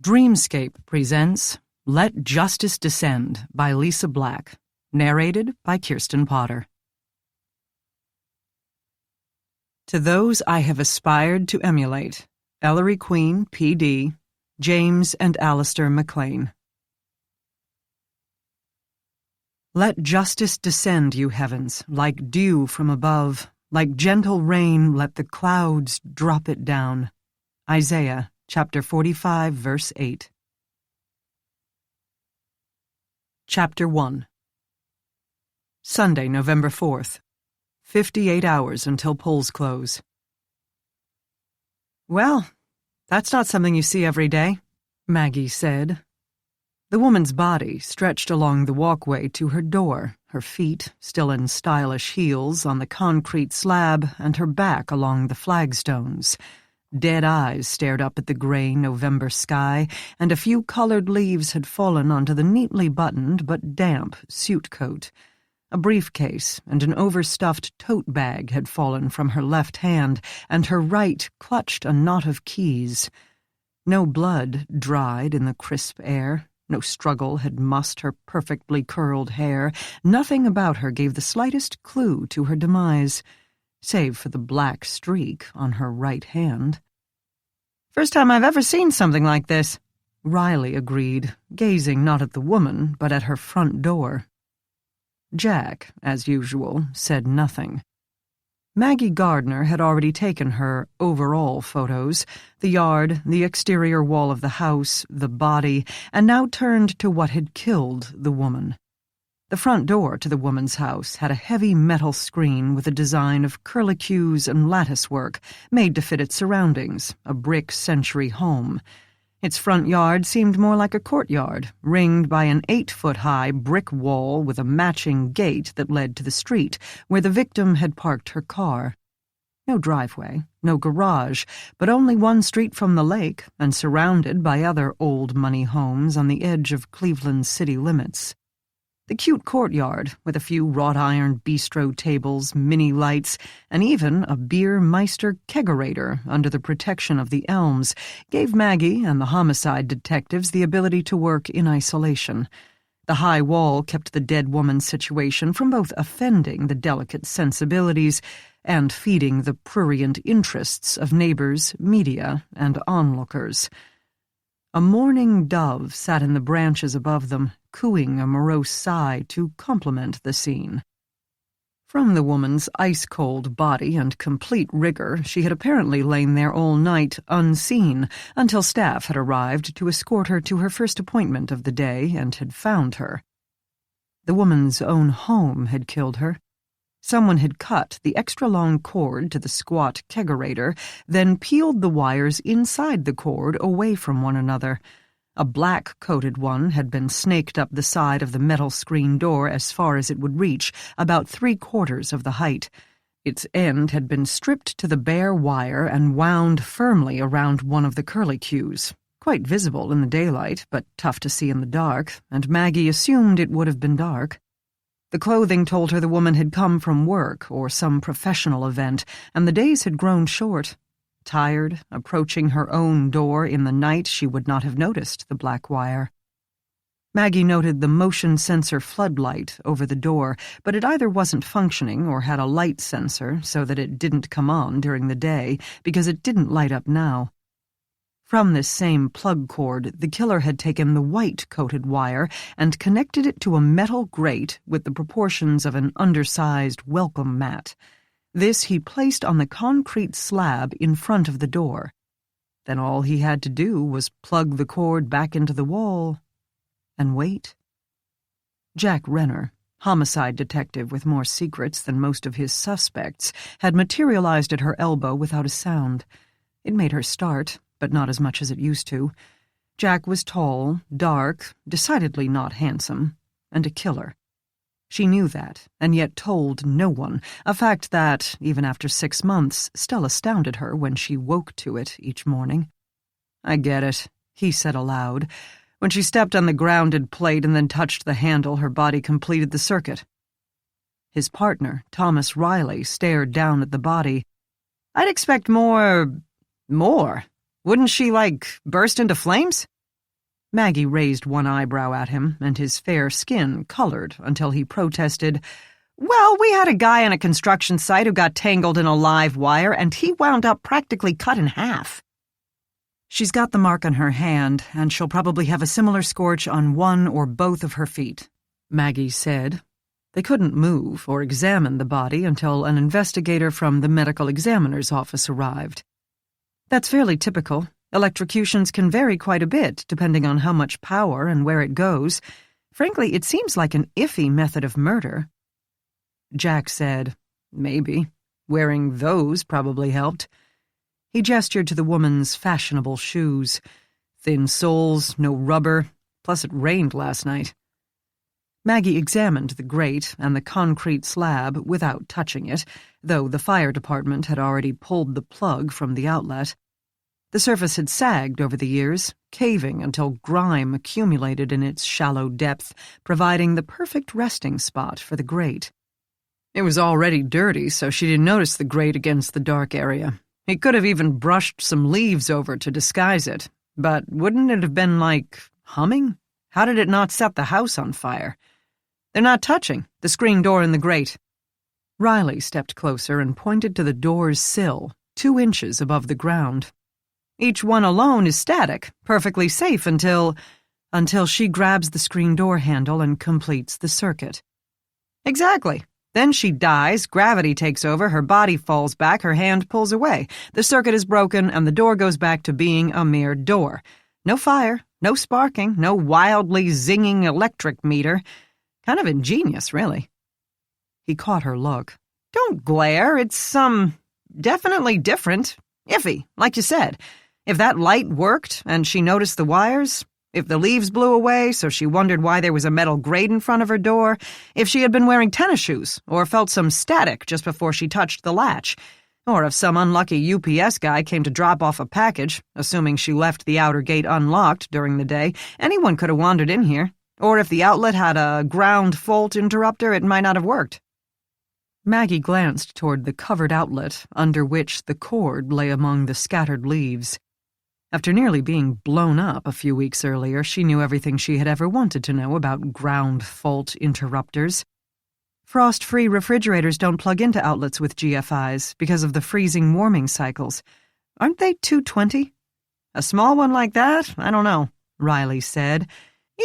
Dreamscape presents Let Justice Descend by Lisa Black, narrated by Kirsten Potter. To those I have aspired to emulate, Ellery Queen, P.D., James and Alistair MacLean. Let justice descend, you heavens, like dew from above, like gentle rain, let the clouds drop it down. Isaiah, chapter 45, verse 8. Chapter 1. Sunday, November 4th. 58 hours until polls close. Well, that's not something you see every day, Maggie said. The woman's body stretched along the walkway to her door, her feet, still in stylish heels, on the concrete slab, and her back along the flagstones. Dead eyes stared up at the gray November sky, and a few colored leaves had fallen onto the neatly buttoned but damp suit coat. A briefcase and an overstuffed tote bag had fallen from her left hand, and her right clutched a knot of keys. No blood dried in the crisp air. No struggle had mussed her perfectly curled hair. Nothing about her gave the slightest clue to her demise, save for the black streak on her right hand. "First time I've ever seen something like this," Riley agreed, gazing not at the woman, but at her front door. Jack, as usual, said nothing. Maggie Gardner had already taken her overall photos, the yard, the exterior wall of the house, the body, and now turned to what had killed the woman. The front door to the woman's house had a heavy metal screen with a design of curlicues and latticework made to fit its surroundings, a brick century home. Its front yard seemed more like a courtyard, ringed by an 8-foot-high brick wall with a matching gate that led to the street, where the victim had parked her car. No driveway, no garage, but only one street from the lake, and surrounded by other old-money homes on the edge of Cleveland's city limits. The cute courtyard, with a few wrought-iron bistro tables, mini lights, and even a beer Meister kegerator under the protection of the elms, gave Maggie and the homicide detectives the ability to work in isolation. The high wall kept the dead woman's situation from both offending the delicate sensibilities and feeding the prurient interests of neighbors, media, and onlookers. A mourning dove sat in the branches above them, cooing a morose sigh to complement the scene. From the woman's ice-cold body and complete rigor, she had apparently lain there all night unseen until staff had arrived to escort her to her first appointment of the day and had found her. The woman's own home had killed her. Someone had cut the extra-long cord to the squat kegerator, then peeled the wires inside the cord away from one another. A black-coated one had been snaked up the side of the metal screen door as far as it would reach, about 3/4 of the height. Its end had been stripped to the bare wire and wound firmly around one of the curlicues. Quite visible in the daylight, but tough to see in the dark, and Maggie assumed it would have been dark. The clothing told her the woman had come from work or some professional event, and the days had grown short. Tired, approaching her own door in the night, she would not have noticed the black wire. Maggie noted the motion sensor floodlight over the door, but it either wasn't functioning or had a light sensor so that it didn't come on during the day, because it didn't light up now. From this same plug cord, the killer had taken the white-coated wire and connected it to a metal grate with the proportions of an undersized welcome mat. This he placed on the concrete slab in front of the door. Then all he had to do was plug the cord back into the wall and wait. Jack Renner, homicide detective with more secrets than most of his suspects, had materialized at her elbow without a sound. It made her start, but not as much as it used to. Jack was tall, dark, decidedly not handsome, and a killer. She knew that, and yet told no one, a fact that, even after 6 months, still astounded her when she woke to it each morning. "I get it," he said aloud. When she stepped on the grounded plate and then touched the handle, her body completed the circuit. His partner, Thomas Riley, stared down at the body. "I'd expect more... Wouldn't she, burst into flames?" Maggie raised one eyebrow at him, and his fair skin colored until he protested, "Well, we had a guy on a construction site who got tangled in a live wire, and he wound up practically cut in half." "She's got the mark on her hand, and she'll probably have a similar scorch on one or both of her feet," Maggie said. They couldn't move or examine the body until an investigator from the medical examiner's office arrived. "That's fairly typical. Electrocutions can vary quite a bit, depending on how much power and where it goes. Frankly, it seems like an iffy method of murder." Jack said, "Maybe. Wearing those probably helped." He gestured to the woman's fashionable shoes. Thin soles, no rubber, plus it rained last night. Maggie examined the grate and the concrete slab without touching it, though the fire department had already pulled the plug from the outlet. The surface had sagged over the years, caving until grime accumulated in its shallow depth, providing the perfect resting spot for the grate. It was already dirty, so she didn't notice the grate against the dark area. He could have even brushed some leaves over to disguise it, but wouldn't it have been like humming? How did it not set the house on fire? "They're not touching the screen door and the grate." Riley stepped closer and pointed to the door's sill, 2 inches above the ground. "Each one alone is static, perfectly safe until she grabs the screen door handle and completes the circuit." "Exactly. Then she dies, gravity takes over, her body falls back, her hand pulls away. The circuit is broken, and the door goes back to being a mere door. No fire, no sparking, no wildly zinging electric meter. Kind of ingenious, really." He caught her look. "Don't glare, it's, definitely different. Iffy, like you said. If that light worked, and she noticed the wires, if the leaves blew away so she wondered why there was a metal grate in front of her door, if she had been wearing tennis shoes or felt some static just before she touched the latch, or if some unlucky UPS guy came to drop off a package, assuming she left the outer gate unlocked during the day, anyone could have wandered in here. Or if the outlet had a ground fault interrupter, it might not have worked." Maggie glanced toward the covered outlet under which the cord lay among the scattered leaves. After nearly being blown up a few weeks earlier, she knew everything she had ever wanted to know about ground fault interrupters. Frost-free refrigerators don't plug into outlets with GFIs because of the freezing-warming cycles. Aren't they 220? "A small one like that? I don't know," Riley said.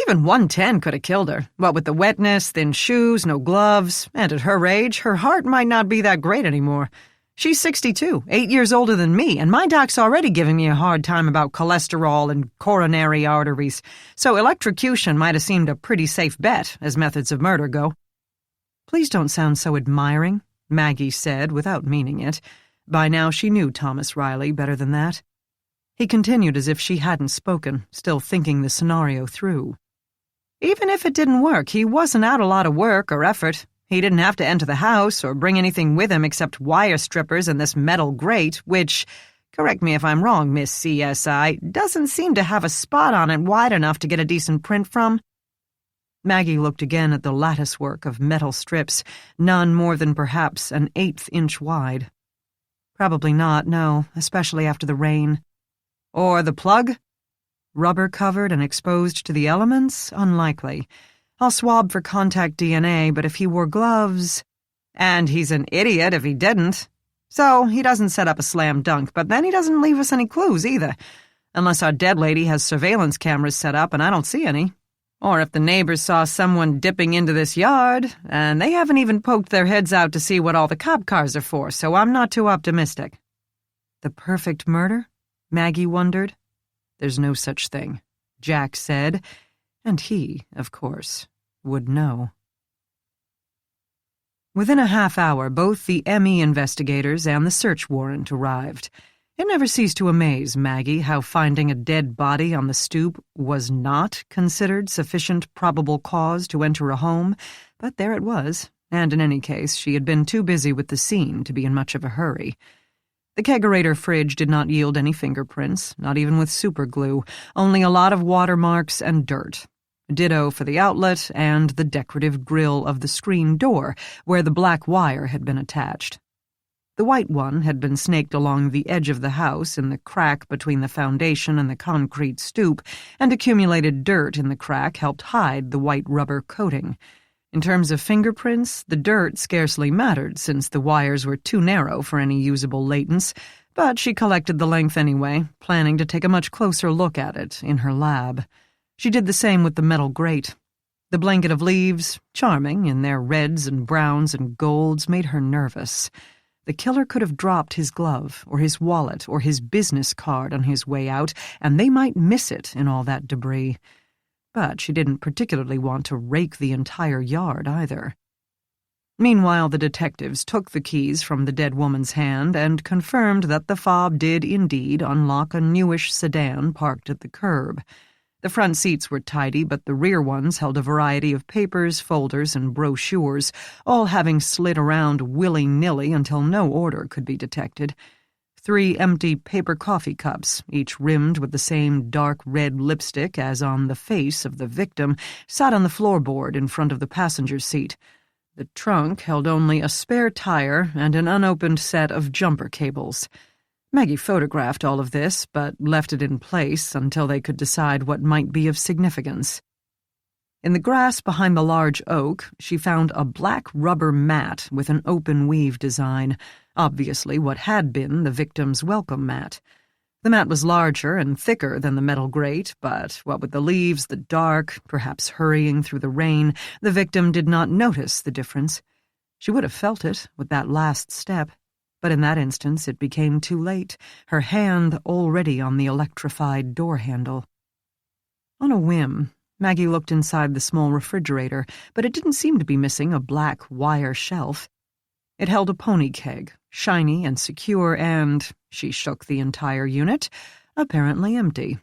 "Even 110 could have killed her. What with the wetness, thin shoes, no gloves, and at her age, her heart might not be that great anymore. She's 62, 8 years older than me, and my doc's already giving me a hard time about cholesterol and coronary arteries, so electrocution might have seemed a pretty safe bet as methods of murder go." "Please don't sound so admiring," Maggie said without meaning it. By now she knew Thomas Riley better than that. He continued as if she hadn't spoken, still thinking the scenario through. "Even if it didn't work, he wasn't out a lot of work or effort. He didn't have to enter the house or bring anything with him except wire strippers and this metal grate, which, correct me if I'm wrong, Miss CSI, doesn't seem to have a spot on it wide enough to get a decent print from." Maggie looked again at the latticework of metal strips, none more than perhaps an 1/8 inch wide. "Probably not, no, especially after the rain." "Or the plug? Rubber-covered and exposed to the elements? Unlikely. I'll swab for contact DNA, but if he wore gloves... And he's an idiot if he didn't. So he doesn't set up a slam dunk, but then he doesn't leave us any clues either. Unless our dead lady has surveillance cameras set up and I don't see any. Or if the neighbors saw someone dipping into this yard, and they haven't even poked their heads out to see what all the cop cars are for, so I'm not too optimistic." "The perfect murder?" Maggie wondered. "There's no such thing," Jack said, and he, of course, would know. Within a half hour, both the ME investigators and the search warrant arrived. It never ceased to amaze Maggie how finding a dead body on the stoop was not considered sufficient probable cause to enter a home, but there it was, and in any case, she had been too busy with the scene to be in much of a hurry. The kegerator fridge did not yield any fingerprints, not even with superglue, only a lot of watermarks and dirt. Ditto for the outlet and the decorative grille of the screen door, where the black wire had been attached. The white one had been snaked along the edge of the house in the crack between the foundation and the concrete stoop, and accumulated dirt in the crack helped hide the white rubber coating. In terms of fingerprints, the dirt scarcely mattered since the wires were too narrow for any usable latents, but she collected the length anyway, planning to take a much closer look at it in her lab. She did the same with the metal grate. The blanket of leaves, charming in their reds and browns and golds, made her nervous. The killer could have dropped his glove, or his wallet, or his business card on his way out, and they might miss it in all that debris. But she didn't particularly want to rake the entire yard either. Meanwhile, the detectives took the keys from the dead woman's hand and confirmed that the fob did indeed unlock a newish sedan parked at the curb. The front seats were tidy, but the rear ones held a variety of papers, folders, and brochures, all having slid around willy-nilly until no order could be detected. 3 empty paper coffee cups, each rimmed with the same dark red lipstick as on the face of the victim, sat on the floorboard in front of the passenger seat. The trunk held only a spare tire and an unopened set of jumper cables. Maggie photographed all of this, but left it in place until they could decide what might be of significance. In the grass behind the large oak, she found a black rubber mat with an open weave design, obviously what had been the victim's welcome mat. The mat was larger and thicker than the metal grate, but what with the leaves, the dark, perhaps hurrying through the rain, the victim did not notice the difference. She would have felt it with that last step, but in that instance it became too late, her hand already on the electrified door handle. On a whim, Maggie looked inside the small refrigerator, but it didn't seem to be missing a black wire shelf. It held a pony keg, shiny and secure and, she shook the entire unit, apparently empty.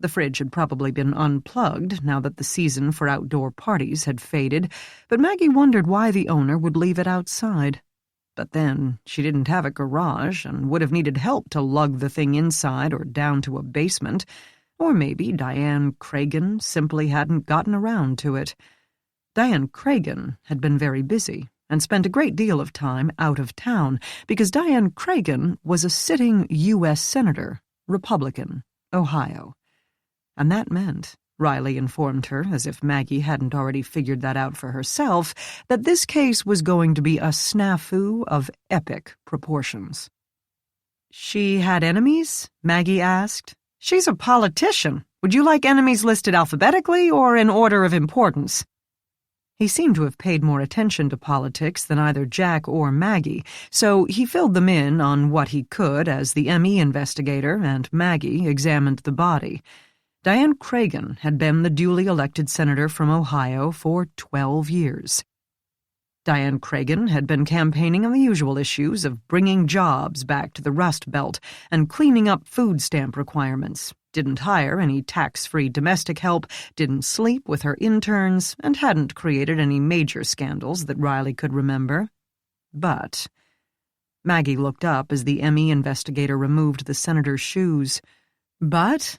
The fridge had probably been unplugged now that the season for outdoor parties had faded, but Maggie wondered why the owner would leave it outside. But then, she didn't have a garage and would have needed help to lug the thing inside or down to a basement. Or maybe Diane Cragen simply hadn't gotten around to it. Diane Cragen had been very busy and spent a great deal of time out of town because Diane Cragen was a sitting U.S. Senator, Republican, Ohio. And that meant, Riley informed her, as if Maggie hadn't already figured that out for herself, that this case was going to be a snafu of epic proportions. "She had enemies?" Maggie asked. "She's a politician. Would you like enemies listed alphabetically or in order of importance?" He seemed to have paid more attention to politics than either Jack or Maggie, so he filled them in on what he could as the ME investigator and Maggie examined the body. Diane Cragen had been the duly elected senator from Ohio for 12 years. Diane Cragen had been campaigning on the usual issues of bringing jobs back to the Rust Belt and cleaning up food stamp requirements, didn't hire any tax-free domestic help, didn't sleep with her interns, and hadn't created any major scandals that Riley could remember. But Maggie looked up as the ME investigator removed the senator's shoes. "But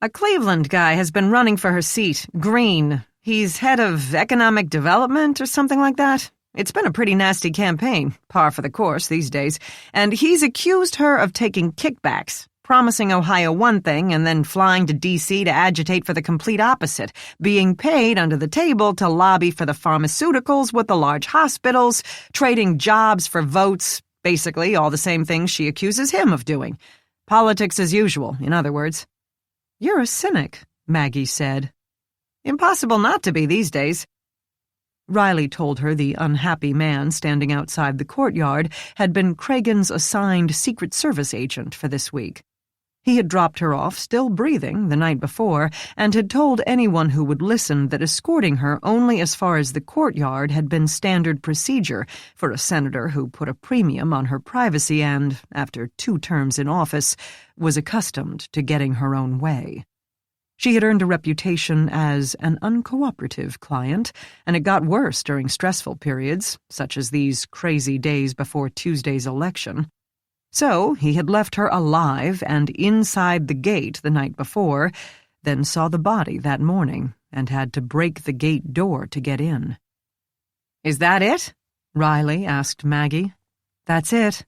a Cleveland guy has been running for her seat, Green. He's head of economic development or something like that. It's been a pretty nasty campaign, par for the course these days, and he's accused her of taking kickbacks, promising Ohio one thing and then flying to D.C. to agitate for the complete opposite, being paid under the table to lobby for the pharmaceuticals with the large hospitals, trading jobs for votes, basically all the same things she accuses him of doing. Politics as usual, in other words." "You're a cynic," Maggie said. "Impossible not to be these days." Riley told her the unhappy man standing outside the courtyard had been Cragen's assigned Secret Service agent for this week. He had dropped her off, still breathing, the night before, and had told anyone who would listen that escorting her only as far as the courtyard had been standard procedure for a senator who put a premium on her privacy and, after 2 terms in office, was accustomed to getting her own way. She had earned a reputation as an uncooperative client, and it got worse during stressful periods, such as these crazy days before Tuesday's election. So he had left her alive and inside the gate the night before, then saw the body that morning and had to break the gate door to get in. "Is that it?" Riley asked Maggie. That's it.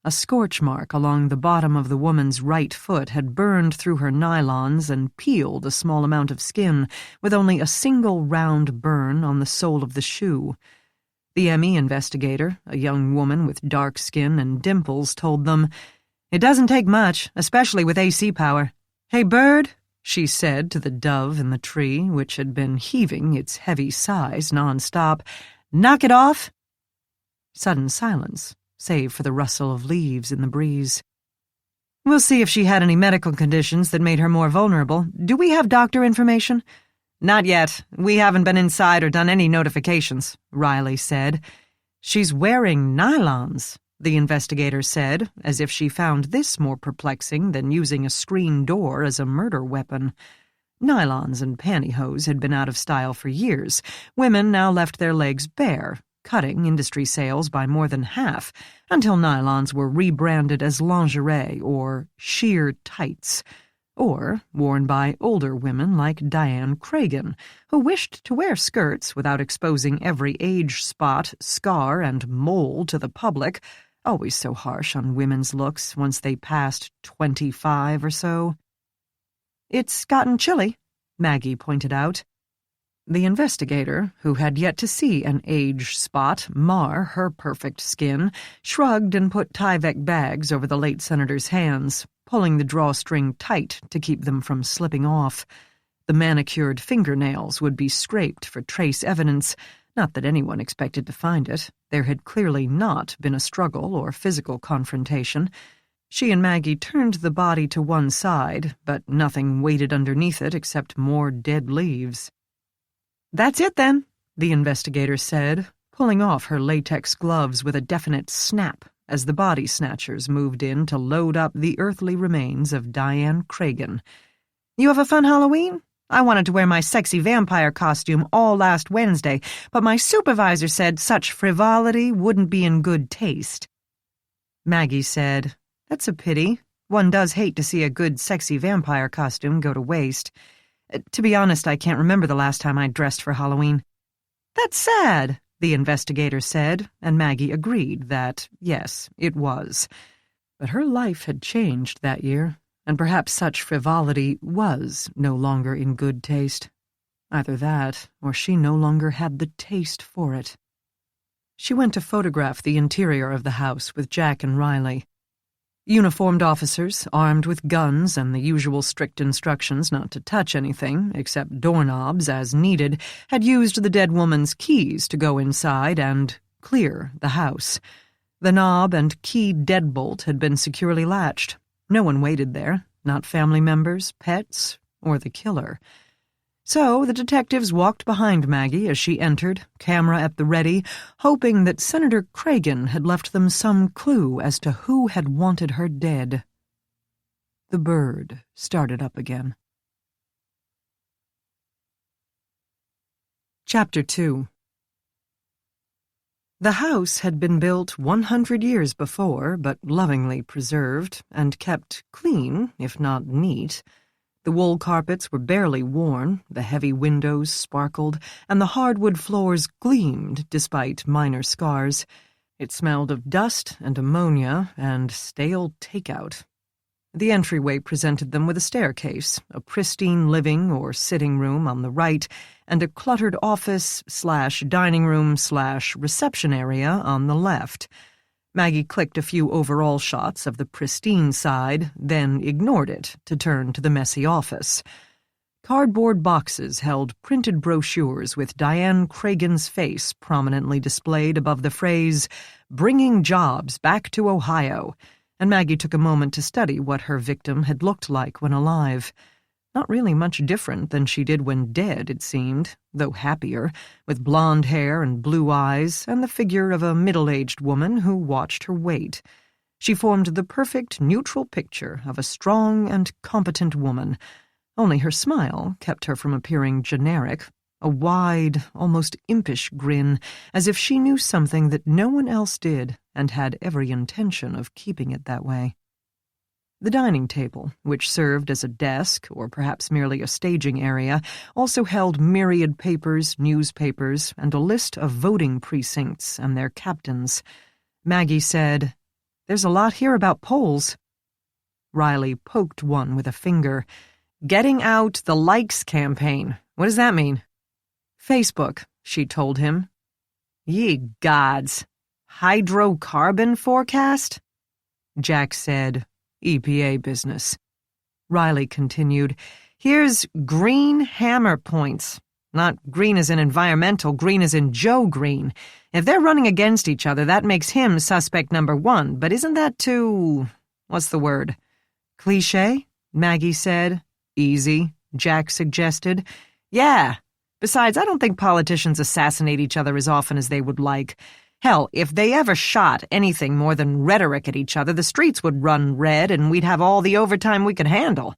A scorch mark along the bottom of the woman's right foot had burned through her nylons and peeled a small amount of skin, with only a single round burn on the sole of the shoe. The ME investigator, a young woman with dark skin and dimples, told them, "It doesn't take much, especially with AC power. Hey, bird," she said to the dove in the tree, which had been heaving its heavy sighs non-stop, "knock it off." Sudden silence, save for the rustle of leaves in the breeze. "We'll see if she had any medical conditions that made her more vulnerable. Do we have doctor information?" "Not yet. We haven't been inside or done any notifications," Riley said. "She's wearing nylons," the investigator said, as if she found this more perplexing than using a screen door as a murder weapon. Nylons and pantyhose had been out of style for years. Women now left their legs bare, cutting industry sales by more than half, until nylons were rebranded as lingerie or sheer tights, or worn by older women like Diane Cragen, who wished to wear skirts without exposing every age spot, scar, and mole to the public, always so harsh on women's looks once they passed 25 or so. "It's gotten chilly," Maggie pointed out. The investigator, who had yet to see an age spot mar her perfect skin, shrugged and put Tyvek bags over the late senator's hands, pulling the drawstring tight to keep them from slipping off. The manicured fingernails would be scraped for trace evidence, not that anyone expected to find it. There had clearly not been a struggle or physical confrontation. She and Maggie turned the body to one side, but nothing waited underneath it except more dead leaves. "That's it, then," the investigator said, pulling off her latex gloves with a definite snap as the body snatchers moved in to load up the earthly remains of Diane Cragen. "You have a fun Halloween? I wanted to wear my sexy vampire costume all last Wednesday, but my supervisor said such frivolity wouldn't be in good taste." Maggie said, "That's a pity. One does hate to see a good sexy vampire costume go to waste. To be honest, I can't remember the last time I dressed for Halloween." "That's sad," the investigator said, and Maggie agreed that, yes, it was. But her life had changed that year, and perhaps such frivolity was no longer in good taste. Either that, or she no longer had the taste for it. She went to photograph the interior of the house with Jack and Riley. Uniformed officers, armed with guns and the usual strict instructions not to touch anything except doorknobs as needed, had used the dead woman's keys to go inside and clear the house. The knob and key deadbolt had been securely latched. No one waited there, not family members, pets, or the killer. So the detectives walked behind Maggie as she entered, camera at the ready, hoping that Senator Cragen had left them some clue as to who had wanted her dead. The bird started up again. Chapter 2. The house had been built 100 years before, but lovingly preserved, and kept clean, if not neat. The wool carpets were barely worn, the heavy windows sparkled, and the hardwood floors gleamed despite minor scars. It smelled of dust and ammonia and stale takeout. The entryway presented them with a staircase, a pristine living or sitting room on the right, and a cluttered office/dining room/reception area on the left. Maggie clicked a few overall shots of the pristine side, then ignored it to turn to the messy office. Cardboard boxes held printed brochures with Diane Cragen's face prominently displayed above the phrase, "Bringing Jobs Back to Ohio," and Maggie took a moment to study what her victim had looked like when alive. Not really much different than she did when dead, it seemed, though happier, with blonde hair and blue eyes and the figure of a middle-aged woman who watched her weight. She formed the perfect neutral picture of a strong and competent woman, only her smile kept her from appearing generic, a wide, almost impish grin, as if she knew something that no one else did and had every intention of keeping it that way. The dining table, which served as a desk, or perhaps merely a staging area, also held myriad papers, newspapers, and a list of voting precincts and their captains. Maggie said, "There's a lot here about polls." Riley poked one with a finger. "Getting out the likes campaign. What does that mean?" "Facebook," she told him. "Ye gods. Hydrocarbon forecast?" Jack said, "EPA business." Riley continued, "Here's green hammer points. Not green as in environmental, green as in Joe Green. If they're running against each other, that makes him suspect number one, but isn't that too... what's the word? Cliché?" Maggie said. "Easy," Jack suggested. "Yeah. Besides, I don't think politicians assassinate each other as often as they would like. Hell, if they ever shot anything more than rhetoric at each other, the streets would run red and we'd have all the overtime we could handle."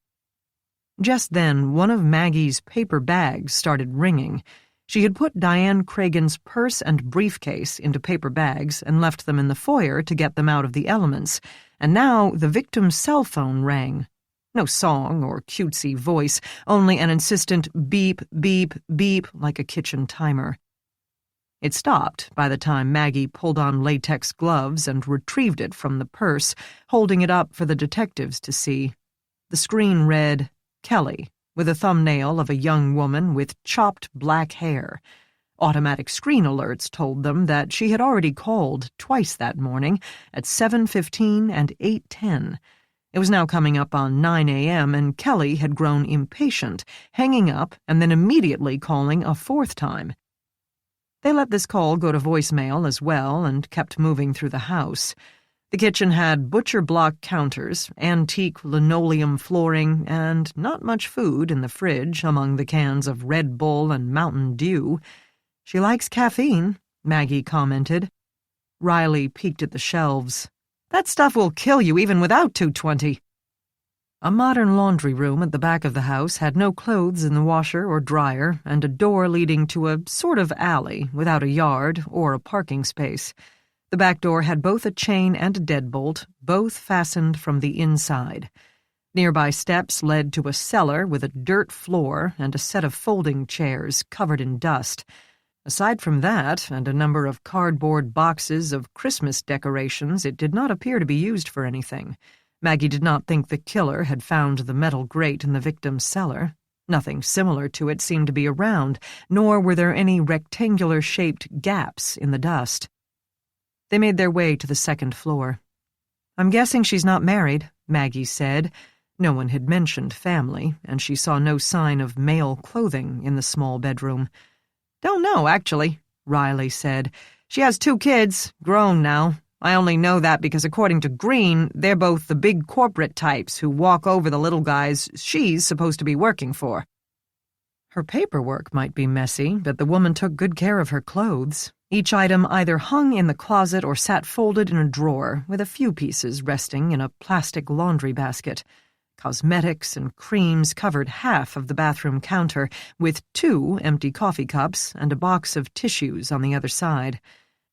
Just then, one of Maggie's paper bags started ringing. She had put Diane Cragen's purse and briefcase into paper bags and left them in the foyer to get them out of the elements, and now the victim's cell phone rang. No song or cutesy voice, only an insistent beep, beep, beep like a kitchen timer. It stopped by the time Maggie pulled on latex gloves and retrieved it from the purse, holding it up for the detectives to see. The screen read, "Kelly," with a thumbnail of a young woman with chopped black hair. Automatic screen alerts told them that she had already called twice that morning, at 7:15 and 8:10. It was now coming up on 9 a.m., and Kelly had grown impatient, hanging up and then immediately calling a fourth time. They let this call go to voicemail as well and kept moving through the house. The kitchen had butcher block counters, antique linoleum flooring, and not much food in the fridge among the cans of Red Bull and Mountain Dew. "She likes caffeine," Maggie commented. Riley peeked at the shelves. "That stuff will kill you even without 220. A modern laundry room at the back of the house had no clothes in the washer or dryer and a door leading to a sort of alley without a yard or a parking space. The back door had both a chain and a deadbolt, both fastened from the inside. Nearby steps led to a cellar with a dirt floor and a set of folding chairs covered in dust. Aside from that and a number of cardboard boxes of Christmas decorations, it did not appear to be used for anything. Maggie did not think the killer had found the metal grate in the victim's cellar. Nothing similar to it seemed to be around, nor were there any rectangular-shaped gaps in the dust. They made their way to the second floor. "I'm guessing she's not married," Maggie said. No one had mentioned family, and she saw no sign of male clothing in the small bedroom. "Don't know, actually," Riley said. "She has 2 kids, grown now. I only know that because according to Green, they're both the big corporate types who walk over the little guys she's supposed to be working for." Her paperwork might be messy, but the woman took good care of her clothes. Each item either hung in the closet or sat folded in a drawer, with a few pieces resting in a plastic laundry basket. Cosmetics and creams covered half of the bathroom counter, with 2 empty coffee cups and a box of tissues on the other side.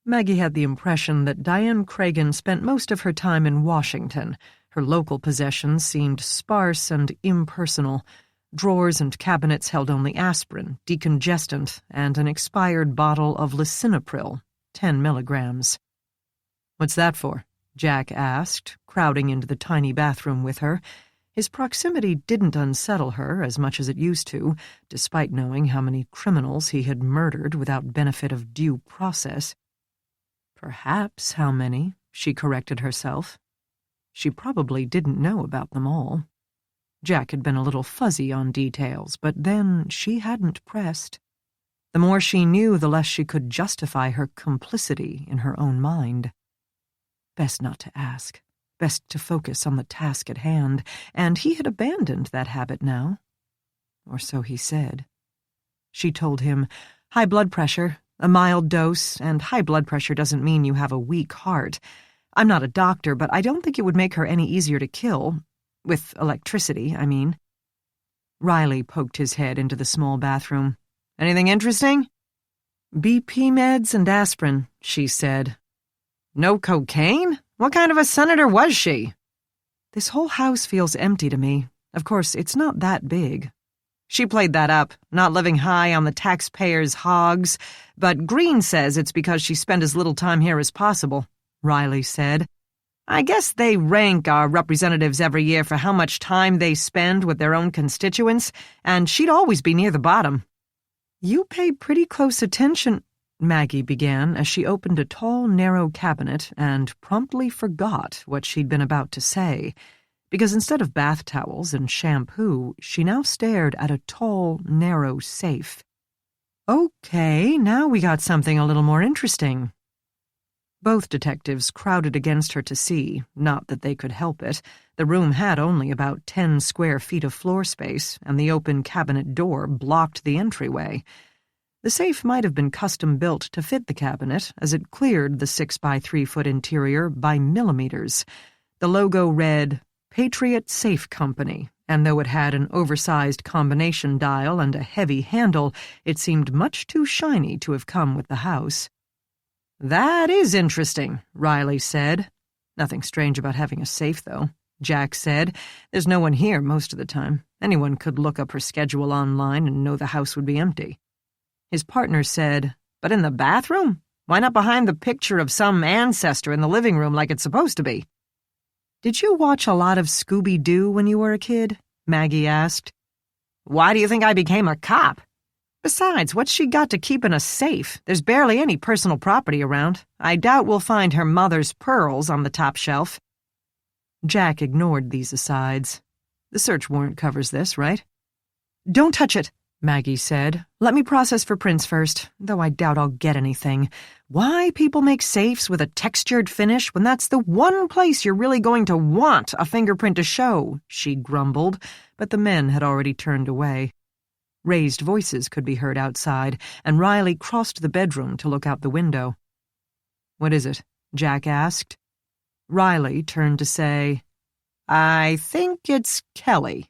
Maggie had the impression that Diane Cragen spent most of her time in Washington. Her local possessions seemed sparse and impersonal. Drawers and cabinets held only aspirin, decongestant, and an expired bottle of lisinopril, 10 milligrams. "What's that for?" Jack asked, crowding into the tiny bathroom with her. His proximity didn't unsettle her as much as it used to, despite knowing how many criminals he had murdered without benefit of due process. Perhaps how many, she corrected herself. She probably didn't know about them all. Jack had been a little fuzzy on details, but then she hadn't pressed. The more she knew, the less she could justify her complicity in her own mind. Best not to ask. Best to focus on the task at hand, and he had abandoned that habit now. Or so he said. She told him, "High blood pressure, a mild dose, and high blood pressure doesn't mean you have a weak heart. I'm not a doctor, but I don't think it would make her any easier to kill. With electricity, I mean." Riley poked his head into the small bathroom. "Anything interesting?" "BP meds and aspirin," she said. "No cocaine? What kind of a senator was she?" "This whole house feels empty to me. Of course, it's not that big." "She played that up, not living high on the taxpayers' hogs, but Green says it's because she spent as little time here as possible. Riley said. I guess they rank our representatives every year for how much time they spend with their own constituents, and she'd always be near the bottom. You pay pretty close attention, Maggie began as she opened a tall, narrow cabinet and promptly forgot what she'd been about to say, because instead of bath towels and shampoo, she now stared at a tall, narrow safe. Okay, now we got something a little more interesting. Both detectives crowded against her to see, not that they could help it. The room had only about 10 square feet of floor space, and the open cabinet door blocked the entryway. The safe might have been custom-built to fit the cabinet, as it cleared the 6-by-3-foot interior by millimeters. The logo read, Patriot Safe Company, and though it had an oversized combination dial and a heavy handle, it seemed much too shiny to have come with the house. That is interesting, Riley said. Nothing strange about having a safe, though, Jack said. There's no one here most of the time. Anyone could look up her schedule online and know the house would be empty. His partner said, But in the bathroom? Why not behind the picture of some ancestor in the living room like it's supposed to be? Did you watch a lot of Scooby-Doo when you were a kid? Maggie asked. Why do you think I became a cop? Besides, what's she got to keep in a safe? There's barely any personal property around. I doubt we'll find her mother's pearls on the top shelf. Jack ignored these asides. The search warrant covers this, right? Don't touch it, Maggie said. Let me process for prints first, though I doubt I'll get anything. Why people make safes with a textured finish when that's the one place you're really going to want a fingerprint to show, she grumbled, but the men had already turned away. Raised voices could be heard outside, and Riley crossed the bedroom to look out the window. What is it? Jack asked. Riley turned to say, I think it's Kelly.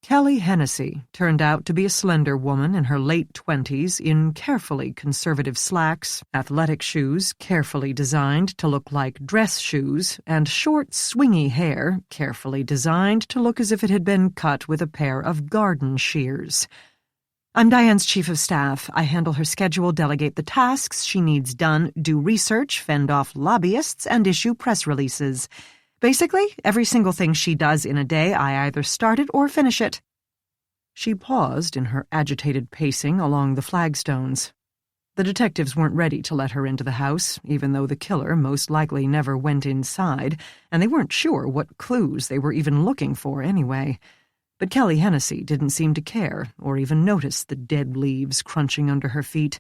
Kelly Hennessy turned out to be a slender woman in her late 20s in carefully conservative slacks, athletic shoes carefully designed to look like dress shoes, and short, swingy hair carefully designed to look as if it had been cut with a pair of garden shears. I'm Diane's chief of staff. I handle her schedule, delegate the tasks she needs done, do research, fend off lobbyists, and issue press releases. Basically, every single thing she does in a day, I either start it or finish it. She paused in her agitated pacing along the flagstones. The detectives weren't ready to let her into the house, even though the killer most likely never went inside, and they weren't sure what clues they were even looking for anyway. But Kelly Hennessy didn't seem to care, or even notice the dead leaves crunching under her feet.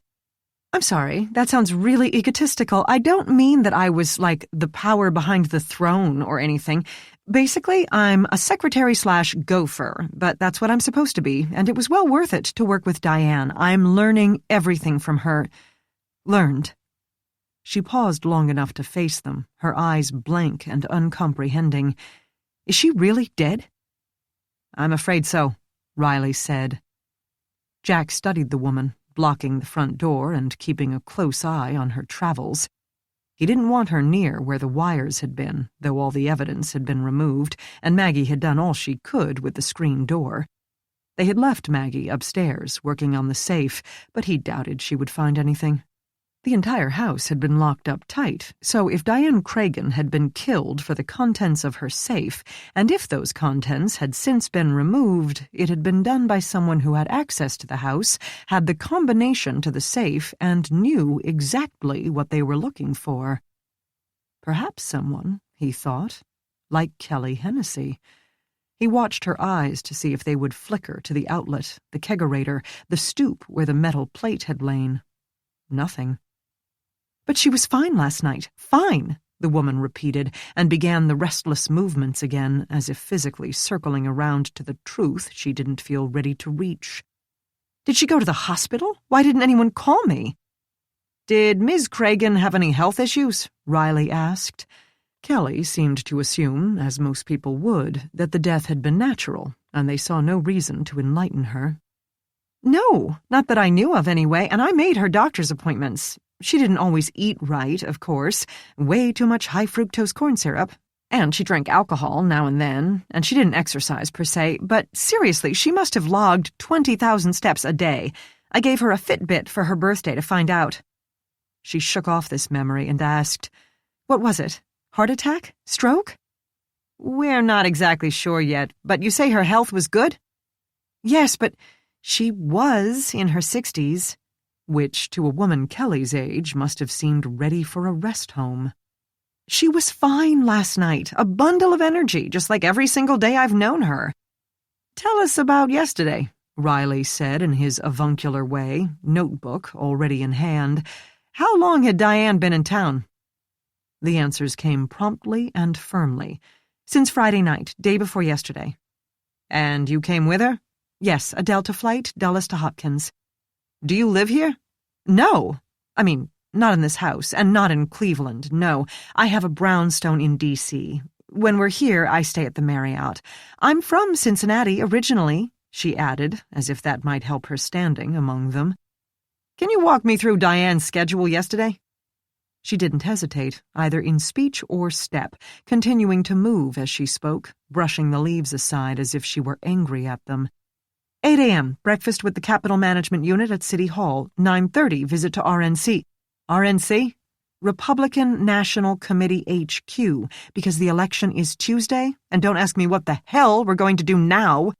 I'm sorry, that sounds really egotistical. I don't mean that I was, like, the power behind the throne or anything. Basically, I'm a secretary/gopher, but that's what I'm supposed to be, and it was well worth it to work with Diane. I'm learning everything from her. Learned. She paused long enough to face them, her eyes blank and uncomprehending. Is she really dead? I'm afraid so, Riley said. Jack studied the woman, blocking the front door and keeping a close eye on her travels. He didn't want her near where the wires had been, though all the evidence had been removed, and Maggie had done all she could with the screen door. They had left Maggie upstairs, working on the safe, but he doubted she would find anything. The entire house had been locked up tight, so if Diane Cragen had been killed for the contents of her safe, and if those contents had since been removed, it had been done by someone who had access to the house, had the combination to the safe, and knew exactly what they were looking for. Perhaps someone, he thought, like Kelly Hennessy. He watched her eyes to see if they would flicker to the outlet, the kegerator, the stoop where the metal plate had lain. Nothing. But she was fine last night. Fine, the woman repeated, and began the restless movements again, as if physically circling around to the truth she didn't feel ready to reach. Did she go to the hospital? Why didn't anyone call me? Did Ms. Cragen have any health issues? Riley asked. Kelly seemed to assume, as most people would, that the death had been natural, and they saw no reason to enlighten her. No, not that I knew of anyway, and I made her doctor's appointments. She didn't always eat right, of course, way too much high-fructose corn syrup, and she drank alcohol now and then, and she didn't exercise per se, but seriously, she must have logged 20,000 steps a day. I gave her a Fitbit for her birthday to find out. She shook off this memory and asked, "What was it? Heart attack? Stroke?" "We're not exactly sure yet, but you say her health was good?" "Yes, but she was in her 60s, which to a woman Kelly's age must have seemed ready for a rest home. She was fine last night, a bundle of energy, just like every single day I've known her." "Tell us about yesterday," Riley said in his avuncular way, notebook already in hand. "How long had Diane been in town?" The answers came promptly and firmly. "Since Friday night, day before yesterday." "And you came with her?" "Yes, a Delta flight, Dulles to Hopkins." "Do you live here?" "No. I mean, not in this house, and not in Cleveland, no. I have a brownstone in D.C. When we're here, I stay at the Marriott. I'm from Cincinnati originally," she added, as if that might help her standing among them. "Can you walk me through Diane's schedule yesterday?" She didn't hesitate, either in speech or step, continuing to move as she spoke, brushing the leaves aside as if she were angry at them. 8 a.m., breakfast with the Capital Management Unit at City Hall. 9:30, visit to RNC. RNC? Republican National Committee HQ, because the election is Tuesday, and don't ask me what the hell we're going to do now.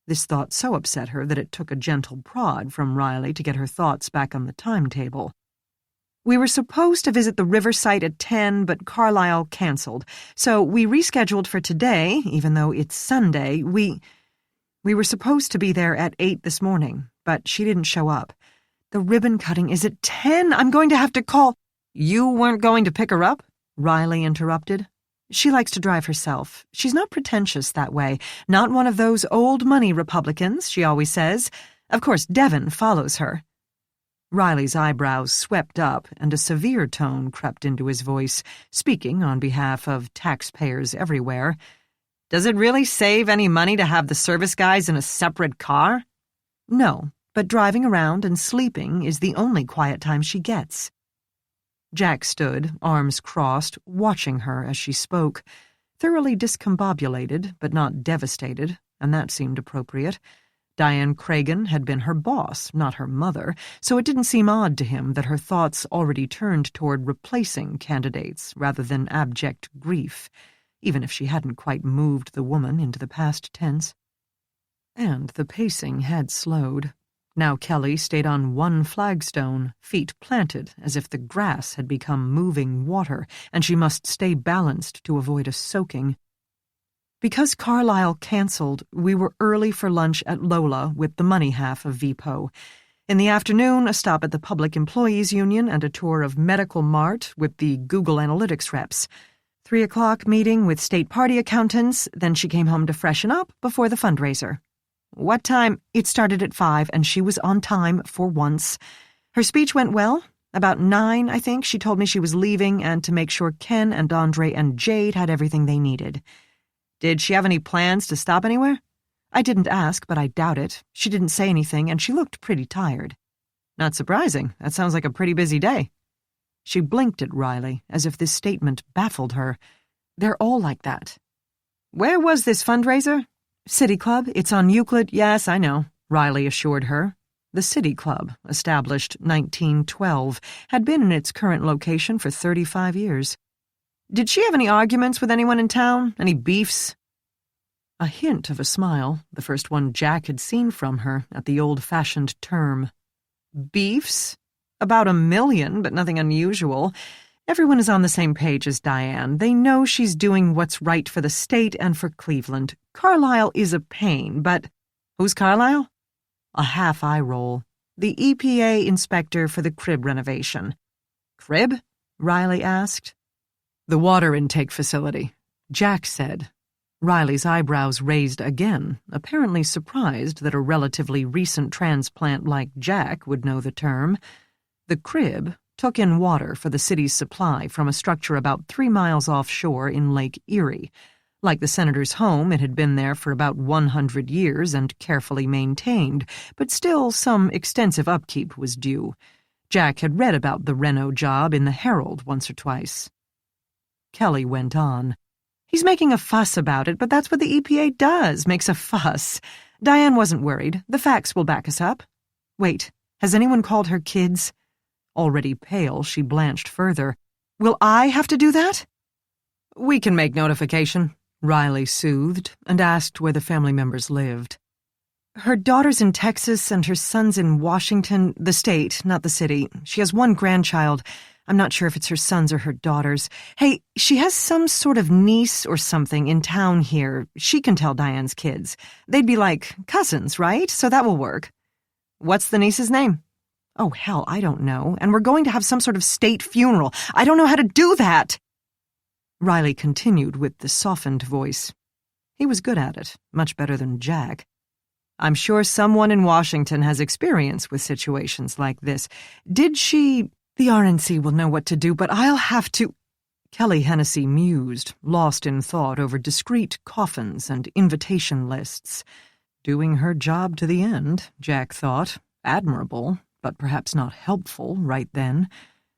This thought so upset her that it took a gentle prod from Riley to get her thoughts back on the timetable. "We were supposed to visit the river site at 10, but Carlisle canceled, so we rescheduled for today, even though it's Sunday. We were supposed to be there at 8 this morning, but she didn't show up. The ribbon cutting is at 10. I'm going to have to call—" "You weren't going to pick her up?" Riley interrupted. "She likes to drive herself. She's not pretentious that way. Not one of those old money Republicans, she always says. Of course, Devon follows her." Riley's eyebrows swept up, and a severe tone crept into his voice, speaking on behalf of taxpayers everywhere. "Does it really save any money to have the service guys in a separate car?" "No, but driving around and sleeping is the only quiet time she gets." Jack stood, arms crossed, watching her as she spoke, thoroughly discombobulated but not devastated, and that seemed appropriate. Diane Cragen had been her boss, not her mother, so it didn't seem odd to him that her thoughts already turned toward replacing candidates rather than abject grief, even if she hadn't quite moved the woman into the past tense. And the pacing had slowed. Now Kelly stayed on one flagstone, feet planted as if the grass had become moving water, and she must stay balanced to avoid a soaking. Because Carlisle canceled, we were early for lunch at Lola with the money half of VPO. In the afternoon, a stop at the Public Employees Union and a tour of Medical Mart with the Google Analytics reps. 3 o'clock meeting with state party accountants, then she came home to freshen up before the fundraiser. What time? It started at 5, and she was on time for once. Her speech went well. About 9, I think, she told me she was leaving and to make sure Ken and Andre and Jade had everything they needed. Did she have any plans to stop anywhere? I didn't ask, but I doubt it. She didn't say anything, and she looked pretty tired. Not surprising. That sounds like a pretty busy day. She blinked at Riley, as if this statement baffled her. They're all like that. Where was this fundraiser? City Club. It's on Euclid. Yes, I know, Riley assured her. The City Club, established 1912, had been in its current location for 35 years. Did she have any arguments with anyone in town? Any beefs? A hint of a smile, the first one Jack had seen from her at the old-fashioned term. Beefs? About 1 million, but nothing unusual. Everyone is on the same page as Diane. They know she's doing what's right for the state and for Cleveland. Carlisle is a pain, but— Who's Carlisle? A half eye roll. The EPA inspector for the crib renovation. Crib? Riley asked. The water intake facility, Jack said. Riley's eyebrows raised again, apparently surprised that a relatively recent transplant like Jack would know the term. The crib took in water for the city's supply from a structure about 3 miles offshore in Lake Erie. Like the senator's home, it had been there for about 100 years and carefully maintained, but still some extensive upkeep was due. Jack had read about the reno job in the Herald once or twice. Kelly went on. He's making a fuss about it, but that's what the EPA does, makes a fuss. Diane wasn't worried. The facts will back us up. Wait, has anyone called her kids? Already pale, she blanched further. "Will I have to do that?" "We can make notification," Riley soothed, and asked where the family members lived. "Her daughter's in Texas and her son's in Washington, the state, not the city. She has one grandchild. I'm not sure if it's her son's or her daughter's. Hey, she has some sort of niece or something in town here. She can tell Diane's kids. They'd be like cousins, right? So that will work." "What's the niece's name?" "Oh, hell, I don't know. And we're going to have some sort of state funeral. I don't know how to do that." Riley continued with the softened voice. He was good at it, much better than Jack. "I'm sure someone in Washington has experience with situations like this. Did she— The RNC will know what to do, but I'll have to—" Kelly Hennessy mused, lost in thought over discreet coffins and invitation lists. Doing her job to the end, Jack thought. Admirable, but perhaps not helpful right then.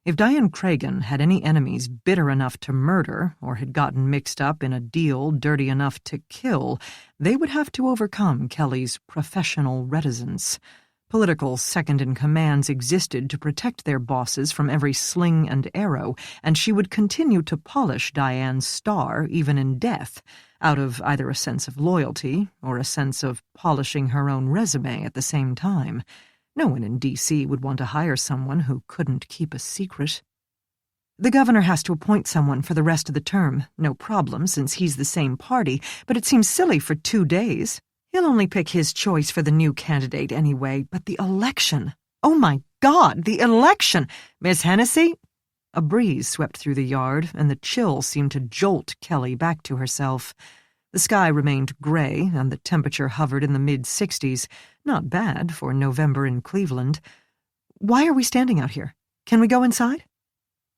If Diane Cragen had any enemies bitter enough to murder, or had gotten mixed up in a deal dirty enough to kill, they would have to overcome Kelly's professional reticence. Political second-in-commands existed to protect their bosses from every sling and arrow, and she would continue to polish Diane's star even in death, out of either a sense of loyalty or a sense of polishing her own resume at the same time. No one in D.C. would want to hire someone who couldn't keep a secret. "The governor has to appoint someone for the rest of the term. No problem, since he's the same party, but it seems silly for 2 days. He'll only pick his choice for the new candidate anyway, but the election— Oh my God, the election! Miss Hennessy?" A breeze swept through the yard, and the chill seemed to jolt Kelly back to herself. The sky remained gray, and the temperature hovered in the mid-60s. Not bad for November in Cleveland. "Why are we standing out here? Can we go inside?"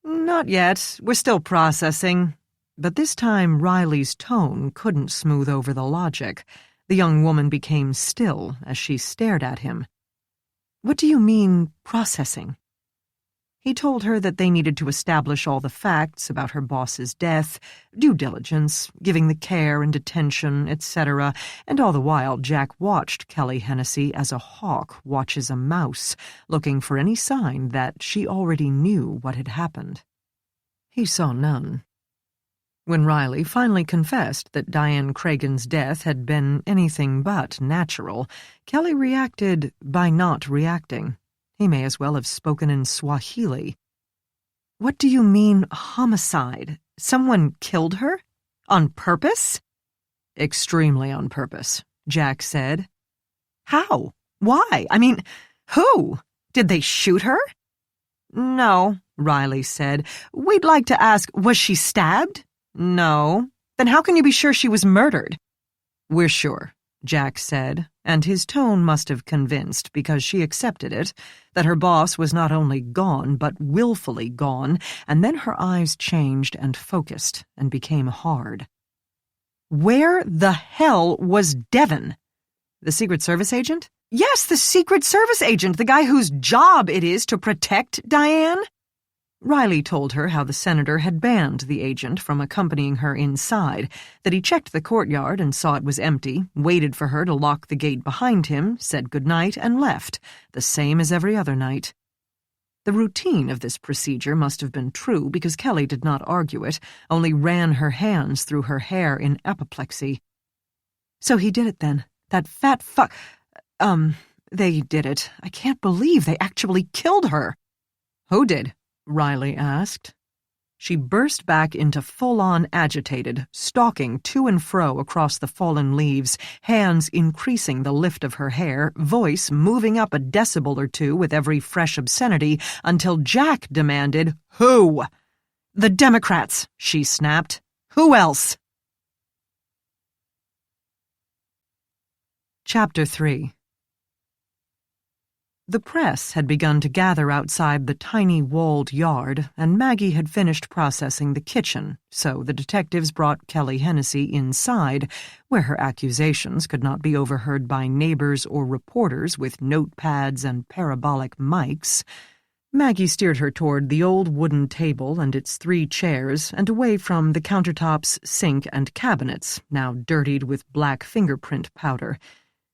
"Not yet. We're still processing." But this time Riley's tone couldn't smooth over the logic. The young woman became still as she stared at him. "What do you mean, processing?" He told her that they needed to establish all the facts about her boss's death, due diligence, giving the care and attention, etc., and all the while Jack watched Kelly Hennessy as a hawk watches a mouse, looking for any sign that she already knew what had happened. He saw none. When Riley finally confessed that Diane Cragen's death had been anything but natural, Kelly reacted by not reacting. He may as well have spoken in Swahili. "What do you mean, homicide? Someone killed her? On purpose?" "Extremely on purpose," Jack said. "How? Why? I mean, who? Did they shoot her?" "No," Riley said. "We'd like to ask, was she stabbed?" "No." "Then how can you be sure she was murdered?" "We're sure," Jack said, and his tone must have convinced, because she accepted it, that her boss was not only gone, but willfully gone, and then her eyes changed and focused and became hard. "Where the hell was Devon?" "The Secret Service agent?" "Yes, the Secret Service agent, the guy whose job it is to protect Diane?" Riley told her how the senator had banned the agent from accompanying her inside, that he checked the courtyard and saw it was empty, waited for her to lock the gate behind him, said goodnight, and left, the same as every other night. The routine of this procedure must have been true, because Kelly did not argue it, only ran her hands through her hair in apoplexy. "So he did it then. That fat fuck— they did it. I can't believe they actually killed her." "Who did?" Riley asked. She burst back into full-on agitated, stalking to and fro across the fallen leaves, hands increasing the lift of her hair, voice moving up a decibel or two with every fresh obscenity, until Jack demanded, "Who?" "The Democrats," she snapped. "Who else?" Chapter 3. The press had begun to gather outside the tiny walled yard, and Maggie had finished processing the kitchen, so the detectives brought Kelly Hennessy inside, where her accusations could not be overheard by neighbors or reporters with notepads and parabolic mics. Maggie steered her toward the old wooden table and its 3 chairs, and away from the countertops, sink, and cabinets, now dirtied with black fingerprint powder.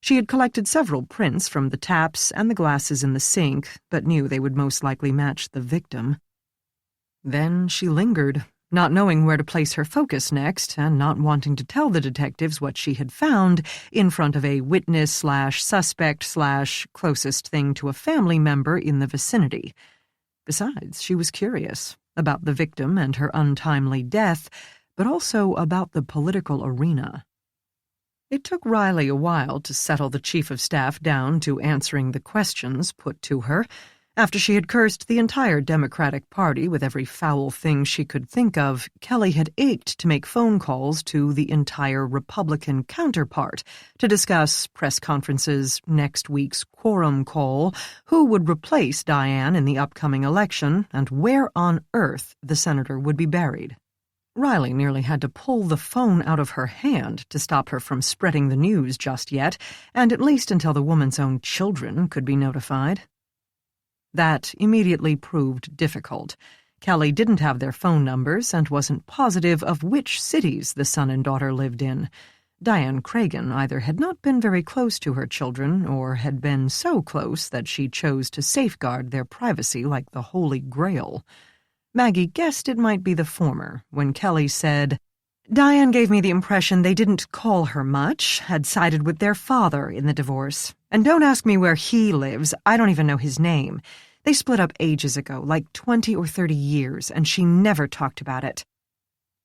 She had collected several prints from the taps and the glasses in the sink, but knew they would most likely match the victim. Then she lingered, not knowing where to place her focus next and not wanting to tell the detectives what she had found in front of a witness/suspect/closest thing to a family member in the vicinity. Besides, she was curious about the victim and her untimely death, but also about the political arena. It took Riley a while to settle the chief of staff down to answering the questions put to her. After she had cursed the entire Democratic Party with every foul thing she could think of, Kelly had ached to make phone calls to the entire Republican counterpart to discuss press conferences, next week's quorum call, who would replace Diane in the upcoming election, and where on earth the senator would be buried. Riley nearly had to pull the phone out of her hand to stop her from spreading the news just yet, and at least until the woman's own children could be notified. That immediately proved difficult. Kelly didn't have their phone numbers and wasn't positive of which cities the son and daughter lived in. Diane Cragen either had not been very close to her children or had been so close that she chose to safeguard their privacy like the Holy Grail. Maggie guessed it might be the former when Kelly said, "Diane gave me the impression they didn't call her much, had sided with their father in the divorce. And don't ask me where he lives, I don't even know his name. They split up ages ago, like 20 or 30 years, and she never talked about it."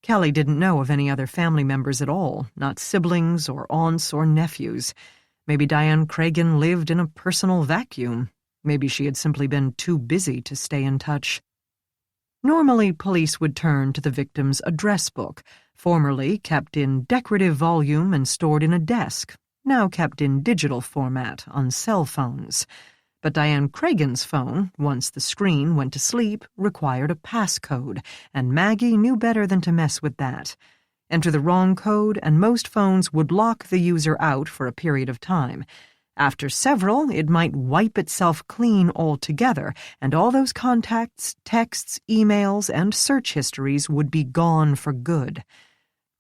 Kelly didn't know of any other family members at all, not siblings or aunts or nephews. Maybe Diane Cragen lived in a personal vacuum. Maybe she had simply been too busy to stay in touch. Normally, police would turn to the victim's address book, formerly kept in decorative volume and stored in a desk, now kept in digital format on cell phones. But Diane Cragen's phone, once the screen went to sleep, required a passcode, and Maggie knew better than to mess with that. Enter the wrong code, and most phones would lock the user out for a period of time. After several, it might wipe itself clean altogether, and all those contacts, texts, emails, and search histories would be gone for good.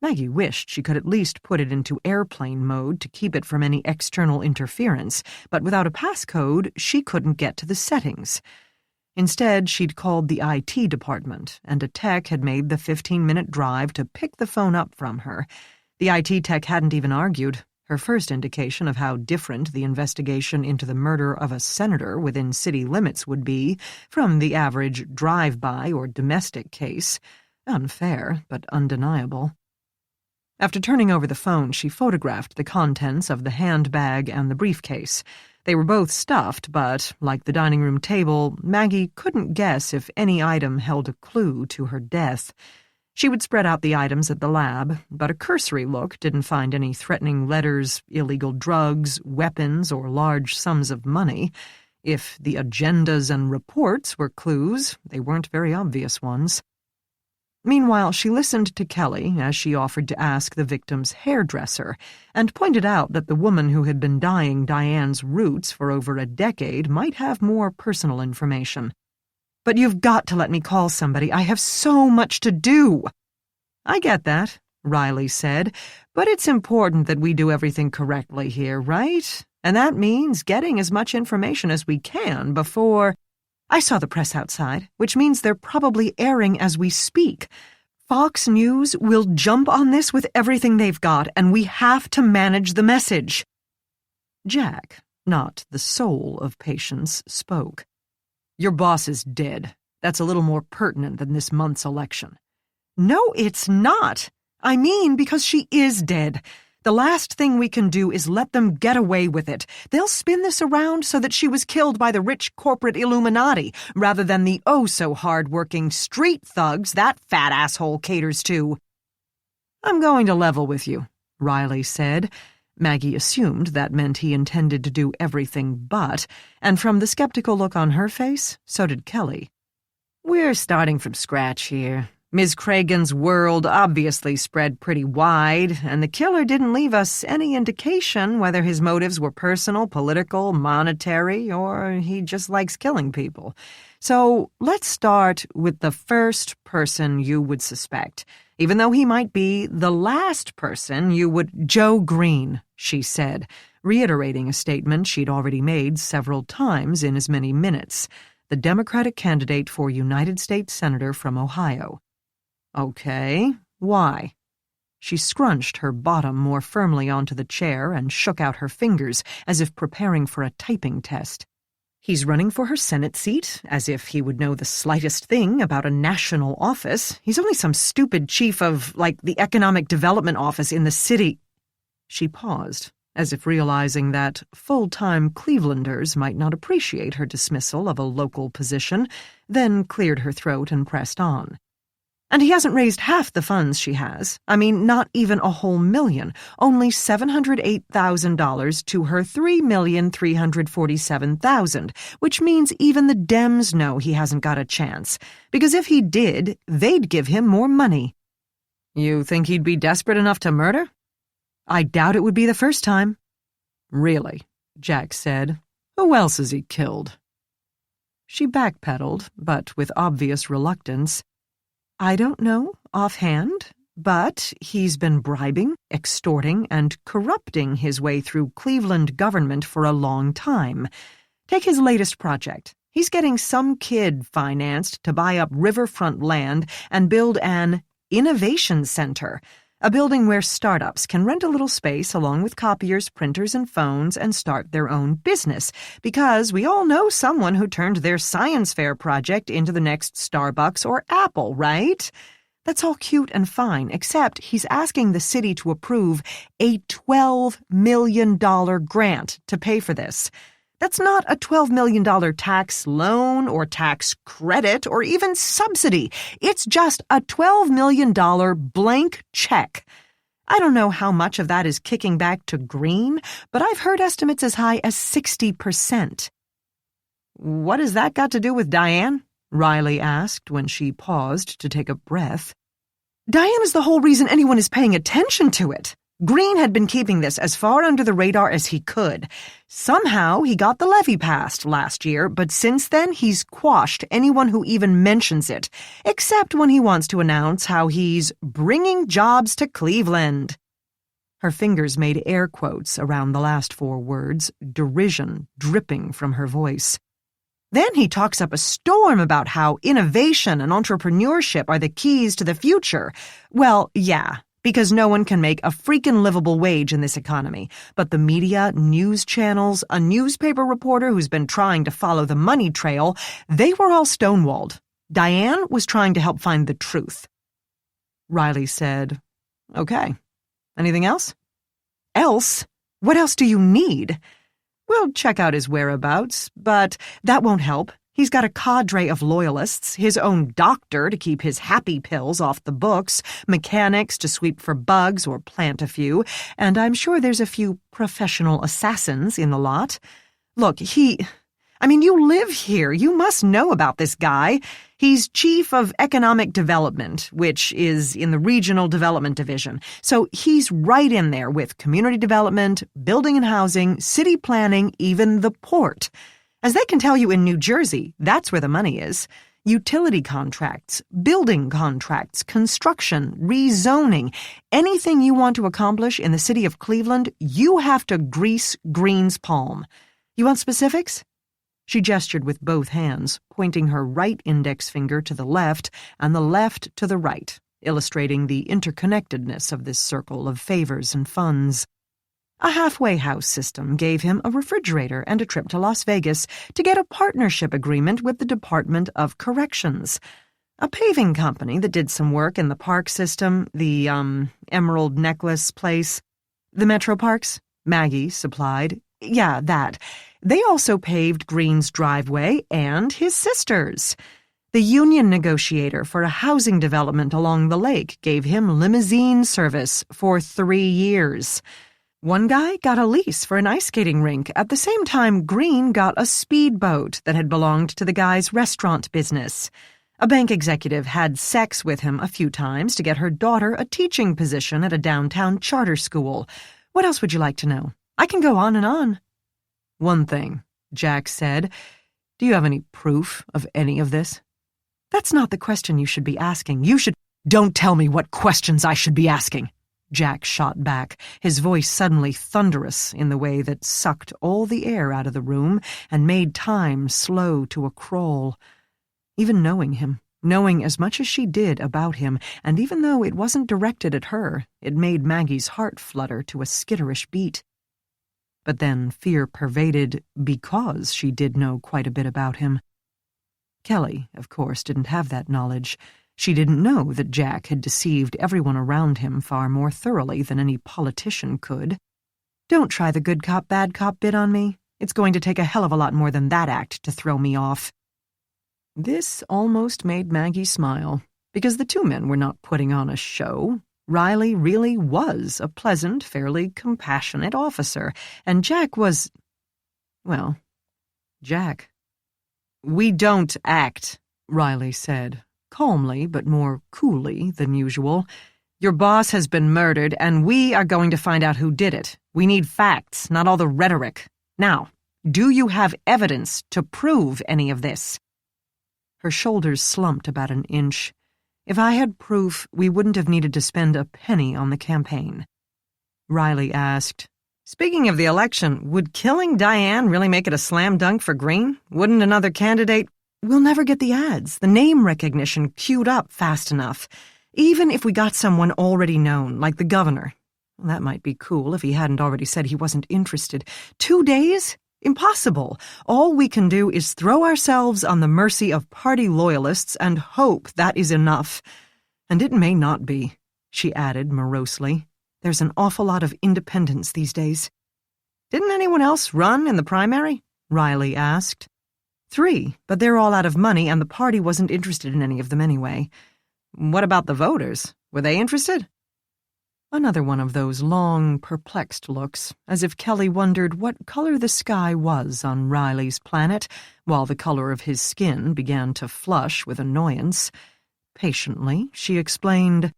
Maggie wished she could at least put it into airplane mode to keep it from any external interference, but without a passcode, she couldn't get to the settings. Instead, she'd called the IT department, and a tech had made the 15-minute drive to pick the phone up from her. The IT tech hadn't even argued. Her first indication of how different the investigation into the murder of a senator within city limits would be from the average drive-by or domestic case. Unfair, but undeniable. After turning over the phone, she photographed the contents of the handbag and the briefcase. They were both stuffed, but, like the dining room table, Maggie couldn't guess if any item held a clue to her death. She would spread out the items at the lab, but a cursory look didn't find any threatening letters, illegal drugs, weapons, or large sums of money. If the agendas and reports were clues, they weren't very obvious ones. Meanwhile, she listened to Kelly as she offered to ask the victim's hairdresser, and pointed out that the woman who had been dyeing Diane's roots for over a decade might have more personal information. "But you've got to let me call somebody. I have so much to do." "I get that," Riley said, "but it's important that we do everything correctly here, right? And that means getting as much information as we can before—" "I saw the press outside, which means they're probably airing as we speak. Fox News will jump on this with everything they've got, and we have to manage the message." Jack, not the soul of patience, spoke. "Your boss is dead. That's a little more pertinent than this month's election." "No, it's not. I mean, because she is dead. The last thing we can do is let them get away with it. They'll spin this around so that she was killed by the rich corporate Illuminati, rather than the oh-so-hard-working street thugs that fat asshole caters to." "I'm going to level with you," Riley said. Maggie assumed that meant he intended to do everything but, and from the skeptical look on her face, so did Kelly. "We're starting from scratch here. Ms. Cragen's world obviously spread pretty wide, and the killer didn't leave us any indication whether his motives were personal, political, monetary, or he just likes killing people. So let's start with the first person you would suspect, even though he might be the last person you would—" "Joe Green," she said. reiterating a statement she'd already made several times in as many minutes. The Democratic candidate for United States Senator from Ohio. Okay, why? She scrunched her bottom more firmly onto the chair and shook out her fingers as if preparing for a typing test. He's running for her Senate seat, as if he would know the slightest thing about a national office. He's only some stupid chief of, the Economic Development Office in the city. She paused, as if realizing that full-time Clevelanders might not appreciate her dismissal of a local position, then cleared her throat and pressed on. And he hasn't raised half the funds she has. I mean, not even a whole million. Only $708,000 to her $3,347,000, which means even the Dems know he hasn't got a chance. Because if he did, they'd give him more money. You think he'd be desperate enough to murder? I doubt it would be the first time. Really, Jack said. Who else has he killed? She backpedaled, but with obvious reluctance. I don't know offhand, but he's been bribing, extorting, and corrupting his way through Cleveland government for a long time. Take his latest project. He's getting some kid financed to buy up riverfront land and build an innovation center, a building where startups can rent a little space along with copiers, printers, and phones and start their own business, because we all know someone who turned their science fair project into the next Starbucks or Apple, right? That's all cute and fine, except he's asking the city to approve a $12 million grant to pay for this. That's not a $12 million tax loan or tax credit or even subsidy. It's just a $12 million blank check. I don't know how much of that is kicking back to Green, but I've heard estimates as high as 60%. What has that got to do with Diane? Riley asked when she paused to take a breath. Diane is the whole reason anyone is paying attention to it. Green had been keeping this as far under the radar as he could. Somehow he got the levy passed last year, but since then he's quashed anyone who even mentions it, except when he wants to announce how he's bringing jobs to Cleveland. Her fingers made air quotes around the last 4 words, derision dripping from her voice. Then he talks up a storm about how innovation and entrepreneurship are the keys to the future. Well, yeah, because no one can make a freaking livable wage in this economy. But the media, news channels, a newspaper reporter who's been trying to follow the money trail, they were all stonewalled. Diane was trying to help find the truth. Riley said, Okay. Anything else? Else? What else do you need? We'll check out his whereabouts, but that won't help. He's got a cadre of loyalists, his own doctor to keep his happy pills off the books, mechanics to sweep for bugs or plant a few, and I'm sure there's a few professional assassins in the lot. Look, you live here. You must know about this guy. He's chief of economic development, which is in the regional development division. So he's right in there with community development, building and housing, city planning, even the port. As they can tell you in New Jersey, that's where the money is. Utility contracts, building contracts, construction, rezoning. Anything you want to accomplish in the city of Cleveland, you have to grease Green's palm. You want specifics? She gestured with both hands, pointing her right index finger to the left and the left to the right, illustrating the interconnectedness of this circle of favors and funds. A halfway house system gave him a refrigerator and a trip to Las Vegas to get a partnership agreement with the Department of Corrections. A paving company that did some work in the park system, the, Emerald Necklace place. The Metro Parks? Maggie supplied. Yeah, that. They also paved Green's driveway and his sister's. The union negotiator for a housing development along the lake gave him limousine service for 3 years. One guy got a lease for an ice skating rink at the same time Green got a speedboat that had belonged to the guy's restaurant business. A bank executive had sex with him a few times to get her daughter a teaching position at a downtown charter school. What else would you like to know? I can go on and on. One thing, Jack said. Do you have any proof of any of this? That's not the question you should be asking. Don't tell me what questions I should be asking, Jack shot back, his voice suddenly thunderous in the way that sucked all the air out of the room and made time slow to a crawl. Even knowing him, knowing as much as she did about him, and even though it wasn't directed at her, it made Maggie's heart flutter to a skitterish beat. But then fear pervaded because she did know quite a bit about him. Kelly, of course, didn't have that knowledge. She didn't know that Jack had deceived everyone around him far more thoroughly than any politician could. Don't try the good cop, bad cop bit on me. It's going to take a hell of a lot more than that act to throw me off. This almost made Maggie smile, because the two men were not putting on a show. Riley really was a pleasant, fairly compassionate officer, and Jack was, well, Jack. "We don't act," Riley said, calmly but more coolly than usual. "Your boss has been murdered, and we are going to find out who did it. We need facts, not all the rhetoric. Now, do you have evidence to prove any of this?" Her shoulders slumped about an inch. If I had proof, we wouldn't have needed to spend a penny on the campaign. Riley asked, "Speaking of the election, would killing Diane really make it a slam dunk for Green? Wouldn't another candidate—" "We'll never get the ads, the name recognition queued up fast enough. Even if we got someone already known, like the governor. Well, that might be cool if he hadn't already said he wasn't interested. 2 days? Impossible. All we can do is throw ourselves on the mercy of party loyalists and hope that is enough. And it may not be," she added morosely. "There's an awful lot of independents these days." "Didn't anyone else run in the primary?" Riley asked. 3, but they're all out of money and the party wasn't interested in any of them anyway. "What about the voters? Were they interested?" Another one of those long, perplexed looks, as if Kelly wondered what color the sky was on Riley's planet, while the color of his skin began to flush with annoyance. Patiently, she explained,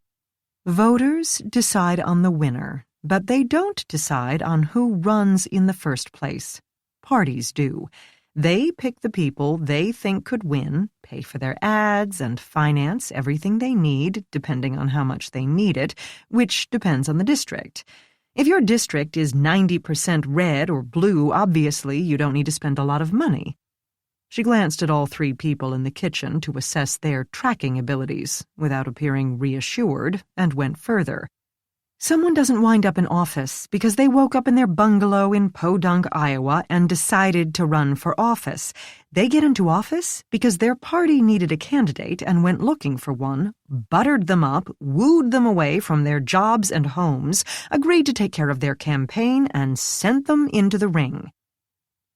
"Voters decide on the winner, but they don't decide on who runs in the first place. Parties do. They pick the people they think could win, pay for their ads, and finance everything they need, depending on how much they need it, which depends on the district. If your district is 90% red or blue, obviously you don't need to spend a lot of money." She glanced at all 3 people in the kitchen to assess their tracking abilities, without appearing reassured, and went further. "Someone doesn't wind up in office because they woke up in their bungalow in Podunk, Iowa, and decided to run for office. They get into office because their party needed a candidate and went looking for one, buttered them up, wooed them away from their jobs and homes, agreed to take care of their campaign, and sent them into the ring.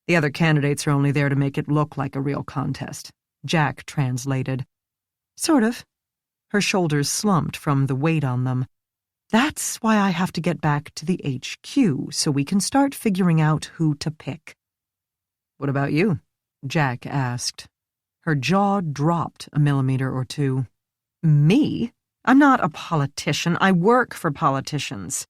The other candidates are only there to make it look like a real contest," Jack translated. "Sort of." Her shoulders slumped from the weight on them. "That's why I have to get back to the HQ so we can start figuring out who to pick." "What about you?" Jack asked. Her jaw dropped a millimeter or 2. "Me? I'm not a politician. I work for politicians."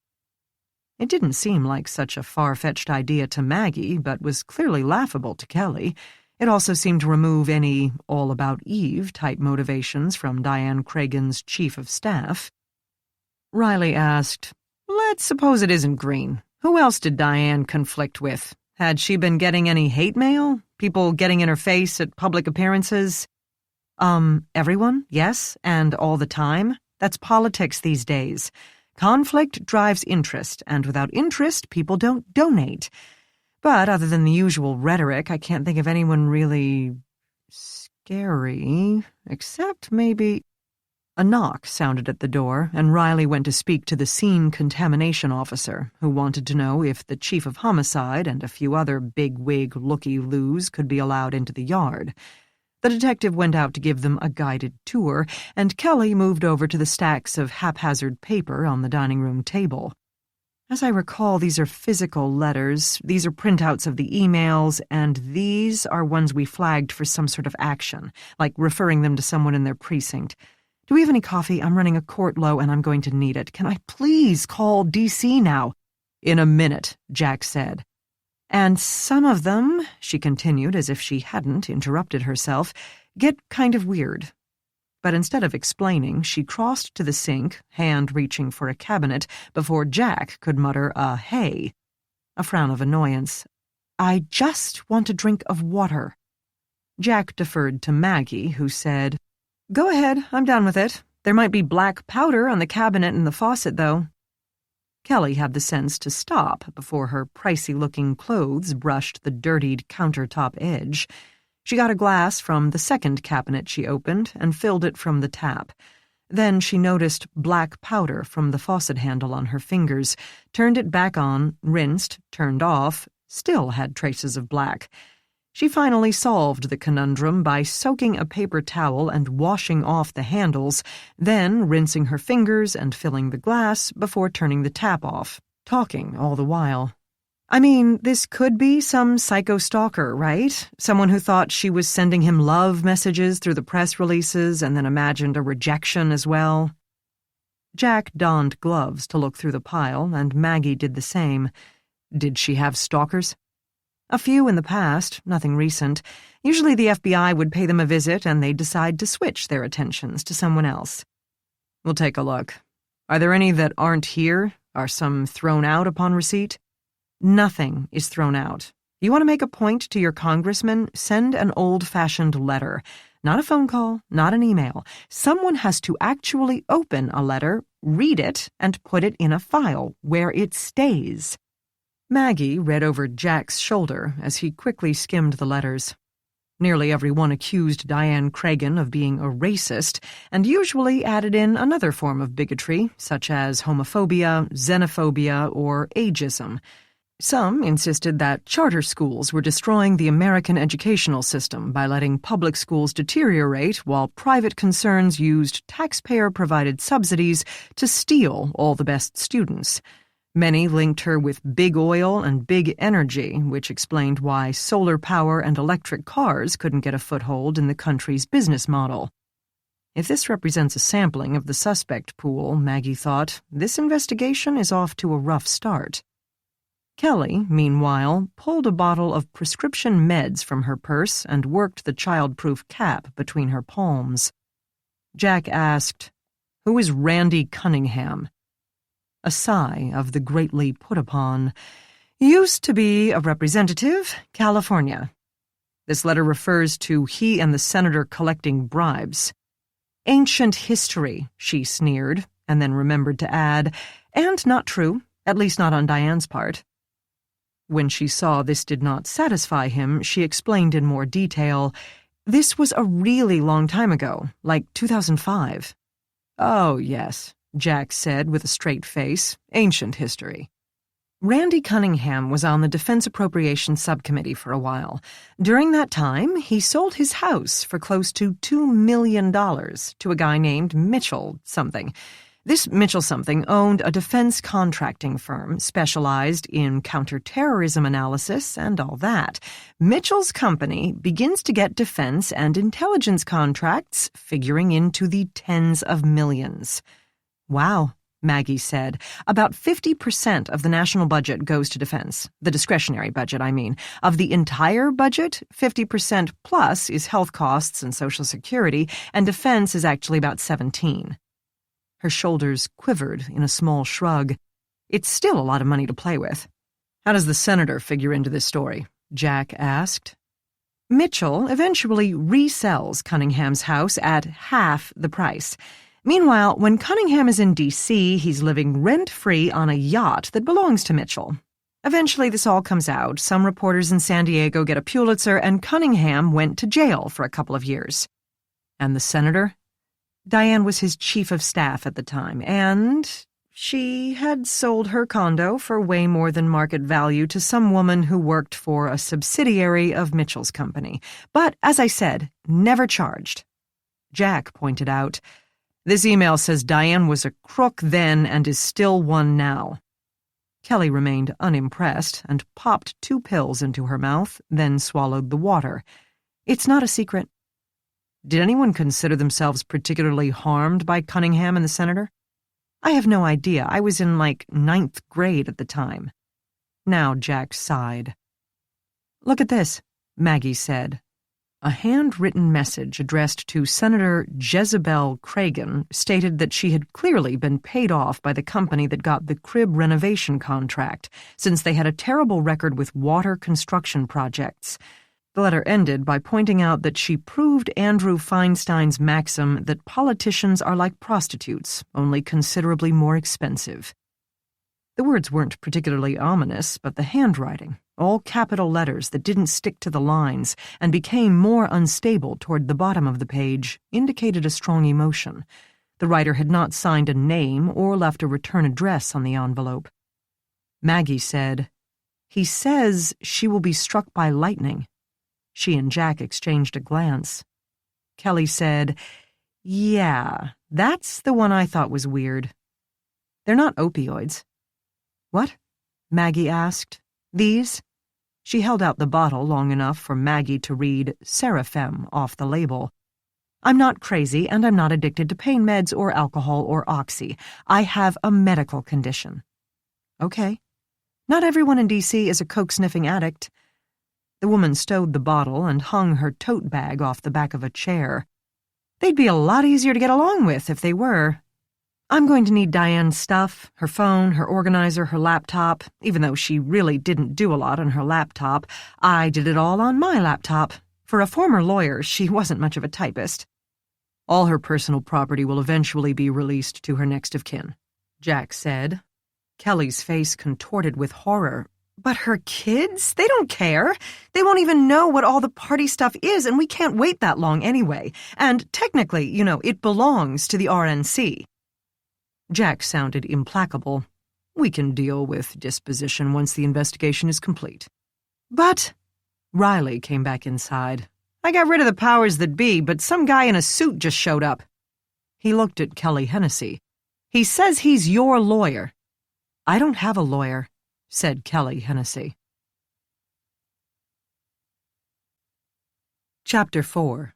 It didn't seem like such a far-fetched idea to Maggie, but was clearly laughable to Kelly. It also seemed to remove any all-about-Eve-type motivations from Diane Cragen's chief of staff. Riley asked, "Let's suppose it isn't Green. Who else did Diane conflict with? Had she been getting any hate mail? People getting in her face at public appearances?" Everyone, yes, and all the time. That's politics these days. Conflict drives interest, and without interest, people don't donate. But other than the usual rhetoric, I can't think of anyone really scary, except maybe—" A knock sounded at the door, and Riley went to speak to the scene contamination officer, who wanted to know if the chief of homicide and a few other big-wig looky-loos could be allowed into the yard. The detective went out to give them a guided tour, and Kelly moved over to the stacks of haphazard paper on the dining room table. "As I recall, these are physical letters, these are printouts of the emails, and these are ones we flagged for some sort of action, like referring them to someone in their precinct. Do we have any coffee? I'm running a quart low and I'm going to need it. Can I please call DC now?" "In a minute," Jack said. "And some of them," she continued as if she hadn't interrupted herself, "get kind of weird." But instead of explaining, she crossed to the sink, hand reaching for a cabinet, before Jack could mutter a "hey." A frown of annoyance. "I just want a drink of water." Jack deferred to Maggie, who said, "Go ahead, I'm done with it. There might be black powder on the cabinet and the faucet, though." Kelly had the sense to stop before her pricey-looking clothes brushed the dirtied countertop edge. She got a glass from the second cabinet she opened and filled it from the tap. Then she noticed black powder from the faucet handle on her fingers, turned it back on, rinsed, turned off, still had traces of black. She finally solved the conundrum by soaking a paper towel and washing off the handles, then rinsing her fingers and filling the glass before turning the tap off, talking all the while. I mean, this could be some psycho stalker, right? Someone who thought she was sending him love messages through the press releases and then imagined a rejection as well. Jack donned gloves to look through the pile, and Maggie did the same. Did she have stalkers? A few in the past, nothing recent. Usually the FBI would pay them a visit and they'd decide to switch their attentions to someone else. We'll take a look. Are there any that aren't here? Are some thrown out upon receipt? Nothing is thrown out. You want to make a point to your congressman? Send an old-fashioned letter. Not a phone call, not an email. Someone has to actually open a letter, read it, and put it in a file where it stays. Maggie read over Jack's shoulder as he quickly skimmed the letters. Nearly everyone accused Diane Cragen of being a racist, and usually added in another form of bigotry, such as homophobia, xenophobia, or ageism. Some insisted that charter schools were destroying the American educational system by letting public schools deteriorate while private concerns used taxpayer-provided subsidies to steal all the best students. Many linked her with big oil and big energy, which explained why solar power and electric cars couldn't get a foothold in the country's business model. If this represents a sampling of the suspect pool, Maggie thought, this investigation is off to a rough start. Kelly, meanwhile, pulled a bottle of prescription meds from her purse and worked the child-proof cap between her palms. Jack asked, "Who is Randy Cunningham?" A sigh of the greatly put upon. "Used to be a representative, California." This letter refers to he and the senator collecting bribes. "Ancient history," she sneered, and then remembered to add, "and not true, at least not on Diane's part." When she saw this did not satisfy him, she explained in more detail, "This was a really long time ago, like 2005. "Oh, yes," Jack said with a straight face, "ancient history." Randy Cunningham was on the Defense Appropriations Subcommittee for a while. During that time, he sold his house for close to $2 million to a guy named Mitchell something. This Mitchell something owned a defense contracting firm specialized in counterterrorism analysis and all that. Mitchell's company begins to get defense and intelligence contracts figuring into the tens of millions. "Wow," Maggie said. "About 50% of the national budget goes to defense. The discretionary budget, I mean. Of the entire budget, 50% plus is health costs and Social Security, and defense is actually about 17%. Her shoulders quivered in a small shrug. "It's still a lot of money to play with." "How does the senator figure into this story?" Jack asked. Mitchell eventually resells Cunningham's house at half the price. Meanwhile, when Cunningham is in D.C., he's living rent-free on a yacht that belongs to Mitchell. Eventually, this all comes out. Some reporters in San Diego get a Pulitzer, and Cunningham went to jail for a couple of years. And the senator? Diane was his chief of staff at the time, and she had sold her condo for way more than market value to some woman who worked for a subsidiary of Mitchell's company. But, as I said, never charged. Jack pointed out, "This email says Diane was a crook then and is still one now." Kelly remained unimpressed and popped 2 pills into her mouth, then swallowed the water. "It's not a secret." Did anyone consider themselves particularly harmed by Cunningham and the senator? "I have no idea. I was in, 9th grade at the time." Now Jack sighed. "Look at this," Maggie said. A handwritten message addressed to Senator Jezebel Cragen stated that she had clearly been paid off by the company that got the crib renovation contract, since they had a terrible record with water construction projects. The letter ended by pointing out that she proved Andrew Feinstein's maxim that politicians are like prostitutes, only considerably more expensive. The words weren't particularly ominous, but the handwriting, all capital letters that didn't stick to the lines and became more unstable toward the bottom of the page, indicated a strong emotion. The writer had not signed a name or left a return address on the envelope. Maggie said, "He says she will be struck by lightning." She and Jack exchanged a glance. Kelly said, "Yeah, that's the one I thought was weird. They're not opioids." "What?" Maggie asked. "These?" She held out the bottle long enough for Maggie to read Seraphim off the label. "I'm not crazy, and I'm not addicted to pain meds or alcohol or oxy. I have a medical condition." "Okay. Not everyone in D.C. is a coke-sniffing addict." The woman stowed the bottle and hung her tote bag off the back of a chair. "They'd be a lot easier to get along with if they were. I'm going to need Diane's stuff, her phone, her organizer, her laptop. Even though she really didn't do a lot on her laptop, I did it all on my laptop. For a former lawyer, she wasn't much of a typist. All her personal property will eventually be released to her next of kin," Jack said. Kelly's face contorted with horror. "But her kids? They don't care. They won't even know what all the party stuff is, and we can't wait that long anyway. And technically, it belongs to the RNC. Jack sounded implacable. "We can deal with disposition once the investigation is complete." "But—" Riley came back inside. "I got rid of the powers that be, but some guy in a suit just showed up." He looked at Kelly Hennessy. "He says he's your lawyer." "I don't have a lawyer," said Kelly Hennessy. Chapter 4.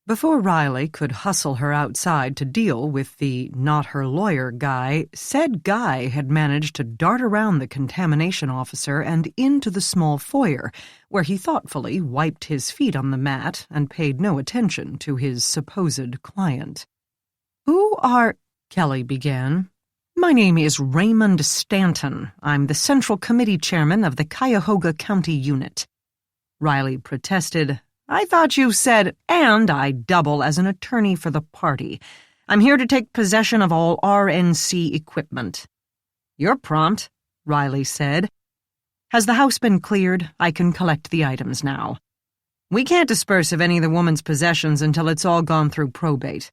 Before Riley could hustle her outside to deal with the not-her-lawyer guy, said guy had managed to dart around the contamination officer and into the small foyer, where he thoughtfully wiped his feet on the mat and paid no attention to his supposed client. "Who are—" Kelly began. "My name is Raymond Stanton. I'm the Central Committee Chairman of the Cuyahoga County Unit." Riley protested. "I thought you said, and I double as an attorney for the party. I'm here to take possession of all RNC equipment." "You're prompt," Riley said. "Has the house been cleared? I can collect the items now." "We can't dispose of any of the woman's possessions until it's all gone through probate."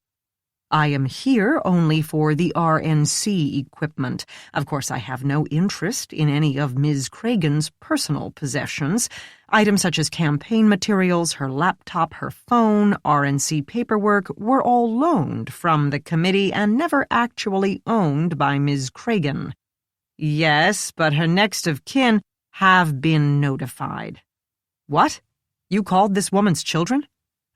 "I am here only for the RNC equipment. Of course, I have no interest in any of Ms. Cragen's personal possessions. Items such as campaign materials, her laptop, her phone, RNC paperwork were all loaned from the committee and never actually owned by Ms. Cragen." "Yes, but her next of kin have been notified." "What? You called this woman's children?"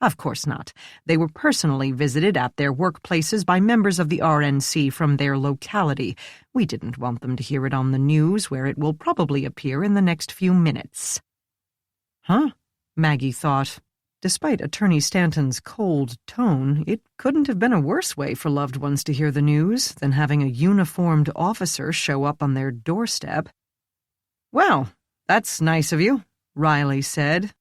"Of course not. They were personally visited at their workplaces by members of the RNC from their locality. We didn't want them to hear it on the news, where it will probably appear in the next few minutes." "Huh?" Maggie thought. Despite Attorney Stanton's cold tone, it couldn't have been a worse way for loved ones to hear the news than having a uniformed officer show up on their doorstep. "Well, that's nice of you," Riley said.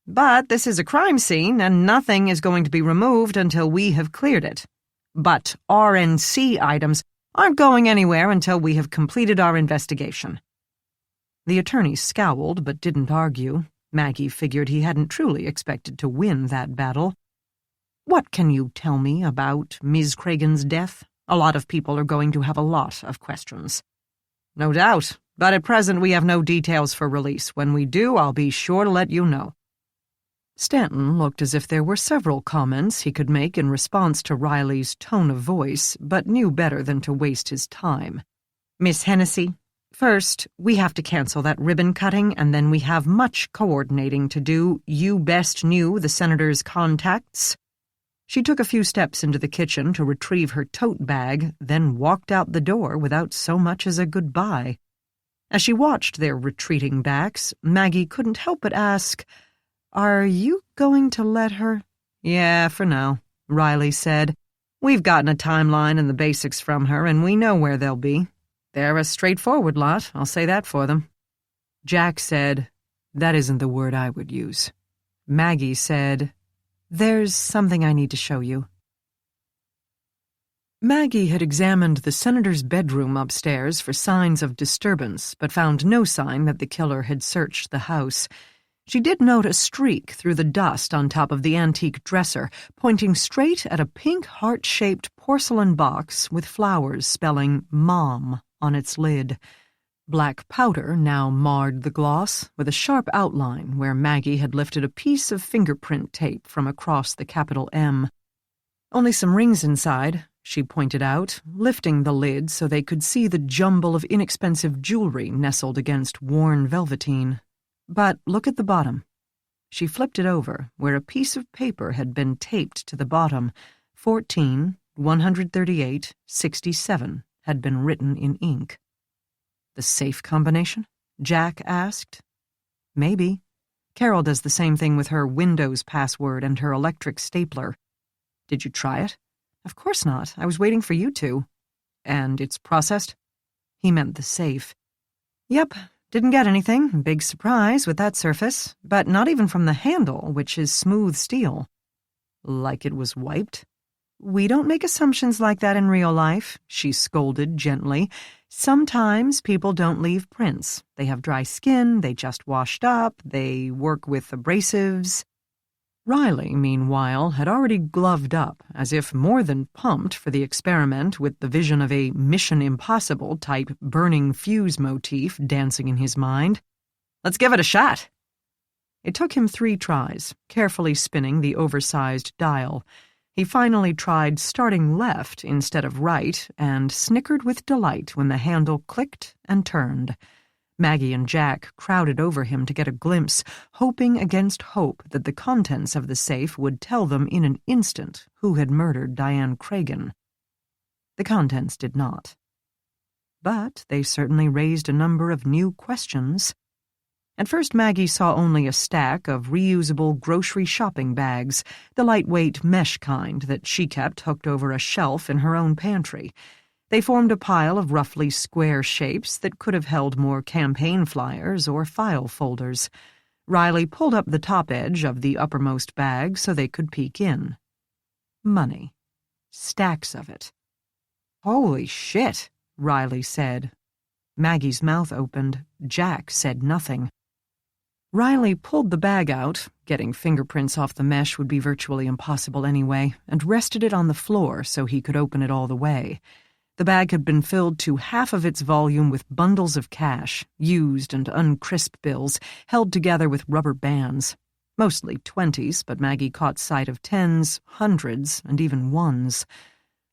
"But this is a crime scene, and nothing is going to be removed until we have cleared it. But RNC items aren't going anywhere until we have completed our investigation." The attorney scowled but didn't argue. Maggie figured he hadn't truly expected to win that battle. "What can you tell me about Ms. Cragen's death? A lot of people are going to have a lot of questions." "No doubt, but at present we have no details for release. When we do, I'll be sure to let you know." Stanton looked as if there were several comments he could make in response to Riley's tone of voice, but knew better than to waste his time. "Miss Hennessy, first, we have to cancel that ribbon cutting, and then we have much coordinating to do. You best knew the senator's contacts." She took a few steps into the kitchen to retrieve her tote bag, then walked out the door without so much as a goodbye. As she watched their retreating backs, Maggie couldn't help but ask, Are you going to let her? Yeah, for now, Riley said. We've gotten a timeline and the basics from her, and we know where they'll be. They're a straightforward lot, I'll say that for them. Jack said, That isn't the word I would use. Maggie said, There's something I need to show you. Maggie had examined the senator's bedroom upstairs for signs of disturbance, but found no sign that the killer had searched the house. She did note a streak through the dust on top of the antique dresser, pointing straight at a pink heart-shaped porcelain box with flowers spelling Mom on its lid. Black powder now marred the gloss, with a sharp outline where Maggie had lifted a piece of fingerprint tape from across the capital M. Only some rings inside, she pointed out, lifting the lid so they could see the jumble of inexpensive jewelry nestled against worn velveteen. But look at the bottom. She flipped it over, where a piece of paper had been taped to the bottom. 14, 138, 67 had been written in ink. The safe combination? Jack asked. Maybe. Carol does the same thing with her Windows password and her electric stapler. Did you try it? Of course not. I was waiting for you to. And it's processed? He meant the safe. Yep. Didn't get anything. Big surprise with that surface. But not even from the handle, which is smooth steel. Like it was wiped? We don't make assumptions like that in real life, she scolded gently. Sometimes people don't leave prints. They have dry skin, they just washed up, they work with abrasives. Riley, meanwhile, had already gloved up, as if more than pumped for the experiment with the vision of a Mission Impossible-type burning fuse motif dancing in his mind. Let's give it a shot. It took him 3 tries, carefully spinning the oversized dial. He finally tried starting left instead of right and snickered with delight when the handle clicked and turned. Maggie and Jack crowded over him to get a glimpse, hoping against hope that the contents of the safe would tell them in an instant who had murdered Diane Cragen. The contents did not. But they certainly raised a number of new questions. At first, Maggie saw only a stack of reusable grocery shopping bags, the lightweight mesh kind that she kept hooked over a shelf in her own pantry. They formed a pile of roughly square shapes that could have held more campaign flyers or file folders. Riley pulled up the top edge of the uppermost bag so they could peek in. Money. Stacks of it. Holy shit, Riley said. Maggie's mouth opened. Jack said nothing. Riley pulled the bag out, getting fingerprints off the mesh would be virtually impossible anyway, and rested it on the floor so he could open it all the way. The bag had been filled to half of its volume with bundles of cash, used and uncrisp bills, held together with rubber bands. Mostly 20s, but Maggie caught sight of 10s, 100s, and even 1s.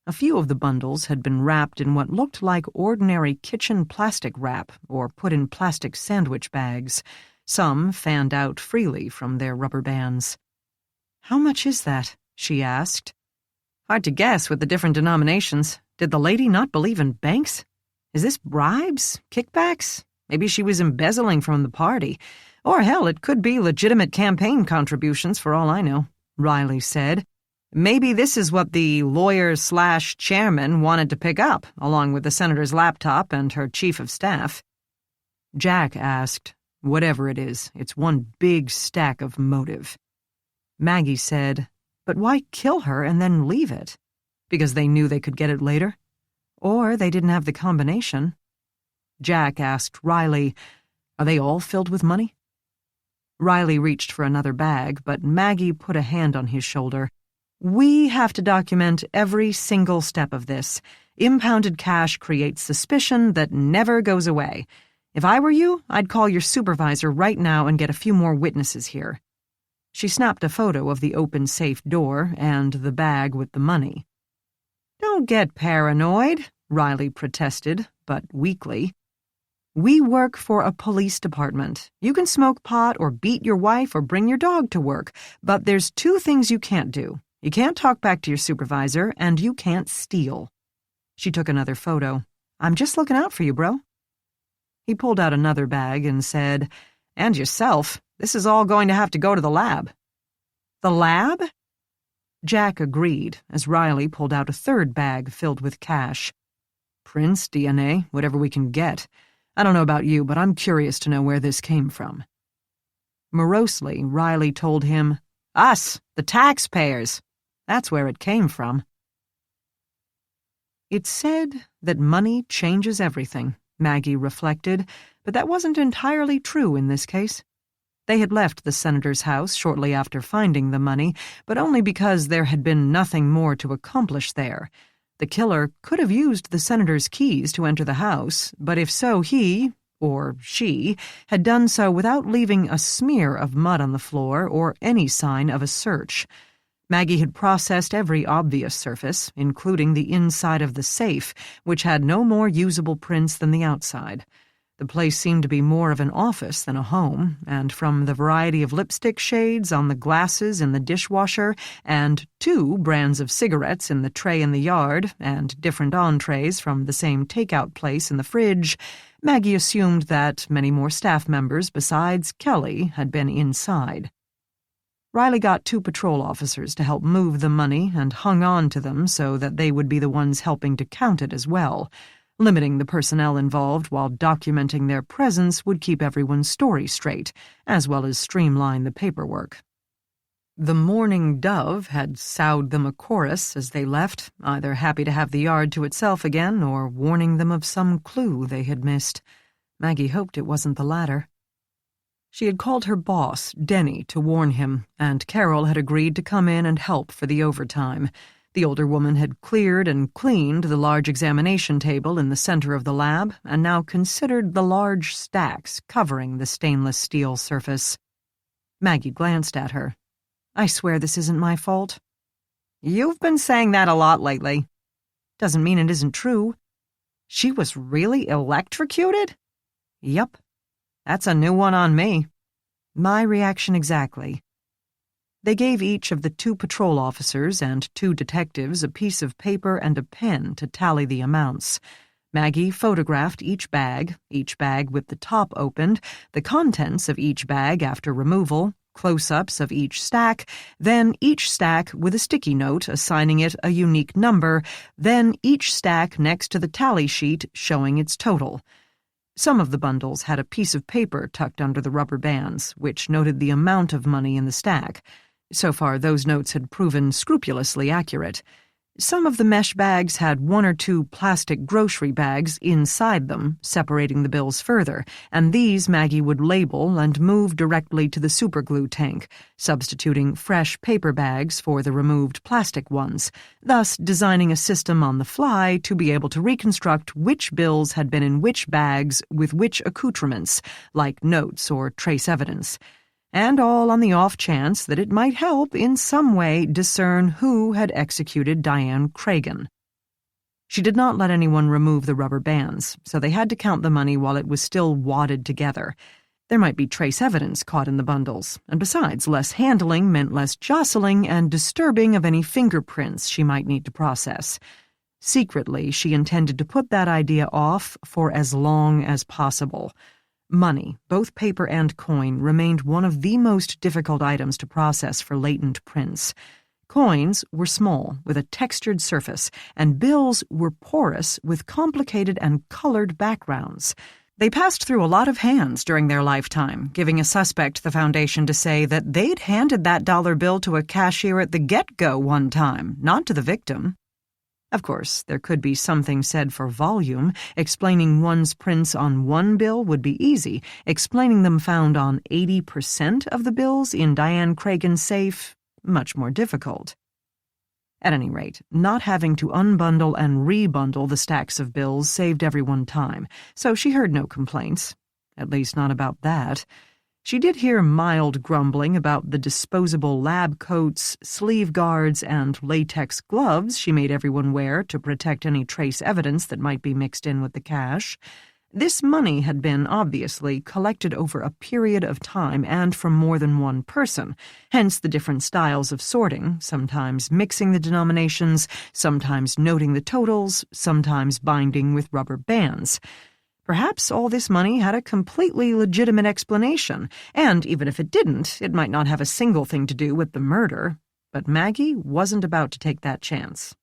A few of the bundles had been wrapped in what looked like ordinary kitchen plastic wrap or put in plastic sandwich bags. Some fanned out freely from their rubber bands. "How much is that?" she asked. "Hard to guess with the different denominations. Did the lady not believe in banks? Is this bribes? Kickbacks? Maybe she was embezzling from the party. Or hell, it could be legitimate campaign contributions for all I know," Riley said. "Maybe this is what the lawyer/chairman wanted to pick up, along with the senator's laptop and her chief of staff." Jack asked, "Whatever it is, it's one big stack of motive." Maggie said, "But why kill her and then leave it? Because they knew they could get it later? Or they didn't have the combination?" Jack asked Riley, "Are they all filled with money?" Riley reached for another bag, but Maggie put a hand on his shoulder. "We have to document every single step of this. Impounded cash creates suspicion that never goes away. If I were you, I'd call your supervisor right now and get a few more witnesses here." She snapped a photo of the open safe door and the bag with the money. "Don't get paranoid," Riley protested, but weakly. "We work for a police department. You can smoke pot or beat your wife or bring your dog to work, but there's 2 things you can't do. You can't talk back to your supervisor, and you can't steal." She took another photo. "I'm just looking out for you, bro." He pulled out another bag and said, "And yourself. This is all going to have to go to the lab." "The lab?" Jack agreed as Riley pulled out a third bag filled with cash. "Prince, DNA, whatever we can get. I don't know about you, but I'm curious to know where this came from." Morosely, Riley told him, "Us, the taxpayers. That's where it came from." It's said that money changes everything, Maggie reflected, but that wasn't entirely true in this case. They had left the senator's house shortly after finding the money, but only because there had been nothing more to accomplish there. The killer could have used the senator's keys to enter the house, but if so, he, or she, had done so without leaving a smear of mud on the floor or any sign of a search. Maggie had processed every obvious surface, including the inside of the safe, which had no more usable prints than the outside. The place seemed to be more of an office than a home, and from the variety of lipstick shades on the glasses in the dishwasher, and 2 brands of cigarettes in the tray in the yard, and different entrees from the same takeout place in the fridge, Maggie assumed that many more staff members besides Kelly had been inside. Riley got 2 patrol officers to help move the money and hung on to them so that they would be the ones helping to count it as well. Limiting the personnel involved while documenting their presence would keep everyone's story straight, as well as streamline the paperwork. The mourning dove had sowed them a chorus as they left, either happy to have the yard to itself again or warning them of some clue they had missed. Maggie hoped it wasn't the latter. She had called her boss, Denny, to warn him, and Carol had agreed to come in and help for the overtime. The older woman had cleared and cleaned the large examination table in the center of the lab and now considered the large stacks covering the stainless steel surface. Maggie glanced at her. "I swear this isn't my fault." "You've been saying that a lot lately." "Doesn't mean it isn't true." "She was really electrocuted?" "Yep. That's a new one on me." My reaction exactly. They gave each of the 2 patrol officers and 2 detectives a piece of paper and a pen to tally the amounts. Maggie photographed each bag with the top opened, the contents of each bag after removal, close-ups of each stack, then each stack with a sticky note assigning it a unique number, then each stack next to the tally sheet showing its total. Some of the bundles had a piece of paper tucked under the rubber bands, which noted the amount of money in the stack. So far, those notes had proven scrupulously accurate. Some of the mesh bags had 1 or 2 plastic grocery bags inside them, separating the bills further, and these Maggie would label and move directly to the superglue tank, substituting fresh paper bags for the removed plastic ones, thus designing a system on the fly to be able to reconstruct which bills had been in which bags with which accoutrements, like notes or trace evidence. And all on the off chance that it might help in some way discern who had executed Diane Cragen. She did not let anyone remove the rubber bands, so they had to count the money while it was still wadded together. There might be trace evidence caught in the bundles, and besides, less handling meant less jostling and disturbing of any fingerprints she might need to process. Secretly, she intended to put that idea off for as long as possible. Money, both paper and coin, remained one of the most difficult items to process for latent prints. Coins were small, with a textured surface, and bills were porous, with complicated and colored backgrounds. They passed through a lot of hands during their lifetime, giving a suspect the foundation to say that they'd handed that dollar bill to a cashier at the get-go one time, not to the victim. Of course, there could be something said for volume. Explaining one's prints on one bill would be easy. Explaining them found on 80% of the bills in Diane Cragen's safe, much more difficult. At any rate, not having to unbundle and rebundle the stacks of bills saved everyone time, so she heard no complaints. At least not about that. She did hear mild grumbling about the disposable lab coats, sleeve guards, and latex gloves she made everyone wear to protect any trace evidence that might be mixed in with the cash. This money had been, obviously, collected over a period of time and from more than one person, hence the different styles of sorting, sometimes mixing the denominations, sometimes noting the totals, sometimes binding with rubber bands. Perhaps all this money had a completely legitimate explanation, and even if it didn't, it might not have a single thing to do with the murder. But Maggie wasn't about to take that chance.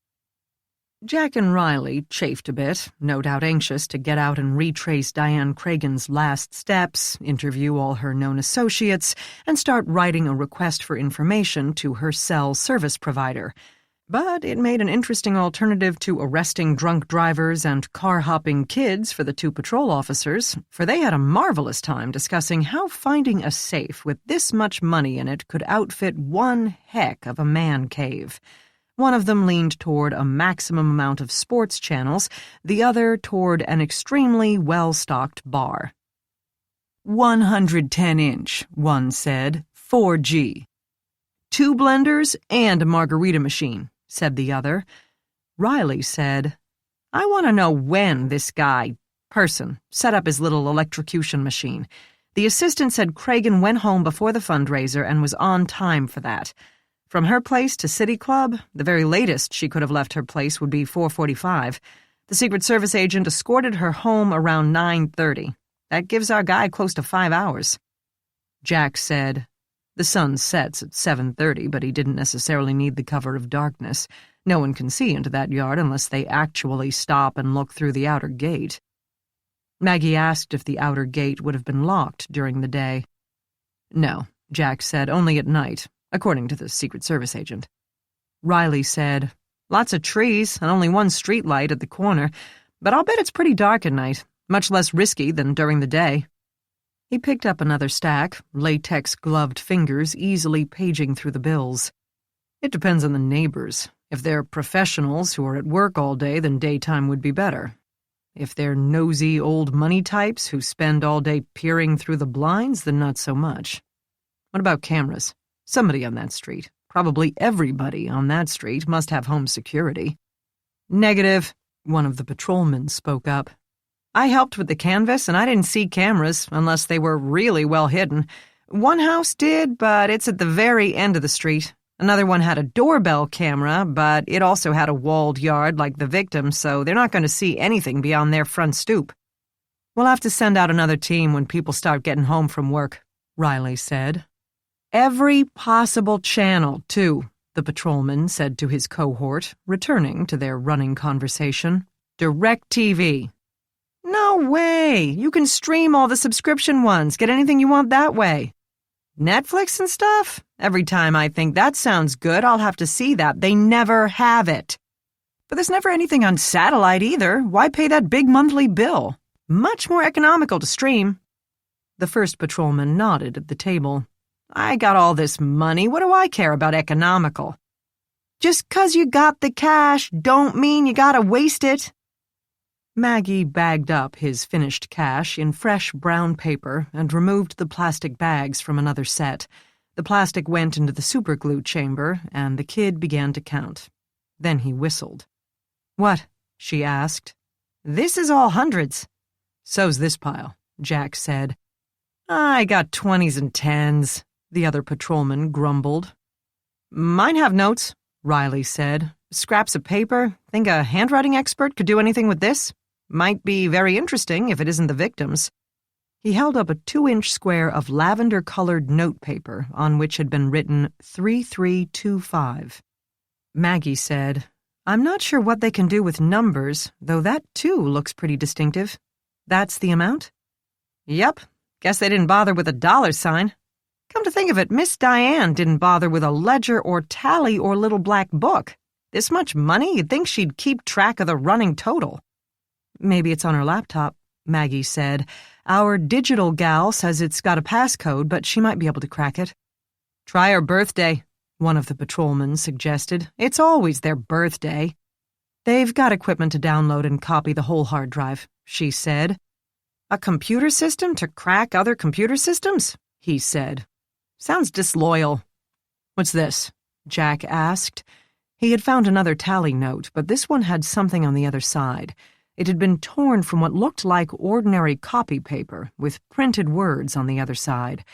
Jack and Riley chafed a bit, no doubt anxious to get out and retrace Diane Cragen's last steps, interview all her known associates, and start writing a request for information to her cell service provider. But it made an interesting alternative to arresting drunk drivers and car-hopping kids for the two patrol officers, for they had a marvelous time discussing how finding a safe with this much money in it could outfit one heck of a man cave. One of them leaned toward a maximum amount of sports channels, the other toward an extremely well-stocked bar. 110-inch, one said, 4G. 2 blenders and a margarita machine, said the other. Riley said, I want to know when this person set up his little electrocution machine. The assistant said Cragen went home before the fundraiser and was on time for that. From her place to City Club, the very latest she could have left her place would be 4:45. The Secret Service agent escorted her home around 9:30. That gives our guy close to 5 hours. Jack said, the sun sets at 7:30, but he didn't necessarily need the cover of darkness. No one can see into that yard unless they actually stop and look through the outer gate. Maggie asked if the outer gate would have been locked during the day. No, Jack said, only at night, according to the Secret Service agent. Riley said, lots of trees and only one street light at the corner, but I'll bet it's pretty dark at night, much less risky than during the day. He picked up another stack, latex-gloved fingers easily paging through the bills. It depends on the neighbors. If they're professionals who are at work all day, then daytime would be better. If they're nosy old money types who spend all day peering through the blinds, then not so much. What about cameras? Somebody on that street, probably everybody on that street, must have home security. Negative, one of the patrolmen spoke up. I helped with the canvass, and I didn't see cameras unless they were really well hidden. One house did, but it's at the very end of the street. Another one had a doorbell camera, but it also had a walled yard like the victim, so they're not going to see anything beyond their front stoop. We'll have to send out another team when people start getting home from work, Riley said. Every possible channel, too, the patrolman said to his cohort, returning to their running conversation. DirecTV. No way! You can stream all the subscription ones, get anything you want that way. Netflix and stuff? Every time I think that sounds good, I'll have to see that. They never have it. But there's never anything on satellite either. Why pay that big monthly bill? Much more economical to stream. The first patrolman nodded at the table. I got all this money. What do I care about economical? Just 'cause you got the cash don't mean you gotta waste it. Maggie bagged up his finished cash in fresh brown paper and removed the plastic bags from another set. The plastic went into the superglue chamber, and the kid began to count. Then he whistled. What? She asked. This is all hundreds. So's this pile, Jack said. I got 20s and 10s, the other patrolman grumbled. Mine have notes, Riley said. Scraps of paper. Think a handwriting expert could do anything with this? Might be very interesting if it isn't the victim's. He held up a 2-inch square of lavender-colored notepaper on which had been written 3325. Maggie said, I'm not sure what they can do with numbers, though that, too, looks pretty distinctive. That's the amount? Yep. Guess they didn't bother with a $sign. Come to think of it, Miss Diane didn't bother with a ledger or tally or little black book. This much money, you'd think she'd keep track of the running total. Maybe it's on her laptop, Maggie said. Our digital gal says it's got a passcode, but she might be able to crack it. Try her birthday, one of the patrolmen suggested. It's always their birthday. They've got equipment to download and copy the whole hard drive, she said. A computer system to crack other computer systems? He said. Sounds disloyal. What's this? Jack asked. He had found another tally note, but this one had something on the other side. It had been torn from what looked like ordinary copy paper, with printed words on the other side.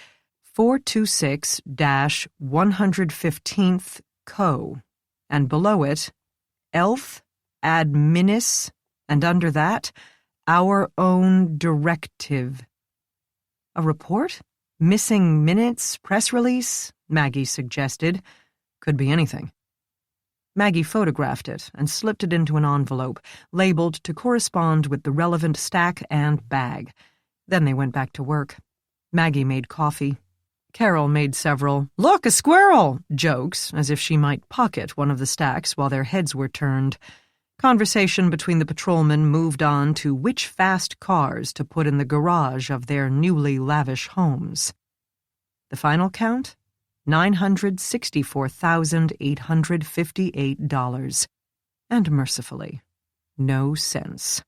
426-115th Co. And below it, Elf Adminis, and under that, Our own directive. A report? Missing minutes? Press release? Maggie suggested. Could be anything. Maggie photographed it and slipped it into an envelope, labeled to correspond with the relevant stack and bag. Then they went back to work. Maggie made coffee. Carol made several "Look, a squirrel!" jokes, as if she might pocket one of the stacks while their heads were turned. Conversation between the patrolmen moved on to which fast cars to put in the garage of their newly lavish homes. The final count? $964,858. And mercifully, no cents.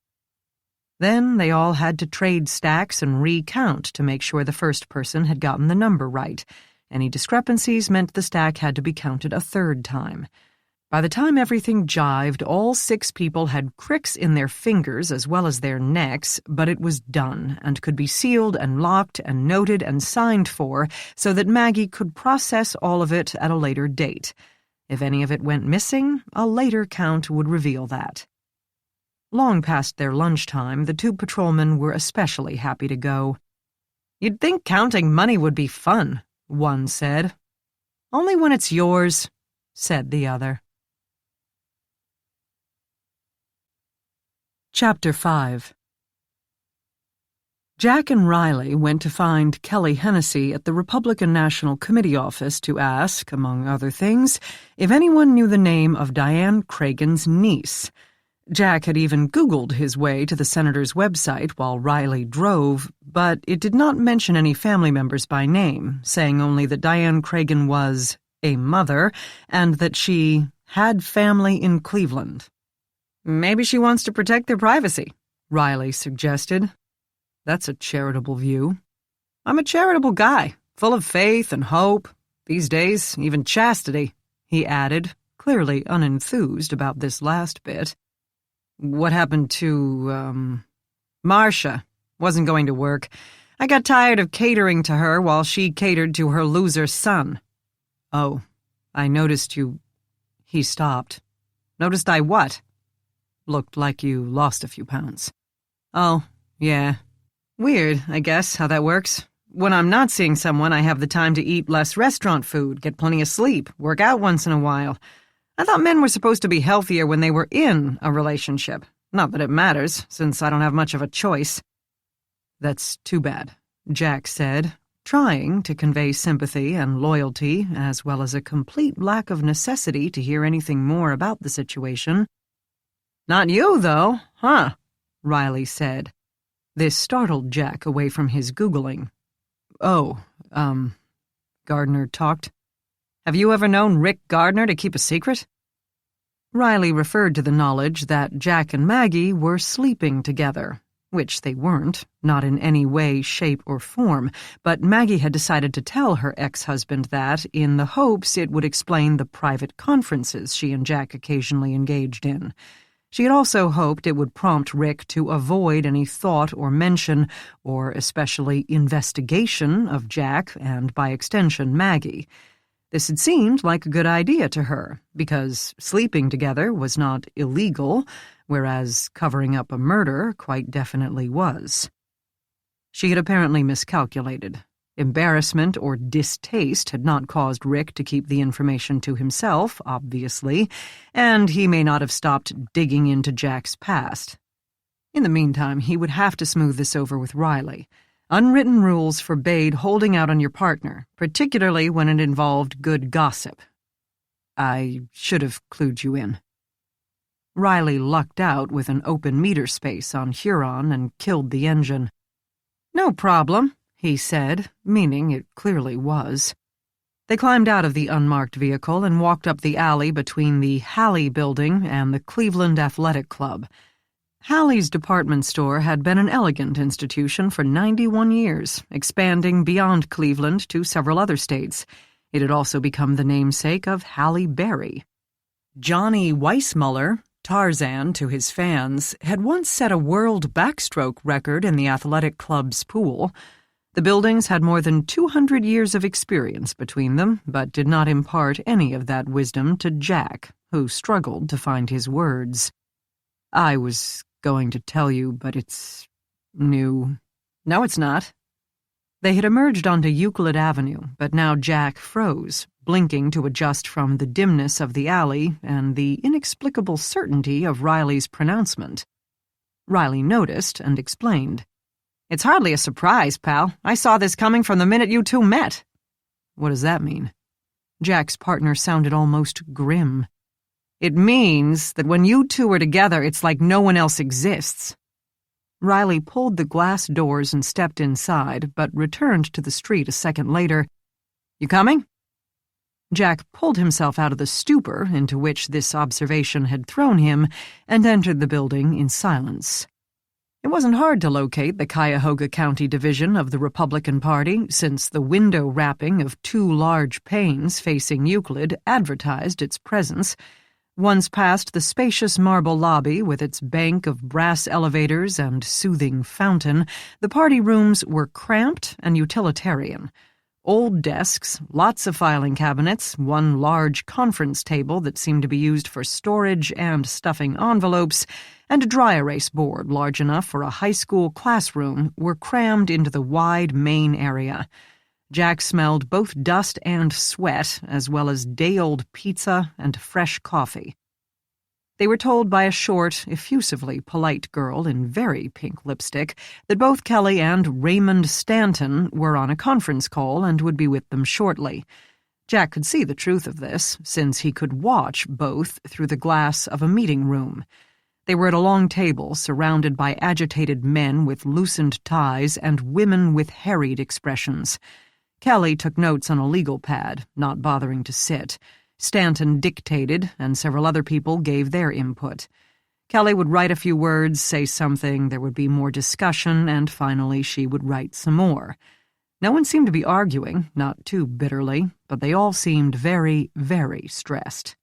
Then they all had to trade stacks and recount to make sure the first person had gotten the number right. Any discrepancies meant the stack had to be counted a third time. By the time everything jived, all 6 people had cricks in their fingers as well as their necks, but it was done and could be sealed and locked and noted and signed for so that Maggie could process all of it at a later date. If any of it went missing, a later count would reveal that. Long past their lunchtime, the 2 patrolmen were especially happy to go. "You'd think counting money would be fun," one said. "Only when it's yours," said the other. Chapter 5. Jack and Riley went to find Kelly Hennessy at the Republican National Committee office to ask, among other things, if anyone knew the name of Diane Cragen's niece. Jack had even Googled his way to the senator's website while Riley drove, but it did not mention any family members by name, saying only that Diane Cragen was a mother and that she had family in Cleveland. "Maybe she wants to protect their privacy," Riley suggested. "That's a charitable view." "I'm a charitable guy, full of faith and hope. These days, even chastity," he added, clearly unenthused about this last bit. "What happened to, Marcia? Wasn't going to work. I got tired of catering to her while she catered to her loser son." "Oh, I noticed you—" He stopped. "Noticed I what?" "Looked like you lost a few pounds." "Oh, yeah. Weird, I guess, how that works. When I'm not seeing someone, I have the time to eat less restaurant food, get plenty of sleep, work out once in a while. I thought men were supposed to be healthier when they were in a relationship. Not that it matters, since I don't have much of a choice." "That's too bad," Jack said, trying to convey sympathy and loyalty, as well as a complete lack of necessity to hear anything more about the situation. "Not you, though, huh?" Riley said. This startled Jack away from his Googling. "Oh, Gardner talked. Have you ever known Rick Gardner to keep a secret?" Riley referred to the knowledge that Jack and Maggie were sleeping together, which they weren't, not in any way, shape, or form, but Maggie had decided to tell her ex-husband that in the hopes it would explain the private conferences she and Jack occasionally engaged in. She had also hoped it would prompt Rick to avoid any thought or mention, or especially investigation, of Jack and, by extension, Maggie. This had seemed like a good idea to her, because sleeping together was not illegal, whereas covering up a murder quite definitely was. She had apparently miscalculated. Embarrassment or distaste had not caused Rick to keep the information to himself, obviously, and he may not have stopped digging into Jack's past. In the meantime, he would have to smooth this over with Riley. Unwritten rules forbade holding out on your partner, particularly when it involved good gossip. "I should have clued you in." Riley lucked out with an open meter space on Huron and killed the engine. "No problem," he said, meaning it clearly was. They climbed out of the unmarked vehicle and walked up the alley between the Halley building and the Cleveland Athletic Club. Halley's department store had been an elegant institution for 91 years, expanding beyond Cleveland to several other states. It had also become the namesake of Halle Berry. Johnny Weissmuller, Tarzan to his fans, had once set a world backstroke record in the athletic club's pool. The buildings had more than 200 years of experience between them, but did not impart any of that wisdom to Jack, who struggled to find his words. "I was going to tell you, but it's new." "No, it's not." They had emerged onto Euclid Avenue, but now Jack froze, blinking to adjust from the dimness of the alley and the inexplicable certainty of Riley's pronouncement. Riley noticed and explained. "It's hardly a surprise, pal. I saw this coming from the minute you two met." "What does that mean?" Jack's partner sounded almost grim. "It means that when you two are together, it's like no one else exists." Riley pulled the glass doors and stepped inside, but returned to the street a second later. "You coming?" Jack pulled himself out of the stupor into which this observation had thrown him and entered the building in silence. It wasn't hard to locate the Cuyahoga County division of the Republican Party, since the window wrapping of two large panes facing Euclid advertised its presence. Once past the spacious marble lobby with its bank of brass elevators and soothing fountain, the party rooms were cramped and utilitarian. Old desks, lots of filing cabinets, one large conference table that seemed to be used for storage and stuffing envelopes, and a dry erase board large enough for a high school classroom were crammed into the wide main area. Jack smelled both dust and sweat, as well as day-old pizza and fresh coffee. They were told by a short, effusively polite girl in very pink lipstick that both Kelly and Raymond Stanton were on a conference call and would be with them shortly. Jack could see the truth of this, since he could watch both through the glass of a meeting room. They were at a long table surrounded by agitated men with loosened ties and women with harried expressions. Kelly took notes on a legal pad, not bothering to sit. Stanton dictated, and several other people gave their input. Kelly would write a few words, say something, there would be more discussion, and finally she would write some more. No one seemed to be arguing, not too bitterly, but they all seemed very, very stressed.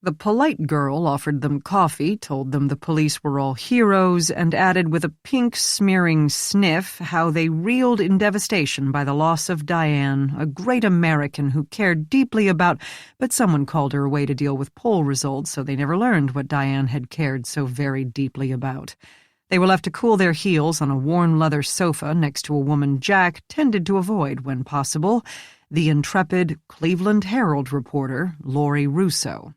The polite girl offered them coffee, told them the police were all heroes, and added with a pink-smearing sniff how they reeled in devastation by the loss of Diane, a great American who cared deeply about, but someone called her away to deal with poll results, so they never learned what Diane had cared so very deeply about. They were left to cool their heels on a worn leather sofa next to a woman Jack tended to avoid when possible, the intrepid Cleveland Herald reporter, Lori Russo.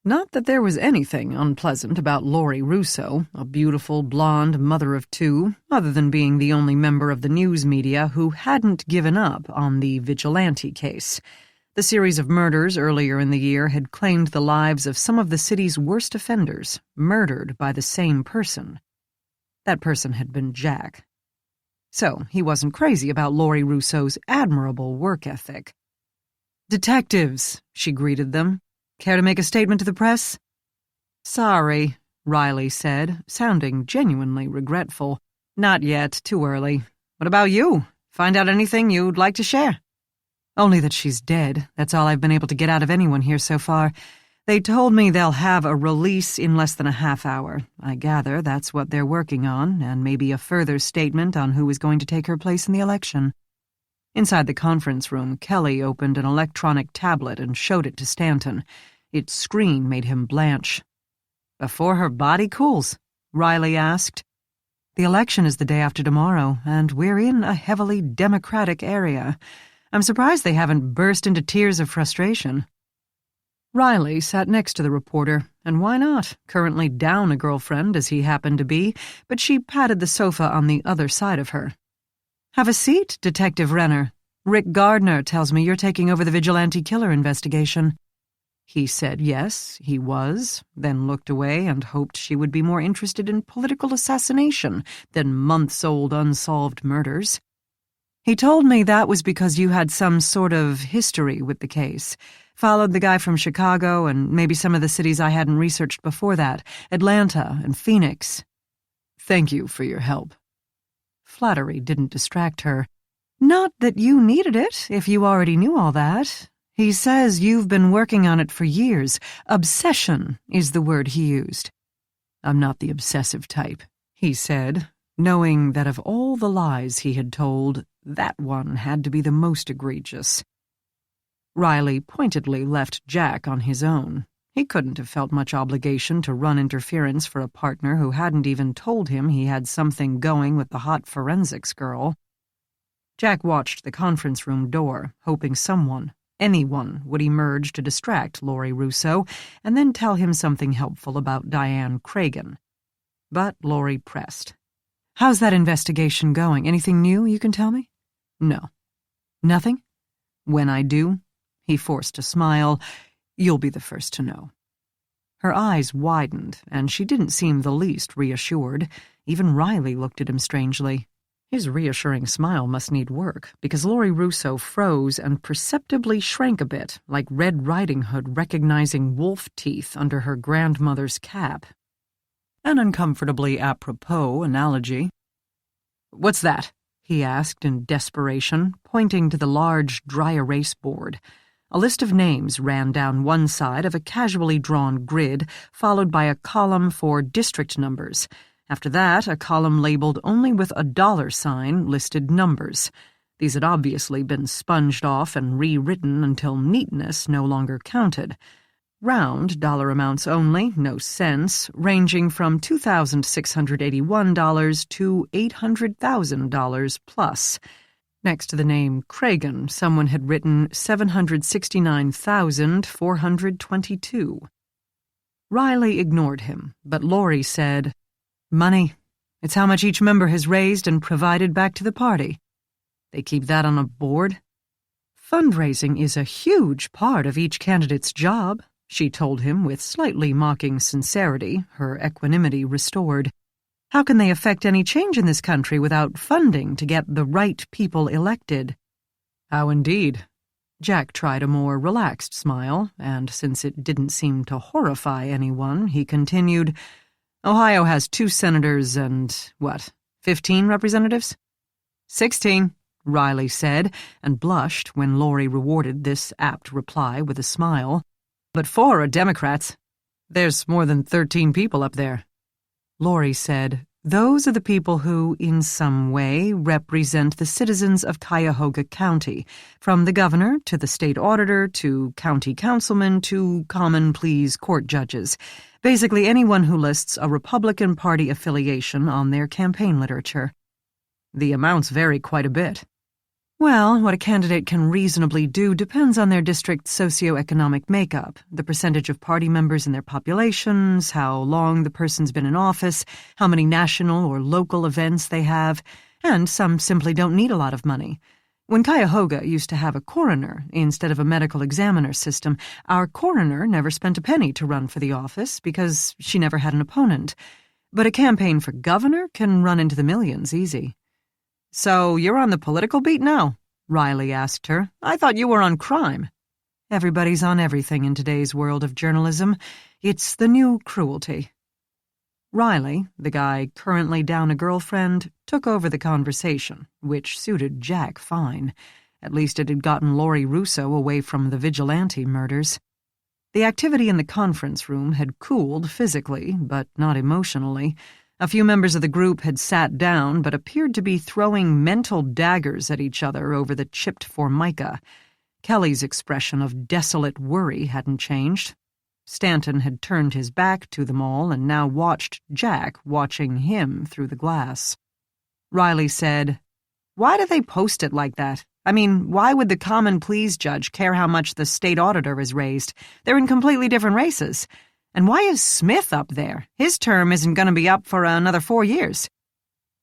Not that there was anything unpleasant about Lori Russo, a beautiful, blonde mother of two, other than being the only member of the news media who hadn't given up on the vigilante case. The series of murders earlier in the year had claimed the lives of some of the city's worst offenders, murdered by the same person. That person had been Jack. So he wasn't crazy about Lori Russo's admirable work ethic. "Detectives," she greeted them. "Care to make a statement to the press?" "Sorry," Riley said, sounding genuinely regretful. "Not yet, too early. What about you? Find out anything you'd like to share?" "Only that she's dead. That's all I've been able to get out of anyone here so far. They told me they'll have a release in less than a half hour. I gather that's what they're working on, and maybe a further statement on who is going to take her place in the election." Inside the conference room, Kelly opened an electronic tablet and showed it to Stanton. Its screen made him blanch. "Before her body cools?" Riley asked. "The election is the day after tomorrow, and we're in a heavily Democratic area. I'm surprised they haven't burst into tears of frustration." Riley sat next to the reporter, and why not? Currently down a girlfriend, as he happened to be, but she patted the sofa on the other side of her. "Have a seat, Detective Renner. Rick Gardner tells me you're taking over the vigilante killer investigation." He said yes, he was, then looked away and hoped she would be more interested in political assassination than months-old unsolved murders. "He told me that was because you had some sort of history with the case. Followed the guy from Chicago and maybe some of the cities I hadn't researched before that, Atlanta and Phoenix." "Thank you for your help." Flattery didn't distract her. "Not that you needed it, if you already knew all that. He says you've been working on it for years. Obsession is the word he used." "I'm not the obsessive type," he said, knowing that of all the lies he had told, that one had to be the most egregious. Riley pointedly left Jack on his own. He couldn't have felt much obligation to run interference for a partner who hadn't even told him he had something going with the hot forensics girl. Jack watched the conference room door, hoping someone, anyone, would emerge to distract Laurie Russo and then tell him something helpful about Diane Cragen. But Laurie pressed. "How's that investigation going? Anything new you can tell me?" "No." "Nothing?" "When I do," he forced a smile, "you'll be the first to know." Her eyes widened, and she didn't seem the least reassured. Even Riley looked at him strangely. His reassuring smile must need work, because Laurie Russo froze and perceptibly shrank a bit, like Red Riding Hood recognizing wolf teeth under her grandmother's cap. An uncomfortably apropos analogy. "What's that?" he asked in desperation, pointing to the large dry erase board. A list of names ran down one side of a casually drawn grid, followed by a column for district numbers. After that, a column labeled only with a $sign listed numbers. These had obviously been sponged off and rewritten until neatness no longer counted. Round dollar amounts only, no cents, ranging from $2,681 to $800,000 plus. Next to the name Cragen, someone had written $769,422. Riley ignored him, but Laurie said, "Money. It's how much each member has raised and provided back to the party. They keep that on a board?" "Fundraising is a huge part of each candidate's job," she told him with slightly mocking sincerity, her equanimity restored. "How can they affect any change in this country without funding to get the right people elected?" "How indeed?" Jack tried a more relaxed smile, and since it didn't seem to horrify anyone, he continued, "Ohio has 2 senators and, 15 representatives?" 16, Riley said, and blushed when Laurie rewarded this apt reply with a smile. "But 4 are Democrats. There's more than 13 people up there." Laurie said, "Those are the people who, in some way, represent the citizens of Cuyahoga County, from the governor to the state auditor to county councilmen to common pleas court judges. Basically anyone who lists a Republican Party affiliation on their campaign literature." "The amounts vary quite a bit." "Well, what a candidate can reasonably do depends on their district's socioeconomic makeup, the percentage of party members in their populations, how long the person's been in office, how many national or local events they have, and some simply don't need a lot of money. When Cuyahoga used to have a coroner instead of a medical examiner system, our coroner never spent a penny to run for the office because she never had an opponent. But a campaign for governor can run into the millions easy." "So you're on the political beat now?" Riley asked her. "I thought you were on crime." "Everybody's on everything in today's world of journalism. It's the new cruelty." Riley, the guy currently down a girlfriend, took over the conversation, which suited Jack fine. At least it had gotten Laurie Russo away from the vigilante murders. The activity in the conference room had cooled physically, but not emotionally. A few members of the group had sat down but appeared to be throwing mental daggers at each other over the chipped formica. Kelly's expression of desolate worry hadn't changed. Stanton had turned his back to them all and now watched Jack watching him through the glass. Riley said, "Why do they post it like that? I mean, why would the common pleas judge care how much the state auditor is raised? They're in completely different races. And why is Smith up there? His term isn't going to be up for another 4 years."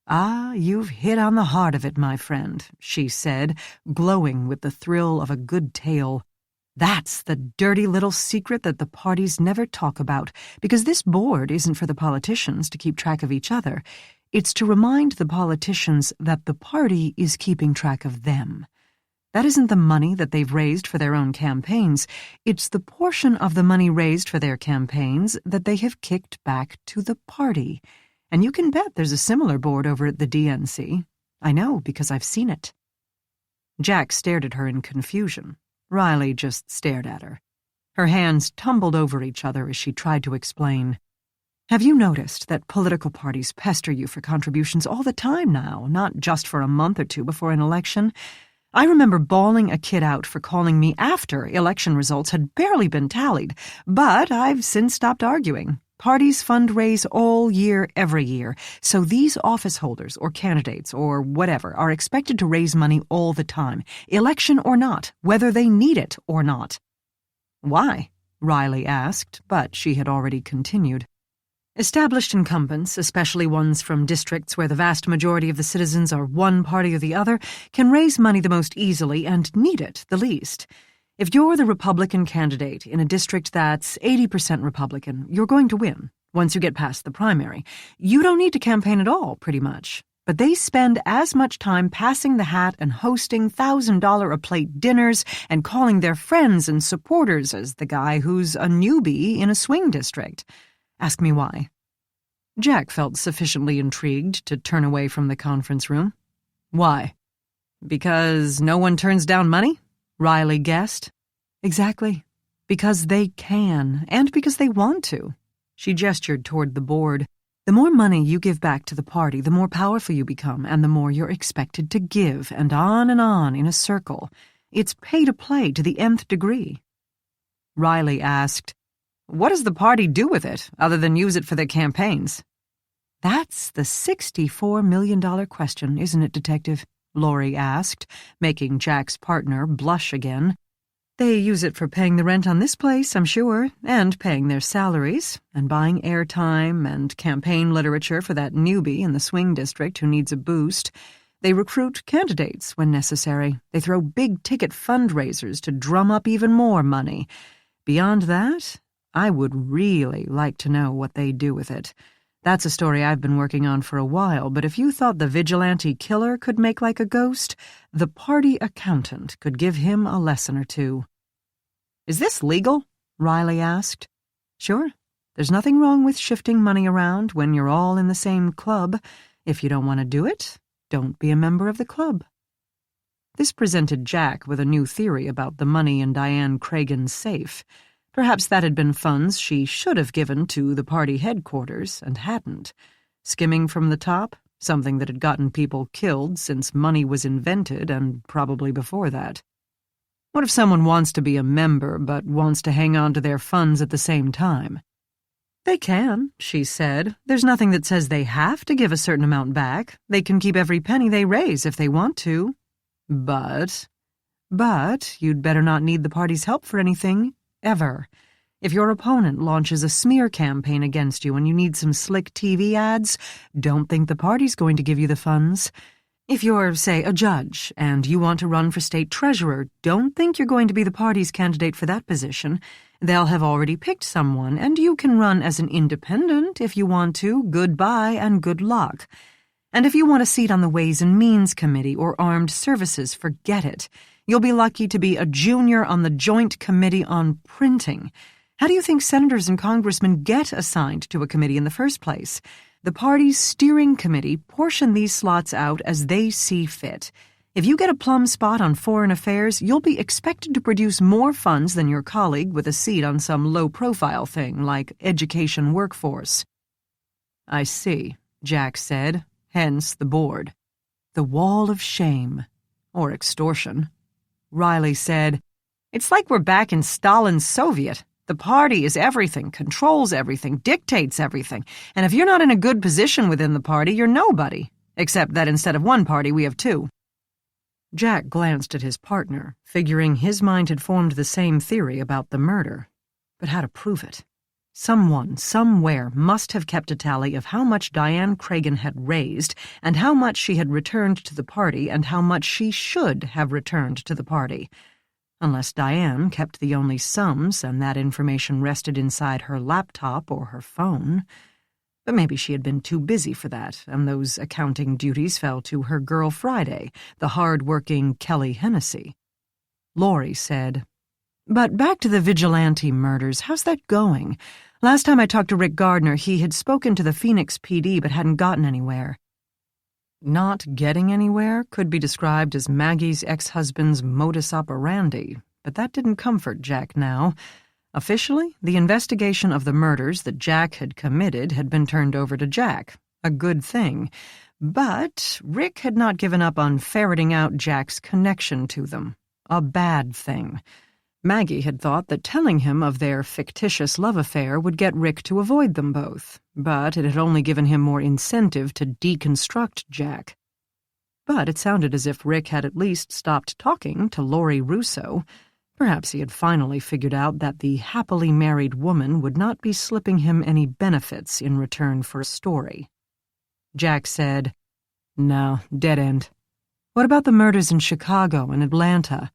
"Ah, you've hit on the heart of it, my friend," she said, glowing with the thrill of a good tale. "That's the dirty little secret that the parties never talk about, because this board isn't for the politicians to keep track of each other. It's to remind the politicians that the party is keeping track of them. That isn't the money that they've raised for their own campaigns. It's the portion of the money raised for their campaigns that they have kicked back to the party. And you can bet there's a similar board over at the DNC. I know, because I've seen it." Jack stared at her in confusion. Riley just stared at her. Her hands tumbled over each other as she tried to explain. "Have you noticed that political parties pester you for contributions all the time now, not just for a month or two before an election? I remember bawling a kid out for calling me after election results had barely been tallied, but I've since stopped arguing. Parties fundraise all year, every year, so these office holders or candidates or whatever are expected to raise money all the time, election or not, whether they need it or not. Why? Riley asked, but she had already continued. Established incumbents, especially ones from districts where the vast majority of the citizens are one party or the other, can raise money the most easily and need it the least. If you're the Republican candidate in a district that's 80% Republican, you're going to win once you get past the primary. You don't need to campaign at all, pretty much. But they spend as much time passing the hat and hosting $1,000-a-plate dinners and calling their friends and supporters as the guy who's a newbie in a swing district. Ask me why. Jack felt sufficiently intrigued to turn away from the conference room. Why? Because no one turns down money? Riley guessed. Exactly. Because they can, and because they want to. She gestured toward the board. The more money you give back to the party, the more powerful you become, and the more you're expected to give, and on in a circle. It's pay to play to the nth degree. Riley asked, "What does the party do with it, other than use it for their campaigns?" That's the $64 million question, isn't it, Detective? Laurie asked, making Jack's partner blush again. They use it for paying the rent on this place, I'm sure, and paying their salaries, and buying airtime and campaign literature for that newbie in the swing district who needs a boost. They recruit candidates when necessary. They throw big-ticket fundraisers to drum up even more money. Beyond that, I would really like to know what they do with it. That's a story I've been working on for a while, but if you thought the vigilante killer could make like a ghost, the party accountant could give him a lesson or two. Is this legal? Riley asked. Sure. There's nothing wrong with shifting money around when you're all in the same club. If you don't want to do it, don't be a member of the club. This presented Jack with a new theory about the money in Diane Cragen's safe. Perhaps that had been funds she should have given to the party headquarters and hadn't. Skimming from the top, something that had gotten people killed since money was invented and probably before that. What if someone wants to be a member but wants to hang on to their funds at the same time? They can, she said. There's nothing that says they have to give a certain amount back. They can keep every penny they raise if they want to. But you'd better not need the party's help for anything. Ever. If your opponent launches a smear campaign against you and you need some slick TV ads, don't think the party's going to give you the funds. If you're, say, a judge and you want to run for state treasurer, don't think you're going to be the party's candidate for that position. They'll have already picked someone, and you can run as an independent if you want to. Goodbye and good luck. And if you want a seat on the Ways and Means Committee or Armed Services, forget it. You'll be lucky to be a junior on the Joint Committee on Printing. How do you think senators and congressmen get assigned to a committee in the first place? The party's steering committee portion these slots out as they see fit. If you get a plum spot on foreign affairs, you'll be expected to produce more funds than your colleague with a seat on some low-profile thing like education workforce. I see, Jack said, hence the board. The wall of shame, or extortion. Riley said, "It's like we're back in Stalin's Soviet. The party is everything, controls everything, dictates everything, and if you're not in a good position within the party, you're nobody, except that instead of one party, we have two." Jack glanced at his partner, figuring his mind had formed the same theory about the murder. But how to prove it? Someone, somewhere, must have kept a tally of how much Diane Cragen had raised, and how much she had returned to the party, and how much she should have returned to the party. Unless Diane kept the only sums, and that information rested inside her laptop or her phone. But maybe she had been too busy for that, and those accounting duties fell to her girl Friday, the hard-working Kelly Hennessy. Laurie said, "But back to the vigilante murders, how's that going? Last time I talked to Rick Gardner, he had spoken to the Phoenix PD but hadn't gotten anywhere." Not getting anywhere could be described as Maggie's ex-husband's modus operandi, but that didn't comfort Jack now. Officially, the investigation of the murders that Jack had committed had been turned over to Jack, a good thing. But Rick had not given up on ferreting out Jack's connection to them. A bad thing. Maggie had thought that telling him of their fictitious love affair would get Rick to avoid them both, but it had only given him more incentive to deconstruct Jack. But it sounded as if Rick had at least stopped talking to Laurie Russo. Perhaps he had finally figured out that the happily married woman would not be slipping him any benefits in return for a story. Jack said, "No, dead end. What about the murders in Chicago and Atlanta?"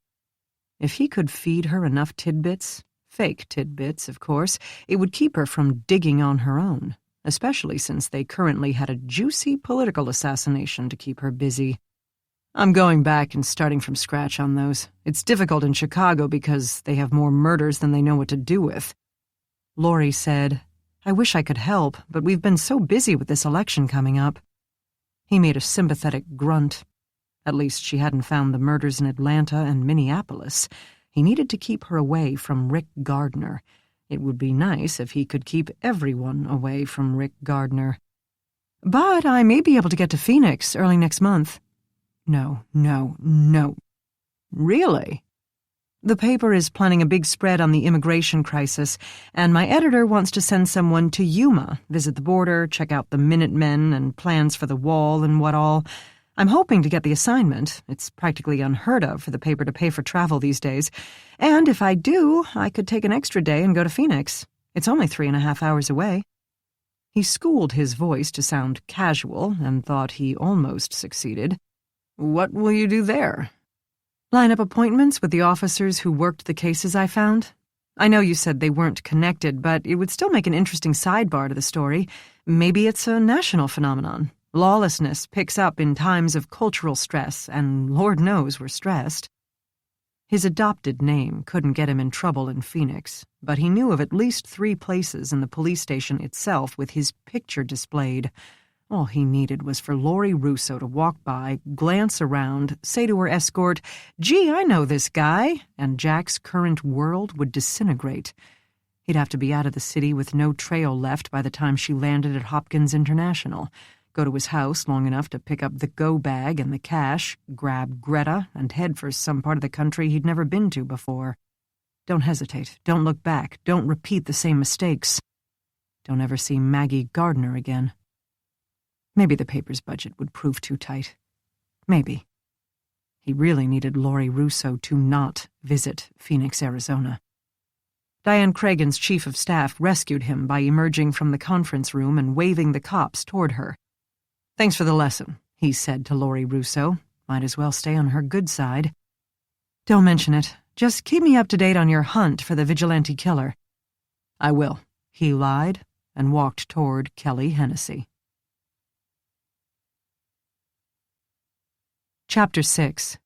If he could feed her enough tidbits, fake tidbits, of course, it would keep her from digging on her own, especially since they currently had a juicy political assassination to keep her busy. "I'm going back and starting from scratch on those. It's difficult in Chicago because they have more murders than they know what to do with." Laurie said, "I wish I could help, but we've been so busy with this election coming up." He made a sympathetic grunt. At least she hadn't found the murders in Atlanta and Minneapolis. He needed to keep her away from Rick Gardner. It would be nice if he could keep everyone away from Rick Gardner. "But I may be able to get to Phoenix early next month." No. "Really?" "The paper is planning a big spread on the immigration crisis, and my editor wants to send someone to Yuma, visit the border, check out the Minutemen and plans for the wall and what all. I'm hoping to get the assignment. It's practically unheard of for the paper to pay for travel these days. And if I do, I could take an extra day and go to Phoenix. It's only 3.5 hours away." He schooled his voice to sound casual and thought he almost succeeded. "What will you do there?" "Line up appointments with the officers who worked the cases I found. I know you said they weren't connected, but it would still make an interesting sidebar to the story. Maybe it's a national phenomenon. Lawlessness picks up in times of cultural stress, and Lord knows we're stressed." His adopted name couldn't get him in trouble in Phoenix, but he knew of at least 3 places in the police station itself with his picture displayed. All he needed was for Laurie Russo to walk by, glance around, say to her escort, "Gee, I know this guy," and Jack's current world would disintegrate. He'd have to be out of the city with no trail left by the time she landed at Hopkins International. Go to his house long enough to pick up the go bag and the cash, grab Greta, and head for some part of the country he'd never been to before. Don't hesitate. Don't look back. Don't repeat the same mistakes. Don't ever see Maggie Gardner again. Maybe the paper's budget would prove too tight. Maybe. He really needed Laurie Russo to not visit Phoenix, Arizona. Diane Cragen's chief of staff rescued him by emerging from the conference room and waving the cops toward her. "Thanks for the lesson," he said to Laurie Russo. Might as well stay on her good side. "Don't mention it. Just keep me up to date on your hunt for the vigilante killer." "I will," he lied, and walked toward Kelly Hennessy. Chapter 6.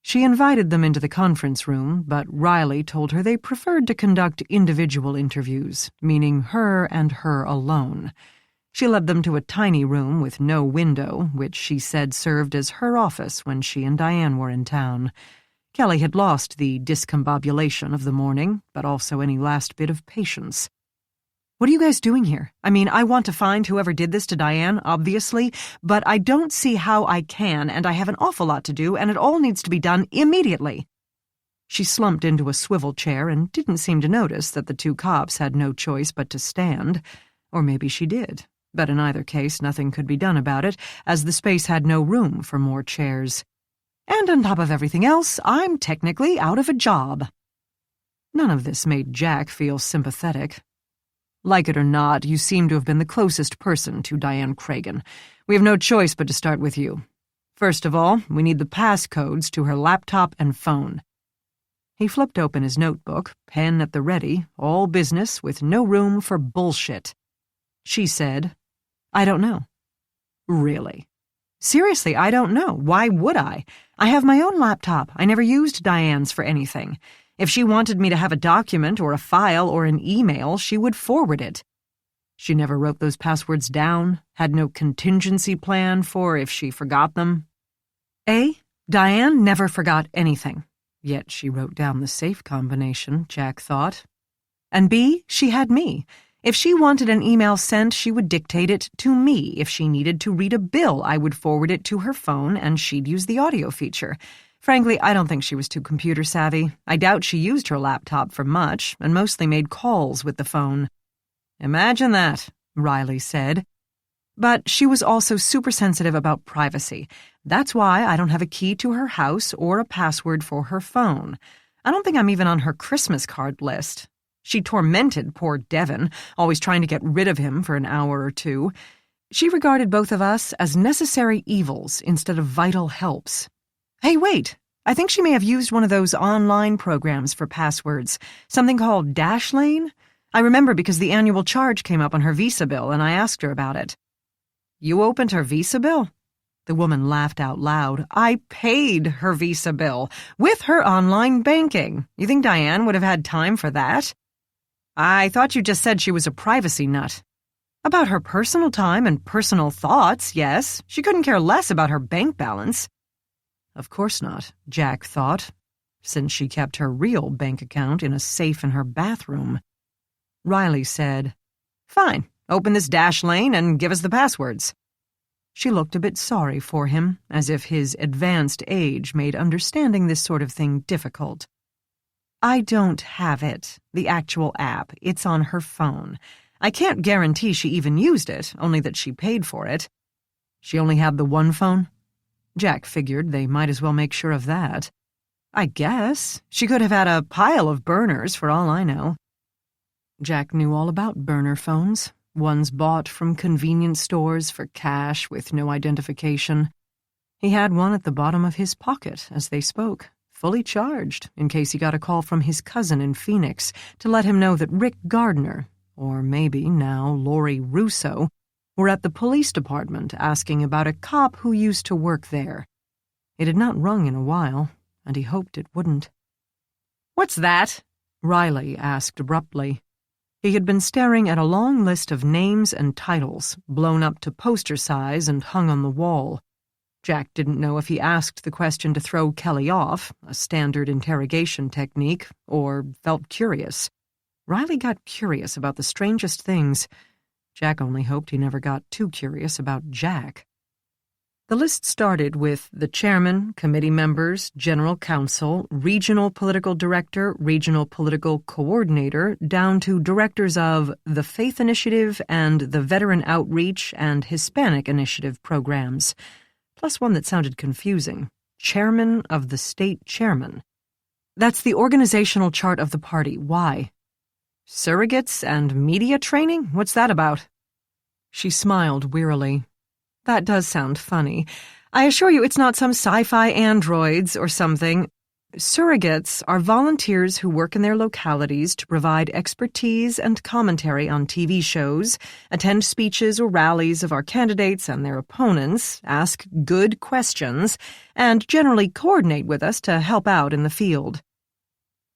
She invited them into the conference room, but Riley told her they preferred to conduct individual interviews, meaning her and her alone. She led them to a tiny room with no window, which she said served as her office when she and Diane were in town. Kelly had lost the discombobulation of the morning, but also any last bit of patience. "What are you guys doing here? I mean, I want to find whoever did this to Diane, obviously, but I don't see how I can, and I have an awful lot to do, and it all needs to be done immediately." She slumped into a swivel chair and didn't seem to notice that the 2 cops had no choice but to stand. Or maybe she did. But in either case, nothing could be done about it, as the space had no room for more chairs. "And on top of everything else, I'm technically out of a job." None of this made Jack feel sympathetic. "Like it or not, you seem to have been the closest person to Diane Cragen. We have no choice but to start with you. First of all, we need the passcodes to her laptop and phone." He flipped open his notebook, pen at the ready, all business with no room for bullshit. She said, "I don't know." "Really?" "Seriously, I don't know. Why would I? I have my own laptop. I never used Diane's for anything. If she wanted me to have a document or a file or an email, she would forward it. She never wrote those passwords down, had no contingency plan for if she forgot them." A, Diane never forgot anything. Yet she wrote down the safe combination, Jack thought. And B, she had me. If she wanted an email sent, she would dictate it to me. If she needed to read a bill, I would forward it to her phone, and she'd use the audio feature. Frankly, I don't think she was too computer savvy. I doubt she used her laptop for much, and mostly made calls with the phone. Imagine that, Riley said. But she was also super sensitive about privacy. That's why I don't have a key to her house or a password for her phone. I don't think I'm even on her Christmas card list. She tormented poor Devin, always trying to get rid of him for an hour or two. She regarded both of us as necessary evils instead of vital helps. Hey, wait! I think she may have used one of those online programs for passwords, something called Dashlane. I remember because the annual charge came up on her Visa bill and I asked her about it. You opened her Visa bill? The woman laughed out loud. I paid her Visa bill with her online banking. You think Diane would have had time for that? I thought you just said she was a privacy nut. About her personal time and personal thoughts, yes. She couldn't care less about her bank balance. Of course not, Jack thought, since she kept her real bank account in a safe in her bathroom. Riley said, Fine, open this Dashlane and give us the passwords. She looked a bit sorry for him, as if his advanced age made understanding this sort of thing difficult. I don't have it, the actual app. It's on her phone. I can't guarantee she even used it, only that she paid for it. She only had the one phone? Jack figured they might as well make sure of that. I guess. She could have had a pile of burners, for all I know. Jack knew all about burner phones, ones bought from convenience stores for cash with no identification. He had one at the bottom of his pocket as they spoke, fully charged, in case he got a call from his cousin in Phoenix to let him know that Rick Gardner, or maybe now Lori Russo, were at the police department asking about a cop who used to work there. It had not rung in a while, and he hoped it wouldn't. What's that? Riley asked abruptly. He had been staring at a long list of names and titles, blown up to poster size and hung on the wall. Jack didn't know if he asked the question to throw Kelly off, a standard interrogation technique, or felt curious. Riley got curious about the strangest things. Jack only hoped he never got too curious about Jack. The list started with the chairman, committee members, general counsel, regional political director, regional political coordinator, down to directors of the Faith Initiative and the Veteran Outreach and Hispanic Initiative programs, plus one that sounded confusing, chairman of the state chairman. That's the organizational chart of the party. Why? Surrogates and media training? What's that about? She smiled wearily. That does sound funny. I assure you it's not some sci-fi androids or something. Surrogates are volunteers who work in their localities to provide expertise and commentary on TV shows, attend speeches or rallies of our candidates and their opponents, ask good questions, and generally coordinate with us to help out in the field.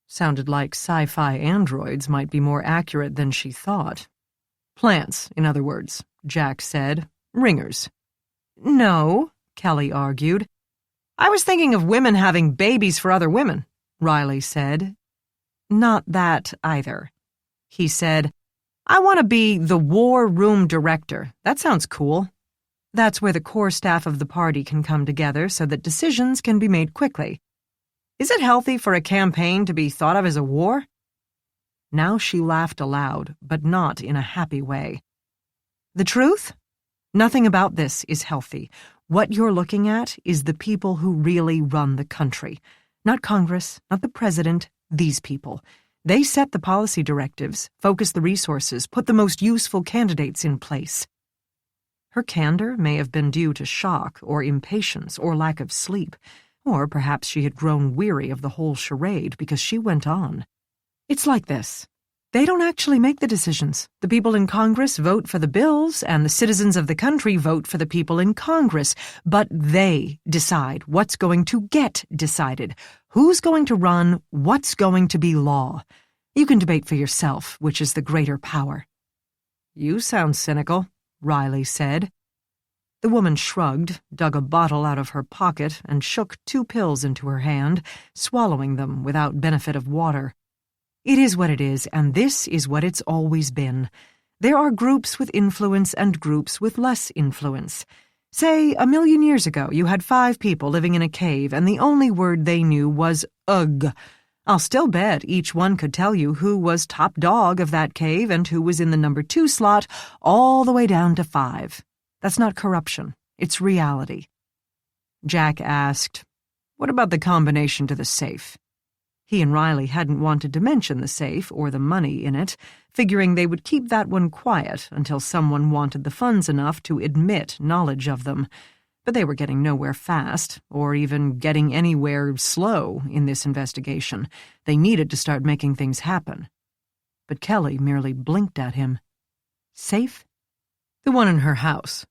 Sounded like sci-fi androids might be more accurate than she thought. Plants, in other words, Jack said. Ringers. No, Kelly argued. I was thinking of women having babies for other women, Riley said. Not that either. He said, I want to be the war room director. That sounds cool. That's where the core staff of the party can come together so that decisions can be made quickly. Is it healthy for a campaign to be thought of as a war? Now she laughed aloud, but not in a happy way. The truth? Nothing about this is healthy. What you're looking at is the people who really run the country. Not Congress, not the president, these people. They set the policy directives, focus the resources, put the most useful candidates in place. Her candor may have been due to shock or impatience or lack of sleep, or perhaps she had grown weary of the whole charade because she went on. It's like this. They don't actually make the decisions. The people in Congress vote for the bills, and the citizens of the country vote for the people in Congress. But they decide what's going to get decided, who's going to run, what's going to be law. You can debate for yourself which is the greater power. You sound cynical, Riley said. The woman shrugged, dug a bottle out of her pocket, and shook 2 pills into her hand, swallowing them without benefit of water. It is what it is, and this is what it's always been. There are groups with influence and groups with less influence. Say, 1,000,000 years ago, you had 5 people living in a cave, and the only word they knew was ugh. I'll still bet each one could tell you who was top dog of that cave and who was in the number 2 slot all the way down to 5. That's not corruption. It's reality. Jack asked, "What about the combination to the safe?" He and Riley hadn't wanted to mention the safe or the money in it, figuring they would keep that one quiet until someone wanted the funds enough to admit knowledge of them. But they were getting nowhere fast, or even getting anywhere slow in this investigation. They needed to start making things happen. But Kelly merely blinked at him. Safe? The one in her house.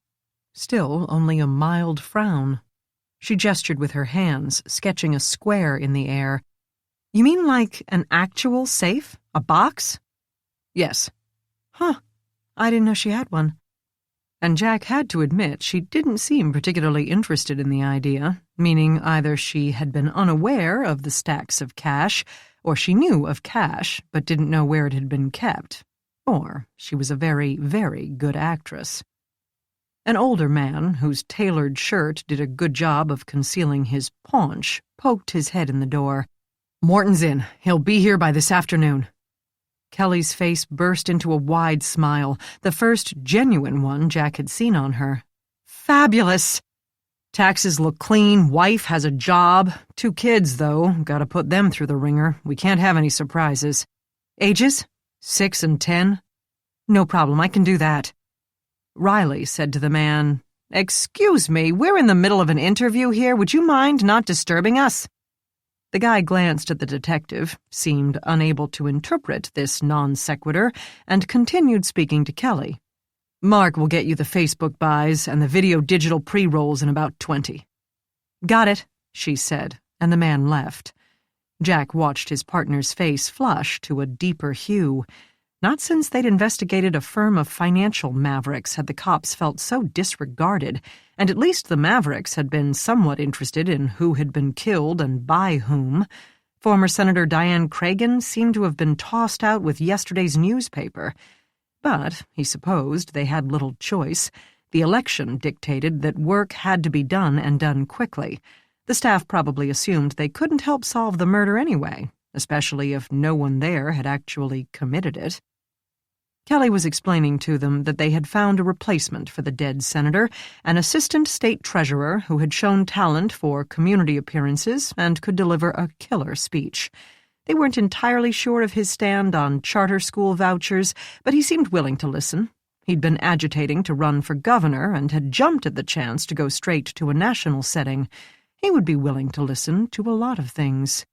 Still only a mild frown. She gestured with her hands, sketching a square in the air. "You mean like an actual safe? A box?" "Yes." "Huh. I didn't know she had one." And Jack had to admit she didn't seem particularly interested in the idea, meaning either she had been unaware of the stacks of cash, or she knew of cash but didn't know where it had been kept, or she was a very, very good actress. An older man, whose tailored shirt did a good job of concealing his paunch, poked his head in the door. "Morton's in. He'll be here by this afternoon." Kelly's face burst into a wide smile, the first genuine one Jack had seen on her. "Fabulous! Taxes look clean, wife has a job. 2 kids, though. Gotta put them through the ringer. We can't have any surprises. Ages? 6 and 10? No problem, I can do that." Riley said to the man, "Excuse me, we're in the middle of an interview here. Would you mind not disturbing us?" The guy glanced at the detective, seemed unable to interpret this non sequitur, and continued speaking to Kelly. "Mark will get you the Facebook buys and the video digital pre-rolls in about 20. "Got it," she said, and the man left. Jack watched his partner's face flush to a deeper hue. Not since they'd investigated a firm of financial mavericks had the cops felt so disregarded, and at least the mavericks had been somewhat interested in who had been killed and by whom. Former Senator Diane Cragen seemed to have been tossed out with yesterday's newspaper. But, he supposed, they had little choice. The election dictated that work had to be done and done quickly. The staff probably assumed they couldn't help solve the murder anyway, especially if no one there had actually committed it. Kelly was explaining to them that they had found a replacement for the dead senator, an assistant state treasurer who had shown talent for community appearances and could deliver a killer speech. They weren't entirely sure of his stand on charter school vouchers, but he seemed willing to listen. He'd been agitating to run for governor and had jumped at the chance to go straight to a national setting. He would be willing to listen to a lot of things.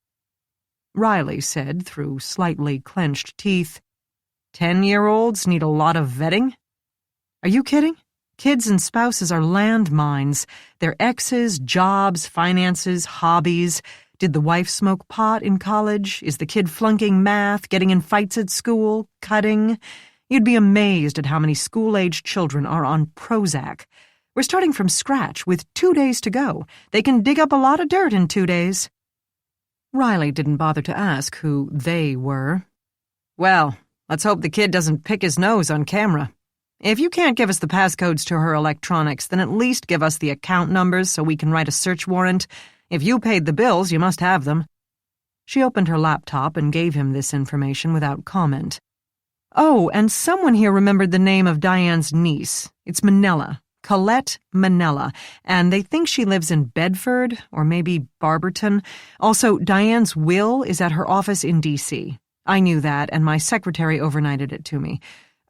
Riley said through slightly clenched teeth, 10-year-olds need a lot of vetting? Are you kidding? Kids and spouses are landmines. Their exes, jobs, finances, hobbies. Did the wife smoke pot in college? Is the kid flunking math, getting in fights at school, cutting? You'd be amazed at how many school-aged children are on Prozac. We're starting from scratch with 2 days to go. They can dig up a lot of dirt in 2 days. Riley didn't bother to ask who they were. "Well, let's hope the kid doesn't pick his nose on camera. If you can't give us the passcodes to her electronics, then at least give us the account numbers so we can write a search warrant. If you paid the bills, you must have them." She opened her laptop and gave him this information without comment. "Oh, and someone here remembered the name of Diane's niece. It's Manella, Colette Manella, and they think she lives in Bedford, or maybe Barberton. Also, Diane's will is at her office in D.C. I knew that, and my secretary overnighted it to me.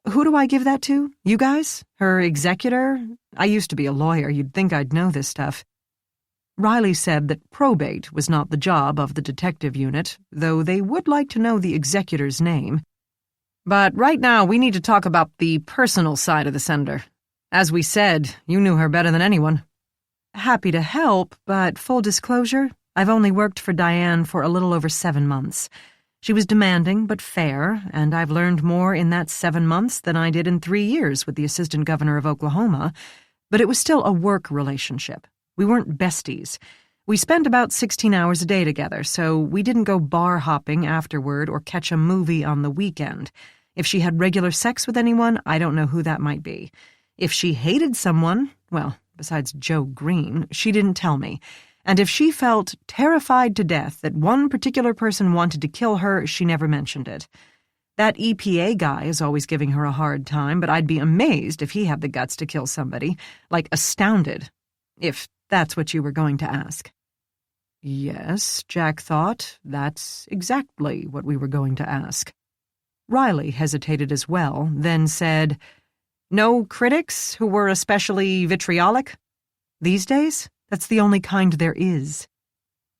Who do I give that to? You guys? Her executor? I used to be a lawyer. You'd think I'd know this stuff." Riley said that probate was not the job of the detective unit, though they would like to know the executor's name. "But right now we need to talk about the personal side of the senator. As we said, you knew her better than anyone." "Happy to help, but full disclosure, I've only worked for Diane for a little over 7 months. She was demanding but fair, and I've learned more in that 7 months than I did in 3 years with the assistant governor of Oklahoma. But it was still a work relationship. We weren't besties. We spent about 16 hours a day together, so we didn't go bar hopping afterward or catch a movie on the weekend. If she had regular sex with anyone, I don't know who that might be. If she hated someone, well, besides Joe Green, she didn't tell me. And if she felt terrified to death that one particular person wanted to kill her, she never mentioned it. That EPA guy is always giving her a hard time, but I'd be amazed if he had the guts to kill somebody. Like, astounded. If that's what you were going to ask. Yes, Jack thought, that's exactly what we were going to ask. Riley hesitated as well, then said, "No critics who were especially vitriolic? These days, that's the only kind there is."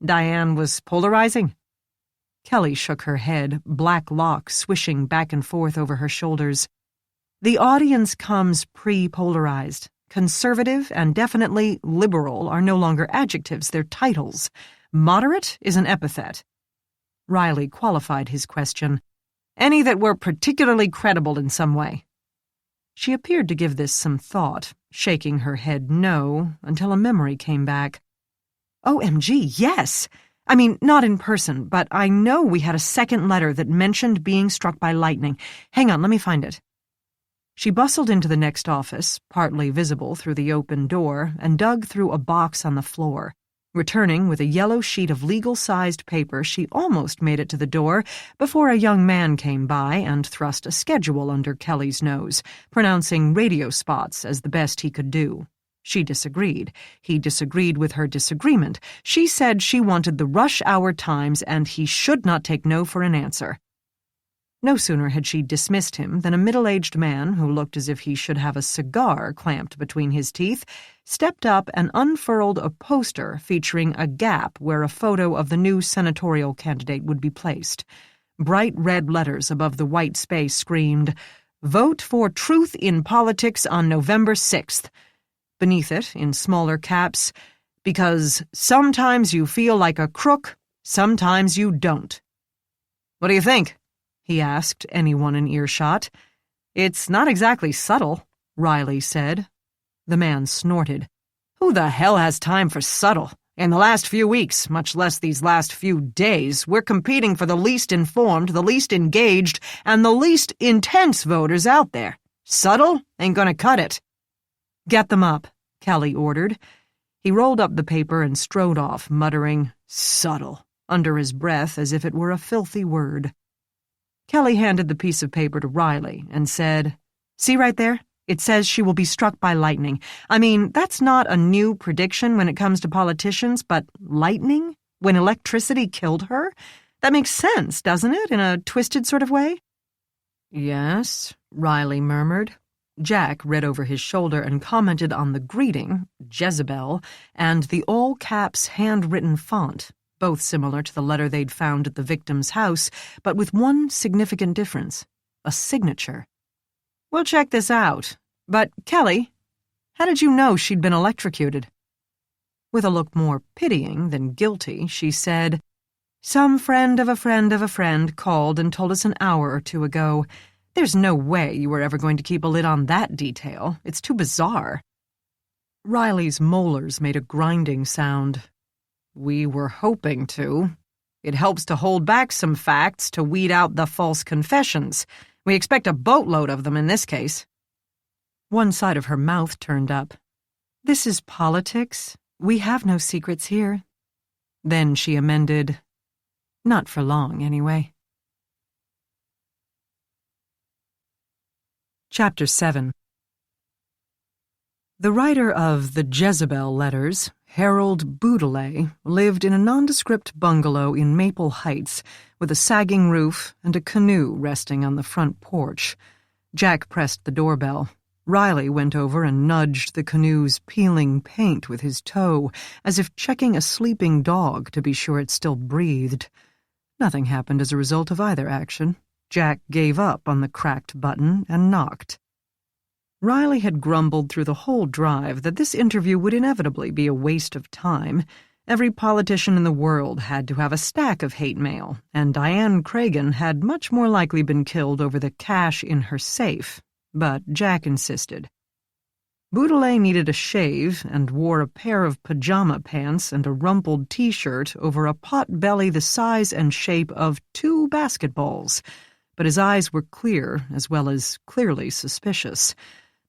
Diane was polarizing. Kelly shook her head, black locks swishing back and forth over her shoulders. The audience comes pre-polarized. Conservative and definitely liberal are no longer adjectives, they're titles. Moderate is an epithet. Riley qualified his question. Any that were particularly credible in some way. She appeared to give this some thought, shaking her head no, until a memory came back. OMG, yes! I mean, not in person, but I know we had a second letter that mentioned being struck by lightning. Hang on, let me find it. She bustled into the next office, partly visible through the open door, and dug through a box on the floor. Returning with a yellow sheet of legal-sized paper, she almost made it to the door before a young man came by and thrust a schedule under Kelly's nose, pronouncing radio spots as the best he could do. She disagreed. He disagreed with her disagreement. She said she wanted the rush hour times and he should not take no for an answer. No sooner had she dismissed him than a middle-aged man, who looked as if he should have a cigar clamped between his teeth, stepped up and unfurled a poster featuring a gap where a photo of the new senatorial candidate would be placed. Bright red letters above the white space screamed, "Vote for Truth in Politics on November 6th. Beneath it, in smaller caps, "Because sometimes you feel like a crook, sometimes you don't." "What do you think?" he asked anyone in earshot. "It's not exactly subtle," Riley said. The man snorted. "Who the hell has time for subtle? In the last few weeks, much less these last few days, we're competing for the least informed, the least engaged, and the least intense voters out there. Subtle ain't gonna cut it." "Get them up," Kelly ordered. He rolled up the paper and strode off, muttering, "subtle," under his breath as if it were a filthy word. Kelly handed the piece of paper to Riley and said, "See right there? It says she will be struck by lightning. I mean, that's not a new prediction when it comes to politicians, but lightning? When electricity killed her? That makes sense, doesn't it, in a twisted sort of way?" "Yes," Riley murmured. Jack read over his shoulder and commented on the greeting, Jezebel, and the all-caps hand-written font, both similar to the letter they'd found at the victim's house, but with one significant difference: a signature. "We'll check this out. But, Kelly, how did you know she'd been electrocuted?" With a look more pitying than guilty, she said, "Some friend of a friend of a friend called and told us an hour or two ago. There's no way you were ever going to keep a lid on that detail. It's too bizarre." Riley's molars made a grinding sound. "We were hoping to. It helps to hold back some facts to weed out the false confessions. We expect a boatload of them in this case." One side of her mouth turned up. "This is politics. We have no secrets here." Then she amended, "Not for long, anyway." Chapter 7. The writer of the Jezebel letters, Harold Boudelet, lived in a nondescript bungalow in Maple Heights with a sagging roof and a canoe resting on the front porch. Jack pressed the doorbell. Riley went over and nudged the canoe's peeling paint with his toe, as if checking a sleeping dog to be sure it still breathed. Nothing happened as a result of either action. Jack gave up on the cracked button and knocked. Riley had grumbled through the whole drive that this interview would inevitably be a waste of time. Every politician in the world had to have a stack of hate mail, and Diane Cragen had much more likely been killed over the cash in her safe. But Jack insisted. Boudelet needed a shave and wore a pair of pajama pants and a rumpled T-shirt over a pot belly the size and shape of 2 basketballs. but his eyes were clear as well as clearly suspicious.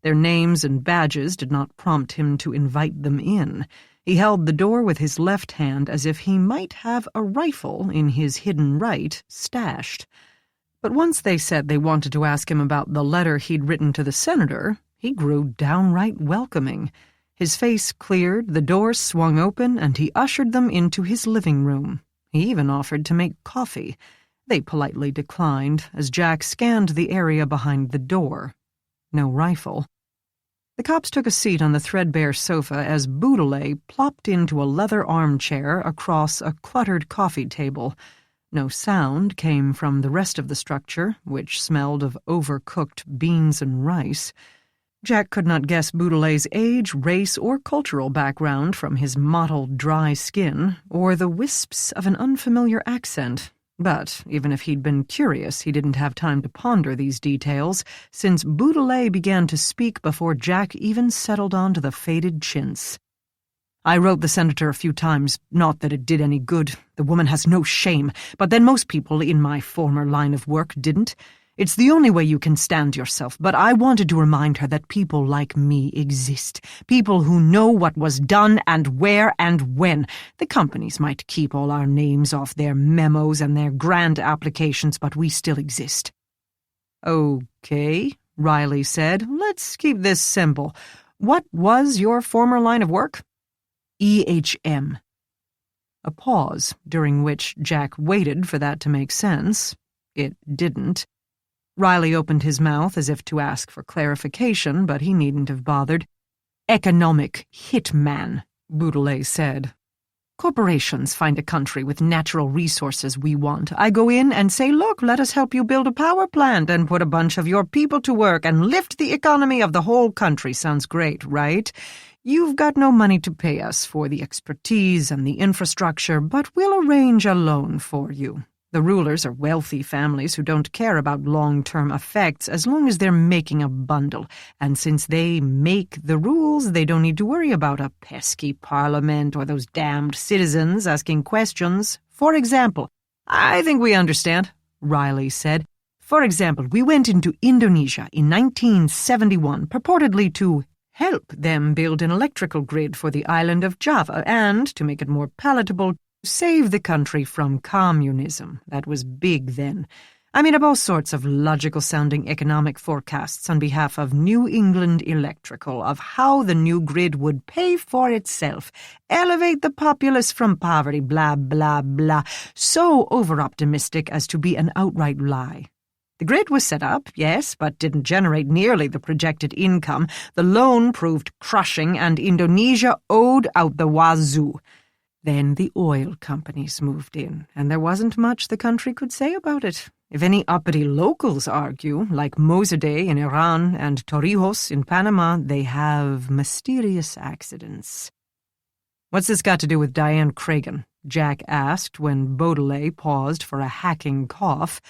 Their names and badges did not prompt him to invite them in. He held the door with his left hand as if he might have a rifle in his hidden right stashed. But once they said they wanted to ask him about the letter he'd written to the senator, he grew downright welcoming. His face cleared, the door swung open, and he ushered them into his living room. He even offered to make coffee. They politely declined as Jack scanned the area behind the door. No rifle. The cops took a seat on the threadbare sofa as Boudelet plopped into a leather armchair across a cluttered coffee table. No sound came from the rest of the structure, which smelled of overcooked beans and rice. Jack could not guess Boudelet's age, race, or cultural background from his mottled, dry skin, or the wisps of an unfamiliar accent. But even if he'd been curious, he didn't have time to ponder these details, since Boudelet began to speak before Jack even settled onto the faded chintz. "I wrote the senator a few times, not that it did any good. The woman has no shame, but then most people in my former line of work didn't. It's the only way you can stand yourself, but I wanted to remind her that people like me exist. People who know what was done and where and when. The companies might keep all our names off their memos and their grant applications, but we still exist." "Okay," Riley said. "Let's keep this simple. What was your former line of work?" "EHM." A pause, during which Jack waited for that to make sense. It didn't. Riley opened his mouth as if to ask for clarification, but he needn't have bothered. "Economic hitman," Boudelet said. "Corporations find a country with natural resources we want. I go in and say, look, let us help you build a power plant and put a bunch of your people to work and lift the economy of the whole country. Sounds great, right? You've got no money to pay us for the expertise and the infrastructure, but we'll arrange a loan for you. The rulers are wealthy families who don't care about long-term effects as long as they're making a bundle. And since they make the rules, they don't need to worry about a pesky parliament or those damned citizens asking questions. For example, I think we understand," Riley said. "For example, we went into Indonesia in 1971, purportedly to help them build an electrical grid for the island of Java and, to make it more palatable, save the country from communism. That was big then. I made up all sorts of logical-sounding economic forecasts on behalf of New England Electrical of how the new grid would pay for itself, elevate the populace from poverty, blah, blah, blah. So over-optimistic as to be an outright lie. The grid was set up, yes, but didn't generate nearly the projected income. The loan proved crushing, and Indonesia owed out the wazoo. Then the oil companies moved in, and there wasn't much the country could say about it. If any uppity locals argue, like Mosaddegh in Iran and Torrijos in Panama, they have mysterious accidents." "What's this got to do with Diane Cragen?" Jack asked when Baudelet paused for a hacking cough.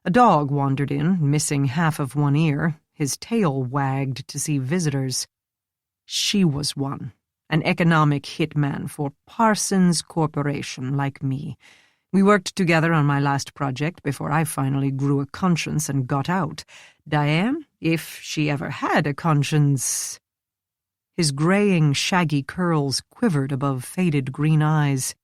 A dog wandered in, missing half of one ear. His tail wagged to see visitors. "She was one. An economic hitman for Parsons Corporation, like me. We worked together on my last project before I finally grew a conscience and got out. Diane, if she ever had a conscience..." His graying, shaggy curls quivered above faded green eyes.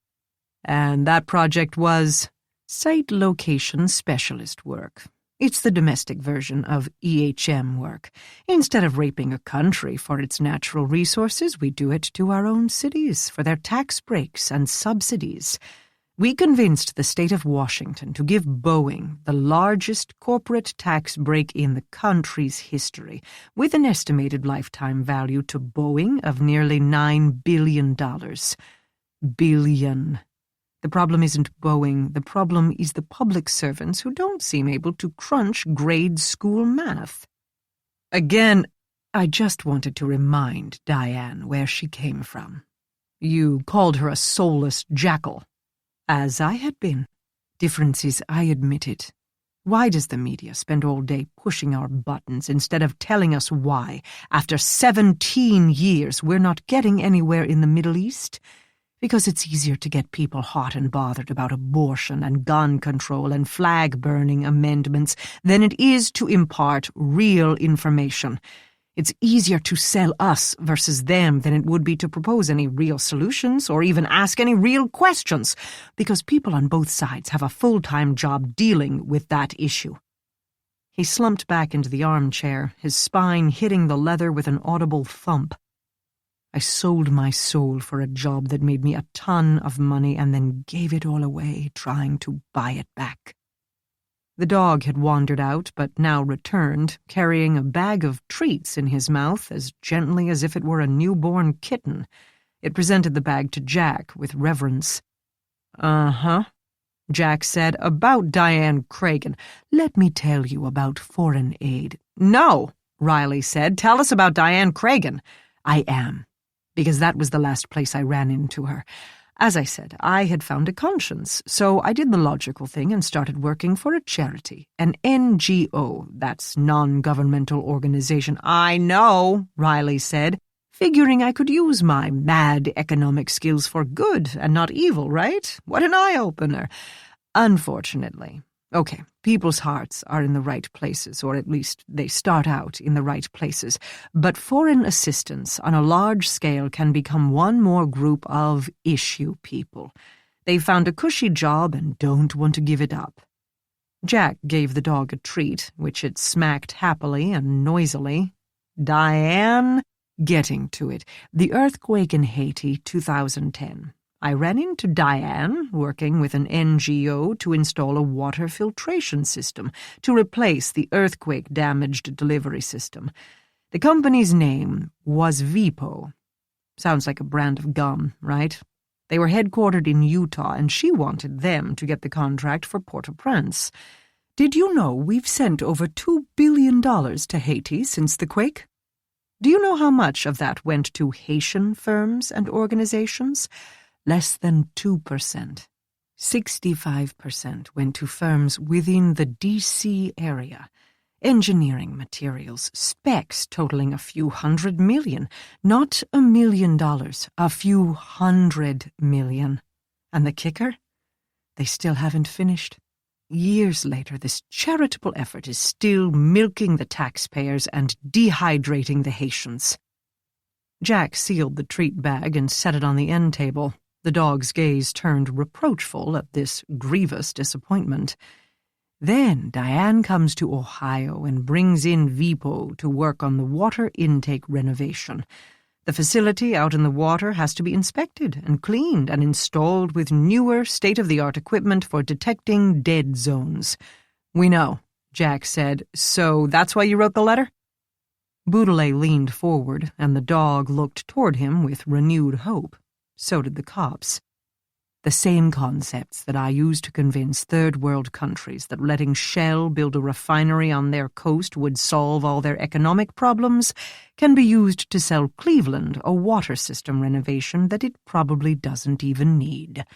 "And that project was site location specialist work. It's the domestic version of EHM work. Instead of raping a country for its natural resources, we do it to our own cities for their tax breaks and subsidies. We convinced the state of Washington to give Boeing the largest corporate tax break in the country's history, with an estimated lifetime value to Boeing of nearly $9 billion. Billion. The problem isn't Boeing. The problem is the public servants who don't seem able to crunch grade school math. Again, I just wanted to remind Diane where she came from. You called her a soulless jackal. As I had been. Difference is I admit it. Why does the media spend all day pushing our buttons instead of telling us why, after 17 years, we're not getting anywhere in the Middle East? Because it's easier to get people hot and bothered about abortion and gun control and flag-burning amendments than it is to impart real information. It's easier to sell us versus them than it would be to propose any real solutions or even ask any real questions, because people on both sides have a full-time job dealing with that issue. He slumped back into the armchair, his spine hitting the leather with an audible thump. I sold my soul for a job that made me a ton of money and then gave it all away trying to buy it back. The dog had wandered out, but now returned, carrying a bag of treats in his mouth as gently as if it were a newborn kitten. It presented the bag to Jack with reverence. "Uh-huh," Jack said, "about Diane Cragen. Let me tell you about foreign aid." "No," Riley said, "tell us about Diane Cragen." "I am, because that was the last place I ran into her. As I said, I had found a conscience, so I did the logical thing and started working for a charity, an NGO, that's non-governmental organization." "I know," Riley said, "figuring I could use my mad economic skills for good and not evil, right? What an eye-opener. Unfortunately. Okay, people's hearts are in the right places, or at least they start out in the right places, but foreign assistance on a large scale can become one more group of issue people. They found a cushy job and don't want to give it up." Jack gave the dog a treat, which it smacked happily and noisily. "Diane, getting to it. The earthquake in Haiti, 2010. I ran into Diane, working with an NGO to install a water filtration system to replace the earthquake-damaged delivery system. The company's name was Vipo. Sounds like a brand of gum, right? They were headquartered in Utah, and she wanted them to get the contract for Port-au-Prince. Did you know we've sent over $2 billion to Haiti since the quake? Do you know how much of that went to Haitian firms and organizations? Less than 2%. 65% went to firms within the D.C. area. Engineering materials, specs totaling a few $100 million, not $1 million, a few $100 million. And the kicker? They still haven't finished. Years later, this charitable effort is still milking the taxpayers and dehydrating the Haitians. Jack sealed the treat bag and set it on the end table. The dog's gaze turned reproachful at this grievous disappointment. Then Diane comes to Ohio and brings in Vipo to work on the water intake renovation. The facility out in the water has to be inspected and cleaned and installed with newer, state-of-the-art equipment for detecting dead zones. "We know," Jack said. "So that's why you wrote the letter?" Boudelet leaned forward, and the dog looked toward him with renewed hope. So did the cops. "The same concepts that I used to convince third-world countries that letting Shell build a refinery on their coast would solve all their economic problems can be used to sell Cleveland a water system renovation that it probably doesn't even need.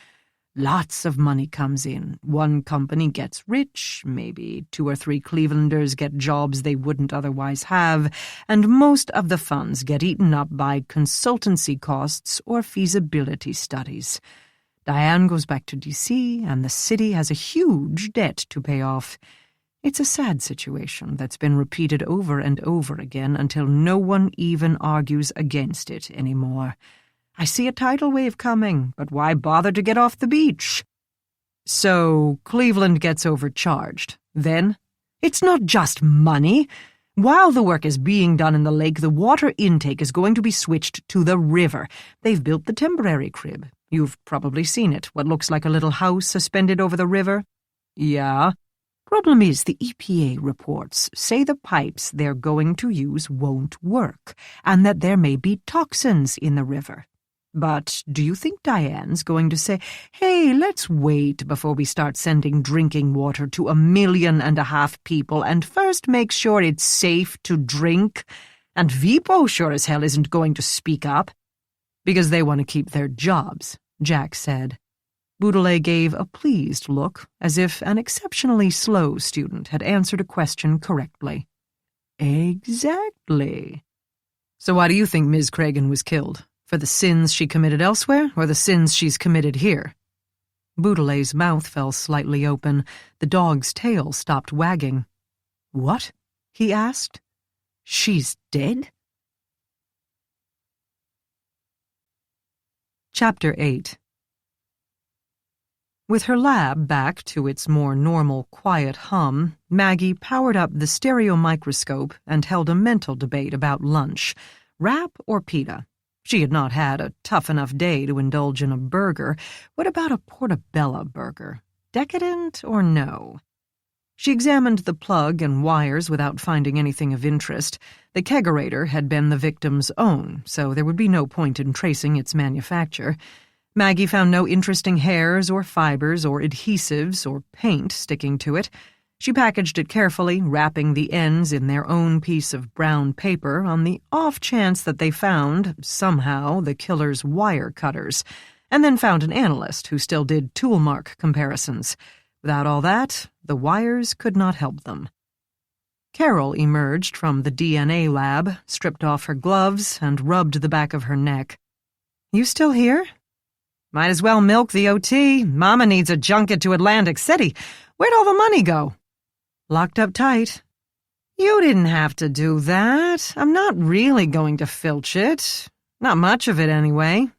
Lots of money comes in. One company gets rich, maybe 2 or 3 Clevelanders get jobs they wouldn't otherwise have, and most of the funds get eaten up by consultancy costs or feasibility studies. Diane goes back to D.C., and the city has a huge debt to pay off. It's a sad situation that's been repeated over and over again until no one even argues against it anymore. I see a tidal wave coming, but why bother to get off the beach? So Cleveland gets overcharged. Then, it's not just money. While the work is being done in the lake, the water intake is going to be switched to the river. They've built the temporary crib. You've probably seen it, what looks like a little house suspended over the river. Yeah. Problem is, the EPA reports say the pipes they're going to use won't work, and that there may be toxins in the river. But do you think Diane's going to say, "Hey, let's wait before we start sending drinking water to 1.5 million people and first make sure it's safe to drink"? And Vipo sure as hell isn't going to speak up. "Because they want to keep their jobs," Jack said. Boudelet gave a pleased look, as if an exceptionally slow student had answered a question correctly. "Exactly. So why do you think Ms. Cragen was killed? For the sins she committed elsewhere, or the sins she's committed here? Boudelet's mouth fell slightly open. The dog's tail stopped wagging. "What?" he asked. "She's dead?" Chapter 8. With her lab back to its more normal, quiet hum, Maggie powered up the stereo microscope and held a mental debate about lunch, wrap or pita. She had not had a tough enough day to indulge in a burger. What about a portobello burger? Decadent or no? She examined the plug and wires without finding anything of interest. The kegerator had been the victim's own, so there would be no point in tracing its manufacture. Maggie found no interesting hairs or fibers or adhesives or paint sticking to it. She packaged it carefully, wrapping the ends in their own piece of brown paper on the off chance that they found, somehow, the killer's wire cutters, and then found an analyst who still did tool mark comparisons. Without all that, the wires could not help them. Carol emerged from the DNA lab, stripped off her gloves, and rubbed the back of her neck. "You still here?" "Might as well milk the OT. Mama needs a junket to Atlantic City. Where'd all the money go?" "Locked up tight." "You didn't have to do that. I'm not really going to filch it. Not much of it, anyway."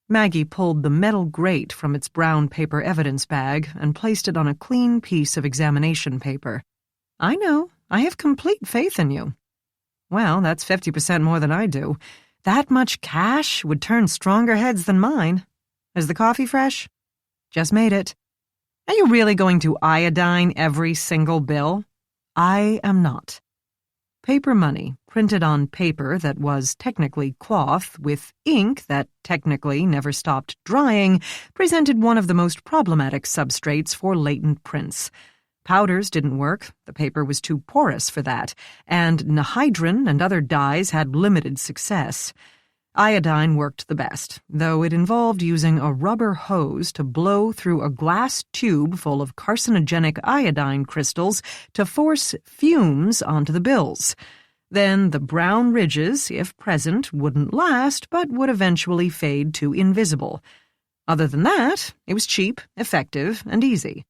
Maggie pulled the metal grate from its brown paper evidence bag and placed it on a clean piece of examination paper. "I know. I have complete faith in you." "Well, that's 50% more than I do. That much cash would turn stronger heads than mine. Is the coffee fresh?" "Just made it." "Are you really going to iodine every single bill?" "I am not." Paper money, printed on paper that was technically cloth, with ink that technically never stopped drying, presented one of the most problematic substrates for latent prints. Powders didn't work, the paper was too porous for that, and anhydrine and other dyes had limited success. Iodine worked the best, though it involved using a rubber hose to blow through a glass tube full of carcinogenic iodine crystals to force fumes onto the bills. Then the brown ridges, if present, wouldn't last, but would eventually fade to invisible. Other than that, it was cheap, effective, and easy.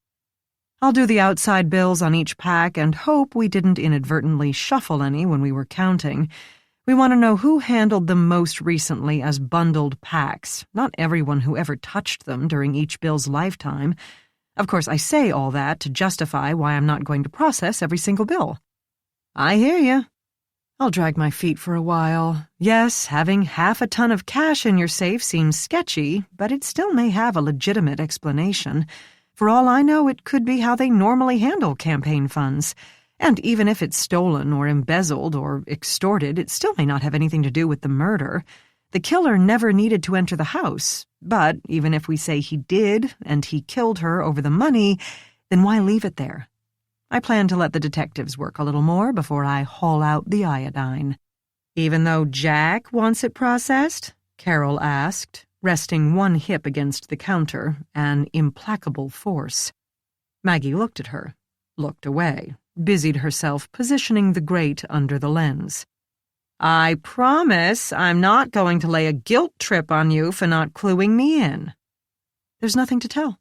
I'll do the outside bills on each pack and hope we didn't inadvertently shuffle any when we were counting. We want to know who handled them most recently as bundled packs, not everyone who ever touched them during each bill's lifetime. Of course, I say all that to justify why I'm not going to process every single bill. I hear you. I'll drag my feet for a while. Yes, having half a ton of cash in your safe seems sketchy, but it still may have a legitimate explanation. For all I know, it could be how they normally handle campaign funds. And even if it's stolen or embezzled or extorted, it still may not have anything to do with the murder. The killer never needed to enter the house. But even if we say he did, and he killed her over the money, then why leave it there? I plan to let the detectives work a little more before I haul out the iodine. "Even though Jack wants it processed?" Carol asked, resting one hip against the counter, an implacable force. Maggie looked at her, looked away, busied herself positioning the grate under the lens. "I promise I'm not going to lay a guilt trip on you for not cluing me in." "There's nothing to tell."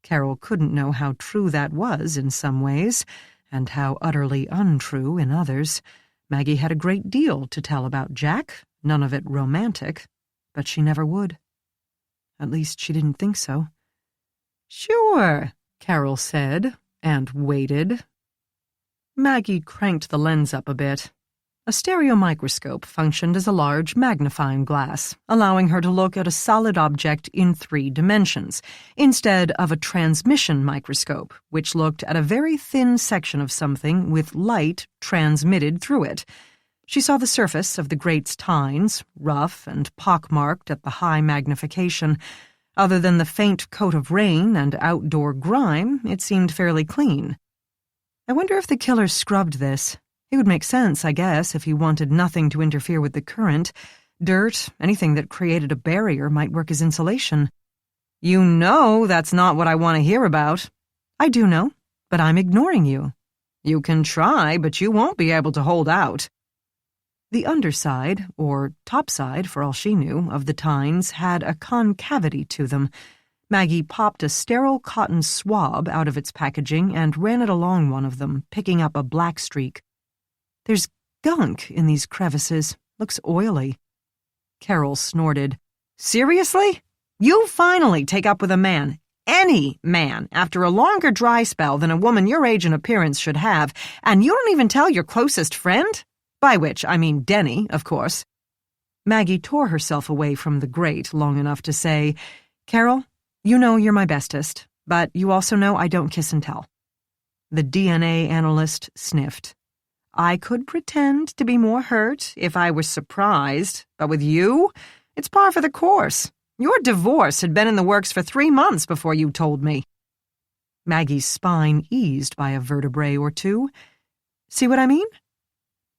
Carol couldn't know how true that was in some ways, and how utterly untrue in others. Maggie had a great deal to tell about Jack, none of it romantic, but she never would. At least she didn't think so. "Sure," Carol said, and waited. Maggie cranked the lens up a bit. A stereo microscope functioned as a large magnifying glass, allowing her to look at a solid object in 3 dimensions, instead of a transmission microscope, which looked at a very thin section of something with light transmitted through it. She saw the surface of the grate's tines, rough and pockmarked at the high magnification. Other than the faint coat of rain and outdoor grime, it seemed fairly clean. I wonder if the killer scrubbed this. It would make sense, I guess, if he wanted nothing to interfere with the current. Dirt, anything that created a barrier might work as insulation. "You know that's not what I want to hear about." "I do know, but I'm ignoring you." "You can try, but you won't be able to hold out." The underside, or topside for all she knew, of the tines had a concavity to them. Maggie popped a sterile cotton swab out of its packaging and ran it along one of them, picking up a black streak. "There's gunk in these crevices. Looks oily." Carol snorted. "Seriously? You finally take up with a man, any man, after a longer dry spell than a woman your age and appearance should have, and you don't even tell your closest friend? By which I mean Denny, of course." Maggie tore herself away from the grate long enough to say, "Carol, you know you're my bestest, but you also know I don't kiss and tell." The DNA analyst sniffed. "I could pretend to be more hurt if I was surprised, but with you, it's par for the course. Your divorce had been in the works for 3 months before you told me." Maggie's spine eased by a vertebrae or two. "See what I mean?"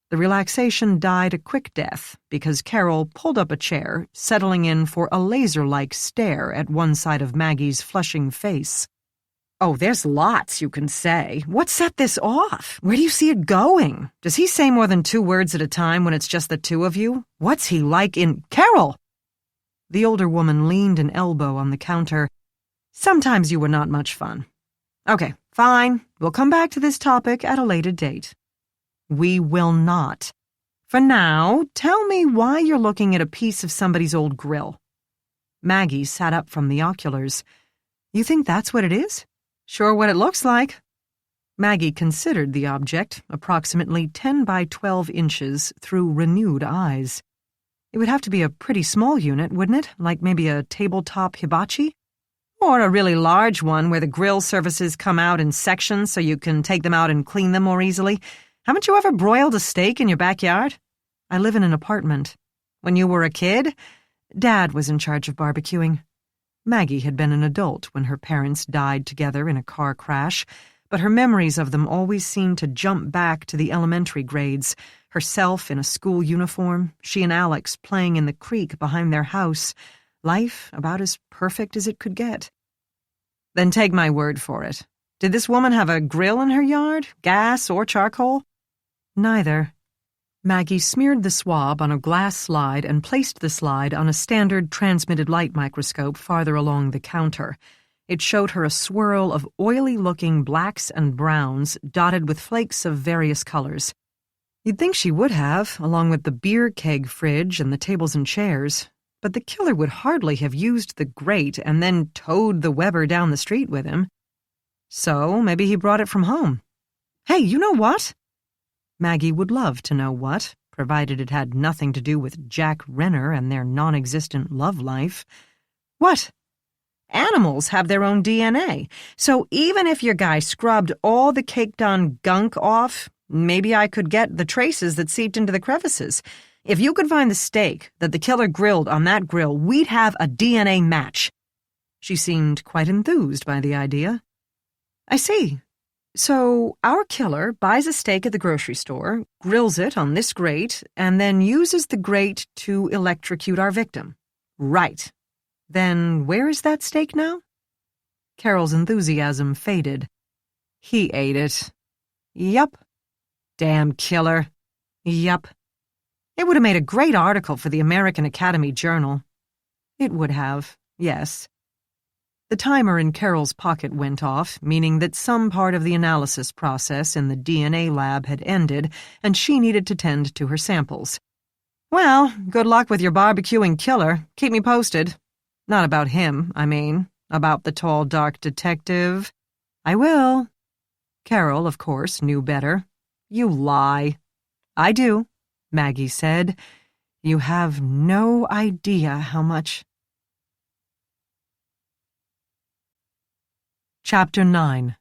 The relaxation died a quick death because Carol pulled up a chair, settling in for a laser-like stare at one side of Maggie's flushing face. "Oh, there's lots you can say. What set this off? Where do you see it going? Does he say more than 2 words at a time when it's just the two of you? What's he like in— Carol!" The older woman leaned an elbow on the counter. "Sometimes you were not much fun. Okay, fine. We'll come back to this topic at a later date." "We will not. For now, tell me why you're looking at a piece of somebody's old grill." Maggie sat up from the oculars. "You think that's what it is?" "Sure what it looks like." Maggie considered the object, approximately 10 by 12 inches, through renewed eyes. It would have to be a pretty small unit, wouldn't it? Like maybe a tabletop hibachi? Or a really large one where the grill surfaces come out in sections so you can take them out and clean them more easily. Haven't you ever broiled a steak in your backyard? "I live in an apartment." "When you were a kid?" "Dad was in charge of barbecuing." Maggie had been an adult when her parents died together in a car crash, but her memories of them always seemed to jump back to the elementary grades, herself in a school uniform, she and Alex playing in the creek behind their house, life about as perfect as it could get. "Then take my word for it. Did this woman have a grill in her yard, gas or charcoal?" "Neither." Maggie smeared the swab on a glass slide and placed the slide on a standard transmitted light microscope farther along the counter. It showed her a swirl of oily-looking blacks and browns dotted with flakes of various colors. You'd think she would have, along with the beer keg fridge and the tables and chairs, but the killer would hardly have used the grate and then towed the Weber down the street with him. So maybe he brought it from home. "Hey, you know what?" Maggie would love to know what, provided it had nothing to do with Jack Renner and their non-existent love life. "What?" "Animals have their own DNA, so even if your guy scrubbed all the caked-on gunk off, maybe I could get the traces that seeped into the crevices. If you could find the steak that the killer grilled on that grill, we'd have a DNA match." She seemed quite enthused by the idea. "I see. So our killer buys a steak at the grocery store, grills it on this grate, and then uses the grate to electrocute our victim. Right. Then where is that steak now?" Carol's enthusiasm faded. "He ate it." "Yup." "Damn killer." "Yup." "It would have made a great article for the American Academy Journal." "It would have, yes." The timer in Carol's pocket went off, meaning that some part of the analysis process in the DNA lab had ended, and she needed to tend to her samples. "Well, good luck with your barbecuing killer. Keep me posted. Not about him, I mean. About the tall, dark detective." "I will." Carol, of course, knew better. "You lie." "I do," Maggie said. "You have no idea how much—" Chapter 9.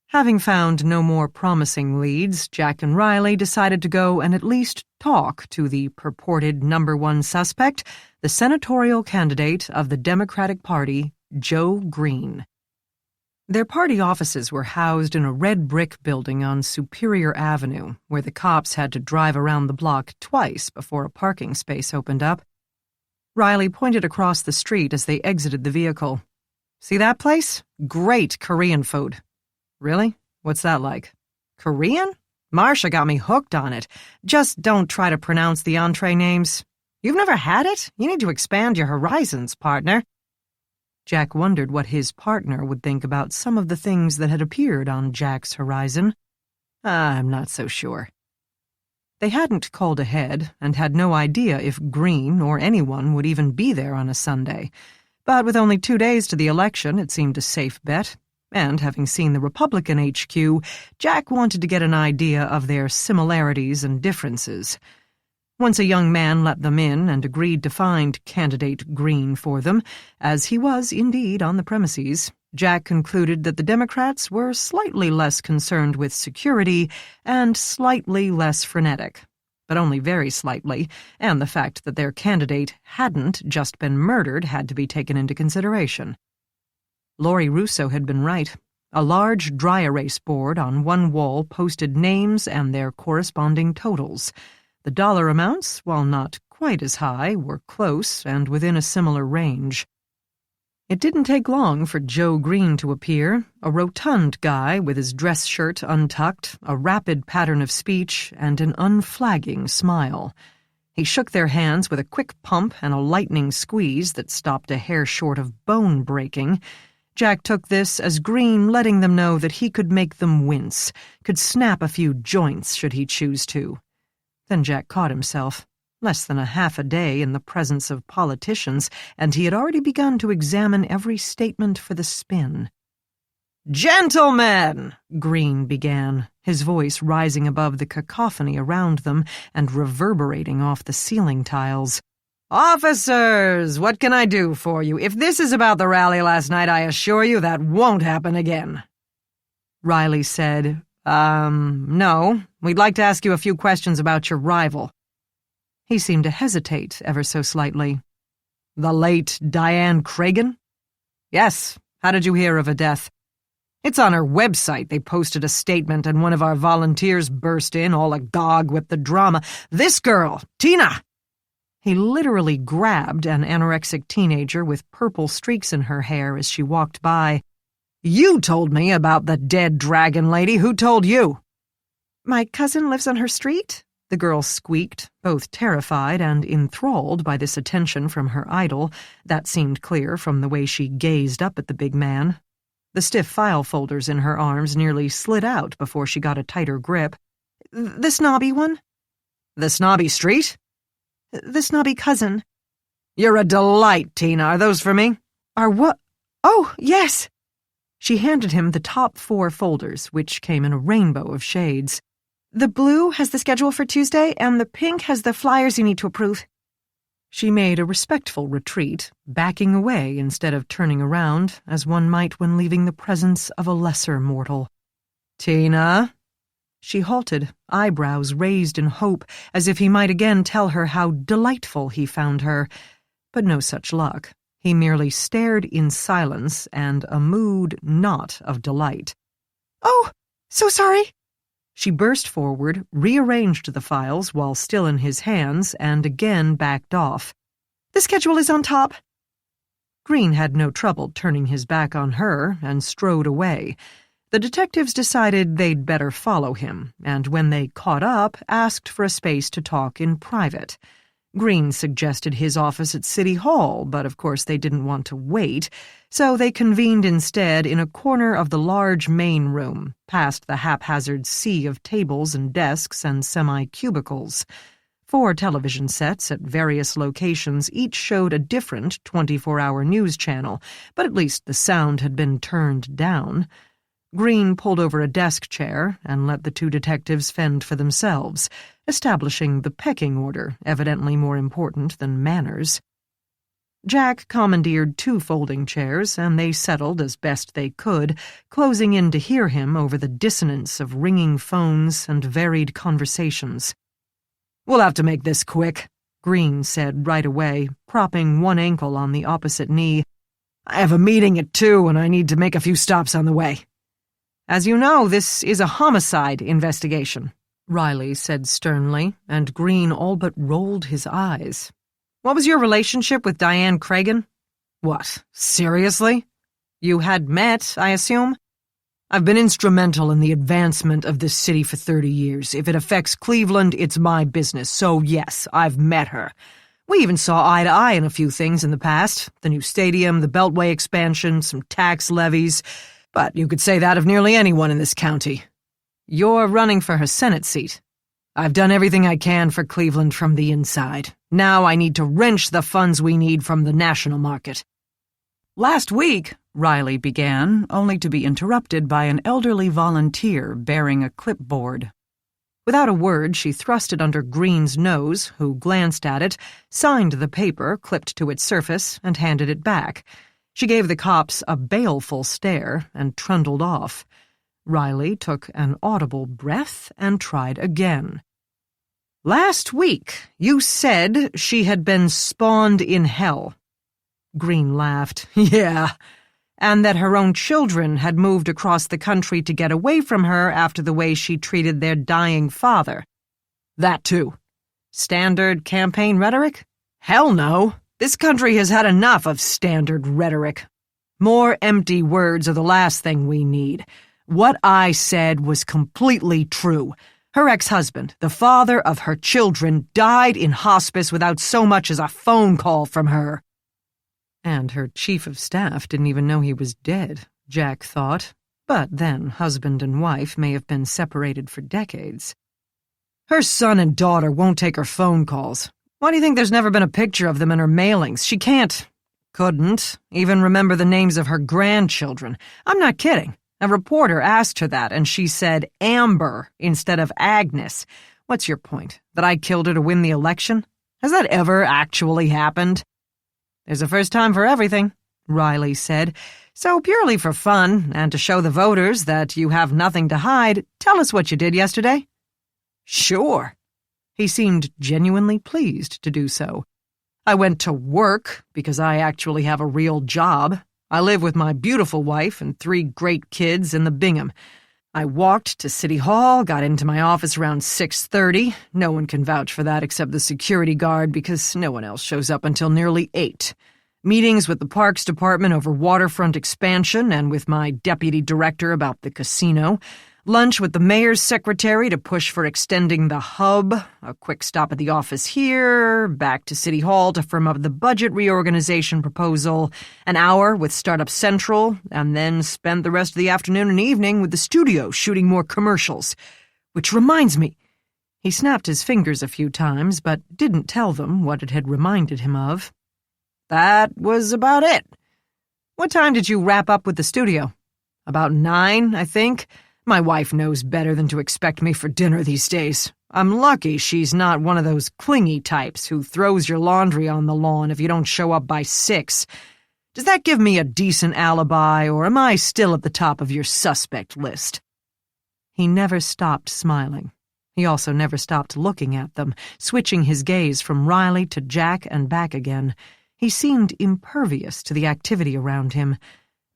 Having found no more promising leads, Jack and Riley decided to go and at least talk to the purported #1 suspect, the senatorial candidate of the Democratic Party, Joe Green. Their party offices were housed in a red brick building on Superior Avenue, where the cops had to drive around the block twice before a parking space opened up. Riley pointed across the street as they exited the vehicle. "See that place? Great Korean food." "Really? What's that like?" "Korean? Marcia got me hooked on it. Just don't try to pronounce the entree names. You've never had it? You need to expand your horizons, partner. Jack wondered what his partner would think about some of the things that had appeared on Jack's horizon. I'm not so sure. They hadn't called ahead and had no idea if Green or anyone would even be there on a Sunday. But with only 2 days to the election, it seemed a safe bet. And having seen the Republican HQ, Jack wanted to get an idea of their similarities and differences. Once a young man let them in and agreed to find candidate Green for them, as he was indeed on the premises, Jack concluded that the Democrats were slightly less concerned with security and slightly less frenetic. But only very slightly, and the fact that their candidate hadn't just been murdered had to be taken into consideration. Laurie Russo had been right. A large dry erase board on one wall posted names and their corresponding totals. The dollar amounts, while not quite as high, were close and within a similar range. It didn't take long for Joe Green to appear, a rotund guy with his dress shirt untucked, a rapid pattern of speech, and an unflagging smile. He shook their hands with a quick pump and a lightning squeeze that stopped a hair short of bone breaking. Jack took this as Green letting them know that he could make them wince, could snap a few joints should he choose to. Then Jack caught himself. Less than a half a day in the presence of politicians, and he had already begun to examine every statement for the spin. "Gentlemen," Green began, his voice rising above the cacophony around them and reverberating off the ceiling tiles. "Officers, what can I do for you? If this is about the rally last night, I assure you that won't happen again." Riley said, No. We'd like to ask you a few questions about your rival." He seemed to hesitate ever so slightly. "The late Diane Cragen?" "Yes. How did you hear of her death?" "It's on her website. They posted a statement and one of our volunteers burst in, all agog with the drama. This girl, Tina!" He literally grabbed an anorexic teenager with purple streaks in her hair as she walked by. "You told me about the dead dragon lady. Who told you?" "My cousin lives on her street," the girl squeaked, both terrified and enthralled by this attention from her idol. That seemed clear from the way she gazed up at the big man. The stiff file folders in her arms nearly slid out before she got a tighter grip. "The snobby one?" "The snobby street?" "The snobby cousin." "You're a delight, Tina. Are those for me?" "Are what? Oh, yes." She handed him the top 4 folders, which came in a rainbow of shades. "The blue has the schedule for Tuesday, and the pink has the flyers you need to approve." She made a respectful retreat, backing away instead of turning around, as one might when leaving the presence of a lesser mortal. "Tina?" She halted, eyebrows raised in hope, as if he might again tell her how delightful he found her. But no such luck. He merely stared in silence and a mood not of delight. "Oh, so sorry." She burst forward, rearranged the files while still in his hands, and again backed off. "The schedule is on top." Green had no trouble turning his back on her and strode away. The detectives decided they'd better follow him, and when they caught up, asked for a space to talk in private. Green suggested his office at City Hall, but of course they didn't want to wait, so they convened instead in a corner of the large main room, past the haphazard sea of tables and desks and semi-cubicles. 4 television sets at various locations each showed a different 24-hour news channel, but at least the sound had been turned down. Green pulled over a desk chair and let the 2 detectives fend for themselves, establishing the pecking order, evidently more important than manners. Jack commandeered 2 folding chairs, and they settled as best they could, closing in to hear him over the dissonance of ringing phones and varied conversations. "We'll have to make this quick," Green said right away, propping one ankle on the opposite knee. "I have a meeting at 2, and I need to make a few stops on the way." "As you know, this is a homicide investigation," Riley said sternly, and Green all but rolled his eyes. "What was your relationship with Diane Cragen?" "What, seriously?" "You had met, I assume?" I've been instrumental in the advancement of this city for 30 years. If it affects Cleveland, it's my business. So yes, I've met her. We even saw eye to eye in a few things in the past. The new stadium, the Beltway expansion, some tax levies. But you could say that of nearly anyone in this county. You're running for her Senate seat. I've done everything I can for Cleveland from the inside. Now I need to wrench the funds we need from the national market. Last week, Riley began, only to be interrupted by an elderly volunteer bearing a clipboard. Without a word, she thrust it under Green's nose, who glanced at it, signed the paper clipped to its surface, and handed it back. She gave the cops a baleful stare and trundled off. Riley took an audible breath and tried again. Last week, you said she had been spawned in hell. Green laughed. Yeah, and that her own children had moved across the country to get away from her after the way she treated their dying father. That too. Standard campaign rhetoric? Hell no. This country has had enough of standard rhetoric. More empty words are the last thing we need. What I said was completely true. Her ex-husband, the father of her children, died in hospice without so much as a phone call from her. And her chief of staff didn't even know he was dead, Jack thought. But then husband and wife may have been separated for decades. Her son and daughter won't take her phone calls. Why do you think there's never been a picture of them in her mailings? She couldn't even remember the names of her grandchildren. I'm not kidding. A reporter asked her that, and she said Amber instead of Agnes. What's your point? That I killed her to win the election? Has that ever actually happened? There's a first time for everything, Riley said. So purely for fun, and to show the voters that you have nothing to hide, tell us what you did yesterday. Sure. He seemed genuinely pleased to do so. I went to work because I actually have a real job. I live with my beautiful wife and 3 great kids in the Bingham. I walked to City Hall, got into my office around 6:30. No one can vouch for that except the security guard because no one else shows up until nearly 8. Meetings with the Parks Department over waterfront expansion and with my deputy director about the casino. Lunch with the mayor's secretary to push for extending the hub, a quick stop at the office here, back to City Hall to firm up the budget reorganization proposal, an hour with Startup Central, and then spent the rest of the afternoon and evening with the studio shooting more commercials. Which reminds me. He snapped his fingers a few times, but didn't tell them what it had reminded him of. That was about it. What time did you wrap up with the studio? About 9, I think. My wife knows better than to expect me for dinner these days. I'm lucky she's not one of those clingy types who throws your laundry on the lawn if you don't show up by 6. Does that give me a decent alibi, or am I still at the top of your suspect list? He never stopped smiling. He also never stopped looking at them, switching his gaze from Riley to Jack and back again. He seemed impervious to the activity around him.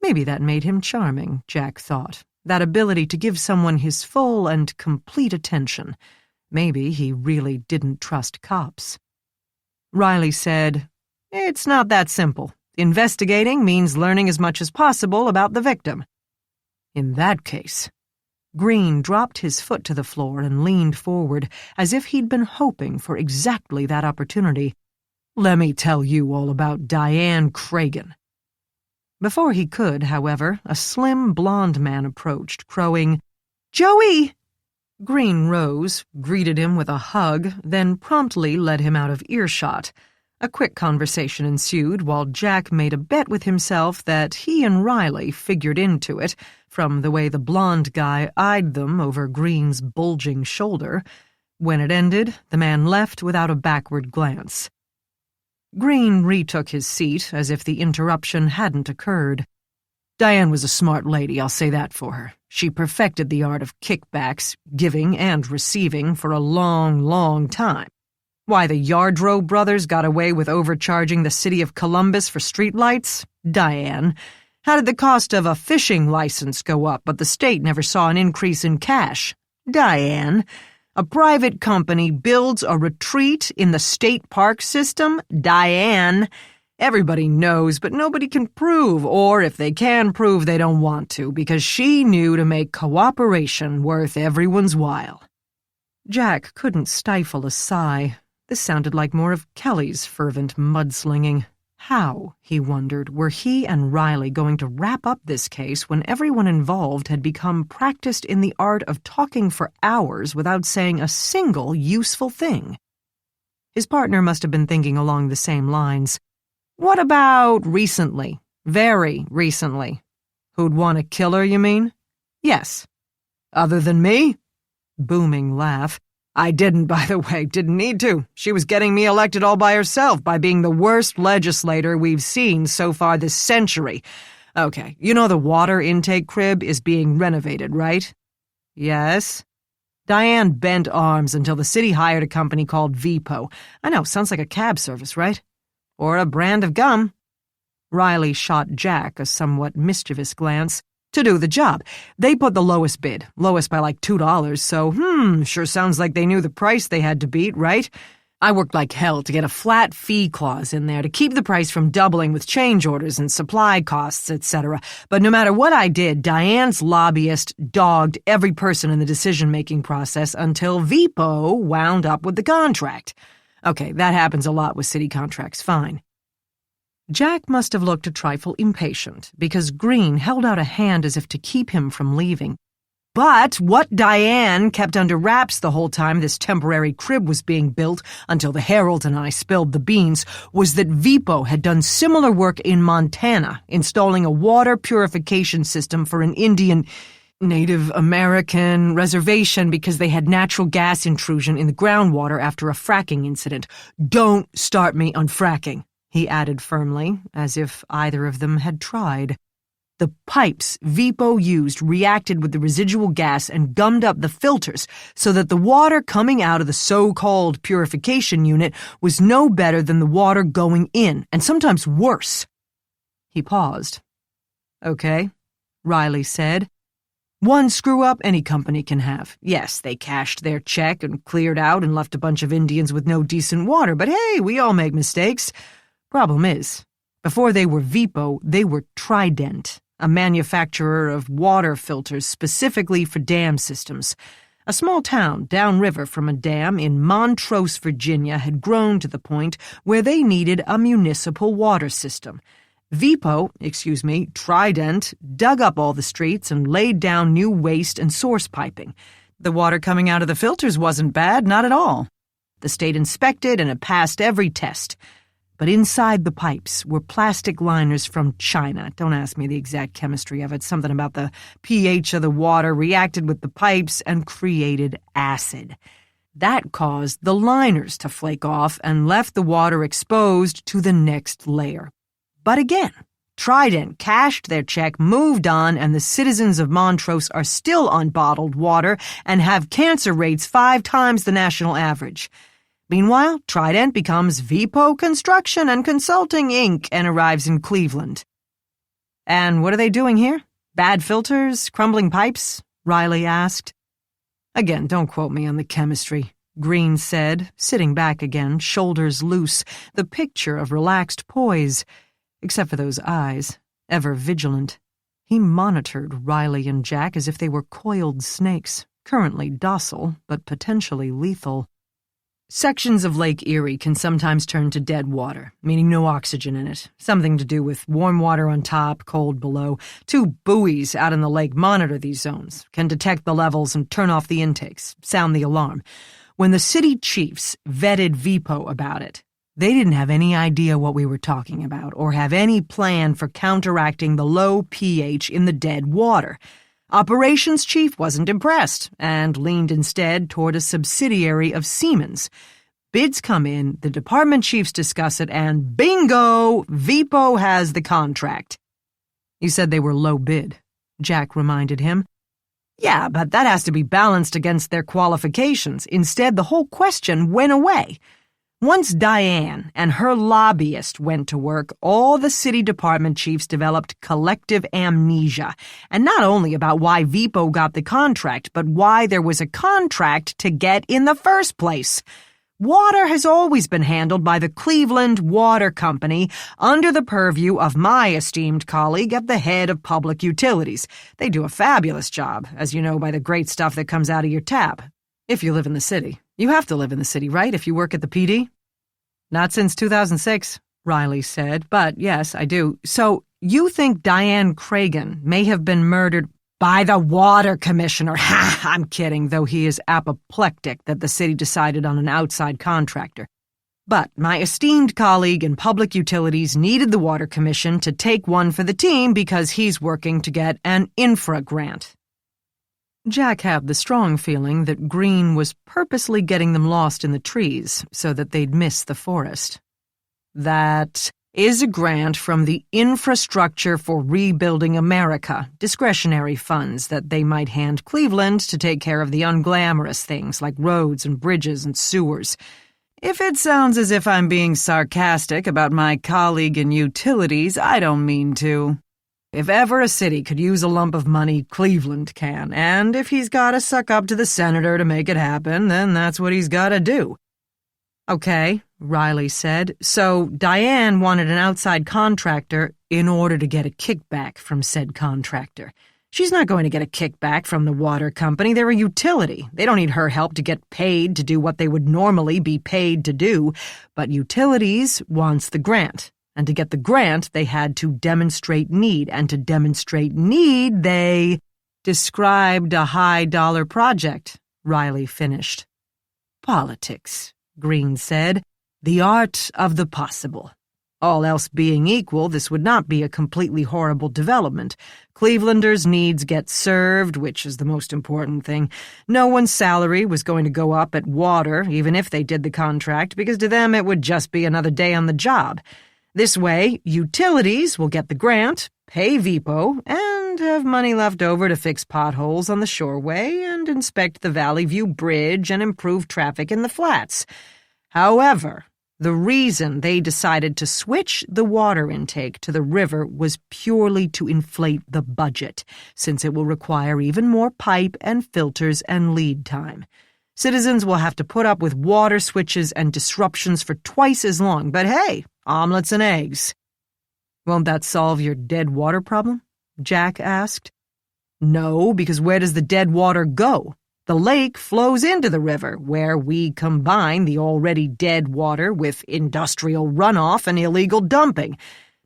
Maybe that made him charming, Jack thought. That ability to give someone his full and complete attention. Maybe he really didn't trust cops. Riley said, It's not that simple. Investigating means learning as much as possible about the victim. In that case, Green dropped his foot to the floor and leaned forward, as if he'd been hoping for exactly that opportunity. Let me tell you all about Diane Cragen. Before he could, however, a slim blond man approached, crowing, Joey! Green rose, greeted him with a hug, then promptly led him out of earshot. A quick conversation ensued while Jack made a bet with himself that he and Riley figured into it, from the way the blond guy eyed them over Green's bulging shoulder. When it ended, the man left without a backward glance. Green retook his seat as if the interruption hadn't occurred. Diane was a smart lady, I'll say that for her. She perfected the art of kickbacks, giving and receiving, for a long, long time. Why the Yardrow brothers got away with overcharging the city of Columbus for streetlights? Diane. How did the cost of a fishing license go up, but the state never saw an increase in cash? Diane. A private company builds a retreat in the state park system? Diane. Everybody knows, but nobody can prove, or if they can prove, they don't want to, because she knew to make cooperation worth everyone's while. Jack couldn't stifle a sigh. This sounded like more of Kelly's fervent mudslinging. How, he wondered, were he and Riley going to wrap up this case when everyone involved had become practiced in the art of talking for hours without saying a single useful thing? His partner must have been thinking along the same lines. What about recently? Very recently. Who'd want to kill her, you mean? Yes. Other than me? Booming laugh. I didn't, by the way, didn't need to. She was getting me elected all by herself by being the worst legislator we've seen so far this century. Okay, you know the water intake crib is being renovated, right? Yes. Diane bent arms until the city hired a company called VPO. I know, sounds like a cab service, right? Or a brand of gum. Riley shot Jack a somewhat mischievous glance. To do the job. They put the lowest bid, lowest by like $2, so, sure sounds like they knew the price they had to beat, right? I worked like hell to get a flat fee clause in there to keep the price from doubling with change orders and supply costs, etc. But no matter what I did, Diane's lobbyist dogged every person in the decision-making process until VPO wound up with the contract. Okay, that happens a lot with city contracts, fine. Jack must have looked a trifle impatient, because Green held out a hand as if to keep him from leaving. But what Diane kept under wraps the whole time this temporary crib was being built, until the Herald and I spilled the beans, was that VPO had done similar work in Montana, installing a water purification system for an Indian, Native American reservation because they had natural gas intrusion in the groundwater after a fracking incident. Don't start me on fracking, he added firmly, as if either of them had tried. The pipes VPO used reacted with the residual gas and gummed up the filters so that the water coming out of the so-called purification unit was no better than the water going in, and sometimes worse. He paused. Okay, Riley said. One screw-up any company can have. Yes, they cashed their check and cleared out and left a bunch of Indians with no decent water, but hey, we all make mistakes. Problem is, before they were VPO, they were Trident, a manufacturer of water filters specifically for dam systems. A small town downriver from a dam in Montrose, Virginia, had grown to the point where they needed a municipal water system. Trident, dug up all the streets and laid down new waste and source piping. The water coming out of the filters wasn't bad, not at all. The state inspected and it passed every test. But inside the pipes were plastic liners from China. Don't ask me the exact chemistry of it. Something about the pH of the water reacted with the pipes and created acid. That caused the liners to flake off and left the water exposed to the next layer. But again, Trident cashed their check, moved on, and the citizens of Montrose are still on bottled water and have cancer rates 5 times the national average. Meanwhile, Trident becomes VPO Construction and Consulting, Inc. and arrives in Cleveland. And what are they doing here? Bad filters? Crumbling pipes? Riley asked. Again, don't quote me on the chemistry, Green said, sitting back again, shoulders loose, the picture of relaxed poise, except for those eyes, ever vigilant. He monitored Riley and Jack as if they were coiled snakes, currently docile, but potentially lethal. Sections of Lake Erie can sometimes turn to dead water, meaning no oxygen in it. Something to do with warm water on top, cold below. 2 buoys out in the lake monitor these zones, can detect the levels and turn off the intakes, sound the alarm. When the city chiefs vetted VPO about it, they didn't have any idea what we were talking about or have any plan for counteracting the low pH in the dead water. Operations chief wasn't impressed and leaned instead toward a subsidiary of Siemens. Bids come in, the department chiefs discuss it, and bingo, VPO has the contract. You said they were low bid, Jack reminded him. Yeah, but that has to be balanced against their qualifications. Instead, the whole question went away. Once Diane and her lobbyist went to work, all the city department chiefs developed collective amnesia, and not only about why VPO got the contract, but why there was a contract to get in the first place. Water has always been handled by the Cleveland Water Company under the purview of my esteemed colleague at the head of public utilities. They do a fabulous job, as you know by the great stuff that comes out of your tap. If you live in the city. You have to live in the city, right, if you work at the PD? Not since 2006, Riley said, but yes, I do. So, you think Diane Cragen may have been murdered by the water commissioner? Ha! I'm kidding, though he is apoplectic that the city decided on an outside contractor. But my esteemed colleague in public utilities needed the water commission to take one for the team because he's working to get an infra grant. Jack had the strong feeling that Green was purposely getting them lost in the trees so that they'd miss the forest. That is a grant from the Infrastructure for Rebuilding America, discretionary funds that they might hand Cleveland to take care of the unglamorous things like roads and bridges and sewers. If it sounds as if I'm being sarcastic about my colleague in utilities, I don't mean to. If ever a city could use a lump of money, Cleveland can, and if he's got to suck up to the senator to make it happen, then that's what he's got to do. Okay, Riley said, so Diane wanted an outside contractor in order to get a kickback from said contractor. She's not going to get a kickback from the water company. They're a utility. They don't need her help to get paid to do what they would normally be paid to do, but utilities wants the grant. And to get the grant, they had to demonstrate need. And to demonstrate need, they described a high-dollar project, Riley finished. Politics, Green said. The art of the possible. All else being equal, this would not be a completely horrible development. Clevelanders' needs get served, which is the most important thing. No one's salary was going to go up at water, even if they did the contract, because to them it would just be another day on the job. This way, utilities will get the grant, pay VPO, and have money left over to fix potholes on the shoreway and inspect the Valley View Bridge and improve traffic in the flats. However, the reason they decided to switch the water intake to the river was purely to inflate the budget, since it will require even more pipe and filters and lead time. Citizens will have to put up with water switches and disruptions for twice as long, but hey, omelets and eggs. Won't that solve your dead water problem? Jack asked. No, because where does the dead water go? The lake flows into the river, where we combine the already dead water with industrial runoff and illegal dumping.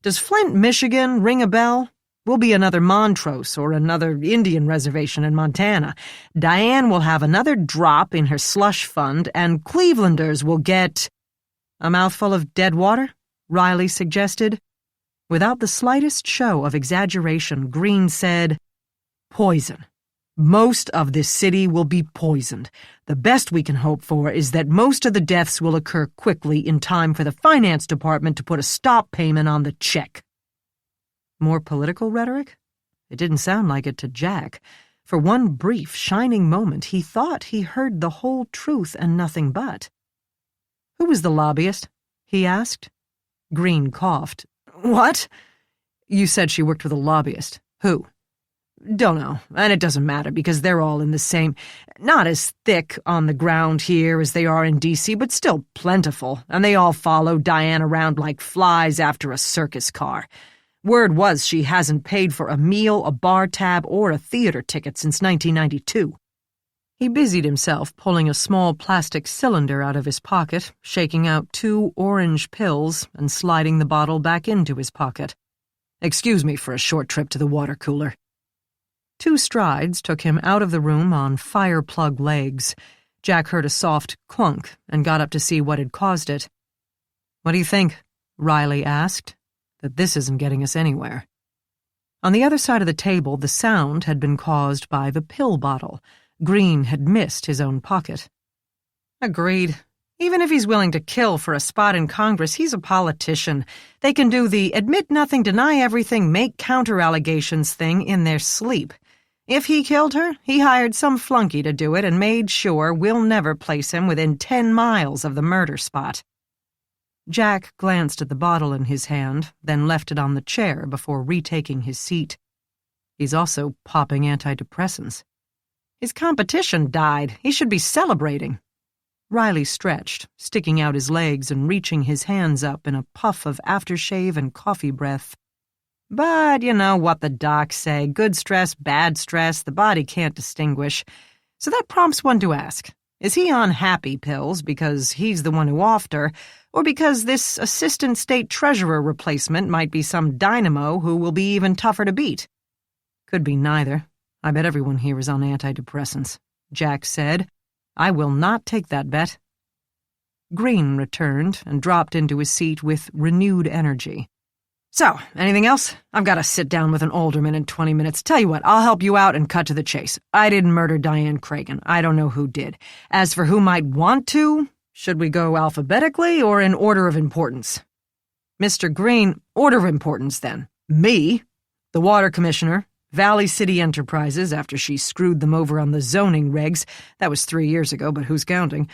Does Flint, Michigan ring a bell? We'll be another Montrose or another Indian reservation in Montana. Diane will have another drop in her slush fund, and Clevelanders will get a mouthful of dead water, Riley suggested. Without the slightest show of exaggeration, Green said, poison. Most of this city will be poisoned. The best we can hope for is that most of the deaths will occur quickly in time for the finance department to put a stop payment on the check. More political rhetoric? It didn't sound like it to Jack. For one brief, shining moment, he thought he heard the whole truth and nothing but. Who was the lobbyist? He asked. Green coughed. What? You said she worked with a lobbyist. Who? Don't know, and it doesn't matter because they're all in the same, not as thick on the ground here as they are in D.C., but still plentiful, and they all follow Diane around like flies after a circus car. Word was she hasn't paid for a meal, a bar tab, or a theater ticket since 1992. He busied himself pulling a small plastic cylinder out of his pocket, shaking out 2 orange pills, and sliding the bottle back into his pocket. Excuse me for a short trip to the water cooler. 2 strides took him out of the room on fire-plug legs. Jack heard a soft clunk and got up to see what had caused it. What do you think? Riley asked. That this isn't getting us anywhere. On the other side of the table, the sound had been caused by the pill bottle. Green had missed his own pocket. Agreed. Even if he's willing to kill for a spot in Congress, he's a politician. They can do the admit nothing, deny everything, make counter-allegations thing in their sleep. If he killed her, he hired some flunky to do it and made sure we'll never place him within 10 miles of the murder spot. Jack glanced at the bottle in his hand, then left it on the chair before retaking his seat. He's also popping antidepressants. His competition died. He should be celebrating. Riley stretched, sticking out his legs and reaching his hands up in a puff of aftershave and coffee breath. But you know what the docs say, good stress, bad stress, the body can't distinguish. So that prompts one to ask, is he on happy pills because he's the one who offed her, or because this assistant state treasurer replacement might be some dynamo who will be even tougher to beat? Could be neither. I bet everyone here is on antidepressants, Jack said. I will not take that bet. Green returned and dropped into his seat with renewed energy. So, anything else? I've got to sit down with an alderman in 20 minutes. Tell you what, I'll help you out and cut to the chase. I didn't murder Diane Cragen. I don't know who did. As for who might want to, should we go alphabetically or in order of importance? Mr. Green, order of importance then. Me, the water commissioner, Valley City Enterprises after she screwed them over on the zoning regs. That was 3 years ago, but who's counting?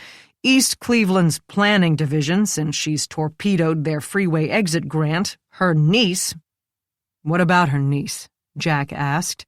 East Cleveland's planning division, since she's torpedoed their freeway exit grant. Her niece. What about her niece? Jack asked.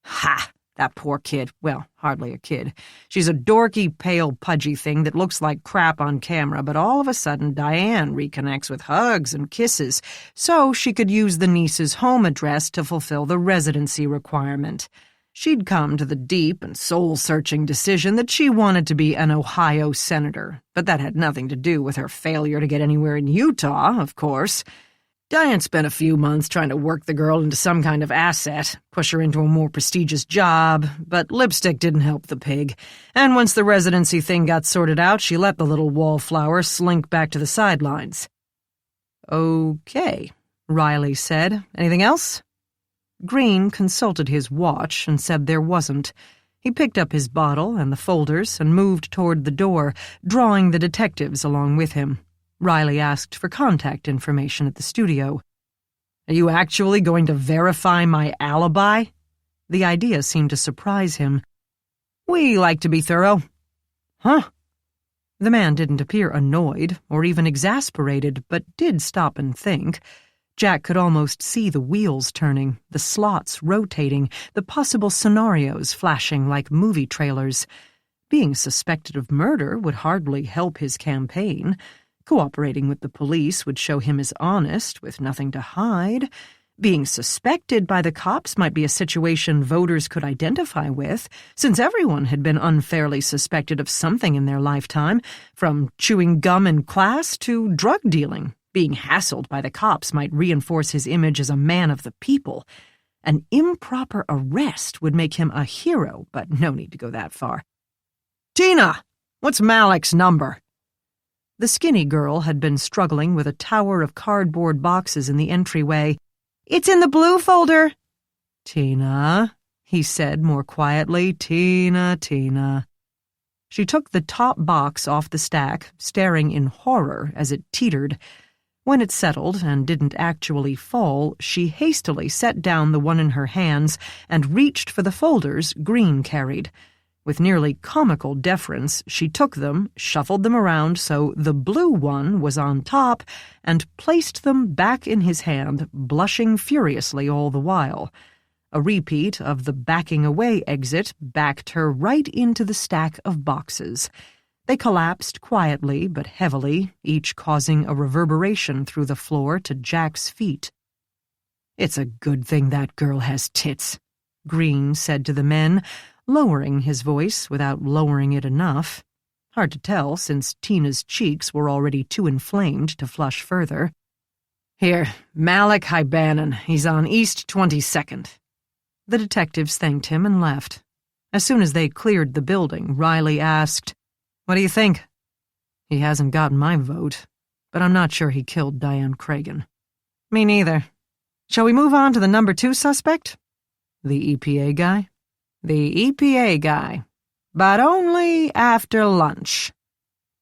Ha! That poor kid. Well, hardly a kid. She's a dorky, pale, pudgy thing that looks like crap on camera, but all of a sudden Diane reconnects with hugs and kisses, so she could use the niece's home address to fulfill the residency requirement. She'd come to the deep and soul-searching decision that she wanted to be an Ohio senator, but that had nothing to do with her failure to get anywhere in Utah, of course. Diane spent a few months trying to work the girl into some kind of asset, push her into a more prestigious job, but lipstick didn't help the pig, and once the residency thing got sorted out, she let the little wallflower slink back to the sidelines. Okay, Riley said. Anything else? Green consulted his watch and said there wasn't. He picked up his bottle and the folders and moved toward the door, drawing the detectives along with him. Riley asked for contact information at the studio. Are you actually going to verify my alibi? The idea seemed to surprise him. We like to be thorough. Huh? The man didn't appear annoyed or even exasperated, but did stop and think. Jack could almost see the wheels turning, the slots rotating, the possible scenarios flashing like movie trailers. Being suspected of murder would hardly help his campaign. Cooperating with the police would show him as honest, with nothing to hide. Being suspected by the cops might be a situation voters could identify with, since everyone had been unfairly suspected of something in their lifetime, from chewing gum in class to drug dealing. Being hassled by the cops might reinforce his image as a man of the people. An improper arrest would make him a hero, but no need to go that far. Tina! What's Malik's number? The skinny girl had been struggling with a tower of cardboard boxes in the entryway. It's in the blue folder. Tina, he said more quietly. Tina. She took the top box off the stack, staring in horror as it teetered. When it settled and didn't actually fall, she hastily set down the one in her hands and reached for the folders Green carried. With nearly comical deference, she took them, shuffled them around so the blue one was on top, and placed them back in his hand, blushing furiously all the while. A repeat of the backing away exit backed her right into the stack of boxes. They collapsed quietly but heavily, each causing a reverberation through the floor to Jack's feet. It's a good thing that girl has tits, Green said to the men, lowering his voice without lowering it enough. Hard to tell, since Tina's cheeks were already too inflamed to flush further. Here, Malik Hybanin. He's on East 22nd. The detectives thanked him and left. As soon as they cleared the building, Riley asked, What do you think? He hasn't gotten my vote, but I'm not sure he killed Diane Cragen. Me neither. Shall we move on to the number 2 suspect? The EPA guy? The EPA guy. But only after lunch.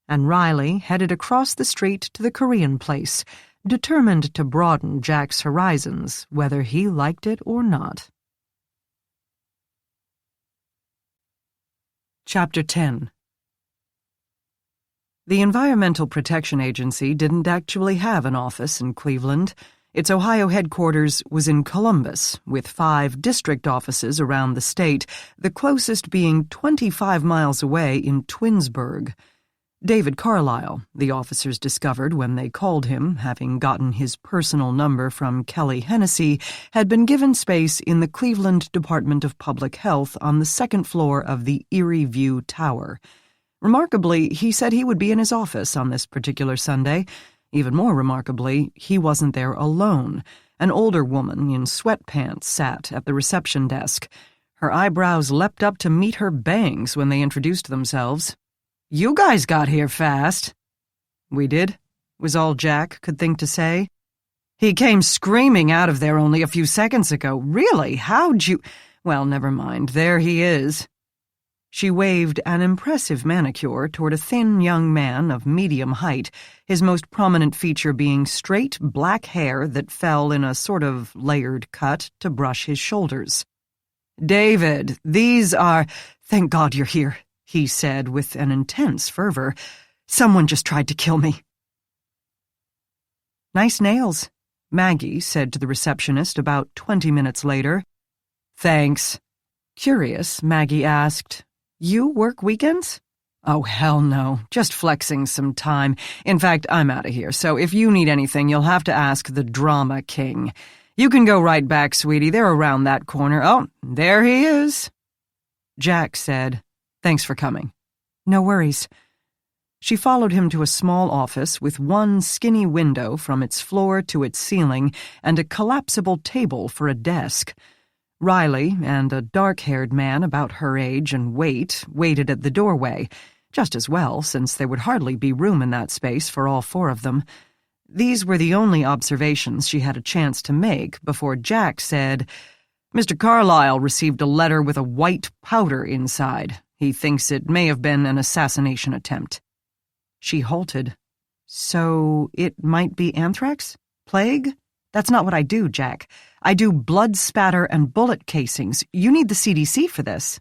And Riley headed across the street to the Korean place, determined to broaden Jack's horizons, whether he liked it or not. Chapter 10. The Environmental Protection Agency didn't actually have an office in Cleveland. Its Ohio headquarters was in Columbus, with 5 district offices around the state, the closest being 25 miles away in Twinsburg. David Carlyle, the officers discovered when they called him, having gotten his personal number from Kelly Hennessy, had been given space in the Cleveland Department of Public Health on the second floor of the Erie View Tower. Remarkably, he said he would be in his office on this particular Sunday. Even more remarkably, he wasn't there alone. An older woman in sweatpants sat at the reception desk. Her eyebrows leapt up to meet her bangs when they introduced themselves. "You guys got here fast." "We did," was all Jack could think to say. "He came screaming out of there only a few seconds ago. Really? How'd you—" "Well, never mind. There he is." She waved an impressive manicure toward a thin young man of medium height, his most prominent feature being straight black hair that fell in a sort of layered cut to brush his shoulders. "David, these are— Thank God you're here," he said with an intense fervor. "Someone just tried to kill me." "Nice nails," Maggie said to the receptionist about 20 minutes later. "Thanks." Curious, Maggie asked, "You work weekends?" "Oh, hell no. Just flexing some time. In fact, I'm out of here, so if you need anything, you'll have to ask the Drama King. You can go right back, sweetie. They're around that corner. Oh, there he is." Jack said, "Thanks for coming." "No worries." She followed him to a small office with one skinny window from its floor to its ceiling and a collapsible table for a desk. Riley and a dark-haired man about her age and weight waited at the doorway, just as well, since there would hardly be room in that space for all four of them. These were the only observations she had a chance to make before Jack said, "Mr. Carlyle received a letter with a white powder inside. He thinks it may have been an assassination attempt." She halted. "So it might be anthrax? Plague? That's not what I do, Jack. I do blood spatter and bullet casings. You need the CDC for this."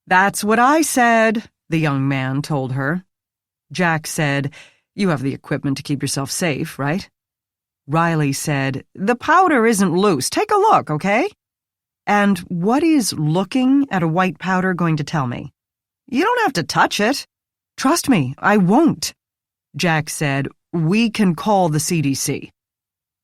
"That's what I said," the young man told her. Jack said, "You have the equipment to keep yourself safe, right?" Riley said, "The powder isn't loose. Take a look, okay?" "And what is looking at a white powder going to tell me?" "You don't have to touch it." "Trust me, I won't." Jack said, "We can call the CDC."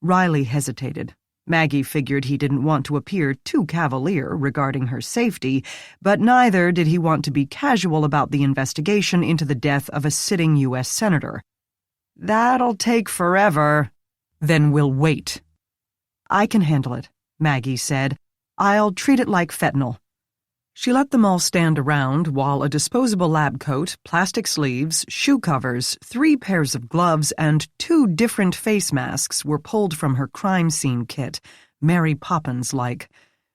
Riley hesitated. Maggie figured he didn't want to appear too cavalier regarding her safety, but neither did he want to be casual about the investigation into the death of a sitting U.S. senator. "That'll take forever." "Then we'll wait." "I can handle it," Maggie said. "I'll treat it like fentanyl." She let them all stand around while a disposable lab coat, plastic sleeves, shoe covers, 3 pairs of gloves, and 2 different face masks were pulled from her crime scene kit, Mary Poppins-like.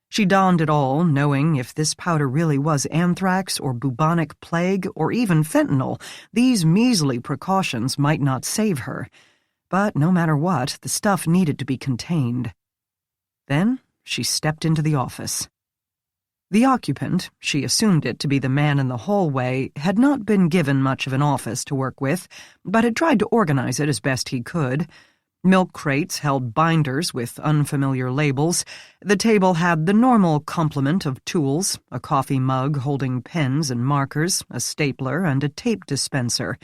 She donned it all, knowing if this powder really was anthrax or bubonic plague or even fentanyl, these measly precautions might not save her. But no matter what, the stuff needed to be contained. Then she stepped into the office. The occupant, she assumed it to be the man in the hallway, had not been given much of an office to work with, but had tried to organize it as best he could. Milk crates held binders with unfamiliar labels. The table had the normal complement of tools, a coffee mug holding pens and markers, a stapler, and a tape dispenser.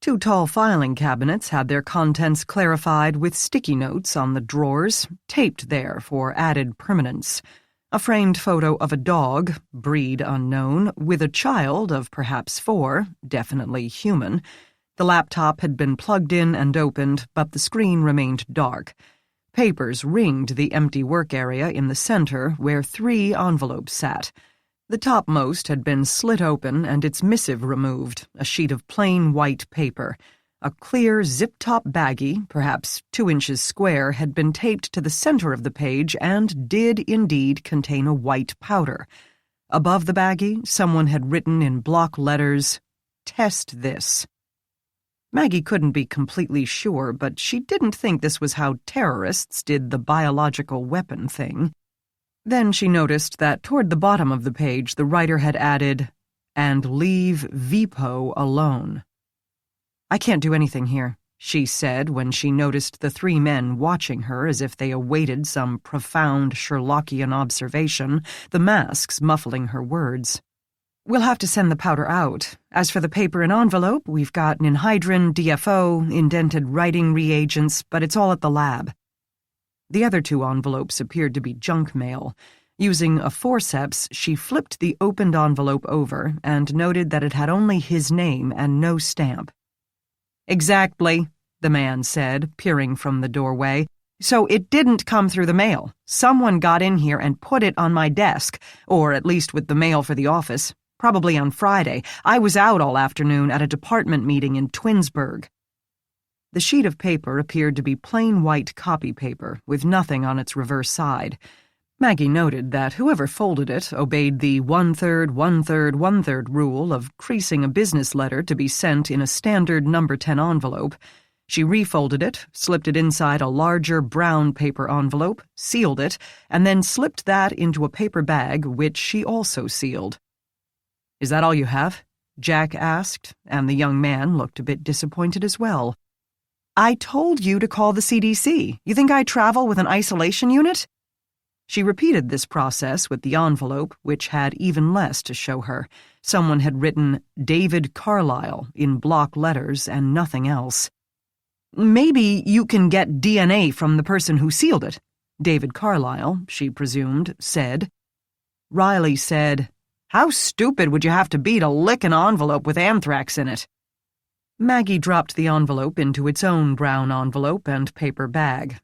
2 tall filing cabinets had their contents clarified with sticky notes on the drawers, taped there for added permanence. A framed photo of a dog, breed unknown, with a child of perhaps 4, definitely human. The laptop had been plugged in and opened, but the screen remained dark. Papers ringed the empty work area in the center where 3 envelopes sat. The topmost had been slit open and its missive removed, a sheet of plain white paper. A clear zip-top baggie, perhaps 2 inches square, had been taped to the center of the page and did indeed contain a white powder. Above the baggie, someone had written in block letters, "Test this." Maggie couldn't be completely sure, but she didn't think this was how terrorists did the biological weapon thing. Then she noticed that toward the bottom of the page the writer had added, "And leave Vipo alone." "I can't do anything here," she said when she noticed the 3 men watching her as if they awaited some profound Sherlockian observation, the masks muffling her words. We'll have to send the powder out. As for the paper and envelope, we've got ninhydrin, DFO, indented writing reagents, but it's all at the lab. The other 2 envelopes appeared to be junk mail. Using a forceps, she flipped the opened envelope over and noted that it had only his name and no stamp. "Exactly," the man said, peering from the doorway. "So it didn't come through the mail. Someone got in here and put it on my desk, or at least with the mail for the office. Probably on Friday. I was out all afternoon at a department meeting in Twinsburg." The sheet of paper appeared to be plain white copy paper, with nothing on its reverse side. Maggie noted that whoever folded it obeyed the 1/3, 1/3, 1/3 rule of creasing a business letter to be sent in a standard number 10 envelope. She refolded it, slipped it inside a larger brown paper envelope, sealed it, and then slipped that into a paper bag, which she also sealed. "Is that all you have?" Jack asked, and the young man looked a bit disappointed as well. "I told you to call the CDC. You think I travel with an isolation unit?" She repeated this process with the envelope, which had even less to show her. Someone had written David Carlyle in block letters and nothing else. "Maybe you can get DNA from the person who sealed it," David Carlyle, she presumed, said. Riley said, "How stupid would you have to be to lick an envelope with anthrax in it?" Maggie dropped the envelope into its own brown envelope and paper bag.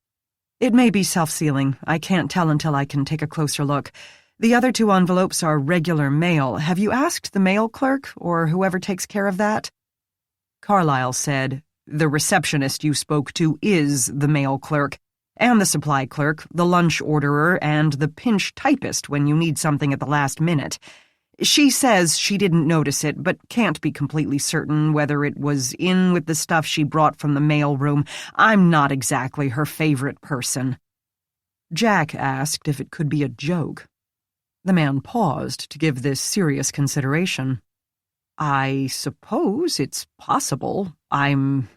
"It may be self-sealing. I can't tell until I can take a closer look. The other 2 envelopes are regular mail. Have you asked the mail clerk or whoever takes care of that?" Carlyle said, "The receptionist you spoke to is the mail clerk, and the supply clerk, the lunch orderer, and the pinch typist when you need something at the last minute. She says she didn't notice it, but can't be completely certain whether it was in with the stuff she brought from the mail room. I'm not exactly her favorite person." Jack asked if it could be a joke. The man paused to give this serious consideration. "I suppose it's possible. I'm,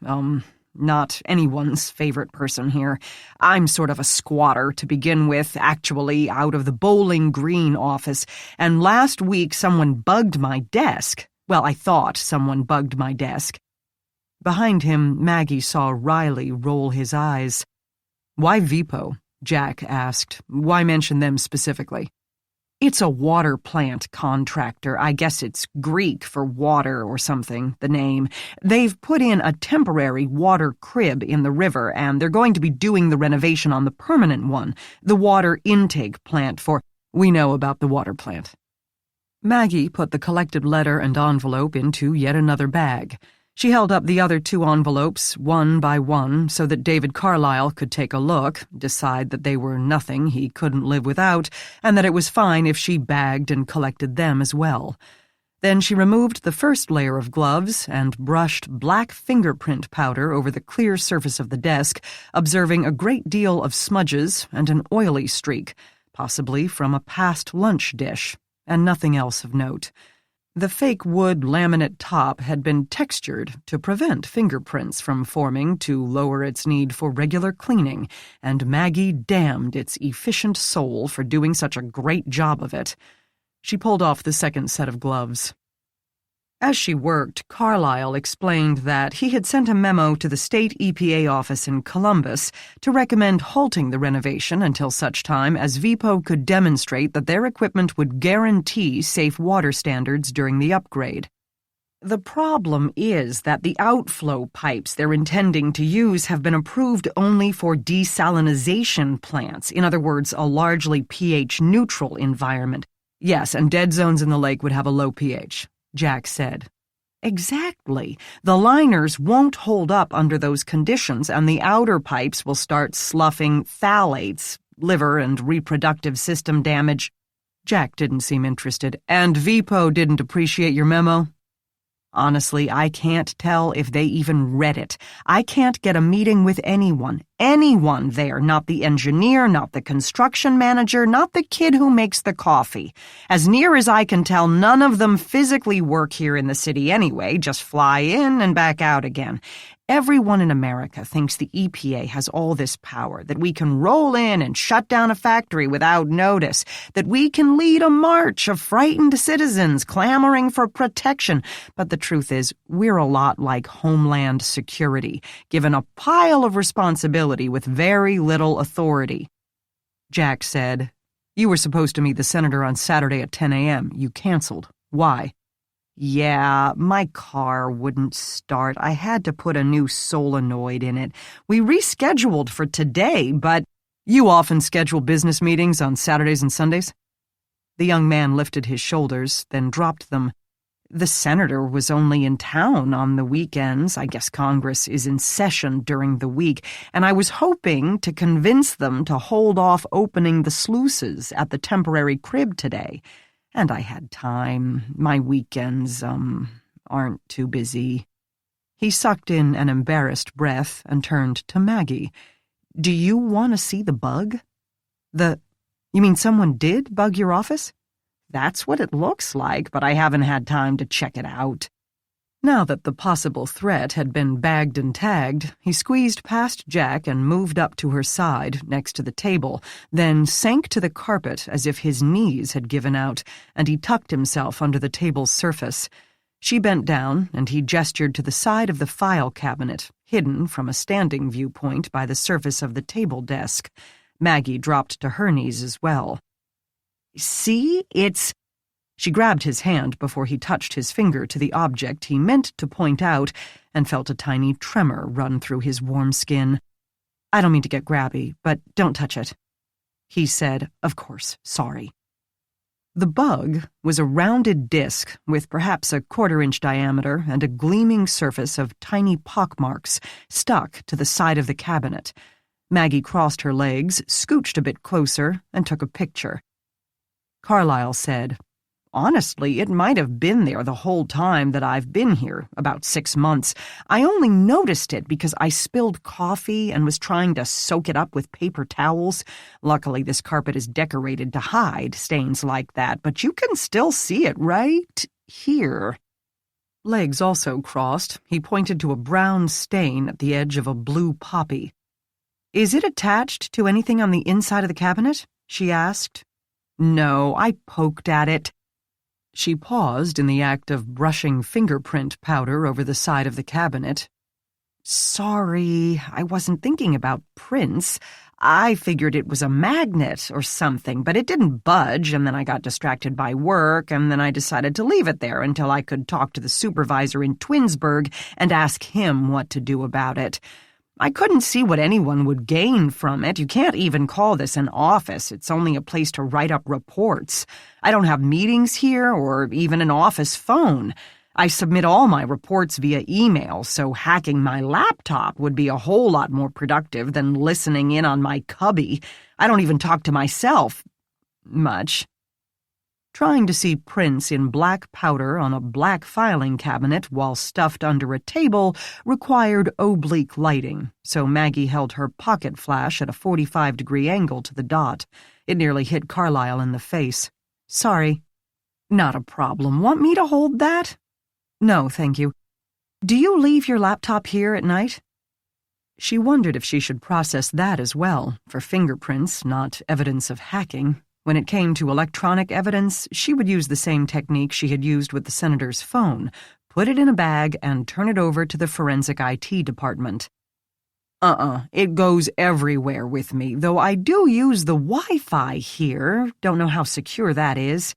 not anyone's favorite person here. I'm sort of a squatter to begin with, actually, out of the Bowling Green office, and last week someone bugged my desk. Well, I thought someone bugged my desk." Behind him, Maggie saw Riley roll his eyes. "Why Vipo?" Jack asked. "Why mention them specifically?" "It's a water plant contractor. I guess it's Greek for water or something, the name. They've put in a temporary water crib in the river, and they're going to be doing the renovation on the permanent one, the water intake plant for—" "We know about the water plant." Maggie put the collected letter and envelope into yet another bag. She held up the other 2 envelopes, one by one, so that David Carlyle could take a look, decide that they were nothing he couldn't live without, and that it was fine if she bagged and collected them as well. Then she removed the first layer of gloves and brushed black fingerprint powder over the clear surface of the desk, observing a great deal of smudges and an oily streak, possibly from a past lunch dish, and nothing else of note. The fake wood laminate top had been textured to prevent fingerprints from forming to lower its need for regular cleaning, and Maggie damned its efficient soul for doing such a great job of it. She pulled off the second set of gloves. As she worked, Carlyle explained that he had sent a memo to the state EPA office in Columbus to recommend halting the renovation until such time as Vipo could demonstrate that their equipment would guarantee safe water standards during the upgrade. The problem is that the outflow pipes they're intending to use have been approved only for desalinization plants, in other words, a largely pH-neutral environment. Yes, and dead zones in the lake would have a low pH. Jack said. Exactly. The liners won't hold up under those conditions, and the outer pipes will start sloughing phthalates, liver and reproductive system damage. Jack didn't seem interested. And Vipo didn't appreciate your memo? Honestly, I can't tell if they even read it. I can't get a meeting with anyone there, not the engineer, not the construction manager, not the kid who makes the coffee. As near as I can tell, none of them physically work here in the city anyway, just fly in and back out again. Everyone in America thinks the EPA has all this power, that we can roll in and shut down a factory without notice, that we can lead a march of frightened citizens clamoring for protection. But the truth is, we're a lot like Homeland Security, given a pile of responsibility with very little authority. Jack said, "You were supposed to meet the senator on Saturday at 10 a.m. You canceled. Why?" "Yeah, my car wouldn't start. I had to put a new solenoid in it. We rescheduled for today, but—" "You often schedule business meetings on Saturdays and Sundays?" The young man lifted his shoulders, then dropped them. "The senator was only in town on the weekends. I guess Congress is in session during the week, and I was hoping to convince them to hold off opening the sluices at the temporary crib today. And I had time. My weekends, aren't too busy." He sucked in an embarrassed breath and turned to Maggie. "Do you want to see the bug?" You mean someone did bug your office?" "That's what it looks like, but I haven't had time to check it out." Now that the possible threat had been bagged and tagged, he squeezed past Jack and moved up to her side, next to the table, then sank to the carpet as if his knees had given out, and he tucked himself under the table's surface. She bent down, and he gestured to the side of the file cabinet, hidden from a standing viewpoint by the surface of the table desk. Maggie dropped to her knees as well. "See, it's—" She grabbed his hand before he touched his finger to the object he meant to point out and felt a tiny tremor run through his warm skin. "I don't mean to get grabby, but don't touch it." He said, "Of course, sorry." The bug was a rounded disc with perhaps a quarter-inch diameter and a gleaming surface of tiny pockmarks stuck to the side of the cabinet. Maggie crossed her legs, scooched a bit closer, and took a picture. Carlyle said, "Honestly, it might have been there the whole time that I've been here, about 6 months. I only noticed it because I spilled coffee and was trying to soak it up with paper towels. Luckily, this carpet is decorated to hide stains like that, but you can still see it right here." Legs also crossed, he pointed to a brown stain at the edge of a blue poppy. "Is it attached to anything on the inside of the cabinet?" she asked. "No, I poked at it." She paused in the act of brushing fingerprint powder over the side of the cabinet. "Sorry, I wasn't thinking about prints. I figured it was a magnet or something, but it didn't budge, and then I got distracted by work, and then I decided to leave it there until I could talk to the supervisor in Twinsburg and ask him what to do about it. I couldn't see what anyone would gain from it. You can't even call this an office. It's only a place to write up reports. I don't have meetings here or even an office phone. I submit all my reports via email, so hacking my laptop would be a whole lot more productive than listening in on my cubby. I don't even talk to myself much." Trying to see prints in black powder on a black filing cabinet while stuffed under a table required oblique lighting, so Maggie held her pocket flash at a 45-degree angle to the dot. It nearly hit Carlyle in the face. "Sorry." "Not a problem. Want me to hold that?" "No, thank you. Do you leave your laptop here at night?" She wondered if she should process that as well, for fingerprints, not evidence of hacking. When it came to electronic evidence, she would use the same technique she had used with the senator's phone, put it in a bag and turn it over to the forensic IT department. It goes everywhere with me, though I do use the Wi-Fi here. Don't know how secure that is."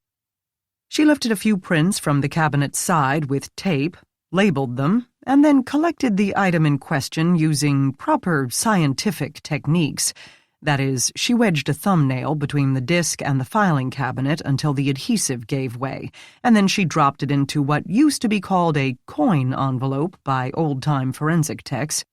She lifted a few prints from the cabinet's side with tape, labeled them, and then collected the item in question using proper scientific techniques. That is, she wedged a thumbnail between the disc and the filing cabinet until the adhesive gave way, and then she dropped it into what used to be called a coin envelope by old-time forensic techs.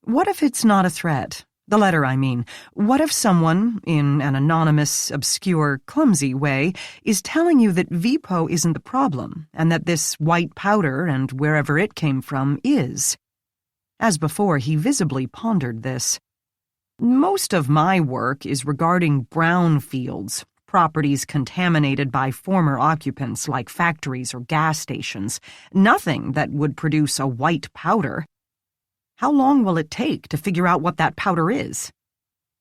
What if it's not a threat? The letter, I mean. What if someone, in an anonymous, obscure, clumsy way, is telling you that VPO isn't the problem, and that this white powder, and wherever it came from, is? As before, he visibly pondered this. "Most of my work is regarding brownfields, properties contaminated by former occupants like factories or gas stations. Nothing that would produce a white powder." How long will it take to figure out what that powder is?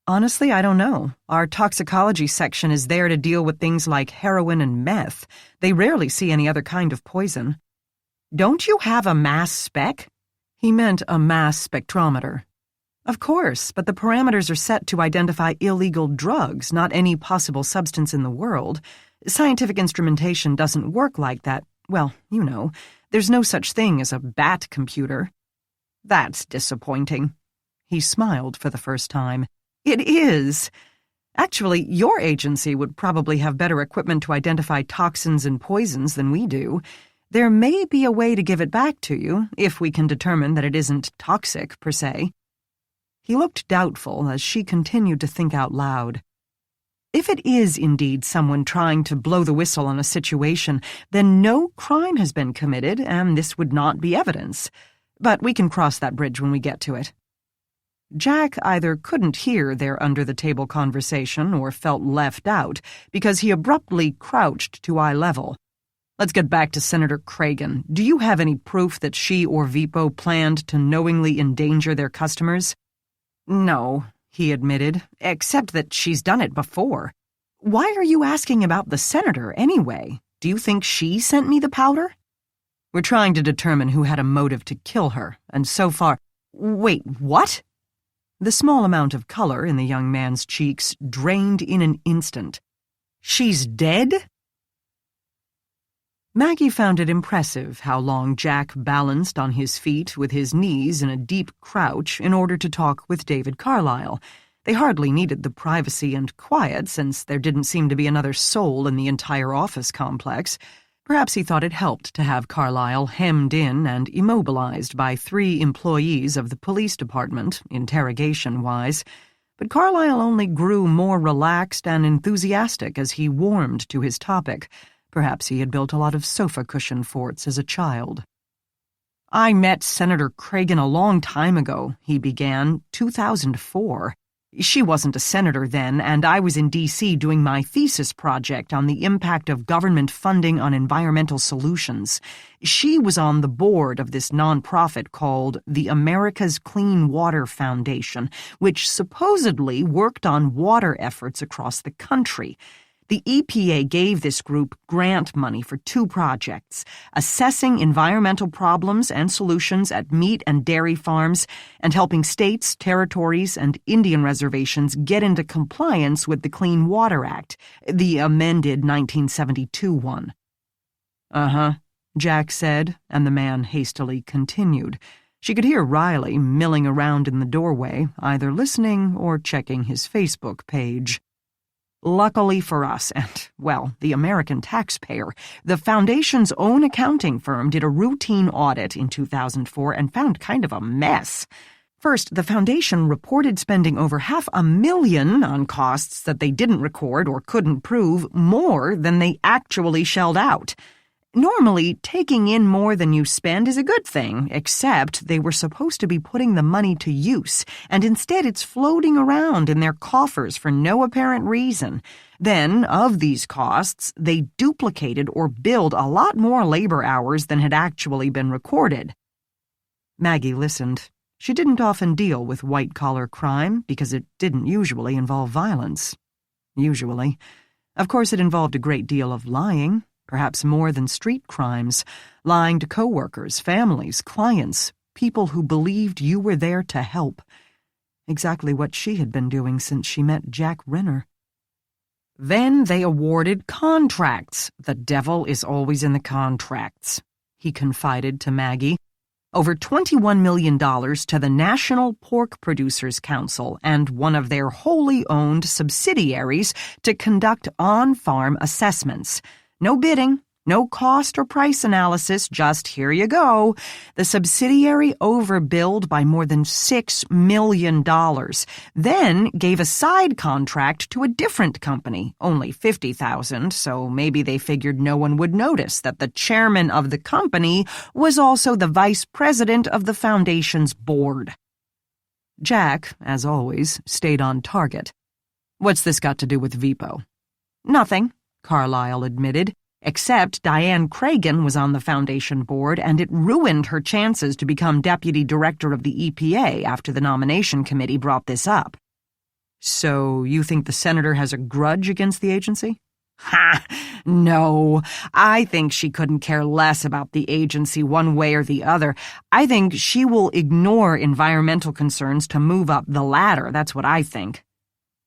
Honestly, I don't know. Our toxicology section is there to deal with things like heroin and meth. They rarely see any other kind of poison. Don't you have a mass spec? He meant a mass spectrometer. Of course, but the parameters are set to identify illegal drugs, not any possible substance in the world. Scientific instrumentation doesn't work like that. Well, you know, there's no such thing as a bat computer. That's disappointing. He smiled for the first time. It is. Actually, your agency would probably have better equipment to identify toxins and poisons than we do. There may be a way to give it back to you, if we can determine that it isn't toxic, per se. He looked doubtful as she continued to think out loud. If it is indeed someone trying to blow the whistle on a situation, then no crime has been committed, and this would not be evidence. But we can cross that bridge when we get to it. Jack either couldn't hear their under-the-table conversation or felt left out because he abruptly crouched to eye level. Let's get back to Senator Cragen. Do you have any proof that she or Vipo planned to knowingly endanger their customers? No, he admitted, except that she's done it before. Why are you asking about the senator anyway? Do you think she sent me the powder? We're trying to determine who had a motive to kill her, and so far— Wait, what? The small amount of color in the young man's cheeks drained in an instant. She's dead? Maggie found it impressive how long Jack balanced on his feet with his knees in a deep crouch in order to talk with David Carlyle. They hardly needed the privacy and quiet since there didn't seem to be another soul in the entire office complex. Perhaps he thought it helped to have Carlyle hemmed in and immobilized by 3 employees of the police department, interrogation-wise. But Carlyle only grew more relaxed and enthusiastic as he warmed to his topic. Perhaps he had built a lot of sofa cushion forts as a child. I met Senator Cragen a long time ago, he began, 2004. She wasn't a senator then, and I was in D.C. doing my thesis project on the impact of government funding on environmental solutions. She was on the board of this nonprofit called the America's Clean Water Foundation, which supposedly worked on water efforts across the country. The EPA gave this group grant money for 2 projects, assessing environmental problems and solutions at meat and dairy farms and helping states, territories, and Indian reservations get into compliance with the Clean Water Act, the amended 1972 one. Uh-huh, Jack said, and the man hastily continued. She could hear Riley milling around in the doorway, either listening or checking his Facebook page. Luckily for us and, well, the American taxpayer, the Foundation's own accounting firm did a routine audit in 2004 and found kind of a mess. First, the Foundation reported spending over $500,000 on costs that they didn't record or couldn't prove, more than they actually shelled out. Normally, taking in more than you spend is a good thing, except they were supposed to be putting the money to use, and instead it's floating around in their coffers for no apparent reason. Then, of these costs, they duplicated or billed a lot more labor hours than had actually been recorded. Maggie listened. She didn't often deal with white-collar crime because it didn't usually involve violence. Usually. Of course, it involved a great deal of lying. Perhaps more than street crimes, lying to coworkers, families, clients, people who believed you were there to help. Exactly what she had been doing since she met Jack Renner. Then they awarded contracts. The devil is always in the contracts, he confided to Maggie. Over $21 million to the National Pork Producers Council and one of their wholly owned subsidiaries to conduct on-farm assessments. No bidding, no cost or price analysis, just here you go. The subsidiary overbilled by more than $6 million, then gave a side contract to a different company, only $50,000, so maybe they figured no one would notice that the chairman of the company was also the vice president of the Foundation's board. Jack, as always, stayed on target. What's this got to do with Vipo? Nothing, Carlyle admitted. Except Diane Cragen was on the foundation board, and it ruined her chances to become deputy director of the EPA after the nomination committee brought this up. So you think the senator has a grudge against the agency? Ha! No. I think she couldn't care less about the agency one way or the other. I think she will ignore environmental concerns to move up the ladder. That's what I think.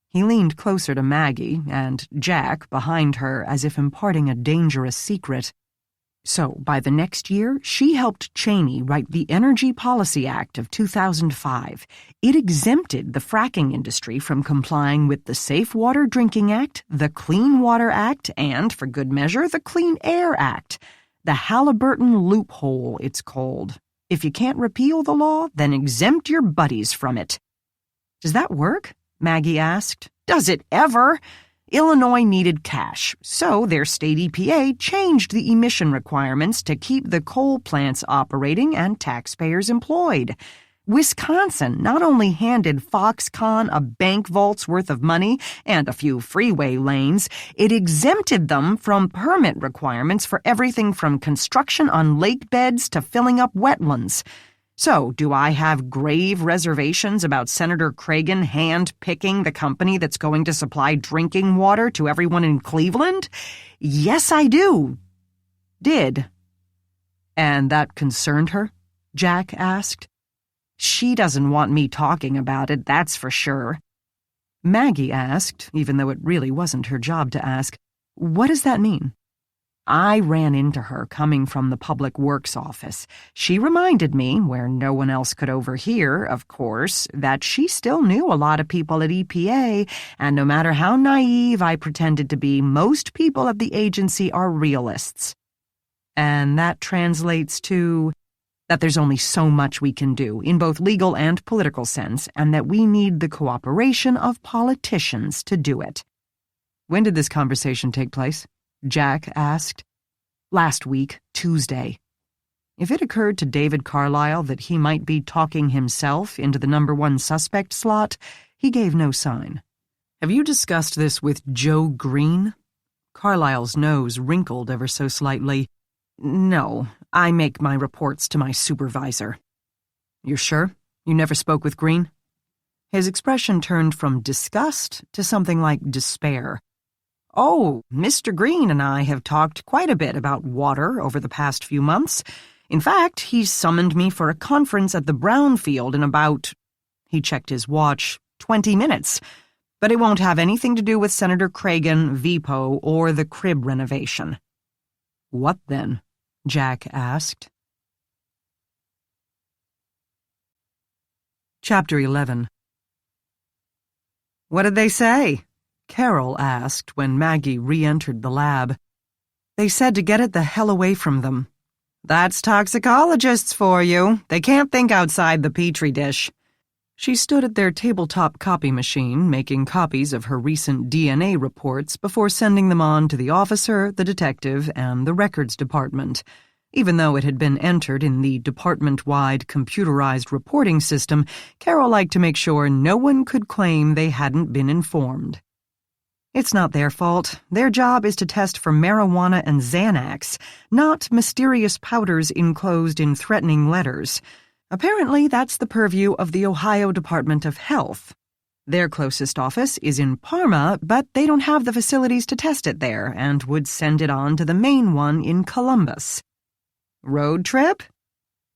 He leaned closer to Maggie and Jack behind her as if imparting a dangerous secret. So, by the next year, she helped Cheney write the Energy Policy Act of 2005. It exempted the fracking industry from complying with the Safe Water Drinking Act, the Clean Water Act, and, for good measure, the Clean Air Act. The Halliburton loophole, it's called. If you can't repeal the law, then exempt your buddies from it. Does that work? Maggie asked. Does it ever? Illinois needed cash, so their state EPA changed the emission requirements to keep the coal plants operating and taxpayers employed. Wisconsin not only handed Foxconn a bank vault's worth of money and a few freeway lanes, it exempted them from permit requirements for everything from construction on lake beds to filling up wetlands. So, do I have grave reservations about Senator Cragen hand-picking the company that's going to supply drinking water to everyone in Cleveland? Yes, I do. Did. And that concerned her? Jack asked. She doesn't want me talking about it, that's for sure. Maggie asked, even though it really wasn't her job to ask, what does that mean? I ran into her coming from the Public Works office. She reminded me, where no one else could overhear, of course, that she still knew a lot of people at EPA, and no matter how naive I pretended to be, most people at the agency are realists. And that translates to that there's only so much we can do, in both legal and political sense, and that we need the cooperation of politicians to do it. When did this conversation take place? Jack asked. Last week, Tuesday. If it occurred to David Carlyle that he might be talking himself into the #1 suspect slot, he gave no sign. Have you discussed this with Joe Green? Carlyle's nose wrinkled ever so slightly. No, I make my reports to my supervisor. You're sure? You never spoke with Green? His expression turned from disgust to something like despair. Oh, Mr. Green and I have talked quite a bit about water over the past few months. In fact, he's summoned me for a conference at the Brownfield in about, he checked his watch, 20 minutes. But it won't have anything to do with Senator Cragen, VPO, or the crib renovation. What then? Jack asked. Chapter 11. What did they say? Carol asked when Maggie re-entered the lab. They said to get it the hell away from them. That's toxicologists for you. They can't think outside the petri dish. She stood at their tabletop copy machine, making copies of her recent DNA reports before sending them on to the officer, the detective, and the records department. Even though it had been entered in the department-wide computerized reporting system, Carol liked to make sure no one could claim they hadn't been informed. It's not their fault. Their job is to test for marijuana and Xanax, not mysterious powders enclosed in threatening letters. Apparently, that's the purview of the Ohio Department of Health. Their closest office is in Parma, but they don't have the facilities to test it there and would send it on to the main one in Columbus. Road trip?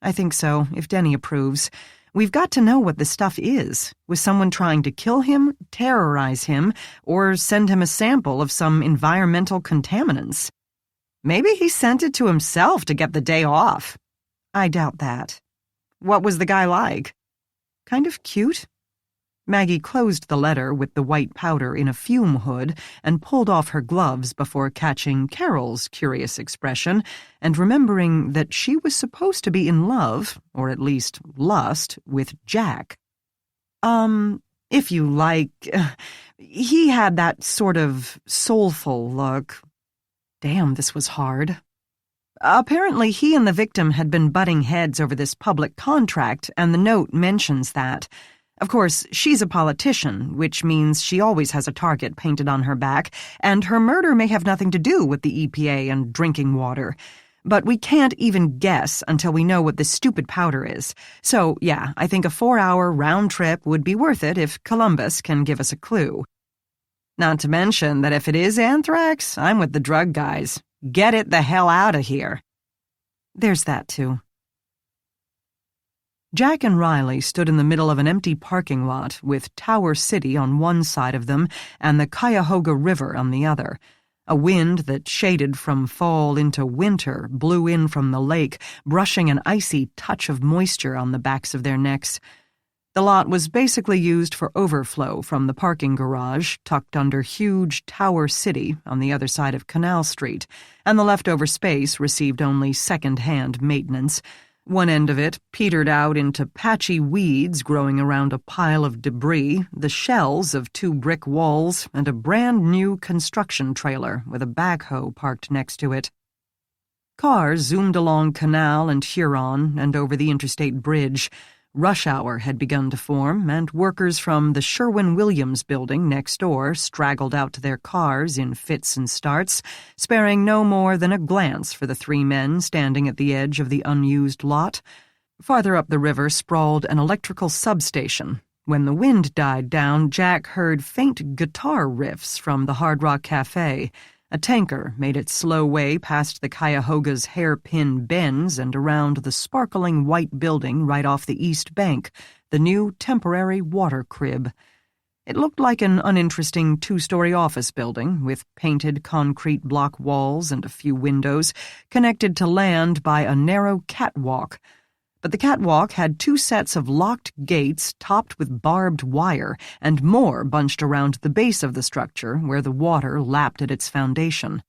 I think so, if Denny approves. We've got to know what the stuff is. Was someone trying to kill him, terrorize him, or send him a sample of some environmental contaminants? Maybe he sent it to himself to get the day off. I doubt that. What was the guy like? Kind of cute. Maggie closed the letter with the white powder in a fume hood and pulled off her gloves before catching Carol's curious expression and remembering that she was supposed to be in love, or at least lust, with Jack. If you like, he had that sort of soulful look. Damn, this was hard. Apparently he and the victim had been butting heads over this public contract, and the note mentions that. Of course, she's a politician, which means she always has a target painted on her back, and her murder may have nothing to do with the EPA and drinking water. But we can't even guess until we know what this stupid powder is. So, yeah, I think a 4-hour round trip would be worth it if Columbus can give us a clue. Not to mention that if it is anthrax, I'm with the drug guys. Get it the hell out of here. There's that, too. Jack and Riley stood in the middle of an empty parking lot with Tower City on one side of them and the Cuyahoga River on the other. A wind that shaded from fall into winter blew in from the lake, brushing an icy touch of moisture on the backs of their necks. The lot was basically used for overflow from the parking garage tucked under huge Tower City on the other side of Canal Street, and the leftover space received only second-hand maintenance. One end of it petered out into patchy weeds growing around a pile of debris, the shells of 2 brick walls, and a brand-new construction trailer with a backhoe parked next to it. Cars zoomed along Canal and Huron and over the interstate bridge. Rush hour had begun to form, and workers from the Sherwin-Williams building next door straggled out to their cars in fits and starts, sparing no more than a glance for the 3 men standing at the edge of the unused lot. Farther up the river sprawled an electrical substation. When the wind died down, Jack heard faint guitar riffs from the Hard Rock Cafe. A tanker made its slow way past the Cuyahoga's hairpin bends and around the sparkling white building right off the east bank, the new temporary water crib. It looked like an uninteresting 2-story office building with painted concrete block walls and a few windows, connected to land by a narrow catwalk. But the catwalk had 2 sets of locked gates topped with barbed wire and more bunched around the base of the structure where the water lapped at its foundation.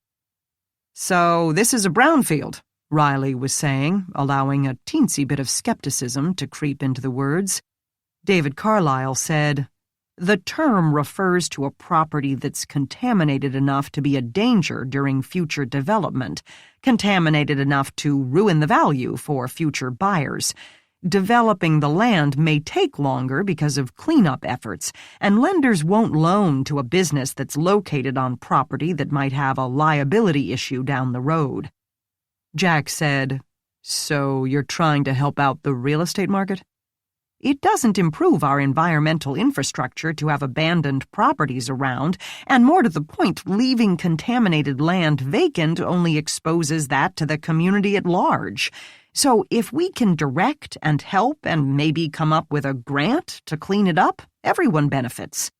"So this is a brownfield," Riley was saying, allowing a teensy bit of skepticism to creep into the words. David Carlyle said, "The term refers to a property that's contaminated enough to be a danger during future development, contaminated enough to ruin the value for future buyers. Developing the land may take longer because of cleanup efforts, and lenders won't loan to a business that's located on property that might have a liability issue down the road." Jack said, "So you're trying to help out the real estate market?" "It doesn't improve our environmental infrastructure to have abandoned properties around, and more to the point, leaving contaminated land vacant only exposes that to the community at large. So if we can direct and help and maybe come up with a grant to clean it up, everyone benefits."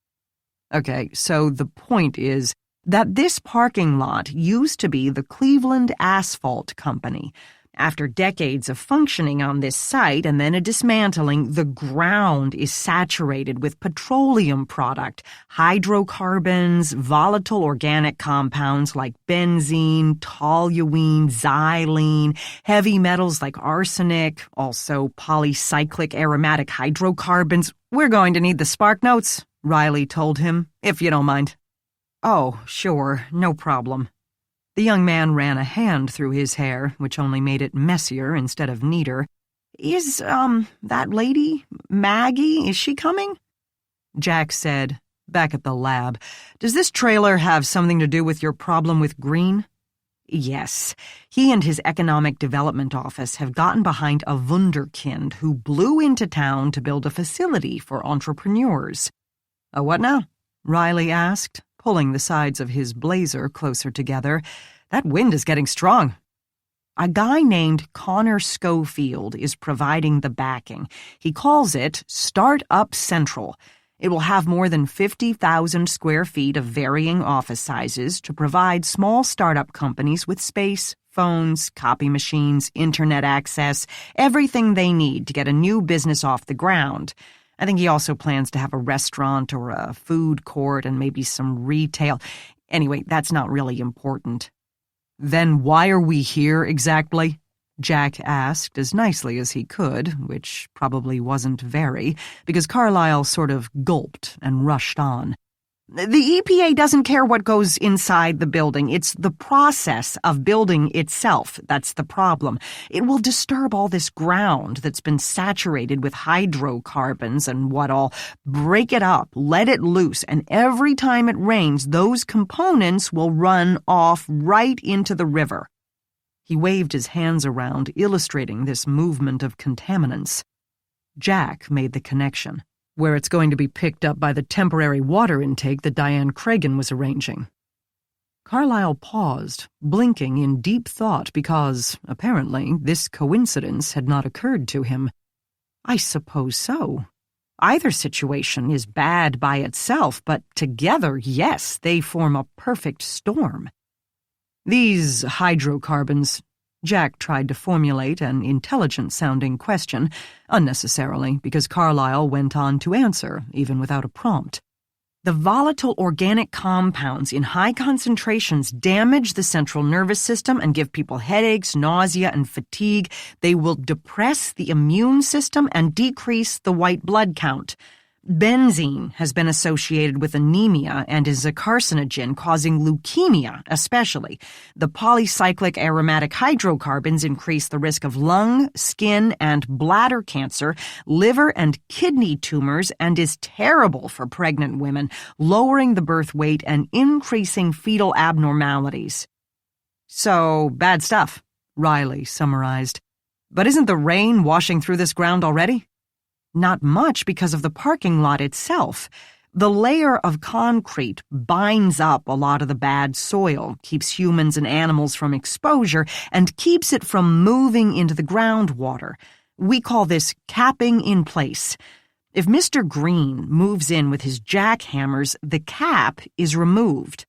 Okay, so the point is that this parking lot used to be the Cleveland Asphalt Company. After decades of functioning on this site and then a dismantling, the ground is saturated with petroleum product, hydrocarbons, volatile organic compounds like benzene, toluene, xylene, heavy metals like arsenic, also polycyclic aromatic hydrocarbons. "We're going to need the spark notes," Riley told him, "if you don't mind." "Oh, sure, no problem." The young man ran a hand through his hair, which only made it messier instead of neater. "Is, that lady, Maggie, is she coming?" Jack said, back at the lab, "Does this trailer have something to do with your problem with Green?" "Yes. He and his economic development office have gotten behind a wunderkind who blew into town to build a facility for entrepreneurs." "A what now?" Riley asked, pulling the sides of his blazer closer together. "That wind is getting strong." "A guy named Connor Schofield is providing the backing. He calls it Start-Up Central. It will have more than 50,000 square feet of varying office sizes to provide small startup companies with space, phones, copy machines, internet access, everything they need to get a new business off the ground. I think he also plans to have a restaurant or a food court and maybe some retail. Anyway, that's not really important." "Then why are we here exactly?" Jack asked as nicely as he could, which probably wasn't very, because Carlyle sort of gulped and rushed on. The EPA doesn't care what goes inside the building. It's the process of building itself that's the problem. It will disturb all this ground that's been saturated with hydrocarbons and what all. Break it up, let it loose, and every time it rains, those components will run off right into the river. He waved his hands around, illustrating this movement of contaminants. Jack made the connection, where it's going to be picked up by the temporary water intake that Diane Cragen was arranging. Carlyle paused, blinking in deep thought because, apparently, this coincidence had not occurred to him. I suppose so. Either situation is bad by itself, but together, yes, they form a perfect storm. These hydrocarbons... Jack tried to formulate an intelligent-sounding question, unnecessarily, because Carlyle went on to answer, even without a prompt. The volatile organic compounds in high concentrations damage the central nervous system and give people headaches, nausea, and fatigue. They will depress the immune system and decrease the white blood count. Benzene has been associated with anemia and is a carcinogen causing leukemia, especially. The polycyclic aromatic hydrocarbons increase the risk of lung, skin, and bladder cancer, liver and kidney tumors, and is terrible for pregnant women, lowering the birth weight and increasing fetal abnormalities. So, bad stuff, Riley summarized. But isn't the rain washing through this ground already? Not much because of the parking lot itself. The layer of concrete binds up a lot of the bad soil, keeps humans and animals from exposure, and keeps it from moving into the groundwater. We call this capping in place. If Mr. Green moves in with his jackhammers, the cap is removed.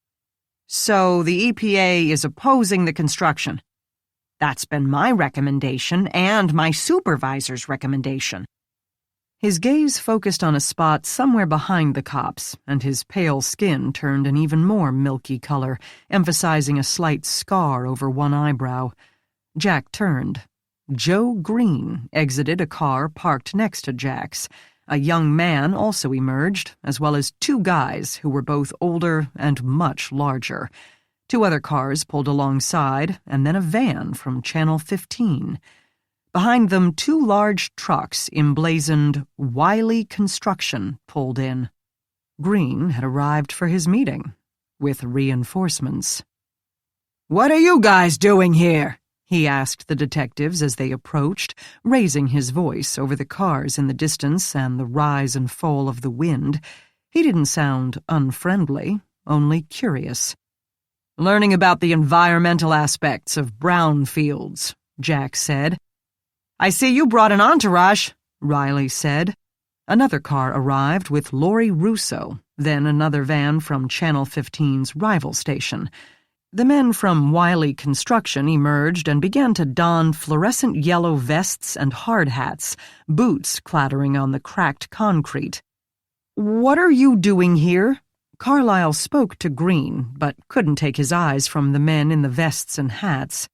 So the EPA is opposing the construction. That's been my recommendation and my supervisor's recommendation. His gaze focused on a spot somewhere behind the cops, and his pale skin turned an even more milky color, emphasizing a slight scar over one eyebrow. Jack turned. Joe Green exited a car parked next to Jack's. A young man also emerged, as well as two guys who were both older and much larger. Two other cars pulled alongside, and then a van from Channel 15. Behind them, two large trucks emblazoned Wiley Construction pulled in. Green had arrived for his meeting, with reinforcements. "What are you guys doing here?" he asked the detectives as they approached, raising his voice over the cars in the distance and the rise and fall of the wind. He didn't sound unfriendly, only curious. "Learning about the environmental aspects of brownfields," Jack said. "I see you brought an entourage," Riley said. Another car arrived with Lori Russo, then another van from Channel 15's rival station. The men from Wiley Construction emerged and began to don fluorescent yellow vests and hard hats, boots clattering on the cracked concrete. "What are you doing here?" Carlyle spoke to Green, but couldn't take his eyes from the men in the vests and hats.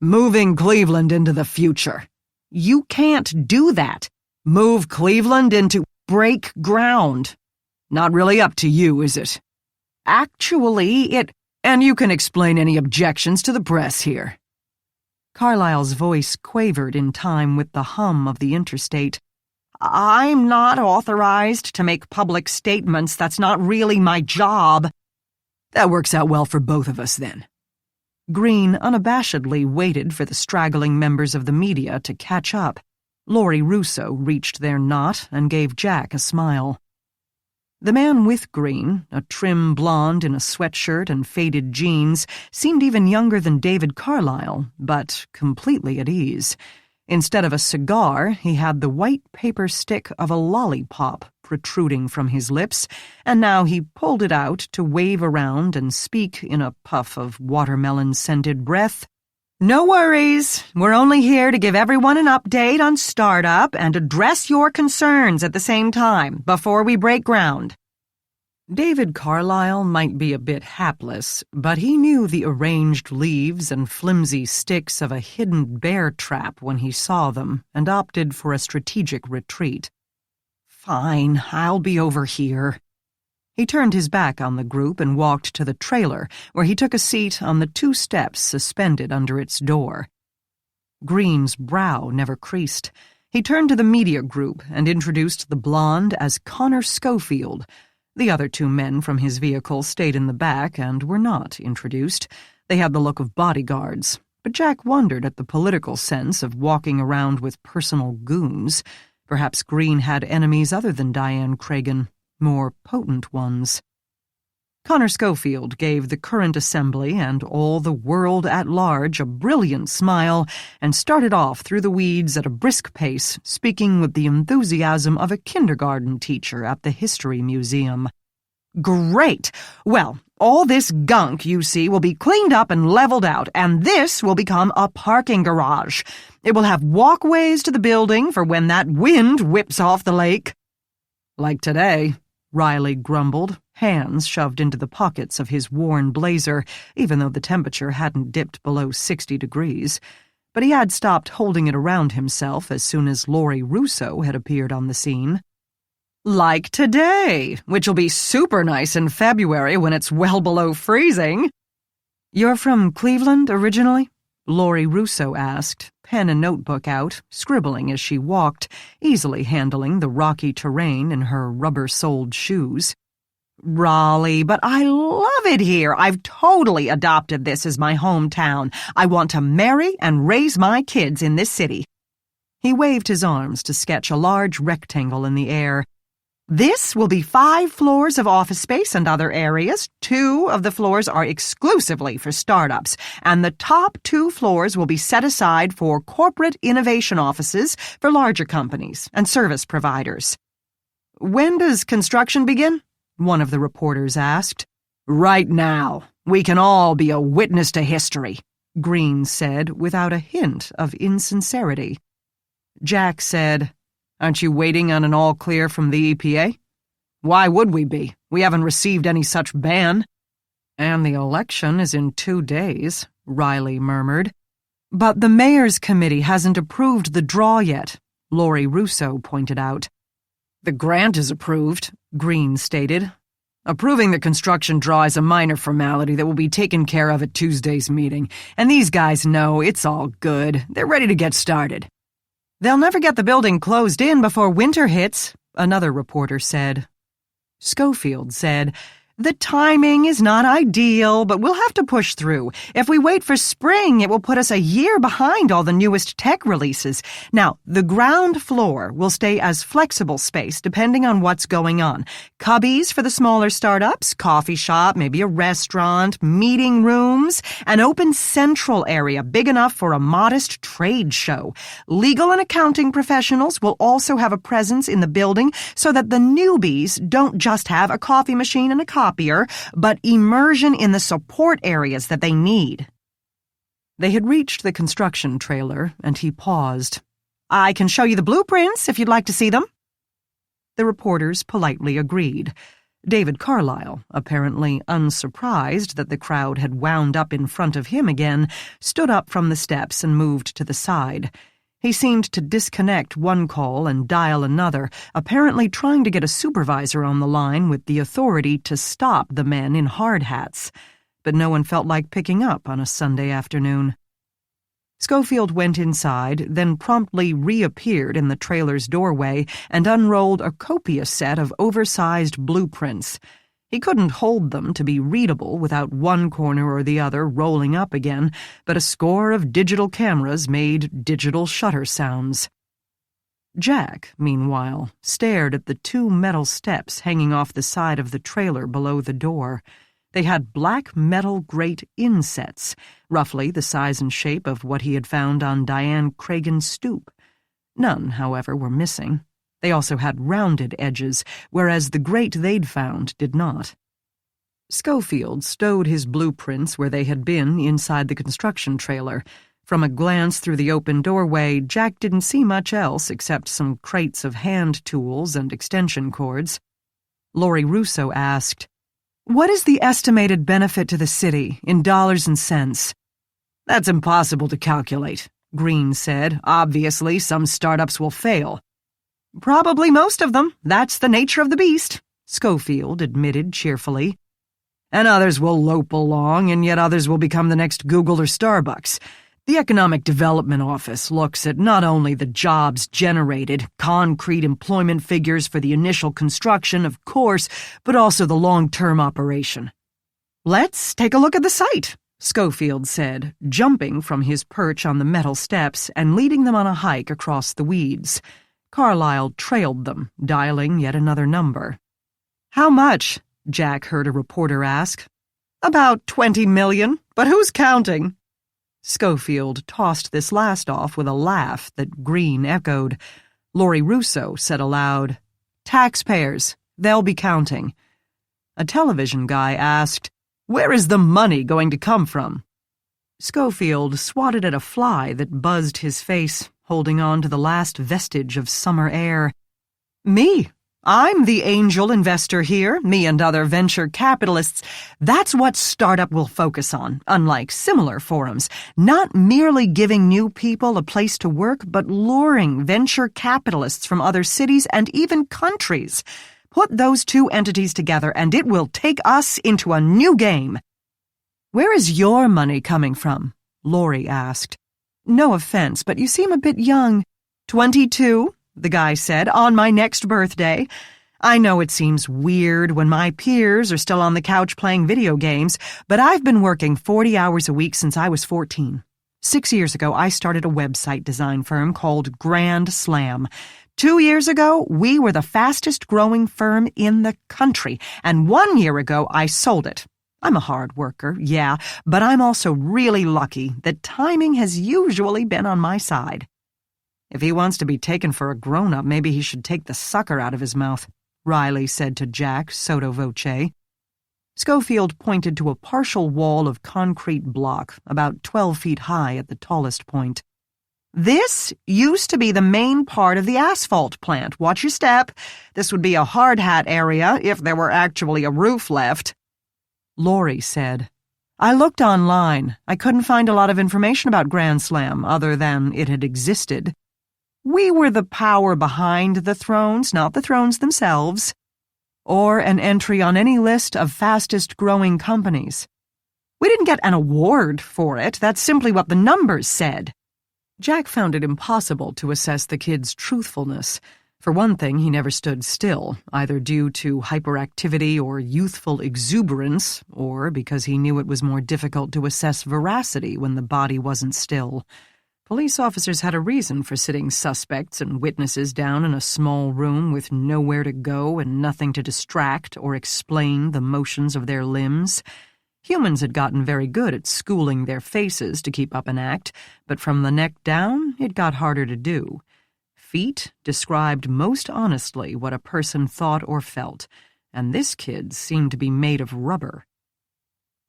"Moving Cleveland into the future." "You can't do that. Move Cleveland into break ground." "Not really up to you, is it?" "Actually, it—" "And you can explain any objections to the press here." Carlyle's voice quavered in time with the hum of the interstate. "I'm not authorized to make public statements. That's not really my job." "That works out well for both of us, then." Green unabashedly waited for the straggling members of the media to catch up. Lori Russo reached their knot and gave Jack a smile. The man with Green, a trim blonde in a sweatshirt and faded jeans, seemed even younger than David Carlyle, but completely at ease. Instead of a cigar, he had the white paper stick of a lollipop protruding from his lips, and now he pulled it out to wave around and speak in a puff of watermelon-scented breath. "No worries. We're only here to give everyone an update on startup and address your concerns at the same time, before we break ground." David Carlyle might be a bit hapless, but he knew the arranged leaves and flimsy sticks of a hidden bear trap when he saw them, and opted for a strategic retreat. "Fine, I'll be over here." He turned his back on the group and walked to the trailer, where he took a seat on the 2 steps suspended under its door. Green's brow never creased. He turned to the media group and introduced the blonde as Connor Schofield. The other 2 men from his vehicle stayed in the back and were not introduced. They had the look of bodyguards, but Jack wondered at the political sense of walking around with personal goons. Perhaps Green had enemies other than Diane Cragen, more potent ones. Connor Schofield gave the current assembly and all the world at large a brilliant smile and started off through the weeds at a brisk pace, speaking with the enthusiasm of a kindergarten teacher at the History Museum. "Great! Well, all this gunk, you see, will be cleaned up and leveled out, and this will become a parking garage. It will have walkways to the building for when that wind whips off the lake." "Like today," Riley grumbled, hands shoved into the pockets of his worn blazer, even though the temperature hadn't dipped below 60 degrees. But he had stopped holding it around himself as soon as Laurie Russo had appeared on the scene. "Like today, which will be super nice in February when it's well below freezing." "You're from Cleveland originally?" Laurie Russo asked, pen and notebook out, scribbling as she walked, easily handling the rocky terrain in her rubber-soled shoes. "Raleigh, but I love it here. I've totally adopted this as my hometown. I want to marry and raise my kids in this city." He waved his arms to sketch a large rectangle in the air. "This will be 5 floors of office space and other areas. 2 of the floors are exclusively for startups, and the top 2 floors will be set aside for corporate innovation offices for larger companies and service providers." "When does construction begin?" one of the reporters asked. "Right now. We can all be a witness to history," Green said without a hint of insincerity. Jack said, "Aren't you waiting on an all-clear from the EPA?" "Why would we be? We haven't received any such ban." "And the election is in 2 days, Riley murmured. "But the mayor's committee hasn't approved the draw yet," Laurie Russo pointed out. "The grant is approved," Green stated. "Approving the construction draw is a minor formality that will be taken care of at Tuesday's meeting, and these guys know it's all good. They're ready to get started." "They'll never get the building closed in before winter hits," another reporter said. Schofield said, "The timing is not ideal, but we'll have to push through. If we wait for spring, it will put us a year behind all the newest tech releases. Now, the ground floor will stay as flexible space depending on what's going on. Cubbies for the smaller startups, coffee shop, maybe a restaurant, meeting rooms, an open central area big enough for a modest trade show. Legal and accounting professionals will also have a presence in the building so that the newbies don't just have a coffee machine and a copier, but immersion in the support areas that they need." They had reached the construction trailer, and he paused. "I can show you the blueprints if you'd like to see them." The reporters politely agreed. David Carlyle, apparently unsurprised that the crowd had wound up in front of him again, stood up from the steps and moved to the side. He seemed to disconnect one call and dial another, apparently trying to get a supervisor on the line with the authority to stop the men in hard hats. But no one felt like picking up on a Sunday afternoon. Schofield went inside, then promptly reappeared in the trailer's doorway and unrolled a copious set of oversized blueprints. He couldn't hold them to be readable without one corner or the other rolling up again, but a score of digital cameras made digital shutter sounds. Jack, meanwhile, stared at the 2 metal steps hanging off the side of the trailer below the door. They had black metal grate insets, roughly the size and shape of what he had found on Diane Cragen's stoop. None, however, were missing. They also had rounded edges, whereas the grate they'd found did not. Schofield stowed his blueprints where they had been inside the construction trailer. From a glance through the open doorway, Jack didn't see much else except some crates of hand tools and extension cords. Laurie Russo asked, "What is the estimated benefit to the city in dollars and cents?" "That's impossible to calculate," Green said. "Obviously, some startups will fail." "Probably most of them. That's the nature of the beast," Schofield admitted cheerfully. And others will lope along, and yet others will become the next Google or Starbucks. The Economic Development Office looks at not only the jobs generated, concrete employment figures for the initial construction, of course, but also the long-term operation. Let's take a look at the site, Schofield said, jumping from his perch on the metal steps and leading them on a hike across the weeds. Carlyle trailed them, dialing yet another number. How much? Jack heard a reporter ask. About 20 million, but who's counting? Schofield tossed this last off with a laugh that Green echoed. Laurie Russo said aloud, Taxpayers, they'll be counting. A television guy asked, Where is the money going to come from? Schofield swatted at a fly that buzzed his face, holding on to the last vestige of summer air. Me. I'm the angel investor here, me and other venture capitalists. That's what Startup will focus on, unlike similar forums. Not merely giving new people a place to work, but luring venture capitalists from other cities and even countries. Put those two entities together and it will take us into a new game. Where is your money coming from? Laurie asked. No offense, but you seem a bit young. 22? The guy said, on my next birthday. I know it seems weird when my peers are still on the couch playing video games, but I've been working 40 hours a week since I was 14. 6 years ago, I started a website design firm called Grand Slam. 2 years ago, we were the fastest growing firm in the country, and 1 year ago, I sold it. I'm a hard worker, yeah, but I'm also really lucky that timing has usually been on my side. If he wants to be taken for a grown-up, maybe he should take the sucker out of his mouth, Riley said to Jack sotto voce. Schofield pointed to a partial wall of concrete block, about 12 feet high at the tallest point. This used to be the main part of the asphalt plant. Watch your step. This would be a hard hat area if there were actually a roof left. Laurie said, I looked online. I couldn't find a lot of information about Grand Slam other than it had existed. We were the power behind the thrones, not the thrones themselves, or an entry on any list of fastest-growing companies. We didn't get an award for it. That's simply what the numbers said. Jack found it impossible to assess the kid's truthfulness. For one thing, he never stood still, either due to hyperactivity or youthful exuberance, or because he knew it was more difficult to assess veracity when the body wasn't still. Police officers had a reason for sitting suspects and witnesses down in a small room with nowhere to go and nothing to distract or explain the motions of their limbs. Humans had gotten very good at schooling their faces to keep up an act, but from the neck down, it got harder to do. Feet described most honestly what a person thought or felt, and this kid seemed to be made of rubber.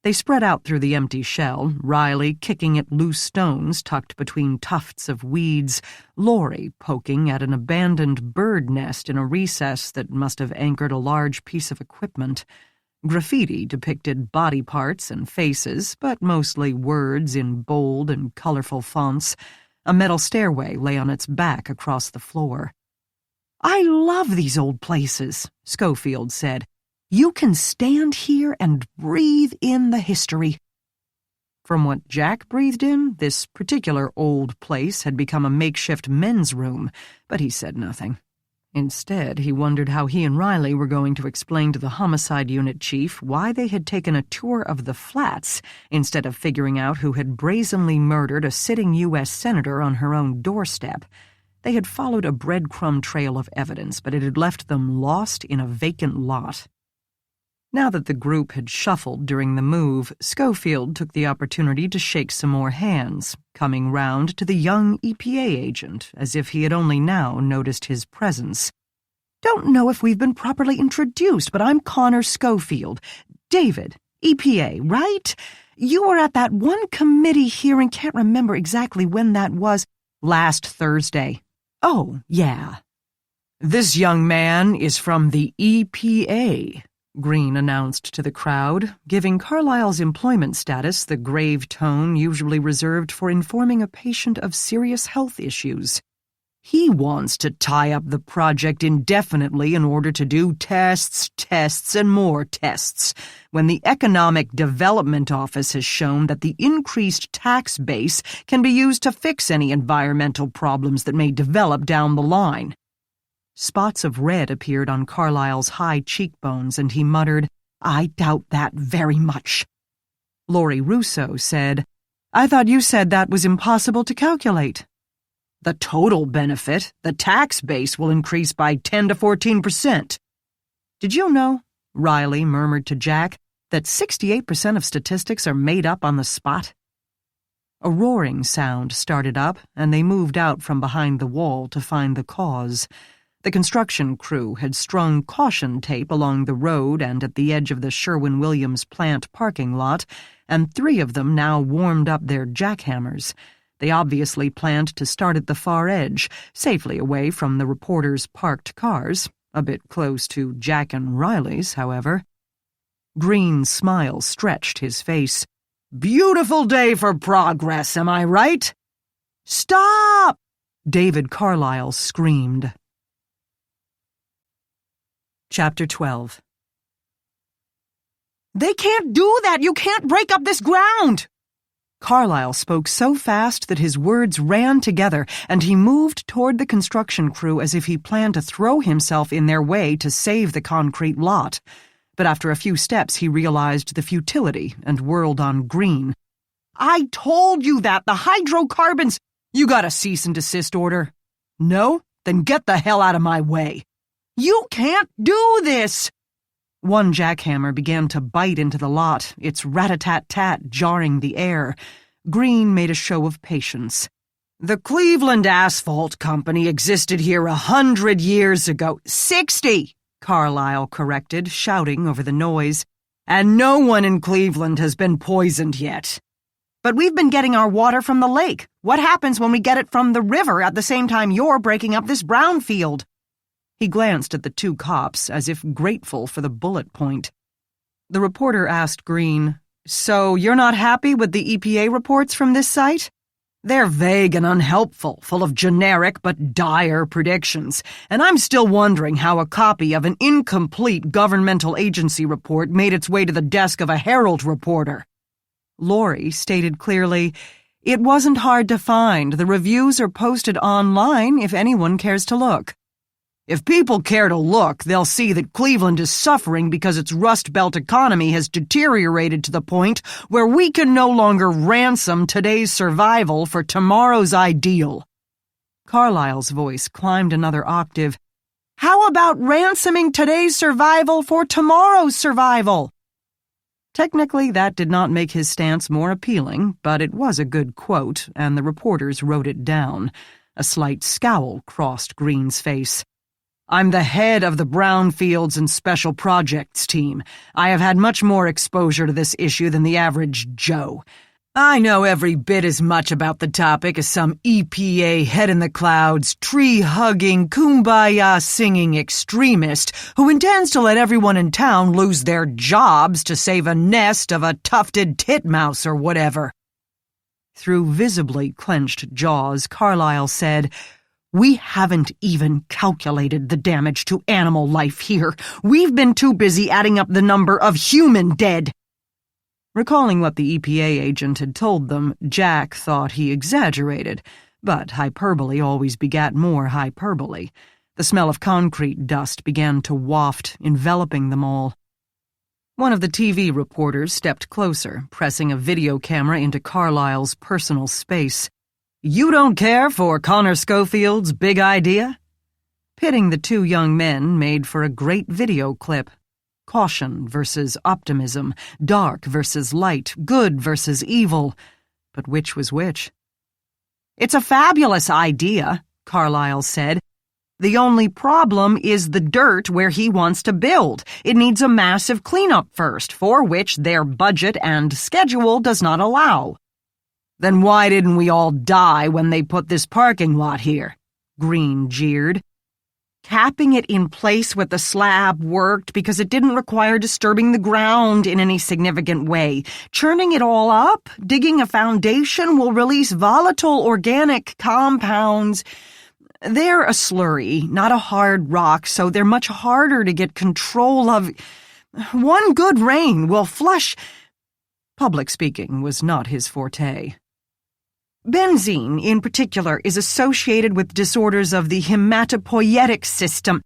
They spread out through the empty shell, Riley kicking at loose stones tucked between tufts of weeds, Laurie poking at an abandoned bird nest in a recess that must have anchored a large piece of equipment. Graffiti depicted body parts and faces, but mostly words in bold and colorful fonts. A metal stairway lay on its back across the floor. I love these old places, Schofield said. You can stand here and breathe in the history. From what Jack breathed in, this particular old place had become a makeshift men's room, but he said nothing. Instead, he wondered how he and Riley were going to explain to the homicide unit chief why they had taken a tour of the flats instead of figuring out who had brazenly murdered a sitting U.S. senator on her own doorstep. They had followed a breadcrumb trail of evidence, but it had left them lost in a vacant lot. Now that the group had shuffled during the move, Schofield took the opportunity to shake some more hands, coming round to the young EPA agent, as if he had only now noticed his presence. Don't know if we've been properly introduced, but I'm Connor Schofield. David, EPA, right? You were at that one committee hearing, can't remember exactly when that was, last Thursday. Oh, yeah. This young man is from the EPA, Green announced to the crowd, giving Carlyle's employment status the grave tone usually reserved for informing a patient of serious health issues. He wants to tie up the project indefinitely in order to do tests, and more tests, when the Economic Development Office has shown that the increased tax base can be used to fix any environmental problems that may develop down the line. Spots of red appeared on Carlyle's high cheekbones, and he muttered, "I doubt that very much." Laurie Russo said, "I thought you said that was impossible to calculate." "The total benefit, the tax base, will increase by 10 to 14%. "Did you know," Riley murmured to Jack, "that 68% of statistics are made up on the spot?" A roaring sound started up, and they moved out from behind the wall to find the cause. The construction crew had strung caution tape along the road and at the edge of the Sherwin-Williams plant parking lot, and 3 of them now warmed up their jackhammers. They obviously planned to start at the far edge, safely away from the reporters' parked cars, a bit close to Jack and Riley's, however. Green's smile stretched his face. "Beautiful day for progress, am I right?" "Stop!" David Carlyle screamed. Chapter 12. "They can't do that! You can't break up this ground!" Carlyle spoke so fast that his words ran together, and he moved toward the construction crew as if he planned to throw himself in their way to save the concrete lot. But after a few steps he realized the futility and whirled on Green. "I told you that! The hydrocarbons—" "You got a cease and desist order." "No? Then get the hell out of my way." "You can't do this!" One jackhammer began to bite into the lot, its rat-a-tat-tat jarring the air. Green made a show of patience. "The Cleveland Asphalt Company existed here 100 years ago." 60, Carlyle corrected, shouting over the noise. "And no one in Cleveland has been poisoned yet." "But we've been getting our water from the lake. What happens when we get it from the river at the same time you're breaking up this brownfield?" He glanced at the 2 cops, as if grateful for the bullet point. The reporter asked Green, "So you're not happy with the EPA reports from this site?" "They're vague and unhelpful, full of generic but dire predictions, and I'm still wondering how a copy of an incomplete governmental agency report made its way to the desk of a Herald reporter." Laurie stated clearly, "It wasn't hard to find. The reviews are posted online if anyone cares to look." "If people care to look, they'll see that Cleveland is suffering because its Rust Belt economy has deteriorated to the point where we can no longer ransom today's survival for tomorrow's ideal." Carlyle's voice climbed another octave. "How about ransoming today's survival for tomorrow's survival?" Technically, that did not make his stance more appealing, but it was a good quote, and the reporters wrote it down. A slight scowl crossed Green's face. "I'm the head of the Brownfields and Special Projects team. I have had much more exposure to this issue than the average Joe. I know every bit as much about the topic as some EPA head-in-the-clouds, tree-hugging, kumbaya-singing extremist who intends to let everyone in town lose their jobs to save a nest of a tufted titmouse or whatever." Through visibly clenched jaws, Carlyle said, "We haven't even calculated the damage to animal life here. We've been too busy adding up the number of human dead." Recalling what the EPA agent had told them, Jack thought he exaggerated, but hyperbole always begat more hyperbole. The smell of concrete dust began to waft, enveloping them all. One of the TV reporters stepped closer, pressing a video camera into Carlyle's personal space. "You don't care for Connor Schofield's big idea?" Pitting the 2 young men made for a great video clip. Caution versus optimism, dark versus light, good versus evil. But which was which? "It's a fabulous idea," Carlyle said. "The only problem is the dirt where he wants to build. It needs a massive cleanup first, for which their budget and schedule does not allow." "Then why didn't we all die when they put this parking lot here?" Green jeered. "Capping it in place with the slab worked because it didn't require disturbing the ground in any significant way. Churning it all up, digging a foundation will release volatile organic compounds. They're a slurry, not a hard rock, so they're much harder to get control of. One good rain will flush. Public speaking was not his forte. Benzene, in particular, is associated with disorders of the hematopoietic system.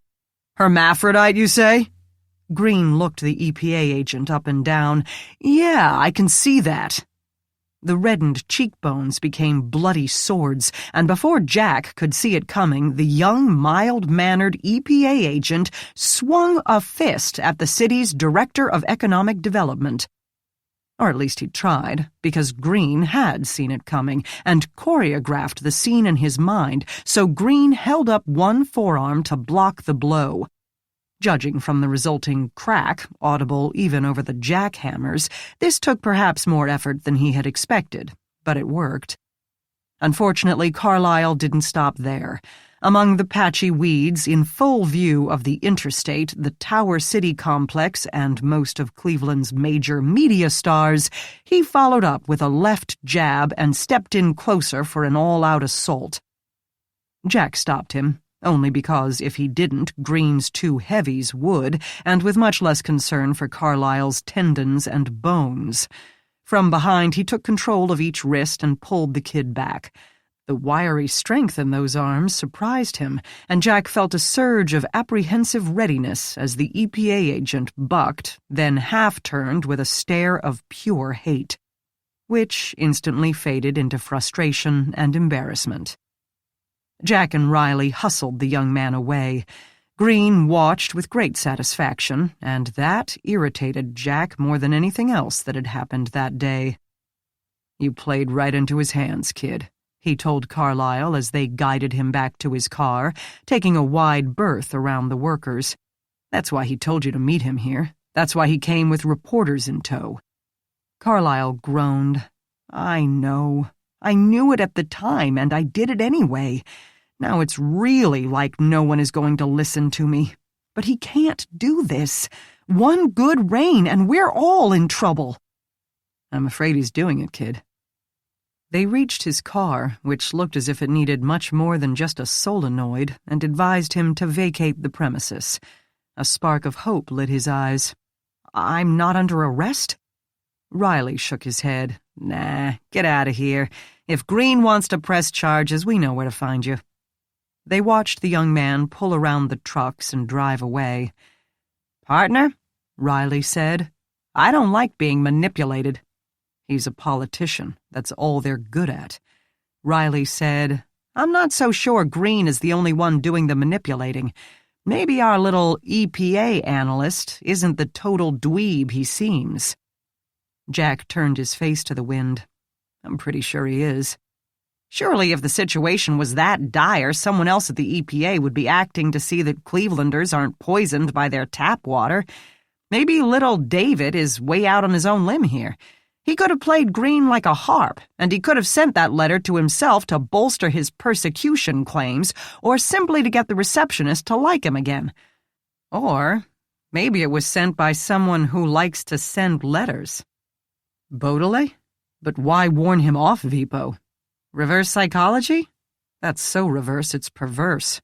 Hermaphrodite, you say? Green looked the EPA agent up and down. Yeah, I can see that. The reddened cheekbones became bloody swords, and before Jack could see it coming, the young, mild-mannered EPA agent swung a fist at the city's Director of Economic Development. Or at least he tried, because Green had seen it coming and choreographed the scene in his mind, so Green held up one forearm to block the blow. Judging from the resulting crack, audible even over the jackhammers, this took perhaps more effort than he had expected, but it worked. Unfortunately, Carlyle didn't stop there. Among the patchy weeds, in full view of the interstate, the Tower City complex, and most of Cleveland's major media stars, he followed up with a left jab and stepped in closer for an all-out assault. Jack stopped him. Only because, if he didn't, Green's two heavies would, and with much less concern for Carlyle's tendons and bones. From behind, he took control of each wrist and pulled the kid back. The wiry strength in those arms surprised him, and Jack felt a surge of apprehensive readiness as the EPA agent bucked, then half-turned with a stare of pure hate, which instantly faded into frustration and embarrassment. Jack and Riley hustled the young man away. Green watched with great satisfaction, and that irritated Jack more than anything else that had happened that day. "You played right into his hands, kid," he told Carlyle as they guided him back to his car, taking a wide berth around the workers. "That's why he told you to meet him here. That's why he came with reporters in tow." Carlyle groaned. "I know. I knew it at the time, and I did it anyway. Now it's really like no one is going to listen to me. But he can't do this. One good rain, and we're all in trouble." "I'm afraid he's doing it, kid." They reached his car, which looked as if it needed much more than just a solenoid, and advised him to vacate the premises. A spark of hope lit his eyes. "I'm not under arrest?" Riley shook his head. "Nah, get out of here. If Green wants to press charges, we know where to find you." They watched the young man pull around the trucks and drive away. "Partner," Riley said, "I don't like being manipulated." "He's a politician. That's all they're good at." Riley said, "I'm not so sure Green is the only one doing the manipulating. Maybe our little EPA analyst isn't the total dweeb he seems." Jack turned his face to the wind. "I'm pretty sure he is." "Surely if the situation was that dire, someone else at the EPA would be acting to see that Clevelanders aren't poisoned by their tap water. Maybe little David is way out on his own limb here. He could have played Green like a harp, and he could have sent that letter to himself to bolster his persecution claims, or simply to get the receptionist to like him again. Or maybe it was sent by someone who likes to send letters." "Baudelaire? But why warn him off, Vipo? Reverse psychology? That's so reverse it's perverse."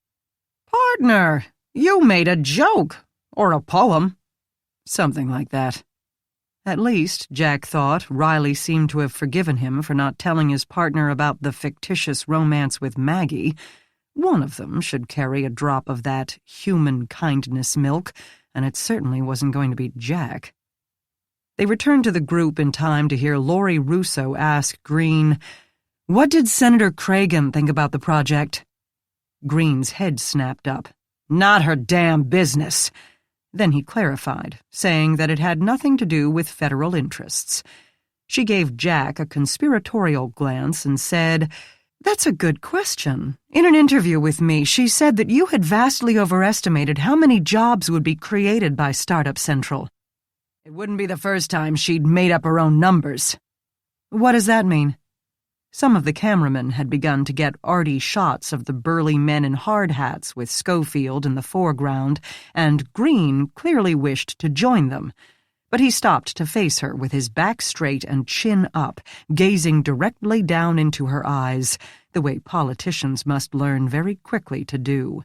"Partner, you made a joke. Or a poem." "Something like that." At least, Jack thought, Riley seemed to have forgiven him for not telling his partner about the fictitious romance with Maggie. One of them should carry a drop of that human kindness milk, and it certainly wasn't going to be Jack. They returned to the group in time to hear Laurie Russo ask Green, "What did Senator Cragen think about the project?" Green's head snapped up. "Not her damn business." Then he clarified, saying that it had nothing to do with federal interests. She gave Jack a conspiratorial glance and said, "That's a good question. In an interview with me, she said that you had vastly overestimated how many jobs would be created by Startup Central." "It wouldn't be the first time she'd made up her own numbers." "What does that mean?" Some of the cameramen had begun to get arty shots of the burly men in hard hats with Schofield in the foreground, and Green clearly wished to join them. But he stopped to face her with his back straight and chin up, gazing directly down into her eyes, the way politicians must learn very quickly to do.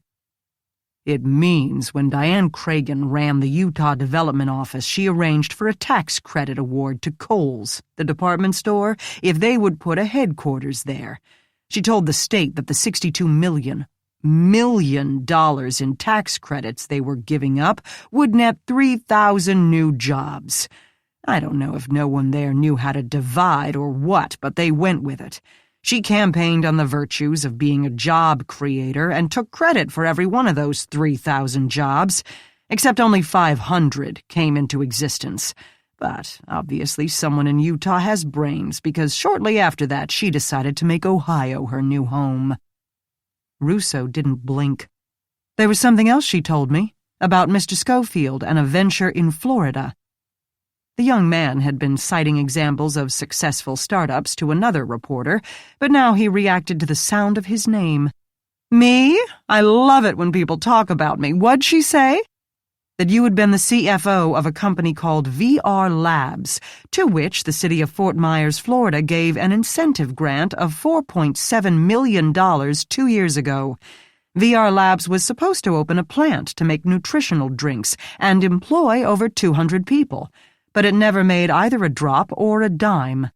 It means when Diane Cragen ran the Utah Development Office, she arranged for a tax credit award to Kohl's, the department store, if they would put a headquarters there. She told the state that the $62 million in tax credits they were giving up would net 3,000 new jobs. I don't know if no one there knew how to divide or what, but they went with it. She campaigned on the virtues of being a job creator and took credit for every one of those 3,000 jobs, except only 500 came into existence. But obviously someone in Utah has brains, because shortly after that she decided to make Ohio her new home. Russo didn't blink. There was something else she told me, about Mr. Schofield and a venture in Florida. The young man had been citing examples of successful startups to another reporter, but now he reacted to the sound of his name. Me? I love it when people talk about me. What'd she say? That you had been the CFO of a company called VR Labs, to which the city of Fort Myers, Florida, gave an incentive grant of $4.7 million 2 years ago. VR Labs was supposed to open a plant to make nutritional drinks and employ over 200 people, but it never made either a drop or a dime.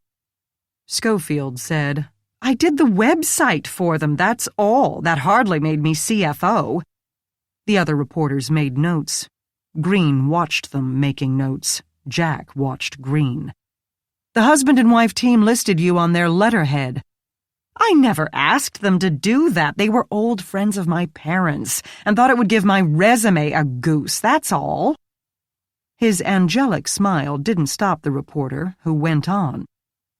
Schofield said, I did the website for them, that's all. That hardly made me CFO. The other reporters made notes. Green watched them making notes. Jack watched Green. The husband and wife team listed you on their letterhead. I never asked them to do that. They were old friends of my parents and thought it would give my resume a goose, that's all. His angelic smile didn't stop the reporter, who went on.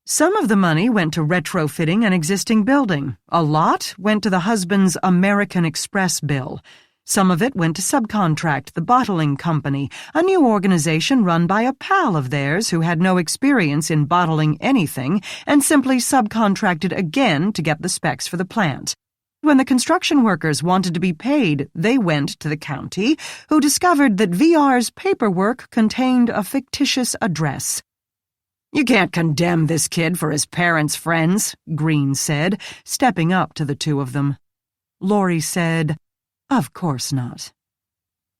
Some of the money went to retrofitting an existing building. A lot went to the husband's American Express bill. Some of it went to subcontract the bottling company, a new organization run by a pal of theirs who had no experience in bottling anything and simply subcontracted again to get the specs for the plant. When the construction workers wanted to be paid, they went to the county, who discovered that VR's paperwork contained a fictitious address. You can't condemn this kid for his parents' friends, Green said, stepping up to the two of them. Laurie said, Of course not.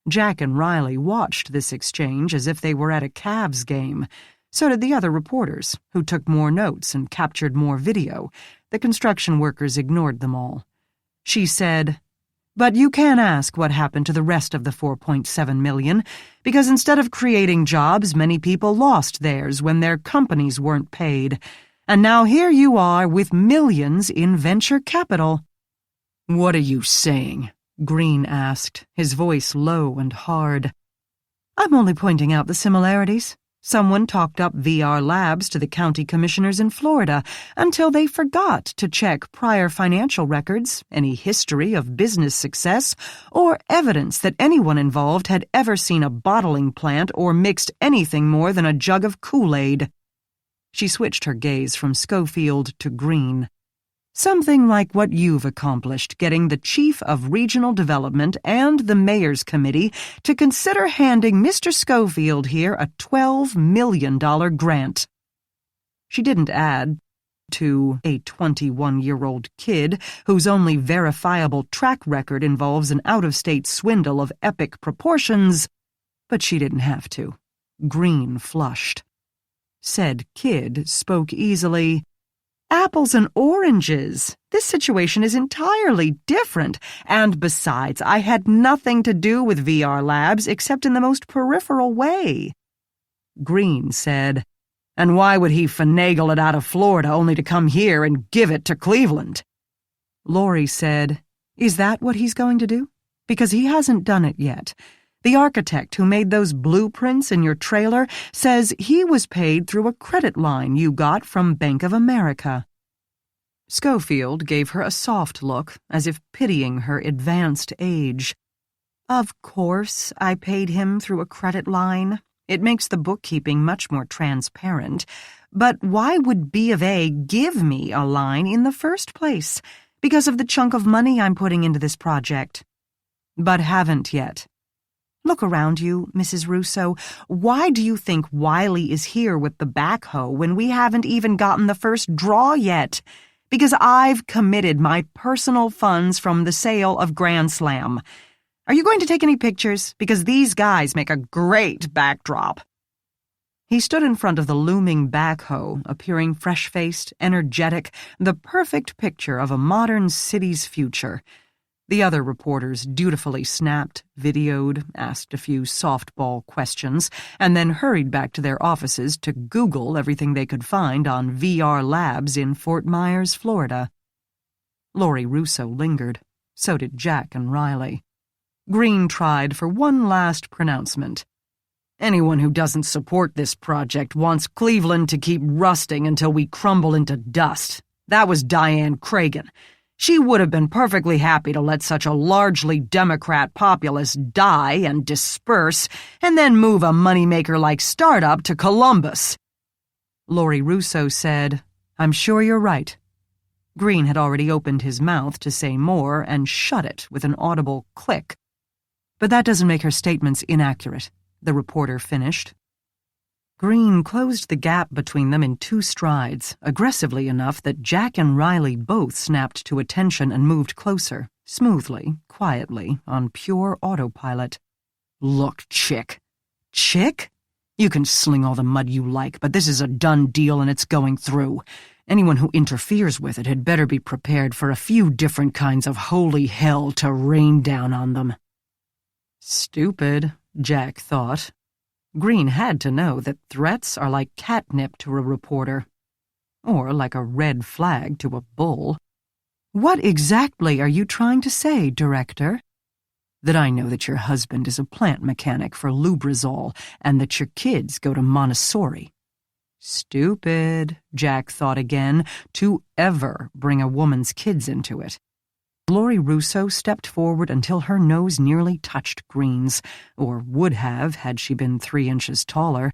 Jack and Riley watched this exchange as if they were at a Cavs game. So did the other reporters, who took more notes and captured more video. The construction workers ignored them all. She said, But you can ask what happened to the rest of the $4.7 million, because instead of creating jobs, many people lost theirs when their companies weren't paid. And now here you are with millions in venture capital. What are you saying? Green asked, his voice low and hard. I'm only pointing out the similarities. Someone talked up VR Labs to the county commissioners in Florida until they forgot to check prior financial records, any history of business success, or evidence that anyone involved had ever seen a bottling plant or mixed anything more than a jug of Kool-Aid. She switched her gaze from Schofield to Green. Something like what you've accomplished, getting the chief of regional development and the mayor's committee to consider handing Mr. Schofield here a $12 million grant. She didn't add, to a 21-year-old kid whose only verifiable track record involves an out-of-state swindle of epic proportions, but she didn't have to. Green flushed. Said kid spoke easily. Apples and oranges. This situation is entirely different. And besides, I had nothing to do with VR Labs except in the most peripheral way. Green said, And why would he finagle it out of Florida only to come here and give it to Cleveland? Laurie said, Is that what he's going to do? Because he hasn't done it yet. The architect who made those blueprints in your trailer says he was paid through a credit line you got from Bank of America. Schofield gave her a soft look, as if pitying her advanced age. Of course, I paid him through a credit line. It makes the bookkeeping much more transparent. But why would B of A give me a line in the first place? Because of the chunk of money I'm putting into this project. But haven't yet. Look around you, Mrs. Russo. Why do you think Wiley is here with the backhoe when we haven't even gotten the first draw yet? Because I've committed my personal funds from the sale of Grand Slam. Are you going to take any pictures? Because these guys make a great backdrop." He stood in front of the looming backhoe, appearing fresh-faced, energetic, the perfect picture of a modern city's future. The other reporters dutifully snapped, videoed, asked a few softball questions, and then hurried back to their offices to Google everything they could find on VR labs in Fort Myers, Florida. Laurie Russo lingered. So did Jack and Riley. Green tried for one last pronouncement. "Anyone who doesn't support this project wants Cleveland to keep rusting until we crumble into dust. That was Diane Cragen. She would have been perfectly happy to let such a largely Democrat populace die and disperse, and then move a moneymaker like Startup to Columbus." Laurie Russo said, "I'm sure you're right." Green had already opened his mouth to say more and shut it with an audible click. "But that doesn't make her statements inaccurate," the reporter finished. Green closed the gap between them in 2 strides, aggressively enough that Jack and Riley both snapped to attention and moved closer, smoothly, quietly, on pure autopilot. "Look, chick." "Chick? You can sling all the mud you like, but this is a done deal and it's going through. Anyone who interferes with it had better be prepared for a few different kinds of holy hell to rain down on them." Stupid, Jack thought. Green had to know that threats are like catnip to a reporter, or like a red flag to a bull. "What exactly are you trying to say, Director?" "That I know that your husband is a plant mechanic for Lubrizol and that your kids go to Montessori." Stupid, Jack thought again, to ever bring a woman's kids into it. Laurie Russo stepped forward until her nose nearly touched Green's, or would have had she been 3 inches taller.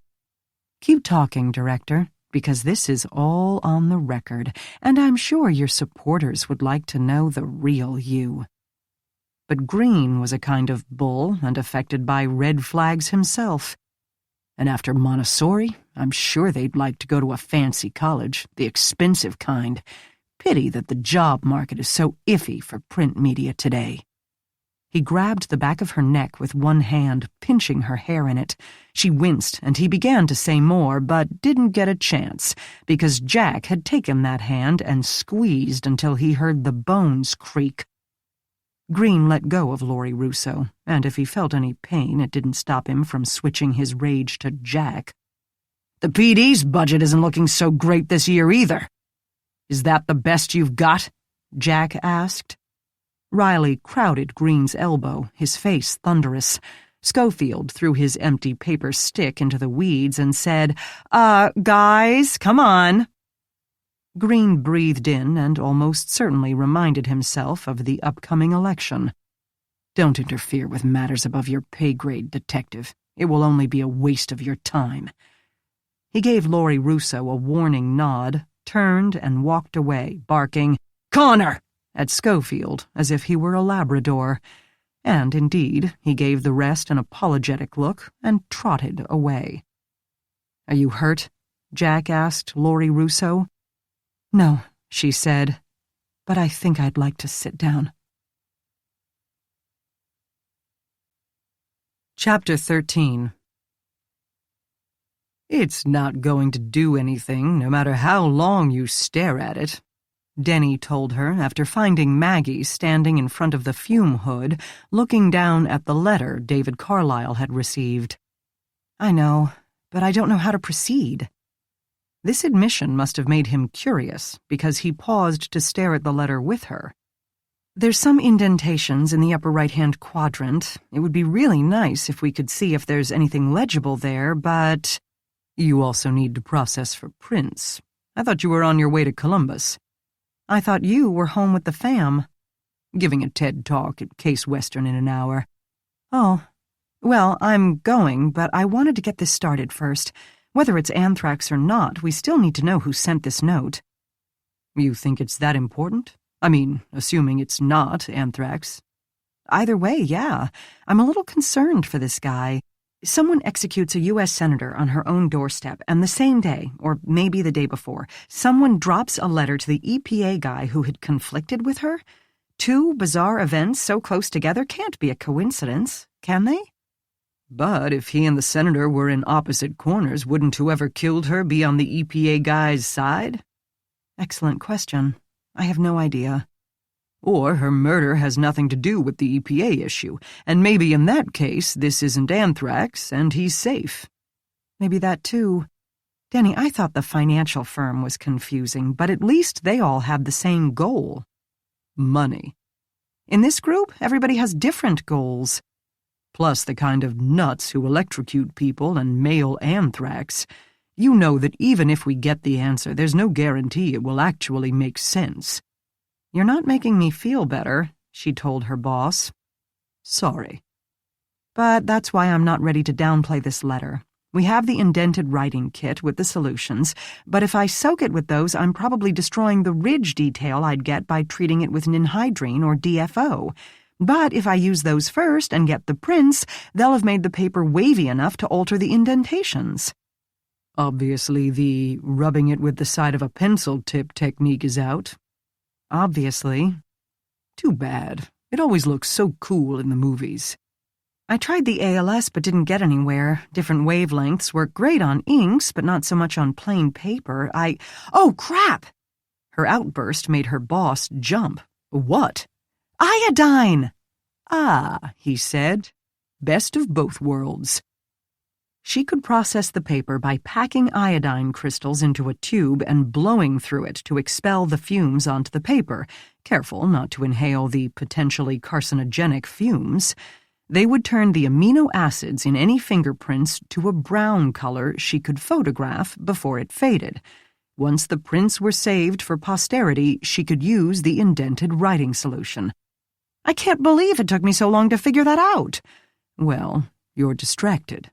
"Keep talking, Director, because this is all on the record, and I'm sure your supporters would like to know the real you." But Green was a kind of bull and affected by red flags himself. "And after Montessori, I'm sure they'd like to go to a fancy college, the expensive kind. Pity that the job market is so iffy for print media today." He grabbed the back of her neck with one hand, pinching her hair in it. She winced, and he began to say more, but didn't get a chance, because Jack had taken that hand and squeezed until he heard the bones creak. Green let go of Laurie Russo, and if he felt any pain, it didn't stop him from switching his rage to Jack. "The PD's budget isn't looking so great this year either." "Is that the best you've got?" Jack asked. Riley crowded Green's elbow, his face thunderous. Schofield threw his empty paper stick into the weeds and said, Guys, come on." Green breathed in and almost certainly reminded himself of the upcoming election. "Don't interfere with matters above your pay grade, Detective. It will only be a waste of your time." He gave Laurie Russo a warning nod, turned and walked away, barking, "Connor!" at Schofield as if he were a Labrador. And, indeed, he gave the rest an apologetic look and trotted away. "Are you hurt?" Jack asked Laurie Russo. "No," she said, "but I think I'd like to sit down." Chapter 13. "It's not going to do anything, no matter how long you stare at it," Denny told her after finding Maggie standing in front of the fume hood, looking down at the letter David Carlyle had received. "I know, but I don't know how to proceed." This admission must have made him curious, because he paused to stare at the letter with her. "There's some indentations in the upper right-hand quadrant. It would be really nice if we could see if there's anything legible there, but—" "You also need to process for prints. I thought you were on your way to Columbus." "I thought you were home with the fam." "Giving a TED Talk at Case Western in an hour." "Oh. Well, I'm going, but I wanted to get this started first. Whether it's anthrax or not, we still need to know who sent this note." "You think it's that important? I mean, assuming it's not anthrax." "Either way, yeah. I'm a little concerned for this guy. Someone executes a U.S. senator on her own doorstep, and the same day, or maybe the day before, someone drops a letter to the EPA guy who had conflicted with her? Two bizarre events so close together can't be a coincidence, can they? But if he and the senator were in opposite corners, wouldn't whoever killed her be on the EPA guy's side? Excellent question. I have no idea. Or her murder has nothing to do with the EPA issue, and maybe in that case this isn't anthrax and he's safe. Maybe that too. Denny, I thought the financial firm was confusing, but at least they all had the same goal. Money. In this group, everybody has different goals. Plus the kind of nuts who electrocute people and mail anthrax. You know that even if we get the answer, there's no guarantee it will actually make sense. You're not making me feel better, she told her boss. Sorry. But that's why I'm not ready to downplay this letter. We have the indented writing kit with the solutions, but if I soak it with those, I'm probably destroying the ridge detail I'd get by treating it with ninhydrine or DFO. But if I use those first and get the prints, they'll have made the paper wavy enough to alter the indentations. Obviously, the rubbing it with the side of a pencil tip technique is out. Obviously. Too bad. It always looks so cool in the movies. I tried the ALS but didn't get anywhere. Different wavelengths work great on inks, but not so much on plain paper. Oh, crap! Her outburst made her boss jump. What? Iodine! Ah, he said. Best of both worlds. She could process the paper by packing iodine crystals into a tube and blowing through it to expel the fumes onto the paper, careful not to inhale the potentially carcinogenic fumes. They would turn the amino acids in any fingerprints to a brown color she could photograph before it faded. Once the prints were saved for posterity, she could use the indented writing solution. I can't believe it took me so long to figure that out. Well, you're distracted.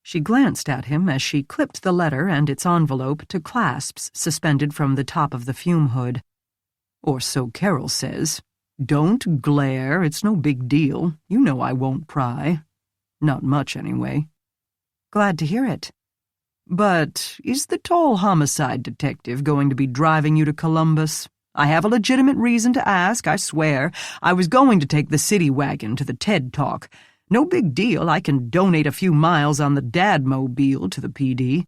She glanced at him as she clipped the letter and its envelope to clasps suspended from the top of the fume hood. Or so Carol says. Don't glare, it's no big deal. You know I won't pry. Not much, anyway. Glad to hear it. But is the tall homicide detective going to be driving you to Columbus? I have a legitimate reason to ask, I swear. I was going to take the city wagon to the TED Talk. No big deal, I can donate a few miles on the Dadmobile to the PD.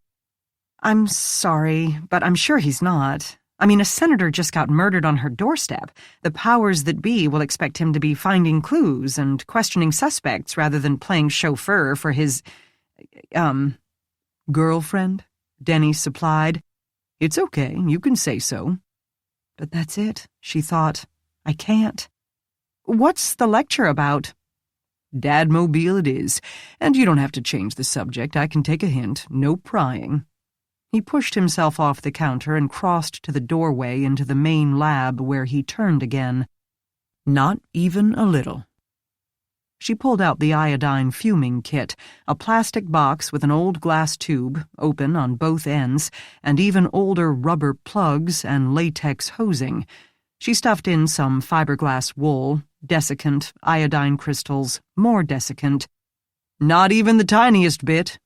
I'm sorry, but I'm sure he's not. I mean, a senator just got murdered on her doorstep. The powers that be will expect him to be finding clues and questioning suspects rather than playing chauffeur for his, girlfriend, Denny supplied. It's okay, you can say so. But that's it, she thought. I can't. What's the lecture about? Dadmobile it is, and you don't have to change the subject. I can take a hint. No prying. He pushed himself off the counter and crossed to the doorway into the main lab where he turned again. Not even a little. She pulled out the iodine fuming kit, a plastic box with an old glass tube, open on both ends, and even older rubber plugs and latex hosing. She stuffed in some fiberglass wool, desiccant, iodine crystals, more desiccant. Not even the tiniest bit.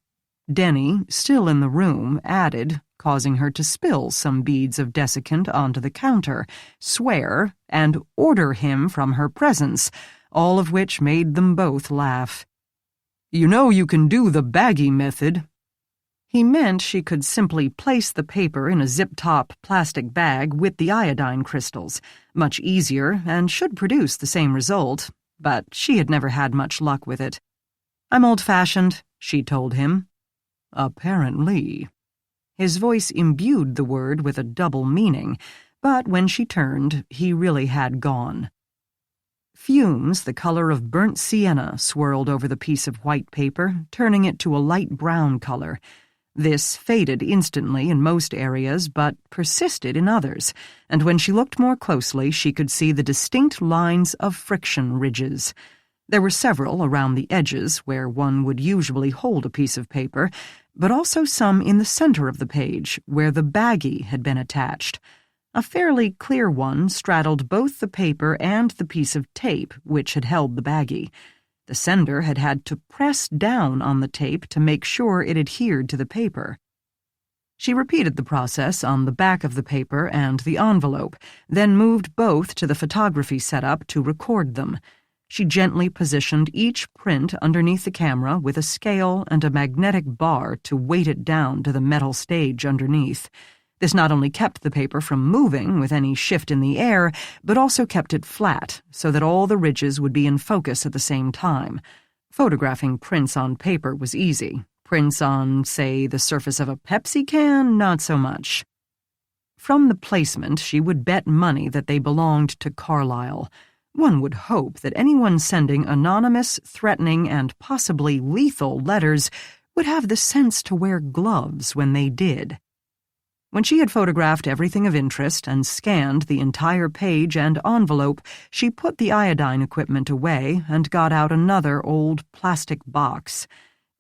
Denny, still in the room, added, causing her to spill some beads of desiccant onto the counter, swear, and order him from her presence, all of which made them both laugh. You know you can do the baggy method. He meant she could simply place the paper in a zip-top plastic bag with the iodine crystals. Much easier, and should produce the same result, but she had never had much luck with it. I'm old-fashioned, she told him. Apparently. His voice imbued the word with a double meaning, but when she turned, he really had gone. Fumes the color of burnt sienna swirled over the piece of white paper, turning it to a light brown color. This faded instantly in most areas, but persisted in others, and when she looked more closely, she could see the distinct lines of friction ridges. There were several around the edges where one would usually hold a piece of paper, but also some in the center of the page where the baggie had been attached. A fairly clear one straddled both the paper and the piece of tape which had held the baggie. The sender had had to press down on the tape to make sure it adhered to the paper. She repeated the process on the back of the paper and the envelope, then moved both to the photography setup to record them. She gently positioned each print underneath the camera with a scale and a magnetic bar to weight it down to the metal stage underneath. This not only kept the paper from moving with any shift in the air, but also kept it flat so that all the ridges would be in focus at the same time. Photographing prints on paper was easy. Prints on, say, the surface of a Pepsi can, not so much. From the placement, she would bet money that they belonged to Carlyle. One would hope that anyone sending anonymous, threatening, and possibly lethal letters would have the sense to wear gloves when they did. When she had photographed everything of interest and scanned the entire page and envelope, she put the iodine equipment away and got out another old plastic box.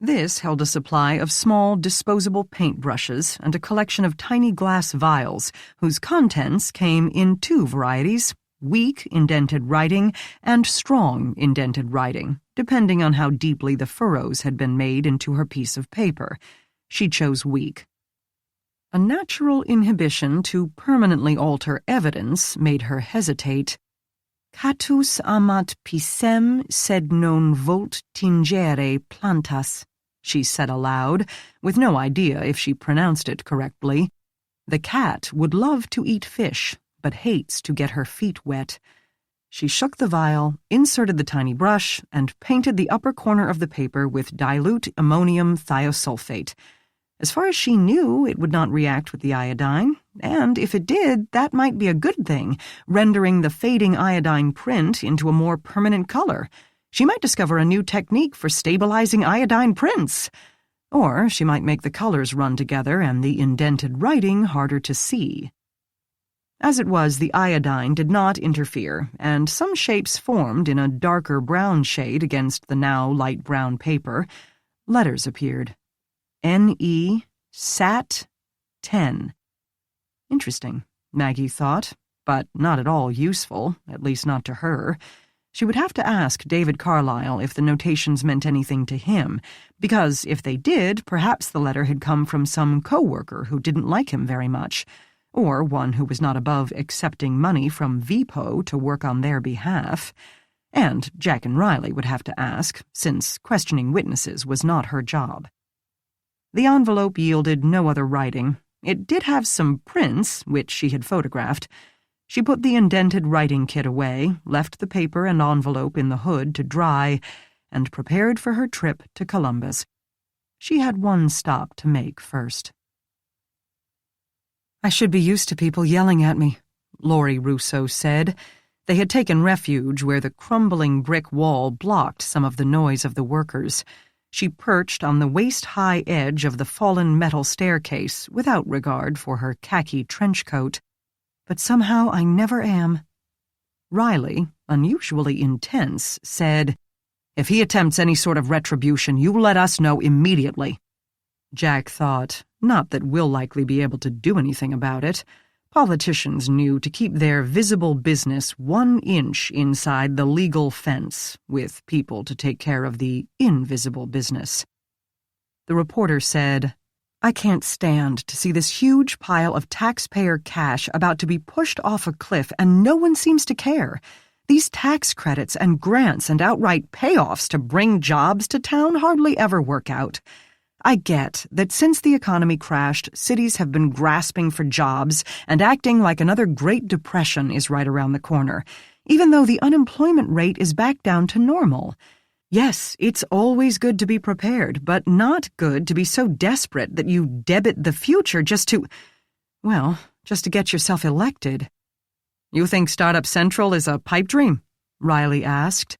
This held a supply of small, disposable paintbrushes and a collection of tiny glass vials whose contents came in two varieties: weak indented writing and strong indented writing, depending on how deeply the furrows had been made into her piece of paper. She chose weak. A natural inhibition to permanently alter evidence made her hesitate. Catus amat pisem sed non volt tingere plantas, she said aloud, with no idea if she pronounced it correctly. The cat would love to eat fish, but hates to get her feet wet. She shook the vial, inserted the tiny brush, and painted the upper corner of the paper with dilute ammonium thiosulfate. As far as she knew, it would not react with the iodine, and if it did, that might be a good thing, rendering the fading iodine print into a more permanent color. She might discover a new technique for stabilizing iodine prints. Or she might make the colors run together and the indented writing harder to see. As it was, the iodine did not interfere, and some shapes formed in a darker brown shade against the now light brown paper. Letters appeared. N.E. Sat 10. Interesting, Maggie thought, but not at all useful, at least not to her. She would have to ask David Carlyle if the notations meant anything to him, because if they did, perhaps the letter had come from some co-worker who didn't like him very much, or one who was not above accepting money from VPO to work on their behalf. And Jack and Riley would have to ask, since questioning witnesses was not her job. The envelope yielded no other writing. It did have some prints, which she had photographed. She put the indented writing kit away, left the paper and envelope in the hood to dry, and prepared for her trip to Columbus. She had one stop to make first. "I should be used to people yelling at me," Laurie Rousseau said. They had taken refuge where the crumbling brick wall blocked some of the noise of the workers. She perched on the waist-high edge of the fallen metal staircase without regard for her khaki trench coat. "But somehow I never am." Riley, unusually intense, said, "If he attempts any sort of retribution, you let us know immediately." Jack thought, not that we'll likely be able to do anything about it. Politicians knew to keep their visible business 1 inch inside the legal fence, with people to take care of the invisible business. The reporter said, "I can't stand to see this huge pile of taxpayer cash about to be pushed off a cliff and no one seems to care. These tax credits and grants and outright payoffs to bring jobs to town hardly ever work out. I get that since the economy crashed, cities have been grasping for jobs and acting like another Great Depression is right around the corner, even though the unemployment rate is back down to normal. Yes, it's always good to be prepared, but not good to be so desperate that you debit the future just to get yourself elected." "You think Startup Central is a pipe dream?" Riley asked.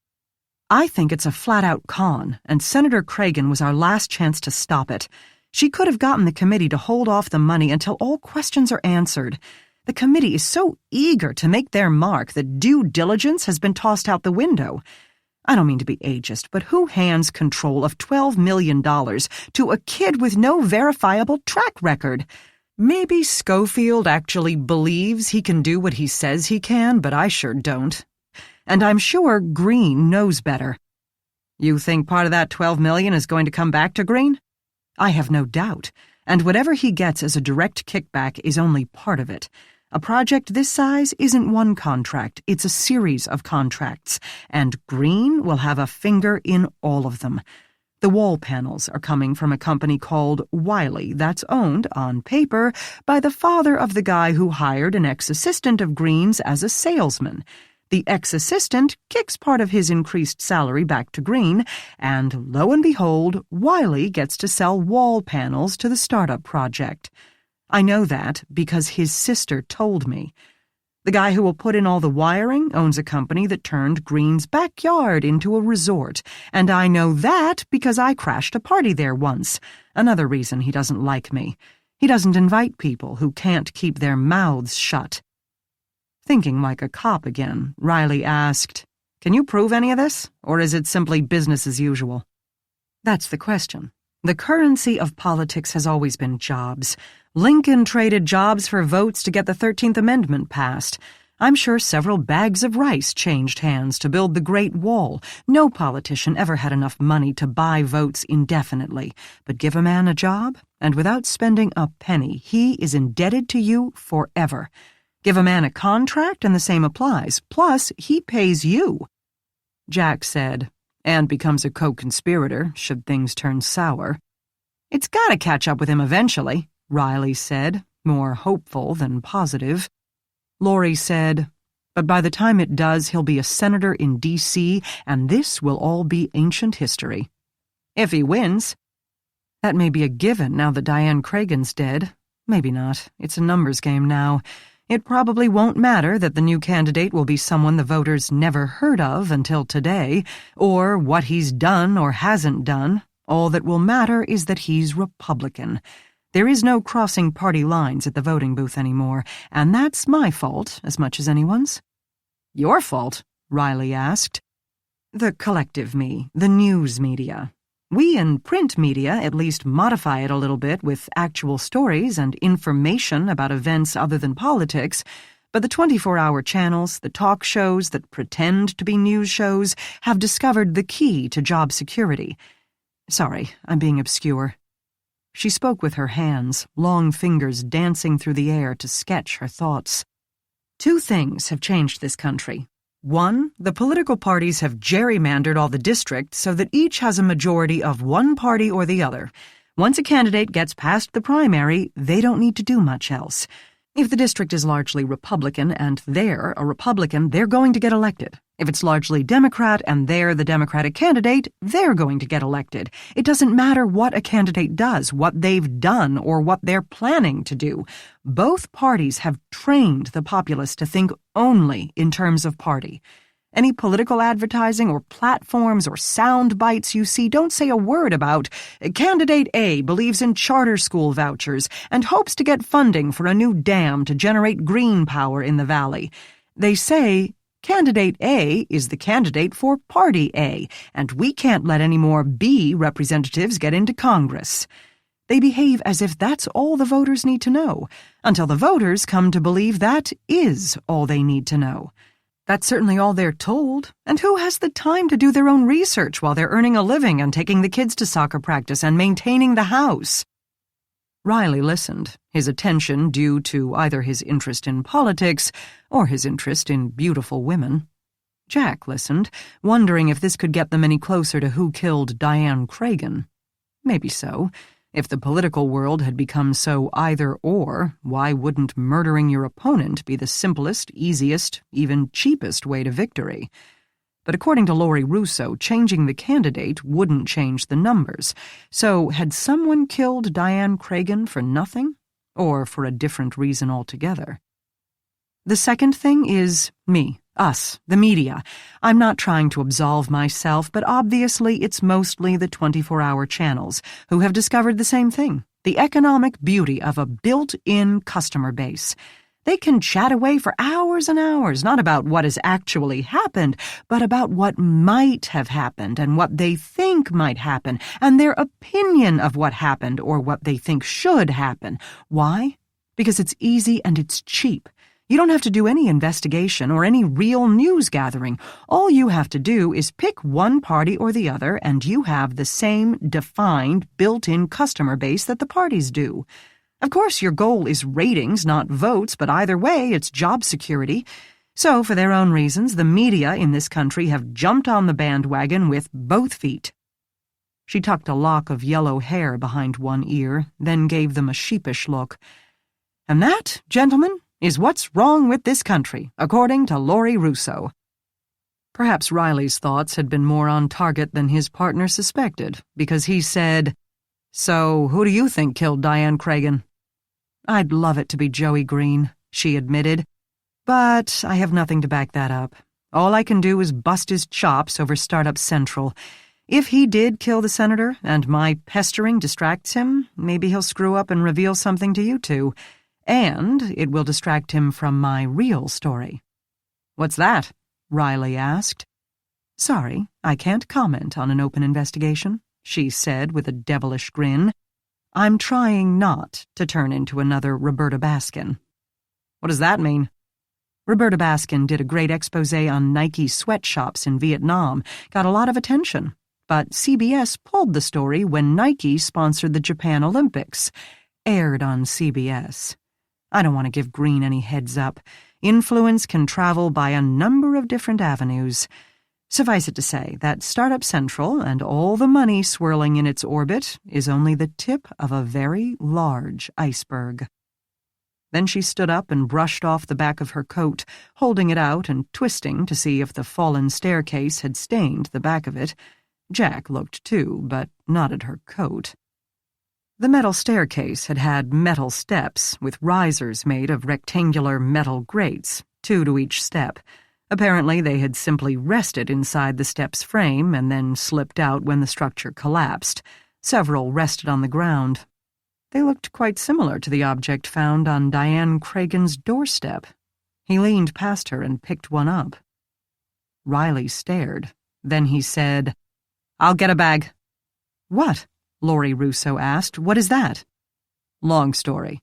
"I think it's a flat-out con, and Senator Cragen was our last chance to stop it. She could have gotten the committee to hold off the money until all questions are answered. The committee is so eager to make their mark that due diligence has been tossed out the window. I don't mean to be ageist, but who hands control of $12 million to a kid with no verifiable track record? Maybe Schofield actually believes he can do what he says he can, but I sure don't. And I'm sure Green knows better." You think part of that $12 million is going to come back to Green? I have no doubt, and whatever he gets as a direct kickback is only part of it. A project this size isn't one contract, it's a series of contracts, and Green will have a finger in all of them. The wall panels are coming from a company called Wiley that's owned, on paper, by the father of the guy who hired an ex-assistant of Green's as a salesman. The ex-assistant kicks part of his increased salary back to Green, and lo and behold, Wiley gets to sell wall panels to the startup project. I know that because his sister told me. The guy who will put in all the wiring owns a company that turned Green's backyard into a resort, and I know that because I crashed a party there once. Another reason he doesn't like me. He doesn't invite people who can't keep their mouths shut. Thinking like a cop again, Riley asked, "Can you prove any of this, or is it simply business as usual?" That's the question. The currency of politics has always been jobs. Lincoln traded jobs for votes to get the 13th Amendment passed. I'm sure several bags of rice changed hands to build the Great Wall. No politician ever had enough money to buy votes indefinitely. But give a man a job, and without spending a penny, he is indebted to you forever. Give a man a contract, and the same applies. Plus, he pays you. Jack said, and becomes a co-conspirator, should things turn sour. It's gotta catch up with him eventually, Riley said, more hopeful than positive. Laurie said, but by the time it does, he'll be a senator in D.C., and this will all be ancient history. If he wins. That may be a given now that Diane Cragen's dead. Maybe not. It's a numbers game now. It probably won't matter that the new candidate will be someone the voters never heard of until today, or what he's done or hasn't done. All that will matter is that he's Republican. There is no crossing party lines at the voting booth anymore, and that's my fault as much as anyone's. Your fault? Riley asked. The collective me, the news media. We in print media at least modify it a little bit with actual stories and information about events other than politics, but the 24-hour channels, the talk shows that pretend to be news shows, have discovered the key to job security. Sorry, I'm being obscure. She spoke with her hands, long fingers dancing through the air to sketch her thoughts. 2 things have changed this country. 1, the political parties have gerrymandered all the districts so that each has a majority of one party or the other. Once a candidate gets past the primary, they don't need to do much else. If the district is largely Republican and they're a Republican, they're going to get elected. If it's largely Democrat and they're the Democratic candidate, they're going to get elected. It doesn't matter what a candidate does, what they've done, or what they're planning to do. Both parties have trained the populace to think only in terms of party. Any political advertising or platforms or sound bites you see don't say a word about Candidate A believes in charter school vouchers and hopes to get funding for a new dam to generate green power in the valley. They say Candidate A is the candidate for Party A, and we can't let any more B representatives get into Congress. They behave as if that's all the voters need to know, until the voters come to believe that is all they need to know. That's certainly all they're told, and who has the time to do their own research while they're earning a living and taking the kids to soccer practice and maintaining the house? Riley listened, his attention due to either his interest in politics or his interest in beautiful women. Jack listened, wondering if this could get them any closer to who killed Diane Cragen. Maybe so. If the political world had become so either-or, why wouldn't murdering your opponent be the simplest, easiest, even cheapest way to victory? But according to Laurie Russo, changing the candidate wouldn't change the numbers. So had someone killed Diane Cragen for nothing? Or for a different reason altogether? The second thing is me. Us, the media. I'm not trying to absolve myself, but obviously it's mostly the 24-hour channels who have discovered the same thing, the economic beauty of a built-in customer base. They can chat away for hours and hours, not about what has actually happened, but about what might have happened and what they think might happen, and their opinion of what happened or what they think should happen. Why? Because it's easy and it's cheap. You don't have to do any investigation or any real news gathering. All you have to do is pick one party or the other, and you have the same defined, built-in customer base that the parties do. Of course, your goal is ratings, not votes, but either way, it's job security. So, for their own reasons, the media in this country have jumped on the bandwagon with both feet. She tucked a lock of yellow hair behind one ear, then gave them a sheepish look. And that, gentlemen, is what's wrong with this country, according to Laurie Russo. Perhaps Riley's thoughts had been more on target than his partner suspected, because he said, "So, who do you think killed Diane Cragen?" "I'd love it to be Joey Green," she admitted, "but I have nothing to back that up. All I can do is bust his chops over Startup Central. If he did kill the senator, and my pestering distracts him, maybe he'll screw up and reveal something to you two. And it will distract him from my real story." "What's that?" Riley asked. "Sorry, I can't comment on an open investigation," she said with a devilish grin. "I'm trying not to turn into another Roberta Baskin." "What does that mean?" "Roberta Baskin did a great expose on Nike sweatshops in Vietnam, got a lot of attention. But CBS pulled the story when Nike sponsored the Japan Olympics. Aired on CBS. I don't want to give Green any heads up. Influence can travel by a number of different avenues. Suffice it to say that Startup Central and all the money swirling in its orbit is only the tip of a very large iceberg." Then she stood up and brushed off the back of her coat, holding it out and twisting to see if the fallen staircase had stained the back of it. Jack looked too, but not at her coat. The metal staircase had had metal steps with risers made of rectangular metal grates, 2 to each step. Apparently they had simply rested inside the step's frame and then slipped out when the structure collapsed. Several rested on the ground. They looked quite similar to the object found on Diane Cragen's doorstep. He leaned past her and picked one up. Riley stared. Then he said, "I'll get a bag." "What?" Laurie Russo asked. "What is that?" "Long story."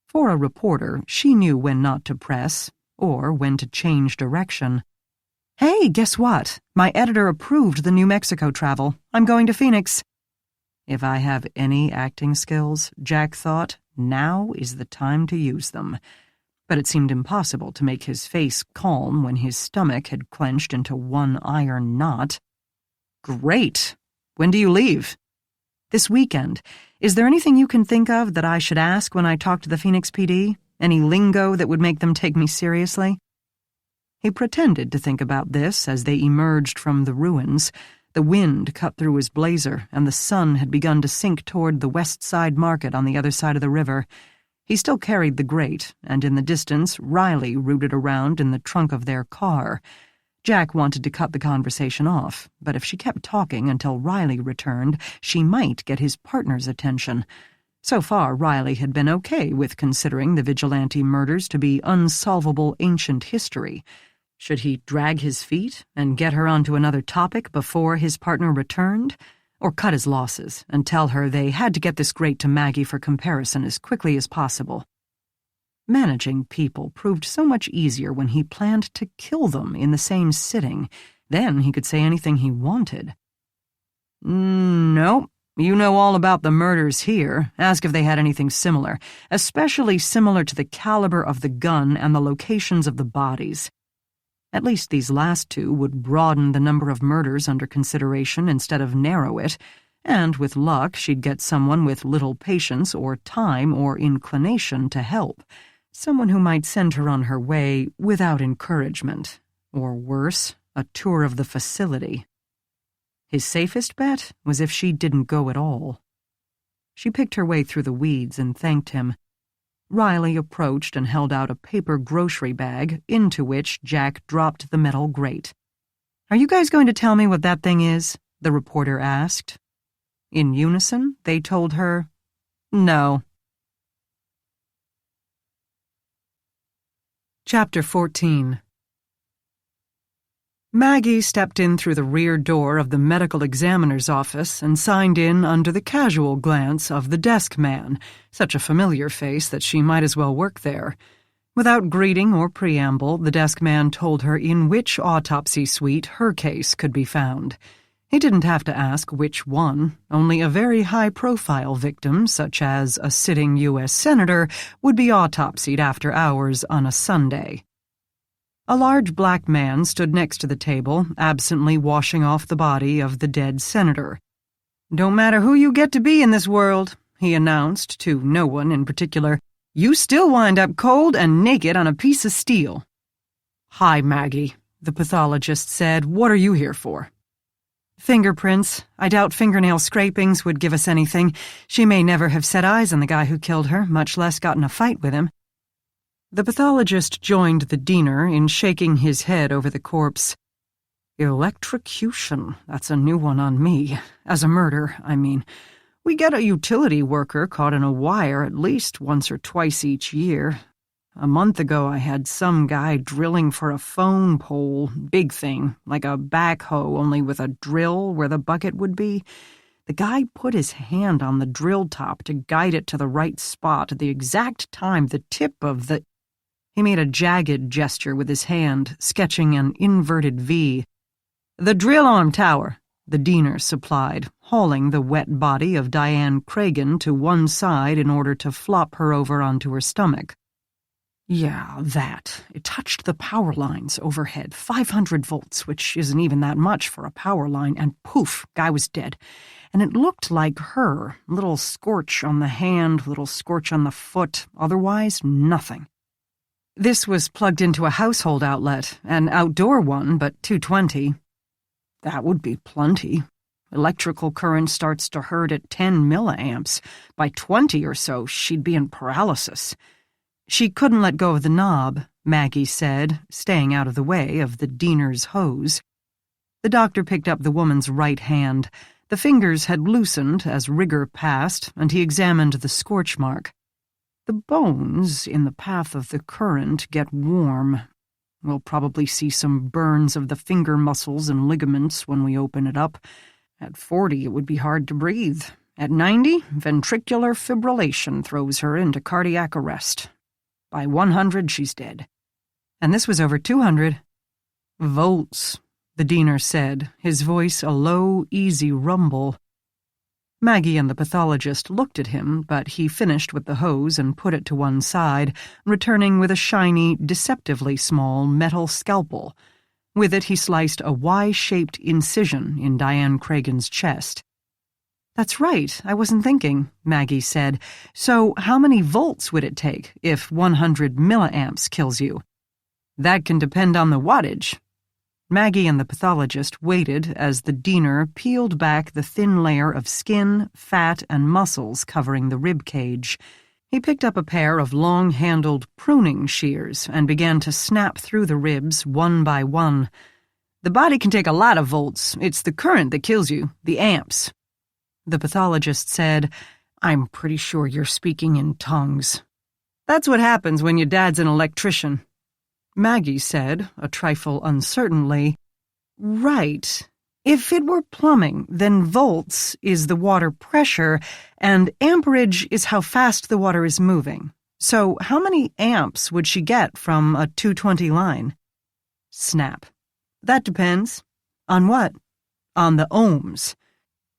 For a reporter, she knew when not to press, or when to change direction. "Hey, guess what? My editor approved the New Mexico travel. I'm going to Phoenix." If I have any acting skills, Jack thought, now is the time to use them. But it seemed impossible to make his face calm when his stomach had clenched into one iron knot. "Great! When do you leave?" "This weekend. Is there anything you can think of that I should ask when I talk to the Phoenix PD? Any lingo that would make them take me seriously?" He pretended to think about this as they emerged from the ruins. The wind cut through his blazer, and the sun had begun to sink toward the West Side Market on the other side of the river. He still carried the grate, and in the distance Riley rooted around in the trunk of their car. Jack wanted to cut the conversation off, but if she kept talking until Riley returned, she might get his partner's attention. So far, Riley had been okay with considering the vigilante murders to be unsolvable ancient history. Should he drag his feet and get her onto another topic before his partner returned? Or cut his losses and tell her they had to get this grate to Maggie for comparison as quickly as possible? Managing people proved so much easier when he planned to kill them in the same sitting. Then he could say anything he wanted. "No, you know all about the murders here. Ask if they had anything similar, especially similar to the caliber of the gun and the locations of the bodies." At least these last two would broaden the number of murders under consideration instead of narrow it, and with luck she'd get someone with little patience or time or inclination to help. Someone who might send her on her way without encouragement, or worse, a tour of the facility. His safest bet was if she didn't go at all. She picked her way through the weeds and thanked him. Riley approached and held out a paper grocery bag, into which Jack dropped the metal grate. "Are you guys going to tell me what that thing is?" the reporter asked. In unison, they told her, "No." Chapter 14. Maggie stepped in through the rear door of the medical examiner's office and signed in under the casual glance of the desk man, such a familiar face that she might as well work there. Without greeting or preamble, the desk man told her in which autopsy suite her case could be found. He didn't have to ask which one. Only a very high-profile victim, such as a sitting U.S. senator, would be autopsied after hours on a Sunday. A large black man stood next to the table, absently washing off the body of the dead senator. "Don't matter who you get to be in this world," he announced to no one in particular, "you still wind up cold and naked on a piece of steel." "Hi, Maggie," the pathologist said. "What are you here for?" "Fingerprints. I doubt fingernail scrapings would give us anything. She may never have set eyes on the guy who killed her, much less got in a fight with him." The pathologist joined the Diener in shaking his head over the corpse. "Electrocution. That's a new one on me. As a murder, I mean. We get a utility worker caught in a wire at least once or twice each year. A month ago I had some guy drilling for a phone pole, big thing, like a backhoe only with a drill where the bucket would be. The guy put his hand on the drill top to guide it to the right spot at the exact time the tip of the—" He made a jagged gesture with his hand, sketching an inverted V. "The drill arm tower," the Diener supplied, hauling the wet body of Diane Cragen to one side in order to flop her over onto her stomach. "Yeah, that. It touched the power lines overhead, 500 volts, which isn't even that much for a power line, and poof, guy was dead. And it looked like her, little scorch on the hand, little scorch on the foot, otherwise nothing. This was plugged into a household outlet, an outdoor one, but 220. That would be plenty. Electrical current starts to hurt at 10 milliamps. By 20 or so, she'd be in paralysis." "She couldn't let go of the knob," Maggie said, staying out of the way of the Diener's hose. The doctor picked up the woman's right hand. The fingers had loosened as rigor passed, and he examined the scorch mark. "The bones in the path of the current get warm. We'll probably see some burns of the finger muscles and ligaments when we open it up. At 40, it would be hard to breathe. At 90, ventricular fibrillation throws her into cardiac arrest. By 100, she's dead." "And this was over 200. "Volts," the Diener said, his voice a low, easy rumble. Maggie and the pathologist looked at him, but he finished with the hose and put it to one side, returning with a shiny, deceptively small metal scalpel. With it he sliced a Y-shaped incision in Diane Cragen's chest. "That's right, I wasn't thinking," Maggie said. "So how many volts would it take if 100 milliamps kills you?" "That can depend on the wattage." Maggie and the pathologist waited as the Diener peeled back the thin layer of skin, fat, and muscles covering the rib cage. He picked up a pair of long-handled pruning shears and began to snap through the ribs one by one. "The body can take a lot of volts. It's the current that kills you, the amps." The pathologist said, "I'm pretty sure you're speaking in tongues." "That's what happens when your dad's an electrician." Maggie said, a trifle uncertainly, "Right. If it were plumbing, then volts is the water pressure, and amperage is how fast the water is moving. So how many amps would she get from a 220 line?" Snap. "That depends." "On what?" "On the ohms."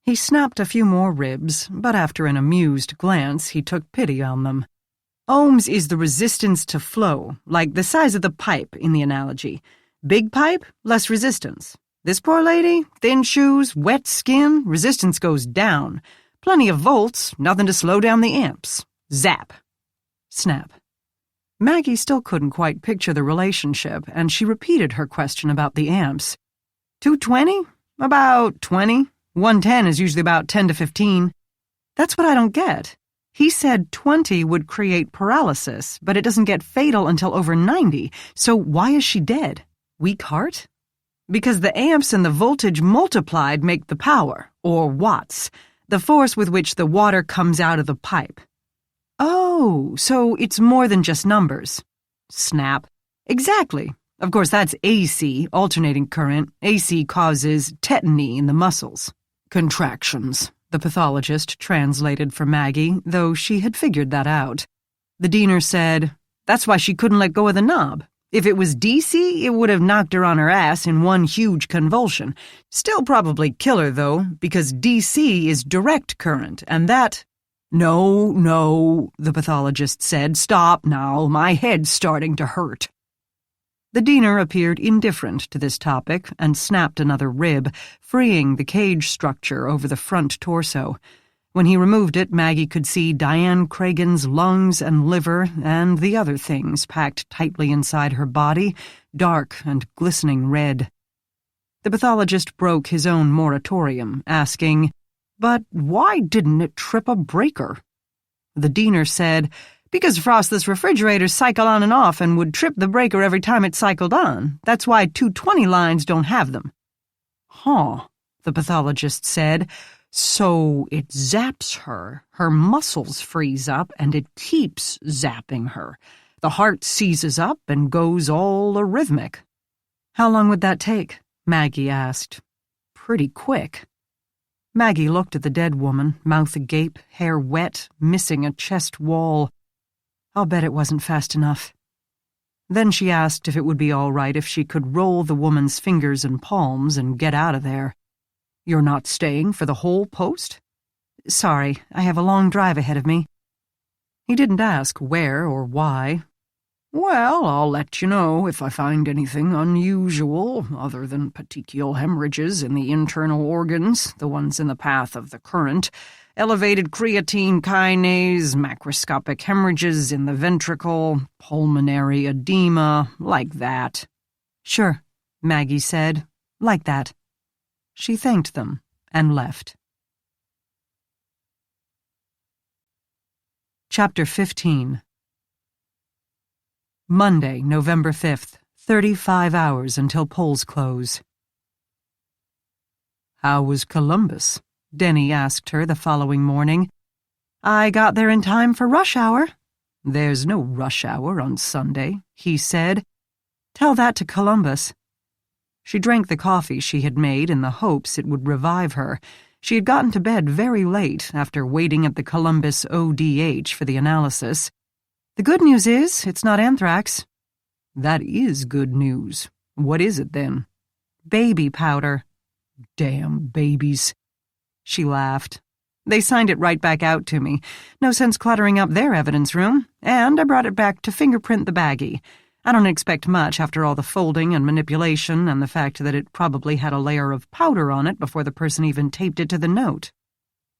He snapped a few more ribs, but after an amused glance, he took pity on them. "Ohms is the resistance to flow, like the size of the pipe in the analogy. Big pipe, less resistance. This poor lady, thin shoes, wet skin, resistance goes down. Plenty of volts, nothing to slow down the amps. Zap." Snap. Maggie still couldn't quite picture the relationship, and she repeated her question about the amps. 220? About 20. 110 is usually about 10 to 15. That's what I don't get. He said 20 would create paralysis, but it doesn't get fatal until over 90, so why is she dead? Weak heart? Because the amps and the voltage multiplied make the power, or watts, the force with which the water comes out of the pipe. Oh, so it's more than just numbers. Snap. Exactly. Of course, that's AC, alternating current. AC causes tetany in the muscles. Contractions, the pathologist translated for Maggie, though she had figured that out. The Diener said, That's why she couldn't let go of the knob. If it was DC, it would have knocked her on her ass in one huge convulsion. Still probably kill her, though, because DC is direct current, and that— No, the pathologist said. Stop now, my head's starting to hurt. The Diener appeared indifferent to this topic and snapped another rib, freeing the cage structure over the front torso. When he removed it, Maggie could see Diane Cragen's lungs and liver and the other things packed tightly inside her body, dark and glistening red. The pathologist broke his own moratorium, asking, "But why didn't it trip a breaker?" The Diener said, "Because frostless refrigerators cycle on and off and would trip the breaker every time it cycled on. That's why 220 lines don't have them." "Huh," the pathologist said. "So it zaps her. Her muscles freeze up, and it keeps zapping her. The heart seizes up and goes all arrhythmic." "How long would that take?" Maggie asked. "Pretty quick." Maggie looked at the dead woman, mouth agape, hair wet, missing a chest wall. "I'll bet it wasn't fast enough." Then she asked if it would be all right if she could roll the woman's fingers and palms and get out of there. "You're not staying for the whole post?" "Sorry, I have a long drive ahead of me." He didn't ask where or why. "Well, I'll let you know if I find anything unusual, other than petechial hemorrhages in the internal organs, the ones in the path of the current, elevated creatine kinase, macroscopic hemorrhages in the ventricle, pulmonary edema, like that." "Sure," Maggie said, "like that." She thanked them and left. Chapter 15. Monday, November 5th, 35 hours until polls close. "How was Columbus?" Denny asked her the following morning. "I got there in time for rush hour." "There's no rush hour on Sunday," he said. "Tell that to Columbus." She drank the coffee she had made in the hopes it would revive her. She had gotten to bed very late after waiting at the Columbus ODH for the analysis. "The good news is, it's not anthrax." "That is good news. What is it, then?" "Baby powder." "Damn babies." She laughed. "They signed it right back out to me. No sense cluttering up their evidence room. And I brought it back to fingerprint the baggie. I don't expect much after all the folding and manipulation and the fact that it probably had a layer of powder on it before the person even taped it to the note."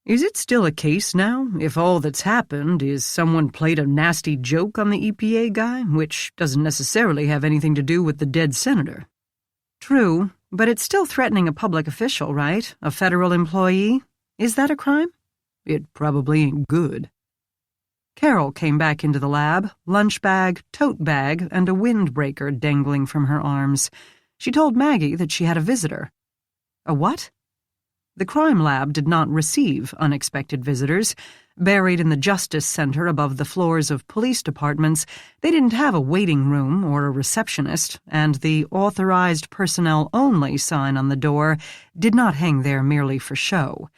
"Is it still a case now, if all that's happened is someone played a nasty joke on the EPA guy, which doesn't necessarily have anything to do with the dead senator?" "True, but it's still threatening a public official, right? A federal employee? Is that a crime?" "It probably ain't good." Carol came back into the lab, lunch bag, tote bag, and a windbreaker dangling from her arms. She told Maggie that she had a visitor. "A what?" The crime lab did not receive unexpected visitors. Buried in the Justice Center above the floors of police departments, they didn't have a waiting room or a receptionist, and the authorized personnel only sign on the door did not hang there merely for show.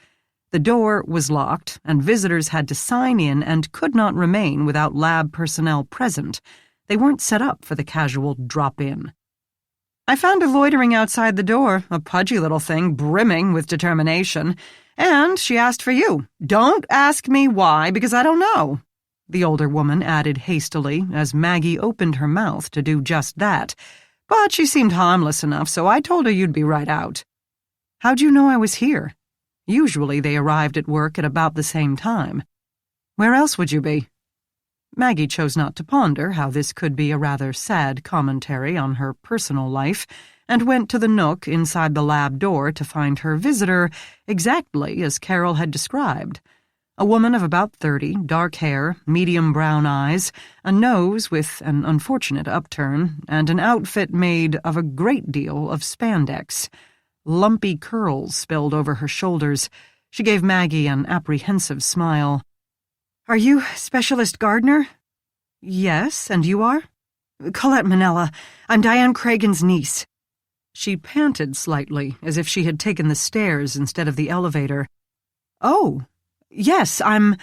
The door was locked, and visitors had to sign in and could not remain without lab personnel present. They weren't set up for the casual drop-in. "I found her loitering outside the door, a pudgy little thing brimming with determination, and she asked for you. Don't ask me why, because I don't know," the older woman added hastily as Maggie opened her mouth to do just that. "But she seemed harmless enough, so I told her you'd be right out." "How'd you know I was here?" Usually they arrived at work at about the same time. "Where else would you be?" Maggie chose not to ponder how this could be a rather sad commentary on her personal life, and went to the nook inside the lab door to find her visitor exactly as Carol had described. A woman of about 30, dark hair, medium brown eyes, a nose with an unfortunate upturn, and an outfit made of a great deal of spandex. Lumpy curls spilled over her shoulders. She gave Maggie an apprehensive smile. "Are you Specialist Gardner?" "Yes, and you are?" "Colette Manella. I'm Diane Cragen's niece." She panted slightly, as if she had taken the stairs instead of the elevator. "Oh, yes, I'm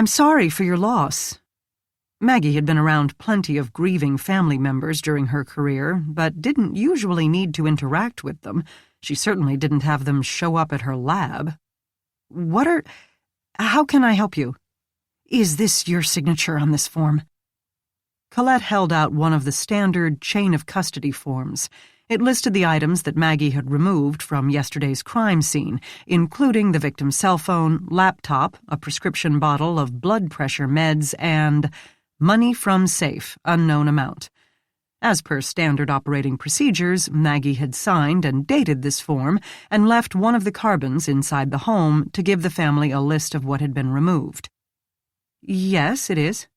sorry for your loss." Maggie had been around plenty of grieving family members during her career, but didn't usually need to interact with them. She certainly didn't have them show up at her lab. How can I help you? Is this your signature on this form? Colette held out one of the standard chain of custody forms. It listed the items that Maggie had removed from yesterday's crime scene, including the victim's cell phone, laptop, a prescription bottle of blood pressure meds, and money from safe, unknown amount. As per standard operating procedures, Maggie had signed and dated this form and left one of the carbons inside the home to give the family a list of what had been removed. Yes, it is.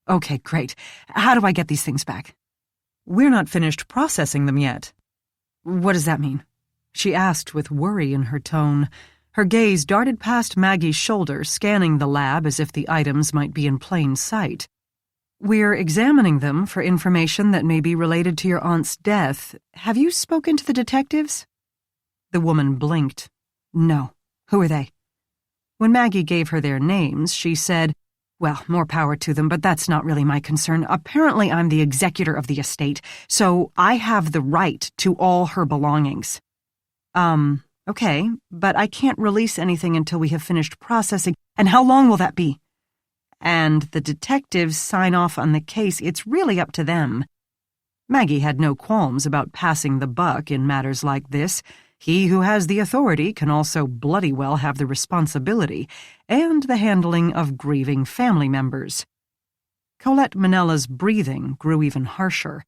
Okay, great. How do I get these things back? We're not finished processing them yet. What does that mean? She asked with worry in her tone. Her gaze darted past Maggie's shoulder, scanning the lab as if the items might be in plain sight. We're examining them for information that may be related to your aunt's death. Have you spoken to the detectives? The woman blinked. No. Who are they? When Maggie gave her their names, she said, Well, more power to them, but that's not really my concern. Apparently I'm the executor of the estate, so I have the right to all her belongings. Okay, but I can't release anything until we have finished processing. And how long will that be? And the detectives sign off on the case. It's really up to them. Maggie had no qualms about passing the buck in matters like this. He who has the authority can also bloody well have the responsibility and the handling of grieving family members. Colette Manella's breathing grew even harsher.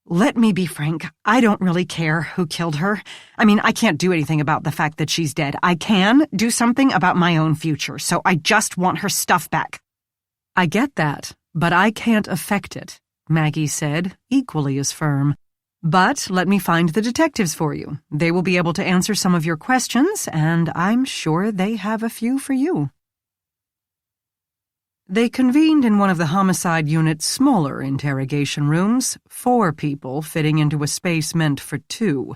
Let me be frank, I don't really care who killed her. I mean, I can't do anything about the fact that she's dead. I can do something about my own future, so I just want her stuff back. I get that, but I can't affect it, Maggie said, equally as firm. But let me find the detectives for you. They will be able to answer some of your questions, and I'm sure they have a few for you. They convened in one of the homicide unit's smaller interrogation rooms, 4 people fitting into a space meant for 2.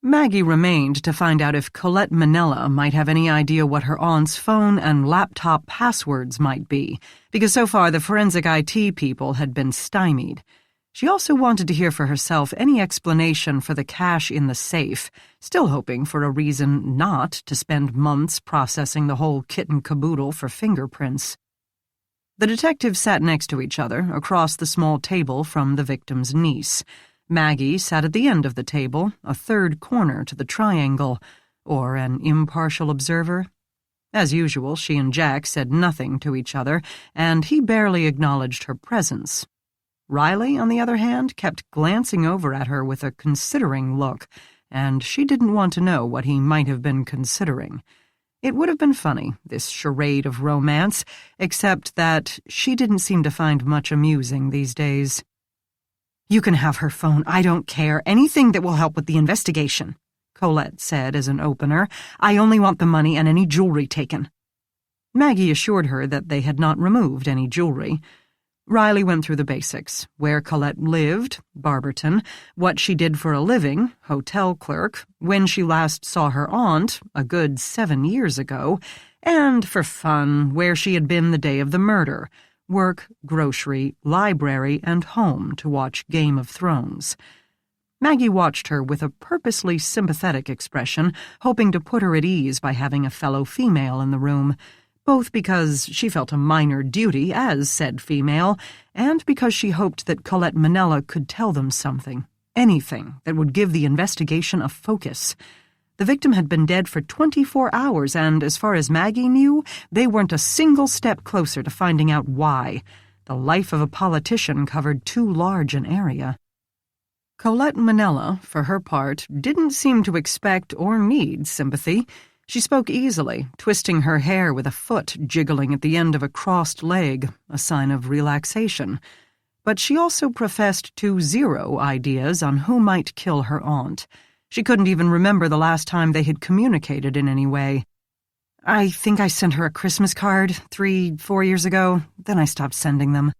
Maggie remained to find out if Colette Manella might have any idea what her aunt's phone and laptop passwords might be, because so far the forensic IT people had been stymied. She also wanted to hear for herself any explanation for the cash in the safe, still hoping for a reason not to spend months processing the whole kit and caboodle for fingerprints. The detectives sat next to each other across the small table from the victim's niece. Maggie sat at the end of the table, a third corner to the triangle, or an impartial observer. As usual, she and Jack said nothing to each other, and he barely acknowledged her presence. Riley, on the other hand, kept glancing over at her with a considering look, and she didn't want to know what he might have been considering. It would have been funny, this charade of romance, except that she didn't seem to find much amusing these days. You can have her phone, I don't care. Anything that will help with the investigation, Colette said as an opener. I only want the money and any jewelry taken. Maggie assured her that they had not removed any jewelry. Riley went through the basics: where Colette lived, Barberton, what she did for a living, hotel clerk, when she last saw her aunt, a good 7 years ago, and, for fun, where she had been the day of the murder: work, grocery, library, and home to watch Game of Thrones. Maggie watched her with a purposely sympathetic expression, hoping to put her at ease by having a fellow female in the room, both because she felt a minor duty as said female, and because she hoped that Colette Manella could tell them something, anything that would give the investigation a focus. The victim had been dead for 24 hours, and as far as Maggie knew, they weren't a single step closer to finding out why. The life of a politician covered too large an area. Colette Manella, for her part, didn't seem to expect or need sympathy. She spoke easily, twisting her hair with a foot jiggling at the end of a crossed leg, a sign of relaxation. But she also professed to zero ideas on who might kill her aunt. She couldn't even remember the last time they had communicated in any way. I think I sent her a Christmas card 3-4 years ago, then I stopped sending them.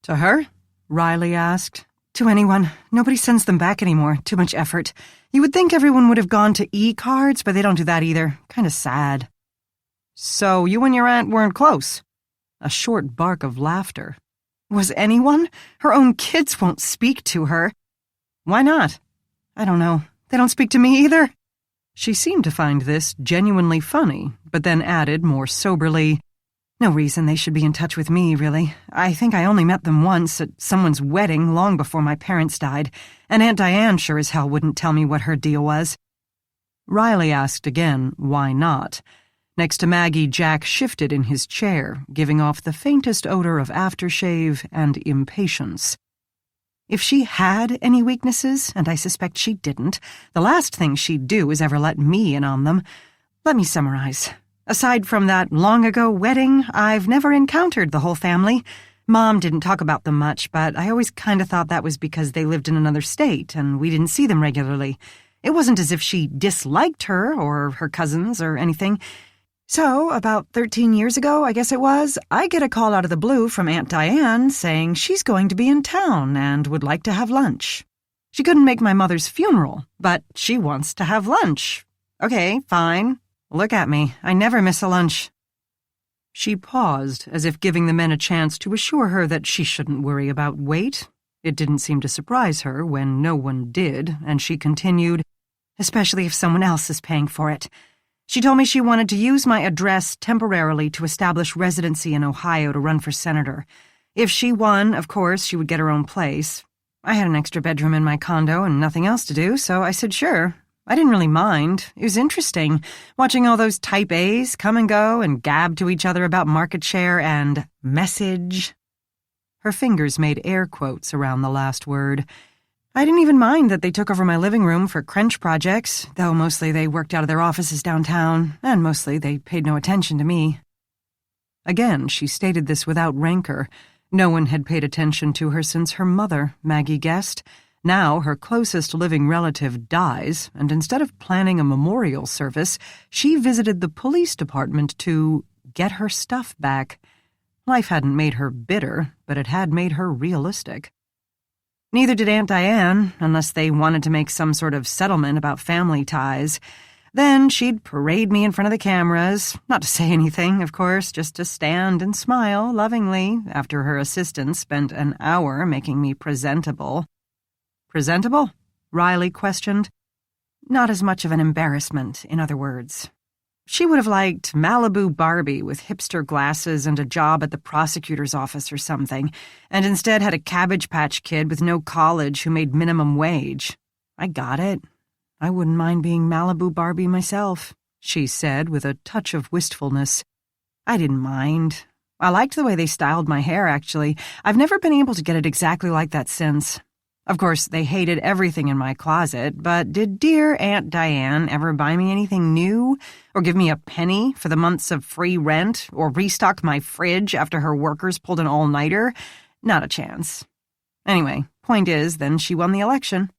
To her? Riley asked. To anyone. Nobody sends them back anymore. Too much effort. You would think everyone would have gone to e-cards, but they don't do that either. Kind of sad. So you and your aunt weren't close? A short bark of laughter. Was anyone? Her own kids won't speak to her. Why not? I don't know. They don't speak to me either. She seemed to find this genuinely funny, but then added more soberly, no reason they should be in touch with me, really. I think I only met them once at someone's wedding long before my parents died, and Aunt Diane sure as hell wouldn't tell me what her deal was. Riley asked again, why not? Next to Maggie, Jack shifted in his chair, giving off the faintest odor of aftershave and impatience. If she had any weaknesses, and I suspect she didn't, the last thing she'd do is ever let me in on them. Let me summarize. Aside from that long-ago wedding, I've never encountered the whole family. Mom didn't talk about them much, but I always kind of thought that was because they lived in another state and we didn't see them regularly. It wasn't as if she disliked her or her cousins or anything. So, about 13 years ago, I guess it was, I get a call out of the blue from Aunt Diane saying she's going to be in town and would like to have lunch. She couldn't make my mother's funeral, but she wants to have lunch. Okay, fine. Look at me. I never miss a lunch. She paused, as if giving the men a chance to assure her that she shouldn't worry about weight. It didn't seem to surprise her when no one did, and she continued, especially if someone else is paying for it. She told me she wanted to use my address temporarily to establish residency in Ohio to run for senator. If she won, of course, she would get her own place. I had an extra bedroom in my condo and nothing else to do, so I said sure. I didn't really mind. It was interesting, watching all those type A's come and go and gab to each other about market share and message. Her fingers made air quotes around the last word. I didn't even mind that they took over my living room for crench projects, though mostly they worked out of their offices downtown, and mostly they paid no attention to me. Again, she stated this without rancor. No one had paid attention to her since her mother, Maggie guessed. Now her closest living relative dies, and instead of planning a memorial service, she visited the police department to get her stuff back. Life hadn't made her bitter, but it had made her realistic. Neither did Aunt Diane, unless they wanted to make some sort of settlement about family ties. Then she'd parade me in front of the cameras, not to say anything, of course, just to stand and smile lovingly after her assistant spent an hour making me presentable. Presentable? Riley questioned. Not as much of an embarrassment, in other words. She would have liked Malibu Barbie with hipster glasses and a job at the prosecutor's office or something, and instead had a Cabbage Patch Kid with no college who made minimum wage. I got it. I wouldn't mind being Malibu Barbie myself, she said with a touch of wistfulness. I didn't mind. I liked the way they styled my hair, actually. I've never been able to get it exactly like that since. Of course, they hated everything in my closet, but did dear Aunt Diane ever buy me anything new, or give me a penny for the months of free rent, or restock my fridge after her workers pulled an all-nighter? Not a chance. Anyway, point is, then she won the election.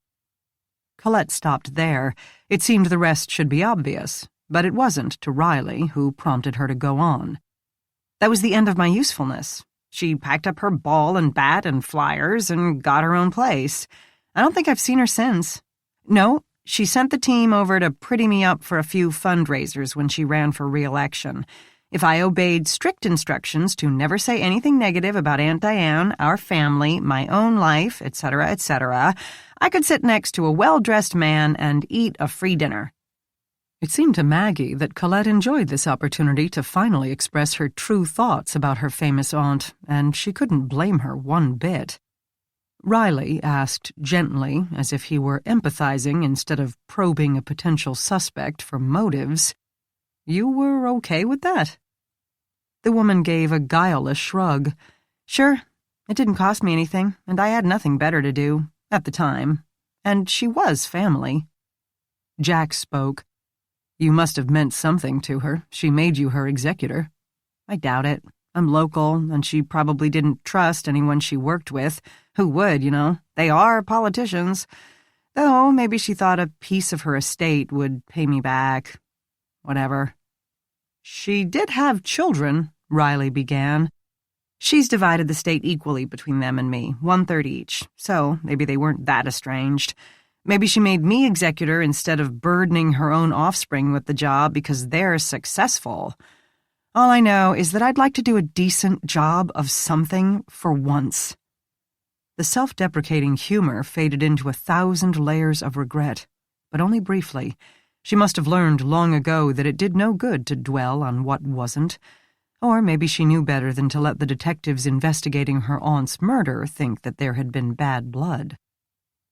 Colette stopped there. It seemed the rest should be obvious, but it wasn't to Riley, who prompted her to go on. That was the end of my usefulness. She packed up her ball and bat and flyers and got her own place. I don't think I've seen her since. No, she sent the team over to pretty me up for a few fundraisers when she ran for re-election. If I obeyed strict instructions to never say anything negative about Aunt Diane, our family, my own life, etc., I could sit next to a well-dressed man and eat a free dinner. It seemed to Maggie that Colette enjoyed this opportunity to finally express her true thoughts about her famous aunt, and she couldn't blame her one bit. Riley asked gently, as if he were empathizing instead of probing a potential suspect for motives, "You were okay with that?" The woman gave a guileless shrug. Sure, it didn't cost me anything, and I had nothing better to do, at the time. And she was family. Jack spoke. You must have meant something to her. She made you her executor. I doubt it. I'm local, and she probably didn't trust anyone she worked with. Who would, you know? They are politicians. Though maybe she thought a piece of her estate would pay me back. Whatever. She did have children, Riley began. She's divided the state equally between them and me, 1/3 each, so maybe they weren't that estranged. Maybe she made me executor instead of burdening her own offspring with the job because they're successful. All I know is that I'd like to do a decent job of something for once." The self-deprecating humor faded into 1,000 layers of regret, but only briefly. She must have learned long ago that it did no good to dwell on what wasn't. Or maybe she knew better than to let the detectives investigating her aunt's murder think that there had been bad blood.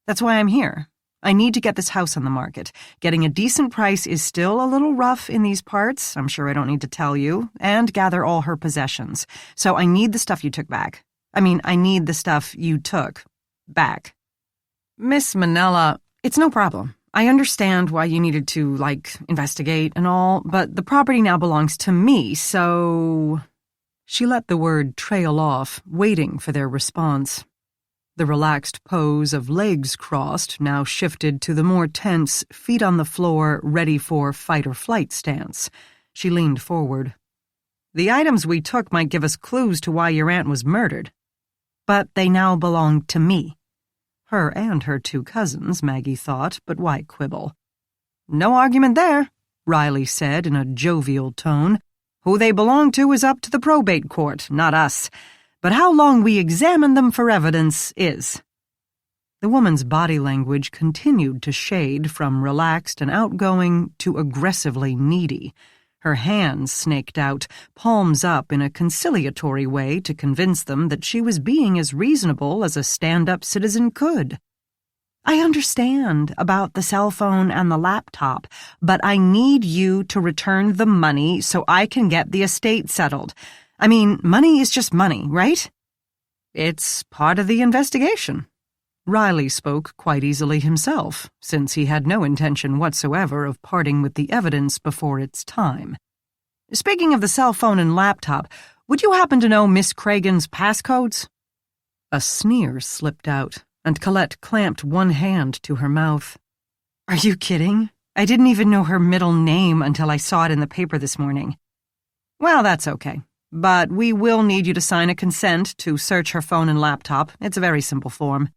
"That's why I'm here. I need to get this house on the market. Getting a decent price is still a little rough in these parts, I'm sure I don't need to tell you, and gather all her possessions. So I need the stuff you took back. I need the stuff you took back." "Miss Manella, it's no problem. I understand why you needed to, investigate and all, but the property now belongs to me, so—" She let the word trail off, waiting for their response. The relaxed pose of legs crossed now shifted to the more tense, feet on the floor, ready for fight-or-flight stance. She leaned forward. "The items we took might give us clues to why your aunt was murdered. But they now belong to me." Her and her 2 cousins, Maggie thought, but why quibble? "No argument there," Riley said in a jovial tone. "Who they belong to is up to the probate court, not us. But how long we examine them for evidence is." The woman's body language continued to shade from relaxed and outgoing to aggressively needy. Her hands snaked out, palms up in a conciliatory way to convince them that she was being as reasonable as a stand-up citizen could. "I understand about the cell phone and the laptop, but I need you to return the money so I can get the estate settled. Money is just money, right?" "It's part of the investigation." Riley spoke quite easily himself, since he had no intention whatsoever of parting with the evidence before its time. "Speaking of the cell phone and laptop, would you happen to know Miss Cragen's passcodes?" A sneer slipped out, and Colette clamped one hand to her mouth. "Are you kidding? I didn't even know her middle name until I saw it in the paper this morning." "Well, that's okay. But we will need you to sign a consent to search her phone and laptop. It's a very simple form."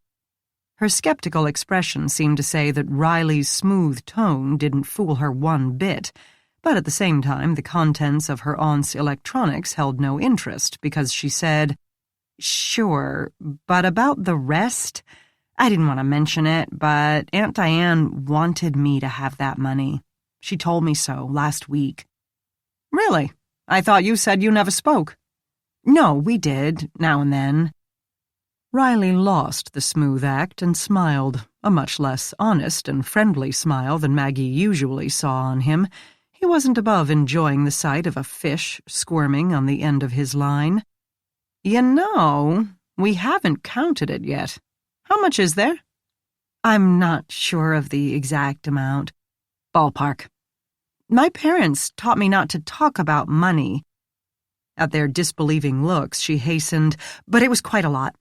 Her skeptical expression seemed to say that Riley's smooth tone didn't fool her one bit, but at the same time the contents of her aunt's electronics held no interest because she said, "Sure, but about the rest? I didn't want to mention it, but Aunt Diane wanted me to have that money. She told me so last week." "Really? I thought you said you never spoke." "No, we did, now and then." Riley lost the smooth act and smiled, a much less honest and friendly smile than Maggie usually saw on him. He wasn't above enjoying the sight of a fish squirming on the end of his line. "You know, we haven't counted it yet. How much is there?" "I'm not sure of the exact amount." "Ballpark." "My parents taught me not to talk about money." At their disbelieving looks, she hastened, "But it was quite a lot.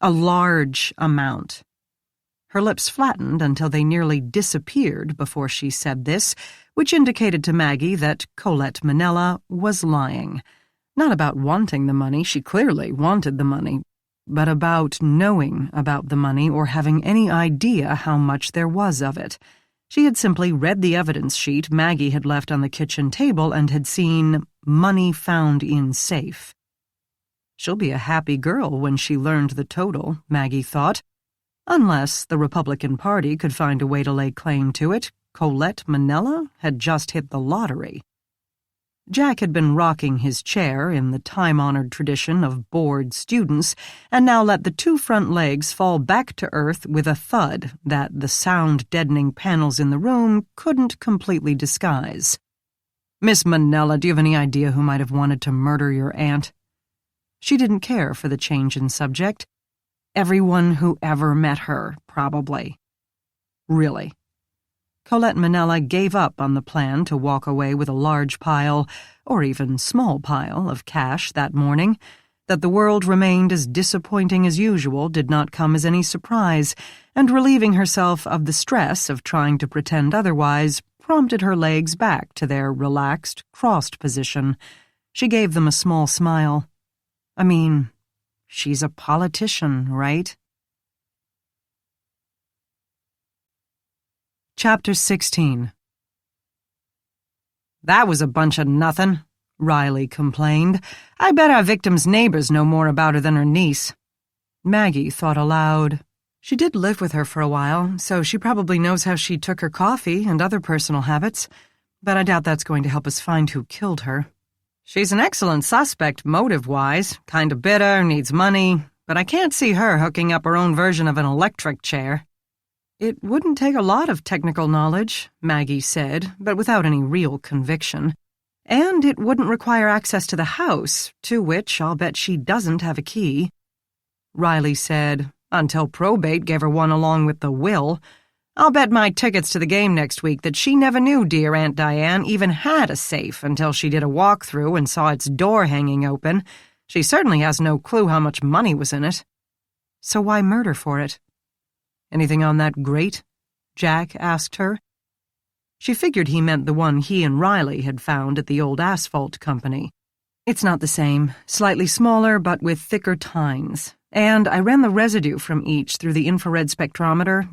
A large amount." Her lips flattened until they nearly disappeared before she said this, which indicated to Maggie that Colette Manella was lying. Not about wanting the money, she clearly wanted the money, but about knowing about the money or having any idea how much there was of it. She had simply read the evidence sheet Maggie had left on the kitchen table and had seen "money found in safe." She'll be a happy girl when she learned the total, Maggie thought. Unless the Republican Party could find a way to lay claim to it, Colette Manella had just hit the lottery. Jack had been rocking his chair in the time-honored tradition of bored students, and now let the 2 front legs fall back to earth with a thud that the sound-deadening panels in the room couldn't completely disguise. "Miss Manella, do you have any idea who might have wanted to murder your aunt?" She didn't care for the change in subject. "Everyone who ever met her, probably." "Really?" Colette Manella gave up on the plan to walk away with a large pile, or even small pile, of cash that morning. That the world remained as disappointing as usual did not come as any surprise, and relieving herself of the stress of trying to pretend otherwise prompted her legs back to their relaxed, crossed position. She gave them a small smile. She's a politician, right? Chapter 16. "That was a bunch of nothing," Riley complained. "I bet our victim's neighbors know more about her than her niece." Maggie thought aloud. She did live with her for a while, so she probably knows how she took her coffee and other personal habits, but I doubt that's going to help us find who killed her. She's an excellent suspect motive-wise, kind of bitter, needs money, but I can't see her hooking up her own version of an electric chair. It wouldn't take a lot of technical knowledge, Maggie said, but without any real conviction. And it wouldn't require access to the house, to which I'll bet she doesn't have a key. Riley said, "Until probate gave her one along with the will. I'll bet my tickets to the game next week that she never knew dear Aunt Diane even had a safe until she did a walkthrough and saw its door hanging open. She certainly has no clue how much money was in it." "So why murder for it?" "Anything on that grate?" Jack asked her. She figured he meant the one he and Riley had found at the old asphalt company. "It's not the same, slightly smaller but with thicker tines, and I ran the residue from each through the infrared spectrometer.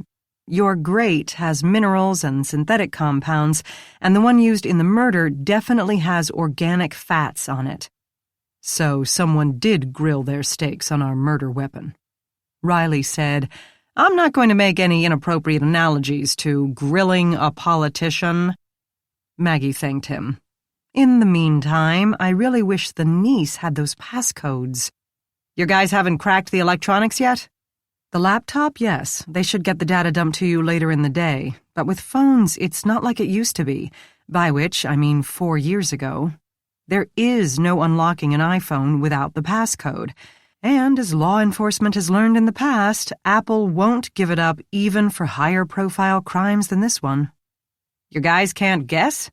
Your grate has minerals and synthetic compounds, and the one used in the murder definitely has organic fats on it." "So someone did grill their steaks on our murder weapon." Riley said, "I'm not going to make any inappropriate analogies to grilling a politician." Maggie thanked him. "In the meantime, I really wish the niece had those passcodes." "You guys haven't cracked the electronics yet?" "The laptop, yes. They should get the data dumped to you later in the day. But with phones, it's not like it used to be, by which I mean 4 years ago. There is no unlocking an iPhone without the passcode. And as law enforcement has learned in the past, Apple won't give it up even for higher-profile crimes than this one." "You guys can't guess?"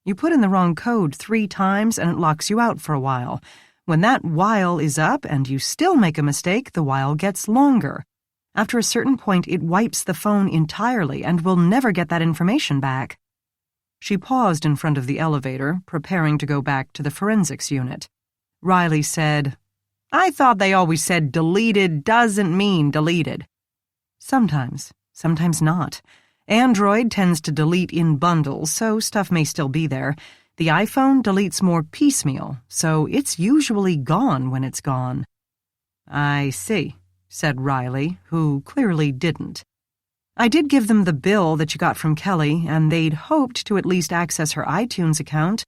"You put in the wrong code 3 times and it locks you out for a while. When that while is up and you still make a mistake, the while gets longer. After a certain point, it wipes the phone entirely and we'll never get that information back." She paused in front of the elevator, preparing to go back to the forensics unit. Riley said, "I thought they always said deleted doesn't mean deleted." "Sometimes, sometimes not. Android tends to delete in bundles, so stuff may still be there. The iPhone deletes more piecemeal, so it's usually gone when it's gone." "I see," said Riley, who clearly didn't. "I did give them the bill that you got from Kelly, and they'd hoped to at least access her iTunes account."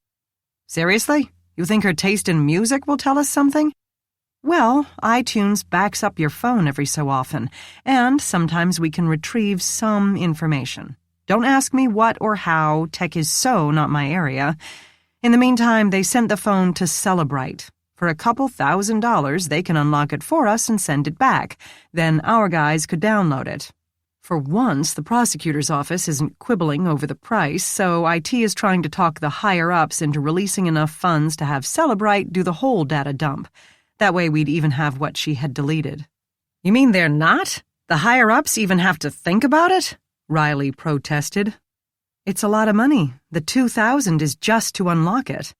"Seriously? You think her taste in music will tell us something?" "Well, iTunes backs up your phone every so often, and sometimes we can retrieve some information. Don't ask me what or how, tech is so not my area. In the meantime, they sent the phone to Celebrite. For a couple $1,000, they can unlock it for us and send it back. Then our guys could download it. For once, the prosecutor's office isn't quibbling over the price, so IT is trying to talk the higher-ups into releasing enough funds to have Celebrite do the whole data dump. That way we'd even have what she had deleted." "You mean they're not? The higher-ups even have to think about it?" Riley protested. "It's a lot of money. The $2,000 is just to unlock it."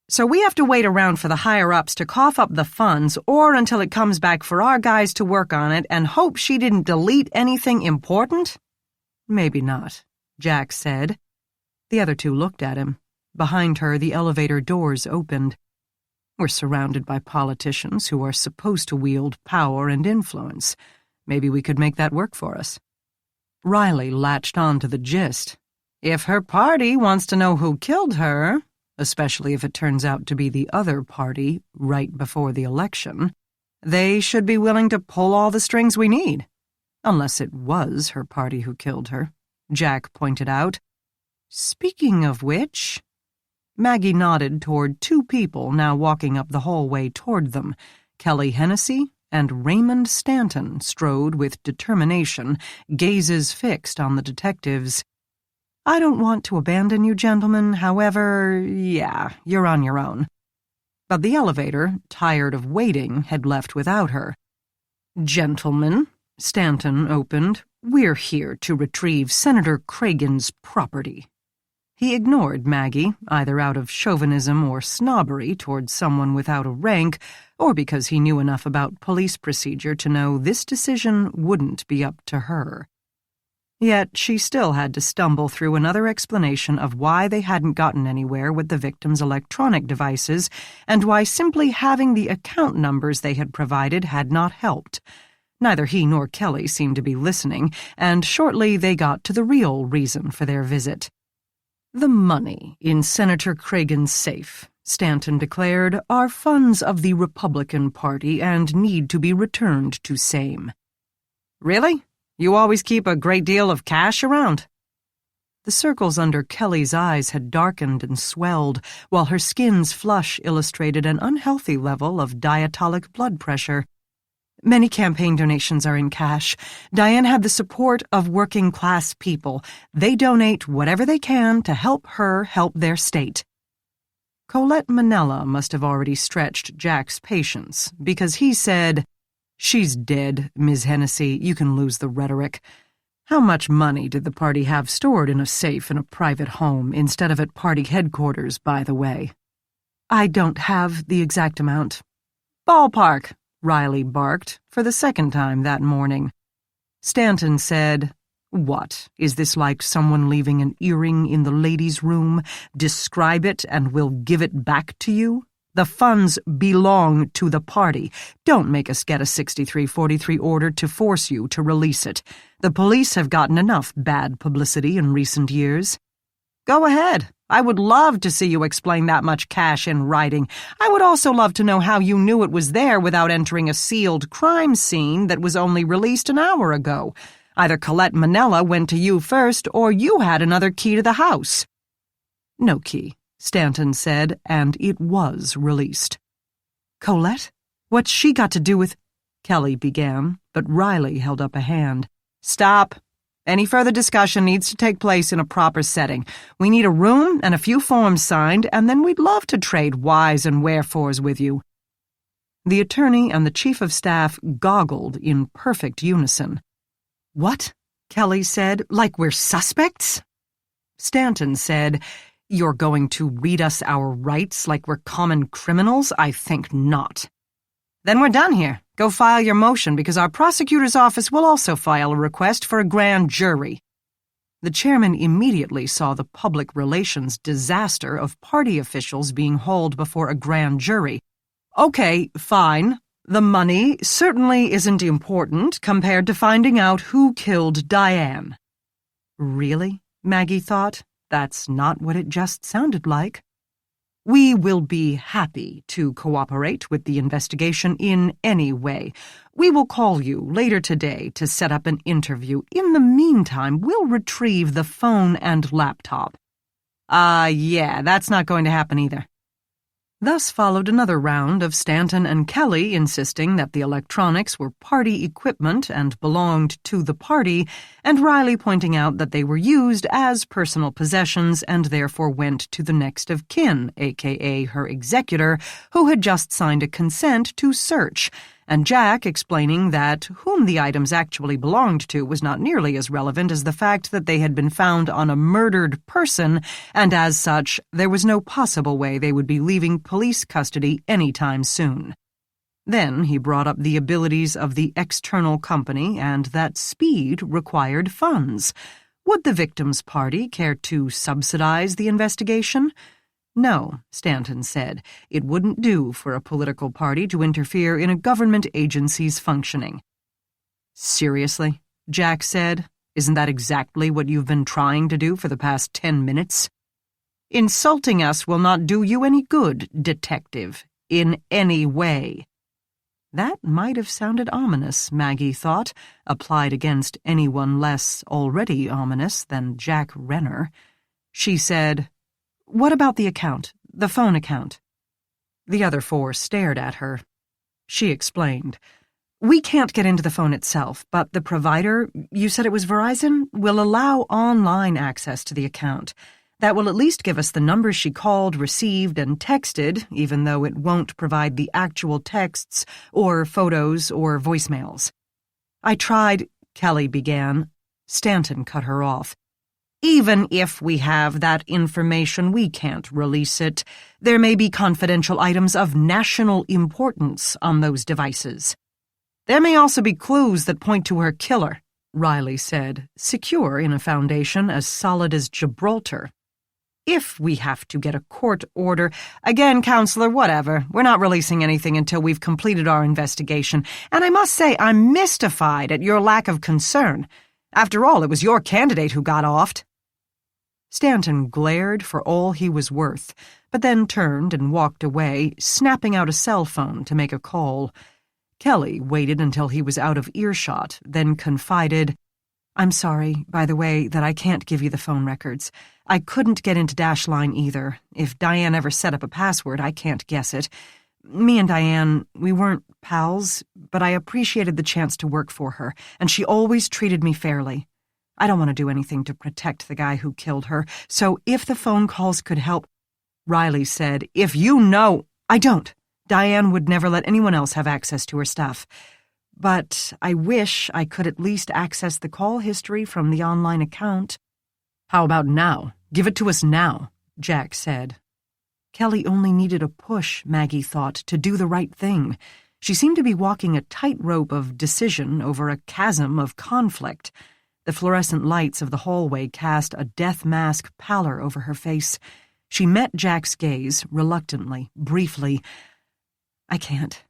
"So we have to wait around for the higher-ups to cough up the funds or until it comes back for our guys to work on it and hope she didn't delete anything important?" "Maybe not," Jack said. The other two looked at him. Behind her, the elevator doors opened. "We're surrounded by politicians who are supposed to wield power and influence. Maybe we could make that work for us." Riley latched on to the gist. "If her party wants to know who killed her, especially if it turns out to be the other party right before the election, they should be willing to pull all the strings we need. Unless it was her party who killed her," Jack pointed out. "Speaking of which..." Maggie nodded toward 2 people now walking up the hallway toward them. Kelly Hennessy and Raymond Stanton strode with determination, gazes fixed on the detectives. "I don't want to abandon you, gentlemen. However, yeah, you're on your own." But the elevator, tired of waiting, had left without her. "Gentlemen," Stanton opened, "we're here to retrieve Senator Cragen's property." He ignored Maggie, either out of chauvinism or snobbery towards someone without a rank, or because he knew enough about police procedure to know this decision wouldn't be up to her. Yet she still had to stumble through another explanation of why they hadn't gotten anywhere with the victim's electronic devices and why simply having the account numbers they had provided had not helped. Neither he nor Kelly seemed to be listening, and shortly they got to the real reason for their visit. "The money in Senator Cragen's safe," Stanton declared, "are funds of the Republican Party and need to be returned to same." "Really? You always keep a great deal of cash around?" The circles under Kelly's eyes had darkened and swelled, while her skin's flush illustrated an unhealthy level of diastolic blood pressure. "Many campaign donations are in cash. Diane had the support of working-class people. They donate whatever they can to help her help their state." Colette Manella must have already stretched Jack's patience, because he said, "She's dead, Ms. Hennessy. You can lose the rhetoric. How much money did the party have stored in a safe in a private home instead of at party headquarters, by the way?" "I don't have the exact amount." "Ballpark," Riley barked, for the second time that morning. Stanton said, "What, is this like someone leaving an earring in the ladies' room? Describe it and we'll give it back to you. The funds belong to the party. Don't make us get a 6343 order to force you to release it. The police have gotten enough bad publicity in recent years." "Go ahead. I would love to see you explain that much cash in writing. I would also love to know how you knew it was there without entering a sealed crime scene that was only released an hour ago. Either Colette Manella went to you first or you had another key to the house." "No key," Stanton said, and it was released. "Colette? What's she got to do with—" Kelly began, but Riley held up a hand. "Stop. Any further discussion needs to take place in a proper setting. We need a room and a few forms signed, and then we'd love to trade whys and wherefores with you." The attorney and the chief of staff goggled in perfect unison. "What?" Kelly said. "Like we're suspects?" Stanton said, "You're going to read us our rights like we're common criminals? I think not." "Then we're done here. Go file your motion, because our prosecutor's office will also file a request for a grand jury." The chairman immediately saw the public relations disaster of party officials being hauled before a grand jury. "Okay, fine. The money certainly isn't important compared to finding out who killed Diane." Really? Maggie thought. That's not what it just sounded like. "We will be happy to cooperate with the investigation in any way. We will call you later today to set up an interview. In the meantime, we'll retrieve the phone and laptop." Yeah, that's not going to happen either." Thus followed another round of Stanton and Kelly insisting that the electronics were party equipment and belonged to the party, and Riley pointing out that they were used as personal possessions and therefore went to the next of kin, aka her executor, who had just signed a consent to search, and Jack explaining that whom the items actually belonged to was not nearly as relevant as the fact that they had been found on a murdered person, and as such, there was no possible way they would be leaving police custody anytime soon. Then he brought up the abilities of the external company and that speed required funds. Would the victim's party care to subsidize the investigation? No, Stanton said. It wouldn't do for a political party to interfere in a government agency's functioning. "Seriously?" Jack said. "Isn't that exactly what you've been trying to do for the past 10 minutes? Insulting us will not do you any good, detective, in any way." That might have sounded ominous, Maggie thought, applied against anyone less already ominous than Jack Renner. She said, "What about the account, the phone account?" The other four stared at her. She explained, "We can't get into the phone itself, but the provider, you said it was Verizon, will allow online access to the account. That will at least give us the numbers she called, received, and texted, even though it won't provide the actual texts or photos or voicemails." "I tried," Kelly began. Stanton cut her off. "Even if we have that information, we can't release it. There may be confidential items of national importance on those devices. There may also be clues that point to her killer. Riley said, secure in a foundation as solid as Gibraltar. If we have to get a court order— Again, Counselor, whatever. We're not releasing anything until we've completed our investigation, and I must say I'm mystified at your lack of concern. After all, it was your candidate who got offed. Stanton glared for all he was worth, but then turned and walked away, snapping out a cell phone to make a call. Kelly waited until he was out of earshot, then confided, "I'm sorry, by the way, that I can't give you the phone records. I couldn't get into Dash Line either. If Diane ever set up a password, I can't guess it. Me and Diane, we weren't pals, but I appreciated the chance to work for her, and she always treated me fairly. I don't want to do anything to protect the guy who killed her, so if the phone calls could help—" Riley said, "If you know—" "I don't. Diane would never let anyone else have access to her stuff. But I wish I could at least access the call history from the online account." "How about now? Give it to us now," Jack said. Kelly only needed a push, Maggie thought, to do the right thing. She seemed to be walking a tightrope of decision over a chasm of conflict. The fluorescent lights of the hallway cast a death mask pallor over her face. She met Jack's gaze, reluctantly, briefly. "I can't.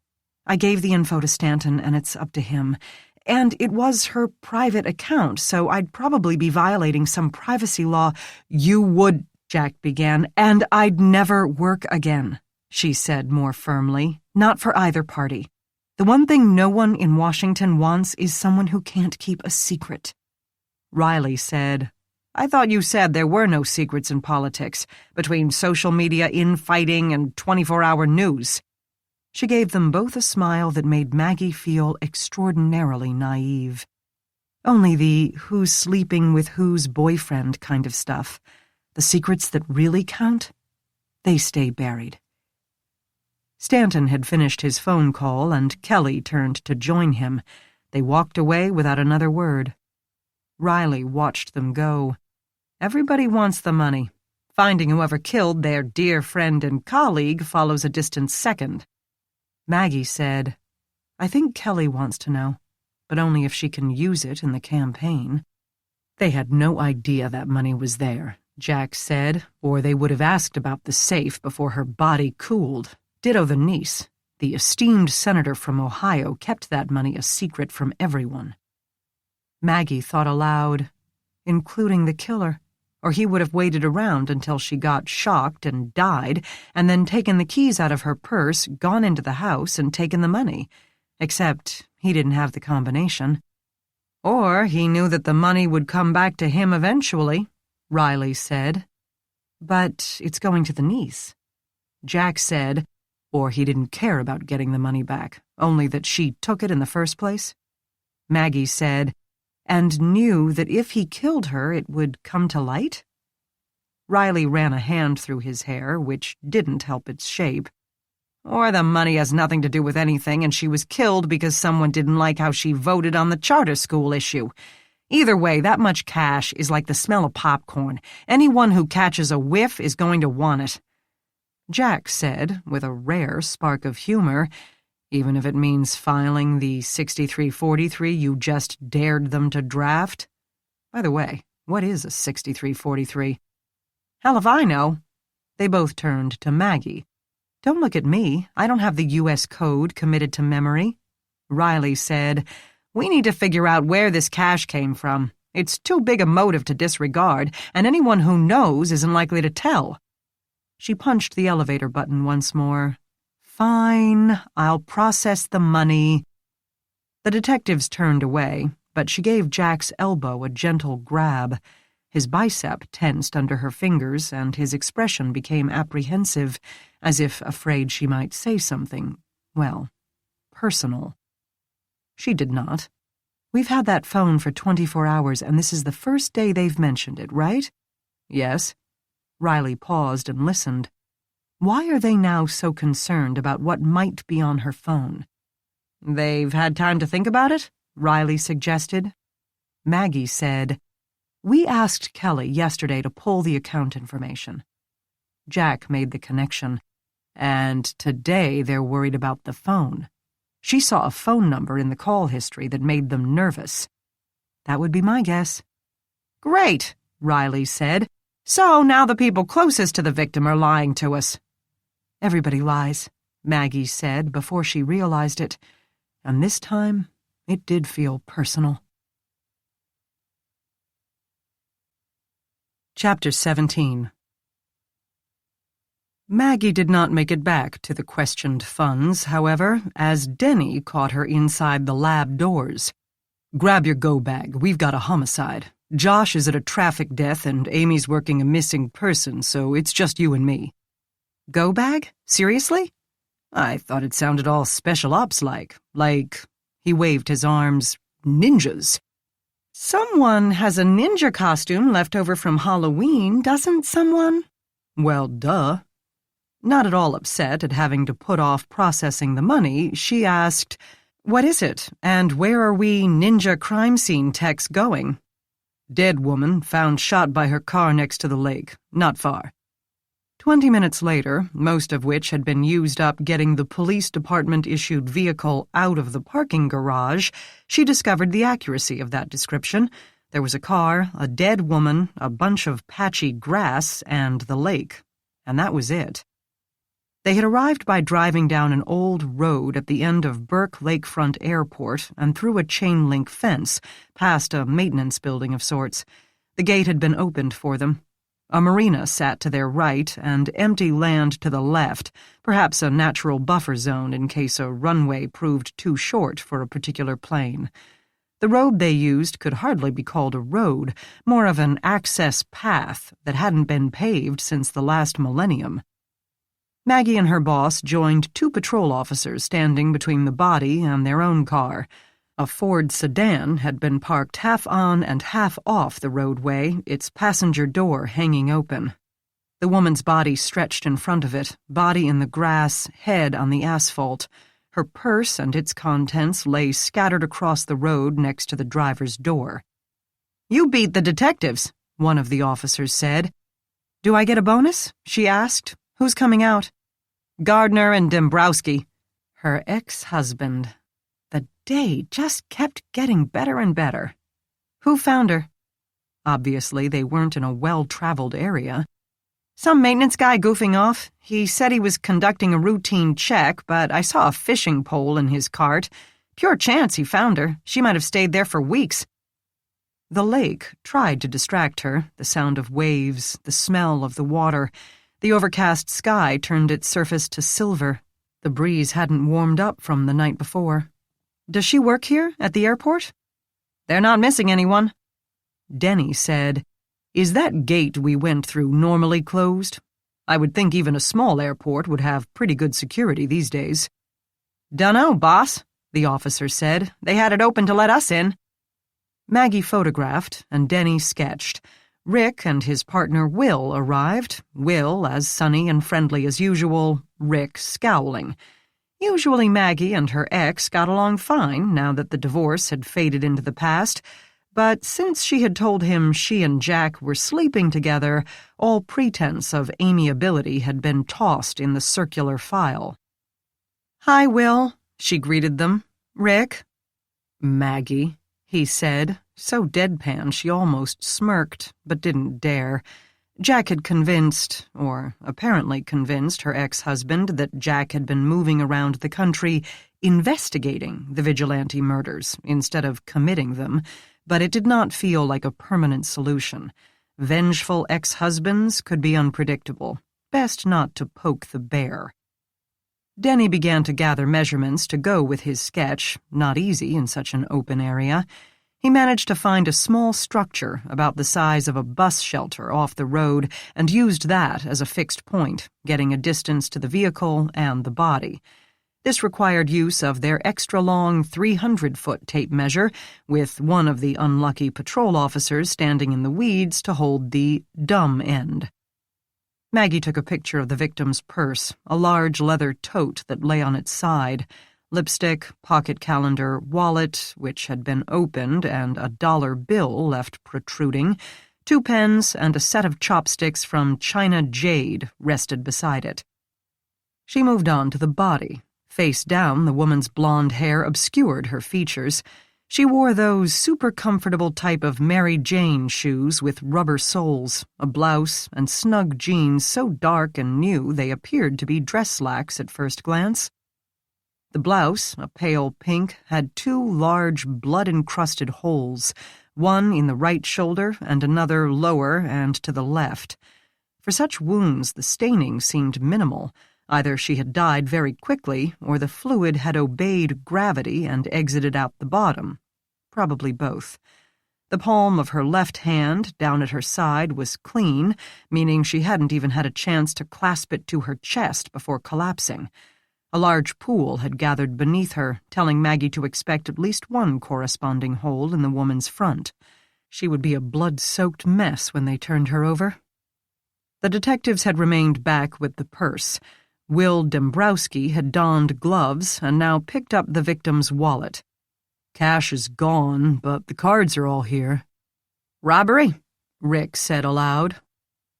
I gave the info to Stanton, and it's up to him. And it was her private account, so I'd probably be violating some privacy law." "You would," Jack began, "and I'd never work again," she said more firmly. "Not for either party. The one thing no one in Washington wants is someone who can't keep a secret." Riley said, "I thought you said there were no secrets in politics, between social media infighting and 24-hour news." She gave them both a smile that made Maggie feel extraordinarily naive. Only the who's sleeping with whose boyfriend kind of stuff. The secrets that really count? They stay buried. Stanton had finished his phone call, and Kelly turned to join him. They walked away without another word. Riley watched them go. Everybody wants the money. Finding whoever killed their dear friend and colleague follows a distant second. Maggie said, "I think Kelly wants to know, but only if she can use it in the campaign." "They had no idea that money was there," Jack said, "or they would have asked about the safe before her body cooled. Ditto the niece. The esteemed senator from Ohio kept that money a secret from everyone." Maggie thought aloud, including the killer, or he would have waited around until she got shocked and died, and then taken the keys out of her purse, gone into the house, and taken the money. Except he didn't have the combination. "Or he knew that the money would come back to him eventually," Riley said. "But it's going to the niece." Jack said, "Or he didn't care about getting the money back, only that she took it in the first place." Maggie said, "And knew that if he killed her, it would come to light?" Riley ran a hand through his hair, which didn't help its shape. "Or the money has nothing to do with anything, and she was killed because someone didn't like how she voted on the charter school issue. Either way, that much cash is like the smell of popcorn. Anyone who catches a whiff is going to want it." Jack said, with a rare spark of humor, "Even if it means filing the 6343 you just dared them to draft? By the way, what is a 6343? "Hell if I know." They both turned to Maggie. "Don't look at me. I don't have the U.S. Code committed to memory." Riley said, "We need to figure out where this cash came from. It's too big a motive to disregard, and anyone who knows isn't likely to tell." She punched the elevator button once more. "Fine, I'll process the money." The detectives turned away, but she gave Jack's elbow a gentle grab. His bicep tensed under her fingers, and his expression became apprehensive, as if afraid she might say something, well, personal. She did not. "We've had that phone for 24 hours, and this is the first day they've mentioned it, right?" "Yes." Riley paused and listened. Why are they now so concerned about what might be on her phone? "They've had time to think about it?" Riley suggested. Maggie said, "We asked Kelly yesterday to pull the account information." Jack made the connection. "And today they're worried about the phone." She saw a phone number in the call history that made them nervous. That would be my guess. Great, Riley said. So now the people closest to the victim are lying to us. Everybody lies, Maggie said before she realized it, and this time it did feel personal. Chapter 17. Maggie did not make it back to the questioned funds, however, as Denny caught her inside the lab doors. Grab your go bag, we've got a homicide. Josh is at a traffic death and Amy's working a missing person, so it's just you and me. Go bag? Seriously? I thought it sounded all special ops-like. He waved his arms, ninjas. Someone has a ninja costume left over from Halloween, doesn't someone? Well, duh. Not at all upset at having to put off processing the money, she asked, "What is it, and where are we ninja crime scene techs going?" "Dead woman found shot by her car next to the lake, not far." 20 minutes later, most of which had been used up getting the police department-issued vehicle out of the parking garage, she discovered the accuracy of that description. There was a car, a dead woman, a bunch of patchy grass, and the lake. And that was it. They had arrived by driving down an old road at the end of Burke Lakefront Airport and through a chain-link fence, past a maintenance building of sorts. The gate had been opened for them. A marina sat to their right and empty land to the left, perhaps a natural buffer zone in case a runway proved too short for a particular plane. The road they used could hardly be called a road, more of an access path that hadn't been paved since the last millennium. Maggie and her boss joined 2 patrol officers standing between the body and their own car. A Ford sedan had been parked half on and half off the roadway, its passenger door hanging open. The woman's body stretched in front of it, body in the grass, head on the asphalt. Her purse and its contents lay scattered across the road next to the driver's door. "You beat the detectives," one of the officers said. "Do I get a bonus?" she asked. "Who's coming out?" "Gardner and Dombrowski." Her ex-husband. The day just kept getting better and better. Who found her? Obviously, they weren't in a well-traveled area. "Some maintenance guy goofing off. He said he was conducting a routine check, but I saw a fishing pole in his cart. Pure chance he found her. She might have stayed there for weeks." The lake tried to distract her, the sound of waves, the smell of the water. The overcast sky turned its surface to silver. The breeze hadn't warmed up from the night before. "Does she work here, at the airport?" "They're not missing anyone." Denny said, "Is that gate we went through normally closed? I would think even a small airport would have pretty good security these days." "Dunno, boss," the officer said. "They had it open to let us in." Maggie photographed, and Denny sketched. Rick and his partner Will arrived, Will as sunny and friendly as usual, Rick scowling. Usually Maggie and her ex got along fine now that the divorce had faded into the past, but since she had told him she and Jack were sleeping together, all pretense of amiability had been tossed in the circular file. "Hi, Will," she greeted them. "Rick." "Maggie," he said, so deadpan she almost smirked, but didn't dare. Jack had convinced, or apparently convinced, her ex-husband that Jack had been moving around the country investigating the vigilante murders instead of committing them, but it did not feel like a permanent solution. Vengeful ex-husbands could be unpredictable. Best not to poke the bear. Denny began to gather measurements to go with his sketch, not easy in such an open area. He managed to find a small structure about the size of a bus shelter off the road and used that as a fixed point, getting a distance to the vehicle and the body. This required use of their extra-long 300-foot tape measure, with one of the unlucky patrol officers standing in the weeds to hold the dumb end. Maggie took a picture of the victim's purse, a large leather tote that lay on its side. Lipstick, pocket calendar, wallet, which had been opened and a dollar bill left protruding, 2 pens and a set of chopsticks from China jade rested beside it. She moved on to the body. Face down, the woman's blonde hair obscured her features. She wore those super comfortable type of Mary Jane shoes with rubber soles, a blouse, and snug jeans so dark and new they appeared to be dress slacks at first glance. The blouse, a pale pink, had 2 large blood-encrusted holes, one in the right shoulder and another lower and to the left. For such wounds, the staining seemed minimal. Either she had died very quickly, or the fluid had obeyed gravity and exited out the bottom. Probably both. The palm of her left hand, down at her side, was clean, meaning she hadn't even had a chance to clasp it to her chest before collapsing. A large pool had gathered beneath her, telling Maggie to expect at least one corresponding hole in the woman's front. She would be a blood-soaked mess when they turned her over. The detectives had remained back with the purse. Will Dombrowski had donned gloves and now picked up the victim's wallet. Cash is gone, but the cards are all here. "Robbery?" Rick said aloud.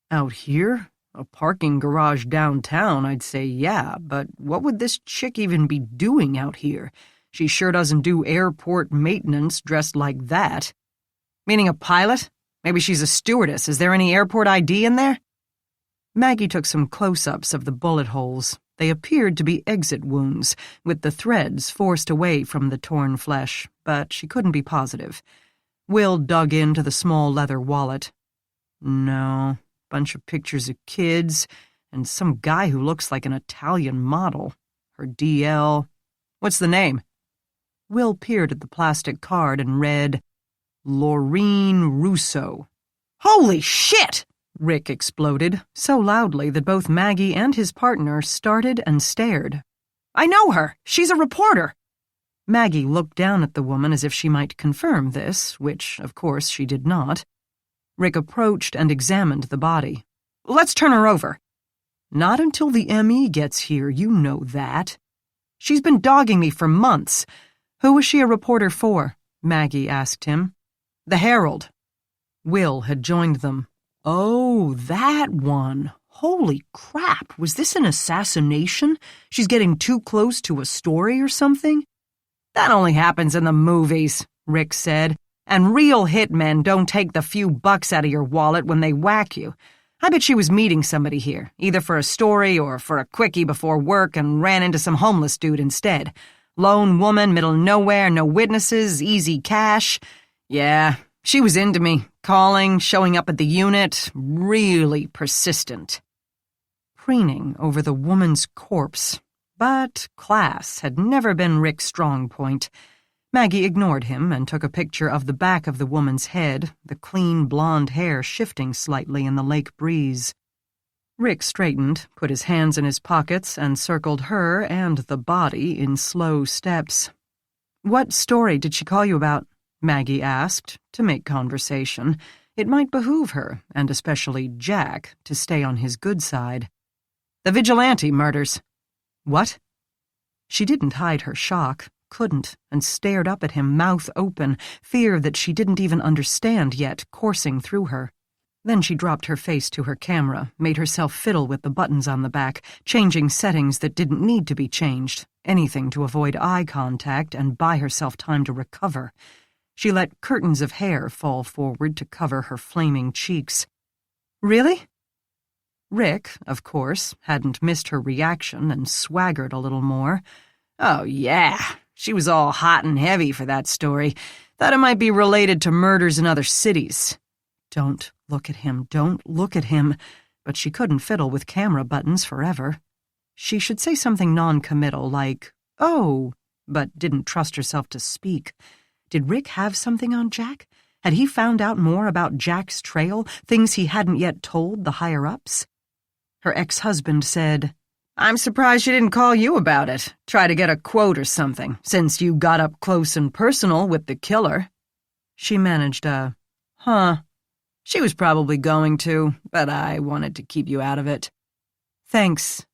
"Out here? A parking garage downtown, I'd say yeah, but what would this chick even be doing out here? She sure doesn't do airport maintenance dressed like that." "Meaning a pilot? Maybe she's a stewardess. Is there any airport ID in there?" Maggie took some close-ups of the bullet holes. They appeared to be exit wounds, with the threads forced away from the torn flesh, but she couldn't be positive. Will dug into the small leather wallet. "No. Bunch of pictures of kids, and some guy who looks like an Italian model. Her DL. What's the name?" Will peered at the plastic card and read, "Laureen Russo." "Holy shit!" Rick exploded, so loudly that both Maggie and his partner started and stared. "I know her! She's a reporter!" Maggie looked down at the woman as if she might confirm this, which, of course, she did not. Rick approached and examined the body. "Let's turn her over." "Not until the ME gets here, you know that." "She's been dogging me for months." "Who was she a reporter for?" Maggie asked him. "The Herald." Will had joined them. "Oh, that one. Holy crap, was this an assassination? She's getting too close to a story or something?" "That only happens in the movies," Rick said. "And real hitmen don't take the few bucks out of your wallet when they whack you. I bet she was meeting somebody here, either for a story or for a quickie before work, and ran into some homeless dude instead. Lone woman, middle of nowhere, no witnesses, easy cash. Yeah, she was into me, calling, showing up at the unit, really persistent." Preening over the woman's corpse. But class had never been Rick's strong point. Maggie ignored him and took a picture of the back of the woman's head, the clean blonde hair shifting slightly in the lake breeze. Rick straightened, put his hands in his pockets, and circled her and the body in slow steps. "What story did she call you about?" Maggie asked, to make conversation. It might behoove her, and especially Jack, to stay on his good side. "The vigilante murders." "What?" She didn't hide her shock. Couldn't, and stared up at him, mouth open, fear that she didn't even understand yet coursing through her. Then she dropped her face to her camera, made herself fiddle with the buttons on the back, changing settings that didn't need to be changed, anything to avoid eye contact and buy herself time to recover. She let curtains of hair fall forward to cover her flaming cheeks. "Really?" Rick, of course, hadn't missed her reaction and swaggered a little more. "Oh, yeah. She was all hot and heavy for that story. Thought it might be related to murders in other cities." Don't look at him, don't look at him. But she couldn't fiddle with camera buttons forever. She should say something non-committal like, "Oh," but didn't trust herself to speak. Did Rick have something on Jack? Had he found out more about Jack's trail, things he hadn't yet told the higher-ups? Her ex-husband said, "I'm surprised she didn't call you about it. Try to get a quote or something, since you got up close and personal with the killer." She managed a, "Huh." "She was probably going to, but I wanted to keep you out of it." "Thanks."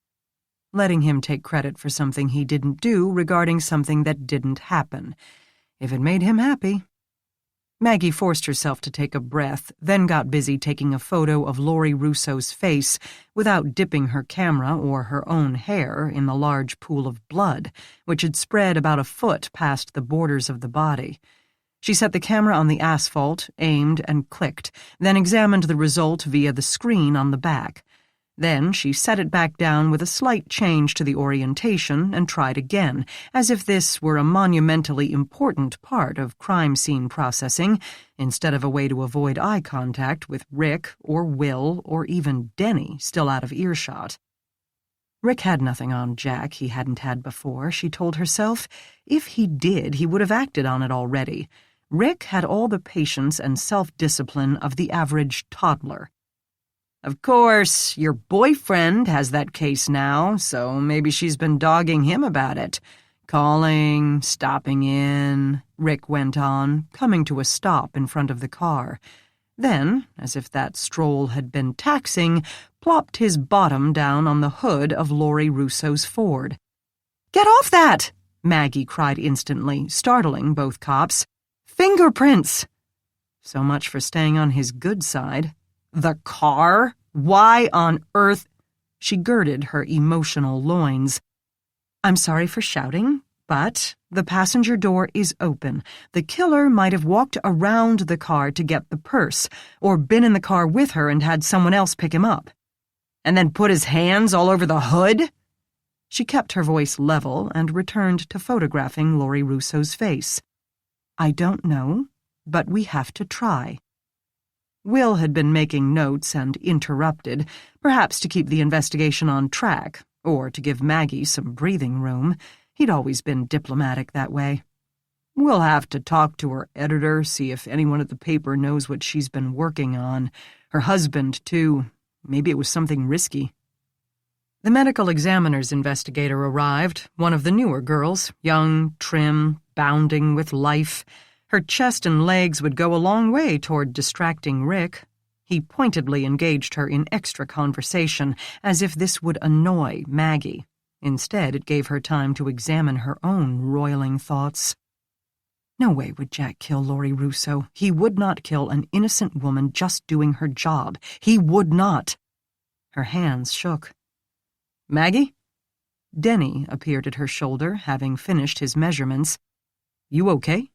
Letting him take credit for something he didn't do regarding something that didn't happen. If it made him happy. Maggie forced herself to take a breath, then got busy taking a photo of Laurie Russo's face without dipping her camera or her own hair in the large pool of blood, which had spread about a foot past the borders of the body. She set the camera on the asphalt, aimed, and clicked, then examined the result via the screen on the back. Then she set it back down with a slight change to the orientation and tried again, as if this were a monumentally important part of crime scene processing, instead of a way to avoid eye contact with Rick or Will or even Denny still out of earshot. Rick had nothing on Jack he hadn't had before, she told herself. If he did, he would have acted on it already. Rick had all the patience and self-discipline of the average toddler. Of course, your boyfriend has that case now, so maybe she's been dogging him about it. Calling, stopping in, Rick went on, coming to a stop in front of the car. Then, as if that stroll had been taxing, plopped his bottom down on the hood of Laurie Russo's Ford. "Get off that!" Maggie cried instantly, startling both cops. "Fingerprints!" So much for staying on his good side. The car? Why on earth? She girded her emotional loins. "I'm sorry for shouting, but the passenger door is open. The killer might have walked around the car to get the purse, or been in the car with her and had someone else pick him up. And then put his hands all over the hood?" She kept her voice level and returned to photographing Laurie Russo's face. "I don't know, but we have to try." Will had been making notes and interrupted, perhaps to keep the investigation on track, or to give Maggie some breathing room. He'd always been diplomatic that way. "We'll have to talk to her editor, see if anyone at the paper knows what she's been working on. Her husband, too. Maybe it was something risky." The medical examiner's investigator arrived, one of the newer girls, young, trim, bounding with life. Her chest and legs would go a long way toward distracting Rick. He pointedly engaged her in extra conversation, as if this would annoy Maggie. Instead, it gave her time to examine her own roiling thoughts. No way would Jack kill Laurie Russo. He would not kill an innocent woman just doing her job. He would not. Her hands shook. "Maggie?" Denny appeared at her shoulder, having finished his measurements. "You okay?"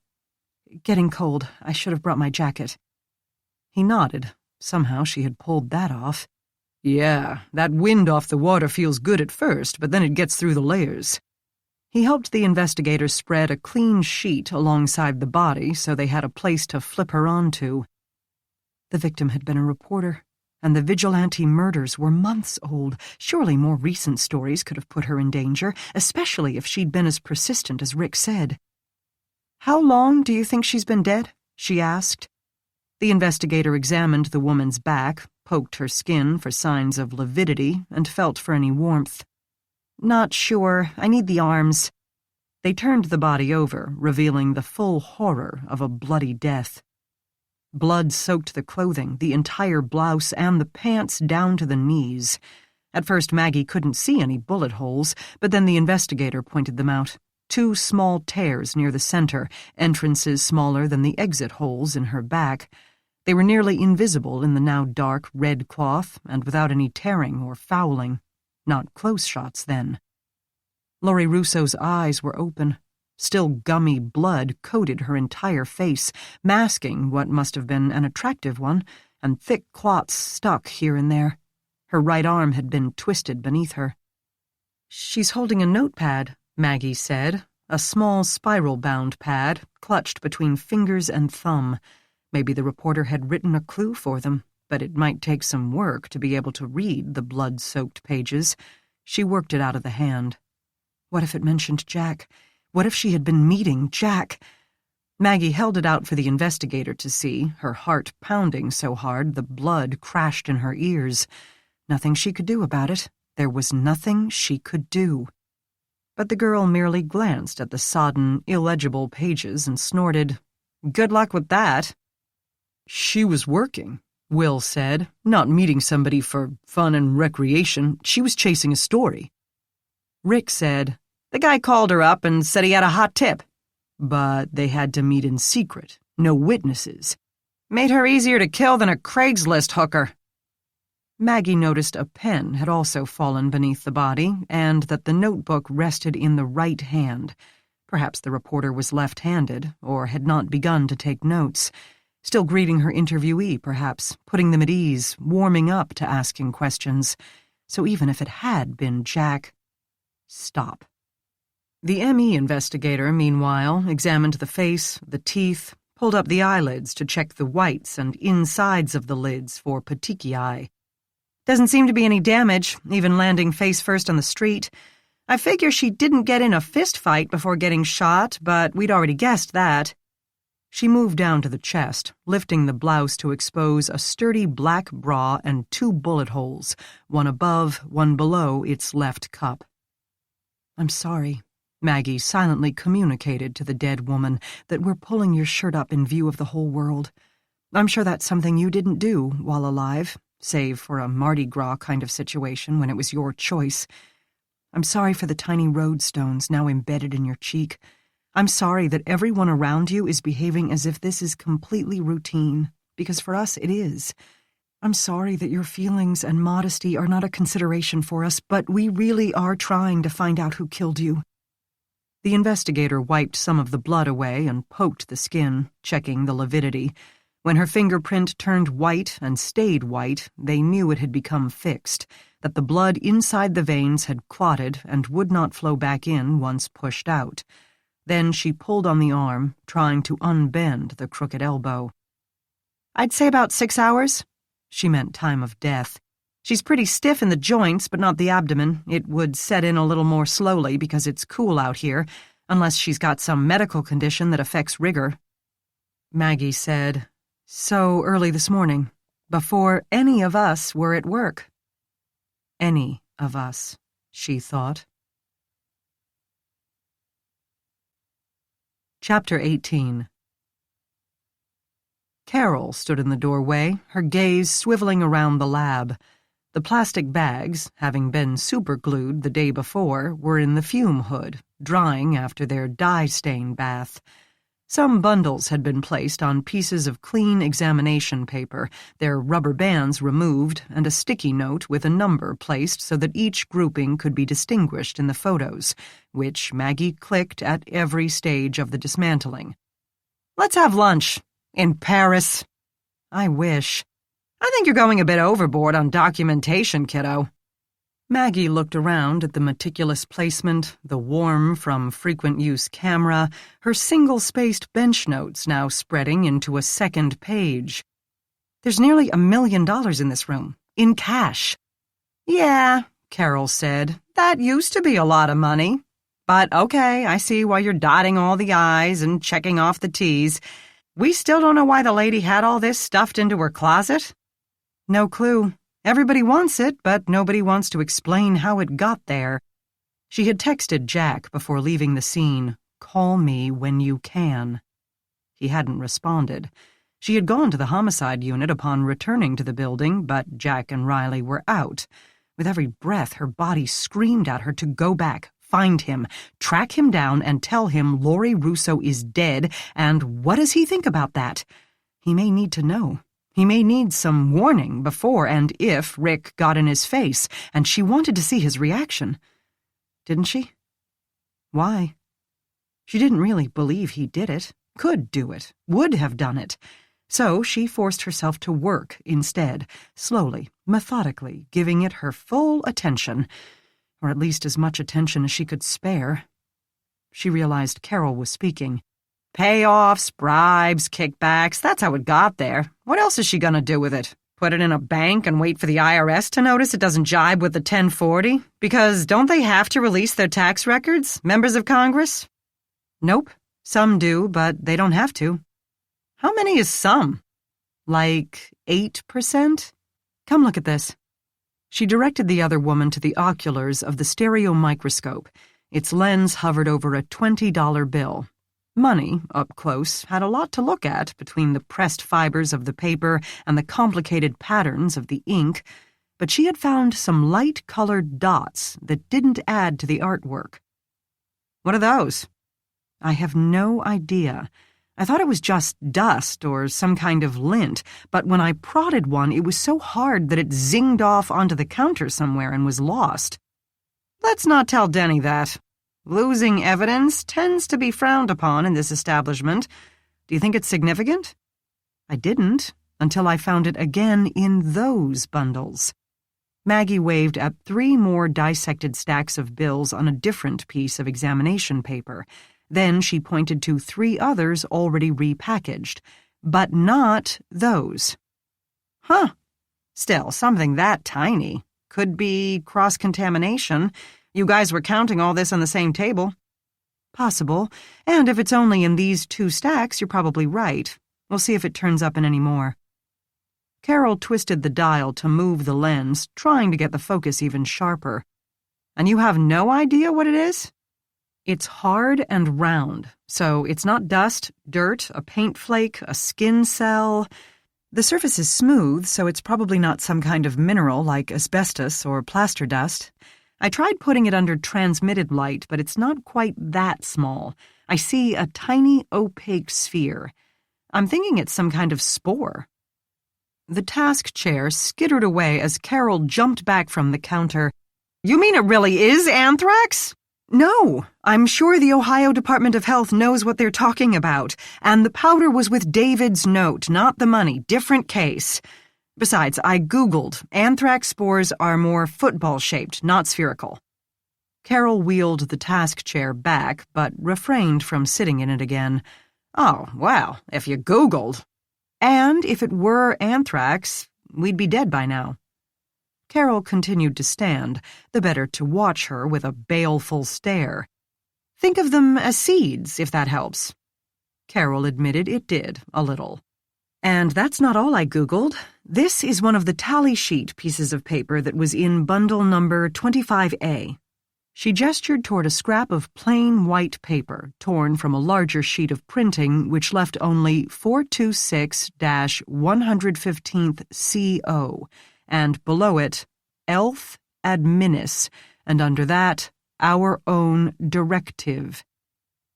"Getting cold. I should have brought my jacket." He nodded. Somehow she had pulled that off. "Yeah, that wind off the water feels good at first, but then it gets through the layers." He helped the investigators spread a clean sheet alongside the body so they had a place to flip her onto. The victim had been a reporter, and the vigilante murders were months old. Surely more recent stories could have put her in danger, especially if she'd been as persistent as Rick said. "How long do you think she's been dead?" she asked. The investigator examined the woman's back, poked her skin for signs of lividity, and felt for any warmth. "Not sure. I need the arms." They turned the body over, revealing the full horror of a bloody death. Blood soaked the clothing, the entire blouse, and the pants down to the knees. At first Maggie couldn't see any bullet holes, but then the investigator pointed them out. 2 small tears near the center, entrances smaller than the exit holes in her back. They were nearly invisible in the now dark red cloth, and without any tearing or fouling. Not close shots, then. Laurie Russo's eyes were open. Still gummy blood coated her entire face, masking what must have been an attractive one, and thick clots stuck here and there. Her right arm had been twisted beneath her. "She's holding a notepad," Maggie said, a small spiral-bound pad clutched between fingers and thumb. Maybe the reporter had written a clue for them, but it might take some work to be able to read the blood-soaked pages. She worked it out of the hand. What if it mentioned Jack? What if she had been meeting Jack? Maggie held it out for the investigator to see, her heart pounding so hard the blood crashed in her ears. Nothing she could do about it. There was nothing she could do. But the girl merely glanced at the sodden, illegible pages and snorted, "Good luck with that." "She was working," Will said, "not meeting somebody for fun and recreation. She was chasing a story." Rick said, "The guy called her up and said he had a hot tip. But they had to meet in secret, no witnesses. Made her easier to kill than a Craigslist hooker." Maggie noticed a pen had also fallen beneath the body, and that the notebook rested in the right hand. Perhaps the reporter was left-handed, or had not begun to take notes. Still greeting her interviewee, perhaps, putting them at ease, warming up to asking questions. So even if it had been Jack... Stop. The ME investigator, meanwhile, examined the face, the teeth, pulled up the eyelids to check the whites and insides of the lids for petechiae. Doesn't seem to be any damage, even landing face first on the street. I figure she didn't get in a fist fight before getting shot, but we'd already guessed that. She moved down to the chest, lifting the blouse to expose a sturdy black bra and 2 bullet holes, one above, one below its left cup. I'm sorry, Maggie silently communicated to the dead woman, that we're pulling your shirt up in view of the whole world. I'm sure that's something you didn't do while alive, save for a Mardi Gras kind of situation when it was your choice. I'm sorry for the tiny roadstones now embedded in your cheek. I'm sorry that everyone around you is behaving as if this is completely routine, because for us it is. I'm sorry that your feelings and modesty are not a consideration for us, but we really are trying to find out who killed you. The investigator wiped some of the blood away and poked the skin, checking the lividity. When her fingerprint turned white and stayed white, they knew it had become fixed, that the blood inside the veins had clotted and would not flow back in once pushed out. Then she pulled on the arm, trying to unbend the crooked elbow. I'd say about 6 hours. She meant time of death. She's pretty stiff in the joints, but not the abdomen. It would set in a little more slowly because it's cool out here, unless she's got some medical condition that affects rigor. Maggie said, So early this morning, before any of us were at work. Any of us, she thought. Chapter 18. Carol stood in the doorway, her gaze swiveling around the lab. The plastic bags, having been superglued the day before, were in the fume hood, drying after their dye-stain bath. Some bundles had been placed on pieces of clean examination paper, their rubber bands removed, and a sticky note with a number placed so that each grouping could be distinguished in the photos, which Maggie clicked at every stage of the dismantling. Let's have lunch. In Paris. I wish. I think you're going a bit overboard on documentation, kiddo. Maggie looked around at the meticulous placement, the warm from frequent use camera, her single-spaced bench notes now spreading into a second page. There's nearly $1 million in this room, in cash. Yeah, Carol said, that used to be a lot of money. But okay, I see why you're dotting all the I's and checking off the T's. We still don't know why the lady had all this stuffed into her closet? No clue. Everybody wants it, but nobody wants to explain how it got there. She had texted Jack before leaving the scene, "Call me when you can." He hadn't responded. She had gone to the homicide unit upon returning to the building, but Jack and Riley were out. With every breath, her body screamed at her to go back, find him, track him down, and tell him Laurie Russo is dead, and what does he think about that? He may need to know. He may need some warning before and if Rick got in his face, and she wanted to see his reaction. Didn't she? Why? She didn't really believe he did it, could do it, would have done it. So she forced herself to work instead, slowly, methodically, giving it her full attention, or at least as much attention as she could spare. She realized Carol was speaking. Payoffs, bribes, kickbacks, that's how it got there. What else is she gonna do with it? Put it in a bank and wait for the IRS to notice it doesn't jibe with the 1040? Because don't they have to release their tax records, members of Congress? Nope, some do, but they don't have to. How many is some? Like 8%? Come look at this. She directed the other woman to the oculars of the stereo microscope. Its lens hovered over a $20 bill. Money, up close, had a lot to look at between the pressed fibers of the paper and the complicated patterns of the ink, but she had found some light-colored dots that didn't add to the artwork. What are those? I have no idea. I thought it was just dust or some kind of lint, but when I prodded one, it was so hard that it zinged off onto the counter somewhere and was lost. Let's not tell Denny that. Losing evidence tends to be frowned upon in this establishment. Do you think it's significant? I didn't, until I found it again in those bundles. Maggie waved at 3 more dissected stacks of bills on a different piece of examination paper. Then she pointed to 3 others already repackaged, but not those. Huh. Still, something that tiny. Could be cross-contamination. You guys were counting all this on the same table. Possible, and if it's only in these 2 stacks, you're probably right. We'll see if it turns up in any more. Carol twisted the dial to move the lens, trying to get the focus even sharper. And you have no idea what it is? It's hard and round, so it's not dust, dirt, a paint flake, a skin cell. The surface is smooth, so it's probably not some kind of mineral like asbestos or plaster dust. I tried putting it under transmitted light, but it's not quite that small. I see a tiny opaque sphere. I'm thinking it's some kind of spore. The task chair skittered away as Carol jumped back from the counter. You mean it really is anthrax? No, I'm sure the Ohio Department of Health knows what they're talking about, and the powder was with David's note, not the money. Different case. Besides, I Googled. Anthrax spores are more football-shaped, not spherical. Carol wheeled the task chair back, but refrained from sitting in it again. Oh, well, if you Googled. And if it were anthrax, we'd be dead by now. Carol continued to stand, the better to watch her with a baleful stare. Think of them as seeds, if that helps. Carol admitted it did, a little. And that's not all I Googled. This is one of the tally sheet pieces of paper that was in bundle number 25A. She gestured toward a scrap of plain white paper, torn from a larger sheet of printing which left only 426-115th CO, and below it, Elf Adminis, and under that, Our Own Directive.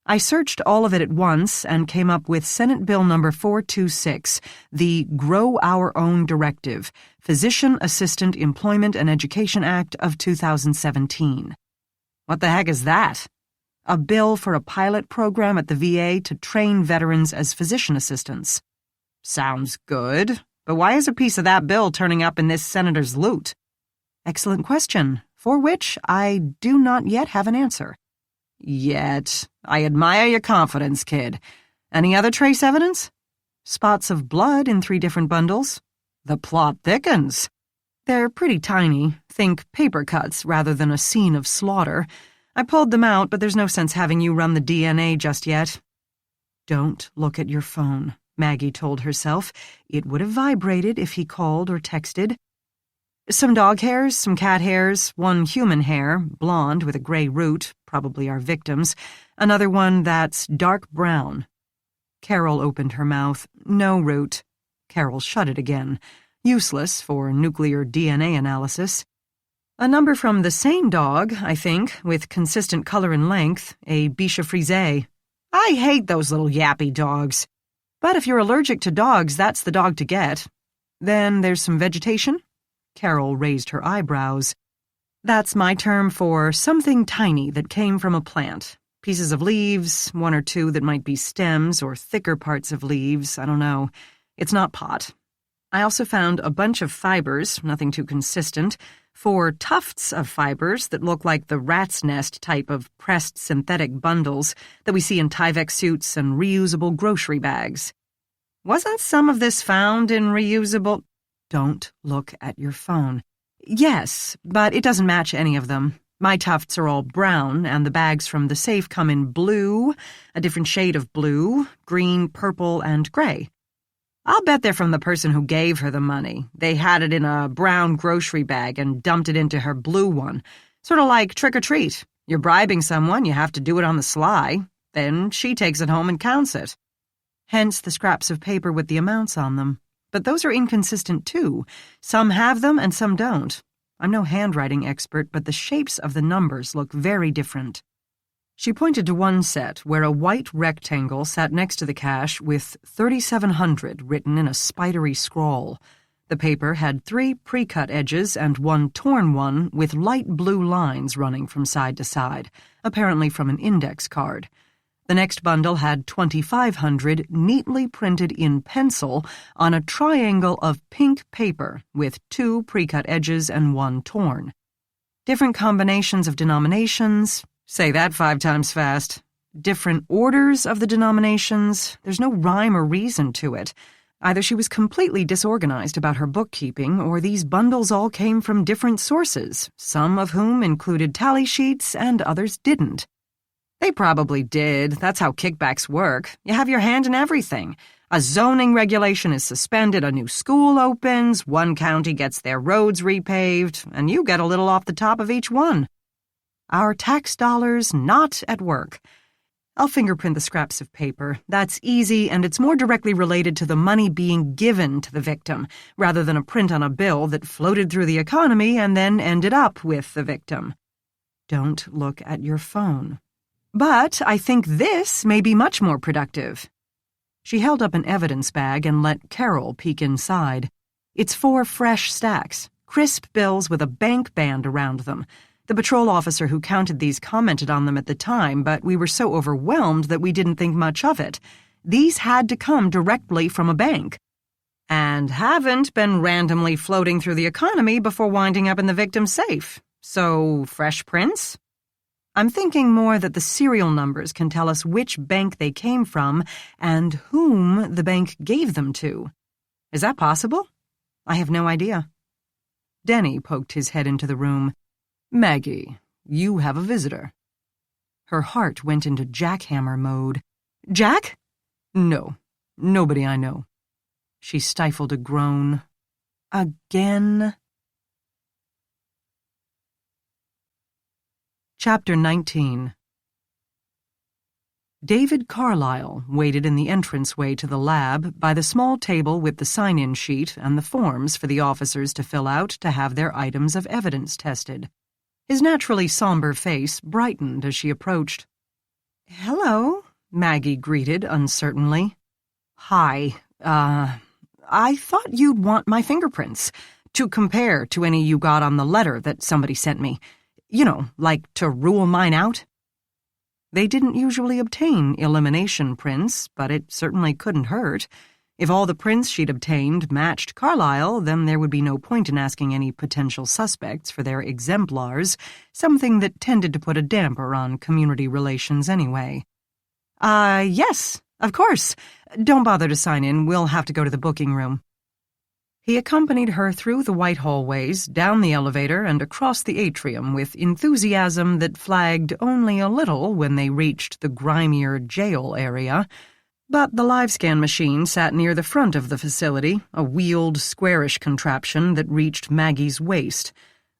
I searched all of it at once and came up with Senate Bill number 426, the Grow Our Own Directive, Physician Assistant Employment and Education Act of 2017. What the heck is that? A bill for a pilot program at the VA to train veterans as physician assistants. Sounds good, but why is a piece of that bill turning up in this senator's loot? Excellent question, for which I do not yet have an answer. Yet. I admire your confidence, kid. Any other trace evidence? Spots of blood in 3 different bundles. The plot thickens. They're pretty tiny. Think paper cuts rather than a scene of slaughter. I pulled them out, but there's no sense having you run the DNA just yet. Don't look at your phone, Maggie told herself. It would have vibrated if he called or texted. Some dog hairs, some cat hairs, 1 human hair, blonde with a gray root, probably our victim's, another one that's dark brown. Carol opened her mouth. No root. Carol shut it again. Useless for nuclear DNA analysis. A number from the same dog, I think, with consistent color and length, a Bichon Frise. I hate those little yappy dogs. But if you're allergic to dogs, that's the dog to get. Then there's some vegetation? Carol raised her eyebrows. That's my term for something tiny that came from a plant. Pieces of leaves, 1 or 2 that might be stems or thicker parts of leaves, I don't know. It's not pot. I also found a bunch of fibers, nothing too consistent, 4 tufts of fibers that look like the rat's nest type of pressed synthetic bundles that we see in Tyvek suits and reusable grocery bags. Wasn't some of this found in reusable... Don't look at your phone. Yes, but it doesn't match any of them. My tufts are all brown, and the bags from the safe come in blue, a different shade of blue, green, purple, and gray. I'll bet they're from the person who gave her the money. They had it in a brown grocery bag and dumped it into her blue one. Sort of like trick or treat. You're bribing someone, you have to do it on the sly. Then she takes it home and counts it. Hence the scraps of paper with the amounts on them. But those are inconsistent too. Some have them and some don't. I'm no handwriting expert, but the shapes of the numbers look very different. She pointed to one set where a white rectangle sat next to the cash with 3700 written in a spidery scrawl. The paper had 3 pre-cut edges and 1 torn one with light blue lines running from side to side, apparently from an index card. The next bundle had 2,500 neatly printed in pencil on a triangle of pink paper with 2 pre-cut edges and 1 torn. Different combinations of denominations. Say that 5 times fast. Different orders of the denominations. There's no rhyme or reason to it. Either she was completely disorganized about her bookkeeping, or these bundles all came from different sources, some of whom included tally sheets and others didn't. They probably did. That's how kickbacks work. You have your hand in everything. A zoning regulation is suspended, a new school opens, one county gets their roads repaved, and you get a little off the top of each one. Our tax dollars not at work. I'll fingerprint the scraps of paper. That's easy, and it's more directly related to the money being given to the victim, rather than a print on a bill that floated through the economy and then ended up with the victim. Don't look at your phone. But I think this may be much more productive. She held up an evidence bag and let Carol peek inside. It's 4 fresh stacks, crisp bills with a bank band around them. The patrol officer who counted these commented on them at the time, but we were so overwhelmed that we didn't think much of it. These had to come directly from a bank, and haven't been randomly floating through the economy before winding up in the victim's safe. So, fresh prints? I'm thinking more that the serial numbers can tell us which bank they came from and whom the bank gave them to. Is that possible? I have no idea. Denny poked his head into the room. Maggie, you have a visitor. Her heart went into jackhammer mode. Jack? No, nobody I know. She stifled a groan. Again? Chapter 19. David Carlyle waited in the entranceway to the lab by the small table with the sign-in sheet and the forms for the officers to fill out to have their items of evidence tested. His naturally somber face brightened as she approached. Hello, Maggie greeted uncertainly. Hi, I thought you'd want my fingerprints, to compare to any you got on the letter that somebody sent me. You know, like to rule mine out. They didn't usually obtain elimination prints, but it certainly couldn't hurt. If all the prints she'd obtained matched Carlyle, then there would be no point in asking any potential suspects for their exemplars, something that tended to put a damper on community relations anyway. Yes, of course. Don't bother to sign in. We'll have to go to the booking room. He accompanied her through the white hallways, down the elevator, and across the atrium with enthusiasm that flagged only a little when they reached the grimier jail area. But the live-scan machine sat near the front of the facility, a wheeled, squarish contraption that reached Maggie's waist.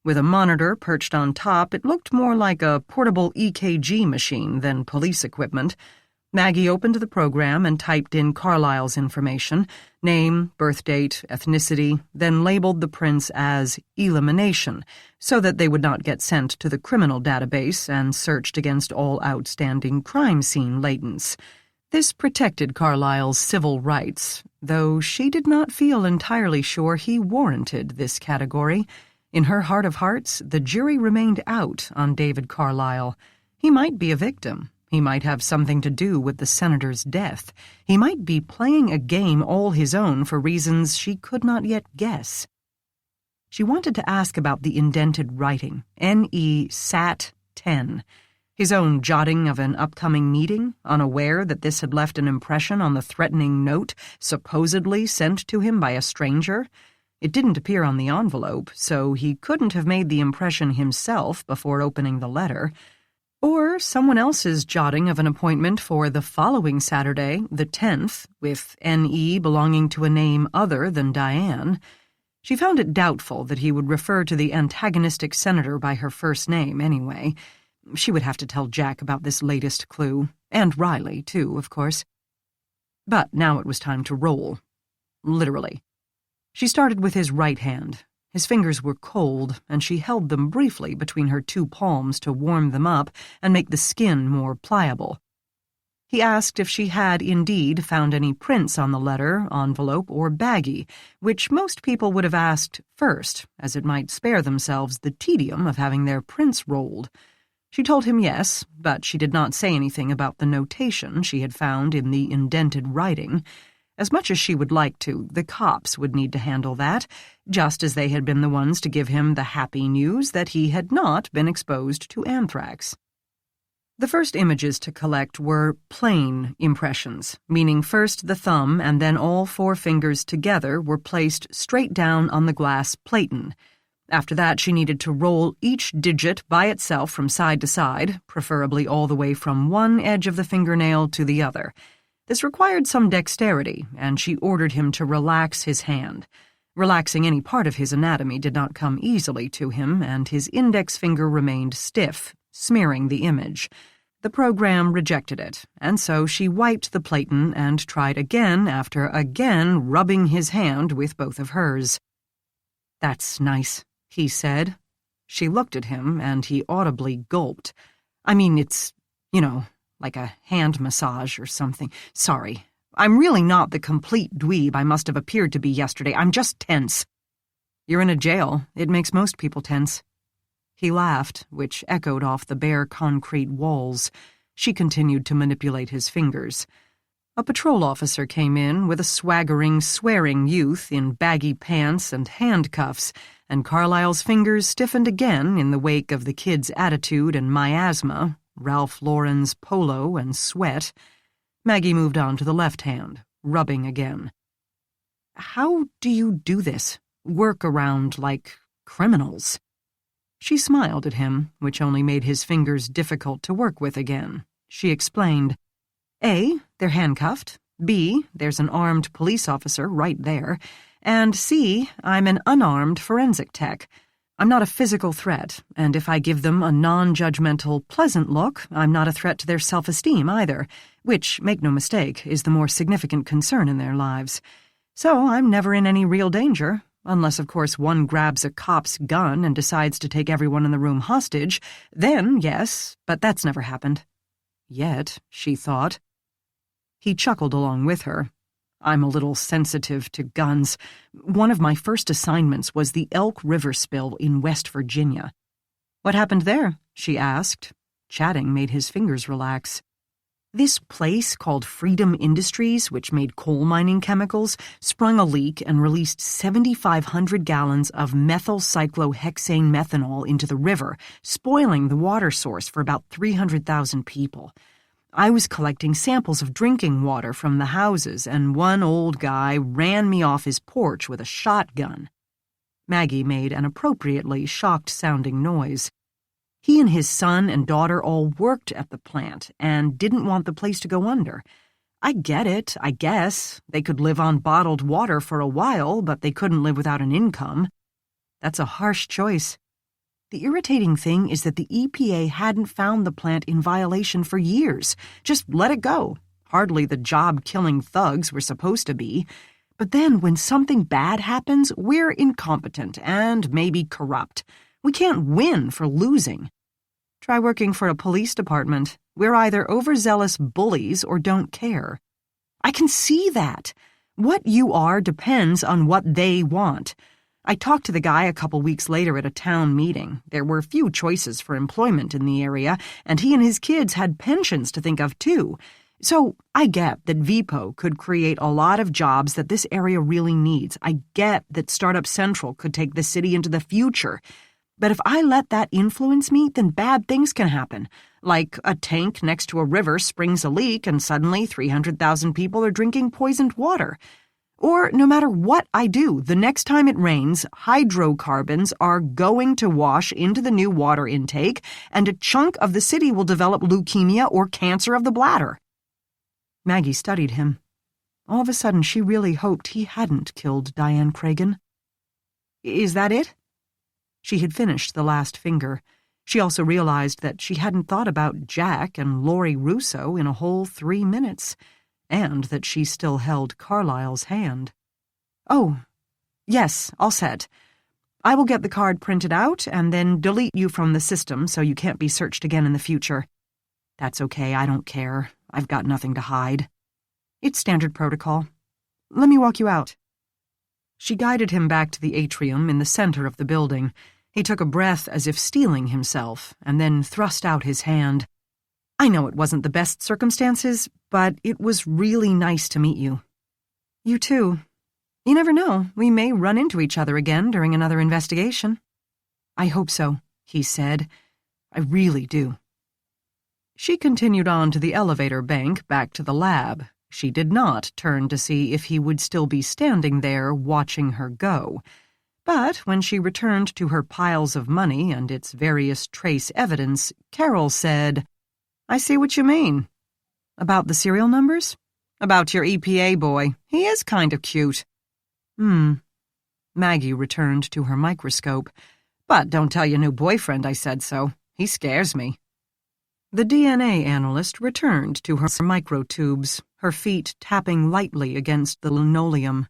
With a monitor perched on top, it looked more like a portable EKG machine than police equipment. Maggie opened the program and typed in Carlyle's information, name, birth date, ethnicity, then labeled the prints as elimination, so that they would not get sent to the criminal database and searched against all outstanding crime scene latents. This protected Carlyle's civil rights, though she did not feel entirely sure he warranted this category. In her heart of hearts, the jury remained out on David Carlyle. He might be a victim. He might have something to do with the senator's death. He might be playing a game all his own for reasons she could not yet guess. She wanted to ask about the indented writing, N.E. Sat 10. His own jotting of an upcoming meeting, unaware that this had left an impression on the threatening note supposedly sent to him by a stranger. It didn't appear on the envelope, so he couldn't have made the impression himself before opening the letter. Or someone else's jotting of an appointment for the following Saturday, the 10th, with N.E. belonging to a name other than Diane. She found it doubtful that he would refer to the antagonistic senator by her first name anyway. She would have to tell Jack about this latest clue, and Riley, too, of course. But now it was time to roll. Literally. She started with his right hand. His fingers were cold, and she held them briefly between her 2 palms to warm them up and make the skin more pliable. He asked if she had indeed found any prints on the letter, envelope, or baggie, which most people would have asked first, as it might spare themselves the tedium of having their prints rolled. She told him yes, but she did not say anything about the notation she had found in the indented writing. As much as she would like to, the cops would need to handle that, just as they had been the ones to give him the happy news that he had not been exposed to anthrax. The first images to collect were plane impressions, meaning first the thumb and then all 4 fingers together were placed straight down on the glass platen. After that, she needed to roll each digit by itself from side to side, preferably all the way from one edge of the fingernail to the other. This required some dexterity, and she ordered him to relax his hand. Relaxing any part of his anatomy did not come easily to him, and his index finger remained stiff, smearing the image. The program rejected it, and so she wiped the platen and tried again after again rubbing his hand with both of hers. "That's nice," he said. She looked at him, and he audibly gulped. "I mean, it's, like a hand massage or something. Sorry. I'm really not the complete dweeb I must have appeared to be yesterday. I'm just tense." "You're in a jail. It makes most people tense." He laughed, which echoed off the bare concrete walls. She continued to manipulate his fingers. A patrol officer came in with a swaggering, swearing youth in baggy pants and handcuffs, and Carlyle's fingers stiffened again in the wake of the kid's attitude and miasma, Ralph Lauren's polo and sweat. Maggie moved on to the left hand, rubbing again. "How do you do this? Work around like criminals?" She smiled at him, which only made his fingers difficult to work with again. She explained, A, they're handcuffed, B, there's an armed police officer right there, and C, I'm an unarmed forensic tech. I'm not a physical threat, and if I give them a non-judgmental, pleasant look, I'm not a threat to their self-esteem either, which, make no mistake, is the more significant concern in their lives. So I'm never in any real danger. Unless, of course, one grabs a cop's gun and decides to take everyone in the room hostage, then, yes, but that's never happened. Yet, she thought. He chuckled along with her. "I'm a little sensitive to guns. One of my first assignments was the Elk River spill in West Virginia." "What happened there?" she asked. Chatting made his fingers relax. "This place called Freedom Industries, which made coal mining chemicals, sprung a leak and released 7,500 gallons of methylcyclohexane methanol into the river, spoiling the water source for about 300,000 people. I was collecting samples of drinking water from the houses, and one old guy ran me off his porch with a shotgun." Maggie made an appropriately shocked-sounding noise. "He and his son and daughter all worked at the plant and didn't want the place to go under. I get it, I guess. They could live on bottled water for a while, but they couldn't live without an income. That's a harsh choice. The irritating thing is that the EPA hadn't found the plant in violation for years. Just let it go. Hardly the job-killing thugs we're supposed to be. But then when something bad happens, we're incompetent and maybe corrupt. We can't win for losing. Try working for a police department. We're either overzealous bullies or don't care. I can see that. What you are depends on what they want. I talked to the guy a couple weeks later at a town meeting. There were few choices for employment in the area, and he and his kids had pensions to think of, too. So I get that VPO could create a lot of jobs that this area really needs. I get that Startup Central could take the city into the future. But if I let that influence me, then bad things can happen. Like a tank next to a river springs a leak and suddenly 300,000 people are drinking poisoned water. Or no matter what I do, the next time it rains, hydrocarbons are going to wash into the new water intake, and a chunk of the city will develop leukemia or cancer of the bladder." Maggie studied him. All of a sudden, she really hoped he hadn't killed Diane Cragen. "Is that it?" She had finished the last finger. She also realized that she hadn't thought about Jack and Laurie Russo in a whole 3 minutes, and that she still held Carlyle's hand. "Oh, yes, all set. I will get the card printed out and then delete you from the system so you can't be searched again in the future." "That's okay, I don't care. I've got nothing to hide. It's standard protocol. Let me walk you out. She guided him back to the atrium in the center of the building. He took a breath as if steeling himself, and then thrust out his hand. I know it wasn't the best circumstances, but it was really nice to meet you. You too. You never know, we may run into each other again during another investigation. I hope so, he said. I really do. She continued on to the elevator bank back to the lab. She did not turn to see if he would still be standing there watching her go. But when she returned to her piles of money and its various trace evidence, Carol said, I see what you mean. About the serial numbers? About your EPA boy. He is kind of cute. Maggie returned to her microscope. But don't tell your new boyfriend I said so. He scares me. The DNA analyst returned to her microtubes, her feet tapping lightly against the linoleum.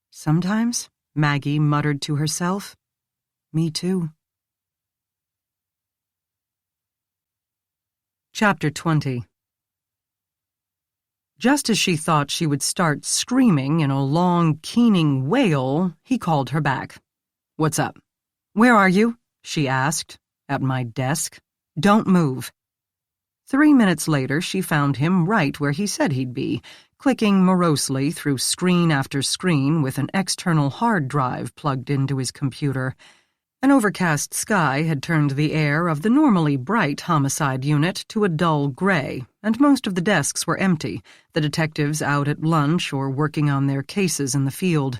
Sometimes, Maggie muttered to herself, me too. Chapter 20. Just as she thought she would start screaming in a long, keening wail, he called her back. What's up? Where are you? She asked. At my desk. Don't move. 3 minutes later, she found him right where he said he'd be, clicking morosely through screen after screen with an external hard drive plugged into his computer. An overcast sky had turned the air of the normally bright homicide unit to a dull gray, and most of the desks were empty, the detectives out at lunch or working on their cases in the field.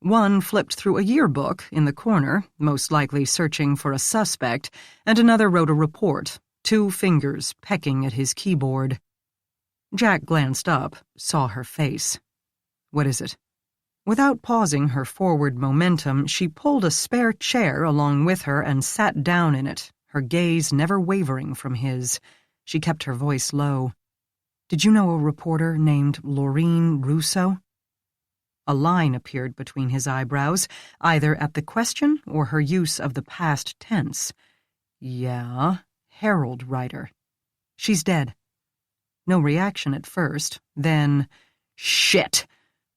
One flipped through a yearbook in the corner, most likely searching for a suspect, and another wrote a report, 2 fingers pecking at his keyboard. Jack glanced up, saw her face. What is it? Without pausing her forward momentum, she pulled a spare chair along with her and sat down in it, her gaze never wavering from his. She kept her voice low. Did you know a reporter named Laureen Russo? A line appeared between his eyebrows, either at the question or her use of the past tense. Yeah, Herald writer. She's dead. No reaction at first, then, shit!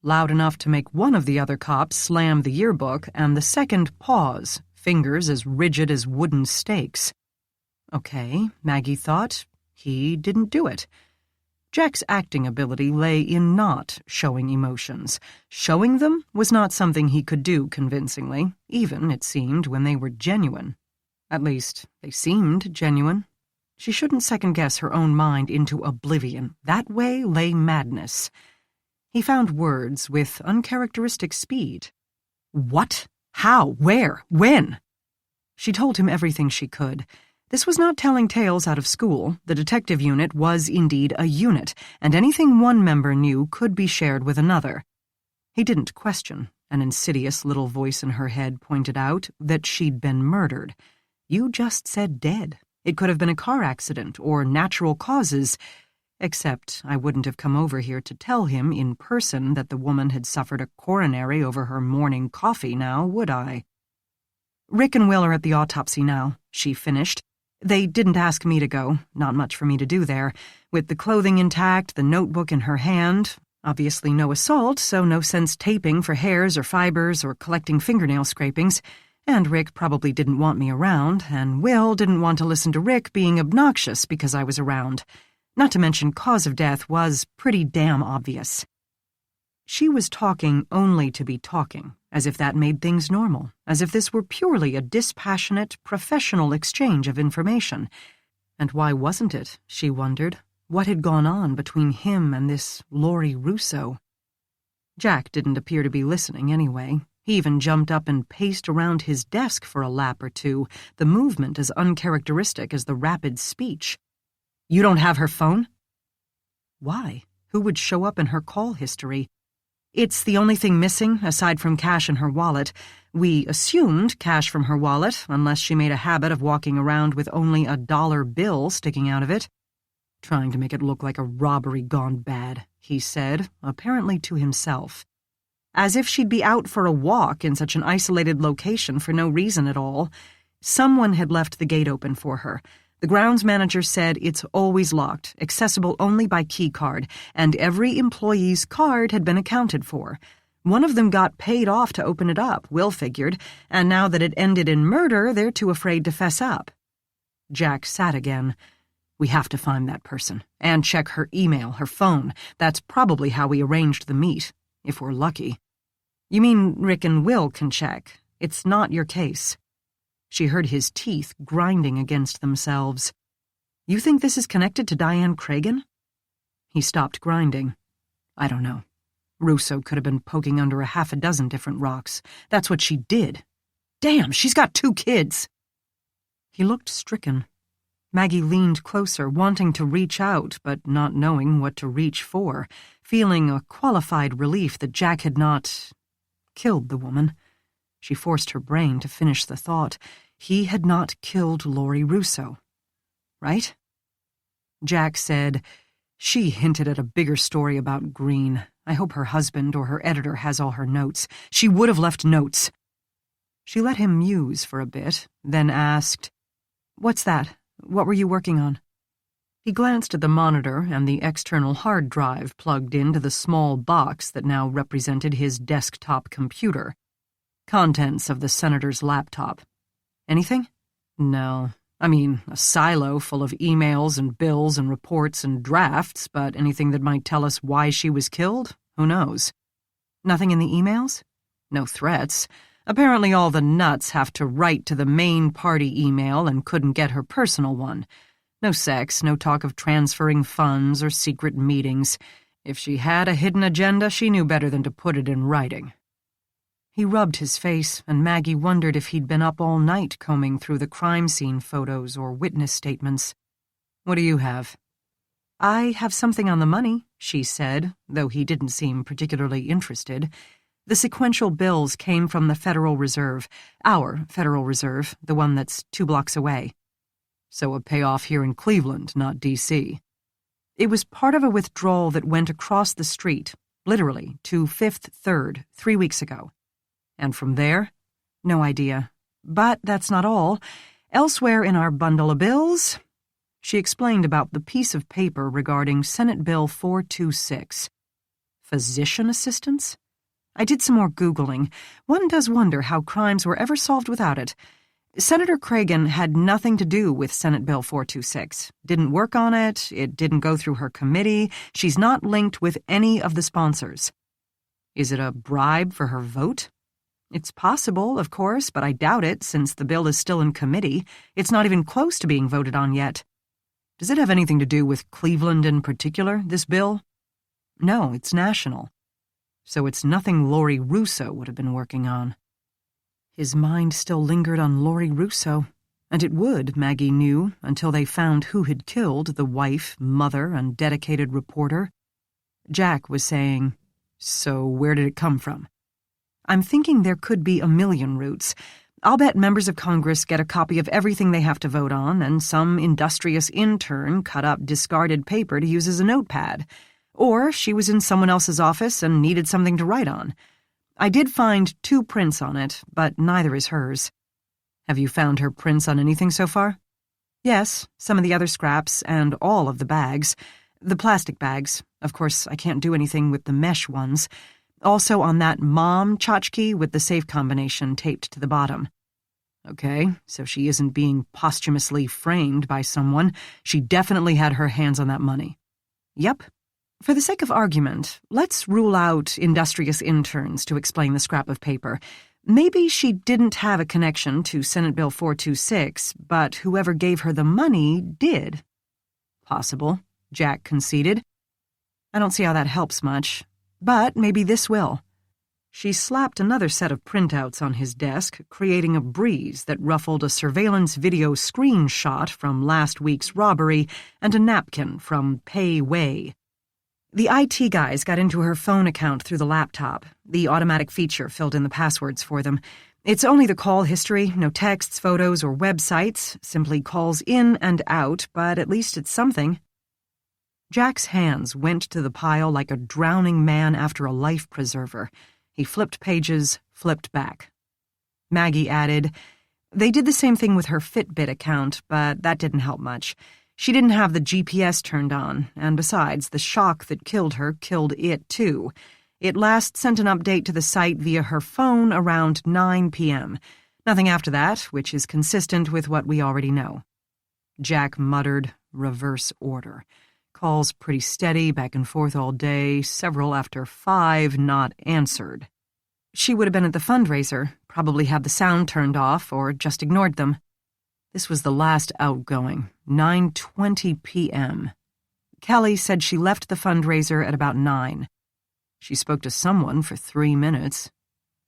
Loud enough to make one of the other cops slam the yearbook, and the second pause, fingers as rigid as wooden stakes. Okay, Maggie thought, he didn't do it. Jack's acting ability lay in not showing emotions. Showing them was not something he could do convincingly, even, it seemed, when they were genuine. At least, they seemed genuine. She shouldn't second-guess her own mind into oblivion. That way lay madness. He found words with uncharacteristic speed. What? How? Where? When? She told him everything she could. This was not telling tales out of school. The detective unit was indeed a unit, and anything one member knew could be shared with another. He didn't question. An insidious little voice in her head pointed out that she'd been murdered. You just said dead. It could have been a car accident or natural causes. Except I wouldn't have come over here to tell him in person that the woman had suffered a coronary over her morning coffee now, would I? Rick and Will are at the autopsy now, she finished. They didn't ask me to go, not much for me to do there. With the clothing intact, the notebook in her hand, obviously no assault, so no sense taping for hairs or fibers or collecting fingernail scrapings. And Rick probably didn't want me around, and Will didn't want to listen to Rick being obnoxious because I was around. Not to mention cause of death was pretty damn obvious. She was talking only to be talking, as if that made things normal, as if this were purely a dispassionate, professional exchange of information. And why wasn't it, she wondered? What had gone on between him and this Laurie Russo? Jack didn't appear to be listening anyway. He even jumped up and paced around his desk for a lap or two, the movement as uncharacteristic as the rapid speech. You don't have her phone? Why? Who would show up in her call history? It's the only thing missing, aside from cash in her wallet. We assumed cash from her wallet, unless she made a habit of walking around with only a dollar bill sticking out of it. Trying to make it look like a robbery gone bad, he said, apparently to himself. As if she'd be out for a walk in such an isolated location for no reason at all. Someone had left the gate open for her. The grounds manager said it's always locked, accessible only by key card, and every employee's card had been accounted for. One of them got paid off to open it up, Will figured, and now that it ended in murder, they're too afraid to fess up. Jack sat again. We have to find that person, and check her email, her phone. That's probably how we arranged the meet, if we're lucky. You mean Rick and Will can check? It's not your case. She heard his teeth grinding against themselves. You think this is connected to Diane Cragen? He stopped grinding. I don't know. Russo could have been poking under a half a dozen different rocks. That's what she did. Damn, she's got 2 kids! He looked stricken. Maggie leaned closer, wanting to reach out, but not knowing what to reach for, feeling a qualified relief that Jack had not killed the woman. She forced her brain to finish the thought. He had not killed Laurie Russo. Right? Jack said, She hinted at a bigger story about Green. I hope her husband or her editor has all her notes. She would have left notes. She let him muse for a bit, then asked, What's that? What were you working on? He glanced at the monitor and the external hard drive plugged into the small box that now represented his desktop computer. Contents of the senator's laptop. Anything? No. I mean, a silo full of emails and bills and reports and drafts, but anything that might tell us why she was killed? Who knows? Nothing in the emails? No threats. Apparently all the nuts have to write to the main party email and couldn't get her personal one. No sex, no talk of transferring funds or secret meetings. If she had a hidden agenda, she knew better than to put it in writing. He rubbed his face, and Maggie wondered if he'd been up all night combing through the crime scene photos or witness statements. What do you have? I have something on the money, she said, though he didn't seem particularly interested. The sequential bills came from the Federal Reserve, our Federal Reserve, the one that's 2 blocks away. So a payoff here in Cleveland, not D.C. It was part of a withdrawal that went across the street, literally, to 5th Third, 3 weeks ago. And from there? No idea. But that's not all. Elsewhere in our bundle of bills, she explained about the piece of paper regarding Senate Bill 426. Physician assistants? I did some more Googling. One does wonder how crimes were ever solved without it. Senator Cragen had nothing to do with Senate Bill 426. Didn't work on it. It didn't go through her committee. She's not linked with any of the sponsors. Is it a bribe for her vote? It's possible, of course, but I doubt it since the bill is still in committee. It's not even close to being voted on yet. Does it have anything to do with Cleveland in particular, this bill? No, it's national. So it's nothing Laurie Russo would have been working on. His mind still lingered on Laurie Russo, and it would, Maggie knew, until they found who had killed the wife, mother, and dedicated reporter. Jack was saying, So where did it come from? I'm thinking there could be a million routes. I'll bet members of Congress get a copy of everything they have to vote on, and some industrious intern cut up discarded paper to use as a notepad. Or she was in someone else's office and needed something to write on. I did find 2 prints on it, but neither is hers. Have you found her prints on anything so far? Yes, some of the other scraps and all of the bags. The plastic bags. Of course, I can't do anything with the mesh ones. Also on that mom tchotchke with the safe combination taped to the bottom. Okay, so she isn't being posthumously framed by someone. She definitely had her hands on that money. Yep. For the sake of argument, let's rule out industrious interns to explain the scrap of paper. Maybe she didn't have a connection to Senate Bill 426, but whoever gave her the money did. Possible, Jack conceded. I don't see how that helps much. But maybe this will. She slapped another set of printouts on his desk, creating a breeze that ruffled a surveillance video screenshot from last week's robbery and a napkin from Pay Way. The IT guys got into her phone account through the laptop. The automatic feature filled in the passwords for them. It's only the call history, no texts, photos, or websites, simply calls in and out, but at least it's something. Jack's hands went to the pile like a drowning man after a life preserver. He flipped pages, flipped back. Maggie added, They did the same thing with her Fitbit account, but that didn't help much. She didn't have the GPS turned on, and besides, the shock that killed her killed it too. It last sent an update to the site via her phone around 9 p.m. Nothing after that, which is consistent with what we already know. Jack muttered, reverse order. Calls pretty steady, back and forth all day, several after 5 not answered. She would have been at the fundraiser, probably had the sound turned off or just ignored them. This was the last outgoing, 9:20 p.m. Kelly said she left the fundraiser at about 9. She spoke to someone for 3 minutes.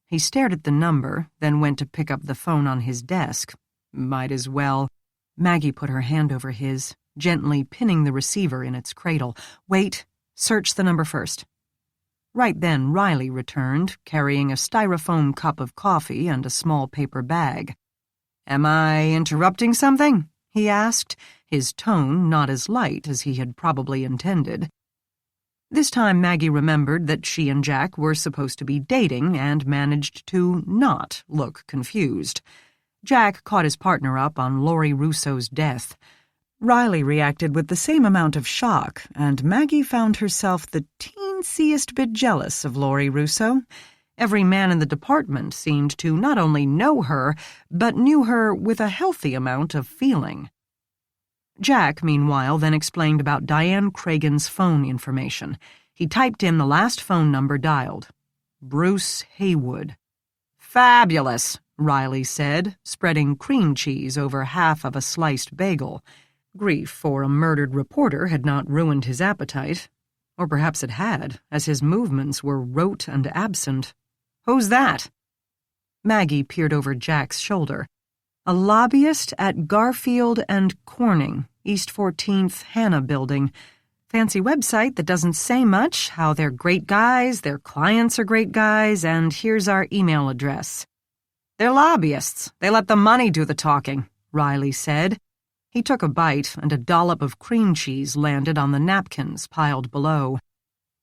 He stared at the number, then went to pick up the phone on his desk. Might as well. Maggie put her hand over his, gently pinning the receiver in its cradle. Wait, search the number first. Right then, Riley returned, carrying a styrofoam cup of coffee and a small paper bag. "Am I interrupting something?" he asked, his tone not as light as he had probably intended. This time Maggie remembered that she and Jack were supposed to be dating and managed to not look confused. Jack caught his partner up on Laurie Russo's death. Riley reacted with the same amount of shock, and Maggie found herself the teensiest bit jealous of Laurie Russo. Every man in the department seemed to not only know her, but knew her with a healthy amount of feeling. Jack, meanwhile, then explained about Diane Cragen's phone information. He typed in the last phone number dialed. Bruce Haywood. "Fabulous," Riley said, spreading cream cheese over half of a sliced bagel. Grief for a murdered reporter had not ruined his appetite. Or perhaps it had, as his movements were rote and absent. "Who's that?" Maggie peered over Jack's shoulder. "A lobbyist at Garfield and Corning, East 14th Hannah Building. Fancy website that doesn't say much, how they're great guys, their clients are great guys, and here's our email address." "They're lobbyists. They let the money do the talking," Riley said. He took a bite, and a dollop of cream cheese landed on the napkins piled below.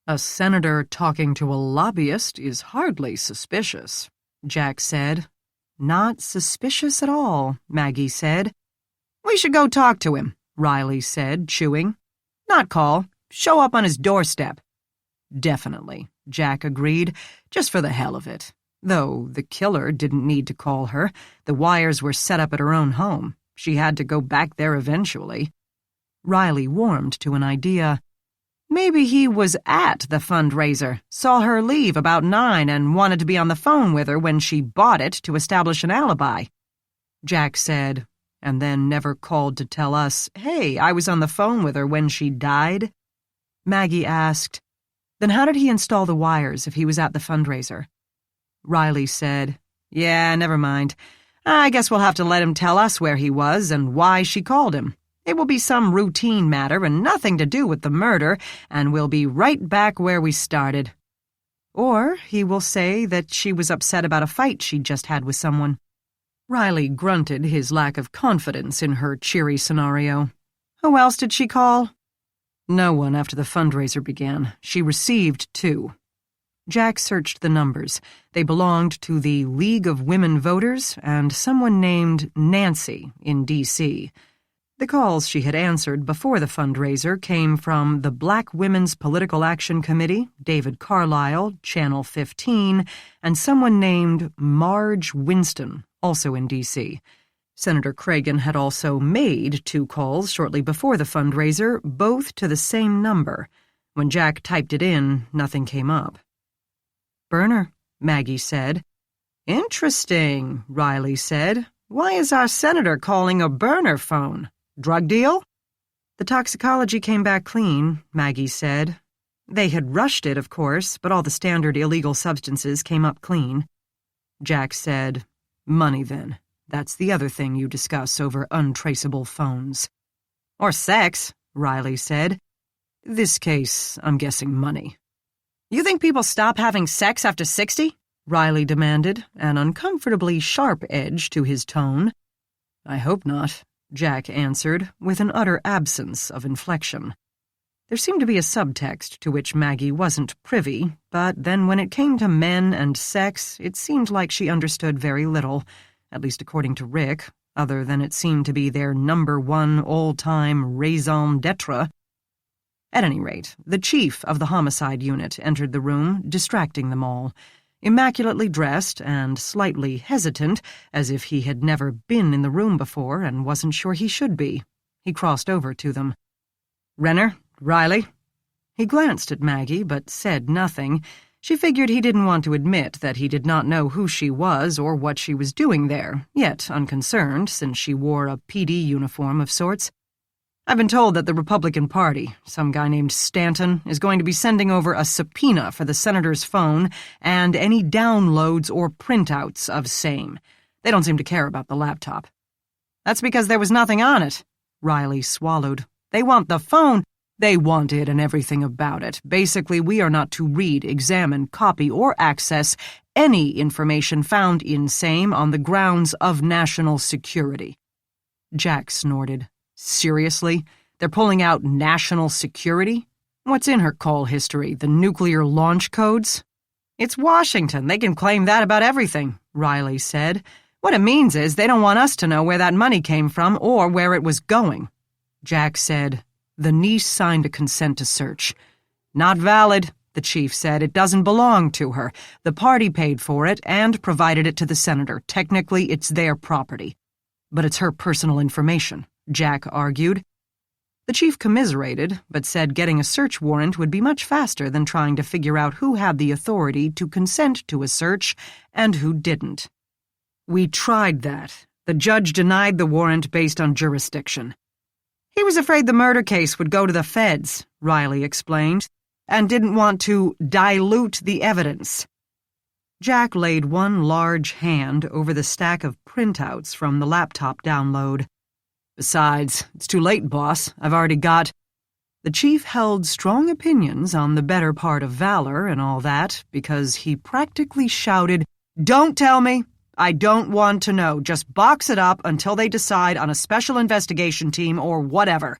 "A senator talking to a lobbyist is hardly suspicious," Jack said. "Not suspicious at all," Maggie said. "We should go talk to him," Riley said, chewing. "Not call. Show up on his doorstep." "Definitely," Jack agreed, just for the hell of it. Though the killer didn't need to call her. The wires were set up at her own home. She had to go back there eventually. Riley warmed to an idea. Maybe he was at the fundraiser, saw her leave about 9 and wanted to be on the phone with her when she bought it to establish an alibi. Jack said, and then never called to tell us, "Hey, I was on the phone with her when she died." Maggie asked, "Then how did he install the wires if he was at the fundraiser?" Riley said, "Yeah, never mind. I guess we'll have to let him tell us where he was and why she called him. It will be some routine matter and nothing to do with the murder, and we'll be right back where we started." Or he will say that she was upset about a fight she'd just had with someone. Riley grunted his lack of confidence in her cheery scenario. "Who else did she call?" "No one after the fundraiser began. She received 2. Jack searched the numbers. They belonged to the League of Women Voters and someone named Nancy in D.C. The calls she had answered before the fundraiser came from the Black Women's Political Action Committee, David Carlisle, Channel 15, and someone named Marge Winston, also in D.C. Senator Cragen had also made 2 calls shortly before the fundraiser, both to the same number. When Jack typed it in, nothing came up. "Burner," Maggie said. "Interesting," Riley said. "Why is our senator calling a burner phone? Drug deal?" "The toxicology came back clean," Maggie said. They had rushed it, of course, but all the standard illegal substances came up clean. Jack said, "Money, then. That's the other thing you discuss over untraceable phones." "Or sex," Riley said. "This case, I'm guessing money." "You think people stop having sex after 60? Riley demanded, an uncomfortably sharp edge to his tone. "I hope not," Jack answered, with an utter absence of inflection. There seemed to be a subtext to which Maggie wasn't privy, but then when it came to men and sex, it seemed like she understood very little, at least according to Rick, other than it seemed to be their #1 all-time raison d'etre. At any rate, the chief of the homicide unit entered the room, distracting them all, immaculately dressed and slightly hesitant, as if he had never been in the room before and wasn't sure he should be. He crossed over to them. "Renner? Riley?" He glanced at Maggie, but said nothing. She figured he didn't want to admit that he did not know who she was or what she was doing there, yet unconcerned, since she wore a PD uniform of sorts. "I've been told that the Republican Party, some guy named Stanton, is going to be sending over a subpoena for the senator's phone and any downloads or printouts of same. They don't seem to care about the laptop." "That's because there was nothing on it." Riley swallowed. "They want the phone." "They want it and everything about it. Basically, we are not to read, examine, copy, or access any information found in same on the grounds of national security." Jack snorted. "Seriously? They're pulling out national security? What's in her call history? The nuclear launch codes?" "It's Washington. They can claim that about everything," Riley said. "What it means is they don't want us to know where that money came from or where it was going." Jack said, "The niece signed a consent to search." "Not valid," the chief said. "It doesn't belong to her. The party paid for it and provided it to the senator. Technically, it's their property." "But it's her personal information," Jack argued. The chief commiserated, but said getting a search warrant would be much faster than trying to figure out who had the authority to consent to a search and who didn't. "We tried that. The judge denied the warrant based on jurisdiction." "He was afraid the murder case would go to the feds," Riley explained, "and didn't want to dilute the evidence." Jack laid one large hand over the stack of printouts from the laptop download. "Besides, it's too late, boss. I've already got—" The chief held strong opinions on the better part of valor and all that, because he practically shouted, "Don't tell me! I don't want to know. Just box it up until they decide on a special investigation team or whatever."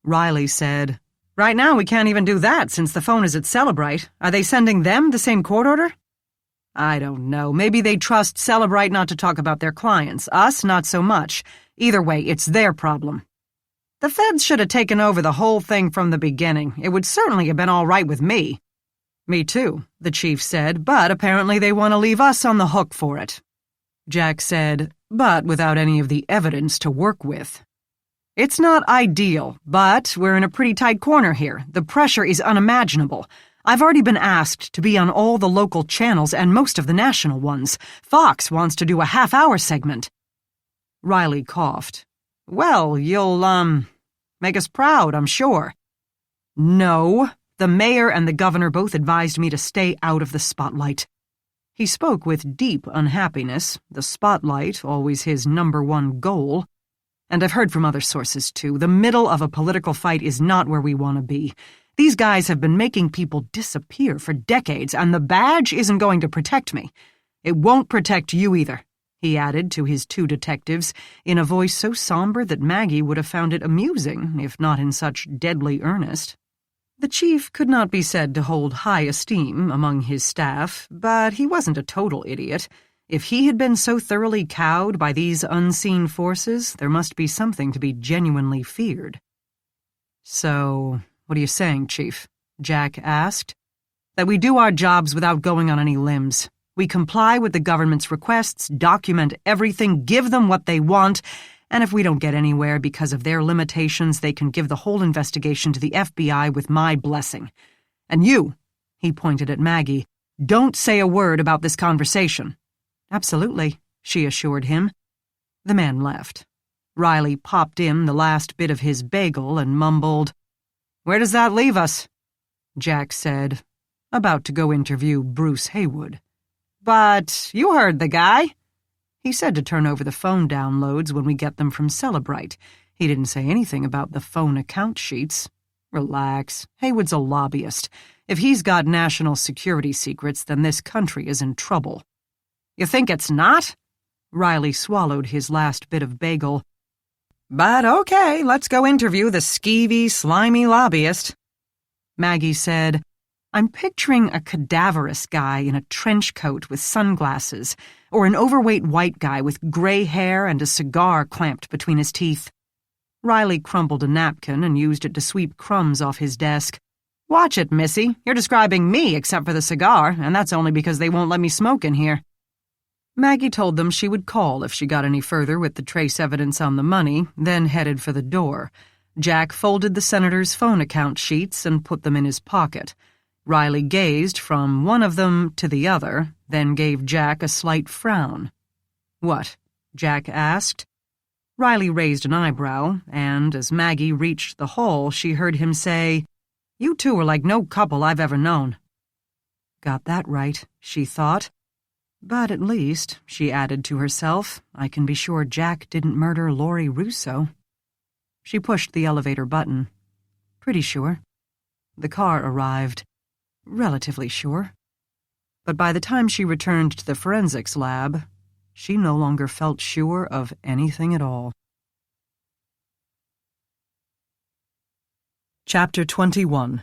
Riley said, "Right now we can't even do that since the phone is at Celebrite. Are they sending them the same court order?" "I don't know. Maybe they trust Celebrite not to talk about their clients. Us, not so much. Either way, it's their problem." "The feds should have taken over the whole thing from the beginning. It would certainly have been all right with me." "Me too," the chief said, "but apparently they want to leave us on the hook for it." Jack said, "But without any of the evidence to work with." "It's not ideal, but we're in a pretty tight corner here. The pressure is unimaginable. I've already been asked to be on all the local channels and most of the national ones. Fox wants to do a half-hour segment." Riley coughed. "Well, you'll, make us proud, I'm sure." "No. The mayor and the governor both advised me to stay out of the spotlight." He spoke with deep unhappiness, the spotlight always his #1 goal. "And I've heard from other sources, too. The middle of a political fight is not where we want to be. These guys have been making people disappear for decades, and the badge isn't going to protect me. It won't protect you either," he added to his 2 detectives, in a voice so somber that Maggie would have found it amusing, if not in such deadly earnest. The chief could not be said to hold high esteem among his staff, but he wasn't a total idiot. If he had been so thoroughly cowed by these unseen forces, there must be something to be genuinely feared. "So, what are you saying, Chief?" Jack asked. "That we do our jobs without going on any limbs. We comply with the government's requests, document everything, give them what they want, and if we don't get anywhere because of their limitations, they can give the whole investigation to the FBI with my blessing. And you," he pointed at Maggie, "don't say a word about this conversation." "Absolutely," she assured him. The man left. Riley popped in the last bit of his bagel and mumbled, "Where does that leave us?" Jack said, "About to go interview Bruce Haywood." "But you heard the guy." "He said to turn over the phone downloads when we get them from Celebrite. He didn't say anything about the phone account sheets." "Relax. Haywood's a lobbyist. If he's got national security secrets, then this country is in trouble." "You think it's not?" Riley swallowed his last bit of bagel. "But okay, let's go interview the skeevy, slimy lobbyist." Maggie said, I'm picturing a cadaverous guy in a trench coat with sunglasses, or an overweight white guy with gray hair and a cigar clamped between his teeth. Riley crumpled a napkin and used it to sweep crumbs off his desk. Watch it, Missy. You're describing me except for the cigar, and that's only because they won't let me smoke in here. Maggie told them she would call if she got any further with the trace evidence on the money, then headed for the door. Jack folded the senator's phone account sheets and put them in his pocket. Riley gazed from one of them to the other, then gave Jack a slight frown. What? Jack asked. Riley raised an eyebrow, and as Maggie reached the hall, she heard him say, "You two are like no couple I've ever known." Got that right, she thought. But at least, she added to herself, I can be sure Jack didn't murder Laurie Russo. She pushed the elevator button. Pretty sure. The car arrived. Relatively sure. But by the time she returned to the forensics lab, she no longer felt sure of anything at all. Chapter 21.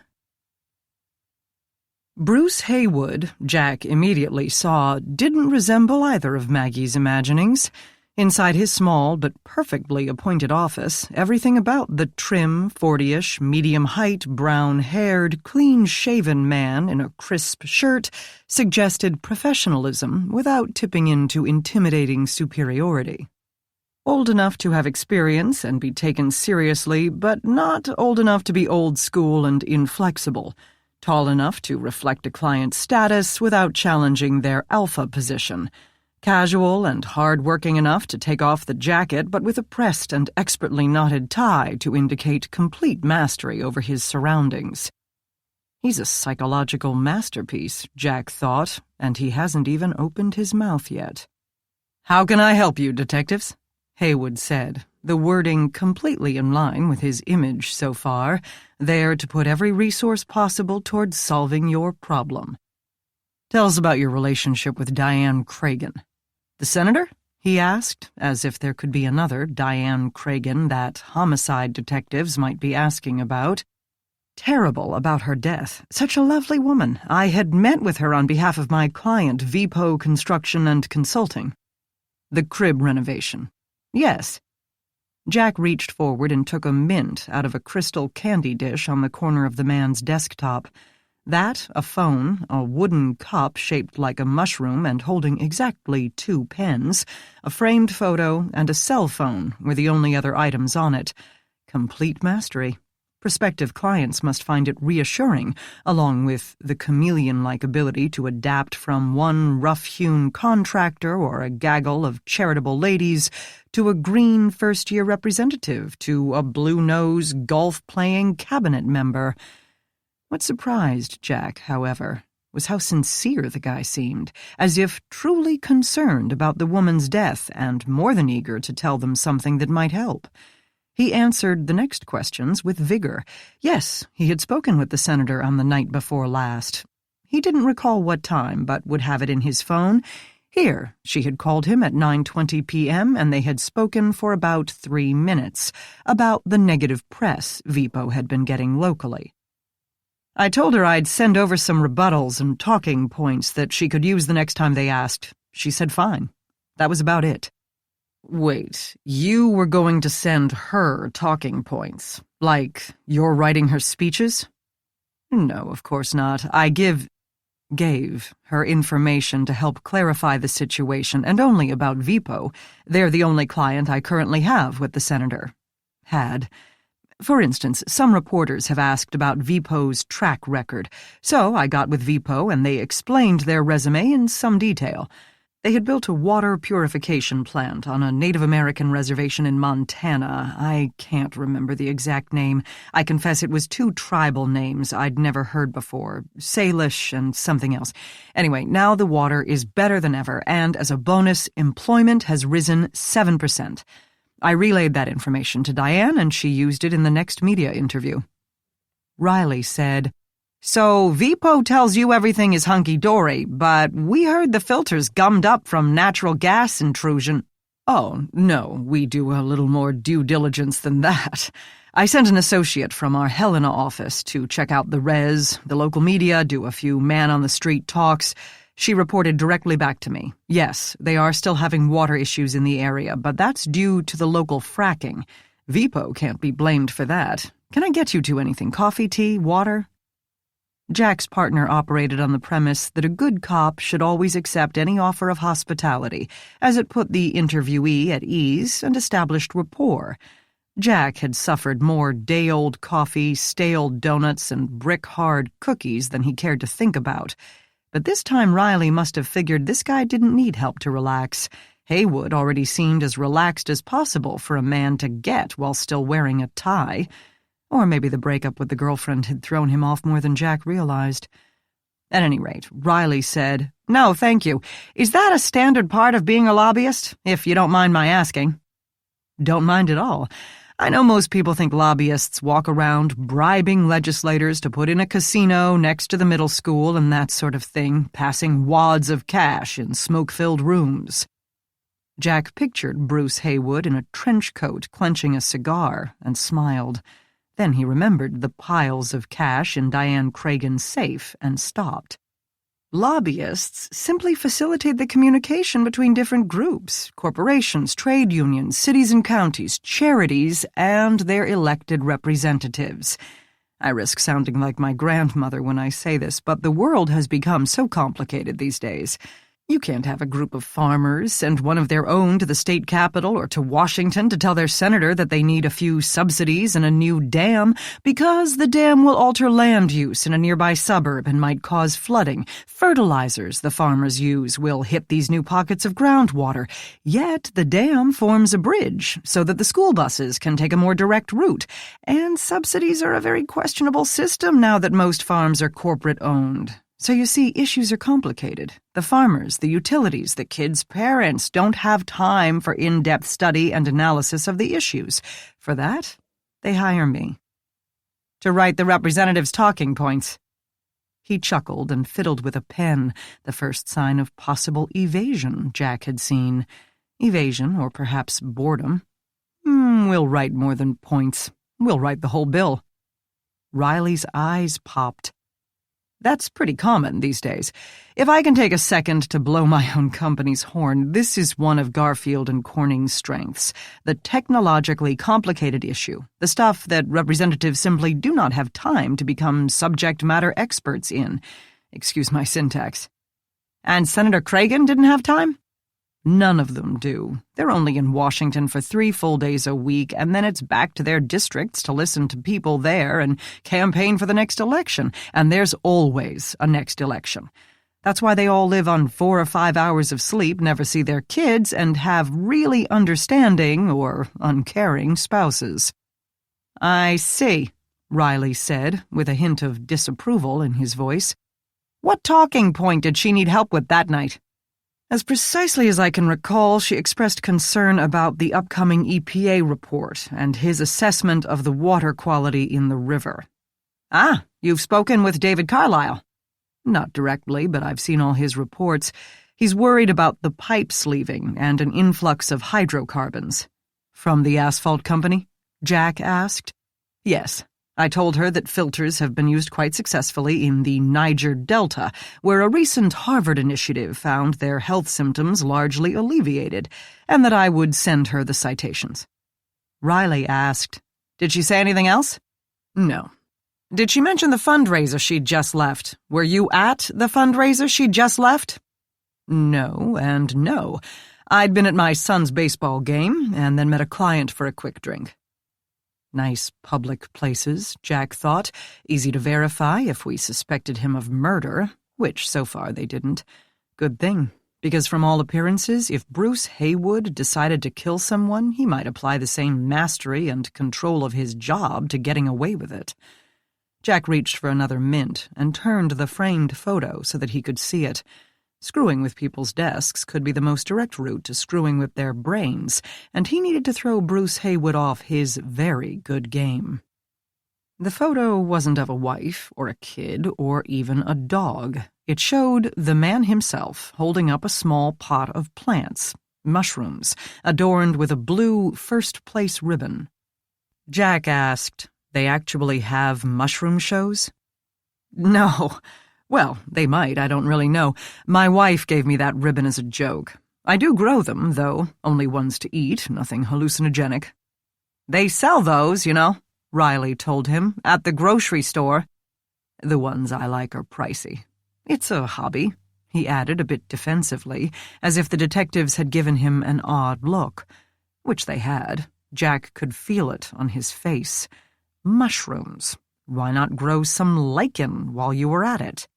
Bruce Haywood, Jack immediately saw, didn't resemble either of Maggie's imaginings. Inside his small but perfectly appointed office, everything about the trim, 40-ish, medium-height, brown-haired, clean-shaven man in a crisp shirt suggested professionalism without tipping into intimidating superiority. Old enough to have experience and be taken seriously, but not old enough to be old-school and inflexible. Tall enough to reflect a client's status without challenging their alpha position. Casual and hard-working enough to take off the jacket, but with a pressed and expertly knotted tie to indicate complete mastery over his surroundings. He's a psychological masterpiece, Jack thought, and he hasn't even opened his mouth yet. "How can I help you, detectives?" Haywood said, the wording completely in line with his image so far, there to put every resource possible towards solving your problem. "Tell us about your relationship with Diane Cragen." "The senator?" he asked, as if there could be another Diane Cragen that homicide detectives might be asking about. "Terrible about her death. Such a lovely woman. I had met with her on behalf of my client, Vipo Construction and Consulting." "The crib renovation." "Yes." Jack reached forward and took a mint out of a crystal candy dish on the corner of the man's desktop. That, a phone, a wooden cup shaped like a mushroom and holding exactly 2 pens, a framed photo, and a cell phone were the only other items on it. Complete mastery. Prospective clients must find it reassuring, along with the chameleon-like ability to adapt from one rough-hewn contractor or a gaggle of charitable ladies to a green first-year representative to a blue-nose golf-playing cabinet member. What surprised Jack, however, was how sincere the guy seemed, as if truly concerned about the woman's death and more than eager to tell them something that might help. He answered the next questions with vigor. Yes, he had spoken with the senator on the night before last. He didn't recall what time, but would have it in his phone. Here, she had called him at 9:20 p.m., and they had spoken for about 3 minutes, about the negative press Vipo had been getting locally. "I told her I'd send over some rebuttals and talking points that she could use the next time they asked. She said fine. That was about it." "Wait, you were going to send her talking points? Like you're writing her speeches?" "No, of course not. I gave her information to help clarify the situation, and only about Vipo. They're the only client I currently have with the senator. Had. For instance, some reporters have asked about Vipo's track record, so I got with Vipo and they explained their resume in some detail. They had built a water purification plant on a Native American reservation in Montana. I can't remember the exact name. I confess it was 2 tribal names I'd never heard before, Salish and something else. Anyway, now the water is better than ever, and as a bonus, employment has risen 7%. I relayed that information to Diane, and she used it in the next media interview. Riley said, "So Vipo tells you everything is hunky-dory, but we heard the filter's gummed up from natural gas intrusion." Oh, no, we do a little more due diligence than that. I sent an associate from our Helena office to check out the res, the local media, do a few man-on-the-street talks. She reported directly back to me. Yes, they are still having water issues in the area, but that's due to the local fracking. VPO can't be blamed for that. Can I get you to anything? Coffee, tea, water? Jack's partner operated on the premise that a good cop should always accept any offer of hospitality, as it put the interviewee at ease and established rapport. Jack had suffered more day-old coffee, stale donuts, and brick-hard cookies than he cared to think about. But this time Riley must have figured this guy didn't need help to relax. Haywood already seemed as relaxed as possible for a man to get while still wearing a tie. Or maybe the breakup with the girlfriend had thrown him off more than Jack realized. At any rate, Riley said, "No, thank you. Is that a standard part of being a lobbyist, if you don't mind my asking?" "Don't mind at all. I know most people think lobbyists walk around bribing legislators to put in a casino next to the middle school and that sort of thing, passing wads of cash in smoke-filled rooms." Jack pictured Bruce Haywood in a trench coat clenching a cigar and smiled. Then he remembered the piles of cash in Diane Cragen's safe and stopped. Lobbyists simply facilitate the communication between different groups, corporations, trade unions, cities and counties, charities, and their elected representatives. I risk sounding like my grandmother when I say this, but the world has become so complicated these days. You can't have a group of farmers send one of their own to the state capitol or to Washington to tell their senator that they need a few subsidies and a new dam because the dam will alter land use in a nearby suburb and might cause flooding. Fertilizers the farmers use will hit these new pockets of groundwater. Yet the dam forms a bridge so that the school buses can take a more direct route. And subsidies are a very questionable system now that most farms are corporate-owned. So you see, issues are complicated. The farmers, the utilities, the kids' parents don't have time for in-depth study and analysis of the issues. For that, they hire me. To write the representatives' talking points. He chuckled and fiddled with a pen, the first sign of possible evasion Jack had seen. Evasion, or perhaps boredom. We'll write more than points. We'll write the whole bill. Riley's eyes popped. That's pretty common these days. If I can take a second to blow my own company's horn, this is one of Garfield and Corning's strengths, the technologically complicated issue, the stuff that representatives simply do not have time to become subject matter experts in. Excuse my syntax. And Senator Cragen didn't have time? None of them do. They're only in Washington for 3 full days a week, and then it's back to their districts to listen to people there and campaign for the next election. And there's always a next election. That's why they all live on 4 or 5 hours of sleep, never see their kids, and have really understanding or uncaring spouses. "I see," Riley said, with a hint of disapproval in his voice. "What talking point did she need help with that night?" As precisely as I can recall, she expressed concern about the upcoming EPA report and his assessment of the water quality in the river. "Ah, you've spoken with David Carlisle." "Not directly, but I've seen all his reports. He's worried about the pipes leaving and an influx of hydrocarbons." "From the asphalt company?" Jack asked. "Yes. I told her that filters have been used quite successfully in the Niger Delta, where a recent Harvard initiative found their health symptoms largely alleviated, and that I would send her the citations." Riley asked, "Did she say anything else?" "No." "Did she mention the fundraiser she'd just left? Were you at the fundraiser she'd just left?" "No, and no. I'd been at my son's baseball game, and then met a client for a quick drink." Nice public places, Jack thought. Easy to verify if we suspected him of murder, which so far they didn't. Good thing, because from all appearances, if Bruce Haywood decided to kill someone, he might apply the same mastery and control of his job to getting away with it. Jack reached for another mint and turned the framed photo so that he could see it. Screwing with people's desks could be the most direct route to screwing with their brains, and he needed to throw Bruce Haywood off his very good game. The photo wasn't of a wife or a kid or even a dog. It showed the man himself holding up a small pot of plants, mushrooms, adorned with a blue first-place ribbon. Jack asked, "They actually have mushroom shows?" "No. Well, they might, I don't really know. My wife gave me that ribbon as a joke. I do grow them, though, only ones to eat, nothing hallucinogenic." "They sell those, you know," Riley told him, "at the grocery store." "The ones I like are pricey. It's a hobby," he added a bit defensively, as if the detectives had given him an odd look. Which they had. Jack could feel it on his face. Mushrooms. Why not grow some lichen while you were at it?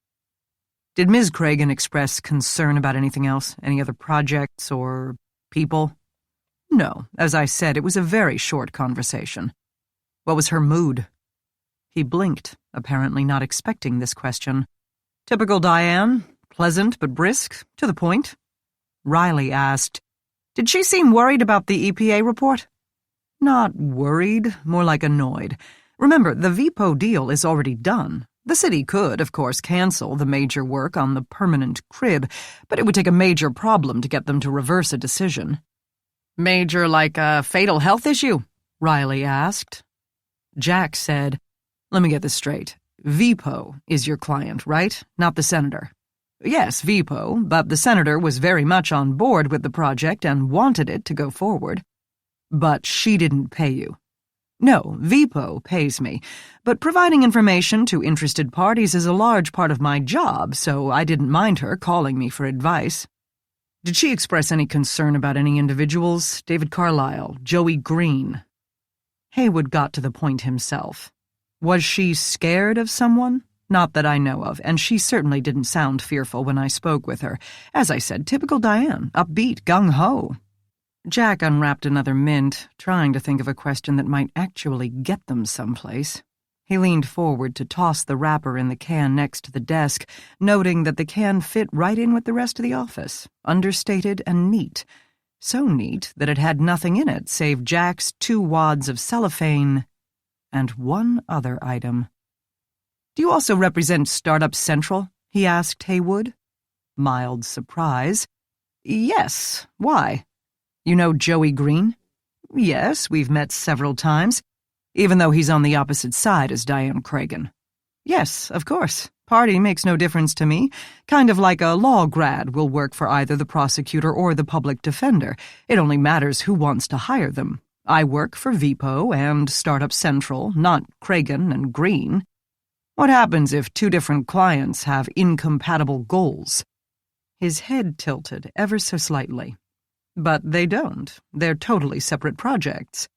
Did Ms. Cragen express concern about anything else? Any other projects or people? No, as I said, it was a very short conversation. What was her mood? He blinked, apparently not expecting this question. Typical Diane, pleasant but brisk, to the point. Riley asked, "Did she seem worried about the EPA report?" "Not worried, more like annoyed. Remember, the VPO deal is already done. The city could, of course, cancel the major work on the permanent crib, but it would take a major problem to get them to reverse a decision." "Major like a fatal health issue?" Riley asked. Jack said, "Let me get this straight. VPO is your client, right? Not the senator." "Yes, VPO, but the senator was very much on board with the project and wanted it to go forward." "But she didn't pay you." "No, VPO pays me, but providing information to interested parties is a large part of my job, so I didn't mind her calling me for advice." "Did she express any concern about any individuals? David Carlisle, Joey Green?" Haywood got to the point himself. "Was she scared of someone?" "Not that I know of, and she certainly didn't sound fearful when I spoke with her. As I said, typical Diane, upbeat, gung-ho." Jack unwrapped another mint, trying to think of a question that might actually get them someplace. He leaned forward to toss the wrapper in the can next to the desk, noting that the can fit right in with the rest of the office, understated and neat. So neat that it had nothing in it save Jack's 2 wads of cellophane and one other item. "Do you also represent Startup Central?" he asked Haywood. Mild surprise. "Yes. Why?" "You know Joey Green?" "Yes, we've met several times, even though he's on the opposite side as Diane Cragen." "Yes, of course. Party makes no difference to me. Kind of like a law grad will work for either the prosecutor or the public defender. It only matters who wants to hire them. I work for VPO and Startup Central, not Cragen and Green. What happens if 2 different clients have incompatible goals?" His head tilted ever so slightly. "But they don't. They're totally separate projects."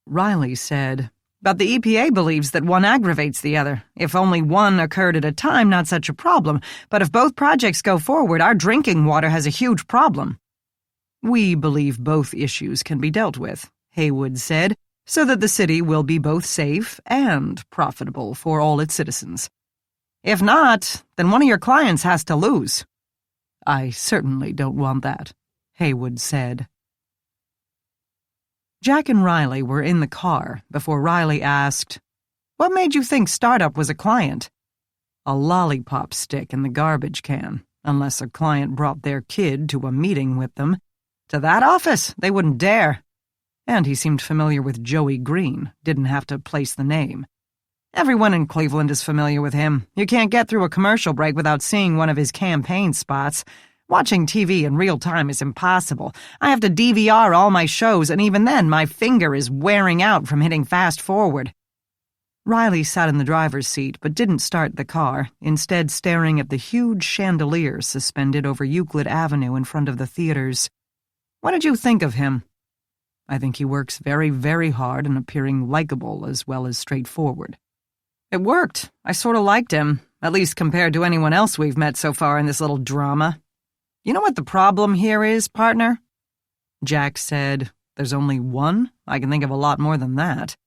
Riley said, "But the EPA believes that one aggravates the other. If only one occurred at a time, not such a problem. But if both projects go forward, our drinking water has a huge problem." "We believe both issues can be dealt with," Haywood said, "so that the city will be both safe and profitable for all its citizens. If not, then one of your clients has to lose." "I certainly don't want that," Haywood said. Jack and Riley were in the car before Riley asked, "What made you think Startup was a client?" "A lollipop stick in the garbage can, unless a client brought their kid to a meeting with them. To that office, they wouldn't dare." And he seemed familiar with Joey Green, didn't have to place the name. "Everyone in Cleveland is familiar with him. You can't get through a commercial break without seeing one of his campaign spots. Watching TV in real time is impossible. I have to DVR all my shows, and even then my finger is wearing out from hitting fast forward." Riley sat in the driver's seat but didn't start the car, instead staring at the huge chandelier suspended over Euclid Avenue in front of the theaters. "What did you think of him?" "I think he works very, very hard and appearing likable as well as straightforward." "It worked. I sort of liked him, at least compared to anyone else we've met so far in this little drama. You know what the problem here is, partner?" Jack said, "There's only one? I can think of a lot more than that."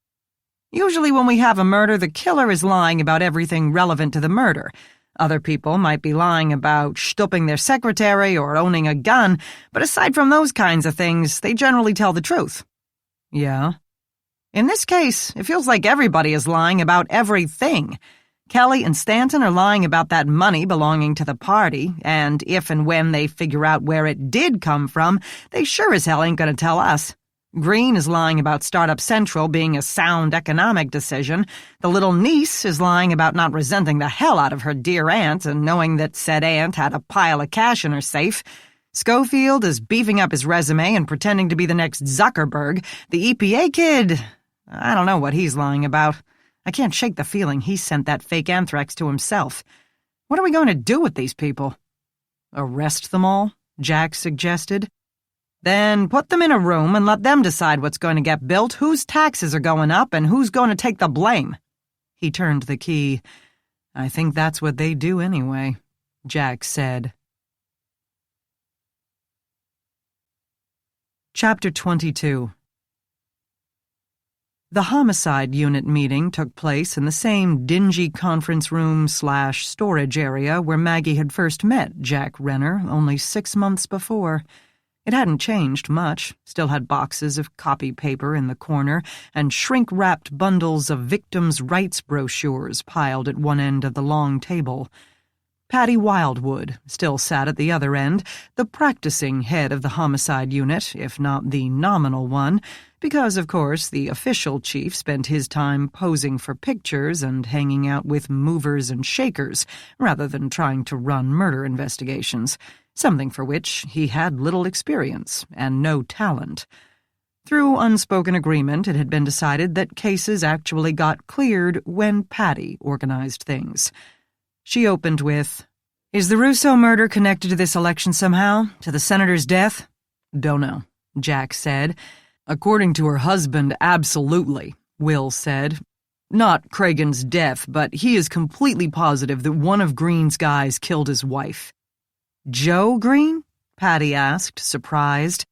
"Usually when we have a murder, the killer is lying about everything relevant to the murder. Other people might be lying about stooping their secretary or owning a gun, but aside from those kinds of things, they generally tell the truth." "Yeah?" "In this case, it feels like everybody is lying about everything. Kelly and Stanton are lying about that money belonging to the party, and if and when they figure out where it did come from, they sure as hell ain't gonna tell us. Green is lying about Startup Central being a sound economic decision. The little niece is lying about not resenting the hell out of her dear aunt and knowing that said aunt had a pile of cash in her safe. Schofield is beefing up his resume and pretending to be the next Zuckerberg. The EPA kid, I don't know what he's lying about. I can't shake the feeling he sent that fake anthrax to himself. What are we going to do with these people? Arrest them all? Jack suggested. Then put them in a room and let them decide what's going to get built, whose taxes are going up, and who's going to take the blame. He turned the key. I think that's what they do anyway, Jack said. Chapter 22. The homicide unit meeting took place in the same dingy conference room/storage area where Maggie had first met Jack Renner only 6 months before. It hadn't changed much, still had boxes of copy paper in the corner and shrink-wrapped bundles of victims' rights brochures piled at one end of the long table. Patty Wildwood still sat at the other end, the practicing head of the homicide unit, if not the nominal one, because, of course, the official chief spent his time posing for pictures and hanging out with movers and shakers rather than trying to run murder investigations, something for which he had little experience and no talent. Through unspoken agreement, it had been decided that cases actually got cleared when Patty organized things. She opened with, "Is the Russo murder connected to this election somehow? To the senator's death?" "Don't know," Jack said. "According to her husband, absolutely," Will said. "Not Cragen's death, but he is completely positive that one of Green's guys killed his wife." "Joe Green?" Patty asked, surprised.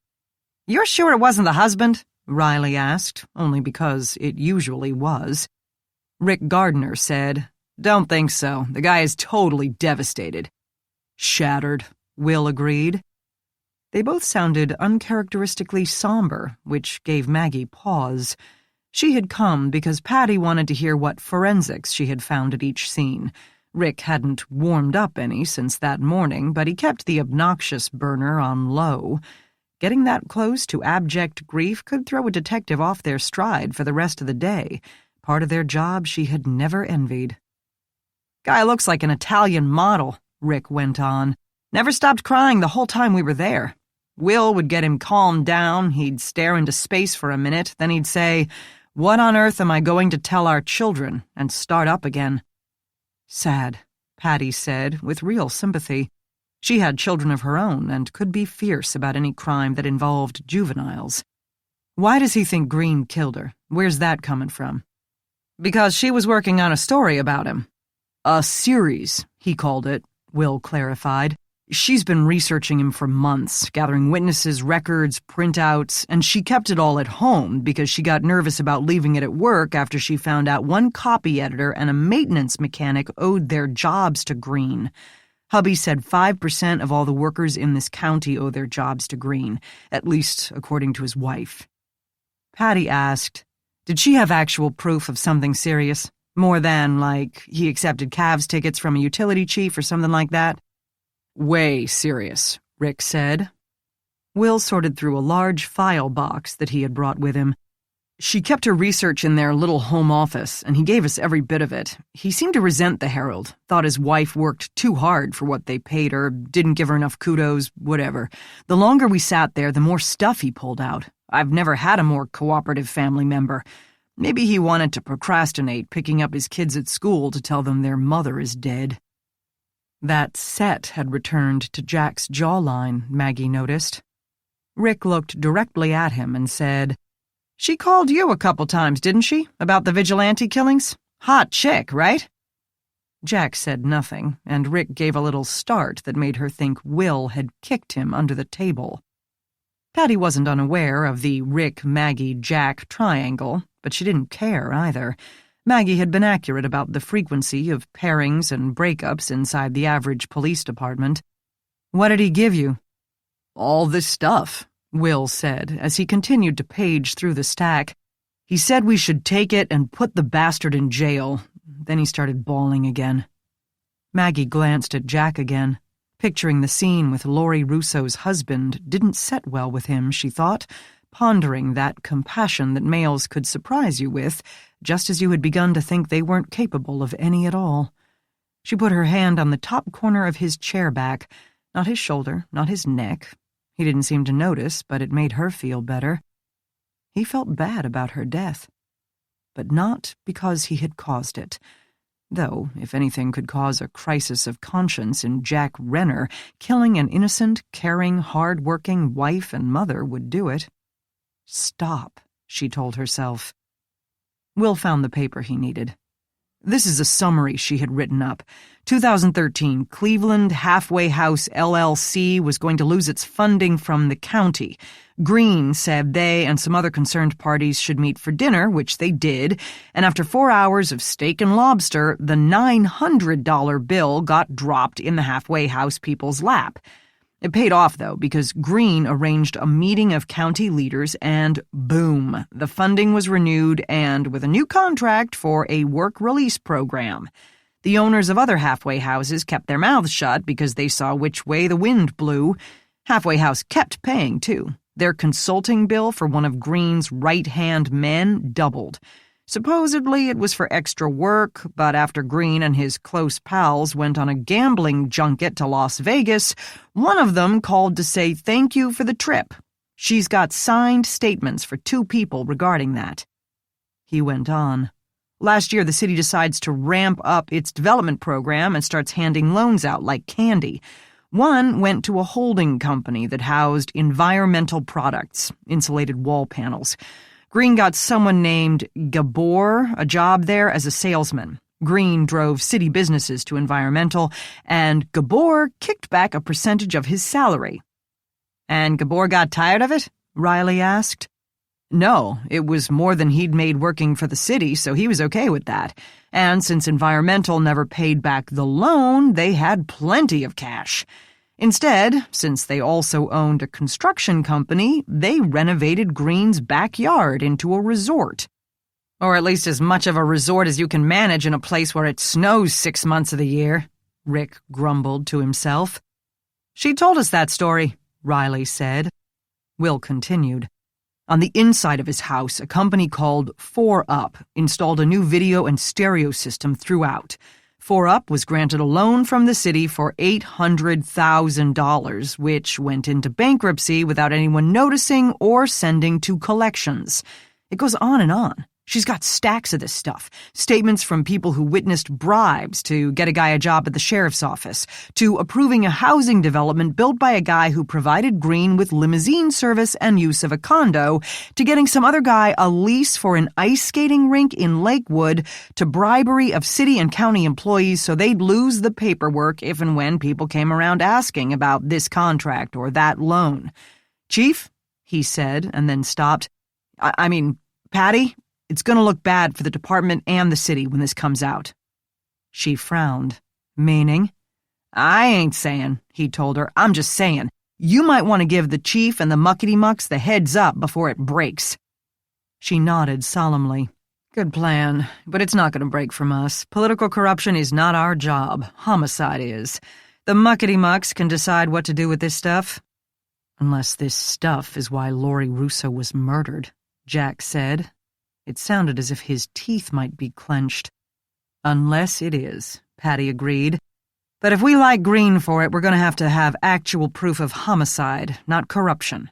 "You're sure it wasn't the husband?" Riley asked, only because it usually was. Rick Gardner said, "Don't think so. The guy is totally devastated." "Shattered," Will agreed. They both sounded uncharacteristically somber, which gave Maggie pause. She had come because Patty wanted to hear what forensics she had found at each scene. Rick hadn't warmed up any since that morning, but he kept the obnoxious burner on low. Getting that close to abject grief could throw a detective off their stride for the rest of the day, part of their job she had never envied. "Guy looks like an Italian model," Rick went on. "Never stopped crying the whole time we were there. Will would get him calmed down, he'd stare into space for a minute, then he'd say, 'What on earth am I going to tell our children?' and start up again." "Sad," Patty said, with real sympathy. She had children of her own and could be fierce about any crime that involved juveniles. "Why does he think Green killed her? Where's that coming from?" "Because she was working on a story about him." "A series, he called it," Will clarified. "She's been researching him for months, gathering witnesses, records, printouts, and she kept it all at home because she got nervous about leaving it at work after she found out one copy editor and a maintenance mechanic owed their jobs to Green. Hubby said 5% of all the workers in this county owe their jobs to Green, at least according to his wife." Patty asked, "Did she have actual proof of something serious? More than, like, he accepted Cavs tickets from a utility chief or something like that?" "Way serious," Rick said. Will sorted through a large file box that he had brought with him. "She kept her research in their little home office, and he gave us every bit of it. He seemed to resent the Herald, thought his wife worked too hard for what they paid her, didn't give her enough kudos, whatever. The longer we sat there, the more stuff he pulled out. I've never had a more cooperative family member. Maybe he wanted to procrastinate picking up his kids at school to tell them their mother is dead." That set had returned to Jack's jawline, Maggie noticed. Rick looked directly at him and said, "She called you a couple times, didn't she, about the vigilante killings? Hot chick, right?" Jack said nothing, and Rick gave a little start that made her think Will had kicked him under the table. Patty wasn't unaware of the Rick-Maggie-Jack triangle, but she didn't care either. Maggie had been accurate about the frequency of pairings and breakups inside the average police department. "What did he give you?" "All this stuff," Will said, as he continued to page through the stack. "He said we should take it and put the bastard in jail. then he started bawling again. Maggie glanced at Jack again. Picturing the scene with Laurie Russo's husband didn't set well with him, she thought, pondering that compassion that males could surprise you with, just as you had begun to think they weren't capable of any at all. She put her hand on the top corner of his chair back, not his shoulder, not his neck. He didn't seem to notice, but it made her feel better. He felt bad about her death, but not because he had caused it. Though, if anything could cause a crisis of conscience in Jack Renner, killing an innocent, caring, hard-working wife and mother would do it. Stop, she told herself. Will found the paper he needed. This is a summary she had written up. 2013, Cleveland Halfway House LLC was going to lose its funding from the county. Green said they and some other concerned parties should meet for dinner, which they did, and after 4 hours of steak and lobster, the $900 bill got dropped in the Halfway House people's lap. It paid off, though, because Green arranged a meeting of county leaders and, boom, the funding was renewed and with a new contract for a work release program. The owners of other halfway houses kept their mouths shut because they saw which way the wind blew. Halfway House kept paying, too. Their consulting bill for one of Green's right-hand men doubled. Supposedly it was for extra work, but after Green and his close pals went on a gambling junket to Las Vegas, one of them called to say thank you for the trip. She's got signed statements for 2 people regarding that. He went on. Last year, the city decides to ramp up its development program and starts handing loans out like candy. One went to a holding company that housed environmental products, insulated wall panels. Green got someone named Gabor a job there as a salesman. Green drove city businesses to environmental, and Gabor kicked back a percentage of his salary. And Gabor got tired of it? Riley asked. No, it was more than he'd made working for the city, so he was okay with that. And since environmental never paid back the loan, they had plenty of cash. Instead, since they also owned a construction company, they renovated Green's backyard into a resort. Or at least as much of a resort as you can manage in a place where it snows 6 months of the year, Rick grumbled to himself. She told us that story, Riley said. Will continued. On the inside of his house, a company called 4UP installed a new video and stereo system throughout. 4UP was granted a loan from the city for $800,000, which went into bankruptcy without anyone noticing or sending to collections. It goes on and on. She's got stacks of this stuff. Statements from people who witnessed bribes to get a guy a job at the sheriff's office, to approving a housing development built by a guy who provided Green with limousine service and use of a condo, to getting some other guy a lease for an ice skating rink in Lakewood, to bribery of city and county employees so they'd lose the paperwork if and when people came around asking about this contract or that loan. Chief, he said, and then stopped. I mean, Patty? It's going to look bad for the department and the city when this comes out. She frowned. Meaning? I ain't saying, he told her. I'm just saying. You might want to give the chief and the muckety-mucks the heads up before it breaks. She nodded solemnly. Good plan, but it's not going to break from us. Political corruption is not our job. Homicide is. The muckety-mucks can decide what to do with this stuff. Unless this stuff is why Laurie Russo was murdered, Jack said. It sounded as if his teeth might be clenched. Unless it is, Patty agreed. But if we like Green for it, we're going to have actual proof of homicide, not corruption.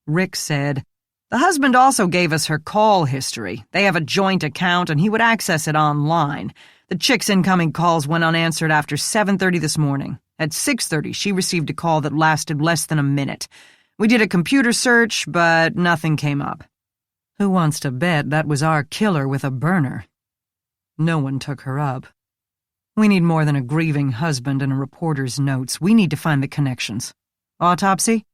Rick said, the husband also gave us her call history. They have a joint account, and he would access it online. The chick's incoming calls went unanswered after 7:30 this morning. At 6:30, she received a call that lasted less than a minute. We did a computer search, but nothing came up. Who wants to bet that was our killer with a burner? No one took her up. We need more than a grieving husband and a reporter's notes. We need to find the connections. Autopsy?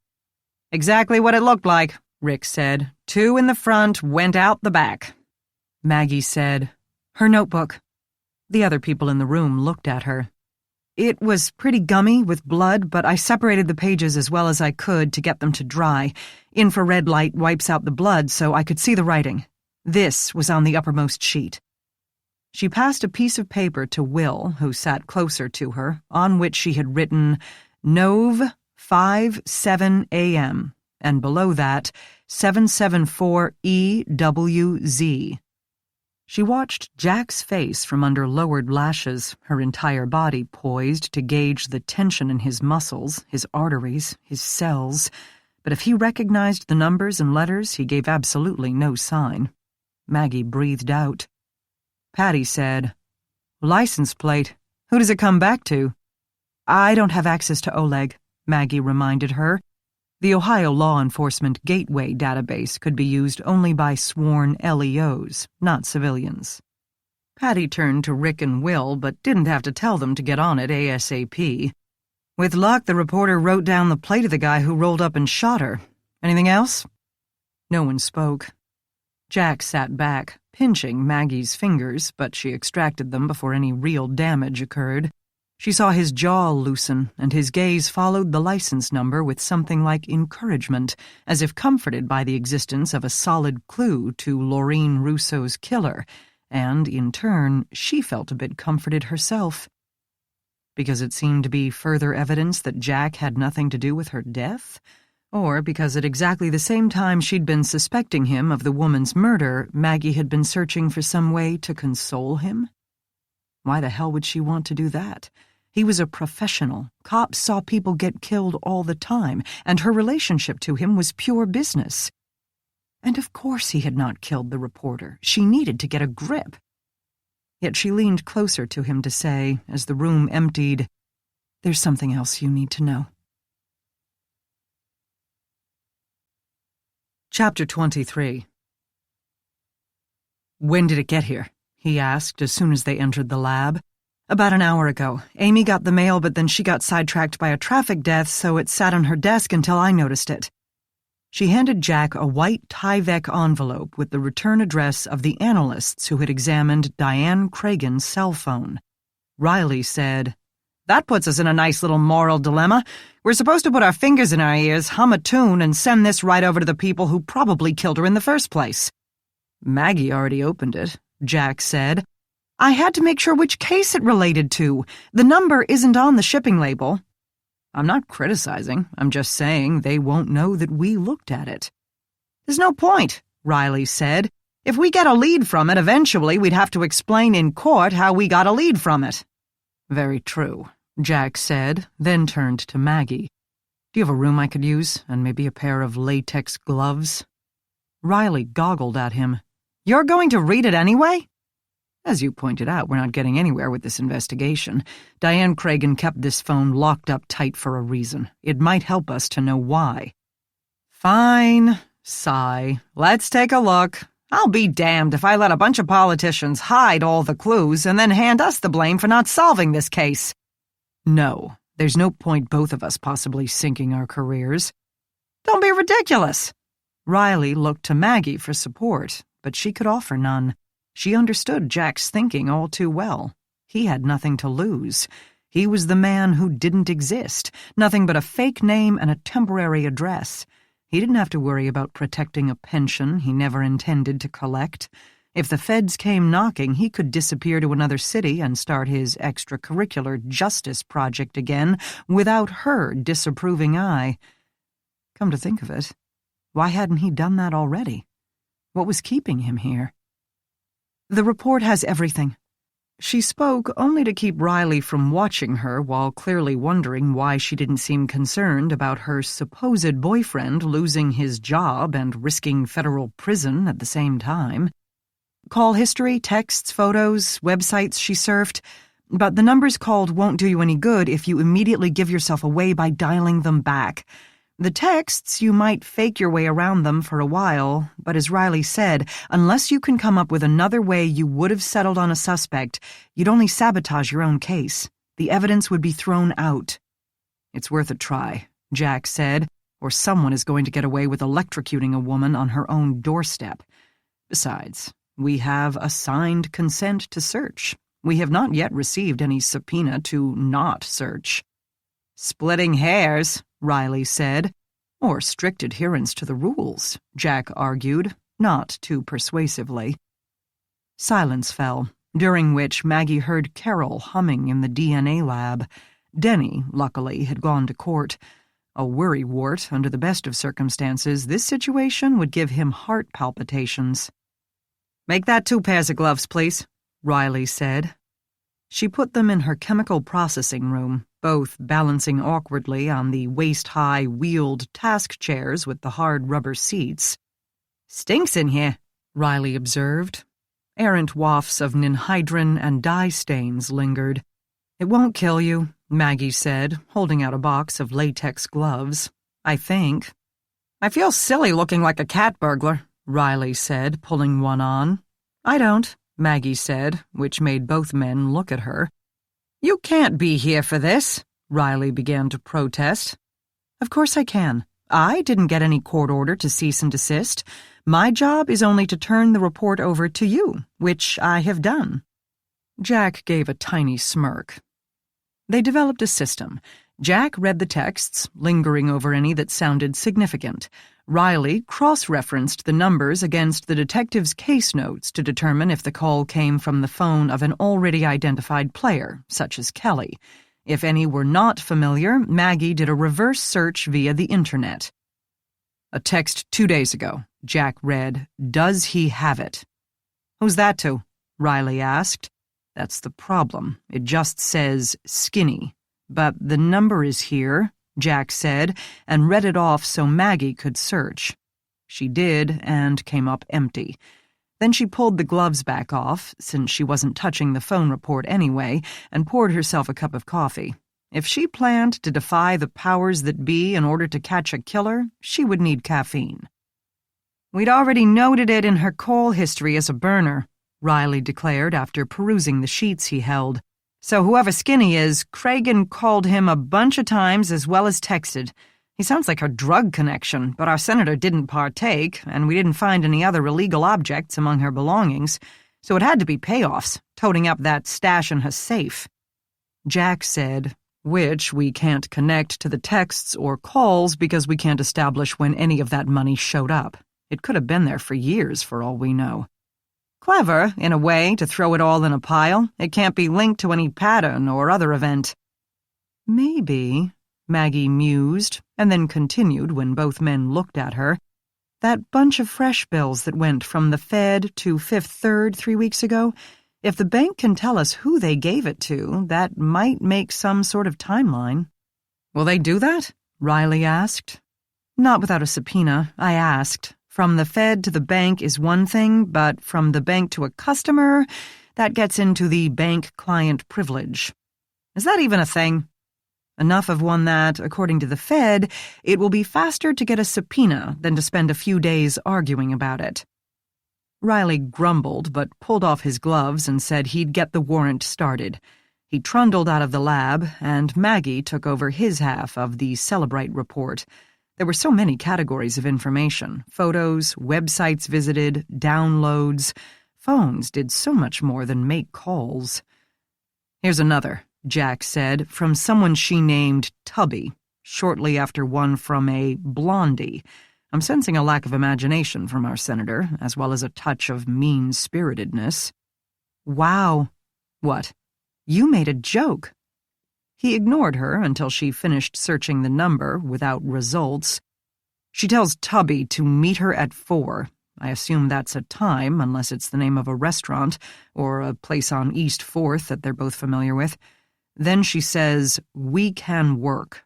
Exactly what it looked like, Rick said. 2 in the front, went out the back. Maggie said, her notebook. The other people in the room looked at her. It was pretty gummy with blood, but I separated the pages as well as I could to get them to dry. Infrared light wipes out the blood so I could see the writing. This was on the uppermost sheet. She passed a piece of paper to Will, who sat closer to her, on which she had written Nov 5-7 a.m., and below that, 774 EWZ. She watched Jack's face from under lowered lashes, her entire body poised to gauge the tension in his muscles, his arteries, his cells, but if he recognized the numbers and letters, he gave absolutely no sign. Maggie breathed out. Patty said, "License plate. Who does it come back to?" "I don't have access to Oleg," Maggie reminded her. The Ohio Law Enforcement Gateway database could be used only by sworn LEOs, not civilians. Patty turned to Rick and Will, but didn't have to tell them to get on it ASAP. "With luck, the reporter wrote down the plate of the guy who rolled up and shot her. Anything else?" No one spoke. Jack sat back, pinching Maggie's fingers, but she extracted them before any real damage occurred. She saw his jaw loosen, and his gaze followed the license number with something like encouragement, as if comforted by the existence of a solid clue to Laureen Rousseau's killer, and, in turn, she felt a bit comforted herself. Because it seemed to be further evidence that Jack had nothing to do with her death? Or because at exactly the same time she'd been suspecting him of the woman's murder, Maggie had been searching for some way to console him? Why the hell would she want to do that? He was a professional. Cops saw people get killed all the time, and her relationship to him was pure business. And of course he had not killed the reporter. She needed to get a grip. Yet she leaned closer to him to say, as the room emptied, "There's something else you need to know." Chapter 23. "When did it get here?" he asked as soon as they entered the lab. "About an hour ago. Amy got the mail, but then she got sidetracked by a traffic death, so it sat on her desk until I noticed it." She handed Jack a white Tyvek envelope with the return address of the analysts who had examined Diane Cragen's cell phone. Riley said, "That puts us in a nice little moral dilemma. We're supposed to put our fingers in our ears, hum a tune, and send this right over to the people who probably killed her in the first place." "Maggie already opened it," Jack said. "I had to make sure which case it related to. The number isn't on the shipping label." "I'm not criticizing. I'm just saying they won't know that we looked at it." "There's no point," Riley said. "If we get a lead from it, eventually we'd have to explain in court how we got a lead from it." "Very true," Jack said, then turned to Maggie. "Do you have a room I could use, and maybe a pair of latex gloves?" Riley goggled at him. "You're going to read it anyway?" "As you pointed out, we're not getting anywhere with this investigation. Diane Cragen kept this phone locked up tight for a reason. It might help us to know why." "Fine," sigh. "Let's take a look. I'll be damned if I let a bunch of politicians hide all the clues and then hand us the blame for not solving this case." "No, there's no point both of us possibly sinking our careers." "Don't be ridiculous." Riley looked to Maggie for support, but she could offer none. She understood Jack's thinking all too well. He had nothing to lose. He was the man who didn't exist, nothing but a fake name and a temporary address. He didn't have to worry about protecting a pension he never intended to collect. If the feds came knocking, he could disappear to another city and start his extracurricular justice project again without her disapproving eye. Come to think of it, why hadn't he done that already? What was keeping him here? "The report has everything." She spoke only to keep Riley from watching her while clearly wondering why she didn't seem concerned about her supposed boyfriend losing his job and risking federal prison at the same time. Call history, texts, photos, websites she surfed, but the numbers called won't do you any good if you immediately give yourself away by dialing them back. The texts, you might fake your way around them for a while, but as Riley said, unless you can come up with another way you would have settled on a suspect, you'd only sabotage your own case. The evidence would be thrown out. "It's worth a try," Jack said, "or someone is going to get away with electrocuting a woman on her own doorstep. Besides, we have a signed consent to search. We have not yet received any subpoena to not search." "Splitting hairs," Riley said. "Or strict adherence to the rules," Jack argued, not too persuasively. Silence fell, during which Maggie heard Carol humming in the DNA lab. Denny, luckily, had gone to court. A worrywart, under the best of circumstances, this situation would give him heart palpitations. "Make that 2 pairs of gloves, please," Riley said. She put them in her chemical processing room, both balancing awkwardly on the waist-high wheeled task chairs with the hard rubber seats. "Stinks in here," Riley observed. Errant wafts of ninhydrin and dye stains lingered. "It won't kill you," Maggie said, holding out a box of latex gloves. "I think." "I feel silly looking like a cat burglar," Riley said, pulling one on. "I don't," Maggie said, which made both men look at her. "You can't be here for this," Riley began to protest. "Of course I can. I didn't get any court order to cease and desist. My job is only to turn the report over to you, which I have done." Jack gave a tiny smirk. They developed a system. Jack read the texts, lingering over any that sounded significant. Riley cross-referenced the numbers against the detective's case notes to determine if the call came from the phone of an already identified player, such as Kelly. If any were not familiar, Maggie did a reverse search via the internet. "A text 2 days ago," Jack read. "Does he have it?" "Who's that to?" Riley asked. "That's the problem. It just says skinny. But the number is here," Jack said, and read it off so Maggie could search. She did, and came up empty. Then she pulled the gloves back off, since she wasn't touching the phone report anyway, and poured herself a cup of coffee. If she planned to defy the powers that be in order to catch a killer, she would need caffeine. "We'd already noted it in her call history as a burner," Riley declared after perusing the sheets he held. "So whoever Skinny is, Cragen called him a bunch of times as well as texted. He sounds like her drug connection, but our senator didn't partake, and we didn't find any other illegal objects among her belongings, so it had to be payoffs, toting up that stash in her safe." Jack said, "Which we can't connect to the texts or calls because we can't establish when any of that money showed up. It could have been there for years for all we know." "Clever, in a way, to throw it all in a pile. It can't be linked to any pattern or other event." "Maybe," Maggie mused, and then continued when both men looked at her. "That bunch of fresh bills that went from the Fed to Fifth Third 3 weeks ago, if the bank can tell us who they gave it to, that might make some sort of timeline." "Will they do that?" Riley asked. "Not without a subpoena. I asked. From the Fed to the bank is one thing, but from the bank to a customer, that gets into the bank-client privilege." "Is that even a thing?" "Enough of one that, according to the Fed, it will be faster to get a subpoena than to spend a few days arguing about it." Riley grumbled, but pulled off his gloves and said he'd get the warrant started. He trundled out of the lab, and Maggie took over his half of the Celebrite report. There were so many categories of information: photos, websites visited, downloads. Phones did so much more than make calls. "Here's another," Jack said, from someone she named Tubby, shortly after one from a Blondie. "I'm sensing a lack of imagination from our senator, as well as a touch of mean-spiritedness." "Wow." "What?" "You made a joke." He ignored her until she finished searching the number without results. "She tells Tubby to meet her at 4. I assume that's a time, unless it's the name of a restaurant or a place on East 4th that they're both familiar with. Then she says, 'We can work.'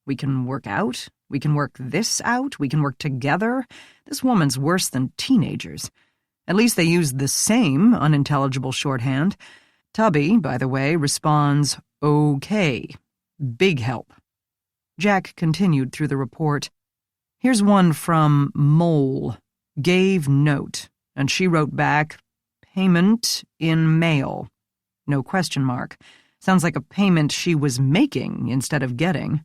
We can work out? We can work this out? We can work together? This woman's worse than teenagers. At least they use the same unintelligible shorthand. Tubby, by the way, responds, 'Okay.' Big help." Jack continued through the report. "Here's one from Mole. Gave note, and she wrote back, 'Payment in mail.' No question mark. Sounds like a payment she was making instead of getting."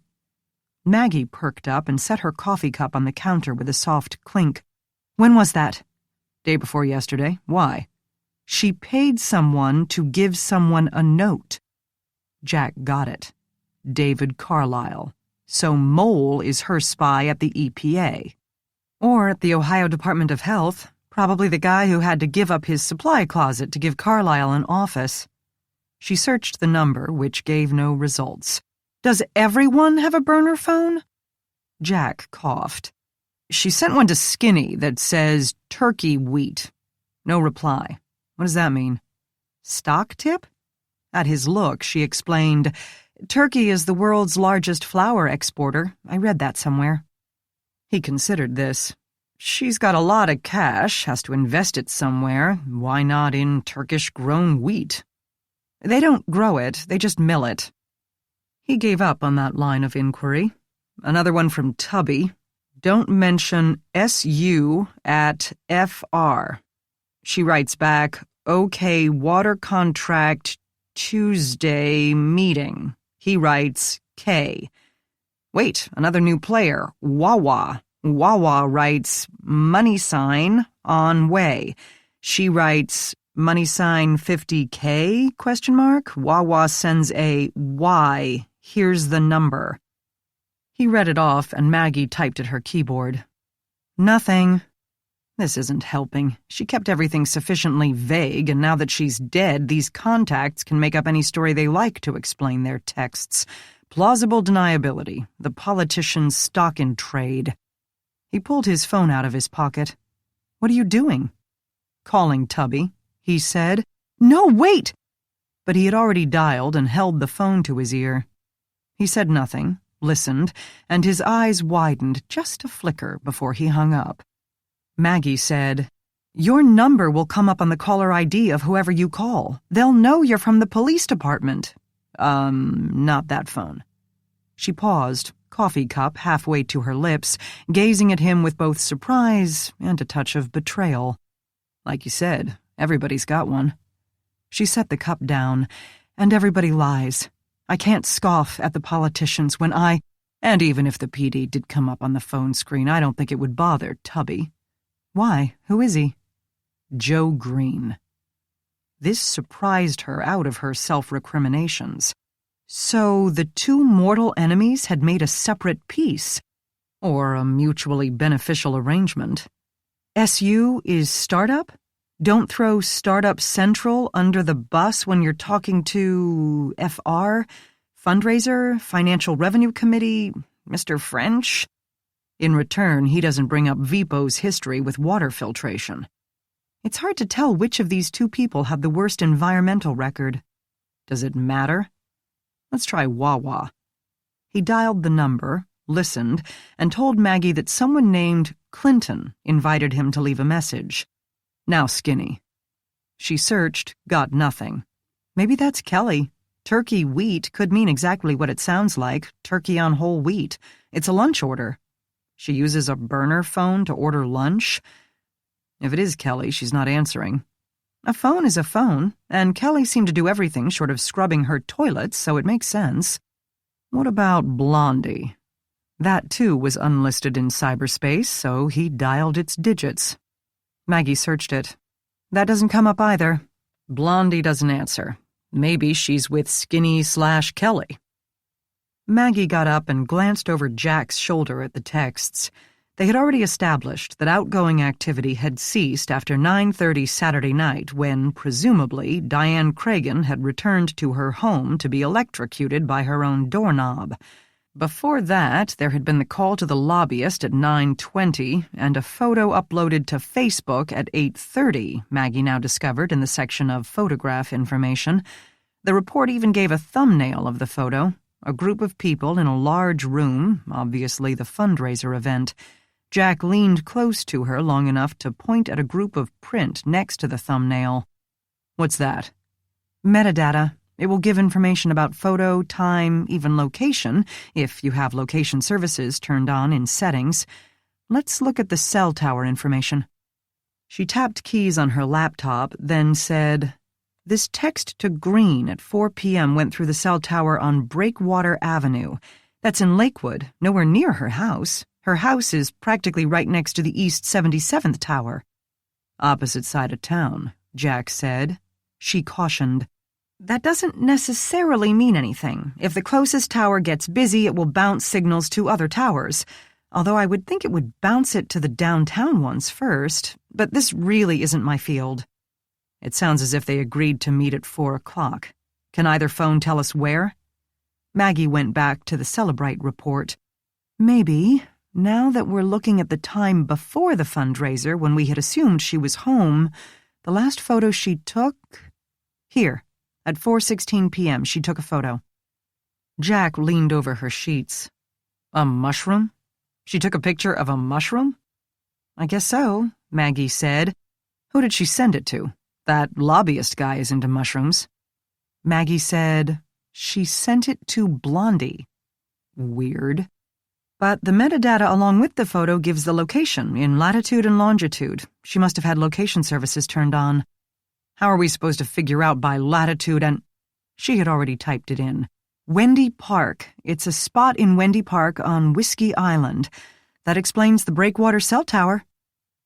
Maggie perked up and set her coffee cup on the counter with a soft clink. "When was that?" "Day before yesterday. Why?" "She paid someone to give someone a note." Jack got it. David Carlisle. So Mole is her spy at the EPA. Or at the Ohio Department of Health. Probably the guy who had to give up his supply closet to give Carlyle an office. She searched the number, which gave no results. Does everyone have a burner phone? Jack coughed. She sent one to Skinny that says turkey wheat. No reply. What does that mean? Stock tip? At his look, she explained, Turkey is the world's largest flour exporter. I read that somewhere. He considered this. She's got a lot of cash, has to invest it somewhere. Why not in Turkish-grown wheat? They don't grow it, they just mill it. He gave up on that line of inquiry. Another one from Tubby. Don't mention SU at FR. She writes back, OK, water contract Tuesday meeting. He writes K. Wait, another new player, Wawa. Wawa writes money sign on way. She writes money sign 50K, question mark. Wawa sends a Y. Here's the number. He read it off and Maggie typed at her keyboard. Nothing. This isn't helping. She kept everything sufficiently vague, and now that she's dead, these contacts can make up any story they like to explain their texts. Plausible deniability, the politician's stock in trade. He pulled his phone out of his pocket. What are you doing? Calling Tubby, he said. No, wait! But he had already dialed and held the phone to his ear. He said nothing, listened, and his eyes widened just a flicker before he hung up. Maggie said, Your number will come up on the caller ID of whoever you call. They'll know you're from the police department. Not that phone. She paused, coffee cup halfway to her lips, gazing at him with both surprise and a touch of betrayal. Like you said, everybody's got one. She set the cup down, and everybody lies. I can't scoff at the politicians when and even if the PD did come up on the phone screen, I don't think it would bother Tubby. Why? Who is he? Joe Green. This surprised her out of her self-recriminations. So the two mortal enemies had made a separate peace, or a mutually beneficial arrangement. SU is startup? Don't throw Startup Central under the bus when you're talking to FR, fundraiser, Financial Revenue Committee, Mr. French. In return, he doesn't bring up Vipo's history with water filtration. It's hard to tell which of these two people have the worst environmental record. Does it matter? Let's try Wawa. He dialed the number, listened, and told Maggie that someone named Clinton invited him to leave a message. Now Skinny. She searched, got nothing. Maybe that's Kelly. Turkey wheat could mean exactly what it sounds like, turkey on whole wheat. It's a lunch order. She uses a burner phone to order lunch? If it is Kelly, she's not answering. A phone is a phone, and Kelly seemed to do everything short of scrubbing her toilets, so it makes sense. What about Blondie? That, too, was unlisted in cyberspace, so he dialed its digits. Maggie searched it. That doesn't come up either. Blondie doesn't answer. Maybe she's with Skinny/Kelly. Maggie got up and glanced over Jack's shoulder at the texts. They had already established that outgoing activity had ceased after 9:30 Saturday night when, presumably, Diane Cragen had returned to her home to be electrocuted by her own doorknob. Before that, there had been the call to the lobbyist at 9:20 and a photo uploaded to Facebook at 8:30, Maggie now discovered in the section of photograph information. The report even gave a thumbnail of the photo, a group of people in a large room, obviously the fundraiser event. Jack leaned close to her long enough to point at a group of print next to the thumbnail. What's that? Metadata. It will give information about photo, time, even location, if you have location services turned on in settings. Let's look at the cell tower information. She tapped keys on her laptop, then said, This text to Green at 4 p.m. went through the cell tower on Breakwater Avenue. That's in Lakewood, nowhere near her house. Her house is practically right next to the East 77th Tower. Opposite side of town, Jack said. She cautioned. That doesn't necessarily mean anything. If the closest tower gets busy, it will bounce signals to other towers. although I would think it would bounce it to the downtown ones first, but this really isn't my field. It sounds as if they agreed to meet at 4 o'clock. Can either phone tell us where? Maggie went back to the Celebrite report. Maybe, now that we're looking at the time before the fundraiser when we had assumed she was home, the last photo she took... Here, at 4:16 p.m. she took a photo. Jack leaned over her sheets. A mushroom? She took a picture of a mushroom? I guess so, Maggie said. Who did she send it to? That lobbyist guy is into mushrooms. Maggie said, she sent it to Blondie. Weird. But the metadata along with the photo gives the location in latitude and longitude. She must have had location services turned on. How are we supposed to figure out by latitude and... She had already typed it in. Wendy Park. It's a spot in Wendy Park on Whiskey Island. That explains the breakwater cell tower.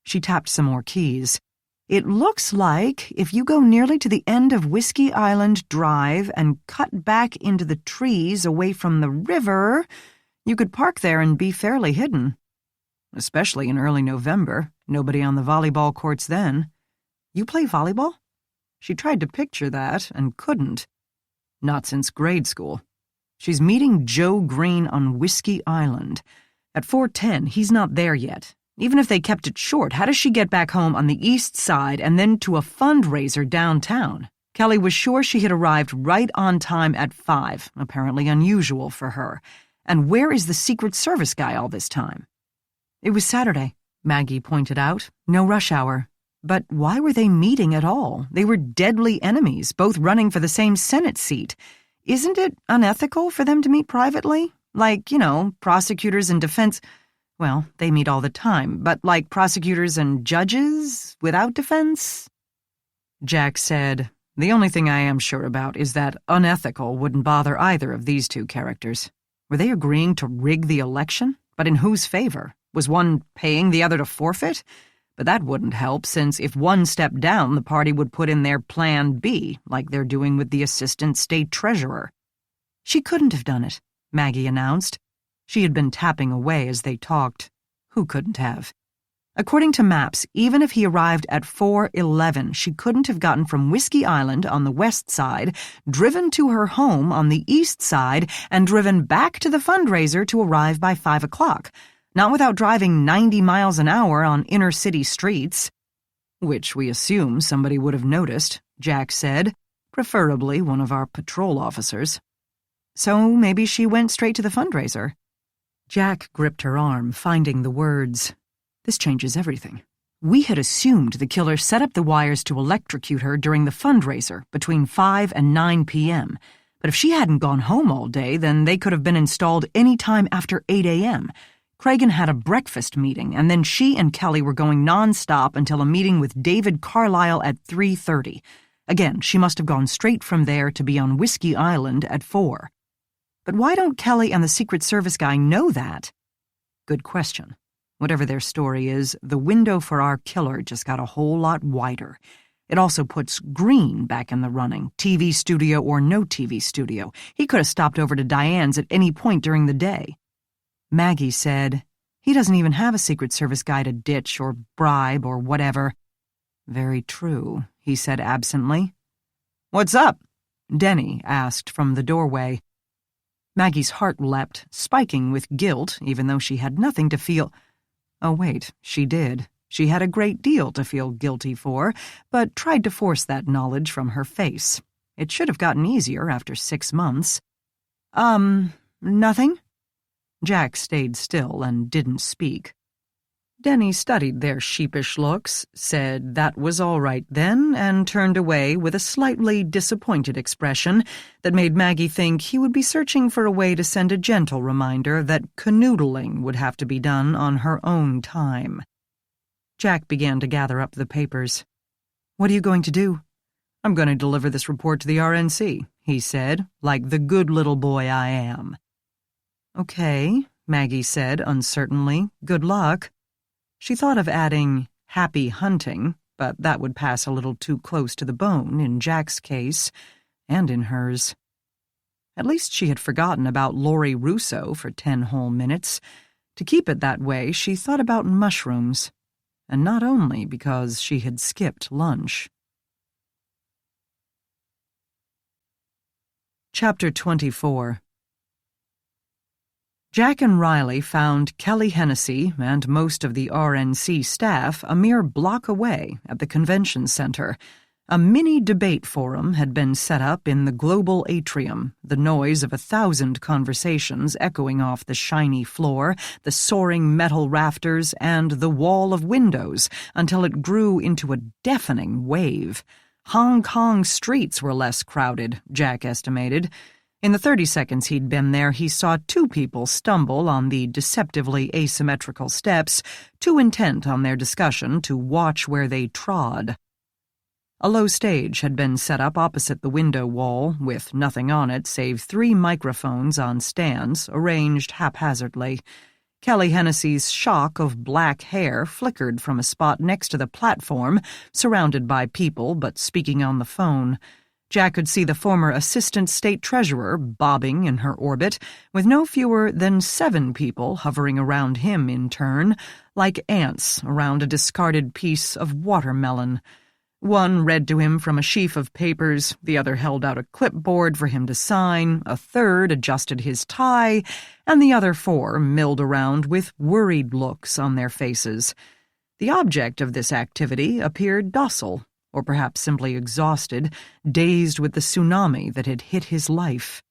She tapped some more keys. It looks like if you go nearly to the end of Whiskey Island Drive and cut back into the trees away from the river, you could park there and be fairly hidden. Especially in early November. Nobody on the volleyball courts then. You play volleyball? She tried to picture that and couldn't. Not since grade school. She's meeting Joe Green on Whiskey Island. At 4:10, he's not there yet. Even if they kept it short, how does she get back home on the east side and then to a fundraiser downtown? Kelly was sure she had arrived right on time at 5, apparently unusual for her. And where is the Secret Service guy all this time? It was Saturday, Maggie pointed out. No rush hour. But why were they meeting at all? They were deadly enemies, both running for the same Senate seat. Isn't it unethical for them to meet privately? Like, prosecutors and defense... Well, they meet all the time, but like prosecutors and judges without defense? Jack said, the only thing I am sure about is that unethical wouldn't bother either of these two characters. Were they agreeing to rig the election? But in whose favor? Was one paying the other to forfeit? But that wouldn't help, since if one stepped down, the party would put in their Plan B, like they're doing with the assistant state treasurer. She couldn't have done it, Maggie announced. She had been tapping away as they talked. Who couldn't have? According to maps, even if he arrived at 4:11, she couldn't have gotten from Whiskey Island on the west side, driven to her home on the east side, and driven back to the fundraiser to arrive by 5 o'clock. Not without driving 90 miles an hour on inner-city streets. Which we assume somebody would have noticed, Jack said, preferably one of our patrol officers. So maybe she went straight to the fundraiser. Jack gripped her arm, finding the words. This changes everything. We had assumed the killer set up the wires to electrocute her during the fundraiser between 5 and 9 p.m. But if she hadn't gone home all day, then they could have been installed any time after 8 a.m. Cragen had a breakfast meeting, and then she and Kelly were going nonstop until a meeting with David Carlisle at 3:30. Again, she must have gone straight from there to be on Whiskey Island at 4. But why don't Kelly and the Secret Service guy know that? Good question. Whatever their story is, the window for our killer just got a whole lot wider. It also puts Green back in the running, TV studio or no TV studio. He could have stopped over to Diane's at any point during the day. Maggie said, he doesn't even have a Secret Service guy to ditch or bribe or whatever. Very true, he said absently. What's up? Denny asked from the doorway. Maggie's heart leapt, spiking with guilt, even though she had nothing to feel... Oh, wait, she did. She had a great deal to feel guilty for, but tried to force that knowledge from her face. It should have gotten easier after 6 months. Nothing? Jack stayed still and didn't speak. Denny studied their sheepish looks, said that was all right then, and turned away with a slightly disappointed expression that made Maggie think he would be searching for a way to send a gentle reminder that canoodling would have to be done on her own time. Jack began to gather up the papers. What are you going to do? I'm going to deliver this report to the RNC, he said, like the good little boy I am. Okay, Maggie said uncertainly. Good luck. She thought of adding, happy hunting, but that would pass a little too close to the bone in Jack's case, and in hers. At least she had forgotten about Laurie Russo for 10 whole minutes. To keep it that way, she thought about mushrooms, and not only because she had skipped lunch. Chapter 24. Jack and Riley found Kelly Hennessy and most of the RNC staff a mere block away at the convention center. A mini debate forum had been set up in the global atrium, the noise of 1,000 conversations echoing off the shiny floor, the soaring metal rafters, and the wall of windows, until it grew into a deafening wave. Hong Kong streets were less crowded, Jack estimated. In the 30 seconds he'd been there, he saw 2 people stumble on the deceptively asymmetrical steps, too intent on their discussion to watch where they trod. A low stage had been set up opposite the window wall, with nothing on it save 3 microphones on stands, arranged haphazardly. Kelly Hennessy's shock of black hair flickered from a spot next to the platform, surrounded by people but speaking on the phone. Jack could see the former assistant state treasurer bobbing in her orbit, with no fewer than 7 people hovering around him in turn, like ants around a discarded piece of watermelon. One read to him from a sheaf of papers, the other held out a clipboard for him to sign, a third adjusted his tie, and the other 4 milled around with worried looks on their faces. The object of this activity appeared docile, or perhaps simply exhausted, dazed with the tsunami that had hit his life.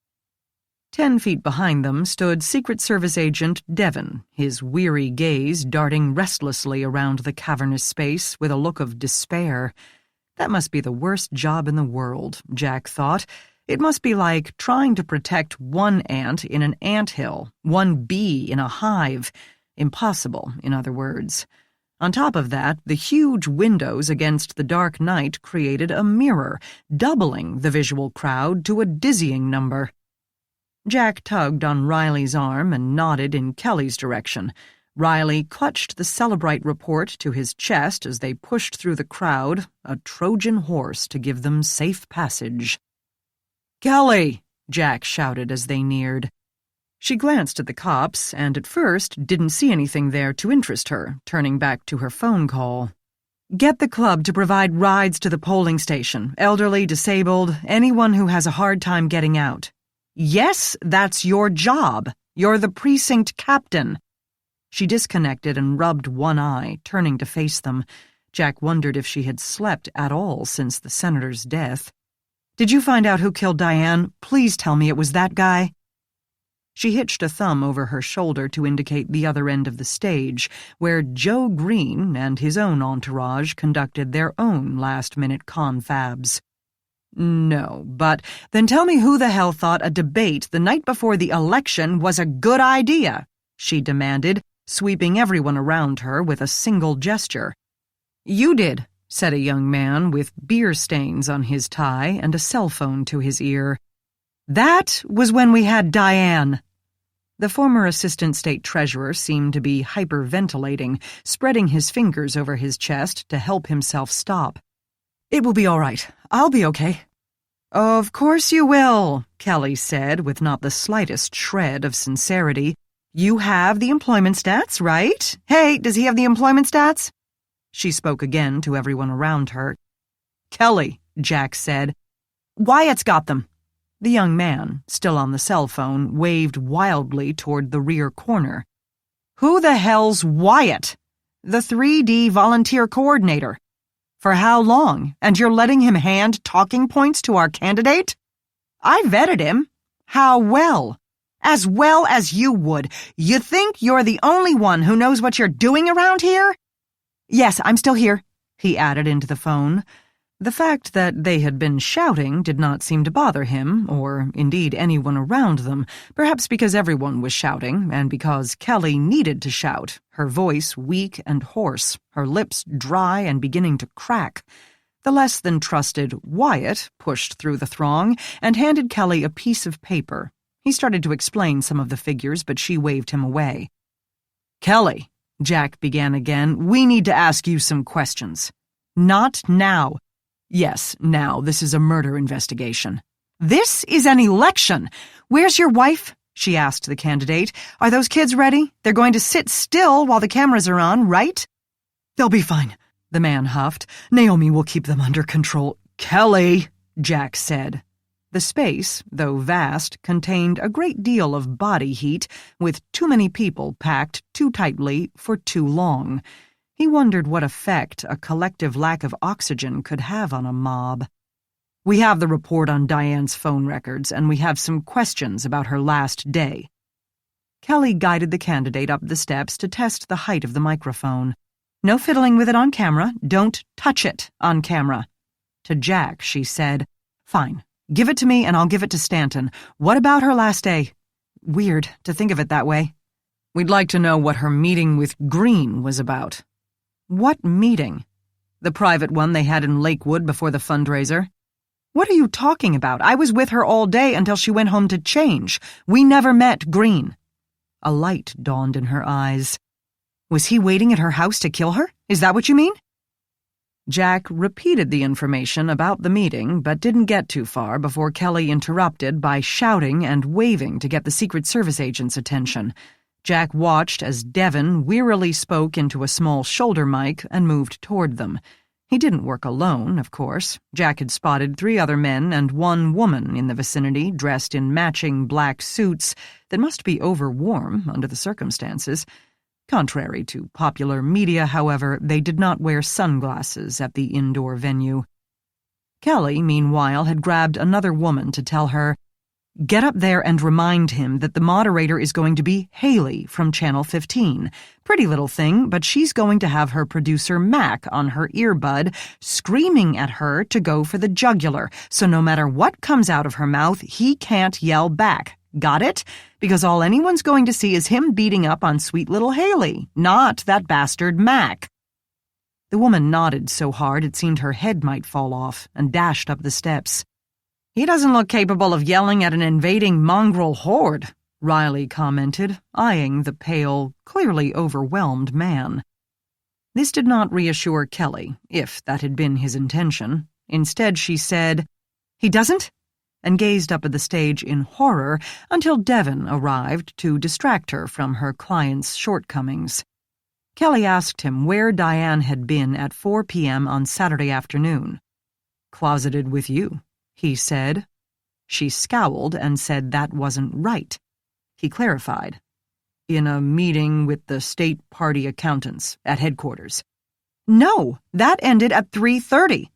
10 feet behind them stood Secret Service agent Devon, his weary gaze darting restlessly around the cavernous space with a look of despair. That must be the worst job in the world, Jack thought. It must be like trying to protect one ant in an anthill, one bee in a hive. Impossible, in other words. On top of that, the huge windows against the dark night created a mirror, doubling the visual crowd to a dizzying number. Jack tugged on Riley's arm and nodded in Kelly's direction. Riley clutched the Celebrite report to his chest as they pushed through the crowd, a Trojan horse to give them safe passage. "Kelly!" Jack shouted as they neared. She glanced at the cops and at first didn't see anything there to interest her, turning back to her phone call. "Get the club to provide rides to the polling station, elderly, disabled, anyone who has a hard time getting out." "Yes, that's your job. You're the precinct captain." She disconnected and rubbed one eye, turning to face them. Jack wondered if she had slept at all since the senator's death. "Did you find out who killed Diane? Please tell me it was that guy." She hitched a thumb over her shoulder to indicate the other end of the stage, where Joe Green and his own entourage conducted their own last-minute confabs. "No, but then tell me who the hell thought a debate the night before the election was a good idea?" she demanded, sweeping everyone around her with a single gesture. "You did," said a young man with beer stains on his tie and a cell phone to his ear. "That was when we had Diane." The former assistant state treasurer seemed to be hyperventilating, spreading his fingers over his chest to help himself stop. "It will be all right. I'll be okay." "Of course you will," Kelly said with not the slightest shred of sincerity. "You have the employment stats, right? Hey, does he have the employment stats?" She spoke again to everyone around her. "Kelly," Jack said. "Wyatt's got them." The young man, still on the cell phone, waved wildly toward the rear corner. "Who the hell's Wyatt?" "The 3D volunteer coordinator." "For how long? And you're letting him hand talking points to our candidate?" "I vetted him." "How well?" "As well as you would. You think you're the only one who knows what you're doing around here?" "Yes, I'm still here," he added into the phone. The fact that they had been shouting did not seem to bother him, or indeed anyone around them, perhaps because everyone was shouting, and because Kelly needed to shout, her voice weak and hoarse, her lips dry and beginning to crack. The less-than-trusted Wyatt pushed through the throng and handed Kelly a piece of paper. He started to explain some of the figures, but she waved him away. "Kelly," Jack began again, "we need to ask you some questions." "Not now." "Yes, now. This is a murder investigation." "This is an election. Where's your wife?" she asked the candidate. "Are those kids ready? They're going to sit still while the cameras are on, right?" "They'll be fine," the man huffed. "Naomi will keep them under control." "Kelly," Jack said. The space, though vast, contained a great deal of body heat, with too many people packed too tightly for too long. He wondered what effect a collective lack of oxygen could have on a mob. "We have the report on Diane's phone records, and we have some questions about her last day." Kelly guided the candidate up the steps to test the height of the microphone. "No fiddling with it on camera. Don't touch it on camera." To Jack, she said, "Fine. Give it to me and I'll give it to Stanton. What about her last day?" "Weird to think of it that way." "We'd like to know what her meeting with Green was about." "What meeting?" "The private one they had in Lakewood before the fundraiser." "What are you talking about? I was with her all day until she went home to change. We never met Green." A light dawned in her eyes. "Was he waiting at her house to kill her? Is that what you mean?" Jack repeated the information about the meeting, but didn't get too far before Kelly interrupted by shouting and waving to get the Secret Service agent's attention. Jack watched as Devon wearily spoke into a small shoulder mic and moved toward them. He didn't work alone, of course. Jack had spotted 3 other men and 1 woman in the vicinity, dressed in matching black suits that must be overwarm under the circumstances. Contrary to popular media, however, they did not wear sunglasses at the indoor venue. Kelly, meanwhile, had grabbed another woman to tell her, "Get up there and remind him that the moderator is going to be Haley from Channel 15. Pretty little thing, but she's going to have her producer Mac on her earbud, screaming at her to go for the jugular, so no matter what comes out of her mouth, he can't yell back. Got it? Because all anyone's going to see is him beating up on sweet little Haley, not that bastard Mac." The woman nodded so hard it seemed her head might fall off, and dashed up the steps. "He doesn't look capable of yelling at an invading mongrel horde," Riley commented, eyeing the pale, clearly overwhelmed man. This did not reassure Kelly, if that had been his intention. Instead, she said, "He doesn't?" and gazed up at the stage in horror until Devon arrived to distract her from her client's shortcomings. Kelly asked him where Diane had been at 4 p.m. on Saturday afternoon. "Closeted with you," he said. She scowled and said that wasn't right. He clarified. "In a meeting with the state party accountants at headquarters." "No, that ended at 3:30.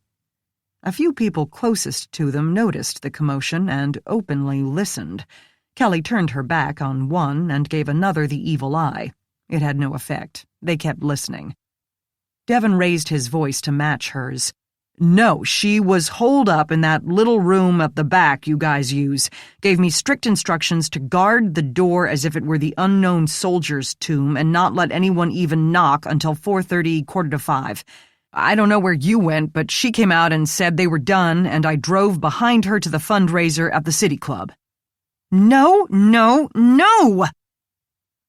A few people closest to them noticed the commotion and openly listened. Kelly turned her back on one and gave another the evil eye. It had no effect. They kept listening. Devon raised his voice to match hers. "No, she was holed up in that little room at the back you guys use. Gave me strict instructions to guard the door as if it were the unknown soldier's tomb and not let anyone even knock until 4:30, 4:45. I don't know where you went, but she came out and said they were done, and I drove behind her to the fundraiser at the City Club." "No, no, no!"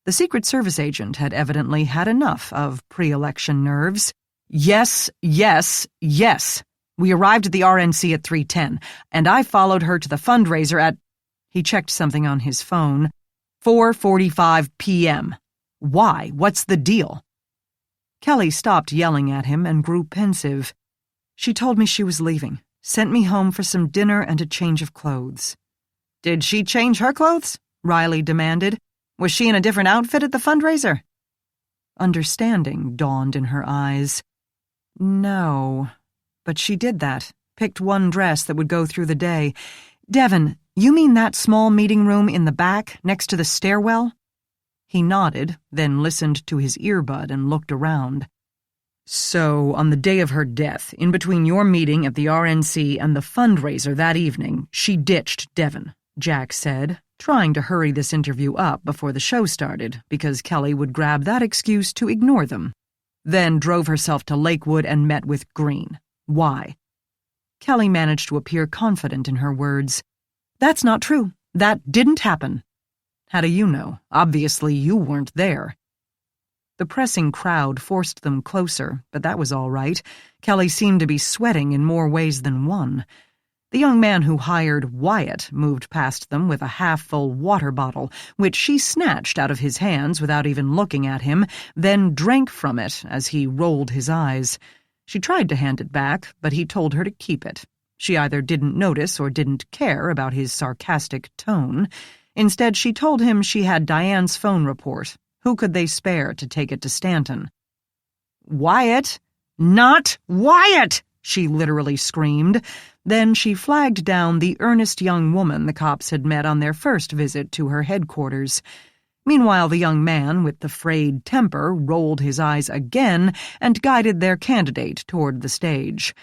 The Secret Service agent had evidently had enough of pre-election nerves. "Yes, yes, yes. We arrived at the RNC at 3:10, and I followed her to the fundraiser at—" He checked something on his phone. 4:45 p.m. Why? What's the deal? Kelly stopped yelling at him and grew pensive. "She told me she was leaving, sent me home for some dinner and a change of clothes." "Did she change her clothes?" Riley demanded. "Was she in a different outfit at the fundraiser?" Understanding dawned in her eyes. "No, but she did that, picked one dress that would go through the day. Devon, you mean that small meeting room in the back, next to the stairwell?" He nodded, then listened to his earbud and looked around. "So, on the day of her death, in between your meeting at the RNC and the fundraiser that evening, she ditched Devon," Jack said, trying to hurry this interview up before the show started, because Kelly would grab that excuse to ignore them. "Then drove herself to Lakewood and met with Green. Why?" Kelly managed to appear confident in her words. "That's not true. That didn't happen." "How do you know? Obviously you weren't there." The pressing crowd forced them closer, but that was all right. Kelly seemed to be sweating in more ways than one. The young man who hired Wyatt moved past them with a half-full water bottle, which she snatched out of his hands without even looking at him, then drank from it as he rolled his eyes. She tried to hand it back, but he told her to keep it. She either didn't notice or didn't care about his sarcastic tone. Instead, she told him she had Diane's phone report. Who could they spare to take it to Stanton? "Wyatt! Not Wyatt!" she literally screamed. Then she flagged down the earnest young woman the cops had met on their first visit to her headquarters. Meanwhile, the young man with the frayed temper rolled his eyes again and guided their candidate toward the stage.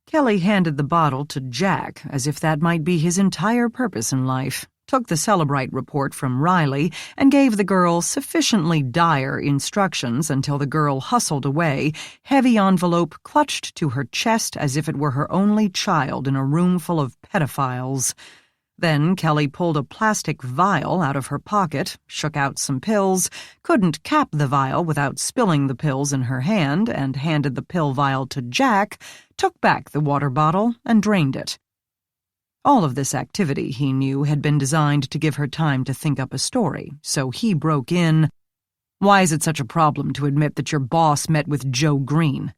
Kelly handed the bottle to Jack, as if that might be his entire purpose in life, took the Celebrite report from Riley, and gave the girl sufficiently dire instructions until the girl hustled away, heavy envelope clutched to her chest as if it were her only child in a room full of pedophiles. Then Kelly pulled a plastic vial out of her pocket, shook out some pills, couldn't cap the vial without spilling the pills in her hand, and handed the pill vial to Jack, took back the water bottle, and drained it. All of this activity, he knew, had been designed to give her time to think up a story, so he broke in. "Why is it such a problem to admit that your boss met with Joe Green?"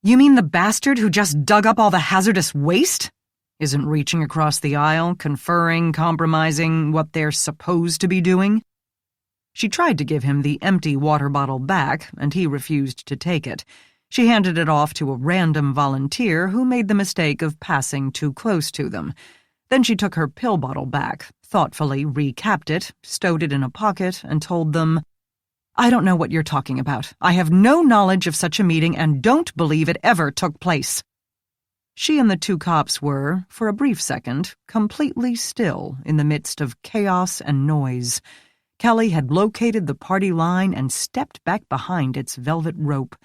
"You mean the bastard who just dug up all the hazardous waste? Isn't reaching across the aisle, conferring, compromising what they're supposed to be doing?" She tried to give him the empty water bottle back, and he refused to take it. She handed it off to a random volunteer who made the mistake of passing too close to them. Then she took her pill bottle back, thoughtfully recapped it, stowed it in a pocket, and told them, "I don't know what you're talking about. I have no knowledge of such a meeting and don't believe it ever took place." She and the two cops were, for a brief second, completely still in the midst of chaos and noise. Kelly had located the party line and stepped back behind its velvet rope.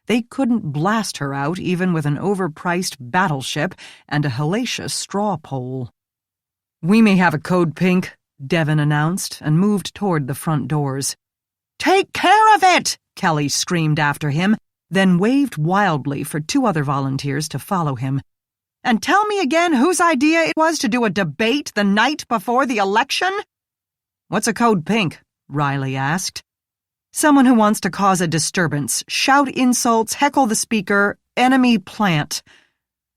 They couldn't blast her out even with an overpriced battleship and a hellacious straw poll. "We may have a code pink," Devon announced, and moved toward the front doors. "Take care of it!" Kelly screamed after him, then waved wildly for two other volunteers to follow him. "And tell me again whose idea it was to do a debate the night before the election?" "What's a code pink?" Riley asked. "Someone who wants to cause a disturbance, shout insults, heckle the speaker, enemy plant."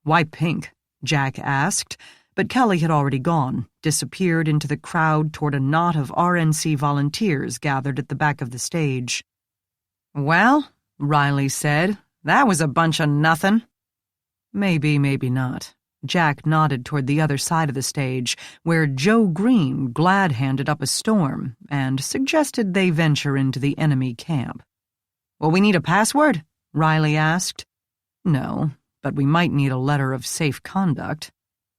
"Why pink?" Jack asked, but Kelly had already gone, disappeared into the crowd toward a knot of RNC volunteers gathered at the back of the stage. "Well," Riley said, "that was a bunch of nothing." "Maybe, maybe not." Jack nodded toward the other side of the stage, where Joe Green glad-handed up a storm and suggested they venture into the enemy camp. "Will we need a password?" Riley asked. "No, but we might need a letter of safe conduct."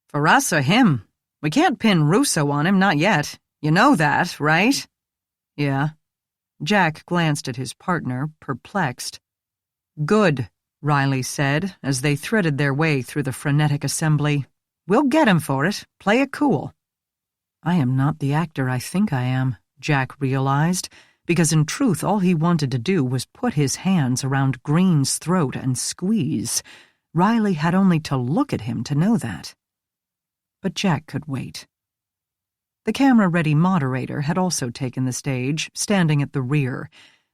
"For us or him? We can't pin Russo on him, not yet. You know that, right?" "Yeah." Jack glanced at his partner, perplexed. "Good," Riley said, as they threaded their way through the frenetic assembly. "We'll get him for it. Play it cool." I am not the actor I think I am, Jack realized, because in truth all he wanted to do was put his hands around Green's throat and squeeze. Riley had only to look at him to know that. But Jack could wait. The camera-ready moderator had also taken the stage, standing at the rear.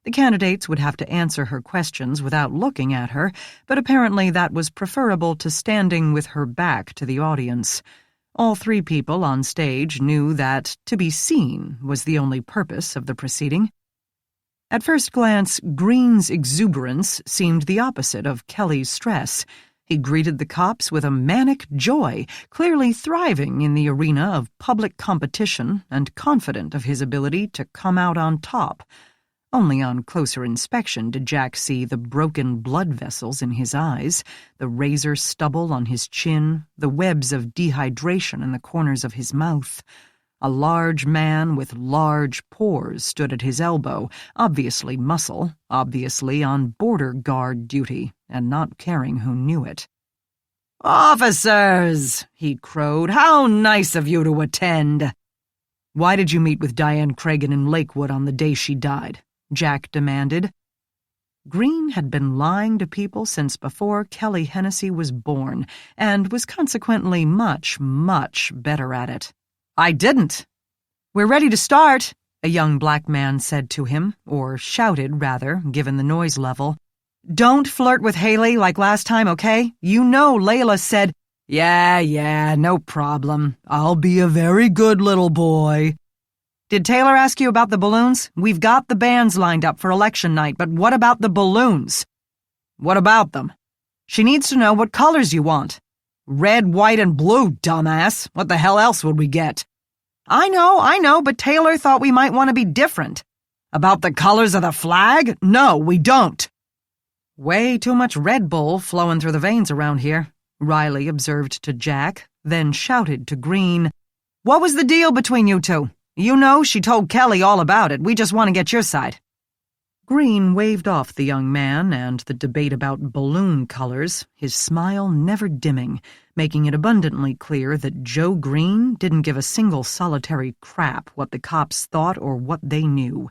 The candidates would have to answer her questions without looking at her, but apparently that was preferable to standing with her back to the audience. All three people on stage knew that to be seen was the only purpose of the proceeding. At first glance, Green's exuberance seemed the opposite of Kelly's stress. He greeted the cops with a manic joy, clearly thriving in the arena of public competition and confident of his ability to come out on top. Only on closer inspection did Jack see the broken blood vessels in his eyes, the razor stubble on his chin, the webs of dehydration in the corners of his mouth. A large man with large pores stood at his elbow, obviously muscle, obviously on border guard duty, and not caring who knew it. "Officers!" he crowed. "How nice of you to attend!" "Why did you meet with Diane Cragen in Lakewood on the day she died?" Jack demanded. Green had been lying to people since before Kelly Hennessy was born, and was consequently much, much better at it. "I didn't." "We're ready to start," a young black man said to him, or shouted, rather, given the noise level. "Don't flirt with Haley like last time, okay? You know Layla said—" Yeah, no problem. I'll be a very good little boy." "Did Taylor ask you about the balloons? We've got the bands lined up for election night, but what about the balloons?" "What about them?" "She needs to know what colors you want." "Red, white, and blue, dumbass. What the hell else would we get?" I know, but Taylor thought we might want to be different." "About the colors of the flag? No, we don't." "Way too much Red Bull flowing through the veins around here," Riley observed to Jack, then shouted to Green, "What was the deal between you two? You know she told Kelly all about it. We just want to get your side." Green waved off the young man and the debate about balloon colors, his smile never dimming, making it abundantly clear that Joe Green didn't give a single solitary crap what the cops thought or what they knew.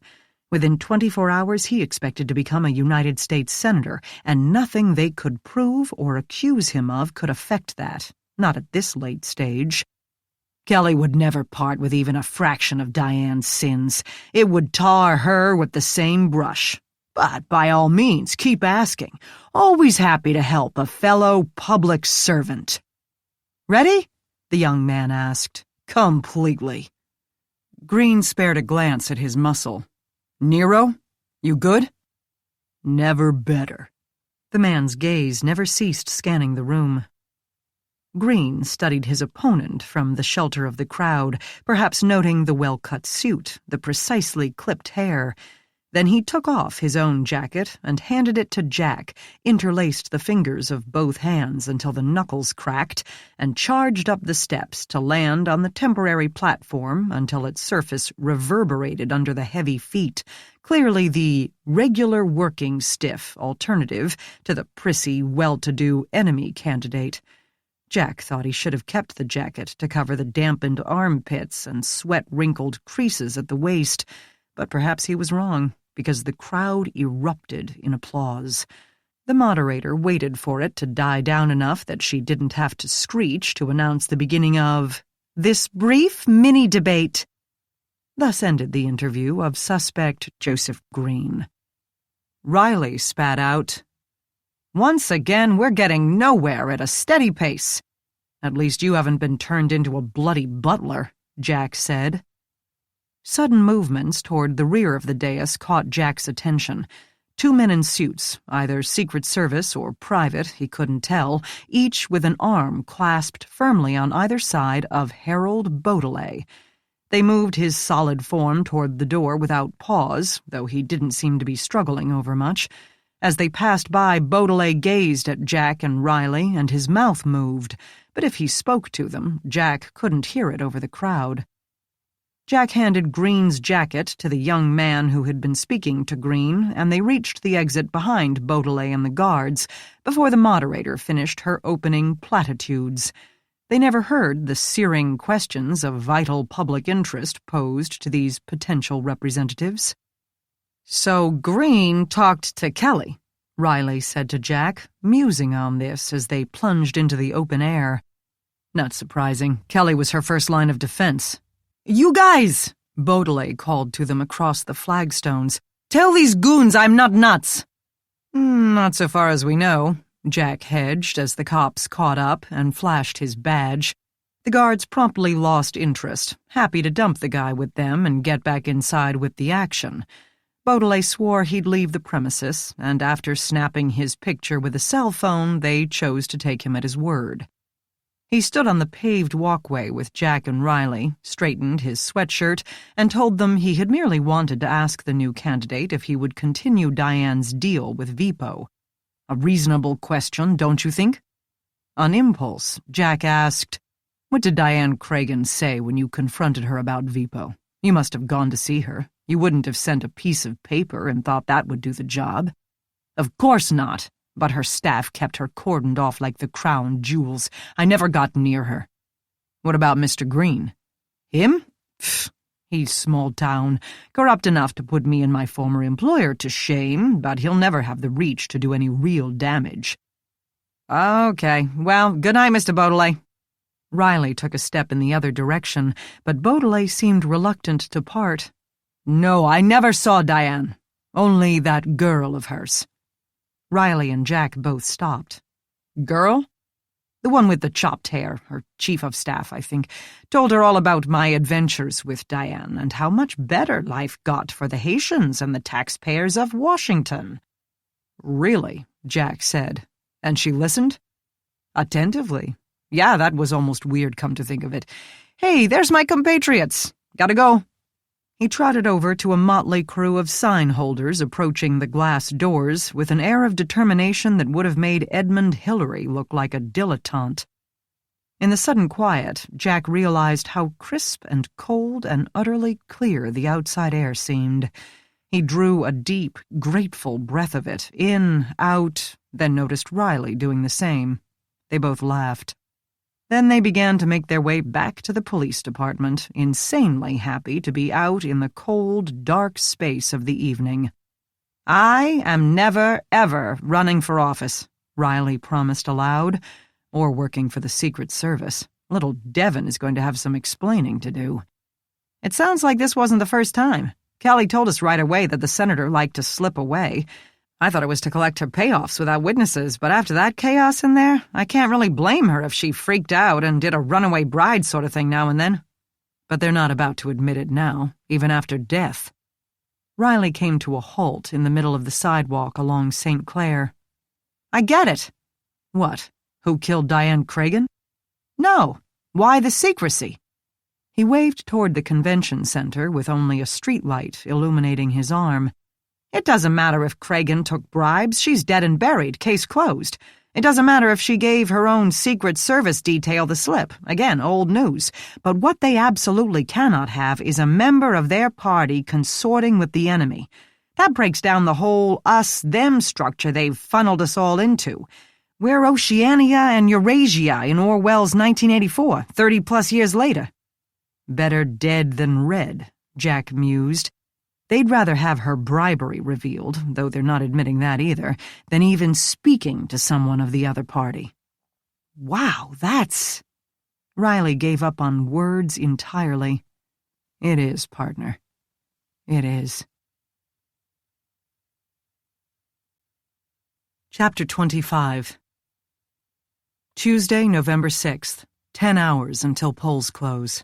Within 24 hours, he expected to become a United States Senator, and nothing they could prove or accuse him of could affect that, not at this late stage. Kelly would never part with even a fraction of Diane's sins. It would tar her with the same brush. But by all means, keep asking. Always happy to help a fellow public servant. "Ready?" the young man asked. "Completely." Green spared a glance at his muscle. "Nero, you good?" "Never better." The man's gaze never ceased scanning the room. Green studied his opponent from the shelter of the crowd, perhaps noting the well-cut suit, the precisely clipped hair. Then he took off his own jacket and handed it to Jack, interlaced the fingers of both hands until the knuckles cracked, and charged up the steps to land on the temporary platform until its surface reverberated under the heavy feet, clearly the regular working stiff alternative to the prissy, well-to-do enemy candidate. Jack thought he should have kept the jacket to cover the dampened armpits and sweat-wrinkled creases at the waist, but perhaps he was wrong, because the crowd erupted in applause. The moderator waited for it to die down enough that she didn't have to screech to announce the beginning of this brief mini-debate. Thus ended the interview of suspect Joseph Green. Riley spat out, "Once again, we're getting nowhere at a steady pace." "At least you haven't been turned into a bloody butler," Jack said. Sudden movements toward the rear of the dais caught Jack's attention. Two men in suits, either Secret Service or private, he couldn't tell, each with an arm clasped firmly on either side of Harold Beaudelet. They moved his solid form toward the door without pause, though he didn't seem to be struggling overmuch. As they passed by, Beaudelet gazed at Jack and Riley, and his mouth moved, but if he spoke to them, Jack couldn't hear it over the crowd. Jack handed Green's jacket to the young man who had been speaking to Green, and they reached the exit behind Beaudelet and the guards before the moderator finished her opening platitudes. They never heard the searing questions of vital public interest posed to these potential representatives. "So Green talked to Kelly," Riley said to Jack, musing on this as they plunged into the open air. "Not surprising. Kelly was her first line of defense." "You guys," Beaudelet called to them across the flagstones, "tell these goons I'm not nuts." "Not so far as we know," Jack hedged as the cops caught up and flashed his badge. The guards promptly lost interest, happy to dump the guy with them and get back inside with the action. Beaudelet swore he'd leave the premises, and after snapping his picture with a cell phone, they chose to take him at his word. He stood on the paved walkway with Jack and Riley, straightened his sweatshirt, and told them he had merely wanted to ask the new candidate if he would continue Diane's deal with Vipo. A reasonable question, don't you think? On impulse, Jack asked, "What did Diane Cragen say when you confronted her about Vipo? You must have gone to see her. You wouldn't have sent a piece of paper and thought that would do the job." "Of course not. But her staff kept her cordoned off like the crown jewels. I never got near her." "What about Mr. Green?" "Him? Pfft. He's small town, corrupt enough to put me and my former employer to shame, but he'll never have the reach to do any real damage." "Okay, well, good night, Mr. Beaudelet." Riley took a step in the other direction, but Beaudelet seemed reluctant to part. "No, I never saw Diane. Only that girl of hers." Riley and Jack both stopped. "Girl?" "The one with the chopped hair, her chief of staff, I think, told her all about my adventures with Diane and how much better life got for the Haitians and the taxpayers of Washington." "Really?" Jack said. "And she listened?" "Attentively. Yeah, that was almost weird, come to think of it. Hey, there's my compatriots. Gotta go." He trotted over to a motley crew of sign holders approaching the glass doors with an air of determination that would have made Edmund Hillary look like a dilettante. In the sudden quiet, Jack realized how crisp and cold and utterly clear the outside air seemed. He drew a deep, grateful breath of it, in, out, then noticed Riley doing the same. They both laughed. Then they began to make their way back to the police department, insanely happy to be out in the cold, dark space of the evening. "I am never, ever running for office," Riley promised aloud, "or working for the Secret Service. Little Devon is going to have some explaining to do." "It sounds like this wasn't the first time. Kelly told us right away that the senator liked to slip away. I thought it was to collect her payoffs without witnesses, but after that chaos in there, I can't really blame her if she freaked out and did a runaway bride sort of thing now and then. But they're not about to admit it now, even after death." Riley came to a halt in the middle of the sidewalk along St. Clair. "I get it." "What? Who killed Diane Cragen?" "No. Why the secrecy?" He waved toward the convention center with only a streetlight illuminating his arm. "It doesn't matter if Cragen took bribes. She's dead and buried, case closed. It doesn't matter if she gave her own Secret Service detail the slip. Again, old news. But what they absolutely cannot have is a member of their party consorting with the enemy. That breaks down the whole us-them structure they've funneled us all into. We're Oceania and Eurasia in Orwell's 1984, 30-plus years later." "Better dead than red," Jack mused. They'd rather have her bribery revealed, though they're not admitting that either, than even speaking to someone of the other party. "Wow, that's—" Riley gave up on words entirely. "It is, partner. It is." Chapter 25. Tuesday, November 6th, 10 hours until polls close.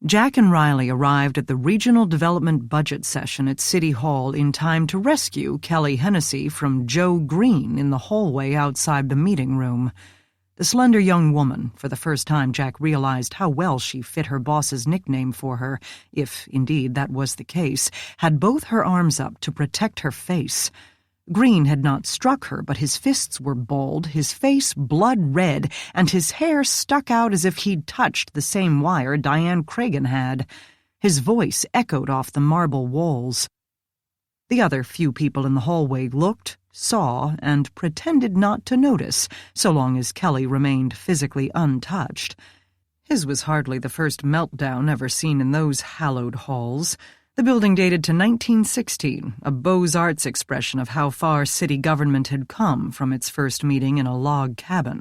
Jack and Riley arrived at the Regional Development Budget session at City Hall in time to rescue Kelly Hennessy from Joe Green in the hallway outside the meeting room. The slender young woman, for the first time Jack realized how well she fit her boss's nickname for her, if indeed that was the case, had both her arms up to protect her face. Green had not struck her, but his fists were bald, his face blood-red, and his hair stuck out as if he'd touched the same wire Diane Cragen had. His voice echoed off the marble walls. The other few people in the hallway looked, saw, and pretended not to notice, so long as Kelly remained physically untouched. His was hardly the first meltdown ever seen in those hallowed halls. The building dated to 1916, a Beaux-Arts expression of how far city government had come from its first meeting in a log cabin.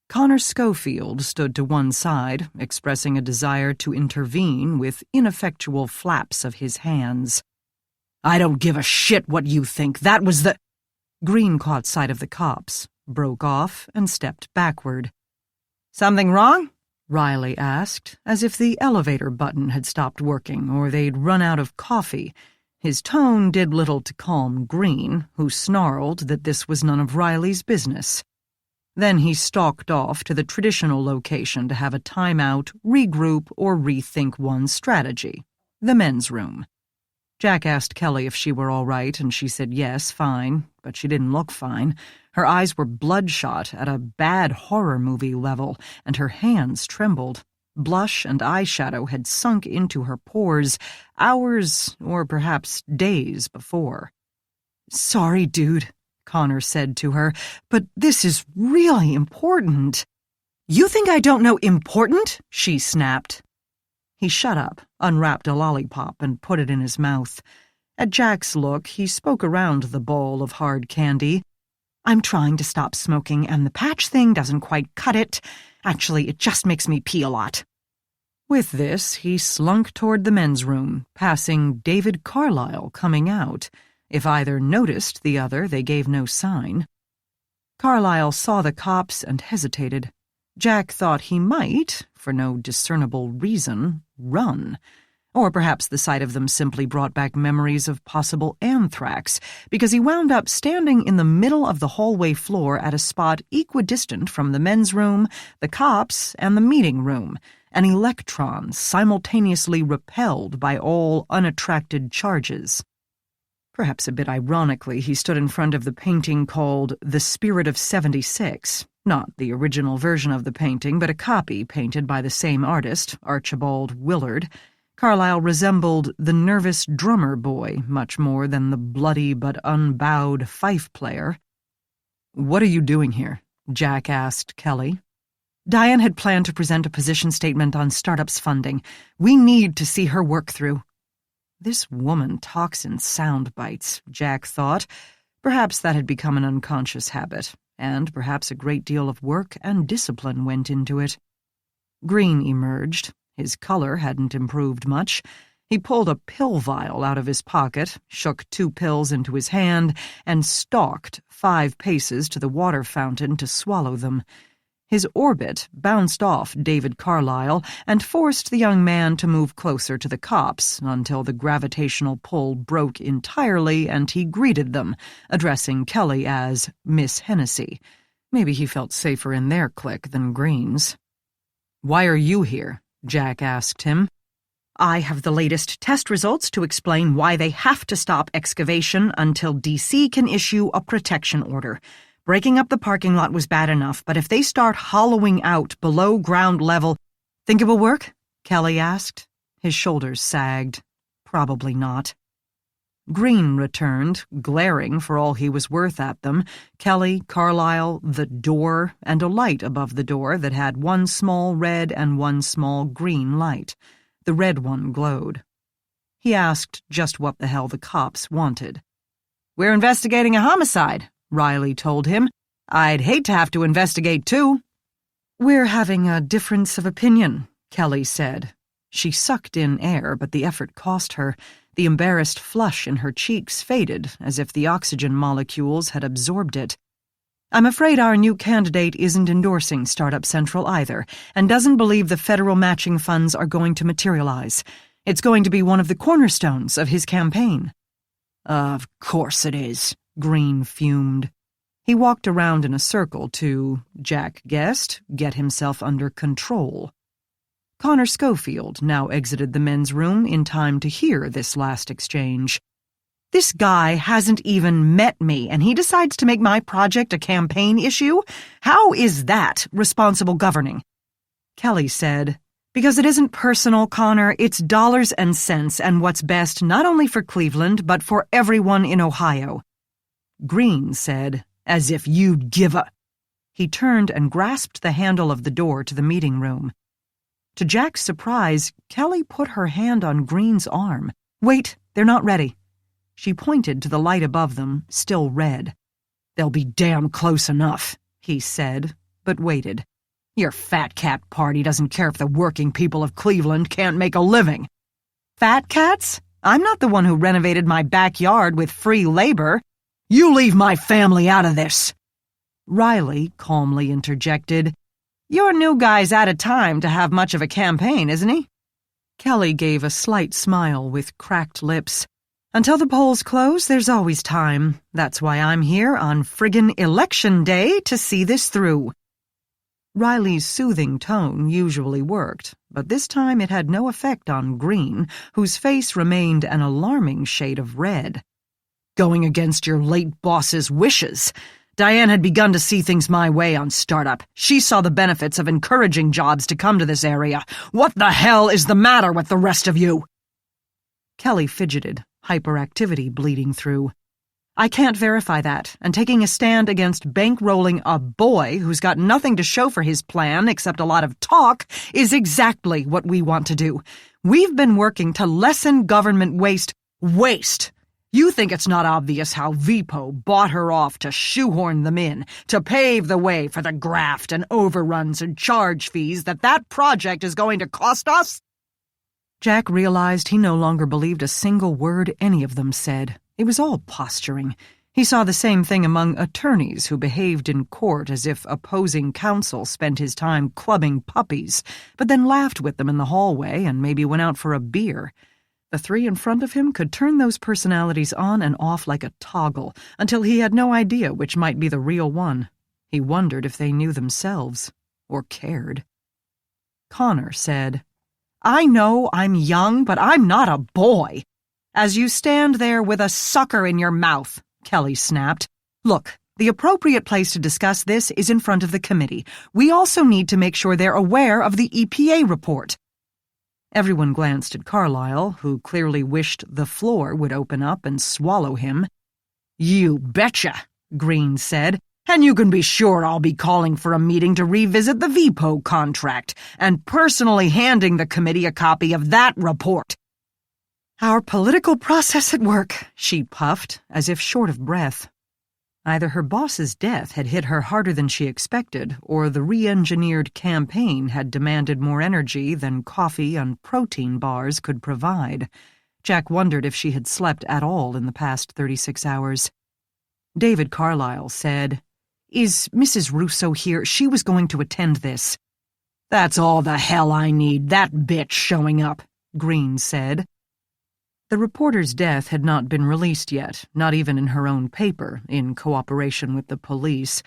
Connor Schofield stood to one side, expressing a desire to intervene with ineffectual flaps of his hands. "I don't give a shit what you think. That was the—" Green caught sight of the cops, broke off, and stepped backward. "Something wrong?" Riley asked, as if the elevator button had stopped working or they'd run out of coffee. His tone did little to calm Green, who snarled that this was none of Riley's business. Then he stalked off to the traditional location to have a timeout, regroup, or rethink one's strategy, the men's room. Jack asked Kelly if she were all right, and she said yes, fine, but she didn't look fine. Her eyes were bloodshot at a bad horror movie level, and her hands trembled. Blush and eyeshadow had sunk into her pores hours, or perhaps days, before. "Sorry, dude," Connor said to her, "but this is really important." "You think I don't know important?" she snapped. He shut up, unwrapped a lollipop, and put it in his mouth. At Jack's look, he spoke around the bowl of hard candy. "I'm trying to stop smoking, and the patch thing doesn't quite cut it. Actually, it just makes me pee a lot." With this, he slunk toward the men's room, passing David Carlyle coming out. If either noticed the other, they gave no sign. Carlyle saw the cops and hesitated. Jack thought he might, for no discernible reason, run. Or perhaps the sight of them simply brought back memories of possible anthrax, because he wound up standing in the middle of the hallway floor at a spot equidistant from the men's room, the cops, and the meeting room, an electron simultaneously repelled by all unattracted charges. Perhaps a bit ironically, he stood in front of the painting called The Spirit of 76, not the original version of the painting, but a copy painted by the same artist, Archibald Willard. Carlyle resembled the nervous drummer boy much more than the bloody but unbowed fife player. "What are you doing here?" Jack asked Kelly. "Diane had planned to present a position statement on startups funding. We need to see her work through." This woman talks in sound bites, Jack thought. Perhaps that had become an unconscious habit, and perhaps a great deal of work and discipline went into it. Green emerged. His color hadn't improved much. He pulled a pill vial out of his pocket, shook 2 pills into his hand, and stalked 5 paces to the water fountain to swallow them. His orbit bounced off David Carlyle and forced the young man to move closer to the cops until the gravitational pull broke entirely and he greeted them, addressing Kelly as Miss Hennessy. Maybe he felt safer in their clique than Green's. "Why are you here?" Jack asked him. "I have the latest test results to explain why they have to stop excavation until DC can issue a protection order. Breaking up the parking lot was bad enough, but if they start hollowing out below ground level—" "Think it will work?" Kelly asked. His shoulders sagged. Probably not. Green returned, glaring for all he was worth at them, Kelly, Carlyle, the door, and a light above the door that had 1 small red and 1 small green light. The red one glowed. He asked just what the hell the cops wanted. "We're investigating a homicide," Riley told him. "I'd hate to have to investigate, too." "We're having a difference of opinion," Kelly said. She sucked in air, but the effort cost her. The embarrassed flush in her cheeks faded, as if the oxygen molecules had absorbed it. "I'm afraid our new candidate isn't endorsing Startup Central either, and doesn't believe the federal matching funds are going to materialize. It's going to be one of the cornerstones of his campaign." "Of course it is," Green fumed. He walked around in a circle to, Jack guessed, get himself under control. Connor Schofield now exited the men's room in time to hear this last exchange. "This guy hasn't even met me, and he decides to make my project a campaign issue? How is that responsible governing?" Kelly said, "Because it isn't personal, Connor. It's dollars and cents and what's best not only for Cleveland, but for everyone in Ohio." Green said, "As if you'd give a—" He turned and grasped the handle of the door to the meeting room. To Jack's surprise, Kelly put her hand on Green's arm. "Wait, they're not ready." She pointed to the light above them, still red. "They'll be damn close enough," he said, but waited. "Your fat cat party doesn't care if the working people of Cleveland can't make a living." "Fat cats? I'm not the one who renovated my backyard with free labor." "You leave my family out of this!" Riley calmly interjected. "Your new guy's out of time to have much of a campaign, isn't he?" Kelly gave a slight smile with cracked lips. "Until the polls close, there's always time. That's why I'm here on friggin' Election Day to see this through." Riley's soothing tone usually worked, but this time it had no effect on Green, whose face remained an alarming shade of red. "Going against your late boss's wishes. Diane had begun to see things my way on startup. She saw the benefits of encouraging jobs to come to this area. What the hell is the matter with the rest of you?" Kelly fidgeted, hyperactivity bleeding through. I can't verify that, and taking a stand against bankrolling a boy who's got nothing to show for his plan except a lot of talk is exactly what we want to do. We've been working to lessen government waste. Waste! You think it's not obvious how VPO bought her off to shoehorn them in, to pave the way for the graft and overruns and charge fees that project is going to cost us? Jack realized he no longer believed a single word any of them said. It was all posturing. He saw the same thing among attorneys who behaved in court as if opposing counsel spent his time clubbing puppies, but then laughed with them in the hallway and maybe went out for a beer. The three in front of him could turn those personalities on and off like a toggle until he had no idea which might be the real one. He wondered if they knew themselves, or cared. Connor said, I know I'm young, but I'm not a boy. As you stand there with a sucker in your mouth, Kelly snapped. Look, the appropriate place to discuss this is in front of the committee. We also need to make sure they're aware of the EPA report. Everyone glanced at Carlyle, who clearly wished the floor would open up and swallow him. You betcha, Green said. And you can be sure I'll be calling for a meeting to revisit the VPO contract and personally handing the committee a copy of that report. Our political process at work, she puffed, as if short of breath. Either her boss's death had hit her harder than she expected, or the re-engineered campaign had demanded more energy than coffee and protein bars could provide. Jack wondered if she had slept at all in the past 36 hours. David Carlyle said, Is Mrs. Russo here? She was going to attend this. That's all the hell I need, that bitch showing up, Green said. The reporter's death had not been released yet, not even in her own paper, in cooperation with the police.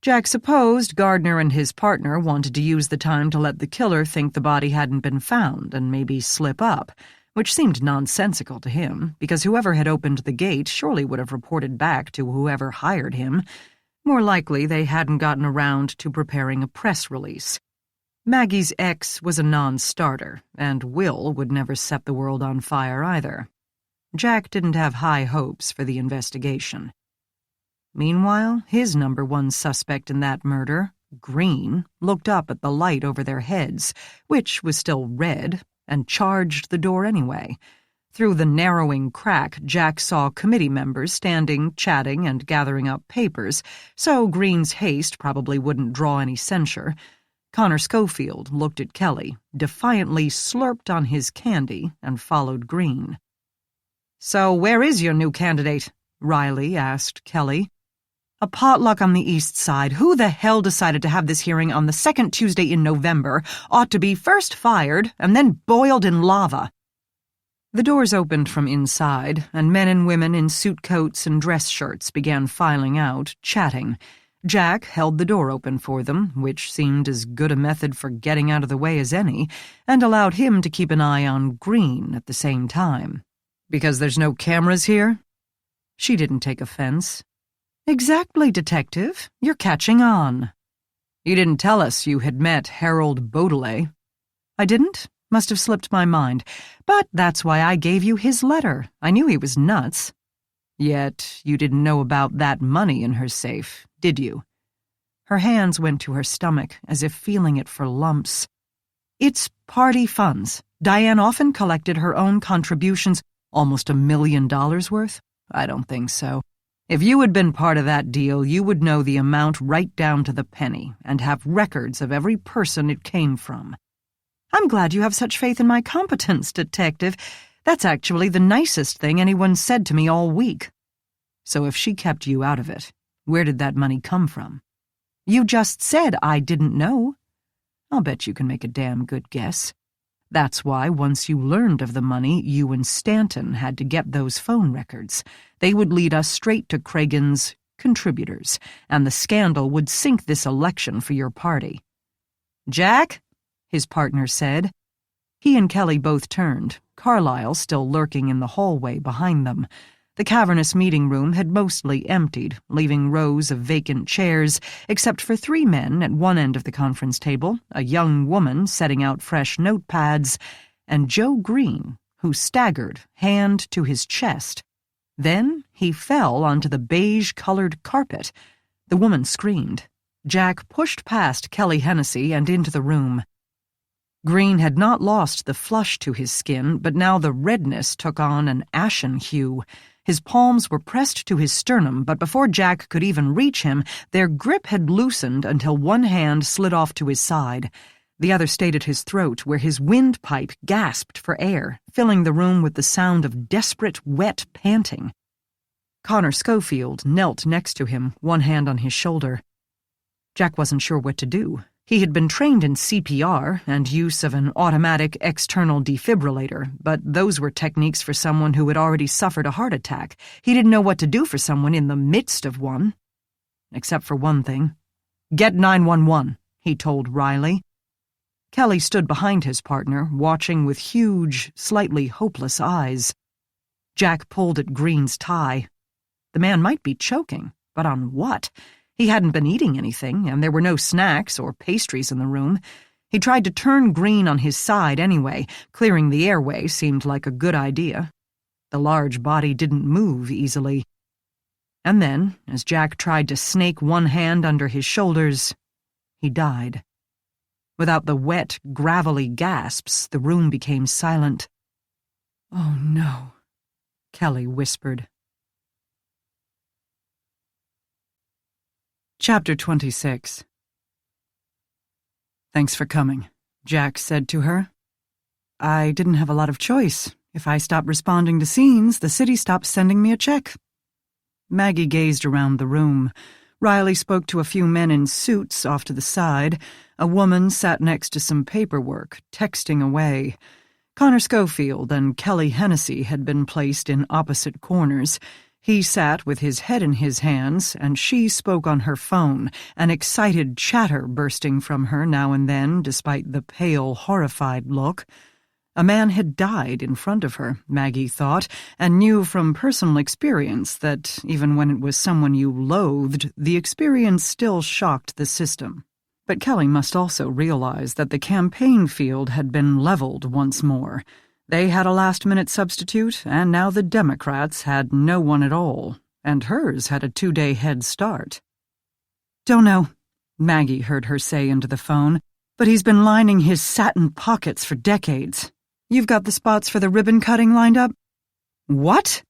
Jack supposed Gardner and his partner wanted to use the time to let the killer think the body hadn't been found and maybe slip up, which seemed nonsensical to him, because whoever had opened the gate surely would have reported back to whoever hired him. More likely they hadn't gotten around to preparing a press release. Maggie's ex was a non-starter, and Will would never set the world on fire either. Jack didn't have high hopes for the investigation. Meanwhile, his number one suspect in that murder, Green, looked up at the light over their heads, which was still red, and charged the door anyway. Through the narrowing crack, Jack saw committee members standing, chatting, and gathering up papers, so Green's haste probably wouldn't draw any censure. Connor Schofield looked at Kelly, defiantly slurped on his candy, and followed Green. So where is your new candidate? Riley asked Kelly. A potluck on the east side. Who the hell decided to have this hearing on the second Tuesday in November ought to be first fired and then boiled in lava. The doors opened from inside, and men and women in suit coats and dress shirts began filing out, chatting. Jack held the door open for them, which seemed as good a method for getting out of the way as any, and allowed him to keep an eye on Green at the same time. Because there's no cameras here? She didn't take offense. Exactly, Detective. You're catching on. You didn't tell us you had met Harold Beaudelet. I didn't? Must have slipped my mind. But that's why I gave you his letter. I knew he was nuts. Yet you didn't know about that money in her safe, did you? Her hands went to her stomach, as if feeling it for lumps. It's party funds. Diane often collected her own contributions. Almost $1 million worth? I don't think so. If you had been part of that deal, you would know the amount right down to the penny and have records of every person it came from. I'm glad you have such faith in my competence, Detective. That's actually the nicest thing anyone said to me all week. So if she kept you out of it, where did that money come from? You just said I didn't know. I'll bet you can make a damn good guess. That's why once you learned of the money, you and Stanton had to get those phone records. They would lead us straight to Cragen's contributors, and the scandal would sink this election for your party. Jack? His partner said. He and Kelly both turned, Carlyle still lurking in the hallway behind them. The cavernous meeting room had mostly emptied, leaving rows of vacant chairs, except for 3 men at one end of the conference table, a young woman setting out fresh notepads, and Joe Green, who staggered, hand to his chest. Then he fell onto the beige-colored carpet. The woman screamed. Jack pushed past Kelly Hennessy and into the room. Green had not lost the flush to his skin, but now the redness took on an ashen hue. His palms were pressed to his sternum, but before Jack could even reach him, their grip had loosened until one hand slid off to his side. The other stayed at his throat, where his windpipe gasped for air, filling the room with the sound of desperate, wet panting. Connor Schofield knelt next to him, one hand on his shoulder. Jack wasn't sure what to do. He had been trained in CPR and use of an automatic external defibrillator, but those were techniques for someone who had already suffered a heart attack. He didn't know what to do for someone in the midst of one. Except for one thing. "Get 911, he told Riley. Kelly stood behind his partner, watching with huge, slightly hopeless eyes. Jack pulled at Green's tie. The man might be choking, but on what? He hadn't been eating anything, and there were no snacks or pastries in the room. He tried to turn Green on his side anyway. Clearing the airway seemed like a good idea. The large body didn't move easily. And then, as Jack tried to snake one hand under his shoulders, he died. Without the wet, gravelly gasps, the room became silent. "Oh, no," Kelly whispered. Chapter 26. "Thanks for coming," Jack said to her. "I didn't have a lot of choice. If I stopped responding to scenes, the city stopped sending me a check." Maggie gazed around the room. Riley spoke to a few men in suits off to the side. A woman sat next to some paperwork, texting away. Connor Schofield and Kelly Hennessy had been placed in opposite corners. He sat with his head in his hands, and she spoke on her phone, an excited chatter bursting from her now and then, despite the pale, horrified look. A man had died in front of her, Maggie thought, and knew from personal experience that, even when it was someone you loathed, the experience still shocked the system. But Kelly must also realize that the campaign field had been leveled once more. They had a last-minute substitute, and now the Democrats had no one at all, and hers had a 2-day head start. "Don't know," Maggie heard her say into the phone, "but he's been lining his satin pockets for decades. You've got the spots for the ribbon cutting lined up?" "What?"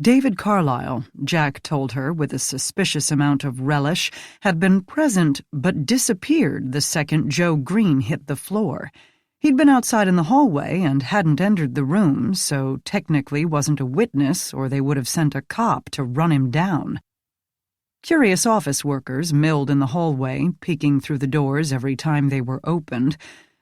David Carlyle, Jack told her with a suspicious amount of relish, had been present but disappeared the second Joe Green hit the floor. He'd been outside in the hallway and hadn't entered the room, so technically wasn't a witness, or they would have sent a cop to run him down. Curious office workers milled in the hallway, peeking through the doors every time they were opened.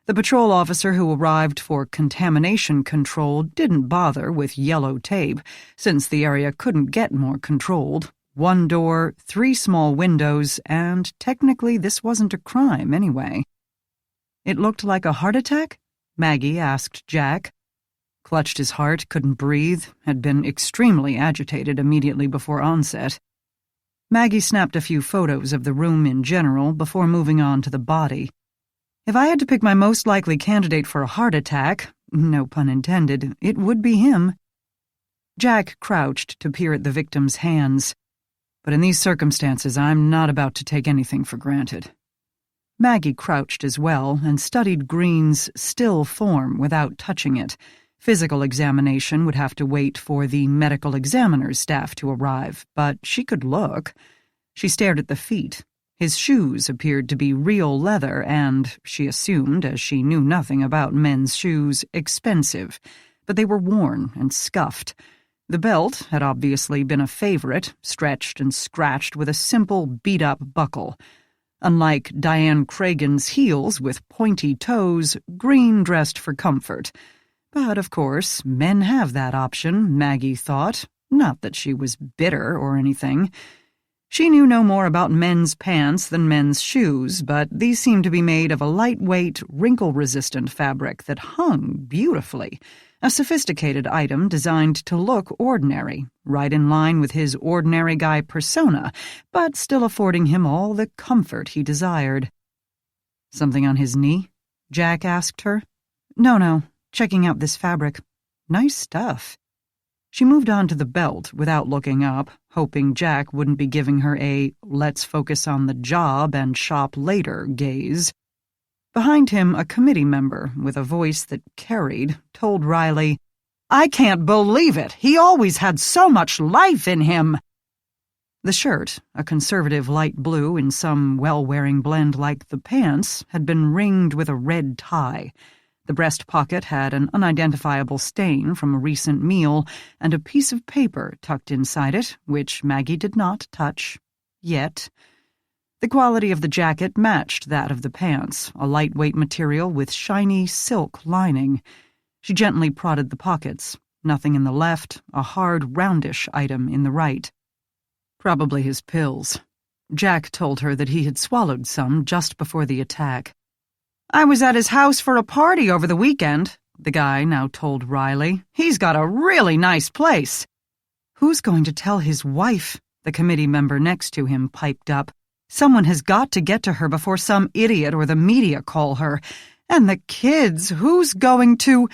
The patrol officer who arrived for contamination control didn't bother with yellow tape, since the area couldn't get more controlled. 1 door, 3 small windows, and technically this wasn't a crime anyway. "It looked like a heart attack?" Maggie asked Jack. Clutched his heart, couldn't breathe, had been extremely agitated immediately before onset. Maggie snapped a few photos of the room in general before moving on to the body. "If I had to pick my most likely candidate for a heart attack, no pun intended, it would be him." Jack crouched to peer at the victim's hands. "But in these circumstances, I'm not about to take anything for granted." Maggie crouched as well and studied Green's still form without touching it. Physical examination would have to wait for the medical examiner's staff to arrive, but she could look. She stared at the feet. His shoes appeared to be real leather and, she assumed, as she knew nothing about men's shoes, expensive. But they were worn and scuffed. The belt had obviously been a favorite, stretched and scratched with a simple beat-up buckle. Unlike Diane Cragen's heels with pointy toes, Green dressed for comfort. But, of course, men have that option, Maggie thought. Not that she was bitter or anything. She knew no more about men's pants than men's shoes, but these seemed to be made of a lightweight, wrinkle-resistant fabric that hung beautifully. A sophisticated item designed to look ordinary, right in line with his ordinary guy persona, but still affording him all the comfort he desired. "Something on his knee?" Jack asked her. No, checking out this fabric. Nice stuff." She moved on to the belt without looking up, hoping Jack wouldn't be giving her a let's focus on the job and shop later gaze. Behind him, a committee member, with a voice that carried, told Riley, "I can't believe it! He always had so much life in him!" The shirt, a conservative light blue in some well-wearing blend like the pants, had been ringed with a red tie. The breast pocket had an unidentifiable stain from a recent meal and a piece of paper tucked inside it, which Maggie did not touch. Yet. The quality of the jacket matched that of the pants, a lightweight material with shiny silk lining. She gently prodded the pockets. Nothing in the left, a hard, roundish item in the right. Probably his pills. Jack told her that he had swallowed some just before the attack. "I was at his house for a party over the weekend," the guy now told Riley. "He's got a really nice place." "Who's going to tell his wife?" the committee member next to him piped up. "Someone has got to get to her before some idiot or the media call her. And the kids, who's going to—"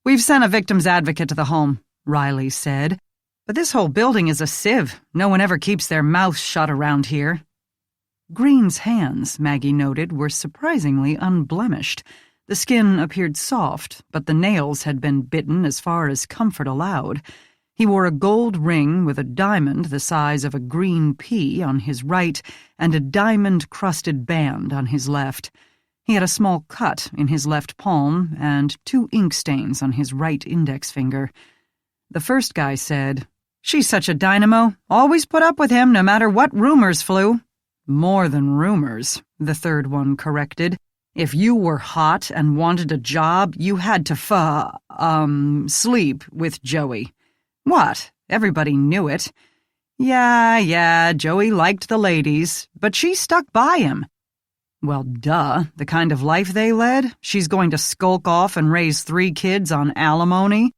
"We've sent a victim's advocate to the home," Riley said. "But this whole building is a sieve. No one ever keeps their mouths shut around here." Green's hands, Maggie noted, were surprisingly unblemished. The skin appeared soft, but the nails had been bitten as far as comfort allowed. He wore a gold ring with a diamond the size of a green pea on his right and a diamond-crusted band on his left. He had a small cut in his left palm and 2 ink stains on his right index finger. The first guy said, "She's such a dynamo. Always put up with him no matter what rumors flew." "More than rumors," the third one corrected. "If you were hot and wanted a job, you had to sleep with Joey." "What? Everybody knew it." Yeah, Joey liked the ladies, but she stuck by him." "Well, duh, the kind of life they led. She's going to skulk off and raise 3 kids on alimony."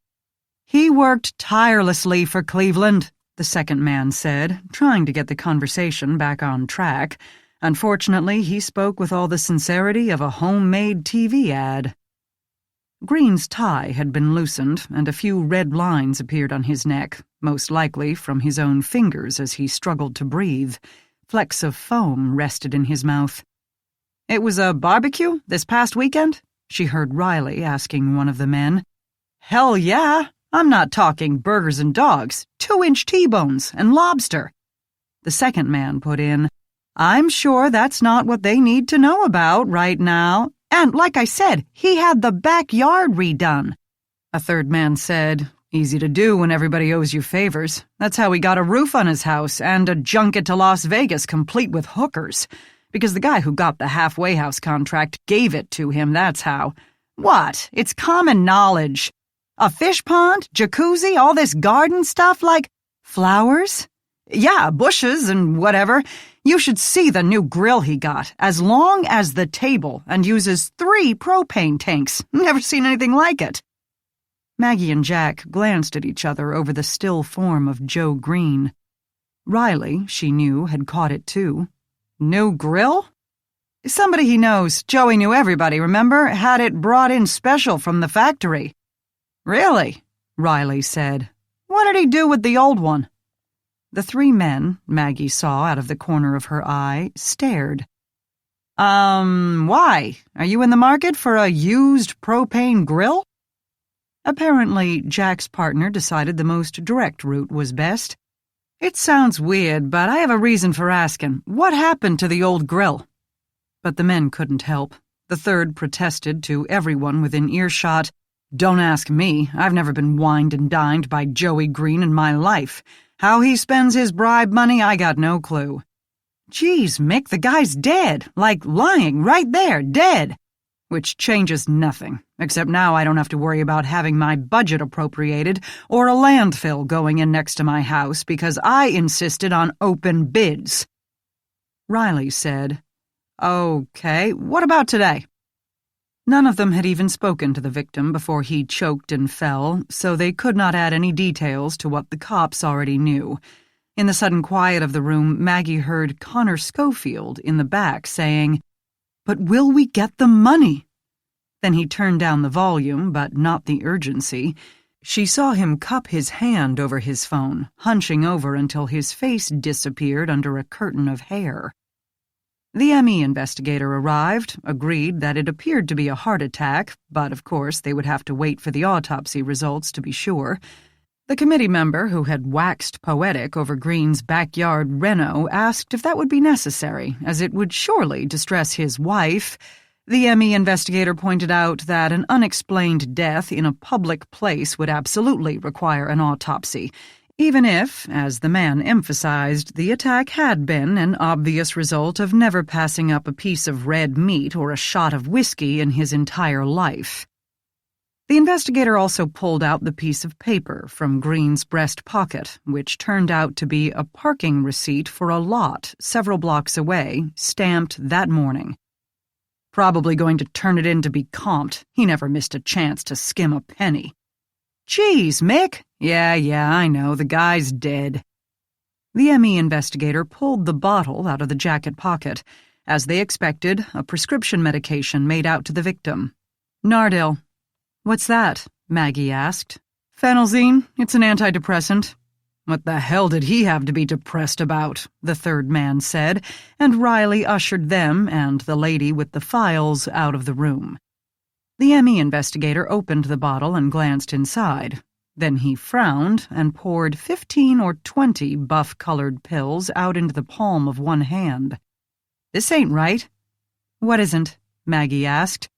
"He worked tirelessly for Cleveland," the second man said, trying to get the conversation back on track. Unfortunately, he spoke with all the sincerity of a homemade TV ad. Green's tie had been loosened, and a few red lines appeared on his neck, most likely from his own fingers as he struggled to breathe. Flecks of foam rested in his mouth. "It was a barbecue this past weekend?" she heard Riley asking one of the men. "Hell yeah! I'm not talking burgers and dogs, 2-inch T-bones and lobster." The second man put in, "I'm sure that's not what they need to know about right now. And, like I said, he had the backyard redone." A third man said, "Easy to do when everybody owes you favors. That's how he got a roof on his house and a junket to Las Vegas complete with hookers. Because the guy who got the halfway house contract gave it to him, that's how." "What? It's common knowledge. A fish pond, jacuzzi, all this garden stuff like—" "Flowers?" "Yeah, bushes and whatever. You should see the new grill he got, as long as the table, and uses 3 propane tanks. Never seen anything like it." Maggie and Jack glanced at each other over the still form of Joe Green. Riley, she knew, had caught it too. "New grill?" "Somebody he knows. Joey knew everybody, remember? Had it brought in special from the factory." "Really?" Riley said. "What did he do with the old one?" The 3 men, Maggie saw out of the corner of her eye, stared. Why? Are you in the market for a used propane grill?" Apparently, Jack's partner decided the most direct route was best. "It sounds weird, but I have a reason for asking. What happened to the old grill?" But the men couldn't help. The third protested to everyone within earshot, "Don't ask me. I've never been wined and dined by Joey Green in my life. How he spends his bribe money, I got no clue." "Geez, Mick, the guy's dead. Like, lying right there, dead." "Which changes nothing, except now I don't have to worry about having my budget appropriated or a landfill going in next to my house because I insisted on open bids." Riley said, "Okay, what about today?" None of them had even spoken to the victim before he choked and fell, so they could not add any details to what the cops already knew. In the sudden quiet of the room, Maggie heard Connor Schofield in the back saying, "But will we get the money?" Then he turned down the volume, but not the urgency. She saw him cup his hand over his phone, hunching over until his face disappeared under a curtain of hair. The ME investigator arrived, agreed that it appeared to be a heart attack, but of course they would have to wait for the autopsy results to be sure. The committee member, who had waxed poetic over Green's backyard reno, asked if that would be necessary, as it would surely distress his wife. The ME investigator pointed out that an unexplained death in a public place would absolutely require an autopsy, even if, as the man emphasized, the attack had been an obvious result of never passing up a piece of red meat or a shot of whiskey in his entire life. The investigator also pulled out the piece of paper from Green's breast pocket, which turned out to be a parking receipt for a lot several blocks away, stamped that morning. Probably going to turn it in to be comped. He never missed a chance to skim a penny. Geez, Mick. Yeah, I know, the guy's dead. The ME investigator pulled the bottle out of the jacket pocket. As they expected, a prescription medication made out to the victim. Nardil. What's that? Maggie asked. Phenelzine. It's an antidepressant. What the hell did he have to be depressed about? The third man said, and Riley ushered them and the lady with the files out of the room. The ME investigator opened the bottle and glanced inside. Then he frowned and poured 15 or 20 buff-colored pills out into the palm of one hand. This ain't right. What isn't? Maggie asked.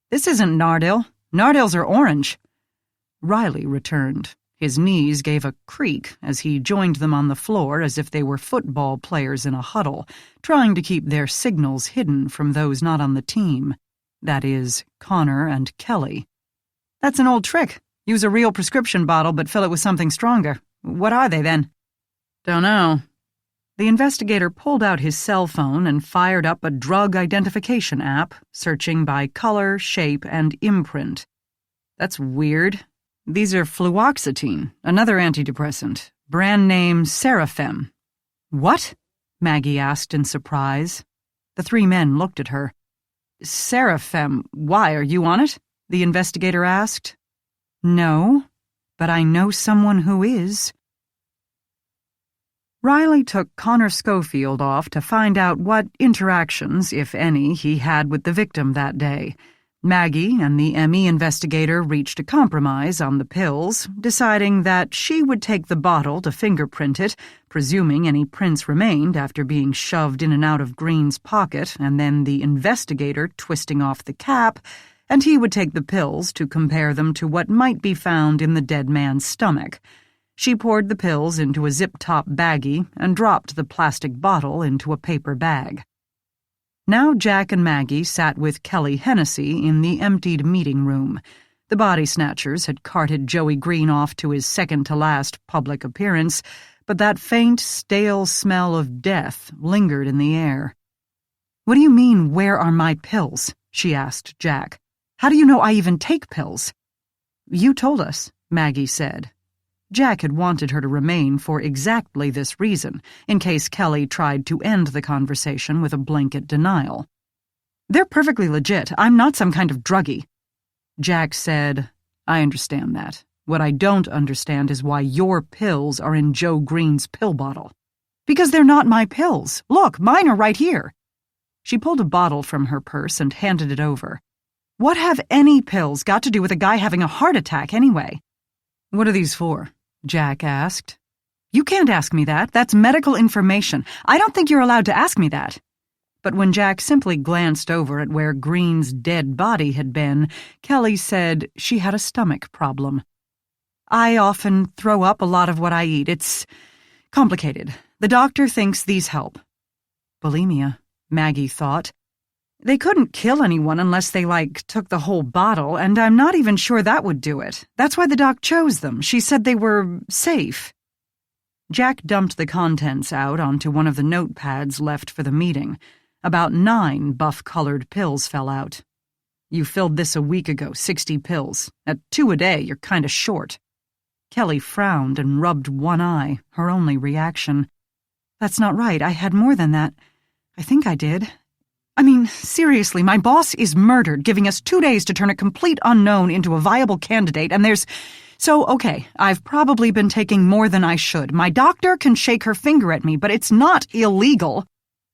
This isn't Nardil. Nardils are orange. Riley returned. His knees gave a creak as he joined them on the floor as if they were football players in a huddle, trying to keep their signals hidden from those not on the team. That is, Connor and Kelly. That's an old trick. Use a real prescription bottle but fill it with something stronger. What are they, then? Don't know. The investigator pulled out his cell phone and fired up a drug identification app, searching by color, shape, and imprint. That's weird. These are fluoxetine, another antidepressant, brand name Seraphim. What? Maggie asked in surprise. The three men looked at her. Seraphim, why, are you on it? The investigator asked. No, but I know someone who is. Riley took Connor Schofield off to find out what interactions, if any, he had with the victim that day. Maggie and the ME investigator reached a compromise on the pills, deciding that she would take the bottle to fingerprint it, presuming any prints remained after being shoved in and out of Green's pocket, and then the investigator twisting off the cap, and he would take the pills to compare them to what might be found in the dead man's stomach. She poured the pills into a zip-top baggie and dropped the plastic bottle into a paper bag. Now Jack and Maggie sat with Kelly Hennessy in the emptied meeting room. The body snatchers had carted Joey Green off to his second-to-last public appearance, but that faint, stale smell of death lingered in the air. "What do you mean, where are my pills?" she asked Jack. "How do you know I even take pills?" "You told us," Maggie said. Jack had wanted her to remain for exactly this reason, in case Kelly tried to end the conversation with a blanket denial. "They're perfectly legit. I'm not some kind of druggie." Jack said, "I understand that. What I don't understand is why your pills are in Joe Green's pill bottle." "Because they're not my pills. Look, mine are right here." She pulled a bottle from her purse and handed it over. "What have any pills got to do with a guy having a heart attack, anyway?" "What are these for?" Jack asked. "You can't ask me that. That's medical information. I don't think you're allowed to ask me that." But when Jack simply glanced over at where Green's dead body had been, Kelly said she had a stomach problem. "I often throw up a lot of what I eat. It's complicated. The doctor thinks these help." Bulimia, Maggie thought. They couldn't kill anyone unless they, took the whole bottle, and I'm not even sure that would do it. That's why the doc chose them. She said they were safe. Jack dumped the contents out onto one of the notepads left for the meeting. About 9 buff-colored pills fell out. "You filled this a week ago, 60 pills. At 2 a day, you're kinda short." Kelly frowned and rubbed one eye, her only reaction. "That's not right. I had more than that. I think I did. I mean, seriously, my boss is murdered, giving us 2 days to turn a complete unknown into a viable candidate, and there's So, okay, I've probably been taking more than I should. My doctor can shake her finger at me, but it's not illegal.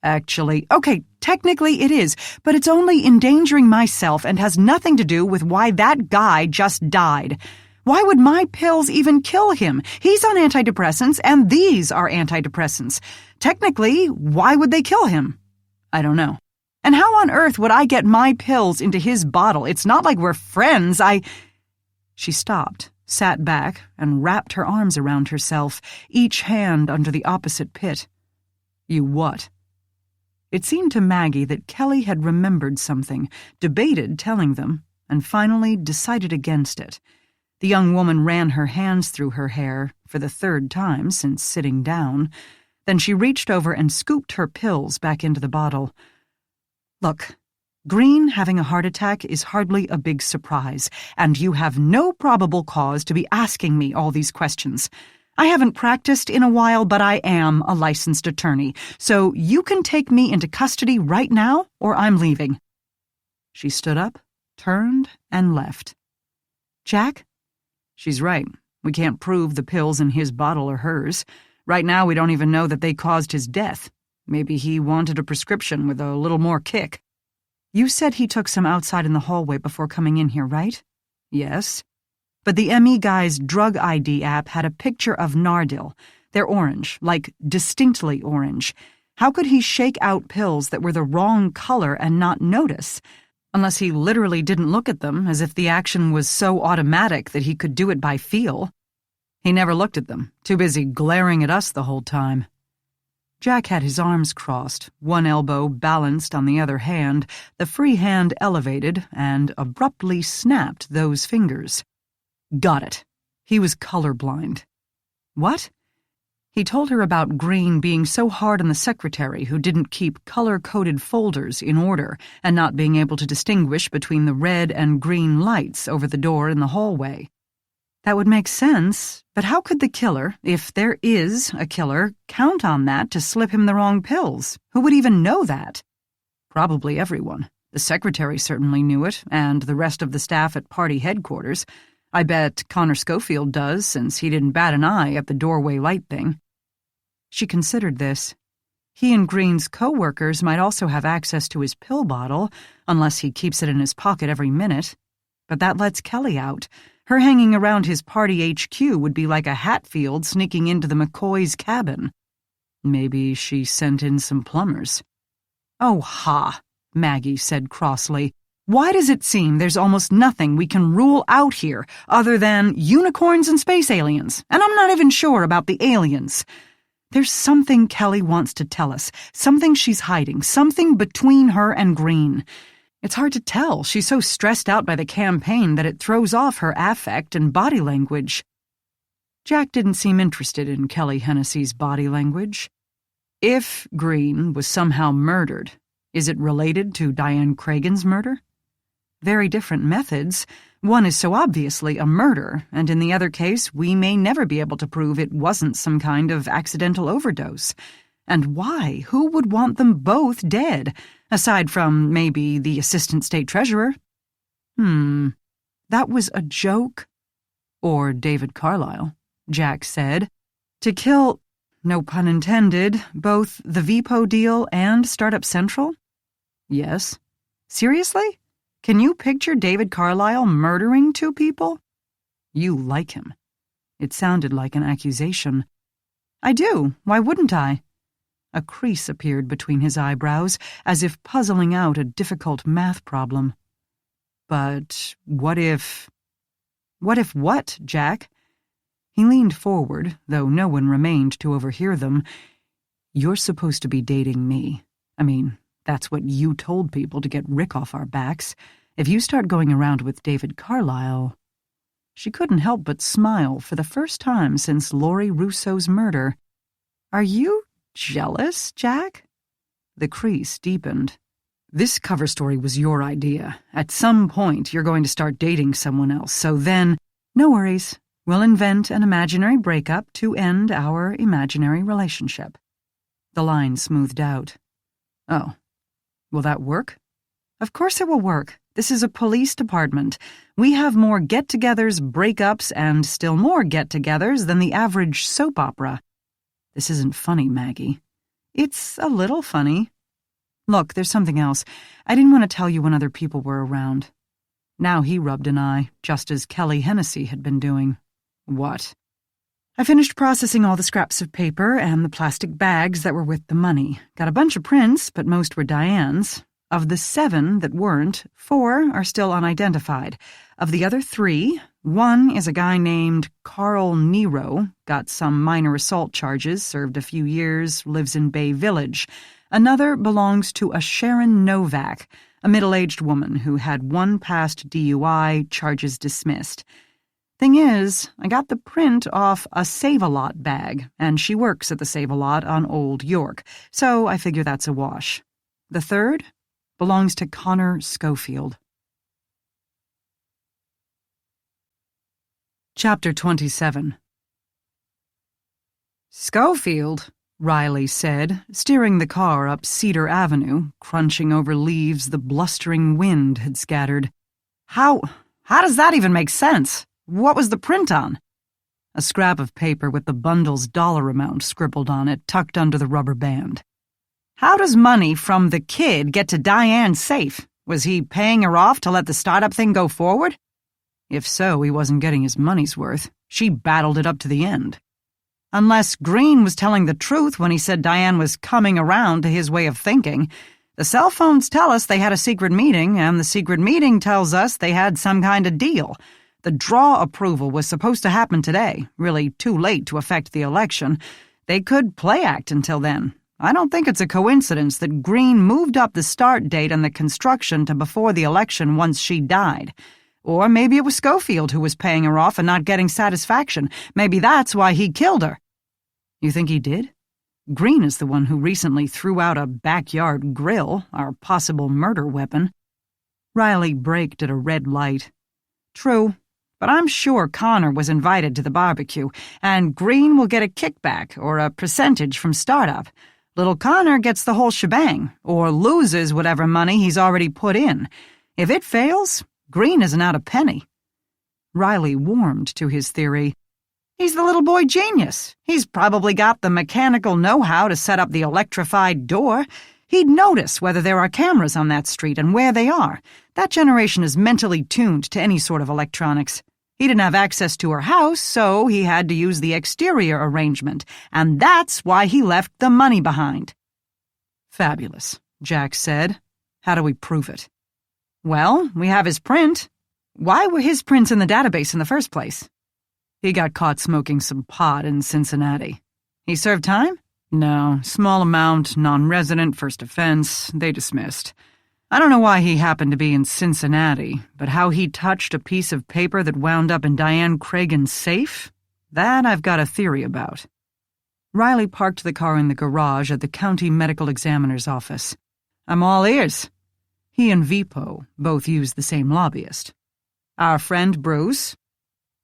Actually, okay, technically it is, but it's only endangering myself and has nothing to do with why that guy just died. Why would my pills even kill him? He's on antidepressants, and these are antidepressants. Technically, why would they kill him? I don't know. And how on earth would I get my pills into his bottle? It's not like we're friends. She stopped, sat back, and wrapped her arms around herself, each hand under the opposite pit. You what? It seemed to Maggie that Kelly had remembered something, debated telling them, and finally decided against it. The young woman ran her hands through her hair for the third time since sitting down. Then she reached over and scooped her pills back into the bottle. Look, Green having a heart attack is hardly a big surprise, and you have no probable cause to be asking me all these questions. I haven't practiced in a while, but I am a licensed attorney, so you can take me into custody right now, or I'm leaving. She stood up, turned, and left. Jack? She's right. We can't prove the pills in his bottle are hers. Right now, we don't even know that they caused his death. Maybe he wanted a prescription with a little more kick. You said he took some outside in the hallway before coming in here, right? Yes. But the ME guy's drug ID app had a picture of Nardil. They're orange, like distinctly orange. How could he shake out pills that were the wrong color and not notice? Unless he literally didn't look at them, as if the action was so automatic that he could do it by feel. He never looked at them, too busy glaring at us the whole time. Jack had his arms crossed, one elbow balanced on the other hand, the free hand elevated, and abruptly snapped those fingers. Got it. He was colorblind. What? He told her about Green being so hard on the secretary who didn't keep color-coded folders in order and not being able to distinguish between the red and green lights over the door in the hallway. That would make sense, but how could the killer, if there is a killer, count on that to slip him the wrong pills? Who would even know that? Probably everyone. The secretary certainly knew it, and the rest of the staff at party headquarters. I bet Connor Schofield does, since he didn't bat an eye at the doorway light thing. She considered this. He and Green's co-workers might also have access to his pill bottle, unless he keeps it in his pocket every minute. But that lets Kelly out. Her hanging around his party HQ would be like a Hatfield sneaking into the McCoy's cabin. Maybe she sent in some plumbers. Oh, ha, Maggie said crossly. Why does it seem there's almost nothing we can rule out here other than unicorns and space aliens? And I'm not even sure about the aliens. There's something Kelly wants to tell us, something she's hiding, something between her and Green. It's hard to tell. She's so stressed out by the campaign that it throws off her affect and body language. Jack didn't seem interested in Kelly Hennessy's body language. If Green was somehow murdered, is it related to Diane Cragen's murder? Very different methods. One is so obviously a murder, and in the other case, we may never be able to prove it wasn't some kind of accidental overdose. And why? Who would want them both dead? Aside from, maybe, the assistant state treasurer. That was a joke? Or David Carlyle, Jack said. To kill, no pun intended, both the VPO deal and Startup Central? Yes. Seriously? Can you picture David Carlyle murdering two people? You like him. It sounded like an accusation. I do. Why wouldn't I? A crease appeared between his eyebrows, as if puzzling out a difficult math problem. But what if... What if what, Jack? He leaned forward, though no one remained to overhear them. You're supposed to be dating me. I mean, that's what you told people to get Rick off our backs. If you start going around with David Carlyle... She couldn't help but smile for the first time since Laurie Rousseau's murder. Are you jealous, Jack? The crease deepened. This cover story was your idea. At some point, you're going to start dating someone else, so then... No worries. We'll invent an imaginary breakup to end our imaginary relationship. The line smoothed out. Oh. Will that work? Of course it will work. This is a police department. We have more get-togethers, breakups, and still more get-togethers than the average soap opera. This isn't funny, Maggie. It's a little funny. Look, there's something else. I didn't want to tell you when other people were around. Now he rubbed an eye, just as Kelly Hennessy had been doing. What? I finished processing all the scraps of paper and the plastic bags that were with the money. Got a bunch of prints, but most were Diane's. Of the 7 that weren't, 4 are still unidentified. Of the other 3, 1 is a guy named Carl Nero, got some minor assault charges, served a few years, lives in Bay Village. Another belongs to a Sharon Novak, a middle-aged woman who had 1 past DUI, charges dismissed. Thing is, I got the print off a Save-A-Lot bag, and she works at the Save-A-Lot on Old York, so I figure that's a wash. The 3rd belongs to Connor Schofield. Chapter 27. Schofield, Riley said, steering the car up Cedar Avenue, crunching over leaves the blustering wind had scattered. How does that even make sense? What was the print on? A scrap of paper with the bundle's dollar amount scribbled on it, tucked under the rubber band. How does money from the kid get to Diane's safe? Was he paying her off to let the startup thing go forward? If so, he wasn't getting his money's worth. She battled it up to the end. Unless Green was telling the truth when he said Diane was coming around to his way of thinking. The cell phones tell us they had a secret meeting, and the secret meeting tells us they had some kind of deal. The draw approval was supposed to happen today, really too late to affect the election. They could play act until then. I don't think it's a coincidence that Green moved up the start date and the construction to before the election once she died. Or maybe it was Schofield who was paying her off and not getting satisfaction. Maybe that's why he killed her. You think he did? Green is the one who recently threw out a backyard grill, our possible murder weapon. Riley braked at a red light. True, but I'm sure Connor was invited to the barbecue, and Green will get a kickback or a percentage from startup. Little Connor gets the whole shebang, or loses whatever money he's already put in. If it fails, Green isn't out a penny. Riley warmed to his theory. He's the little boy genius. He's probably got the mechanical know-how to set up the electrified door. He'd notice whether there are cameras on that street and where they are. That generation is mentally tuned to any sort of electronics. He didn't have access to her house, so he had to use the exterior arrangement, and that's why he left the money behind. Fabulous, Jack said. How do we prove it? Well, we have his print. Why were his prints in the database in the first place? He got caught smoking some pot in Cincinnati. He served time? No, small amount, non-resident, first offense, they dismissed. I don't know why he happened to be in Cincinnati, but how he touched a piece of paper that wound up in Diane Cragen's safe? That I've got a theory about. Riley parked the car in the garage at the county medical examiner's office. I'm all ears. He and Vipo both used the same lobbyist. Our friend Bruce?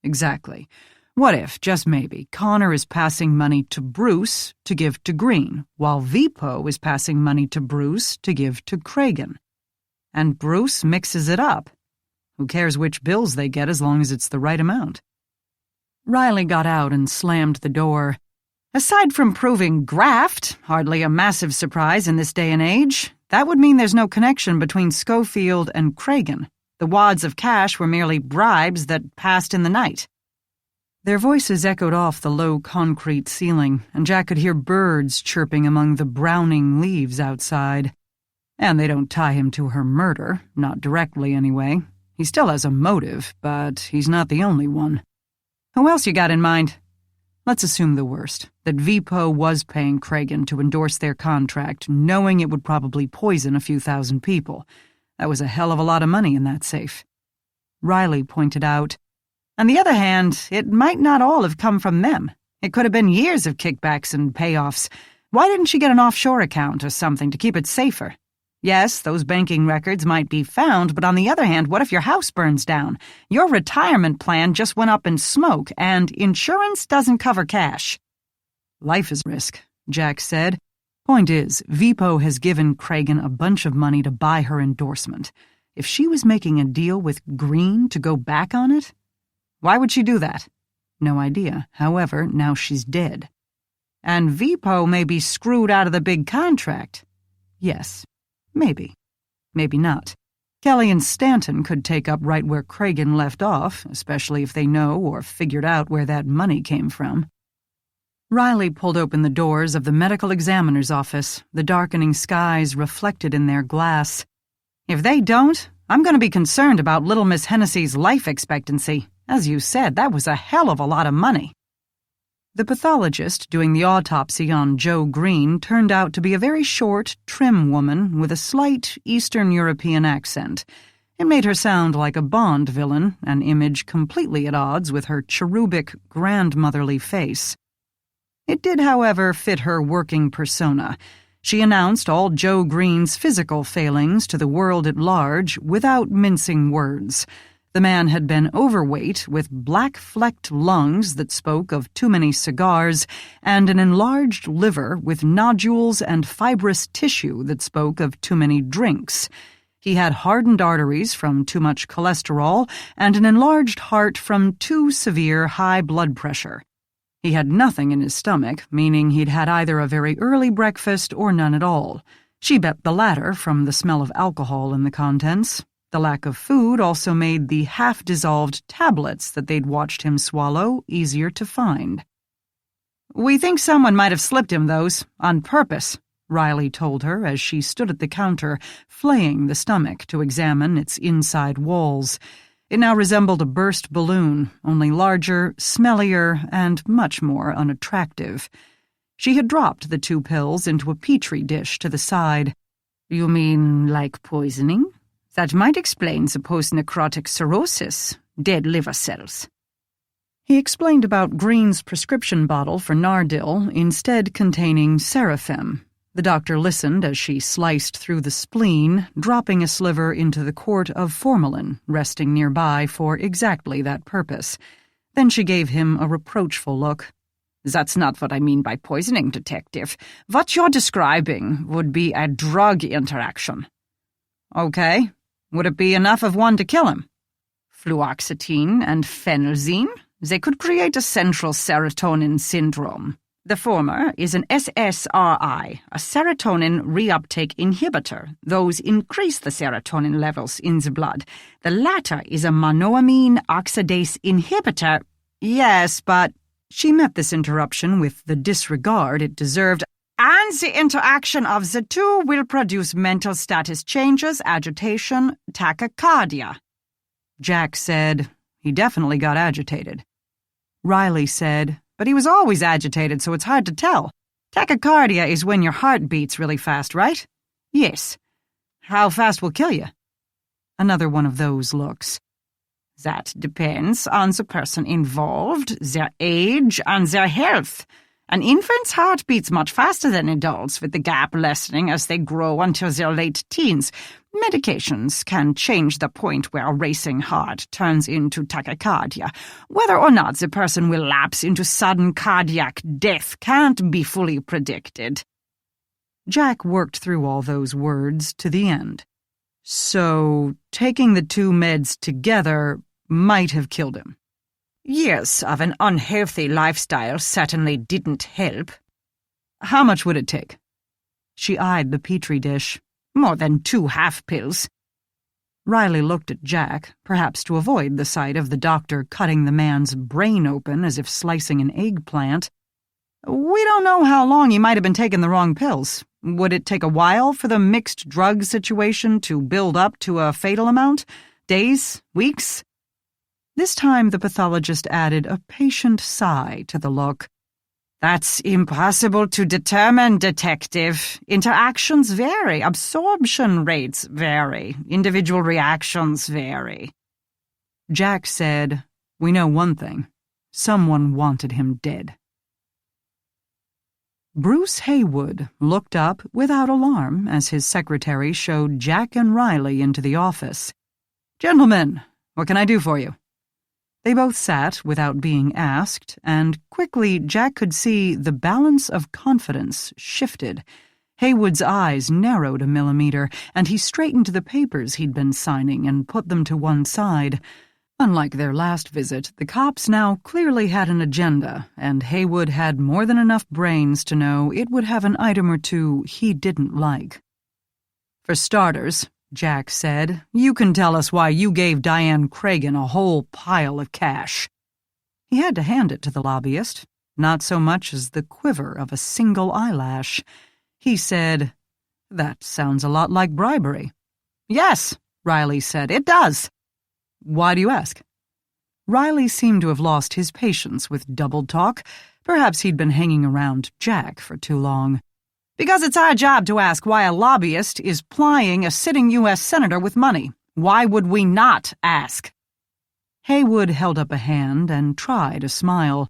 Exactly. What if, just maybe, Connor is passing money to Bruce to give to Green, while Vipo is passing money to Bruce to give to Cragen? And Bruce mixes it up. Who cares which bills they get as long as it's the right amount? Riley got out and slammed the door. Aside from proving graft, hardly a massive surprise in this day and age, that would mean there's no connection between Schofield and Cragen. The wads of cash were merely bribes that passed in the night. Their voices echoed off the low concrete ceiling, and Jack could hear birds chirping among the browning leaves outside. And they don't tie him to her murder, not directly anyway. He still has a motive, but he's not the only one. Who else you got in mind? Let's assume the worst, that Vipo was paying Cragen to endorse their contract, knowing it would probably poison a few thousand people. That was a hell of a lot of money in that safe. Riley pointed out, on the other hand, it might not all have come from them. It could have been years of kickbacks and payoffs. Why didn't she get an offshore account or something to keep it safer? Yes, those banking records might be found, but on the other hand, what if your house burns down? Your retirement plan just went up in smoke, and insurance doesn't cover cash. Life is risk, Jack said. Point is, Vipo has given Cragen a bunch of money to buy her endorsement. If she was making a deal with Green to go back on it? Why would she do that? No idea. However, now she's dead. And Vipo may be screwed out of the big contract. Yes, maybe. Maybe not. Kelly and Stanton could take up right where Cragen left off, especially if they know or figured out where that money came from. Riley pulled open the doors of the medical examiner's office, the darkening skies reflected in their glass. If they don't, I'm going to be concerned about little Miss Hennessy's life expectancy. As you said, that was a hell of a lot of money. The pathologist doing the autopsy on Joe Green turned out to be a very short, trim woman with a slight Eastern European accent. It made her sound like a Bond villain, an image completely at odds with her cherubic, grandmotherly face. It did, however, fit her working persona. She announced all Joe Green's physical failings to the world at large without mincing words. The man had been overweight, with black-flecked lungs that spoke of too many cigars, and an enlarged liver with nodules and fibrous tissue that spoke of too many drinks. He had hardened arteries from too much cholesterol and an enlarged heart from too severe high blood pressure. He had nothing in his stomach, meaning he'd had either a very early breakfast or none at all. She bet the latter from the smell of alcohol in the contents. The lack of food also made the half-dissolved tablets that they'd watched him swallow easier to find. "We think someone might have slipped him those, on purpose," Riley told her as she stood at the counter, flaying the stomach to examine its inside walls. It now resembled a burst balloon, only larger, smellier, and much more unattractive. She had dropped the 2 pills into a petri dish to the side. "You mean like poisoning? That might explain the post-necrotic cirrhosis, dead liver cells." He explained about Green's prescription bottle for Nardil, instead containing Seraphim. The doctor listened as she sliced through the spleen, dropping a sliver into the quart of formalin, resting nearby for exactly that purpose. Then she gave him a reproachful look. "That's not what I mean by poisoning, Detective. What you're describing would be a drug interaction." "Okay. Would it be enough of one to kill him?" "Fluoxetine and phenelzine? They could create a central serotonin syndrome. The former is an SSRI, a serotonin reuptake inhibitor. Those increase the serotonin levels in the blood. The latter is a monoamine oxidase inhibitor." "Yes, but—" She met this interruption with the disregard it deserved. "And the interaction of the two will produce mental status changes, agitation, tachycardia." Jack said, "He definitely got agitated." Riley said, "But he was always agitated, so it's hard to tell. Tachycardia is when your heart beats really fast, right?" "Yes." "How fast will kill you?" Another one of those looks. "That depends on the person involved, their age, and their health. An infant's heart beats much faster than adults, with the gap lessening as they grow until their late teens. Medications can change the point where a racing heart turns into tachycardia. Whether or not the person will lapse into sudden cardiac death can't be fully predicted." Jack worked through all those words to the end. "So, taking the 2 meds together might have killed him." "Years of an unhealthy lifestyle certainly didn't help." "How much would it take?" She eyed the petri dish. "More than 2 half-pills." Riley looked at Jack, perhaps to avoid the sight of the doctor cutting the man's brain open as if slicing an eggplant. "We don't know how long he might have been taking the wrong pills. Would it take a while for the mixed drug situation to build up to a fatal amount? Days? Weeks?" This time the pathologist added a patient sigh to the look. "That's impossible to determine, Detective. Interactions vary, absorption rates vary, individual reactions vary." Jack said, "We know one thing. Someone wanted him dead." Bruce Haywood looked up without alarm as his secretary showed Jack and Riley into the office. "Gentlemen, what can I do for you?" They both sat without being asked, and quickly Jack could see the balance of confidence shifted. Haywood's eyes narrowed a millimeter, and he straightened the papers he'd been signing and put them to one side. Unlike their last visit, the cops now clearly had an agenda, and Haywood had more than enough brains to know it would have an item or two he didn't like. "For starters," Jack said, "you can tell us why you gave Diane Cragen a whole pile of cash." He had to hand it to the lobbyist, not so much as the quiver of a single eyelash. He said, "That sounds a lot like bribery." "Yes," Riley said, "it does." "Why do you ask?" Riley seemed to have lost his patience with double talk. Perhaps he'd been hanging around Jack for too long. "Because it's our job to ask why a lobbyist is plying a sitting U.S. senator with money. Why would we not ask?" Haywood held up a hand and tried a smile.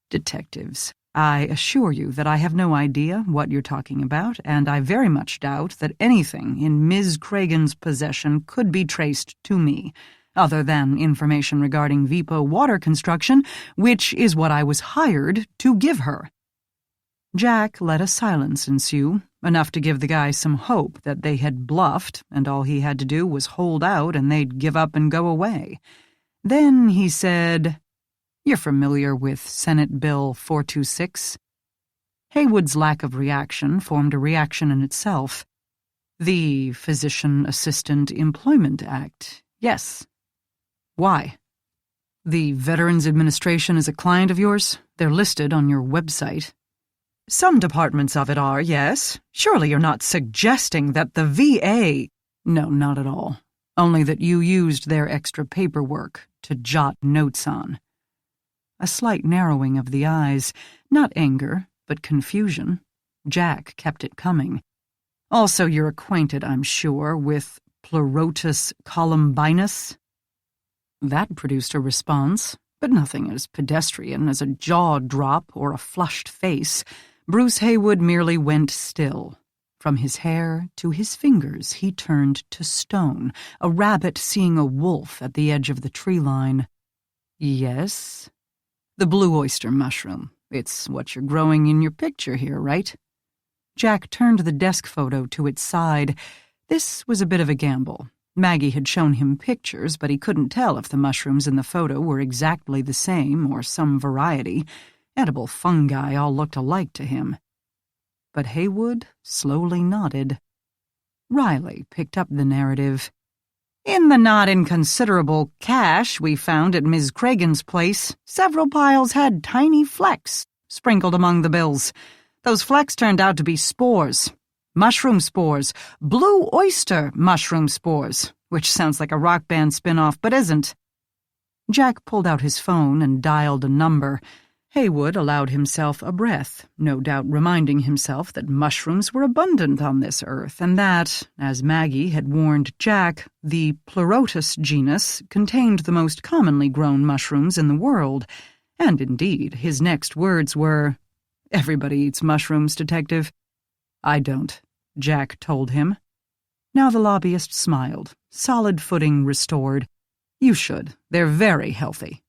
"Detectives, I assure you that I have no idea what you're talking about, and I very much doubt that anything in Ms. Cragen's possession could be traced to me, other than information regarding Vipo water construction, which is what I was hired to give her." Jack let a silence ensue, enough to give the guy some hope that they had bluffed and all he had to do was hold out and they'd give up and go away. Then he said, "You're familiar with Senate Bill 426? Haywood's lack of reaction formed a reaction in itself. "The Physician Assistant Employment Act, yes." "Why?" "The Veterans Administration is a client of yours? They're listed on your website." "Some departments of it are, yes. Surely you're not suggesting that the VA—" "No, not at all. Only that you used their extra paperwork to jot notes on." A slight narrowing of the eyes, not anger, but confusion. Jack kept it coming. "Also, you're acquainted, I'm sure, with Pleurotus columbinus?" That produced a response, but nothing as pedestrian as a jaw drop or a flushed face. Bruce Haywood merely went still. From his hair to his fingers he turned to stone, a rabbit seeing a wolf at the edge of the tree line. "Yes?" "The blue oyster mushroom. It's what you're growing in your picture here, right?" Jack turned the desk photo to its side. This was a bit of a gamble. Maggie had shown him pictures, but he couldn't tell if the mushrooms in the photo were exactly the same or some variety. Edible fungi all looked alike to him. But Haywood slowly nodded. Riley picked up the narrative. "In the not inconsiderable cache we found at Ms. Cragen's place, several piles had tiny flecks sprinkled among the bills. Those flecks turned out to be spores. Mushroom spores. Blue oyster mushroom spores, which sounds like a rock band spin-off, but isn't." Jack pulled out his phone and dialed a number. Haywood allowed himself a breath, no doubt reminding himself that mushrooms were abundant on this earth, and that, as Maggie had warned Jack, the Pleurotus genus contained the most commonly grown mushrooms in the world. And indeed, his next words were, "Everybody eats mushrooms, Detective." "I don't," Jack told him. Now the lobbyist smiled, solid footing restored. "You should. They're very healthy."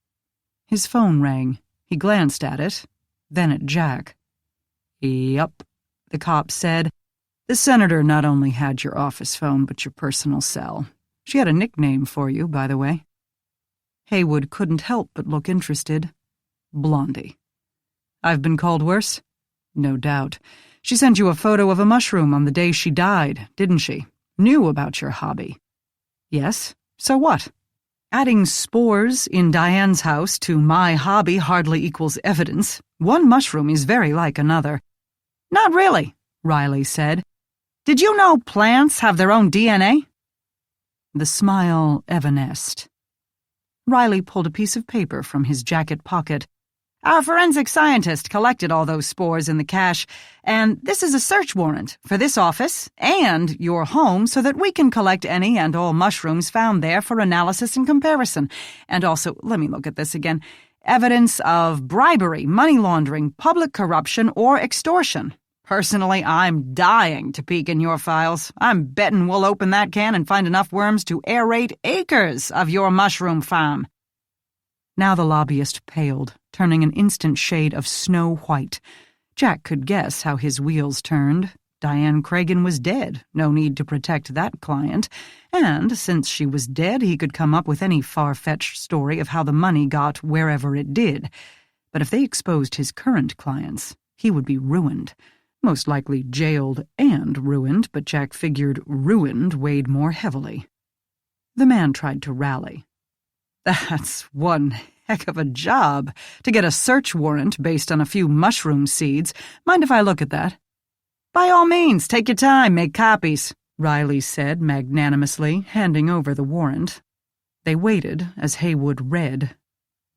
His phone rang. He glanced at it, then at Jack. "Yup," the cop said. "The senator not only had your office phone, but your personal cell. She had a nickname for you, by the way." Haywood couldn't help but look interested. "Blondie." "I've been called worse?" "No doubt. She sent you a photo of a mushroom on the day she died, didn't she? Knew about your hobby." "Yes. So what? Adding spores in Diane's house to my hobby hardly equals evidence. One mushroom is very like another." "Not really," Riley said. "Did you know plants have their own DNA?" The smile evanesced. Riley pulled a piece of paper from his jacket pocket. "Our forensic scientist collected all those spores in the cache, and this is a search warrant for this office and your home so that we can collect any and all mushrooms found there for analysis and comparison. And also, let me look at this again, evidence of bribery, money laundering, public corruption, or extortion. Personally, I'm dying to peek in your files. I'm betting we'll open that can and find enough worms to aerate acres of your mushroom farm." Now the lobbyist paled, turning an instant shade of snow white. Jack could guess how his wheels turned. Diane Cragen was dead, no need to protect that client, and since she was dead, he could come up with any far-fetched story of how the money got wherever it did. But if they exposed his current clients, he would be ruined. Most likely jailed and ruined, but Jack figured ruined weighed more heavily. The man tried to rally. "That's one heck of a job, to get a search warrant based on a few mushroom seeds. Mind if I look at that?" "By all means, take your time, make copies," Riley said magnanimously, handing over the warrant. They waited as Haywood read.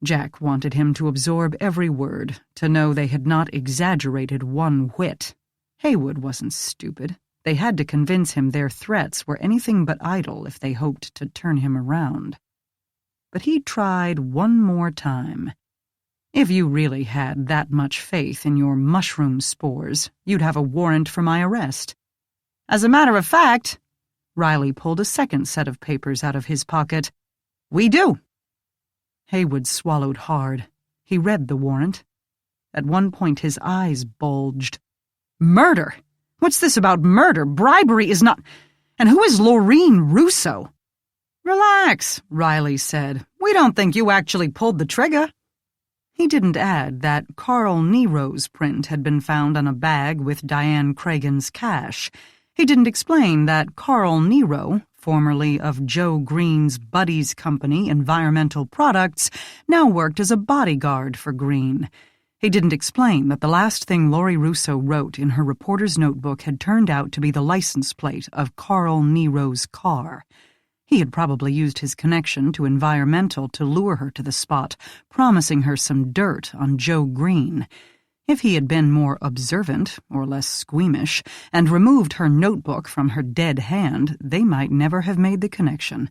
Jack wanted him to absorb every word, to know they had not exaggerated one whit. Haywood wasn't stupid. They had to convince him their threats were anything but idle if they hoped to turn him around. But he tried one more time. "If you really had that much faith in your mushroom spores, you'd have a warrant for my arrest." "As a matter of fact," Riley pulled a second set of papers out of his pocket, "we do." Haywood swallowed hard. He read the warrant. At one point his eyes bulged. "Murder? What's this about murder? Bribery is not— And who is Laureen Russo?" "Relax," Riley said. "We don't think you actually pulled the trigger." He didn't add that Carl Nero's print had been found on a bag with Diane Cragen's cash. He didn't explain that Carl Nero, formerly of Joe Green's Buddy's company, Environmental Products, now worked as a bodyguard for Green. He didn't explain that the last thing Laurie Russo wrote in her reporter's notebook had turned out to be the license plate of Carl Nero's car. He had probably used his connection to Environmental to lure her to the spot, promising her some dirt on Joe Green. If he had been more observant, or less squeamish, and removed her notebook from her dead hand, they might never have made the connection.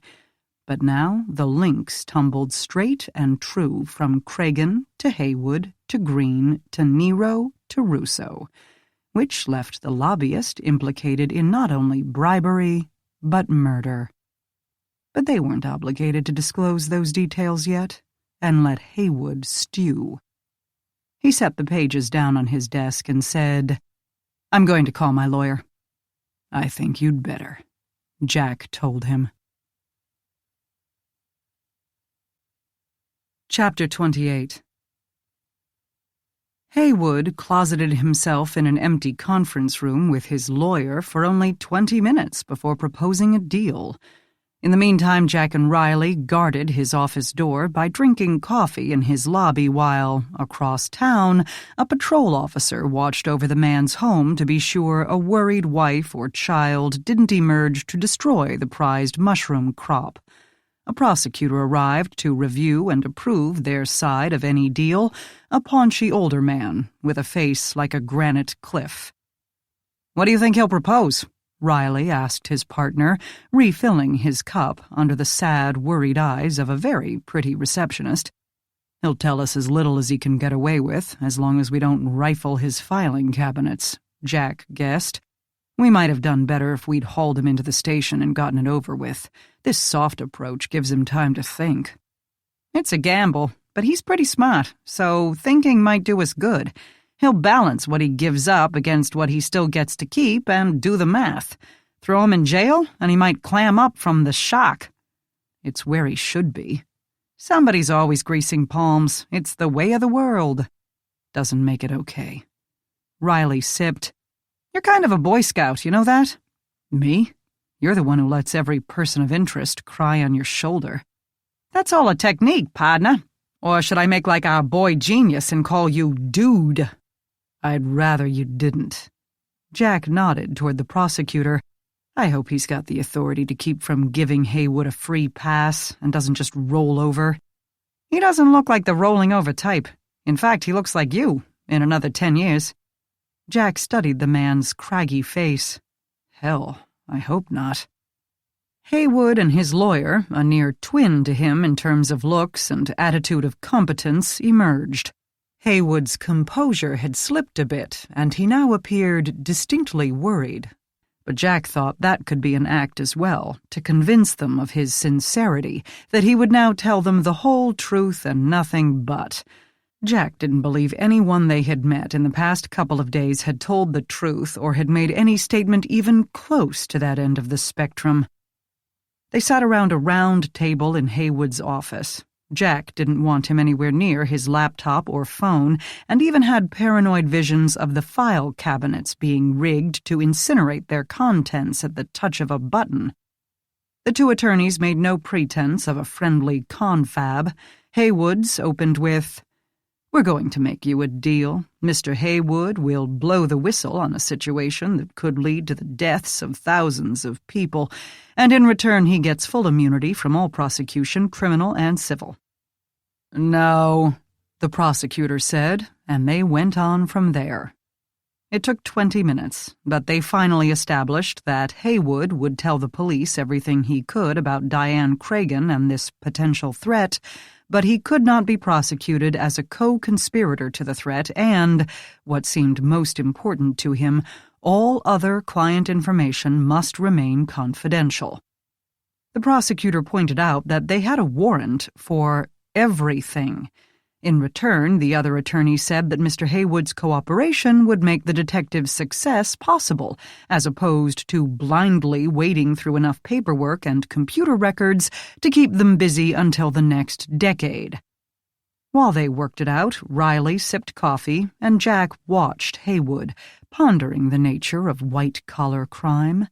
But now the links tumbled straight and true from Cragen to Haywood to Green to Nero to Russo, which left the lobbyist implicated in not only bribery, but murder. But they weren't obligated to disclose those details yet, and let Haywood stew. He set the pages down on his desk and said, "I'm going to call my lawyer." "I think you'd better," Jack told him. Chapter 28. Haywood closeted himself in an empty conference room with his lawyer for only 20 minutes before proposing a deal. In the meantime, Jack and Riley guarded his office door by drinking coffee in his lobby while, across town, a patrol officer watched over the man's home to be sure a worried wife or child didn't emerge to destroy the prized mushroom crop. A prosecutor arrived to review and approve their side of any deal, a paunchy older man with a face like a granite cliff. "What do you think he'll propose?" Riley asked his partner, refilling his cup under the sad, worried eyes of a very pretty receptionist. "He'll tell us as little as he can get away with, as long as we don't rifle his filing cabinets," Jack guessed. "We might have done better if we'd hauled him into the station and gotten it over with. This soft approach gives him time to think." "It's a gamble, but he's pretty smart, so thinking might do us good. He'll balance what he gives up against what he still gets to keep and do the math. Throw him in jail, and he might clam up from the shock." "It's where he should be." "Somebody's always greasing palms. It's the way of the world." "Doesn't make it okay." Riley sipped. "You're kind of a Boy Scout, you know that?" "Me? You're the one who lets every person of interest cry on your shoulder." "That's all a technique, partner. Or should I make like our boy genius and call you Dude?" "I'd rather you didn't." Jack nodded toward the prosecutor. "I hope he's got the authority to keep from giving Haywood a free pass and doesn't just roll over." "He doesn't look like the rolling over type. In fact, he looks like you, in another 10 years. Jack studied the man's craggy face. "Hell, I hope not." Haywood and his lawyer, a near twin to him in terms of looks and attitude of competence, emerged. Haywood's composure had slipped a bit, and he now appeared distinctly worried. But Jack thought that could be an act as well, to convince them of his sincerity, that he would now tell them the whole truth and nothing but. Jack didn't believe anyone they had met in the past couple of days had told the truth or had made any statement even close to that end of the spectrum. They sat around a round table in Haywood's office. Jack didn't want him anywhere near his laptop or phone, and even had paranoid visions of the file cabinets being rigged to incinerate their contents at the touch of a button. The two attorneys made no pretense of a friendly confab. Haywood's opened with, "We're going to make you a deal. Mr. Haywood will blow the whistle on a situation that could lead to the deaths of thousands of people, and in return he gets full immunity from all prosecution, criminal and civil." "No," the prosecutor said, and they went on from there. It took 20 minutes, but they finally established that Haywood would tell the police everything he could about Diane Cragen and this potential threat, but he could not be prosecuted as a co-conspirator to the threat and, what seemed most important to him, all other client information must remain confidential. The prosecutor pointed out that they had a warrant for everything. In return, the other attorney said that Mr. Haywood's cooperation would make the detective's success possible, as opposed to blindly wading through enough paperwork and computer records to keep them busy until the next decade. While they worked it out, Riley sipped coffee, and Jack watched Haywood, pondering the nature of white-collar crime.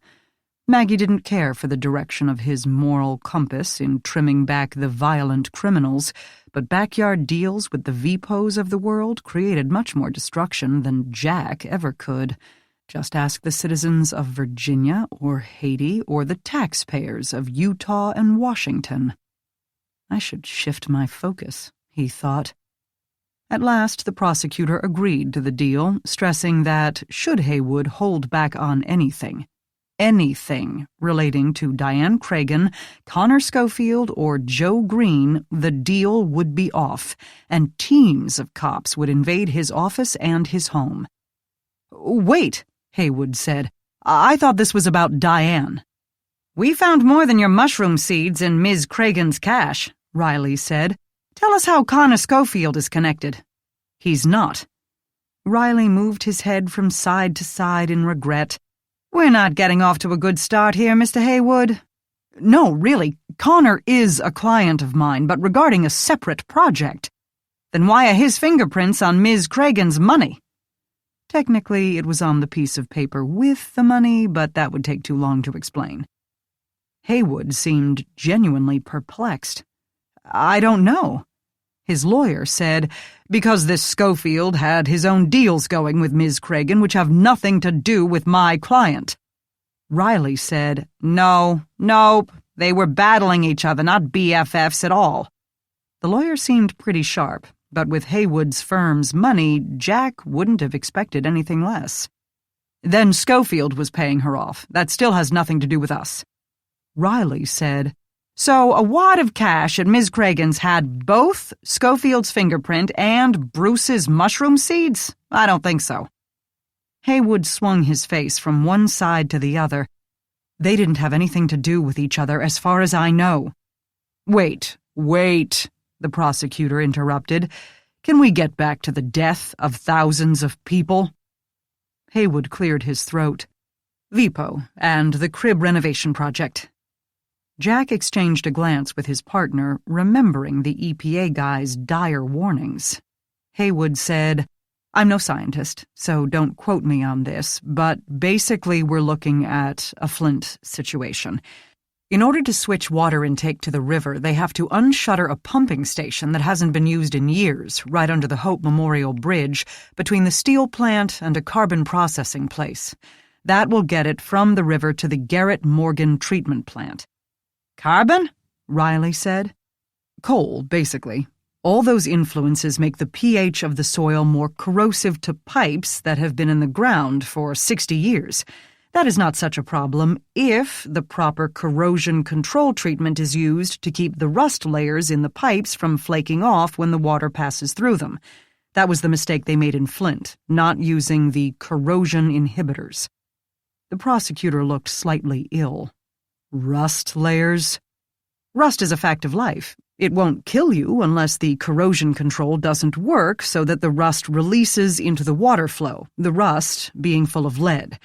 Maggie didn't care for the direction of his moral compass in trimming back the violent criminals, but backyard deals with the Vipos of the world created much more destruction than Jack ever could. Just ask the citizens of Virginia or Haiti or the taxpayers of Utah and Washington. I should shift my focus, he thought. At last, the prosecutor agreed to the deal, stressing that, should Haywood hold back on anything relating to Diane Cragen, Connor Schofield, or Joe Green, the deal would be off, and teams of cops would invade his office and his home. "Wait," Haywood said. "I thought this was about Diane." "We found more than your mushroom seeds in Ms. Cragen's cache," Riley said. "Tell us how Connor Schofield is connected." "He's not." Riley moved his head from side to side in regret. "We're not getting off to a good start here, Mr. Haywood." "No, really, Connor is a client of mine, but regarding a separate project." "Then why are his fingerprints on Ms. Cragen's money?" Technically, it was on the piece of paper with the money, but that would take too long to explain. Haywood seemed genuinely perplexed. "I don't know." His lawyer said, "Because this Schofield had his own deals going with Ms. Cragen which have nothing to do with my client." Riley said, Nope, they were battling each other, not BFFs at all." The lawyer seemed pretty sharp, but with Haywood's firm's money, Jack wouldn't have expected anything less. "Then Schofield was paying her off. That still has nothing to do with us." Riley said, "So a wad of cash at Ms. Cragen's had both Schofield's fingerprint and Bruce's mushroom seeds? I don't think so." Haywood swung his face from one side to the other. "They didn't have anything to do with each other as far as I know." Wait, the prosecutor interrupted. "Can we get back to the death of thousands of people?" Haywood cleared his throat. "Vipo and the crib renovation project." Jack exchanged a glance with his partner, remembering the EPA guy's dire warnings. Haywood said, "I'm no scientist, so don't quote me on this, but basically we're looking at a Flint situation. In order to switch water intake to the river, they have to unshutter a pumping station that hasn't been used in years, right under the Hope Memorial Bridge, between the steel plant and a carbon processing place. That will get it from the river to the Garrett Morgan treatment plant." "Carbon?" Riley said. "Coal, basically. All those influences make the pH of the soil more corrosive to pipes that have been in the ground for 60 years. That is not such a problem if the proper corrosion control treatment is used to keep the rust layers in the pipes from flaking off when the water passes through them. That was the mistake they made in Flint, not using the corrosion inhibitors." The prosecutor looked slightly ill. "Rust layers?" "Rust is a fact of life. It won't kill you unless the corrosion control doesn't work so that the rust releases into the water flow, the rust being full of lead.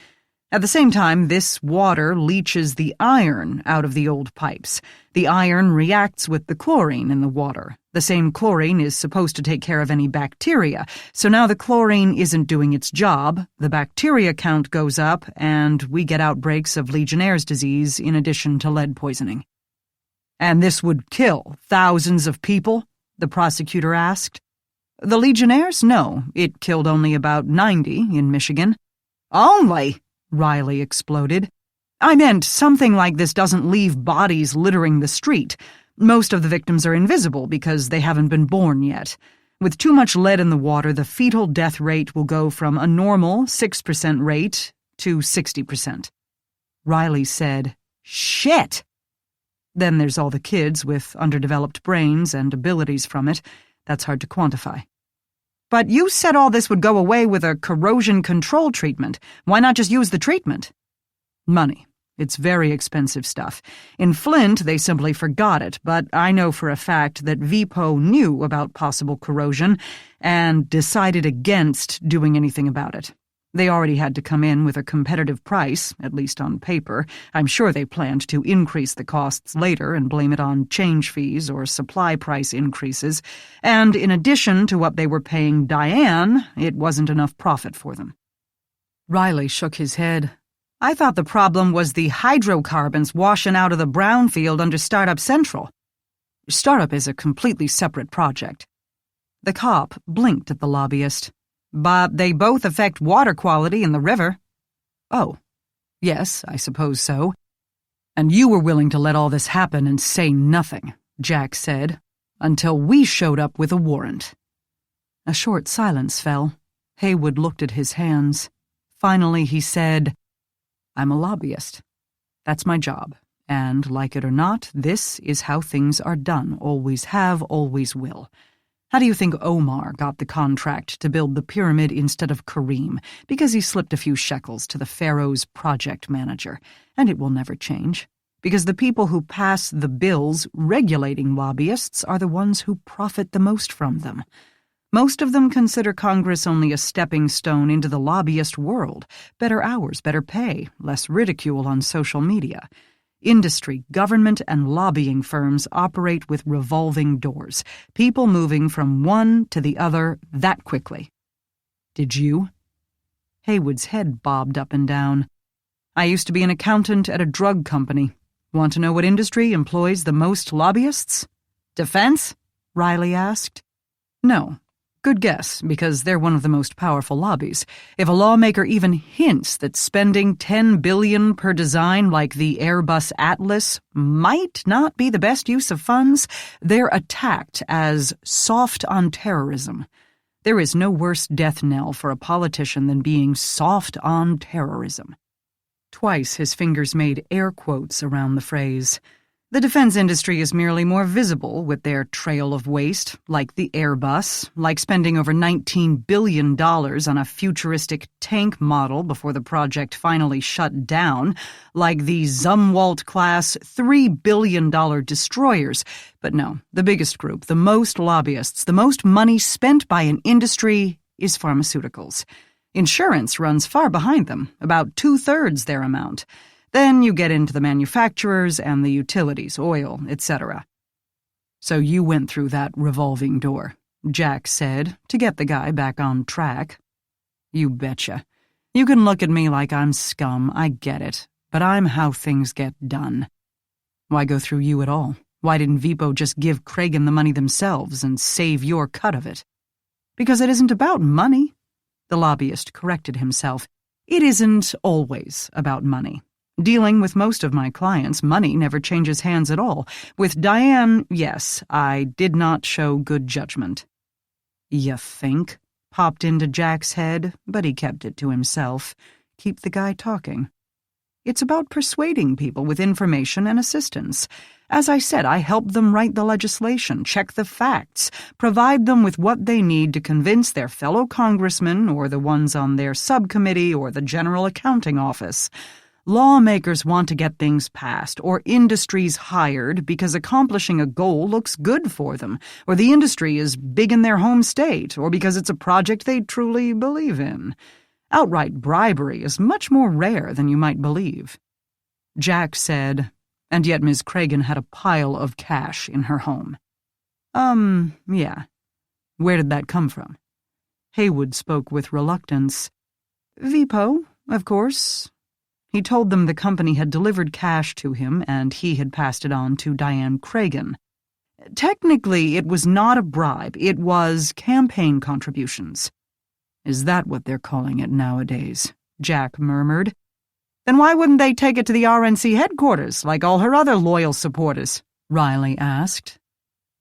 At the same time, this water leaches the iron out of the old pipes. The iron reacts with the chlorine in the water. The same chlorine is supposed to take care of any bacteria, so now the chlorine isn't doing its job, the bacteria count goes up, and we get outbreaks of Legionnaire's disease in addition to lead poisoning. "And this would kill thousands of people?" the prosecutor asked. "The Legionnaires? No, it killed only about 90 in Michigan." "Only?" Riley exploded. "I meant something like this doesn't leave bodies littering the street. Most of the victims are invisible because they haven't been born yet. With too much lead in the water, the fetal death rate will go from a normal 6% rate to 60%. Riley said, "Shit!" Then there's all the kids with underdeveloped brains and abilities from it. That's hard to quantify. "But you said all this would go away with a corrosion control treatment. Why not just use the treatment?" "Money. It's very expensive stuff. In Flint, they simply forgot it, but I know for a fact that VPO knew about possible corrosion and decided against doing anything about it. They already had to come in with a competitive price, at least on paper. I'm sure they planned to increase the costs later and blame it on change fees or supply price increases, and in addition to what they were paying Diane, it wasn't enough profit for them." Riley shook his head. "I thought the problem was the hydrocarbons washing out of the brownfield under Startup Central." "Startup is a completely separate project." The cop blinked at the lobbyist. "But they both affect water quality in the river." "Oh, yes, I suppose so." "And you were willing to let all this happen and say nothing," Jack said, "until we showed up with a warrant." A short silence fell. Haywood looked at his hands. Finally he said, "I'm a lobbyist. That's my job, and like it or not, this is how things are done, always have, always will. How do you think Omar got the contract to build the pyramid instead of Kareem? Because he slipped a few shekels to the Pharaoh's project manager, and it will never change. Because the people who pass the bills regulating lobbyists are the ones who profit the most from them. Most of them consider Congress only a stepping stone into the lobbyist world. Better hours, better pay, less ridicule on social media. Industry, government, and lobbying firms operate with revolving doors, people moving from one to the other that quickly." "Did you?" Haywood's head bobbed up and down. "I used to be an accountant at a drug company. Want to know what industry employs the most lobbyists?" "Defense?" Riley asked. "No. Good guess, because they're one of the most powerful lobbies. If a lawmaker even hints that spending $10 billion per design like the Airbus Atlas might not be the best use of funds, they're attacked as soft on terrorism. There is no worse death knell for a politician than being soft on terrorism." Twice his fingers made air quotes around the phrase. The defense industry is merely more visible with their trail of waste, like the Airbus, like spending over $19 billion on a futuristic tank model before the project finally shut down, like the Zumwalt-class $3 billion destroyers. But no, the biggest group, the most lobbyists, the most money spent by an industry is pharmaceuticals. Insurance runs far behind them, about 2/3 their amount. Then you get into the manufacturers and the utilities, oil, etc. "So you went through that revolving door," Jack said, to get the guy back on track. "You betcha. You can look at me like I'm scum, I get it, but I'm how things get done." "Why go through you at all? Why didn't VPO just give Kragan the money themselves and save your cut of it?" "Because it isn't about money." The lobbyist corrected himself. "It isn't always about money. Dealing with most of my clients, money never changes hands at all. With Diane, yes, I did not show good judgment." "You think?" popped into Jack's head, but he kept it to himself. Keep the guy talking. "It's about persuading people with information and assistance. As I said, I help them write the legislation, check the facts, provide them with what they need to convince their fellow congressmen or the ones on their subcommittee or the General Accounting Office. Lawmakers want to get things passed, or industries hired because accomplishing a goal looks good for them, or the industry is big in their home state, or because it's a project they truly believe in. Outright bribery is much more rare than you might believe. Jack said, and yet Ms. Cragen had a pile of cash in her home. Yeah. Where did that come from? Haywood spoke with reluctance. Vipo, of course. He told them the company had delivered cash to him and he had passed it on to Diane Cragen. Technically, it was not a bribe. It was campaign contributions. Is that what they're calling it nowadays? Jack murmured. Then why wouldn't they take it to the RNC headquarters, like all her other loyal supporters? Riley asked.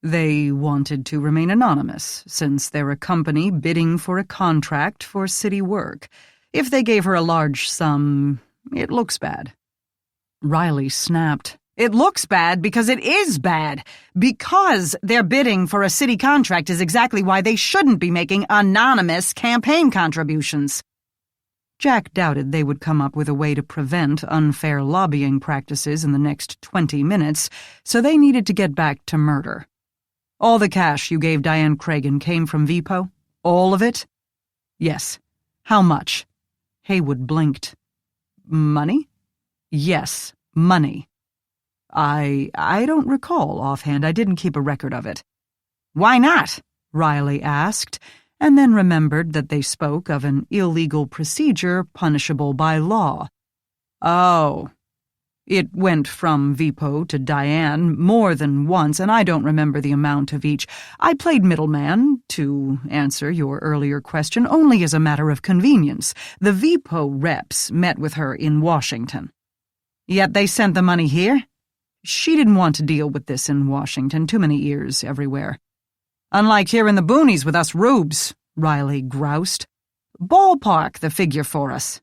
They wanted to remain anonymous, since they're a company bidding for a contract for city work. If they gave her a large sum, it looks bad. Riley snapped. It looks bad because it is bad. Because they're bidding for a city contract is exactly why they shouldn't be making anonymous campaign contributions. Jack doubted they would come up with a way to prevent unfair lobbying practices in the next 20 minutes, so they needed to get back to murder. All the cash you gave Diane Cragen came from Vipo? All of it? Yes. How much? Haywood blinked. Money? Yes, money. I don't recall offhand. I didn't keep a record of it. Why not? Riley asked, and then remembered that they spoke of an illegal procedure punishable by law. Oh. It went from Vipo to Diane more than once, and I don't remember the amount of each. I played middleman, to answer your earlier question, only as a matter of convenience. The Vipo reps met with her in Washington. Yet they sent the money here? She didn't want to deal with this in Washington, too many ears everywhere. Unlike here in the boonies with us rubes, Riley groused. Ballpark the figure for us.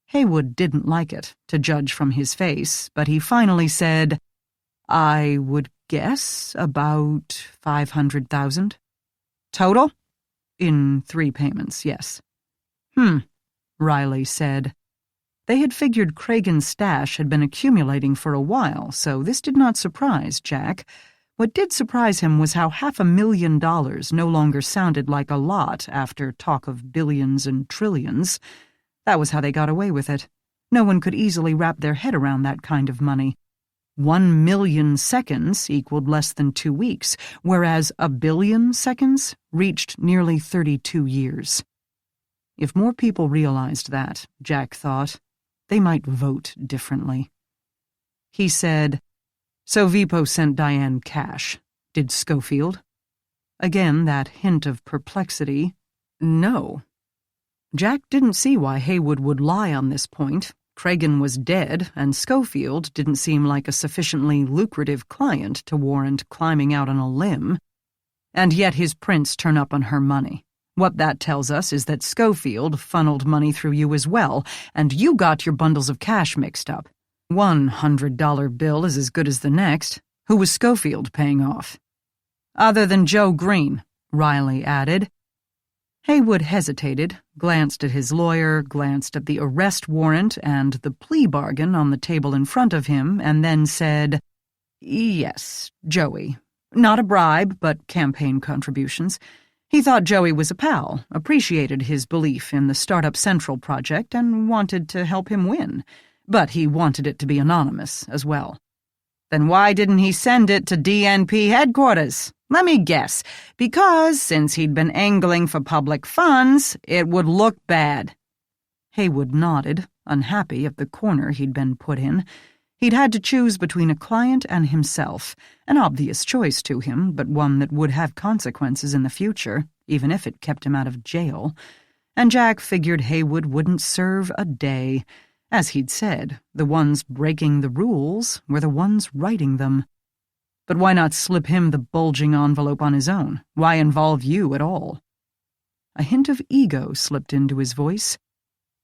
Haywood didn't like it, to judge from his face, but he finally said, I would guess about 500,000. Total? In 3 payments, yes. Riley said. They had figured Cragen's stash had been accumulating for a while, so this did not surprise Jack. What did surprise him was how $500,000 no longer sounded like a lot after talk of billions and trillions. That was how they got away with it. No one could easily wrap their head around that kind of money. 1 million seconds equaled less than 2 weeks, whereas 1 billion seconds reached nearly 32 years. If more people realized that, Jack thought, they might vote differently. He said, So Vipo sent Diane cash. Did Schofield? Again, that hint of perplexity. No. Jack didn't see why Haywood would lie on this point. Cragen was dead, and Schofield didn't seem like a sufficiently lucrative client to warrant climbing out on a limb. And yet his prints turn up on her money. What that tells us is that Schofield funneled money through you as well, and you got your bundles of cash mixed up. One $100 bill is as good as the next. Who was Schofield paying off? Other than Joe Green, Riley added. Haywood hesitated, glanced at his lawyer, glanced at the arrest warrant and the plea bargain on the table in front of him, and then said, Yes, Joey. Not a bribe, but campaign contributions. He thought Joey was a pal, appreciated his belief in the Startup Central project, and wanted to help him win. But he wanted it to be anonymous as well. Then why didn't he send it to DNP headquarters? Let me guess. Because, since he'd been angling for public funds, it would look bad. Haywood nodded, unhappy at the corner he'd been put in. He'd had to choose between a client and himself, an obvious choice to him, but one that would have consequences in the future, even if it kept him out of jail. And Jack figured Haywood wouldn't serve a day. As he'd said, the ones breaking the rules were the ones writing them. But why not slip him the bulging envelope on his own? Why involve you at all? A hint of ego slipped into his voice.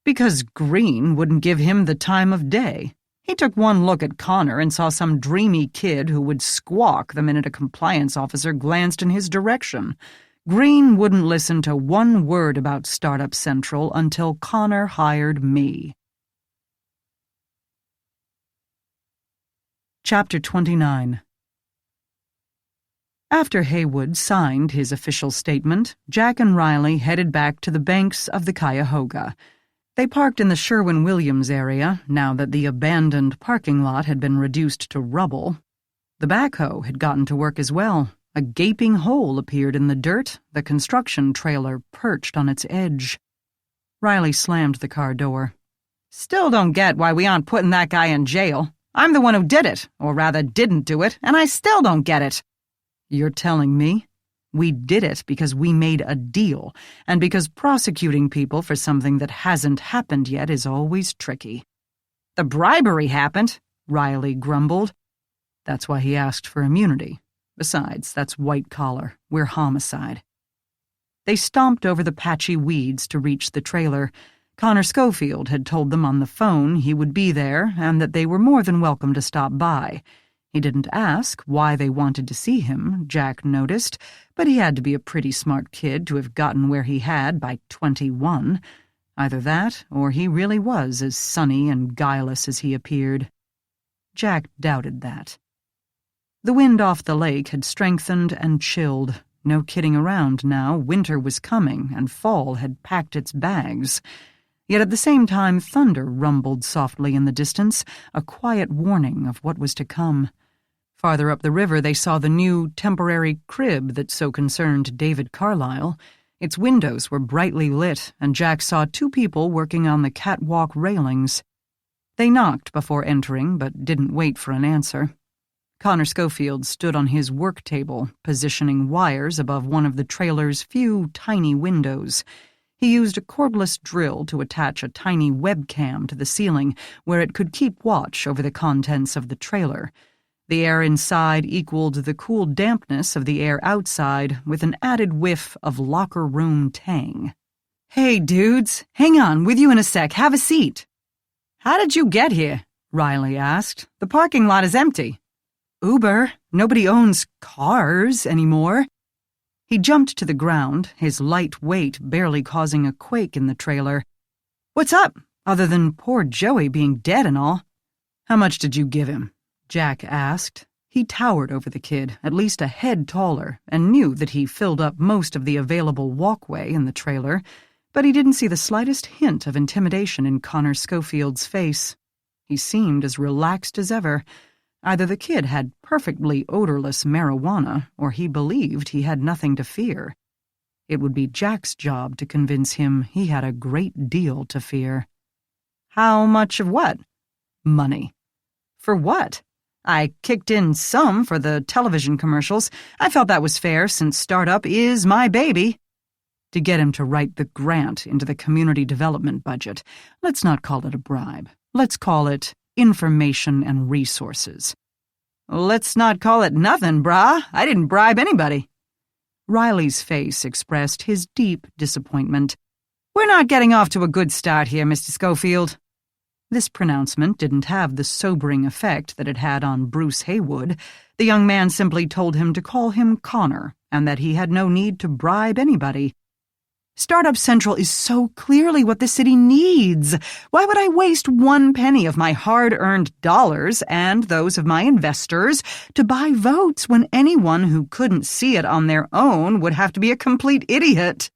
Because Green wouldn't give him the time of day. He took one look at Connor and saw some dreamy kid who would squawk the minute a compliance officer glanced in his direction. Green wouldn't listen to one word about Startup Central until Connor hired me. Chapter 29. After Haywood signed his official statement, Jack and Riley headed back to the banks of the Cuyahoga. They parked in the Sherwin-Williams area, now that the abandoned parking lot had been reduced to rubble. The backhoe had gotten to work as well. A gaping hole appeared in the dirt, the construction trailer perched on its edge. Riley slammed the car door. "Still don't get why we aren't putting that guy in jail. I'm the one who did it, or rather didn't do it, and I still don't get it." "You're telling me? We did it because we made a deal, and because prosecuting people for something that hasn't happened yet is always tricky." "The bribery happened," Riley grumbled. "That's why he asked for immunity. Besides, that's white-collar. We're homicide." They stomped over the patchy weeds to reach the trailer. Connor Schofield had told them on the phone he would be there and that they were more than welcome to stop by. He didn't ask why they wanted to see him, Jack noticed, but he had to be a pretty smart kid to have gotten where he had by 21. Either that, or he really was as sunny and guileless as he appeared. Jack doubted that. The wind off the lake had strengthened and chilled. No kidding around now, winter was coming, and fall had packed its bags. Yet at the same time, thunder rumbled softly in the distance, a quiet warning of what was to come. Farther up the river, they saw the new, temporary crib that so concerned David Carlyle. Its windows were brightly lit, and Jack saw two people working on the catwalk railings. They knocked before entering, but didn't wait for an answer. Connor Schofield stood on his work table, positioning wires above one of the trailer's few tiny windows. He used a cordless drill to attach a tiny webcam to the ceiling where it could keep watch over the contents of the trailer. The air inside equaled the cool dampness of the air outside, with an added whiff of locker room tang. "Hey, dudes, hang on, with you in a sec, have a seat." "How did you get here?" Riley asked. "The parking lot is empty." "Uber. Nobody owns cars anymore." He jumped to the ground, his light weight barely causing a quake in the trailer. "What's up, other than poor Joey being dead and all?" "How much did you give him?" Jack asked. He towered over the kid, at least a head taller, and knew that he filled up most of the available walkway in the trailer, but he didn't see the slightest hint of intimidation in Connor Schofield's face. He seemed as relaxed as ever. Either the kid had perfectly odorless marijuana, or he believed he had nothing to fear. It would be Jack's job to convince him he had a great deal to fear. "How much of what?" "Money." "For what?" "I kicked in some for the television commercials. I felt that was fair, since startup is my baby." "To get him to write the grant into the community development budget. Let's not call it a bribe. Let's call it information and resources." "Let's not call it nothing, brah. I didn't bribe anybody." Riley's face expressed his deep disappointment. "We're not getting off to a good start here, Mr. Schofield." This pronouncement didn't have the sobering effect that it had on Bruce Haywood. The young man simply told him to call him Connor, and that he had no need to bribe anybody. "Startup Central is so clearly what the city needs. Why would I waste 1 penny of my hard-earned dollars and those of my investors to buy votes when anyone who couldn't see it on their own would have to be a complete idiot?"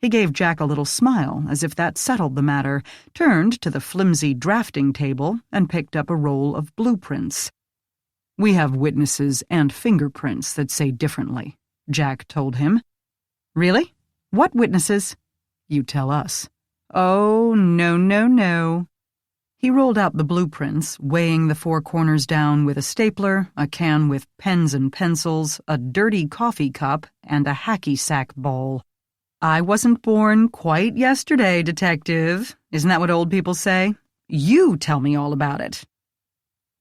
He gave Jack a little smile, as if that settled the matter, turned to the flimsy drafting table, and picked up a roll of blueprints. "We have witnesses and fingerprints that say differently," Jack told him. "Really? What witnesses?" "You tell us." "Oh, no. He rolled out the blueprints, weighing the 4 corners down with a stapler, a can with pens and pencils, a dirty coffee cup, and a hacky sack bowl. "I wasn't born quite yesterday, Detective. Isn't that what old people say? You tell me all about it."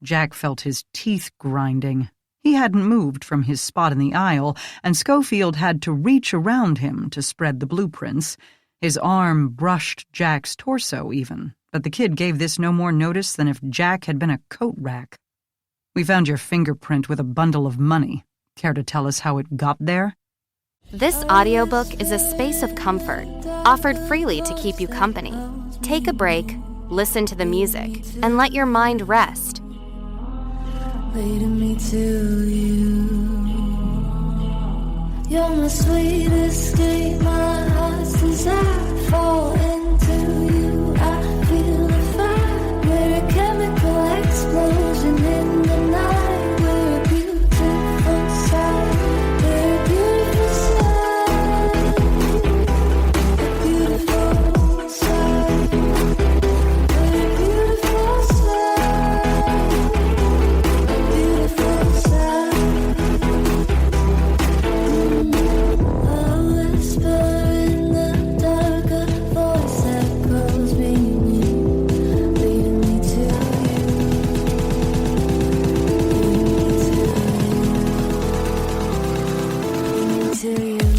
Jack felt his teeth grinding. He hadn't moved from his spot in the aisle, and Schofield had to reach around him to spread the blueprints. His arm brushed Jack's torso, even, but the kid gave this no more notice than if Jack had been a coat rack. "We found your fingerprint with a bundle of money. Care to tell us how it got there?" This audiobook is a space of comfort, offered freely to keep you company. Take a break, listen to the music, and let your mind rest. leading me to you. You're my sweet escape, my heart's desire. Fall into you, I feel a fire. We're a chemical explosion in the night. We're a beautiful sight. We're a beautiful sight. A beautiful sight. We're a beautiful sight. A beautiful sight. A whisper in the dark, a voice that calls me near, leading me to you, leading me to you.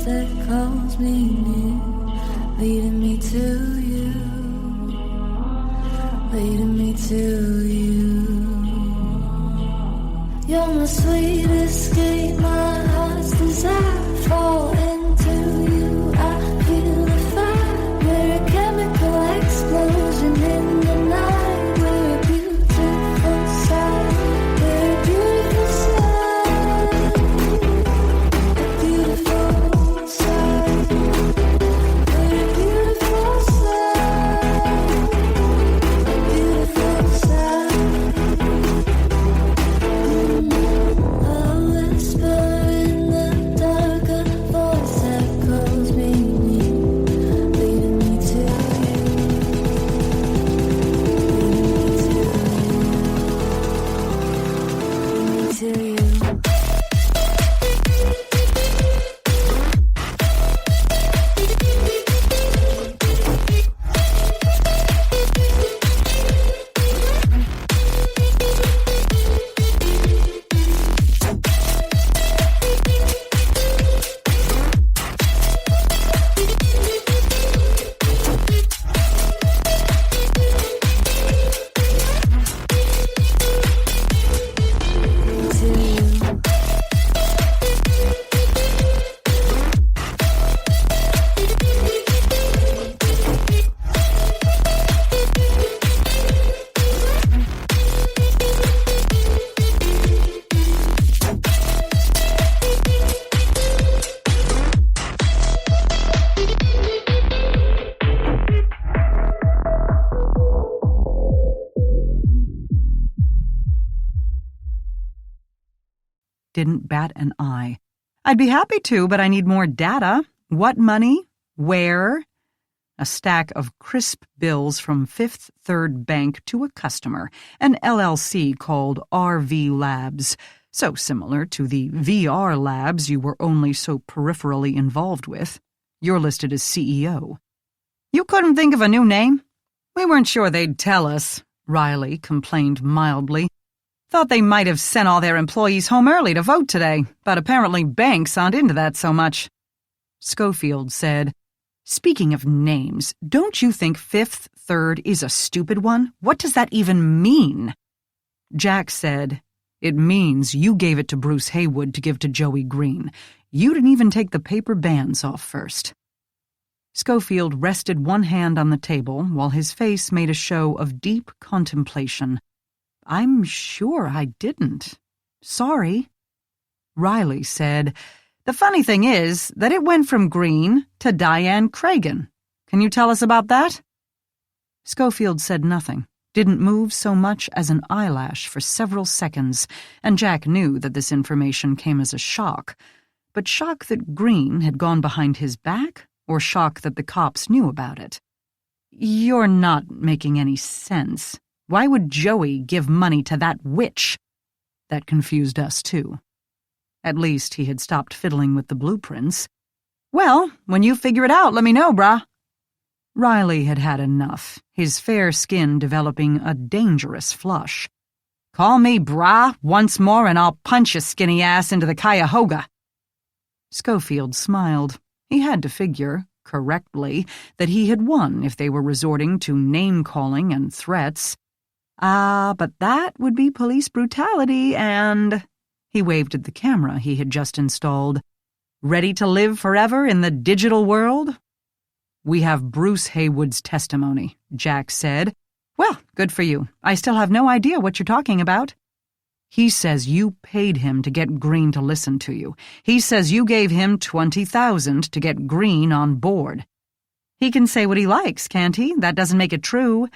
That calls me near, leading me to you, leading me to you. You're my sweet escape, my heart's desire. Fall into you, I feel the fire. We're a chemical explosion in the night. We're a beautiful sight. We're a beautiful sight. A beautiful sight. We're a beautiful sight. A beautiful sight. A whisper in the dark, a voice that calls me near, leading me to you, leading me to you. Didn't bat an eye. I'd be happy to, but I need more data. What money? Where? A stack of crisp bills from Fifth Third Bank to a customer, an LLC called RV Labs, so similar to the VR labs you were only so peripherally involved with. You're listed as CEO. You couldn't think of a new name? We weren't sure they'd tell us, Riley complained mildly. Thought they might have sent all their employees home early to vote today, but apparently banks aren't into that so much. Schofield said, "Speaking of names, don't you think Fifth Third is a stupid one? What does that even mean?" Jack said, "It means you gave it to Bruce Haywood to give to Joey Green. You didn't even take the paper bands off first." Schofield rested one hand on the table while his face made a show of deep contemplation. "I'm sure I didn't. Sorry." Riley said, "The funny thing is that it went from Green to Diane Cragen. Can you tell us about that?" Schofield said nothing, didn't move so much as an eyelash for several seconds, and Jack knew that this information came as a shock. But shock that Green had gone behind his back, or shock that the cops knew about it? "You're not making any sense. Why would Joey give money to that witch?" That confused us, too. At least he had stopped fiddling with the blueprints. "Well, when you figure it out, let me know, brah." Riley had had enough, his fair skin developing a dangerous flush. "Call me brah once more and I'll punch your skinny ass into the Cuyahoga." Schofield smiled. He had to figure, correctly, that he had won if they were resorting to name-calling and threats. But that would be police brutality and— He waved at the camera he had just installed. "Ready to live forever in the digital world?" "We have Bruce Haywood's testimony," Jack said. "Well, good for you. I still have no idea what you're talking about." "He says you paid him to get Green to listen to you. He says you gave him $20,000 to get Green on board." "He can say what he likes, can't he? That doesn't make it true.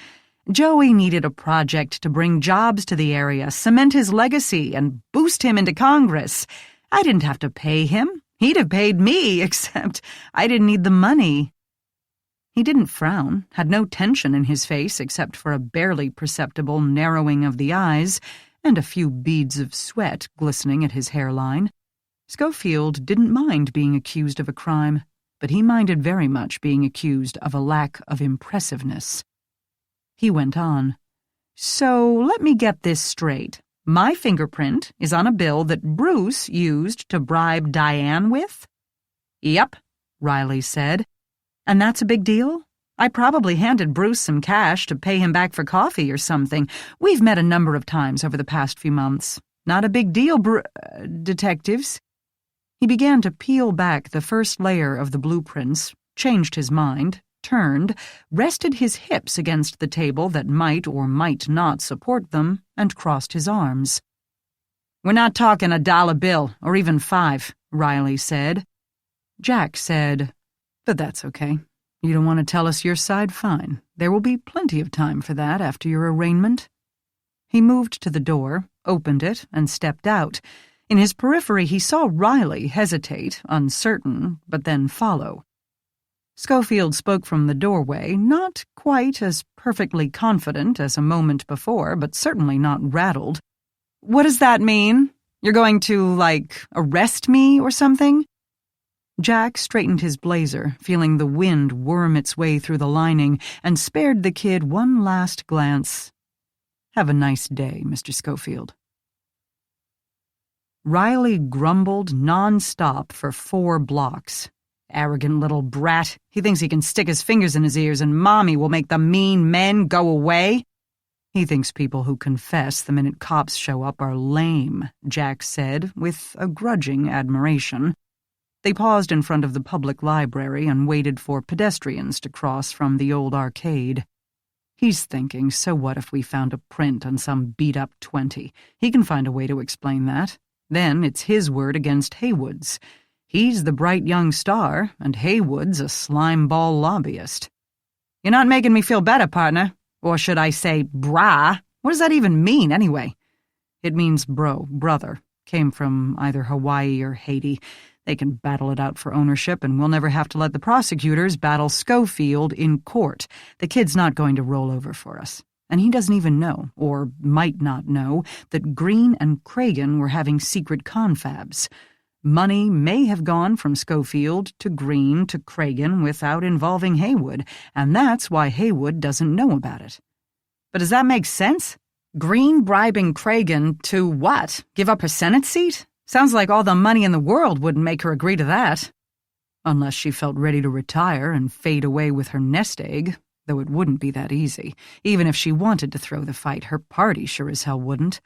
Joey needed a project to bring jobs to the area, cement his legacy, and boost him into Congress. I didn't have to pay him. He'd have paid me, except I didn't need the money." He didn't frown, had no tension in his face except for a barely perceptible narrowing of the eyes and a few beads of sweat glistening at his hairline. Schofield didn't mind being accused of a crime, but he minded very much being accused of a lack of impressiveness. He went on. "So let me get this straight. My fingerprint is on a bill that Bruce used to bribe Diane with?" "Yep," Riley said. "And that's a big deal? I probably handed Bruce some cash to pay him back for coffee or something. We've met a number of times over the past few months. Not a big deal, detectives." He began to peel back the first layer of the blueprints, changed his mind, turned, rested his hips against the table that might or might not support them, and crossed his arms. "We're not talking $1 bill, or even 5, Riley said. Jack said, "But that's okay. You don't want to tell us your side? Fine. There will be plenty of time for that after your arraignment." He moved to the door, opened it, and stepped out. In his periphery he saw Riley hesitate, uncertain, but then follow. Schofield spoke from the doorway, not quite as perfectly confident as a moment before, but certainly not rattled. "What does that mean? You're going to, arrest me or something?" Jack straightened his blazer, feeling the wind worm its way through the lining, and spared the kid one last glance. "Have a nice day, Mr. Schofield." Riley grumbled non-stop for 4 blocks. "Arrogant little brat. He thinks he can stick his fingers in his ears and Mommy will make the mean men go away." "He thinks people who confess the minute cops show up are lame," Jack said, with a grudging admiration. They paused in front of the public library and waited for pedestrians to cross from the old arcade. "He's thinking, so what if we found a print on some beat-up 20? He can find a way to explain that. Then it's his word against Haywood's. He's the bright young star, and Haywood's a slimeball lobbyist." "You're not making me feel better, partner. Or should I say, brah? What does that even mean, anyway?" "It means brother. Came from either Hawaii or Haiti. They can battle it out for ownership, and we'll never have to let the prosecutors battle Schofield in court. The kid's not going to roll over for us. And he doesn't even know, or might not know, that Green and Cragen were having secret confabs. Money may have gone from Schofield to Green to Cragen without involving Haywood, and that's why Haywood doesn't know about it." "But does that make sense? Green bribing Cragen to what? Give up her Senate seat? Sounds like all the money in the world wouldn't make her agree to that." "Unless she felt ready to retire and fade away with her nest egg, though it wouldn't be that easy. Even if she wanted to throw the fight, her party sure as hell wouldn't.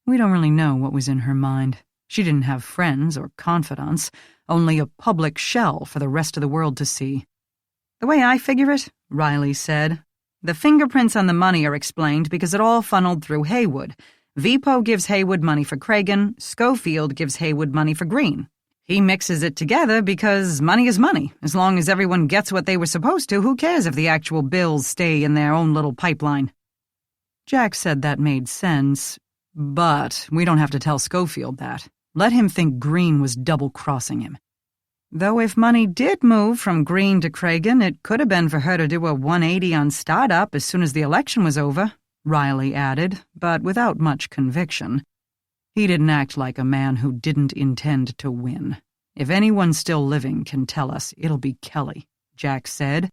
We don't really know what was in her mind. She didn't have friends or confidants, only a public shell for the rest of the world to see." "The way I figure it," Riley said, "the fingerprints on the money are explained because it all funneled through Haywood. Vipo gives Haywood money for Cragen, Schofield gives Haywood money for Green. He mixes it together because money is money. As long as everyone gets what they were supposed to, who cares if the actual bills stay in their own little pipeline?" Jack said that made sense, but we don't have to tell Schofield that. Let him think Green was double-crossing him. Though if money did move from Green to Cragen, it could have been for her to do a 180 on startup as soon as the election was over, Riley added, but without much conviction. He didn't act like a man who didn't intend to win. If anyone still living can tell us, it'll be Kelly, Jack said.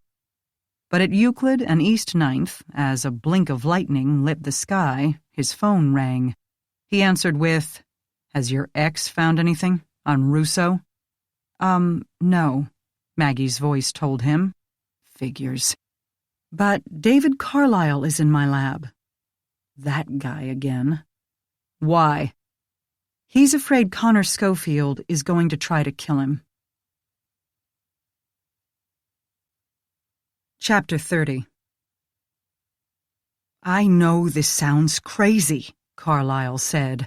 But at Euclid and East 9th, as a blink of lightning lit the sky, his phone rang. He answered with, "Has your ex found anything on Russo?" No, Maggie's voice told him. Figures. But David Carlyle is in my lab. That guy again. Why? He's afraid Connor Schofield is going to try to kill him. Chapter 30. I know this sounds crazy, Carlyle said.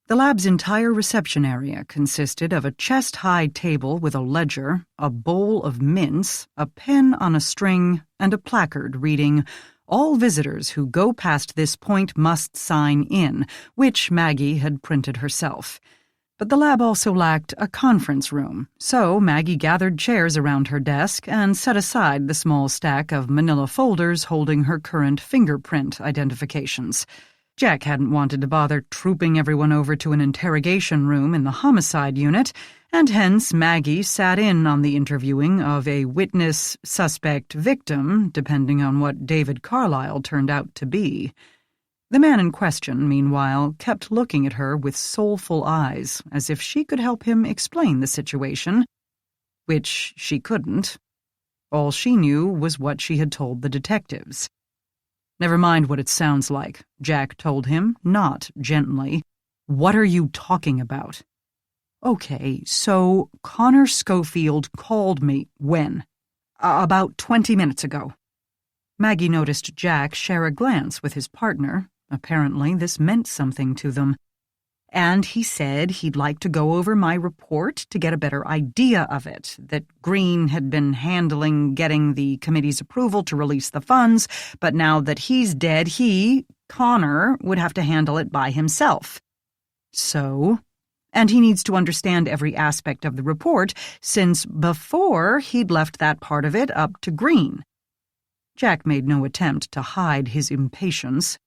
The lab's entire reception area consisted of a chest-high table with a ledger, a bowl of mints, a pen on a string, and a placard reading, "All visitors who go past this point must sign in," which Maggie had printed herself. But the lab also lacked a conference room, so Maggie gathered chairs around her desk and set aside the small stack of manila folders holding her current fingerprint identifications. Jack hadn't wanted to bother trooping everyone over to an interrogation room in the homicide unit, and hence Maggie sat in on the interviewing of a witness, suspect, victim, depending on what David Carlyle turned out to be. The man in question, meanwhile, kept looking at her with soulful eyes, as if she could help him explain the situation, which she couldn't. All she knew was what she had told the detectives. "Never mind what it sounds like," Jack told him, not gently. "What are you talking about?" "Okay, so Connor Schofield called me when?" About 20 minutes ago." Maggie noticed Jack share a glance with his partner. Apparently, this meant something to them. "And he said he'd like to go over my report to get a better idea of it, that Green had been handling getting the committee's approval to release the funds, but now that he's dead, he, Connor, would have to handle it by himself. So, and he needs to understand every aspect of the report, since before he'd left that part of it up to Green." Jack made no attempt to hide his impatience.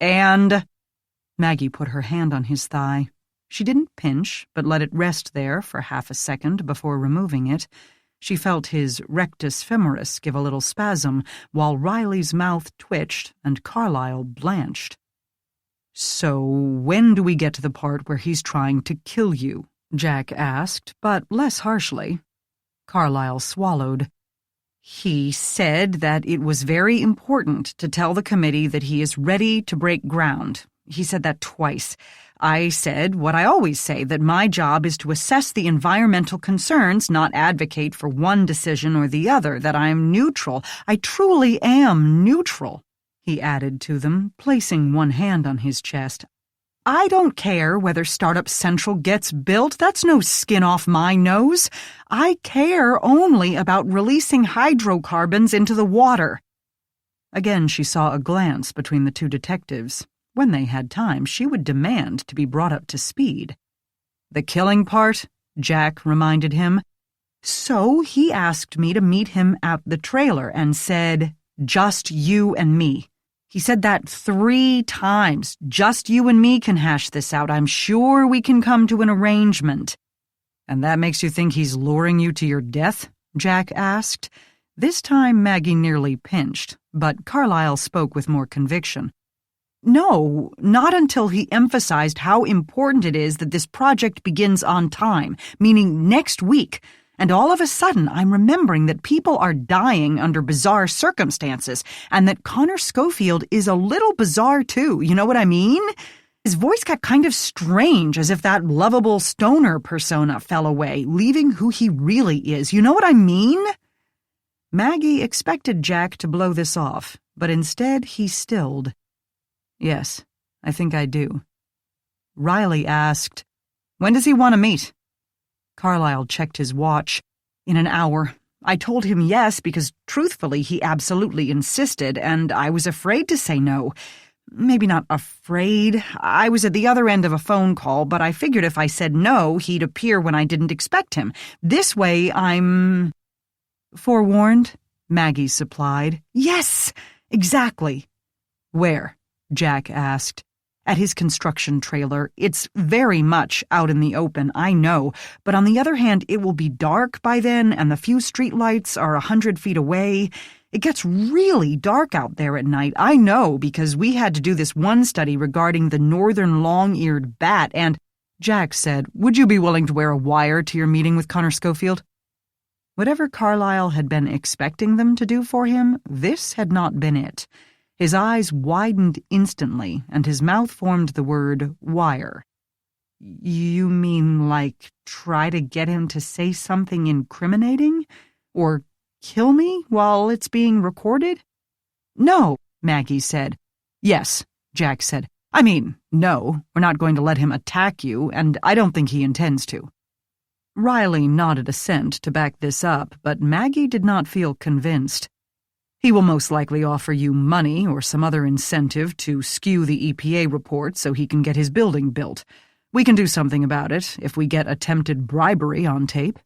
"And—" Maggie put her hand on his thigh. She didn't pinch, but let it rest there for half a second before removing it. She felt his rectus femoris give a little spasm, while Riley's mouth twitched and Carlyle blanched. "So when do we get to the part where he's trying to kill you?" Jack asked, but less harshly. Carlyle swallowed. "He said that it was very important to tell the committee that he is ready to break ground. He said that twice. I said what I always say, that my job is to assess the environmental concerns, not advocate for one decision or the other, that I'm neutral. I truly am neutral," he added to them, placing one hand on his chest. "I don't care whether Startup Central gets built. That's no skin off my nose. I care only about releasing hydrocarbons into the water." Again she saw a glance between the two detectives. When they had time, she would demand to be brought up to speed. "The killing part?" Jack reminded him. "So he asked me to meet him at the trailer and said, 'Just you and me.' He said that 3 times. 'Just you and me can hash this out. I'm sure we can come to an arrangement.'" "And that makes you think he's luring you to your death?" Jack asked. This time Maggie nearly pinched, but Carlyle spoke with more conviction. "No, not until he emphasized how important it is that this project begins on time, meaning next week. And all of a sudden, I'm remembering that people are dying under bizarre circumstances, and that Connor Schofield is a little bizarre too, you know what I mean? His voice got kind of strange, as if that lovable stoner persona fell away, leaving who he really is, you know what I mean?" Maggie expected Jack to blow this off, but instead he stilled. "Yes, I think I do." Riley asked, "When does he want to meet?" Carlyle checked his watch. "In an hour. I told him yes because, truthfully, he absolutely insisted, and I was afraid to say no. maybe not afraid. I was at the other end of a phone call, but I figured if I said no, he'd appear when I didn't expect him. This way, I'm forewarned, Maggie supplied. Yes, exactly. Where? Jack asked. At his construction trailer. It's very much out in the open, I know, but on the other hand, it will be dark by then, and the few streetlights are 100 feet away. It gets really dark out there at night, I know, because we had to do this one study regarding the northern long-eared bat, and Jack said, "Would you be willing to wear a wire to your meeting with Connor Schofield?" Whatever Carlyle had been expecting them to do for him, this had not been it. His eyes widened instantly, and his mouth formed the word wire. You mean, like, try to get him to say something incriminating? Or kill me while it's being recorded? No, Maggie said. Yes, Jack said. I mean, no, we're not going to let him attack you, and I don't think he intends to. Riley nodded assent to back this up, but Maggie did not feel convinced. He will most likely offer you money or some other incentive to skew the EPA report so he can get his building built. We can do something about it if we get attempted bribery on tape.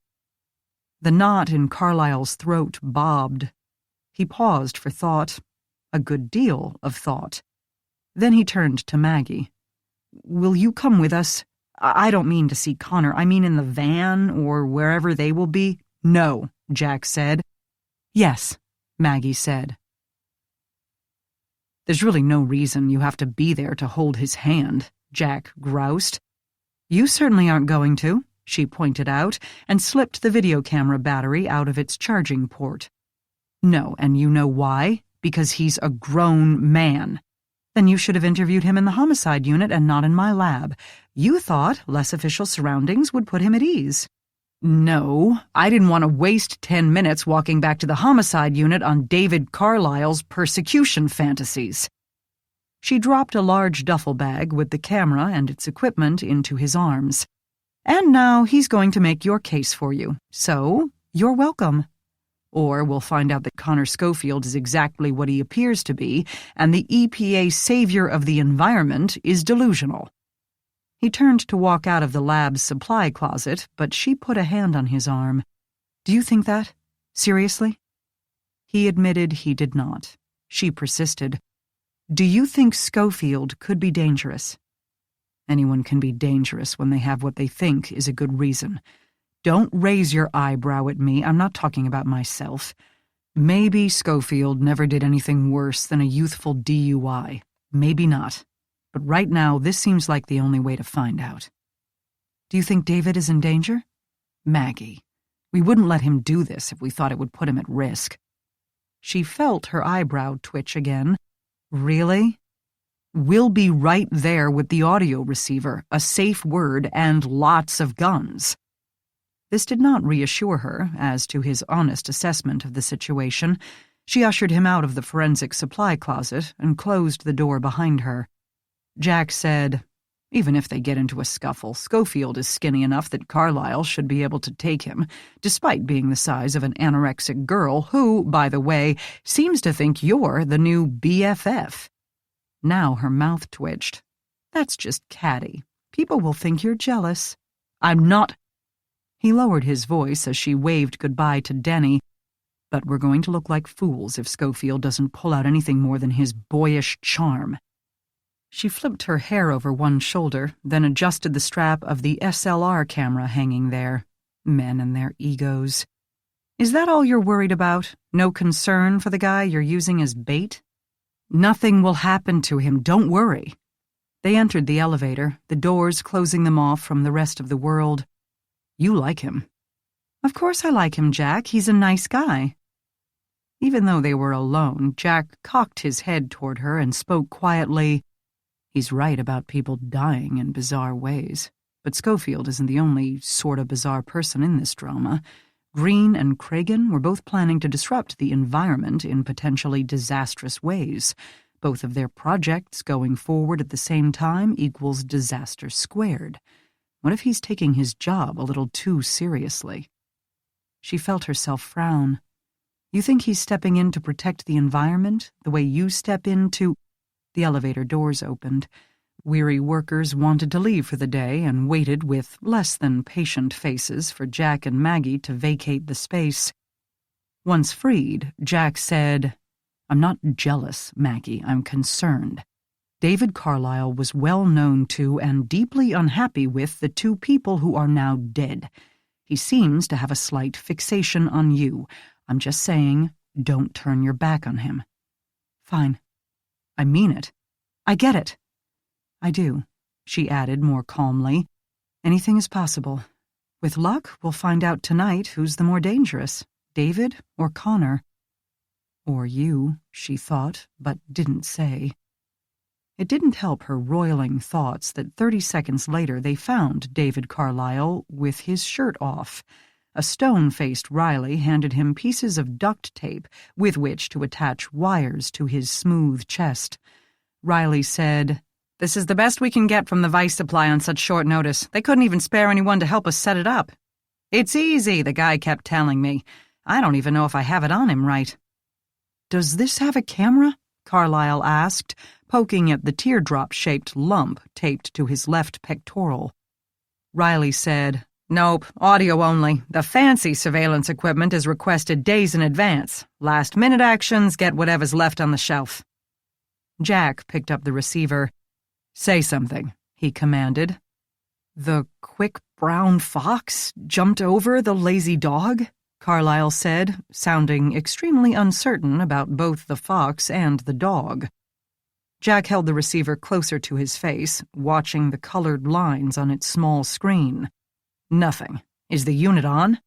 The knot in Carlyle's throat bobbed. He paused for thought, a good deal of thought. Then he turned to Maggie. Will you come with us? I don't mean to see Connor. I mean in the van or wherever they will be. No, Jack said. Yes, Maggie said. There's really no reason you have to be there to hold his hand, Jack groused. You certainly aren't going to, she pointed out, and slipped the video camera battery out of its charging port. No, and you know why? Because he's a grown man. Then you should have interviewed him in the homicide unit and not in my lab. You thought less official surroundings would put him at ease. No, I didn't want to waste 10 minutes walking back to the homicide unit on David Carlyle's persecution fantasies. She dropped a large duffel bag with the camera and its equipment into his arms. And now he's going to make your case for you, so you're welcome. Or we'll find out that Connor Schofield is exactly what he appears to be, and the EPA savior of the environment is delusional. He turned to walk out of the lab's supply closet, but she put a hand on his arm. Do you think that? Seriously? He admitted he did not. She persisted. Do you think Schofield could be dangerous? Anyone can be dangerous when they have what they think is a good reason. Don't raise your eyebrow at me. I'm not talking about myself. Maybe Schofield never did anything worse than a youthful DUI. Maybe not. But right now, this seems like the only way to find out. Do you think David is in danger? Maggie, we wouldn't let him do this if we thought it would put him at risk. She felt her eyebrow twitch again. Really? We'll be right there with the audio receiver, a safe word, and lots of guns. This did not reassure her as to his honest assessment of the situation. She ushered him out of the forensic supply closet and closed the door behind her. Jack said, even if they get into a scuffle, Schofield is skinny enough that Carlyle should be able to take him, despite being the size of an anorexic girl who, by the way, seems to think you're the new BFF. Now her mouth twitched. That's just catty. People will think you're jealous. I'm not. He lowered his voice as she waved goodbye to Denny. But we're going to look like fools if Schofield doesn't pull out anything more than his boyish charm. She flipped her hair over one shoulder, then adjusted the strap of the SLR camera hanging there. Men and their egos. Is that all you're worried about? No concern for the guy you're using as bait? Nothing will happen to him, don't worry. They entered the elevator, the doors closing them off from the rest of the world. You like him. Of course I like him, Jack. He's a nice guy. Even though they were alone, Jack cocked his head toward her and spoke quietly. He's right about people dying in bizarre ways. But Schofield isn't the only sort of bizarre person in this drama. Green and Cragen were both planning to disrupt the environment in potentially disastrous ways. Both of their projects going forward at the same time equals disaster squared. What if he's taking his job a little too seriously? She felt herself frown. You think he's stepping in to protect the environment, the way you step in to... The elevator doors opened. Weary workers wanted to leave for the day and waited with less than patient faces for Jack and Maggie to vacate the space. Once freed, Jack said, "I'm not jealous, Maggie. I'm concerned. David Carlyle was well known to and deeply unhappy with the two people who are now dead. He seems to have a slight fixation on you. I'm just saying, don't turn your back on him." "Fine. I mean it. I get it." "I do," she added more calmly. "Anything is possible. With luck, we'll find out tonight who's the more dangerous, David or Connor." Or you, she thought, but didn't say. It didn't help her roiling thoughts that 30 seconds later they found David Carlyle with his shirt off. A stone-faced Riley handed him pieces of duct tape with which to attach wires to his smooth chest. Riley said, "This is the best we can get from the Vice Supply on such short notice. They couldn't even spare anyone to help us set it up." "It's easy," the guy kept telling me. "I don't even know if I have it on him right." "Does this have a camera?" Carlyle asked, poking at the teardrop-shaped lump taped to his left pectoral. Riley said, "Nope, audio only. The fancy surveillance equipment is requested days in advance. Last-minute actions get whatever's left on the shelf." Jack picked up the receiver. "Say something," he commanded. "The quick brown fox jumped over the lazy dog," Carlyle said, sounding extremely uncertain about both the fox and the dog. Jack held the receiver closer to his face, watching the colored lines on its small screen. "Nothing. Is the unit on?"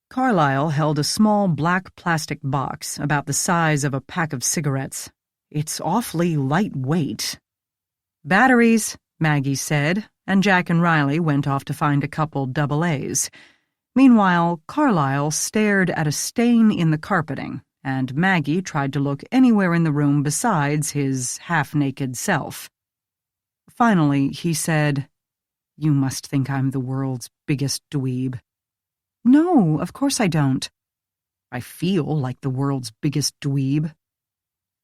Carlyle held a small black plastic box about the size of a pack of cigarettes. "It's awfully lightweight." "Batteries," Maggie said, and Jack and Riley went off to find a couple AA. Meanwhile, Carlyle stared at a stain in the carpeting, and Maggie tried to look anywhere in the room besides his half-naked self. Finally, he said, "You must think I'm the world's biggest dweeb." "No, of course I don't." "I feel like the world's biggest dweeb."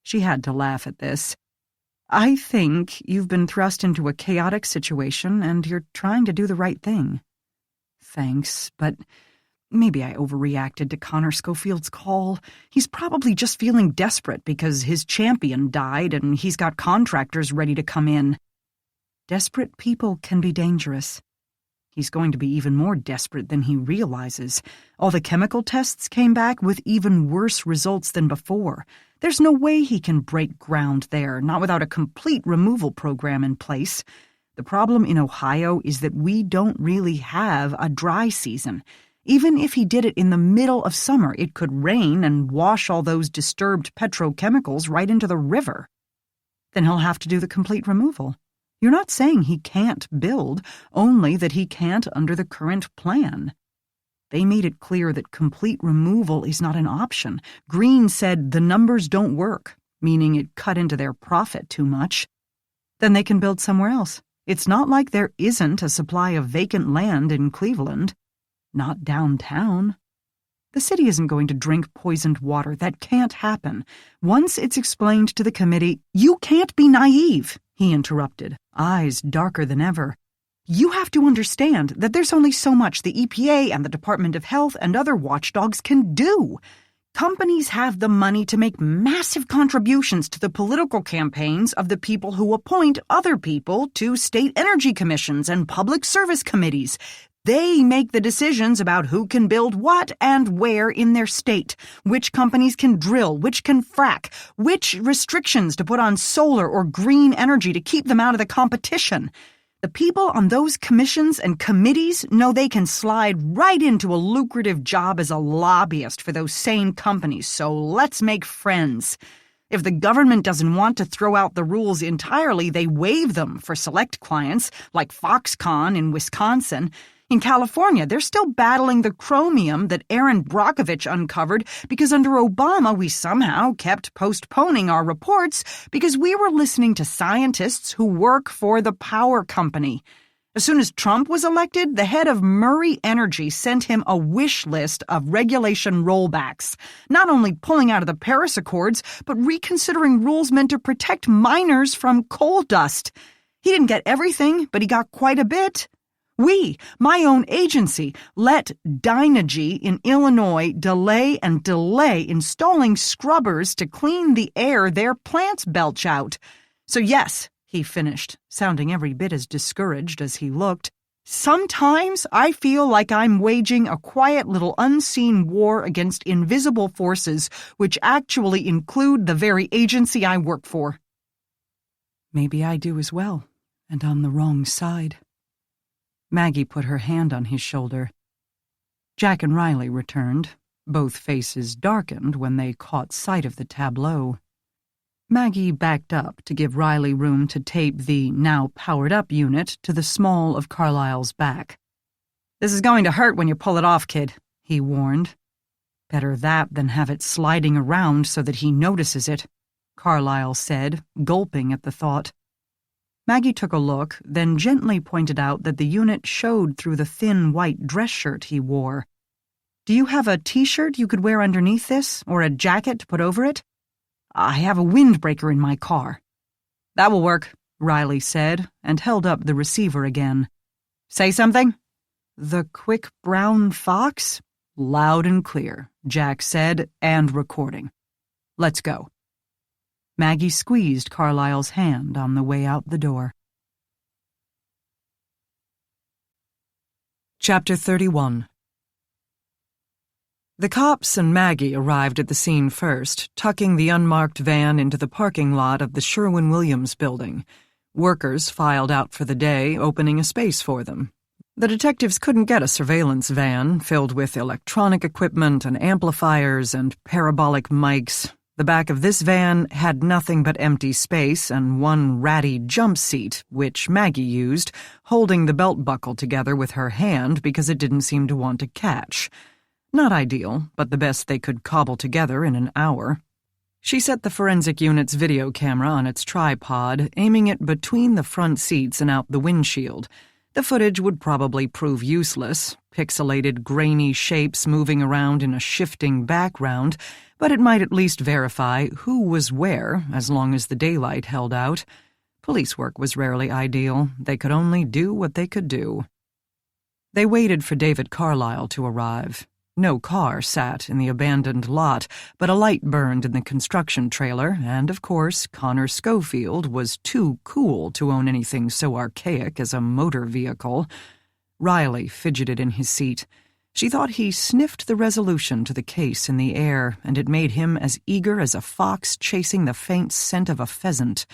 She had to laugh at this. "I think you've been thrust into a chaotic situation and you're trying to do the right thing." "Thanks, but maybe I overreacted to Connor Schofield's call. He's probably just feeling desperate because his champion died and he's got contractors ready to come in." "Desperate people can be dangerous." "He's going to be even more desperate than he realizes. All the chemical tests came back with even worse results than before. There's no way he can break ground there, not without a complete removal program in place. The problem in Ohio is that we don't really have a dry season. Even if he did it in the middle of summer, it could rain and wash all those disturbed petrochemicals right into the river. Then he'll have to do the complete removal. You're not saying he can't build, only that he can't under the current plan. They made it clear that complete removal is not an option. Green said the numbers don't work, meaning it cut into their profit too much. Then they can build somewhere else. It's not like there isn't a supply of vacant land in Cleveland. Not downtown. The city isn't going to drink poisoned water. That can't happen. Once it's explained to the committee, "You can't be naive," he interrupted, eyes darker than ever. "You have to understand that there's only so much the EPA and the Department of Health and other watchdogs can do. Companies have the money to make massive contributions to the political campaigns of the people who appoint other people to state energy commissions and public service committees. They make the decisions about who can build what and where in their state, which companies can drill, which can frack, which restrictions to put on solar or green energy to keep them out of the competition. The people on those commissions and committees know they can slide right into a lucrative job as a lobbyist for those same companies, so let's make friends. If the government doesn't want to throw out the rules entirely, they waive them for select clients, like Foxconn in Wisconsin. In California, they're still battling the chromium that Aaron Brockovich uncovered because under Obama we somehow kept postponing our reports because we were listening to scientists who work for the power company. As soon as Trump was elected, the head of Murray Energy sent him a wish list of regulation rollbacks, not only pulling out of the Paris Accords, but reconsidering rules meant to protect miners from coal dust. He didn't get everything, but he got quite a bit. We, my own agency, let Dynegy in Illinois delay installing scrubbers to clean the air their plants belch out. So yes, he finished, sounding every bit as discouraged as he looked, sometimes I feel like I'm waging a quiet little unseen war against invisible forces which actually include the very agency I work for. Maybe I do as well, and on the wrong side. Maggie put her hand on his shoulder. Jack and Riley returned, both faces darkened when they caught sight of the tableau. Maggie backed up to give Riley room to tape the now-powered-up unit to the small of Carlyle's back. "This is going to hurt when you pull it off, kid," he warned. "Better that than have it sliding around so that he notices it," Carlyle said, gulping at the thought. Maggie took a look, then gently pointed out that the unit showed through the thin white dress shirt he wore. "Do you have a T-shirt you could wear underneath this, or a jacket to put over it?" "I have a windbreaker in my car." "That will work," Riley said, and held up the receiver again. "Say something?" "The quick brown fox?" "Loud and clear," Jack said, and recording. "Let's go." Maggie squeezed Carlyle's hand on the way out the door. Chapter 31. The cops and Maggie arrived at the scene first, tucking the unmarked van into the parking lot of the Sherwin-Williams building. Workers filed out for the day, opening a space for them. The detectives couldn't get a surveillance van filled with electronic equipment and amplifiers and parabolic mics. The back of this van had nothing but empty space and one ratty jump seat, which Maggie used, holding the belt buckle together with her hand because it didn't seem to want to catch. Not ideal, but the best they could cobble together in an hour. She set the forensic unit's video camera on its tripod, aiming it between the front seats and out the windshield. The footage would probably prove useless, pixelated grainy shapes moving around in a shifting background, but it might at least verify who was where as long as the daylight held out. Police work was rarely ideal. They could only do what they could do. They waited for David Carlyle to arrive. No car sat in the abandoned lot, but a light burned in the construction trailer, and, of course, Connor Schofield was too cool to own anything so archaic as a motor vehicle. Riley fidgeted in his seat. She thought he sniffed the resolution to the case in the air, and it made him as eager as a fox chasing the faint scent of a pheasant.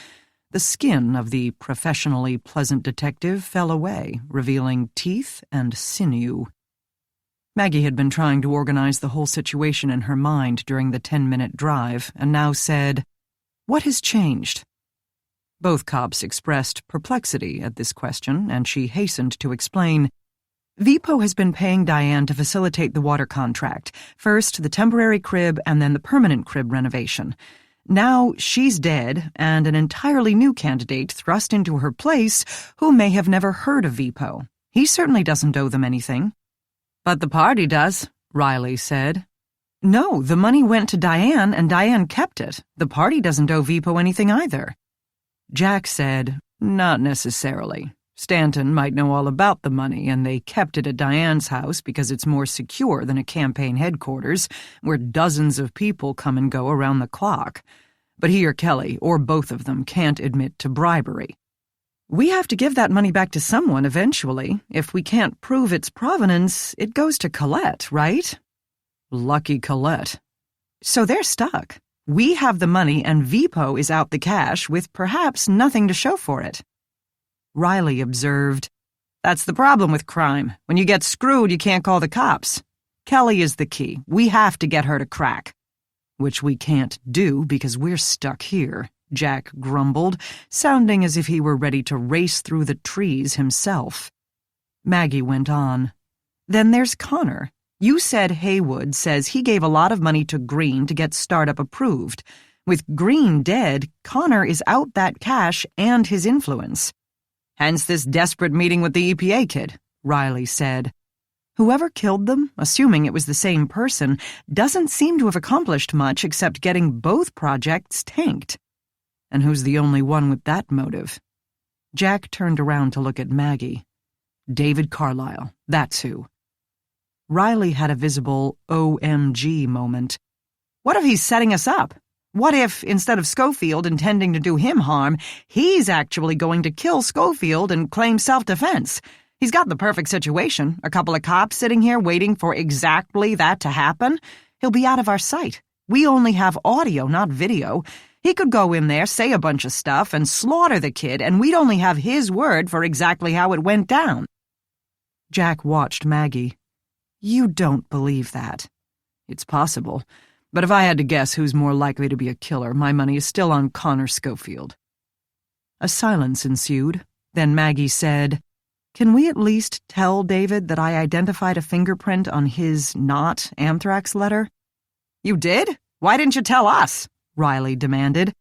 The skin of the professionally pleasant detective fell away, revealing teeth and sinew. Maggie had been trying to organize the whole situation in her mind during the 10-minute drive, and now said, "What has changed?" Both cops expressed perplexity at this question, and she hastened to explain. "Vipo has been paying Diane to facilitate the water contract, first the temporary crib and then the permanent crib renovation. Now she's dead, and an entirely new candidate thrust into her place who may have never heard of Vipo. He certainly doesn't owe them anything." "But the party does," Riley said. "No, the money went to Diane, and Diane kept it. The party doesn't owe Vipo anything either." Jack said, "Not necessarily. Stanton might know all about the money, and they kept it at Diane's house because it's more secure than a campaign headquarters, where dozens of people come and go around the clock. But he or Kelly, or both of them, can't admit to bribery. We have to give that money back to someone eventually. If we can't prove its provenance, it goes to Colette, right?" "Lucky Colette." "So they're stuck. We have the money and Vipo is out the cash with perhaps nothing to show for it." Riley observed, "That's the problem with crime. When you get screwed, you can't call the cops. Kelly is the key. We have to get her to crack." "Which we can't do because we're stuck here," Jack grumbled, sounding as if he were ready to race through the trees himself. Maggie went on. "Then there's Connor. You said Haywood says he gave a lot of money to Green to get startup approved. With Green dead, Connor is out that cash and his influence. Hence this desperate meeting with the EPA kid, Riley said. Whoever killed them, assuming it was the same person, doesn't seem to have accomplished much except getting both projects tanked. And who's the only one with that motive? Jack turned around to look at Maggie. David Carlyle, that's who. Riley had a visible OMG moment. What if he's setting us up? What if, instead of Schofield intending to do him harm, he's actually going to kill Schofield and claim self-defense? He's got the perfect situation. A couple of cops sitting here waiting for exactly that to happen. He'll be out of our sight. We only have audio, not video. He could go in there, say a bunch of stuff, and slaughter the kid, and we'd only have his word for exactly how it went down. Jack watched Maggie. You don't believe that. It's possible. But if I had to guess who's more likely to be a killer, my money is still on Connor Schofield. A silence ensued. Then Maggie said, Can we at least tell David that I identified a fingerprint on his not anthrax letter? You did? Why didn't you tell us? Riley demanded.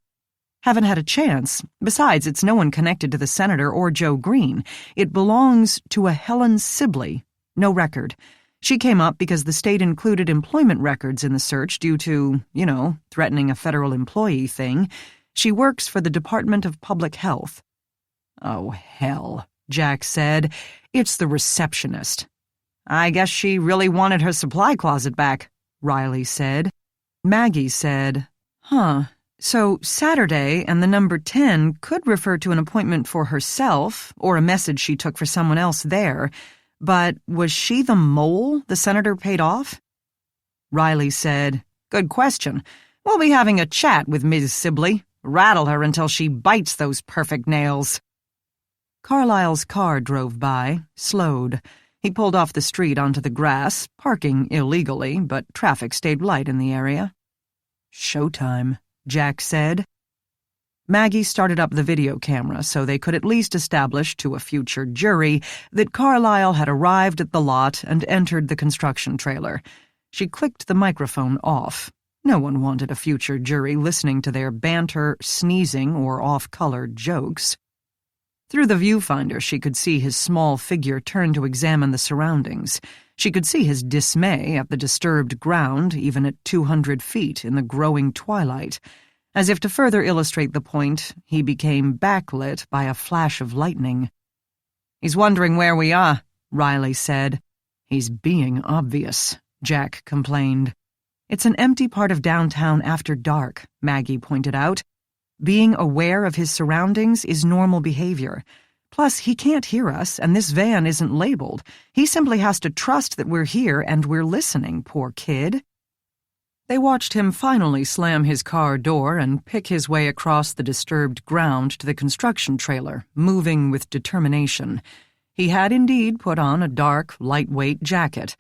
Haven't had a chance. Besides, it's no one connected to the senator or Joe Green. It belongs to a Helen Sibley. No record. She came up because the state included employment records in the search due to, threatening a federal employee thing. She works for the Department of Public Health. Oh, hell, Jack said. It's the receptionist. I guess she really wanted her supply closet back, Riley said. Maggie said, So Saturday and the number 10 could refer to an appointment for herself or a message she took for someone else there. But was she the mole the senator paid off? Riley said, Good question. We'll be having a chat with Ms. Sibley. Rattle her until she bites those perfect nails. Carlyle's car drove by, slowed. He pulled off the street onto the grass, parking illegally, but traffic stayed light in the area. Showtime, Jack said. Maggie started up the video camera so they could at least establish to a future jury that Carlyle had arrived at the lot and entered the construction trailer. She clicked the microphone off. No one wanted a future jury listening to their banter, sneezing, or off-color jokes. Through the viewfinder, she could see his small figure turn to examine the surroundings. She could see his dismay at the disturbed ground, even at 200 feet in the growing twilight. As if to further illustrate the point, he became backlit by a flash of lightning. He's wondering where we are, Riley said. He's being obvious, Jack complained. It's an empty part of downtown after dark, Maggie pointed out. Being aware of his surroundings is normal behavior. Plus, he can't hear us, and this van isn't labeled. He simply has to trust that we're here and we're listening, poor kid. They watched him finally slam his car door and pick his way across the disturbed ground to the construction trailer, moving with determination. He had indeed put on a dark, lightweight jacket.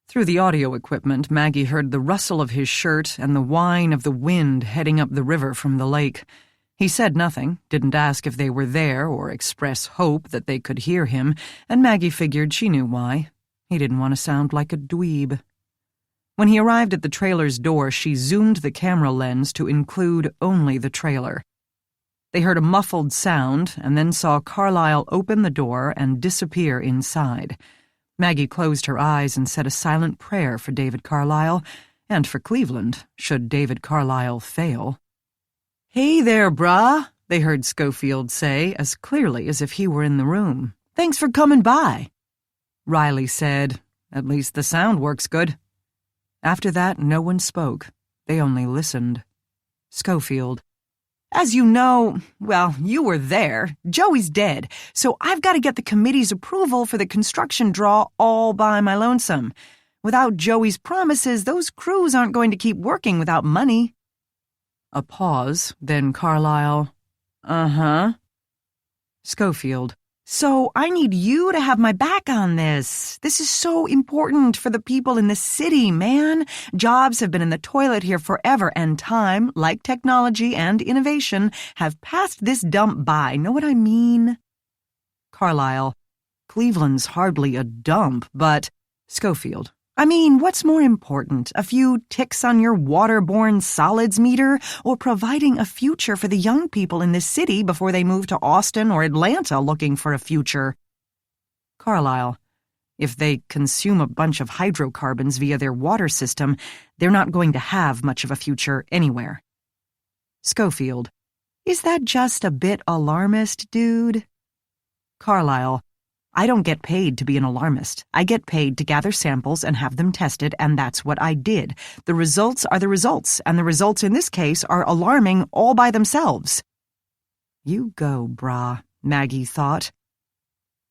Through the audio equipment, Maggie heard the rustle of his shirt and the whine of the wind heading up the river from the lake. He said nothing, didn't ask if they were there or express hope that they could hear him, and Maggie figured she knew why. He didn't want to sound like a dweeb. When he arrived at the trailer's door, she zoomed the camera lens to include only the trailer. They heard a muffled sound and then saw Carlyle open the door and disappear inside. Maggie closed her eyes and said a silent prayer for David Carlyle, and for Cleveland, should David Carlyle fail. "Hey there, brah," they heard Schofield say, as clearly as if he were in the room. "Thanks for coming by." Riley said, "At least the sound works good." After that, no one spoke. They only listened. Schofield, "As you know, well, you were there. Joey's dead, so I've got to get the committee's approval for the construction draw all by my lonesome. Without Joey's promises, those crews aren't going to keep working without money." A pause, then Carlyle, "Uh-huh." Schofield, "So I need you to have my back on this. This is so important for the people in the city, man. Jobs have been in the toilet here forever, and time, like technology and innovation, have passed this dump by. Know what I mean?" Carlyle, "Cleveland's hardly a dump, but—" Schofield, I mean, what's more important, a few ticks on your waterborne solids meter, or providing a future for the young people in this city before they move to Austin or Atlanta looking for a future? Carlyle. If they consume a bunch of hydrocarbons via their water system, they're not going to have much of a future anywhere. Schofield. Is that just a bit alarmist, dude? Carlyle. I don't get paid to be an alarmist. I get paid to gather samples and have them tested, and that's what I did. The results are the results, and the results in this case are alarming all by themselves. You go, brah, Maggie thought.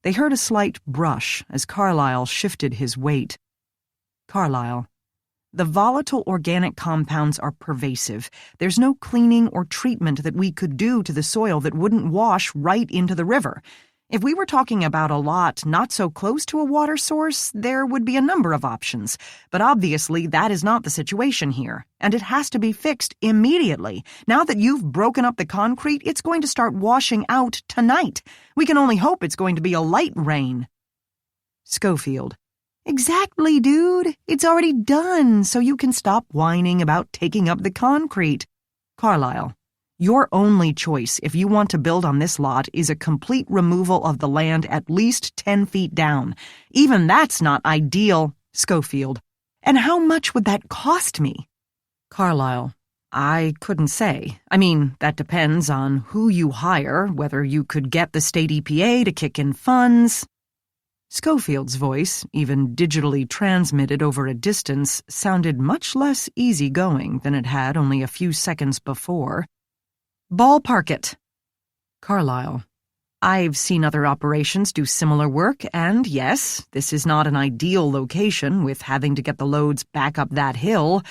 They heard a slight brush as Carlyle shifted his weight. Carlyle. The volatile organic compounds are pervasive. There's no cleaning or treatment that we could do to the soil that wouldn't wash right into the river. If we were talking about a lot not so close to a water source, there would be a number of options. But obviously that is not the situation here, and it has to be fixed immediately. Now that you've broken up the concrete, it's going to start washing out tonight. We can only hope it's going to be a light rain. Schofield. Exactly, dude. It's already done, so you can stop whining about taking up the concrete. Carlyle. Your only choice if you want to build on this lot is a complete removal of the land at least 10 feet down. Even that's not ideal. Schofield. And how much would that cost me? Carlyle. I couldn't say. I mean, that depends on who you hire, whether you could get the state EPA to kick in funds. Schofield's voice, even digitally transmitted over a distance, sounded much less easygoing than it had only a few seconds before. Ballpark it. Carlyle. I've seen other operations do similar work, and yes, this is not an ideal location with having to get the loads back up that hill,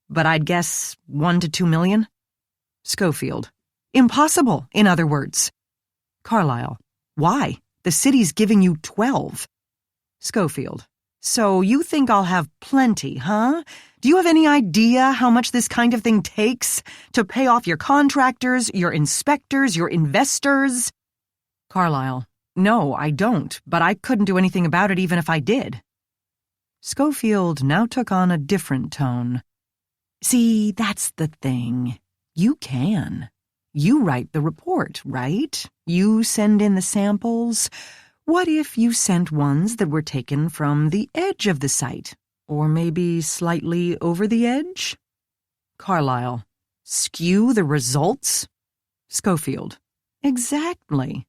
but I'd guess 1 to 2 million. Schofield. Impossible, in other words. Carlyle. Why? The city's giving you 12. Schofield. So you think I'll have plenty, huh? Do you have any idea how much this kind of thing takes to pay off your contractors, your inspectors, your investors? Carlyle. No, I don't, but I couldn't do anything about it even if I did. Schofield now took on a different tone. See, that's the thing. You can. You write the report, right? You send in the samples. What if you sent ones that were taken from the edge of the site? Or maybe slightly over the edge? Carlyle. Skew the results? Schofield. Exactly.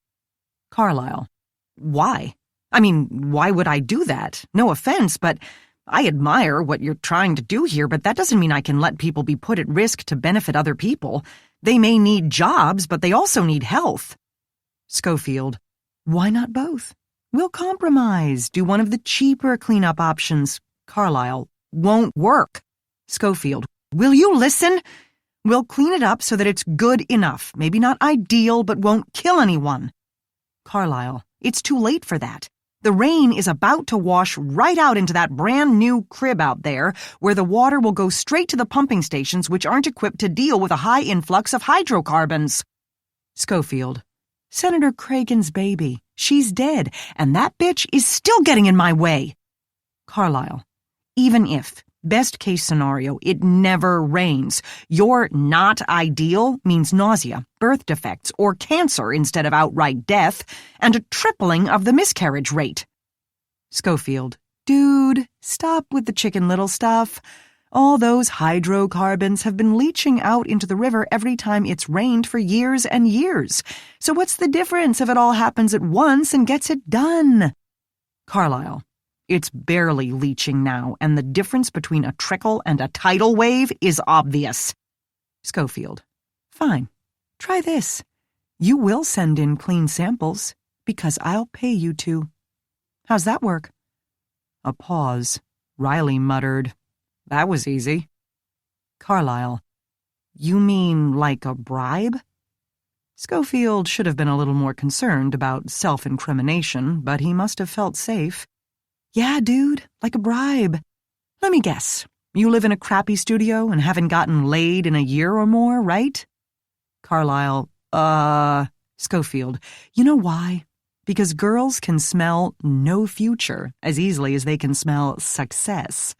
Carlyle. Why? I mean, why would I do that? No offense, but I admire what you're trying to do here, but that doesn't mean I can let people be put at risk to benefit other people. They may need jobs, but they also need health. Schofield. Why not both? We'll compromise. Do one of the cheaper cleanup options. Carlyle. Won't work. Schofield. Will you listen? We'll clean it up so that it's good enough. Maybe not ideal, but won't kill anyone. Carlyle. It's too late for that. The rain is about to wash right out into that brand new crib out there, where the water will go straight to the pumping stations, which aren't equipped to deal with a high influx of hydrocarbons. Schofield. Senator Cragen's baby. She's dead, and that bitch is still getting in my way. Carlyle. Even if, best case scenario, it never rains, your not ideal means nausea, birth defects, or cancer instead of outright death, and a tripling of the miscarriage rate. Schofield. Dude, stop with the Chicken Little stuff. All those hydrocarbons have been leaching out into the river every time it's rained for years and years. So what's the difference if it all happens at once and gets it done? Carlyle. It's barely leaching now, and the difference between a trickle and a tidal wave is obvious. Schofield. Fine. Try this. You will send in clean samples, because I'll pay you to. How's that work? A pause. Riley muttered. That was easy. Carlyle. You mean like a bribe? Schofield should have been a little more concerned about self-incrimination, but he must have felt safe. Yeah, dude, like a bribe. Let me guess. You live in a crappy studio and haven't gotten laid in a year or more, right? Carlyle. Schofield. You know why? Because girls can smell no future as easily as they can smell success.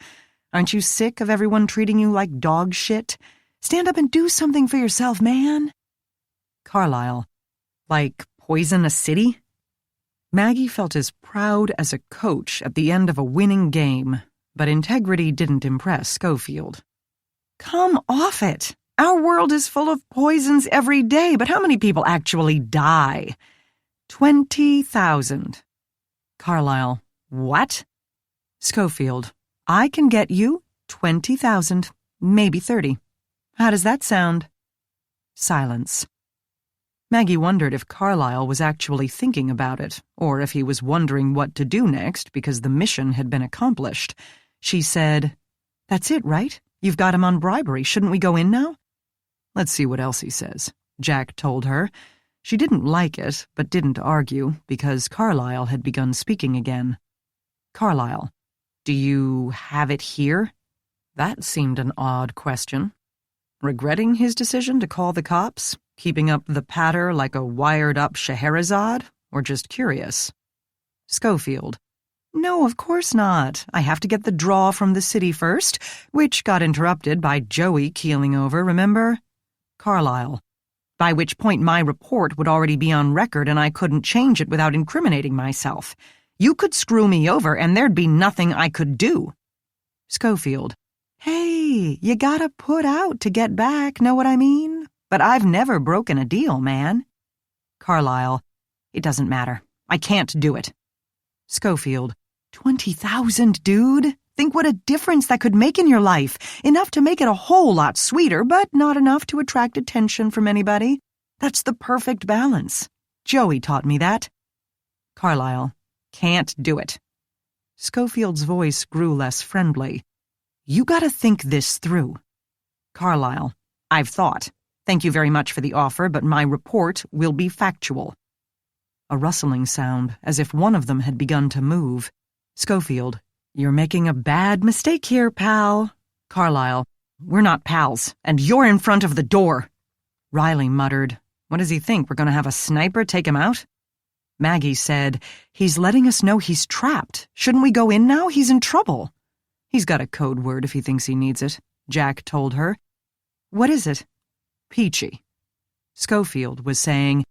Aren't you sick of everyone treating you like dog shit? Stand up and do something for yourself, man. Carlyle. Like poison a city? Maggie felt as proud as a coach at the end of a winning game, but integrity didn't impress Schofield. Come off it. Our world is full of poisons every day, but how many people actually die? 20,000. Carlyle. What? Schofield. I can get you 20,000, maybe 30. How does that sound? Silence. Maggie wondered if Carlyle was actually thinking about it, or if he was wondering what to do next because the mission had been accomplished. She said, "That's it, right? You've got him on bribery. Shouldn't we go in now?" "Let's see what else he says," Jack told her. She didn't like it, but didn't argue, because Carlyle had begun speaking again. Carlyle. Do you have it here? That seemed an odd question. Regretting his decision to call the cops? Keeping up the patter like a wired-up Scheherazade? Or just curious? Schofield. No, of course not. I have to get the draw from the city first, which got interrupted by Joey keeling over, remember? Carlyle. By which point my report would already be on record and I couldn't change it without incriminating myself. You could screw me over and there'd be nothing I could do. Schofield. Hey, you gotta put out to get back, know what I mean? But I've never broken a deal, man. Carlyle. It doesn't matter. I can't do it. Schofield. 20,000, dude. Think what a difference that could make in your life. Enough to make it a whole lot sweeter, but not enough to attract attention from anybody. That's the perfect balance. Joey taught me that. Carlyle. Can't do it. Schofield's voice grew less friendly. You gotta think this through. Carlyle. I've thought. Thank you very much for the offer, but my report will be factual. A rustling sound, as if one of them had begun to move. Schofield. You're making a bad mistake here, pal. Carlyle. We're not pals, and you're in front of the door. Riley muttered. What does he think? We're going to have a sniper take him out? Maggie said, He's letting us know he's trapped. Shouldn't we go in now? He's in trouble. He's got a code word if he thinks he needs it, Jack told her. What is it? Peachy. Schofield was saying,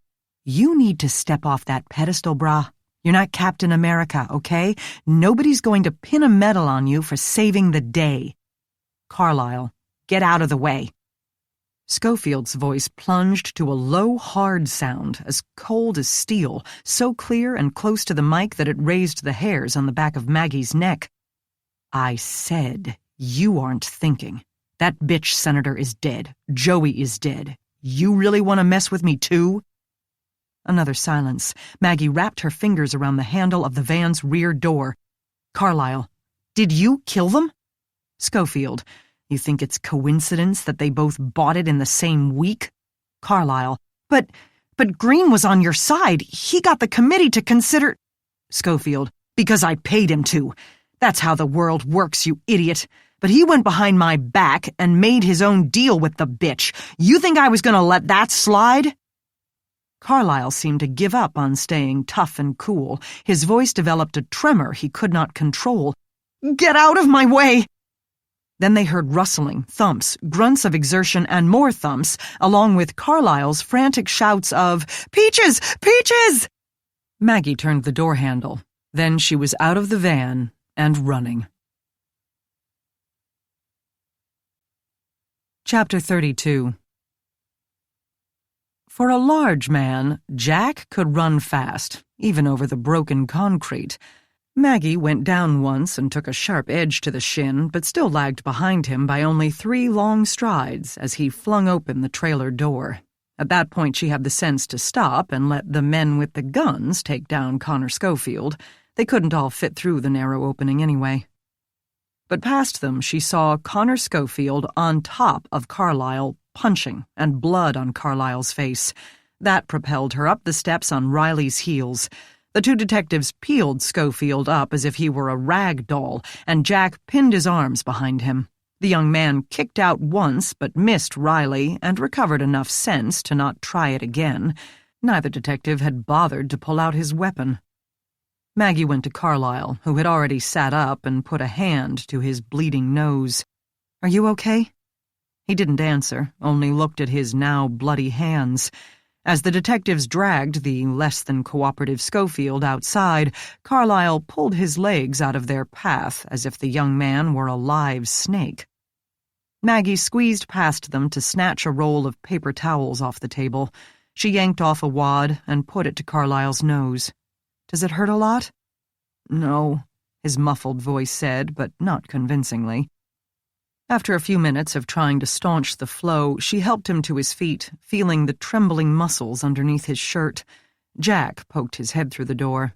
You need to step off that pedestal, brah. You're not Captain America, okay? Nobody's going to pin a medal on you for saving the day. Carlyle. Get out of the way. Schofield's voice plunged to a low, hard sound, as cold as steel, so clear and close to the mic that it raised the hairs on the back of Maggie's neck. I said, you aren't thinking. That bitch senator is dead. Joey is dead. You really want to mess with me too? Another silence. Maggie wrapped her fingers around the handle of the van's rear door. Carlyle. Did you kill them? Schofield. You think it's coincidence that they both bought it in the same week? Carlyle. But Green was on your side. He got the committee to consider... Schofield. Because I paid him to. That's how the world works, you idiot. But he went behind my back and made his own deal with the bitch. You think I was going to let that slide? Carlyle seemed to give up on staying tough and cool. His voice developed a tremor he could not control. Get out of my way! Then they heard rustling, thumps, grunts of exertion, and more thumps, along with Carlyle's frantic shouts of, Peaches! Peaches! Maggie turned the door handle. Then she was out of the van and running. Chapter 32. For a large man, Jack could run fast, even over the broken concrete. Maggie went down once and took a sharp edge to the shin, but still lagged behind him by only 3 long strides as he flung open the trailer door. At that point, she had the sense to stop and let the men with the guns take down Connor Schofield. They couldn't all fit through the narrow opening anyway. But past them, she saw Connor Schofield on top of Carlyle, punching, and blood on Carlyle's face. That propelled her up the steps on Riley's heels. The 2 detectives peeled Schofield up as if he were a rag doll, and Jack pinned his arms behind him. The young man kicked out once but missed Riley and recovered enough sense to not try it again. Neither detective had bothered to pull out his weapon. Maggie went to Carlyle, who had already sat up and put a hand to his bleeding nose. "Are you okay?" He didn't answer, only looked at his now bloody hands. As the detectives dragged the less-than-cooperative Schofield outside, Carlyle pulled his legs out of their path as if the young man were a live snake. Maggie squeezed past them to snatch a roll of paper towels off the table. She yanked off a wad and put it to Carlyle's nose. "Does it hurt a lot?" "No," his muffled voice said, but not convincingly. After a few minutes of trying to staunch the flow, she helped him to his feet, feeling the trembling muscles underneath his shirt. Jack poked his head through the door.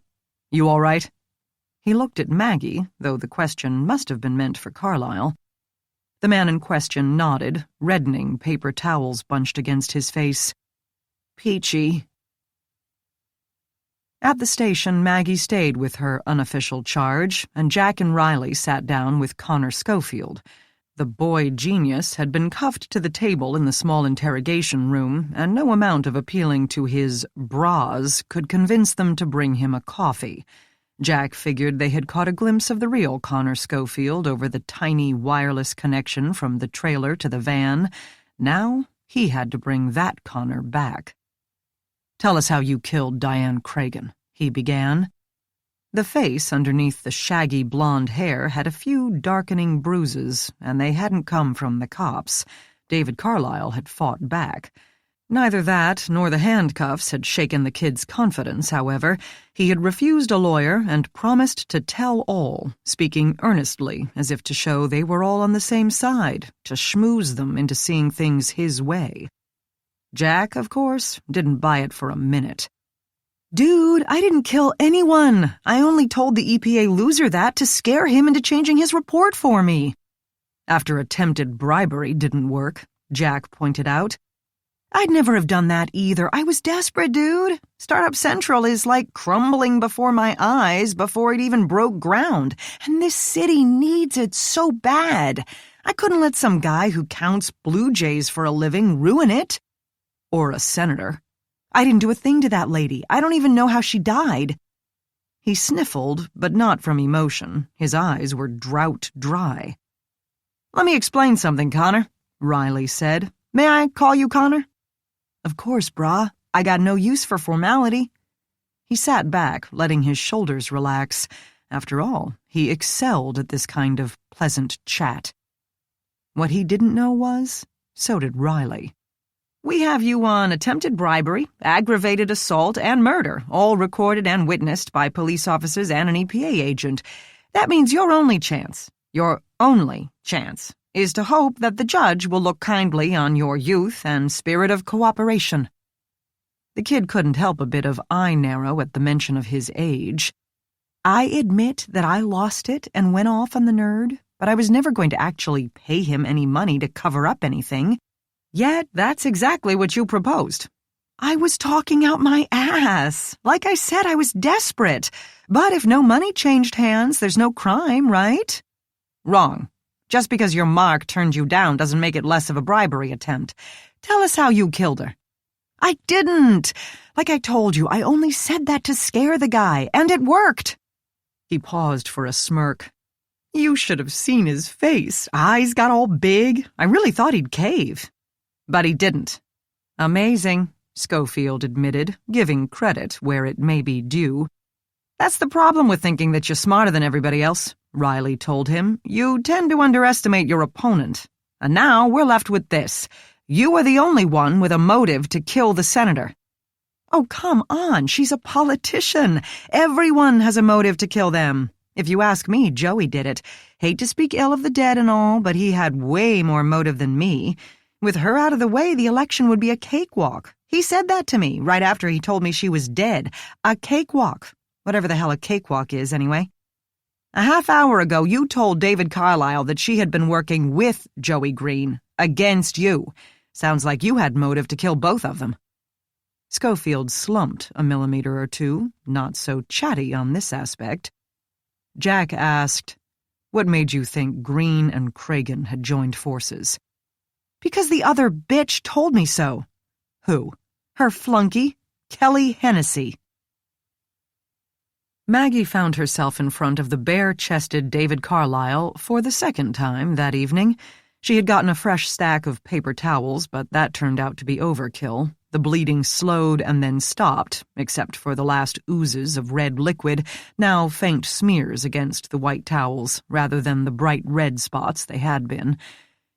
"You all right?" He looked at Maggie, though the question must have been meant for Carlyle. The man in question nodded, reddening, paper towels bunched against his face. "Peachy." At the station, Maggie stayed with her unofficial charge, and Jack and Riley sat down with Connor Schofield. The boy genius had been cuffed to the table in the small interrogation room, and no amount of appealing to his bras could convince them to bring him a coffee. Jack figured they had caught a glimpse of the real Connor Schofield over the tiny wireless connection from the trailer to the van. Now he had to bring that Connor back. "Tell us how you killed Diane Cragen," he began. The face underneath the shaggy blonde hair had a few darkening bruises, and they hadn't come from the cops. David Carlyle had fought back. Neither that nor the handcuffs had shaken the kid's confidence, however. He had refused a lawyer and promised to tell all, speaking earnestly, as if to show they were all on the same side, to schmooze them into seeing things his way. Jack, of course, didn't buy it for a minute. "Dude, I didn't kill anyone. I only told the EPA loser that to scare him into changing his report for me." "After attempted bribery didn't work," Jack pointed out. "I'd never have done that either. I was desperate, dude. Startup Central is like crumbling before my eyes before it even broke ground, and this city needs it so bad. I couldn't let some guy who counts blue jays for a living ruin it. Or a senator. I didn't do a thing to that lady. I don't even know how she died." He sniffled, but not from emotion. His eyes were drought dry. "Let me explain something, Connor," Riley said. "May I call you Connor?" "Of course, brah. I got no use for formality." He sat back, letting his shoulders relax. After all, he excelled at this kind of pleasant chat. What he didn't know was, so did Riley. "We have you on attempted bribery, aggravated assault, and murder, all recorded and witnessed by police officers and an EPA agent. That means your only chance, is to hope that the judge will look kindly on your youth and spirit of cooperation." The kid couldn't help a bit of eye narrow at the mention of his age. "I admit that I lost it and went off on the nerd, but I was never going to actually pay him any money to cover up anything. Yet that's exactly what you proposed." "I was talking out my ass. Like I said, I was desperate. But if no money changed hands, there's no crime, right?" "Wrong. Just because your mark turned you down doesn't make it less of a bribery attempt. Tell us how you killed her." "I didn't. Like I told you, I only said that to scare the guy, and it worked." He paused for a smirk. "You should have seen his face. Eyes got all big. I really thought he'd cave." "But he didn't." "Amazing," Schofield admitted, giving credit where it may be due. "That's the problem with thinking that you're smarter than everybody else," Riley told him. "You tend to underestimate your opponent. And now we're left with this. You are the only one with a motive to kill the senator." "Oh, come on. She's a politician. Everyone has a motive to kill them. If you ask me, Joey did it. Hate to speak ill of the dead and all, but he had way more motive than me. With her out of the way, the election would be a cakewalk. He said that to me right after he told me she was dead. A cakewalk. Whatever the hell a cakewalk is, anyway. A half hour ago, you told David Carlyle that she had been working with Joey Green, against you. Sounds like you had motive to kill both of them." Schofield slumped a millimeter or two, not so chatty on this aspect. Jack asked, "What made you think Green and Cragen had joined forces?" "Because the other bitch told me so." "Who?" "Her flunky. Kelly Hennessy. Maggie found herself in front of the bare-chested David Carlyle for the second time that evening. She had gotten a fresh stack of paper towels, but that turned out to be overkill. The bleeding slowed and then stopped, except for the last oozes of red liquid, now faint smears against the white towels, rather than the bright red spots they had been.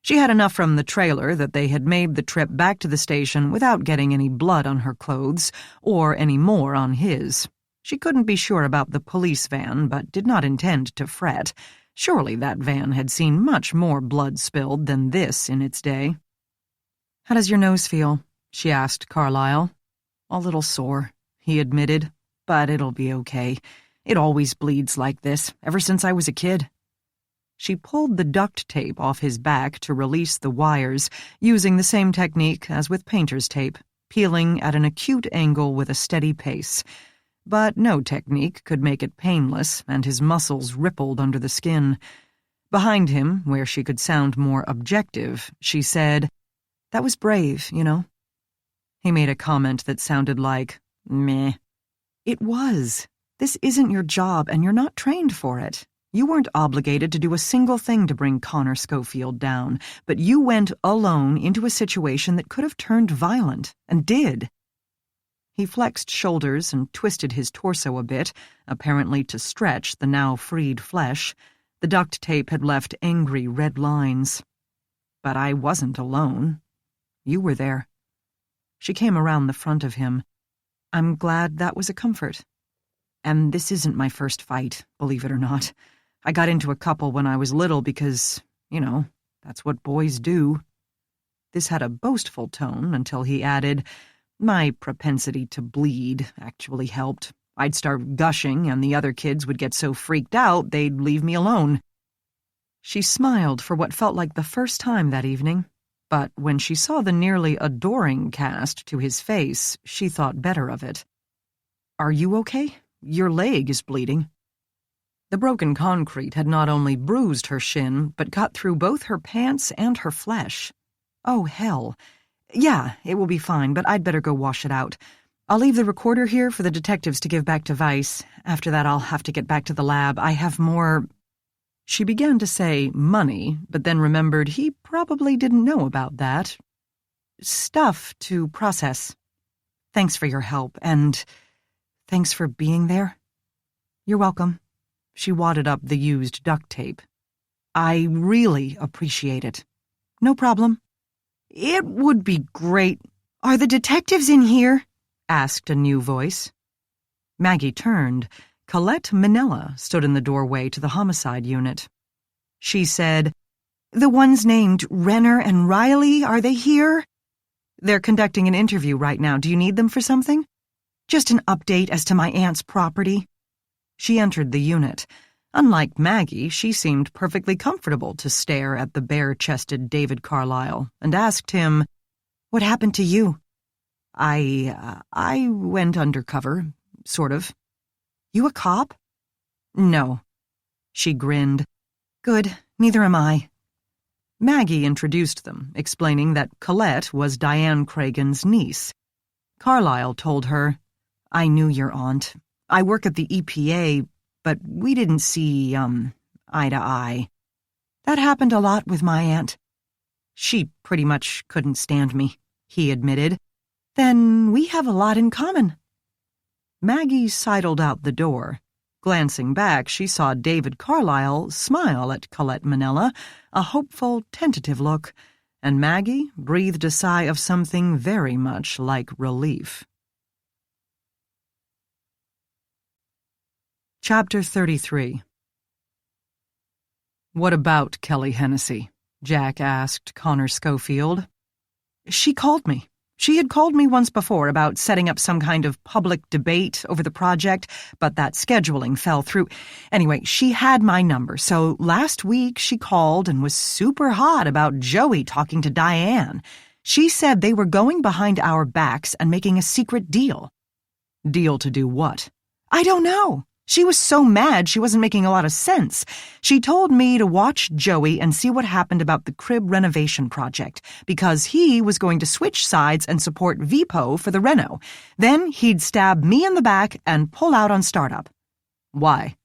She had enough from the trailer that they had made the trip back to the station without getting any blood on her clothes, or any more on his. She couldn't be sure about the police van, but did not intend to fret. Surely that van had seen much more blood spilled than this in its day. "How does your nose feel?" she asked Carlyle. "A little sore," he admitted, "but it'll be okay. It always bleeds like this, ever since I was a kid." She pulled the duct tape off his back to release the wires, using the same technique as with painter's tape, peeling at an acute angle with a steady pace. But no technique could make it painless, and his muscles rippled under the skin. Behind him, where she could sound more objective, she said, "That was brave, you know." He made a comment that sounded like, meh. "It was. This isn't your job, and you're not trained for it. You weren't obligated to do a single thing to bring Connor Schofield down, but you went alone into a situation that could have turned violent, and did." He flexed shoulders and twisted his torso a bit, apparently to stretch the now freed flesh. The duct tape had left angry red lines. "But I wasn't alone. You were there." She came around the front of him. "I'm glad that was a comfort. And this isn't my first fight, believe it or not. I got into a couple when I was little because, that's what boys do." This had a boastful tone until he added, "My propensity to bleed actually helped. I'd start gushing, and the other kids would get so freaked out they'd leave me alone." She smiled for what felt like the first time that evening, but when she saw the nearly adoring cast to his face, she thought better of it. "Are you okay? Your leg is bleeding." The broken concrete had not only bruised her shin, but cut through both her pants and her flesh. "Oh, hell. Yeah, it will be fine, but I'd better go wash it out. I'll leave the recorder here for the detectives to give back to Vice. After that, I'll have to get back to the lab. I have more—" She began to say money, but then remembered he probably didn't know about that. "Stuff to process. Thanks for your help, and thanks for being there." "You're welcome." She wadded up the used duct tape. "I really appreciate it." "No problem." "It would be great. Are the detectives in here?" asked a new voice. Maggie turned. Colette Manella stood in the doorway to the homicide unit. She said, "The ones named Renner and Riley, are they here?" "They're conducting an interview right now. Do you need them for something?" "Just an update as to my aunt's property." She entered the unit. Unlike Maggie, she seemed perfectly comfortable to stare at the bare-chested David Carlyle, and asked him, "What happened to you?" I went undercover, sort of." "You a cop?" "No." She grinned. "Good, neither am I." Maggie introduced them, explaining that Colette was Diane Cragen's niece. Carlyle told her, "I knew your aunt. I work at the EPA, but we didn't see, eye to eye. That happened a lot with my aunt." "She pretty much couldn't stand me," he admitted. "Then we have a lot in common." Maggie sidled out the door. Glancing back, she saw David Carlyle smile at Colette Manella, a hopeful, tentative look, and Maggie breathed a sigh of something very much like relief. Chapter 33. "What about Kelly Hennessy?" Jack asked Connor Schofield. "She called me. She had called me once before about setting up some kind of public debate over the project, but that scheduling fell through. Anyway, she had my number, so last week she called and was super hot about Joey talking to Diane. She said they were going behind our backs and making a secret deal." "Deal to do what?" "I don't know. She was so mad she wasn't making a lot of sense. She told me to watch Joey and see what happened about the crib renovation project, because he was going to switch sides and support Vipo for the reno. Then he'd stab me in the back and pull out on startup. Why?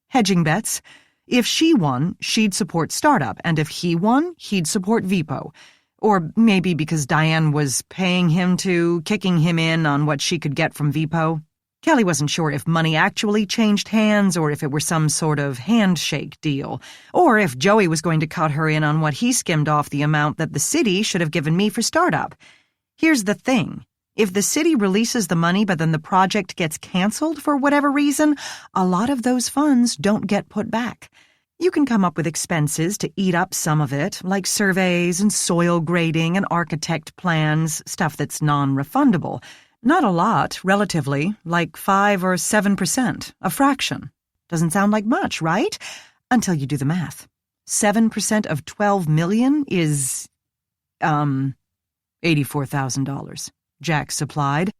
Hedging bets. If she won, she'd support startup, and if he won, he'd support Vipo. Or maybe because Diane was paying him to, kicking him in on what she could get from Vipo. Kelly wasn't sure if money actually changed hands or if it were some sort of handshake deal, or if Joey was going to cut her in on what he skimmed off the amount that the city should have given me for startup. Here's the thing. If the city releases the money but then the project gets canceled for whatever reason, a lot of those funds don't get put back. You can come up with expenses to eat up some of it, like surveys and soil grading and architect plans, stuff that's non-refundable. Not a lot, relatively, like 5 or 7%, a fraction. Doesn't sound like much, right? Until you do the math. 7% of $12 million is, $84,000, Jack supplied.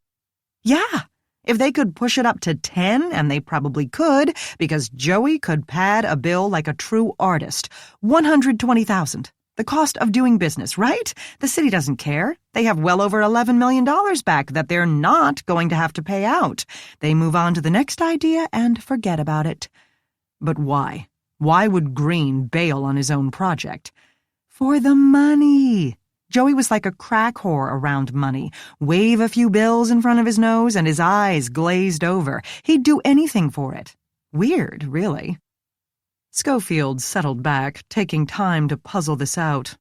Yeah, if they could push it up to 10, and they probably could, because Joey could pad a bill like a true artist. $120,000. The cost of doing business, right? The city doesn't care. They have well over $11 million back that they're not going to have to pay out. They move on to the next idea and forget about it. But why? Why would Green bail on his own project? For the money. Joey was like a crack whore around money. Wave a few bills in front of his nose and his eyes glazed over. He'd do anything for it. Weird, really. Schofield settled back, taking time to puzzle this out.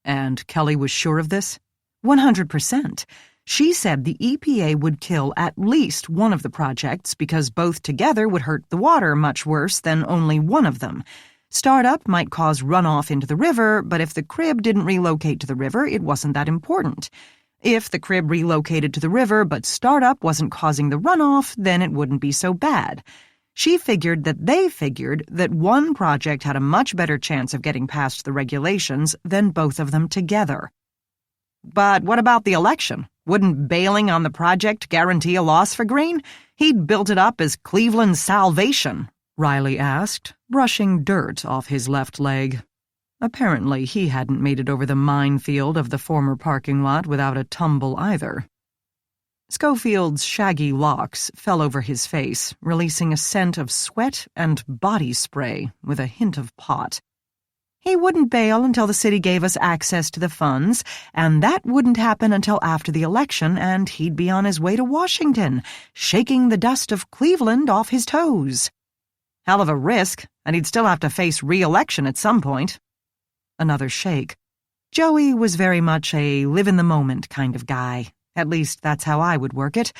And Kelly was sure of this? 100%. She said the EPA would kill at least one of the projects because both together would hurt the water much worse than only one of them. Startup might cause runoff into the river, but if the crib didn't relocate to the river, it wasn't that important. If the crib relocated to the river but startup wasn't causing the runoff, then it wouldn't be so bad. She figured that they figured that one project had a much better chance of getting past the regulations than both of them together. But what about the election? Wouldn't bailing on the project guarantee a loss for Green? He'd built it up as Cleveland's salvation, Riley asked, brushing dirt off his left leg. Apparently he hadn't made it over the minefield of the former parking lot without a tumble either. Schofield's shaggy locks fell over his face, releasing a scent of sweat and body spray with a hint of pot. He wouldn't bail until the city gave us access to the funds, and that wouldn't happen until after the election, and he'd be on his way to Washington, shaking the dust of Cleveland off his toes. Hell of a risk, and he'd still have to face re-election at some point. Another shake. Joey was very much a live-in-the-moment kind of guy. At least that's how I would work it.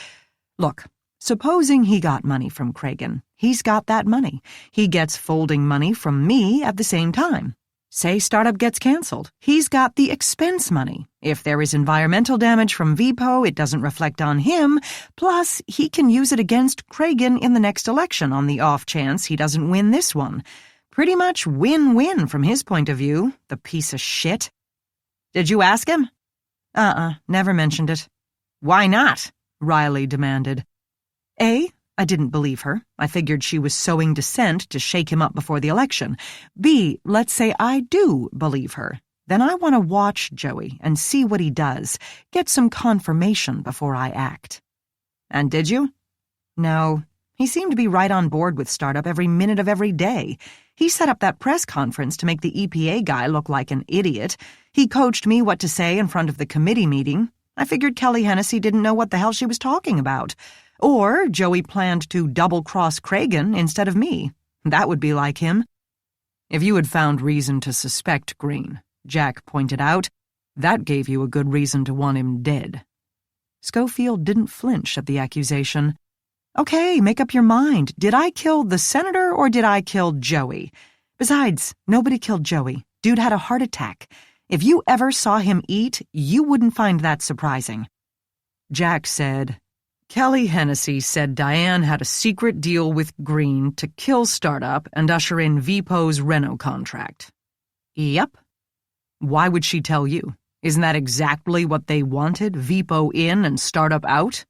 Look, supposing he got money from Cragen. He's got that money. He gets folding money from me at the same time. Say startup gets canceled. He's got the expense money. If there is environmental damage from Vipo, it doesn't reflect on him. Plus, he can use it against Cragen in the next election on the off chance he doesn't win this one. Pretty much win-win from his point of view, the piece of shit. Did you ask him? Never mentioned it. Why not? Riley demanded. A, I didn't believe her. I figured she was sowing dissent to shake him up before the election. B, let's say I do believe her. Then I want to watch Joey and see what he does, get some confirmation before I act. And did you? No. He seemed to be right on board with startup every minute of every day. He set up that press conference to make the EPA guy look like an idiot. He coached me what to say in front of the committee meeting. I figured Kelly Hennessy didn't know what the hell she was talking about. Or Joey planned to double-cross Cragen instead of me. That would be like him. If you had found reason to suspect Green, Jack pointed out, that gave you a good reason to want him dead. Schofield didn't flinch at the accusation. Okay, make up your mind. Did I kill the senator or did I kill Joey? Besides, nobody killed Joey. Dude had a heart attack. If you ever saw him eat, you wouldn't find that surprising. Jack said, Kelly Hennessy said Diane had a secret deal with Green to kill startup and usher in Vipo's reno contract. Yep. Why would she tell you? Isn't that exactly what they wanted, Vipo in and startup out?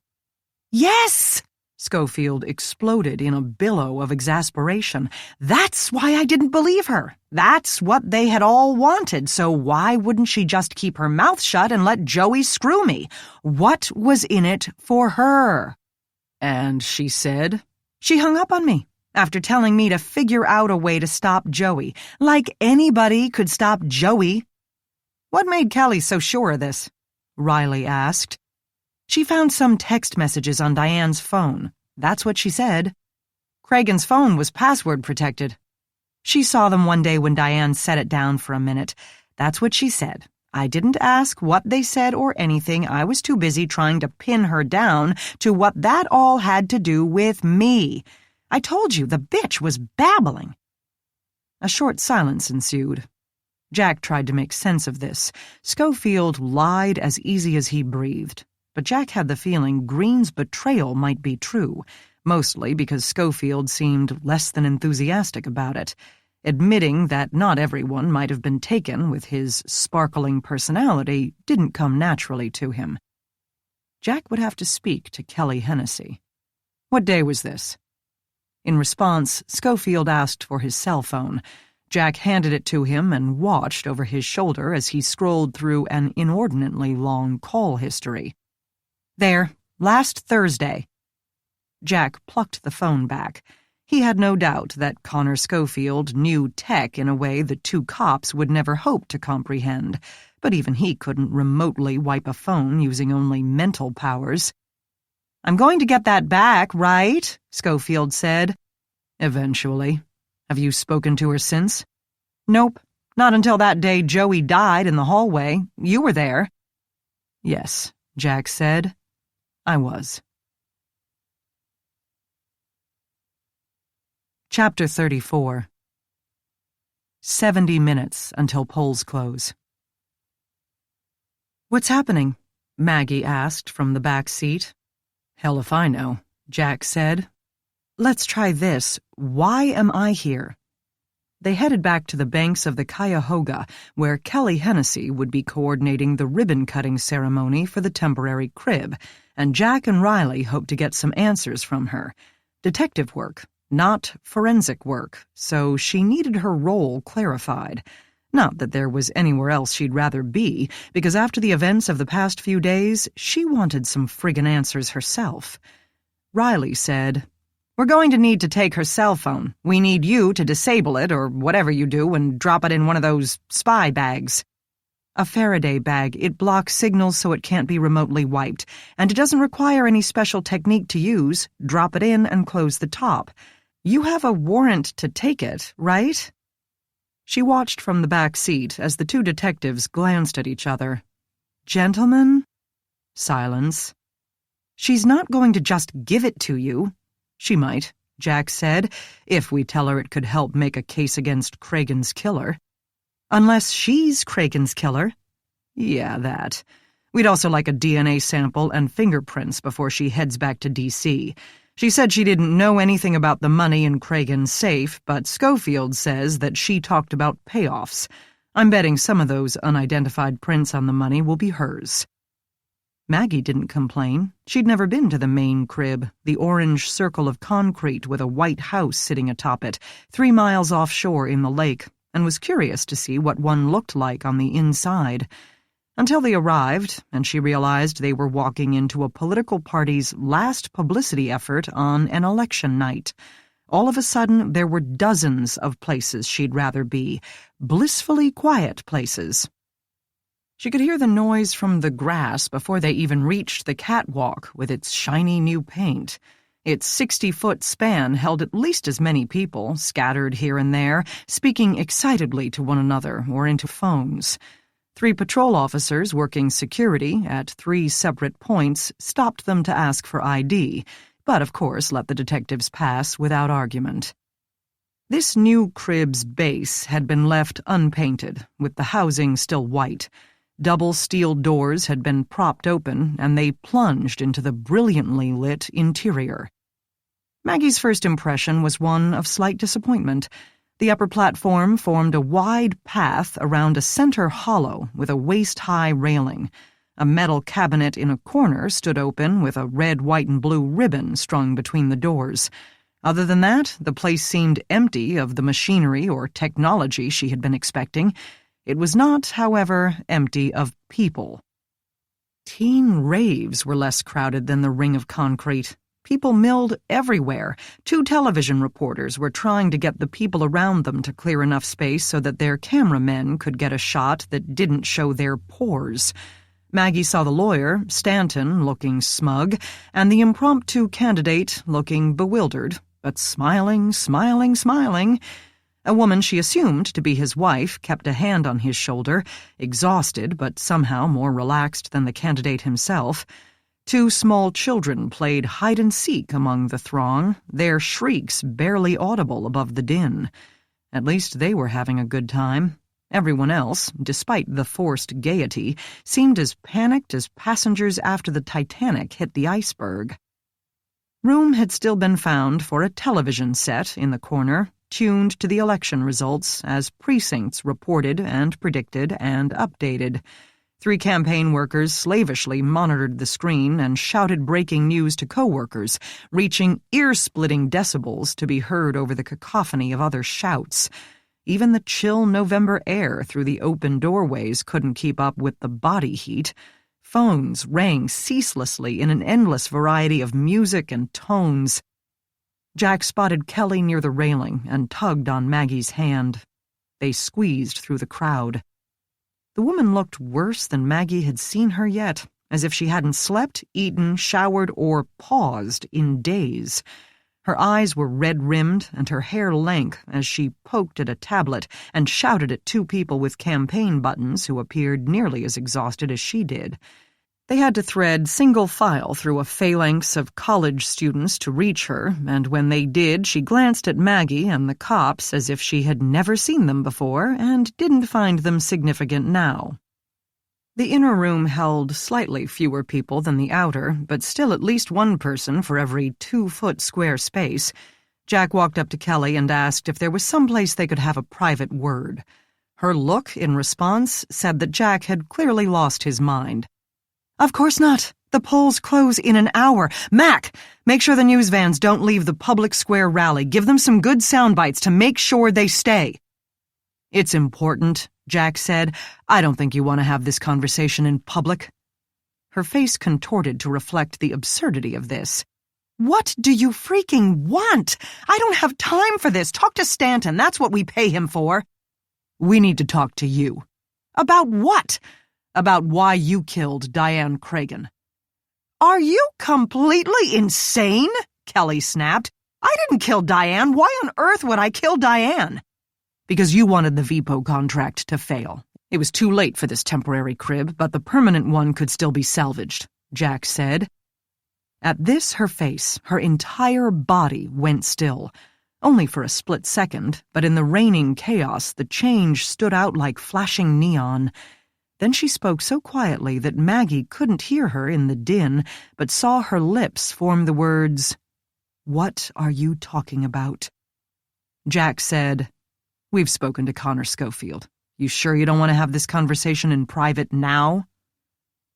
Yes! Schofield exploded in a billow of exasperation. That's why I didn't believe her. That's what they had all wanted, so why wouldn't she just keep her mouth shut and let Joey screw me? What was in it for her? And she said, she hung up on me after telling me to figure out a way to stop Joey, like anybody could stop Joey. What made Kelly so sure of this? Riley asked. She found some text messages on Diane's phone. That's what she said. Cragen's phone was password protected. She saw them one day when Diane set it down for a minute. That's what she said. I didn't ask what they said or anything. I was too busy trying to pin her down to what that all had to do with me. I told you, the bitch was babbling. A short silence ensued. Jack tried to make sense of this. Schofield lied as easy as he breathed. But Jack had the feeling Green's betrayal might be true, mostly because Schofield seemed less than enthusiastic about it, admitting that not everyone might have been taken with his sparkling personality didn't come naturally to him. Jack would have to speak to Kelly Hennessy. What day was this? In response, Schofield asked for his cell phone. Jack handed it to him and watched over his shoulder as he scrolled through an inordinately long call history. There, last Thursday. Jack plucked the phone back. He had no doubt that Connor Schofield knew tech in a way the two cops would never hope to comprehend, but even he couldn't remotely wipe a phone using only mental powers. I'm going to get that back, right? Schofield said. Eventually. Have you spoken to her since? Nope, not until that day Joey died in the hallway. You were there. Yes, Jack said. I was. Chapter 34. 70 minutes until polls close. What's happening? Maggie asked from the back seat. Hell if I know, Jack said. Let's try this. Why am I here? They headed back to the banks of the Cuyahoga, where Kelly Hennessy would be coordinating the ribbon-cutting ceremony for the temporary crib, and Jack and Riley hoped to get some answers from her. Detective work, not forensic work, so she needed her role clarified. Not that there was anywhere else she'd rather be, because after the events of the past few days, she wanted some friggin' answers herself. Riley said, We're going to need to take her cell phone. We need you to disable it, or whatever you do, and drop it in one of those spy bags. A Faraday bag. It blocks signals so it can't be remotely wiped, and it doesn't require any special technique to use. Drop it in and close the top. You have a warrant to take it, right? She watched from the back seat as the two detectives glanced at each other. Gentlemen? Silence. She's not going to just give it to you. She might, Jack said, if we tell her it could help make a case against Cragen's killer. Unless she's Cragen's killer. Yeah, that. We'd also like a DNA sample and fingerprints before she heads back to D.C. She said she didn't know anything about the money in Cragen's safe, but Schofield says that she talked about payoffs. I'm betting some of those unidentified prints on the money will be hers. Maggie didn't complain. She'd never been to the main crib, the orange circle of concrete with a white house sitting atop it, 3 miles offshore in the lake, and was curious to see what one looked like on the inside. Until they arrived, and she realized they were walking into a political party's last publicity effort on an election night. All of a sudden, there were dozens of places she'd rather be, blissfully quiet places. She could hear the noise from the grass before they even reached the catwalk with its shiny new paint. Its 60-foot span held at least as many people, scattered here and there, speaking excitedly to one another or into phones. 3 patrol officers working security at 3 separate points stopped them to ask for ID, but of course let the detectives pass without argument. This new crib's base had been left unpainted, with the housing still white. Double steel doors had been propped open, and they plunged into the brilliantly lit interior. Maggie's first impression was one of slight disappointment. The upper platform formed a wide path around a center hollow with a waist-high railing. A metal cabinet in a corner stood open with a red, white, and blue ribbon strung between the doors. Other than that, the place seemed empty of the machinery or technology she had been expecting. It was not, however, empty of people. Teen raves were less crowded than the ring of concrete. People milled everywhere. 2 television reporters were trying to get the people around them to clear enough space so that their cameramen could get a shot that didn't show their pores. Maggie saw the lawyer, Stanton, looking smug, and the impromptu candidate looking bewildered, but smiling. A woman she assumed to be his wife kept a hand on his shoulder, exhausted but somehow more relaxed than the candidate himself. 2 small children played hide-and-seek among the throng, their shrieks barely audible above the din. At least they were having a good time. Everyone else, despite the forced gaiety, seemed as panicked as passengers after the Titanic hit the iceberg. Room had still been found for a television set in the corner, tuned to the election results as precincts reported and predicted and updated. 3 campaign workers slavishly monitored the screen and shouted breaking news to co-workers, reaching ear-splitting decibels to be heard over the cacophony of other shouts. Even the chill November air through the open doorways couldn't keep up with the body heat. Phones rang ceaselessly in an endless variety of music and tones. Jack spotted Kelly near the railing and tugged on Maggie's hand. They squeezed through the crowd. The woman looked worse than Maggie had seen her yet, as if she hadn't slept, eaten, showered, or paused in days. Her eyes were red-rimmed and her hair lank as she poked at a tablet and shouted at 2 people with campaign buttons who appeared nearly as exhausted as she did. They had to thread single file through a phalanx of college students to reach her, and when they did, she glanced at Maggie and the cops as if she had never seen them before and didn't find them significant now. The inner room held slightly fewer people than the outer, but still at least 1 person for every 2-foot square space. Jack walked up to Kelly and asked if there was someplace they could have a private word. Her look, in response, said that Jack had clearly lost his mind. "Of course not. The polls close in an hour. Mac, make sure the news vans don't leave the public square rally. Give them some good sound bites to make sure they stay." "It's important," Jack said. "I don't think you want to have this conversation in public." Her face contorted to reflect the absurdity of this. "What do you freaking want? I don't have time for this. Talk to Stanton. That's what we pay him for." "We need to talk to you." "About what?" "About why you killed Diane Cragen." "Are you completely insane?" Kelly snapped. "I didn't kill Diane. Why on earth would I kill Diane?" "Because you wanted the VPO contract to fail. It was too late for this temporary crib, but the permanent one could still be salvaged," Jack said. At this, her face, her entire body went still. Only for a split second, but in the reigning chaos, the change stood out like flashing neon. Then she spoke so quietly that Maggie couldn't hear her in the din, but saw her lips form the words, "What are you talking about?" Jack said, "We've spoken to Connor Schofield. You sure you don't want to have this conversation in private now?"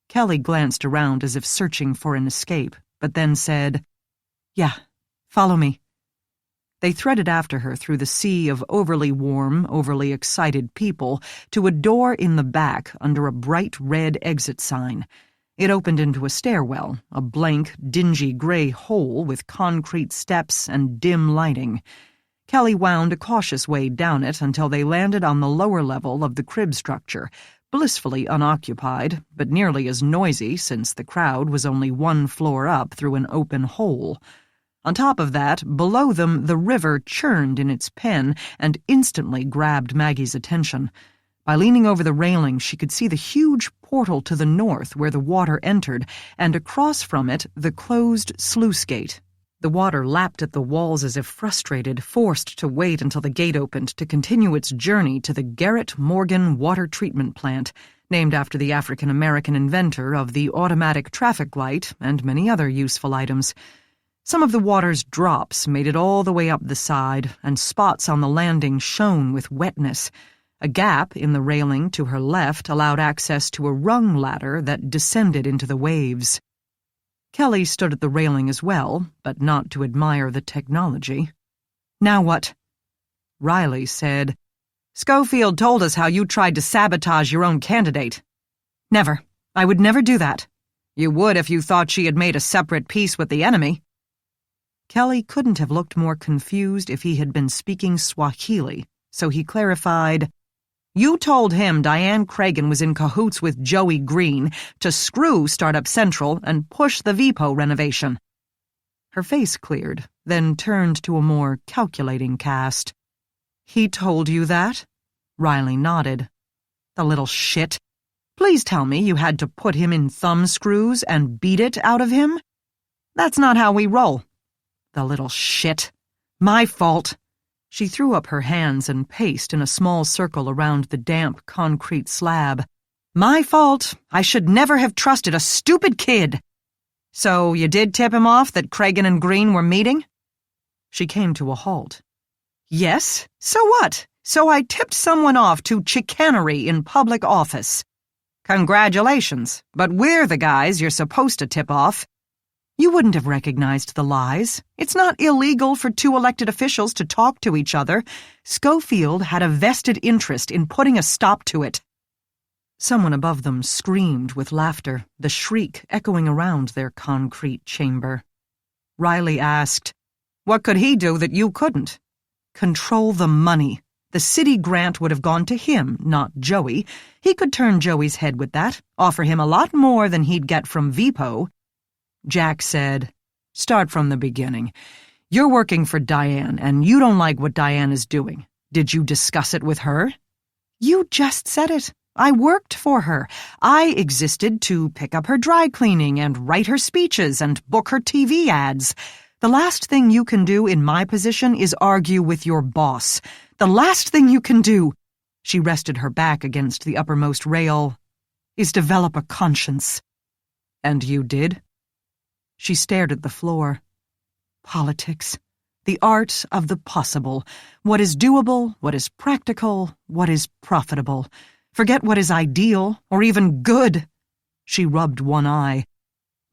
Kelly glanced around as if searching for an escape, but then said, "Yeah, follow me." They threaded after her through the sea of overly warm, overly excited people to a door in the back under a bright red exit sign. It opened into a stairwell, a blank, dingy gray hole with concrete steps and dim lighting. Kelly wound a cautious way down it until they landed on the lower level of the crib structure, blissfully unoccupied, but nearly as noisy since the crowd was only 1 floor up through an open hole. On top of that, below them, the river churned in its pen and instantly grabbed Maggie's attention. By leaning over the railing, she could see the huge portal to the north where the water entered, and across from it, the closed sluice gate. The water lapped at the walls as if frustrated, forced to wait until the gate opened to continue its journey to the Garrett Morgan Water Treatment Plant, named after the African-American inventor of the automatic traffic light and many other useful items. Some of the water's drops made it all the way up the side, and spots on the landing shone with wetness. A gap in the railing to her left allowed access to a rung ladder that descended into the waves. Kelly stood at the railing as well, but not to admire the technology. "Now what?" Riley said, "Schofield told us how you tried to sabotage your own candidate." "Never. I would never do that." "You would if you thought she had made a separate peace with the enemy." Kelly couldn't have looked more confused if he had been speaking Swahili, so he clarified, "You told him Diane Cragen was in cahoots with Joey Green to screw Startup Central and push the VPO renovation." Her face cleared, then turned to a more calculating cast. "He told you that?" Riley nodded. "The little shit. Please tell me you had to put him in thumbscrews and beat it out of him? That's not how we roll." "The little shit. My fault." She threw up her hands and paced in a small circle around the damp concrete slab. "My fault. I should never have trusted a stupid kid." "So you did tip him off that Cragen and Green were meeting?" She came to a halt. "Yes, so what? So I tipped someone off to chicanery in public office." "Congratulations, but we're the guys you're supposed to tip off." "You wouldn't have recognized the lies. It's not illegal for two elected officials to talk to each other. Schofield had a vested interest in putting a stop to it." Someone above them screamed with laughter, the shriek echoing around their concrete chamber. Riley asked, "What could he do that you couldn't?" "Control the money. The city grant would have gone to him, not Joey. He could turn Joey's head with that, offer him a lot more than he'd get from VPO." Jack said, "Start from the beginning. You're working for Diane, and you don't like what Diane is doing. Did you discuss it with her?" "You just said it. I worked for her. I existed to pick up her dry cleaning and write her speeches and book her TV ads. The last thing you can do in my position is argue with your boss. The last thing you can do," she rested her back against the uppermost rail, "is develop a conscience." "And you did?" She stared at the floor. Politics. The art of the possible. What is doable, what is practical, what is profitable. Forget what is ideal, or even good. She rubbed one eye.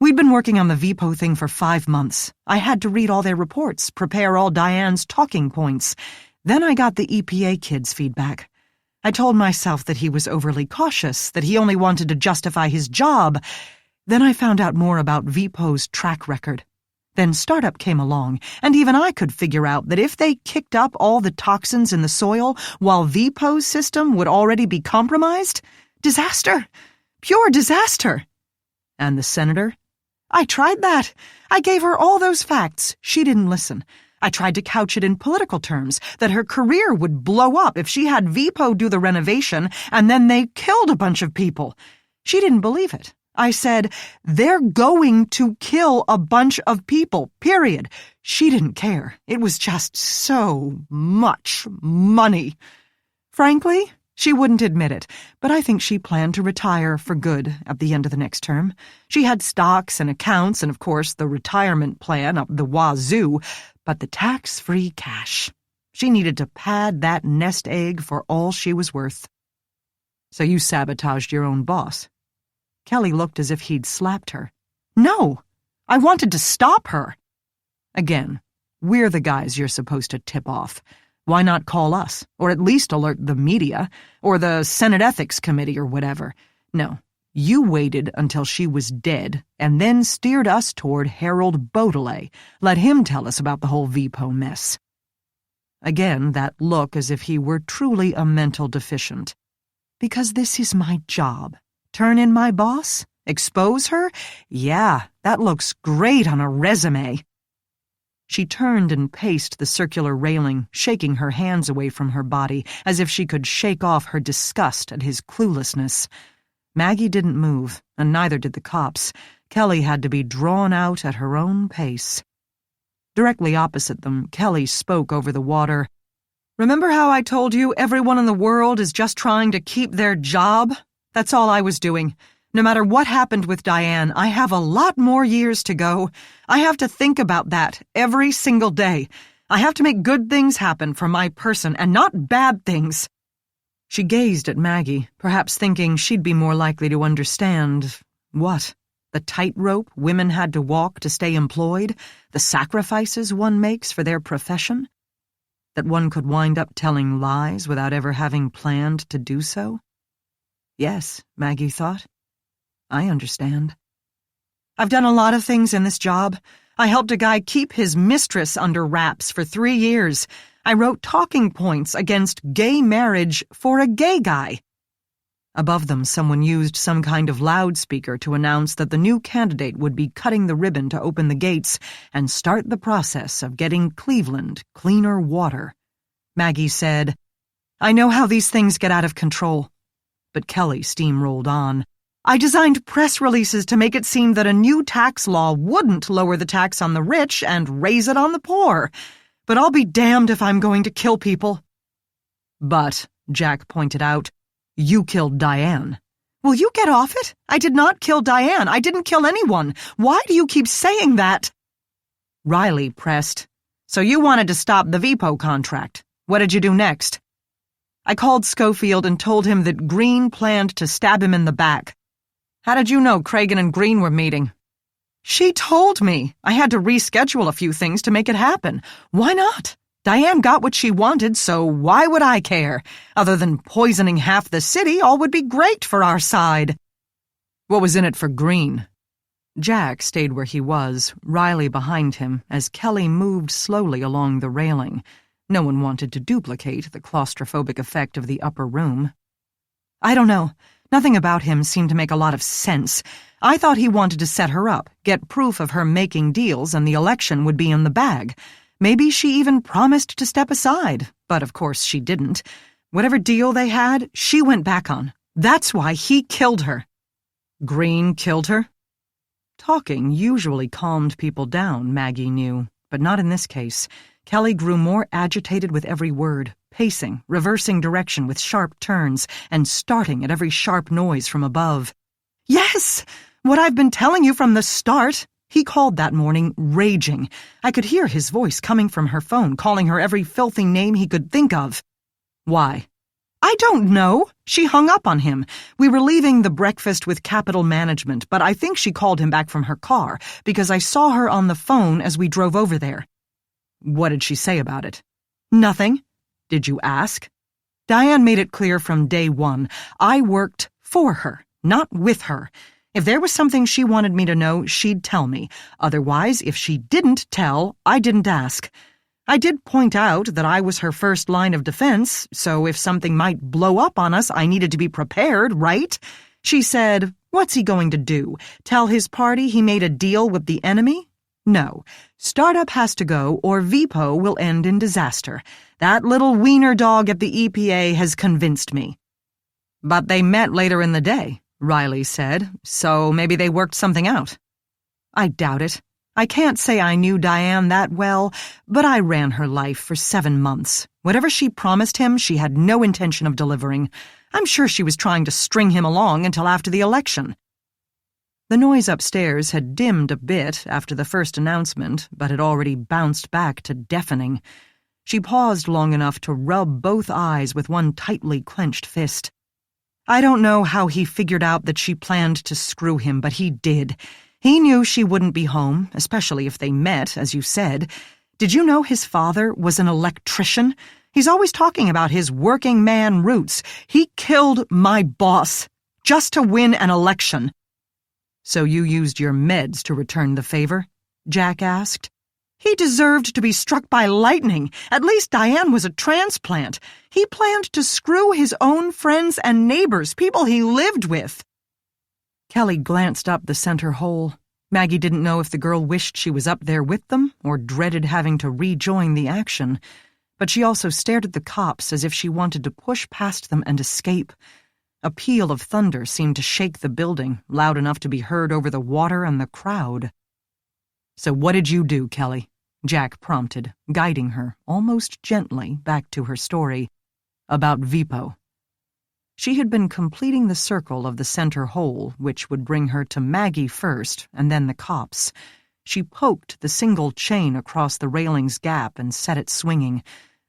"We'd been working on the VPO thing for 5 months. I had to read all their reports, prepare all Diane's talking points. Then I got the EPA kid's feedback. I told myself that he was overly cautious, that he only wanted to justify his job. Then I found out more about VPO's track record. Then Startup came along, and even I could figure out that if they kicked up all the toxins in the soil while VPO's system would already be compromised, disaster. Pure disaster." "And the senator?" "I tried that. I gave her all those facts. She didn't listen. I tried to couch it in political terms, that her career would blow up if she had VPO do the renovation and then they killed a bunch of people. She didn't believe it. I said, they're going to kill a bunch of people, period. She didn't care. It was just so much money. Frankly, she wouldn't admit it, but I think she planned to retire for good at the end of the next term. She had stocks and accounts and, of course, the retirement plan up the wazoo, but the tax-free cash. She needed to pad that nest egg for all she was worth." "So you sabotaged your own boss?" Kelly looked as if he'd slapped her. "No, I wanted to stop her." "Again, we're the guys you're supposed to tip off. Why not call us, or at least alert the media, or the Senate Ethics Committee or whatever? No, you waited until she was dead, and then steered us toward Harold Beaudelet. Let him tell us about the whole VPO mess." Again, that look as if he were truly a mental deficient. "Because this is my job. Turn in my boss? Expose her? Yeah, that looks great on a resume." She turned and paced the circular railing, shaking her hands away from her body, as if she could shake off her disgust at his cluelessness. Maggie didn't move, and neither did the cops. Kelly had to be drawn out at her own pace. Directly opposite them, Kelly spoke over the water. "Remember how I told you everyone in the world is just trying to keep their job? That's all I was doing. No matter what happened with Diane, I have a lot more years to go. I have to think about that every single day. I have to make good things happen for my person and not bad things." She gazed at Maggie, perhaps thinking she'd be more likely to understand what? The tightrope women had to walk to stay employed? The sacrifices one makes for their profession? That one could wind up telling lies without ever having planned to do so? Yes, Maggie thought. I understand. I've done a lot of things in this job. I helped a guy keep his mistress under wraps for 3 years. I wrote talking points against gay marriage for a gay guy. Above them, someone used some kind of loudspeaker to announce that the new candidate would be cutting the ribbon to open the gates and start the process of getting Cleveland cleaner water. Maggie said, I know how these things get out of control. But Kelly steamrolled on. I designed press releases to make it seem that a new tax law wouldn't lower the tax on the rich and raise it on the poor. But I'll be damned if I'm going to kill people. But, Jack pointed out, you killed Diane. Will you get off it? I did not kill Diane. I didn't kill anyone. Why do you keep saying that? Riley pressed. So you wanted to stop the VPO contract. What did you do next? I called Schofield and told him that Green planned to stab him in the back. How did you know Cragen and Green were meeting? She told me. I had to reschedule a few things to make it happen. Why not? Diane got what she wanted, so why would I care? Other than poisoning half the city, all would be great for our side. What was in it for Green? Jack stayed where he was, Riley behind him, as Kelly moved slowly along the railing. No one wanted to duplicate the claustrophobic effect of the upper room. I don't know. Nothing about him seemed to make a lot of sense. I thought he wanted to set her up, get proof of her making deals, and the election would be in the bag. Maybe she even promised to step aside, but of course she didn't. Whatever deal they had, she went back on. That's why he killed her. Green killed her? Talking usually calmed people down, Maggie knew, but not in this case. Kelly grew more agitated with every word, pacing, reversing direction with sharp turns, and starting at every sharp noise from above. Yes! What I've been telling you from the start! He called that morning, raging. I could hear his voice coming from her phone, calling her every filthy name he could think of. Why? I don't know. She hung up on him. We were leaving the breakfast with Capital Management, but I think she called him back from her car, because I saw her on the phone as we drove over there. What did she say about it? Nothing. Did you ask? Diane made it clear from day one. I worked for her, not with her. If there was something she wanted me to know, she'd tell me. Otherwise, if she didn't tell, I didn't ask. I did point out that I was her first line of defense, so if something might blow up on us, I needed to be prepared, right? She said, what's he going to do? Tell his party he made a deal with the enemy? No. Startup has to go, or VPO will end in disaster. That little wiener dog at the EPA has convinced me. But they met later in the day, Riley said, so maybe they worked something out. I doubt it. I can't say I knew Diane that well, but I ran her life for 7 months. Whatever she promised him, she had no intention of delivering. I'm sure she was trying to string him along until after the election. The noise upstairs had dimmed a bit after the first announcement, but had already bounced back to deafening. She paused long enough to rub both eyes with one tightly clenched fist. I don't know how he figured out that she planned to screw him, but he did. He knew she wouldn't be home, especially if they met, as you said. Did you know his father was an electrician? He's always talking about his working man roots. He killed my boss, just to win an election. So you used your meds to return the favor? Jack asked. He deserved to be struck by lightning. At least Diane was a transplant. He planned to screw his own friends and neighbors, people he lived with. Kelly glanced up the center hole. Maggie didn't know if the girl wished she was up there with them or dreaded having to rejoin the action. But she also stared at the cops as if she wanted to push past them and escape. A peal of thunder seemed to shake the building, loud enough to be heard over the water and the crowd. So what did you do, Kelly? Jack prompted, guiding her, almost gently, back to her story. About VPO. She had been completing the circle of the center hole, which would bring her to Maggie first, and then the cops. She poked the single chain across the railing's gap and set it swinging.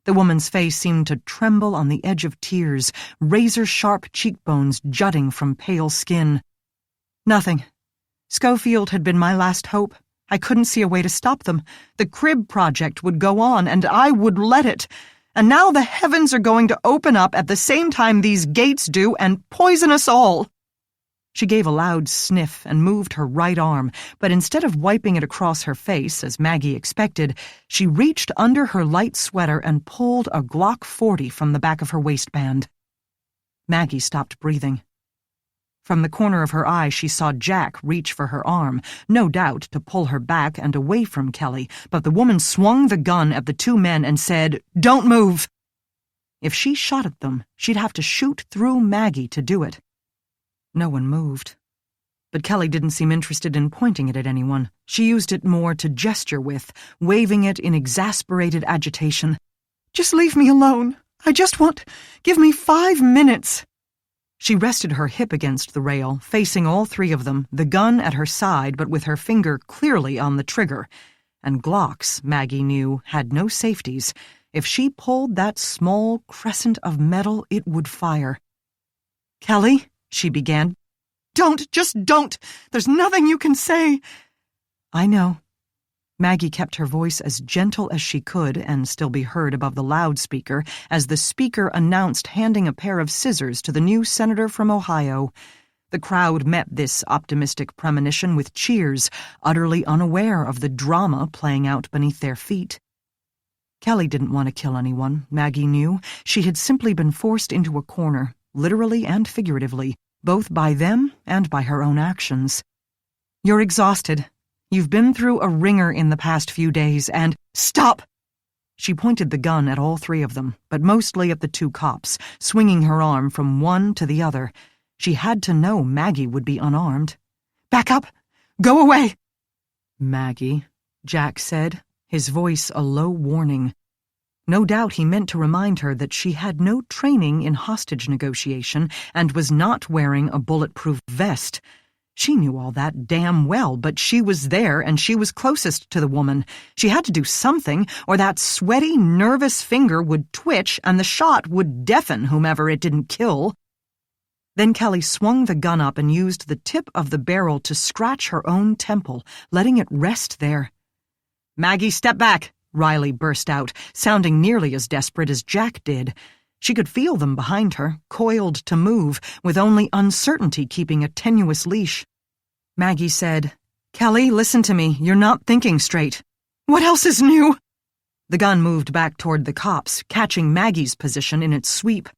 The woman's face seemed to tremble on the edge of tears, razor-sharp cheekbones jutting from pale skin. Nothing. Schofield had been my last hope. I couldn't see a way to stop them. The crib project would go on, and I would let it. And now the heavens are going to open up at the same time these gates do and poison us all. She gave a loud sniff and moved her right arm, but instead of wiping it across her face, as Maggie expected, she reached under her light sweater and pulled a Glock 40 from the back of her waistband. Maggie stopped breathing. From the corner of her eye, she saw Jack reach for her arm, no doubt to pull her back and away from Kelly, but the woman swung the gun at the two men and said, "Don't move!" If she shot at them, she'd have to shoot through Maggie to do it. No one moved. But Kelly didn't seem interested in pointing it at anyone. She used it more to gesture with, waving it in exasperated agitation. "Just leave me alone. Give me 5 minutes." She rested her hip against the rail, facing all three of them, the gun at her side but with her finger clearly on the trigger. And Glocks, Maggie knew, had no safeties. If she pulled that small crescent of metal, it would fire. "Kelly," she began. Just don't! There's nothing you can say." "I know." Maggie kept her voice as gentle as she could and still be heard above the loudspeaker as the speaker announced handing a pair of scissors to the new senator from Ohio. The crowd met this optimistic premonition with cheers, utterly unaware of the drama playing out beneath their feet. Kelly didn't want to kill anyone, Maggie knew. She had simply been forced into a corner, literally and figuratively, both by them and by her own actions. "You're exhausted. You've been through a ringer in the past few days, and—" "Stop!" She pointed the gun at all three of them, but mostly at the two cops, swinging her arm from one to the other. She had to know Maggie would be unarmed. "Back up! Go away!" "Maggie," Jack said, his voice a low warning. No doubt he meant to remind her that she had no training in hostage negotiation and was not wearing a bulletproof vest. She knew all that damn well, but she was there and she was closest to the woman. She had to do something, or that sweaty, nervous finger would twitch and the shot would deafen whomever it didn't kill. Then Kelly swung the gun up and used the tip of the barrel to scratch her own temple, letting it rest there. "Maggie, step back!" Riley burst out, sounding nearly as desperate as Jack did. She could feel them behind her, coiled to move, with only uncertainty keeping a tenuous leash. Maggie said, "Kelly, listen to me. You're not thinking straight." "What else is new?" The gun moved back toward the cops, catching Maggie's position in its sweep.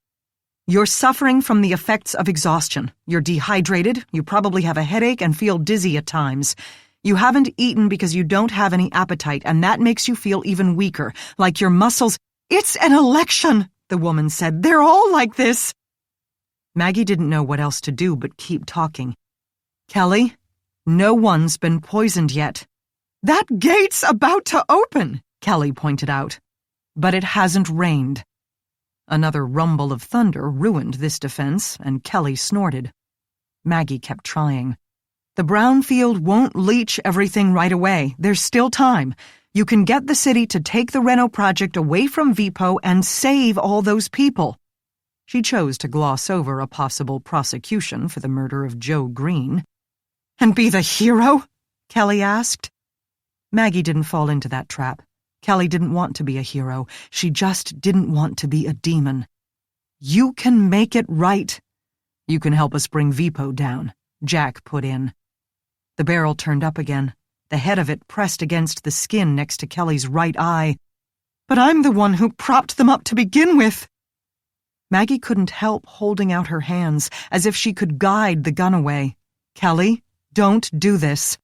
"You're suffering from the effects of exhaustion. You're dehydrated, you probably have a headache and feel dizzy at times. You haven't eaten because you don't have any appetite, and that makes you feel even weaker, like your muscles—" "It's an election!" the woman said. "They're all like this." Maggie didn't know what else to do but keep talking. "Kelly, no one's been poisoned yet." "That gate's about to open," Kelly pointed out. "But it hasn't rained." Another rumble of thunder ruined this defense, and Kelly snorted. Maggie kept trying. "The brownfield won't leach everything right away. There's still time. You can get the city to take the Reno project away from Vipo and save all those people." She chose to gloss over a possible prosecution for the murder of Joe Green. "And be the hero?" Kelly asked. Maggie didn't fall into that trap. Kelly didn't want to be a hero. She just didn't want to be a demon. "You can make it right." "You can help us bring Vipo down," Jack put in. The barrel turned up again, the head of it pressed against the skin next to Kelly's right eye. "But I'm the one who propped them up to begin with." Maggie couldn't help holding out her hands, as if she could guide the gun away. "Kelly, don't do this."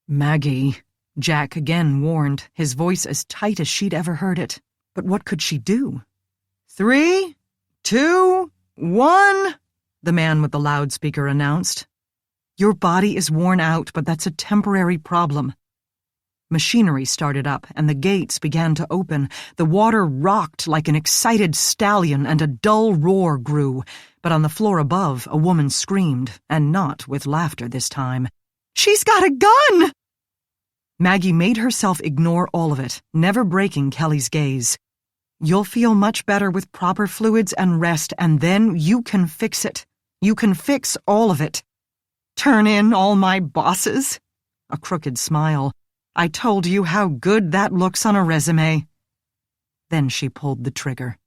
"Maggie," Jack again warned, his voice as tight as she'd ever heard it. But what could she do? 3, 2, 1, the man with the loudspeaker announced. "Your body is worn out, but that's a temporary problem." Machinery started up, and the gates began to open. The water rocked like an excited stallion, and a dull roar grew. But on the floor above, a woman screamed, and not with laughter this time. "She's got a gun!" Maggie made herself ignore all of it, never breaking Kelly's gaze. You'll feel much better with proper fluids and rest, and then you can fix it. You can fix all of it. Turn in all my bosses? A crooked smile. I told you how good that looks on a resume. Then she pulled the trigger.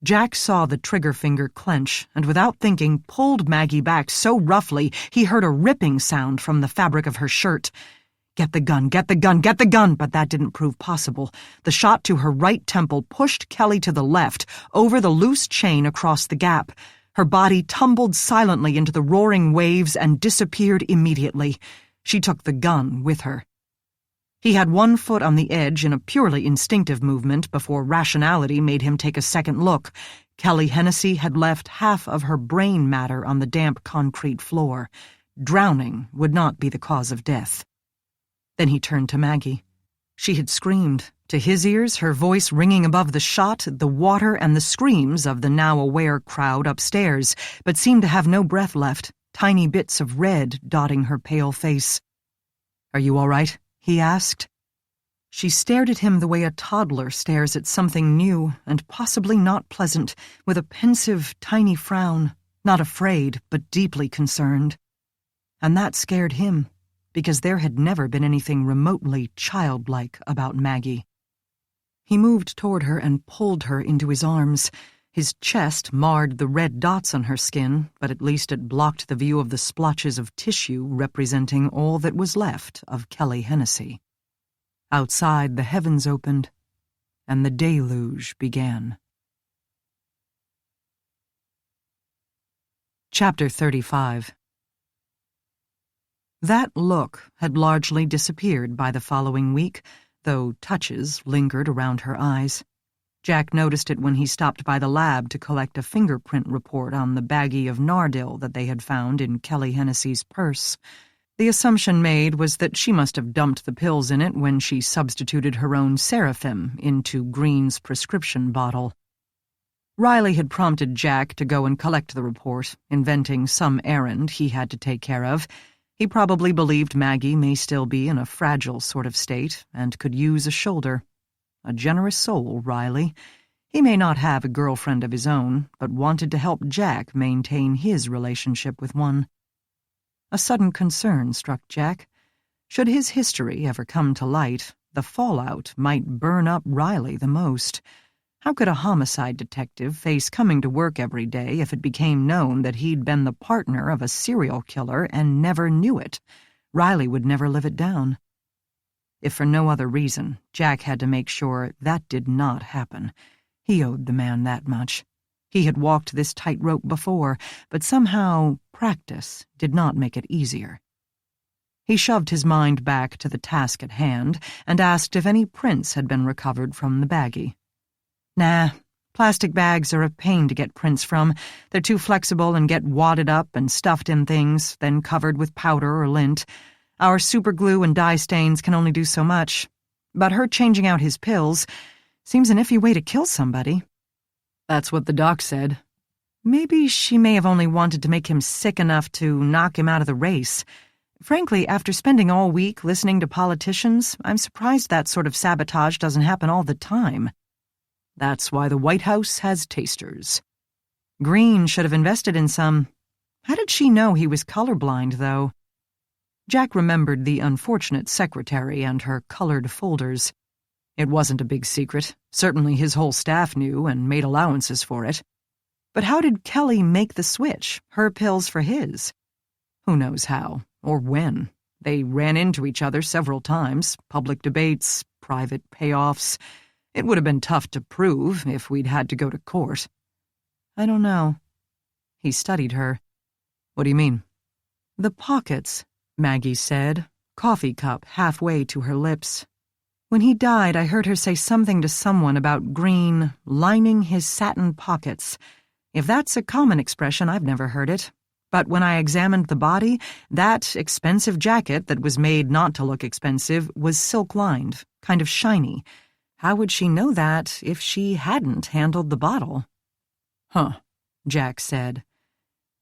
Jack saw the trigger finger clench, and without thinking, pulled Maggie back so roughly he heard a ripping sound from the fabric of her shirt. Get the gun, get the gun, get the gun! But that didn't prove possible. The shot to her right temple pushed Kelly to the left, over the loose chain across the gap. Her body tumbled silently into the roaring waves and disappeared immediately. She took the gun with her. He had one foot on the edge in a purely instinctive movement before rationality made him take a second look. Kelly Hennessy had left half of her brain matter on the damp concrete floor. Drowning would not be the cause of death. Then he turned to Maggie. She had screamed. To his ears, her voice ringing above the shot, the water, and the screams of the now-aware crowd upstairs, but seemed to have no breath left, tiny bits of red dotting her pale face. "Are you all right?" he asked. She stared at him the way a toddler stares at something new and possibly not pleasant, with a pensive, tiny frown, not afraid, but deeply concerned. And that scared him, because there had never been anything remotely childlike about Maggie. He moved toward her and pulled her into his arms. His chest marred the red dots on her skin, but at least it blocked the view of the splotches of tissue representing all that was left of Kelly Hennessy. Outside, the heavens opened, and the deluge began. Chapter 35. That look had largely disappeared by the following week, though touches lingered around her eyes. Jack noticed it when he stopped by the lab to collect a fingerprint report on the baggie of Nardil that they had found in Kelly Hennessy's purse. The assumption made was that she must have dumped the pills in it when she substituted her own Seraphim into Green's prescription bottle. Riley had prompted Jack to go and collect the report, inventing some errand he had to take care of. He probably believed Maggie may still be in a fragile sort of state and could use a shoulder. A generous soul, Riley. He may not have a girlfriend of his own, but wanted to help Jack maintain his relationship with one. A sudden concern struck Jack. Should his history ever come to light, the fallout might burn up Riley the most. How could a homicide detective face coming to work every day if it became known that he'd been the partner of a serial killer and never knew it? Riley would never live it down. If for no other reason, Jack had to make sure that did not happen. He owed the man that much. He had walked this tightrope before, but somehow practice did not make it easier. He shoved his mind back to the task at hand and asked if any prints had been recovered from the baggie. Nah, plastic bags are a pain to get prints from. They're too flexible and get wadded up and stuffed in things, then covered with powder or lint. Our superglue and dye stains can only do so much. But her changing out his pills seems an iffy way to kill somebody. That's what the doc said. Maybe she may have only wanted to make him sick enough to knock him out of the race. Frankly, after spending all week listening to politicians, I'm surprised that sort of sabotage doesn't happen all the time. That's why the White House has tasters. Green should have invested in some. How did she know he was colorblind, though? Jack remembered the unfortunate secretary and her colored folders. It wasn't a big secret. Certainly his whole staff knew and made allowances for it. But how did Kelly make the switch, her pills for his? Who knows how, or when. They ran into each other several times, public debates, private payoffs. It would have been tough to prove if we'd had to go to court. I don't know. He studied her. What do you mean? The pockets, Maggie said, coffee cup halfway to her lips. When he died, I heard her say something to someone about Green lining his satin pockets. If that's a common expression, I've never heard it. But when I examined the body, that expensive jacket that was made not to look expensive was silk-lined, kind of shiny. How would she know that if she hadn't handled the bottle? Huh, Jack said.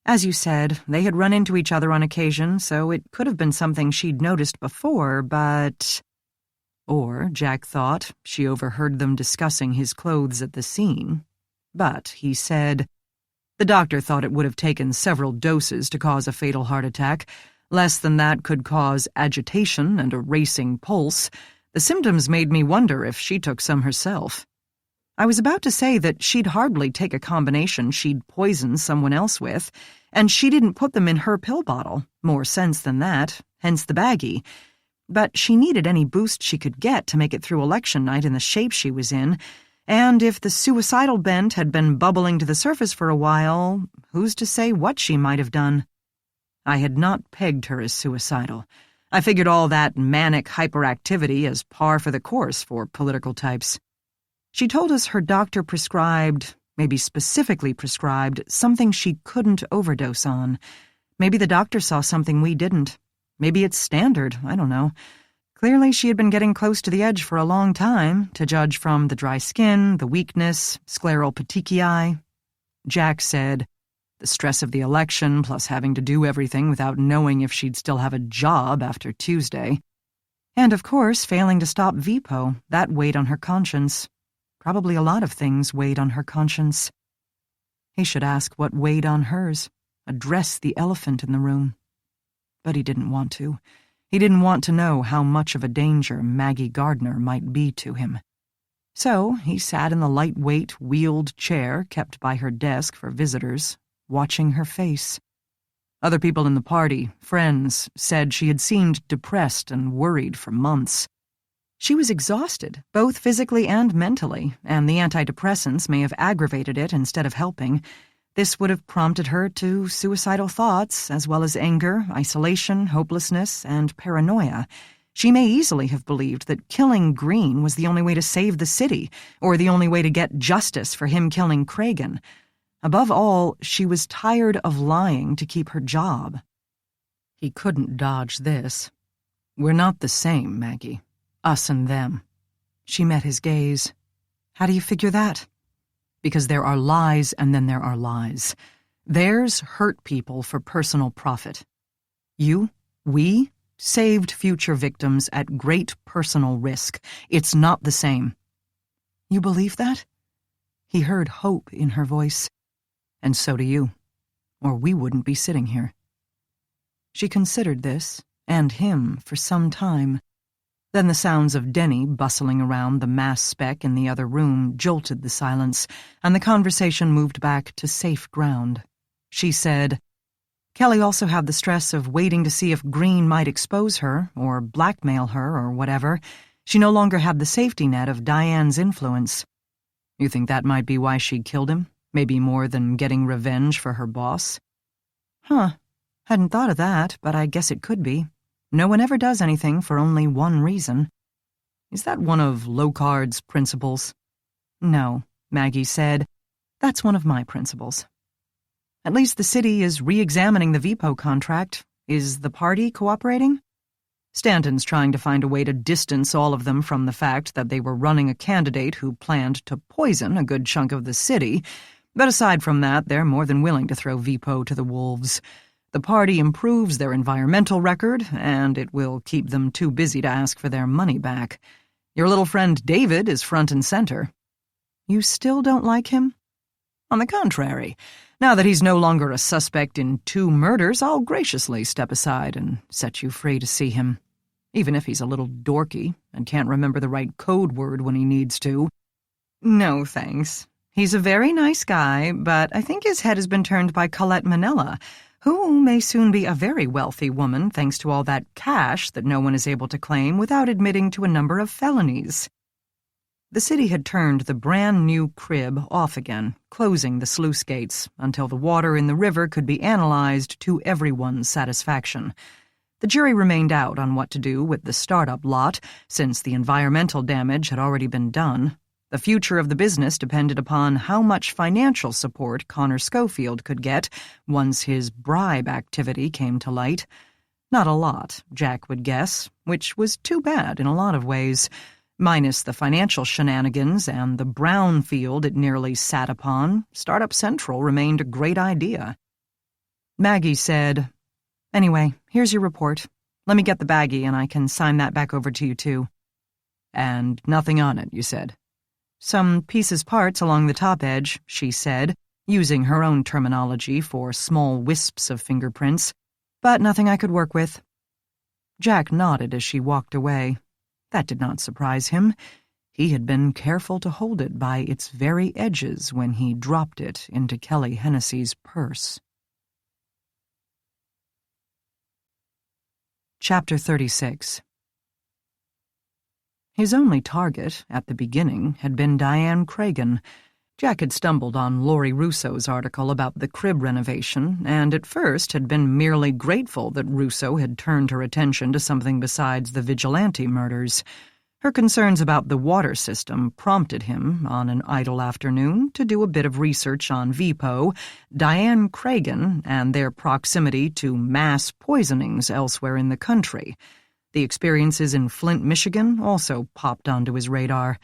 As you said, they had run into each other on occasion, so it could have been something she'd noticed before, but... Or, Jack thought, she overheard them discussing his clothes at the scene. But, he said, the doctor thought it would have taken several doses to cause a fatal heart attack. Less than that could cause agitation and a racing pulse. The symptoms made me wonder if she took some herself. I was about to say that she'd hardly take a combination she'd poison someone else with, and she didn't put them in her pill bottle. More sense than that, hence the baggie. But she needed any boost she could get to make it through election night in the shape she was in, and if the suicidal bent had been bubbling to the surface for a while, who's to say what she might have done? I had not pegged her as suicidal. I figured all that manic hyperactivity as par for the course for political types. She told us her doctor prescribed, maybe specifically prescribed, something she couldn't overdose on. Maybe the doctor saw something we didn't. Maybe it's standard, I don't know. Clearly she had been getting close to the edge for a long time, to judge from the dry skin, the weakness, scleral petechiae. Jack said, the stress of the election plus having to do everything without knowing if she'd still have a job after Tuesday. And, of course, failing to stop VPO, that weighed on her conscience. Probably a lot of things weighed on her conscience. He should ask what weighed on hers, address the elephant in the room. But he didn't want to. He didn't want to know how much of a danger Maggie Gardner might be to him. So he sat in the lightweight, wheeled chair kept by her desk for visitors, watching her face. Other people in the party, friends, said she had seemed depressed and worried for months. She was exhausted, both physically and mentally, and the antidepressants may have aggravated it instead of helping. This would have prompted her to suicidal thoughts, as well as anger, isolation, hopelessness, and paranoia. She may easily have believed that killing Green was the only way to save the city, or the only way to get justice for him killing Cragen. Above all, she was tired of lying to keep her job. He couldn't dodge this. We're not the same, Maggie. Us and them. She met his gaze. How do you figure that? Because there are lies and then there are lies. Theirs hurt people for personal profit. We saved future victims at great personal risk. It's not the same. You believe that? He heard hope in her voice. And so do you, or we wouldn't be sitting here. She considered this, and him, for some time. Then the sounds of Denny bustling around the mass spec in the other room jolted the silence, and the conversation moved back to safe ground. She said, Kelly also had the stress of waiting to see if Green might expose her, or blackmail her, or whatever. She no longer had the safety net of Diane's influence. You think that might be why she killed him? Maybe more than getting revenge for her boss? Huh. Hadn't thought of that, but I guess it could be. No one ever does anything for only one reason. Is that one of Locard's principles? No, Maggie said. That's one of my principles. At least the city is re-examining the VPO contract. Is the party cooperating? Stanton's trying to find a way to distance all of them from the fact that they were running a candidate who planned to poison a good chunk of the city, but aside from that, they're more than willing to throw VPO to the wolves. The party improves their environmental record, and it will keep them too busy to ask for their money back. Your little friend David is front and center. You still don't like him? On the contrary, now that he's no longer a suspect in 2 murders, I'll graciously step aside and set you free to see him. Even if he's a little dorky and can't remember the right code word when he needs to. No, thanks. He's a very nice guy, but I think his head has been turned by Colette Manella, who may soon be a very wealthy woman thanks to all that cash that no one is able to claim without admitting to a number of felonies. The city had turned the brand-new crib off again, closing the sluice gates until the water in the river could be analyzed to everyone's satisfaction. The jury remained out on what to do with the startup lot, since the environmental damage had already been done. The future of the business depended upon how much financial support Connor Schofield could get once his bribe activity came to light. Not a lot, Jack would guess, which was too bad in a lot of ways. Minus the financial shenanigans and the brownfield it nearly sat upon, Startup Central remained a great idea. Maggie said, Anyway, here's your report. Let me get the baggie and I can sign that back over to you too. And nothing on it, you said. Some pieces parts along the top edge, she said, using her own terminology for small wisps of fingerprints, but nothing I could work with. Jack nodded as she walked away. That did not surprise him. He had been careful to hold it by its very edges when he dropped it into Kelly Hennessy's purse. Chapter 36. His only target, at the beginning, had been Diane Cragen. Jack had stumbled on Laurie Russo's article about the crib renovation, and at first had been merely grateful that Russo had turned her attention to something besides the vigilante murders. Her concerns about the water system prompted him, on an idle afternoon, to do a bit of research on VPO, Diane Cragen, and their proximity to mass poisonings elsewhere in the country. The experiences in Flint, Michigan also popped onto his radar.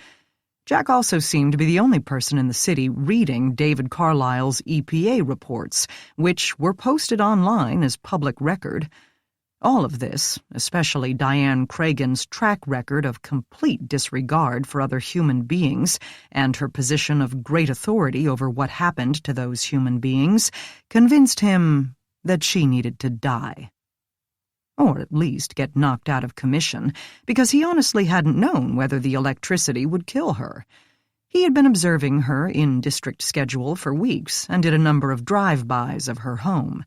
Jack also seemed to be the only person in the city reading David Carlisle's EPA reports, which were posted online as public record. All of this, especially Diane Cragen's track record of complete disregard for other human beings and her position of great authority over what happened to those human beings, convinced him that she needed to die. Or at least get knocked out of commission, because he honestly hadn't known whether the electricity would kill her. He had been observing her in district schedule for weeks and did a number of drive-bys of her home.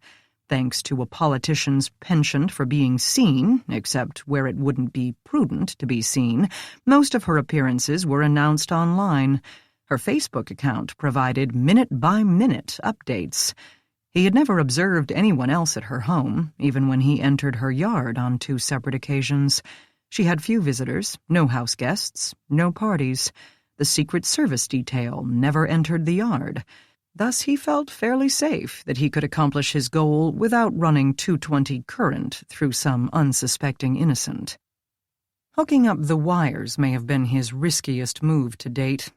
Thanks to a politician's penchant for being seen, except where it wouldn't be prudent to be seen, most of her appearances were announced online. Her Facebook account provided minute-by-minute updates. He had never observed anyone else at her home, even when he entered her yard on 2 separate occasions. She had few visitors, no house guests, no parties. The Secret Service detail never entered the yard. Thus he felt fairly safe that he could accomplish his goal without running 220 current through some unsuspecting innocent. Hooking up the wires may have been his riskiest move to date.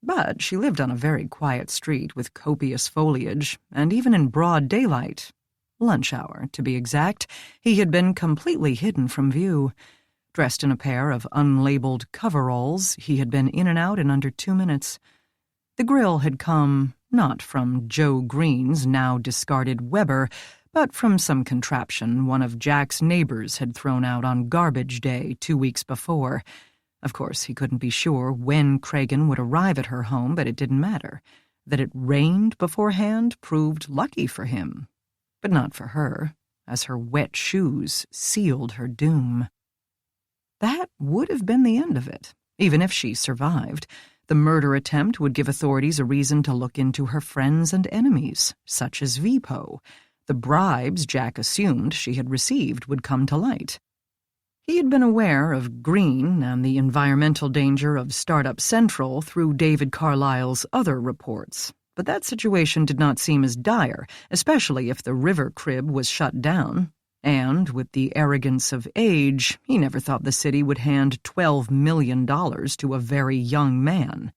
But she lived on a very quiet street with copious foliage, and even in broad daylight, lunch hour to be exact, he had been completely hidden from view. Dressed in a pair of unlabeled coveralls, he had been in and out in under 2 minutes. The grill had come not from Joe Green's now discarded Weber, but from some contraption one of Jack's neighbors had thrown out on garbage day 2 weeks before. Of course, he couldn't be sure when Cragen would arrive at her home, but it didn't matter. That it rained beforehand proved lucky for him, but not for her, as her wet shoes sealed her doom. That would have been the end of it, even if she survived. The murder attempt would give authorities a reason to look into her friends and enemies, such as VPO. The bribes Jack assumed she had received would come to light. He had been aware of Green and the environmental danger of Startup Central through David Carlisle's other reports, but that situation did not seem as dire, especially if the river crib was shut down. And, with the arrogance of age, he never thought the city would hand $12 million to a very young man.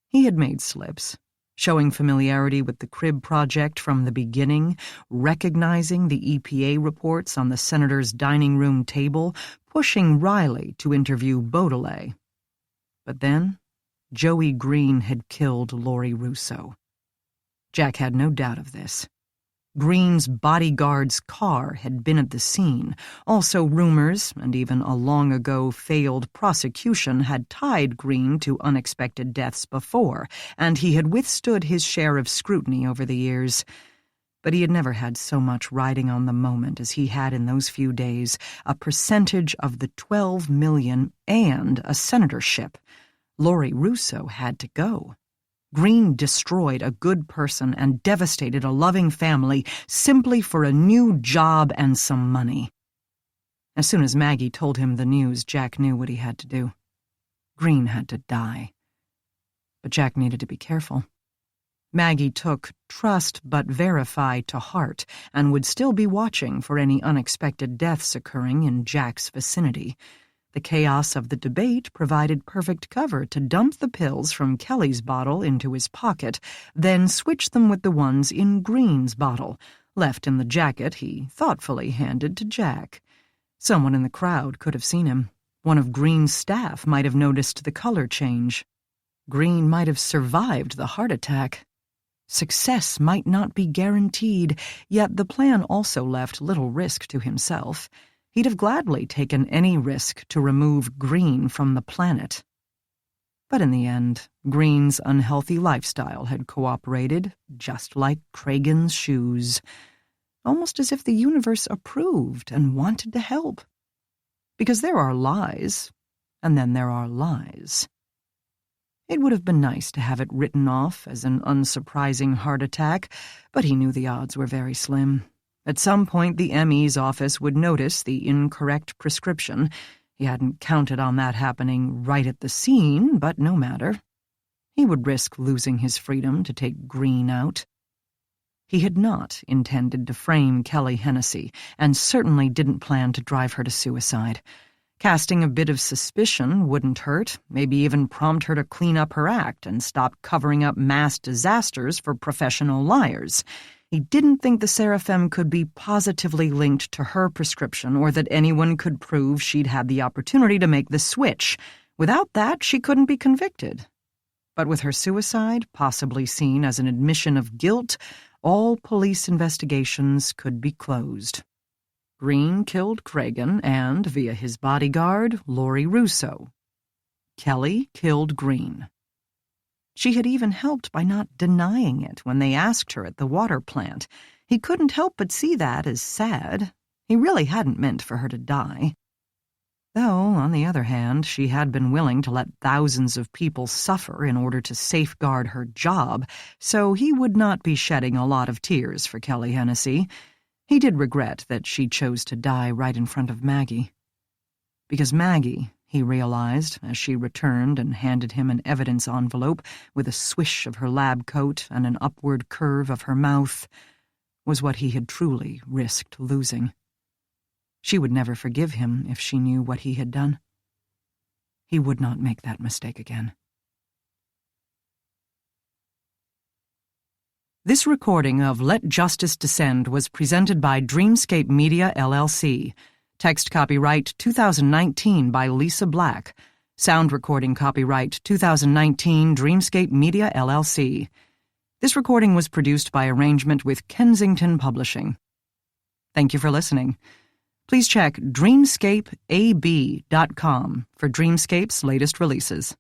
He had made slips, showing familiarity with the crib project from the beginning, recognizing the EPA reports on the senator's dining room table, pushing Riley to interview Beaudelet. But then, Joey Green had killed Laurie Russo. Jack had no doubt of this. Green's bodyguard's car had been at the scene. Also rumors, and even a long-ago failed prosecution, had tied Green to unexpected deaths before, and he had withstood his share of scrutiny over the years. But he had never had so much riding on the moment as he had in those few days, a percentage of the $12 million and a senatorship. Laurie Russo had to go. Green destroyed a good person and devastated a loving family simply for a new job and some money. As soon as Maggie told him the news, Jack knew what he had to do. Green had to die. But Jack needed to be careful. Maggie took trust but verify to heart and would still be watching for any unexpected deaths occurring in Jack's vicinity. The chaos of the debate provided perfect cover to dump the pills from Kelly's bottle into his pocket, then switch them with the ones in Green's bottle, left in the jacket he thoughtfully handed to Jack. Someone in the crowd could have seen him. One of Green's staff might have noticed the color change. Green might have survived the heart attack. Success might not be guaranteed, yet the plan also left little risk to himself. He'd have gladly taken any risk to remove Green from the planet. But in the end, Green's unhealthy lifestyle had cooperated, just like Kragan's shoes, almost as if the universe approved and wanted to help. Because there are lies, and then there are lies. It would have been nice to have it written off as an unsurprising heart attack, but he knew the odds were very slim. At some point, the ME's office would notice the incorrect prescription. He hadn't counted on that happening right at the scene, but no matter. He would risk losing his freedom to take Green out. He had not intended to frame Kelly Hennessy, and certainly didn't plan to drive her to suicide. Casting a bit of suspicion wouldn't hurt, maybe even prompt her to clean up her act and stop covering up mass disasters for professional liars. He didn't think the Seraphim could be positively linked to her prescription or that anyone could prove she'd had the opportunity to make the switch. Without that, she couldn't be convicted. But with her suicide possibly seen as an admission of guilt, all police investigations could be closed. Green killed Kragan and, via his bodyguard, Laurie Russo. Kelly killed Green. She had even helped by not denying it when they asked her at the water plant. He couldn't help but see that as sad. He really hadn't meant for her to die. Though, on the other hand, she had been willing to let thousands of people suffer in order to safeguard her job, so he would not be shedding a lot of tears for Kelly Hennessy. He did regret that she chose to die right in front of Maggie. Because Maggie, he realized, as she returned and handed him an evidence envelope with a swish of her lab coat and an upward curve of her mouth, was what he had truly risked losing. She would never forgive him if she knew what he had done. He would not make that mistake again. This recording of Let Justice Descend was presented by Dreamscape Media, LLC. Text copyright 2019 by Lisa Black. Sound recording copyright 2019 Dreamscape Media, LLC. This recording was produced by arrangement with Kensington Publishing. Thank you for listening. Please check dreamscapeab.com for Dreamscape's latest releases.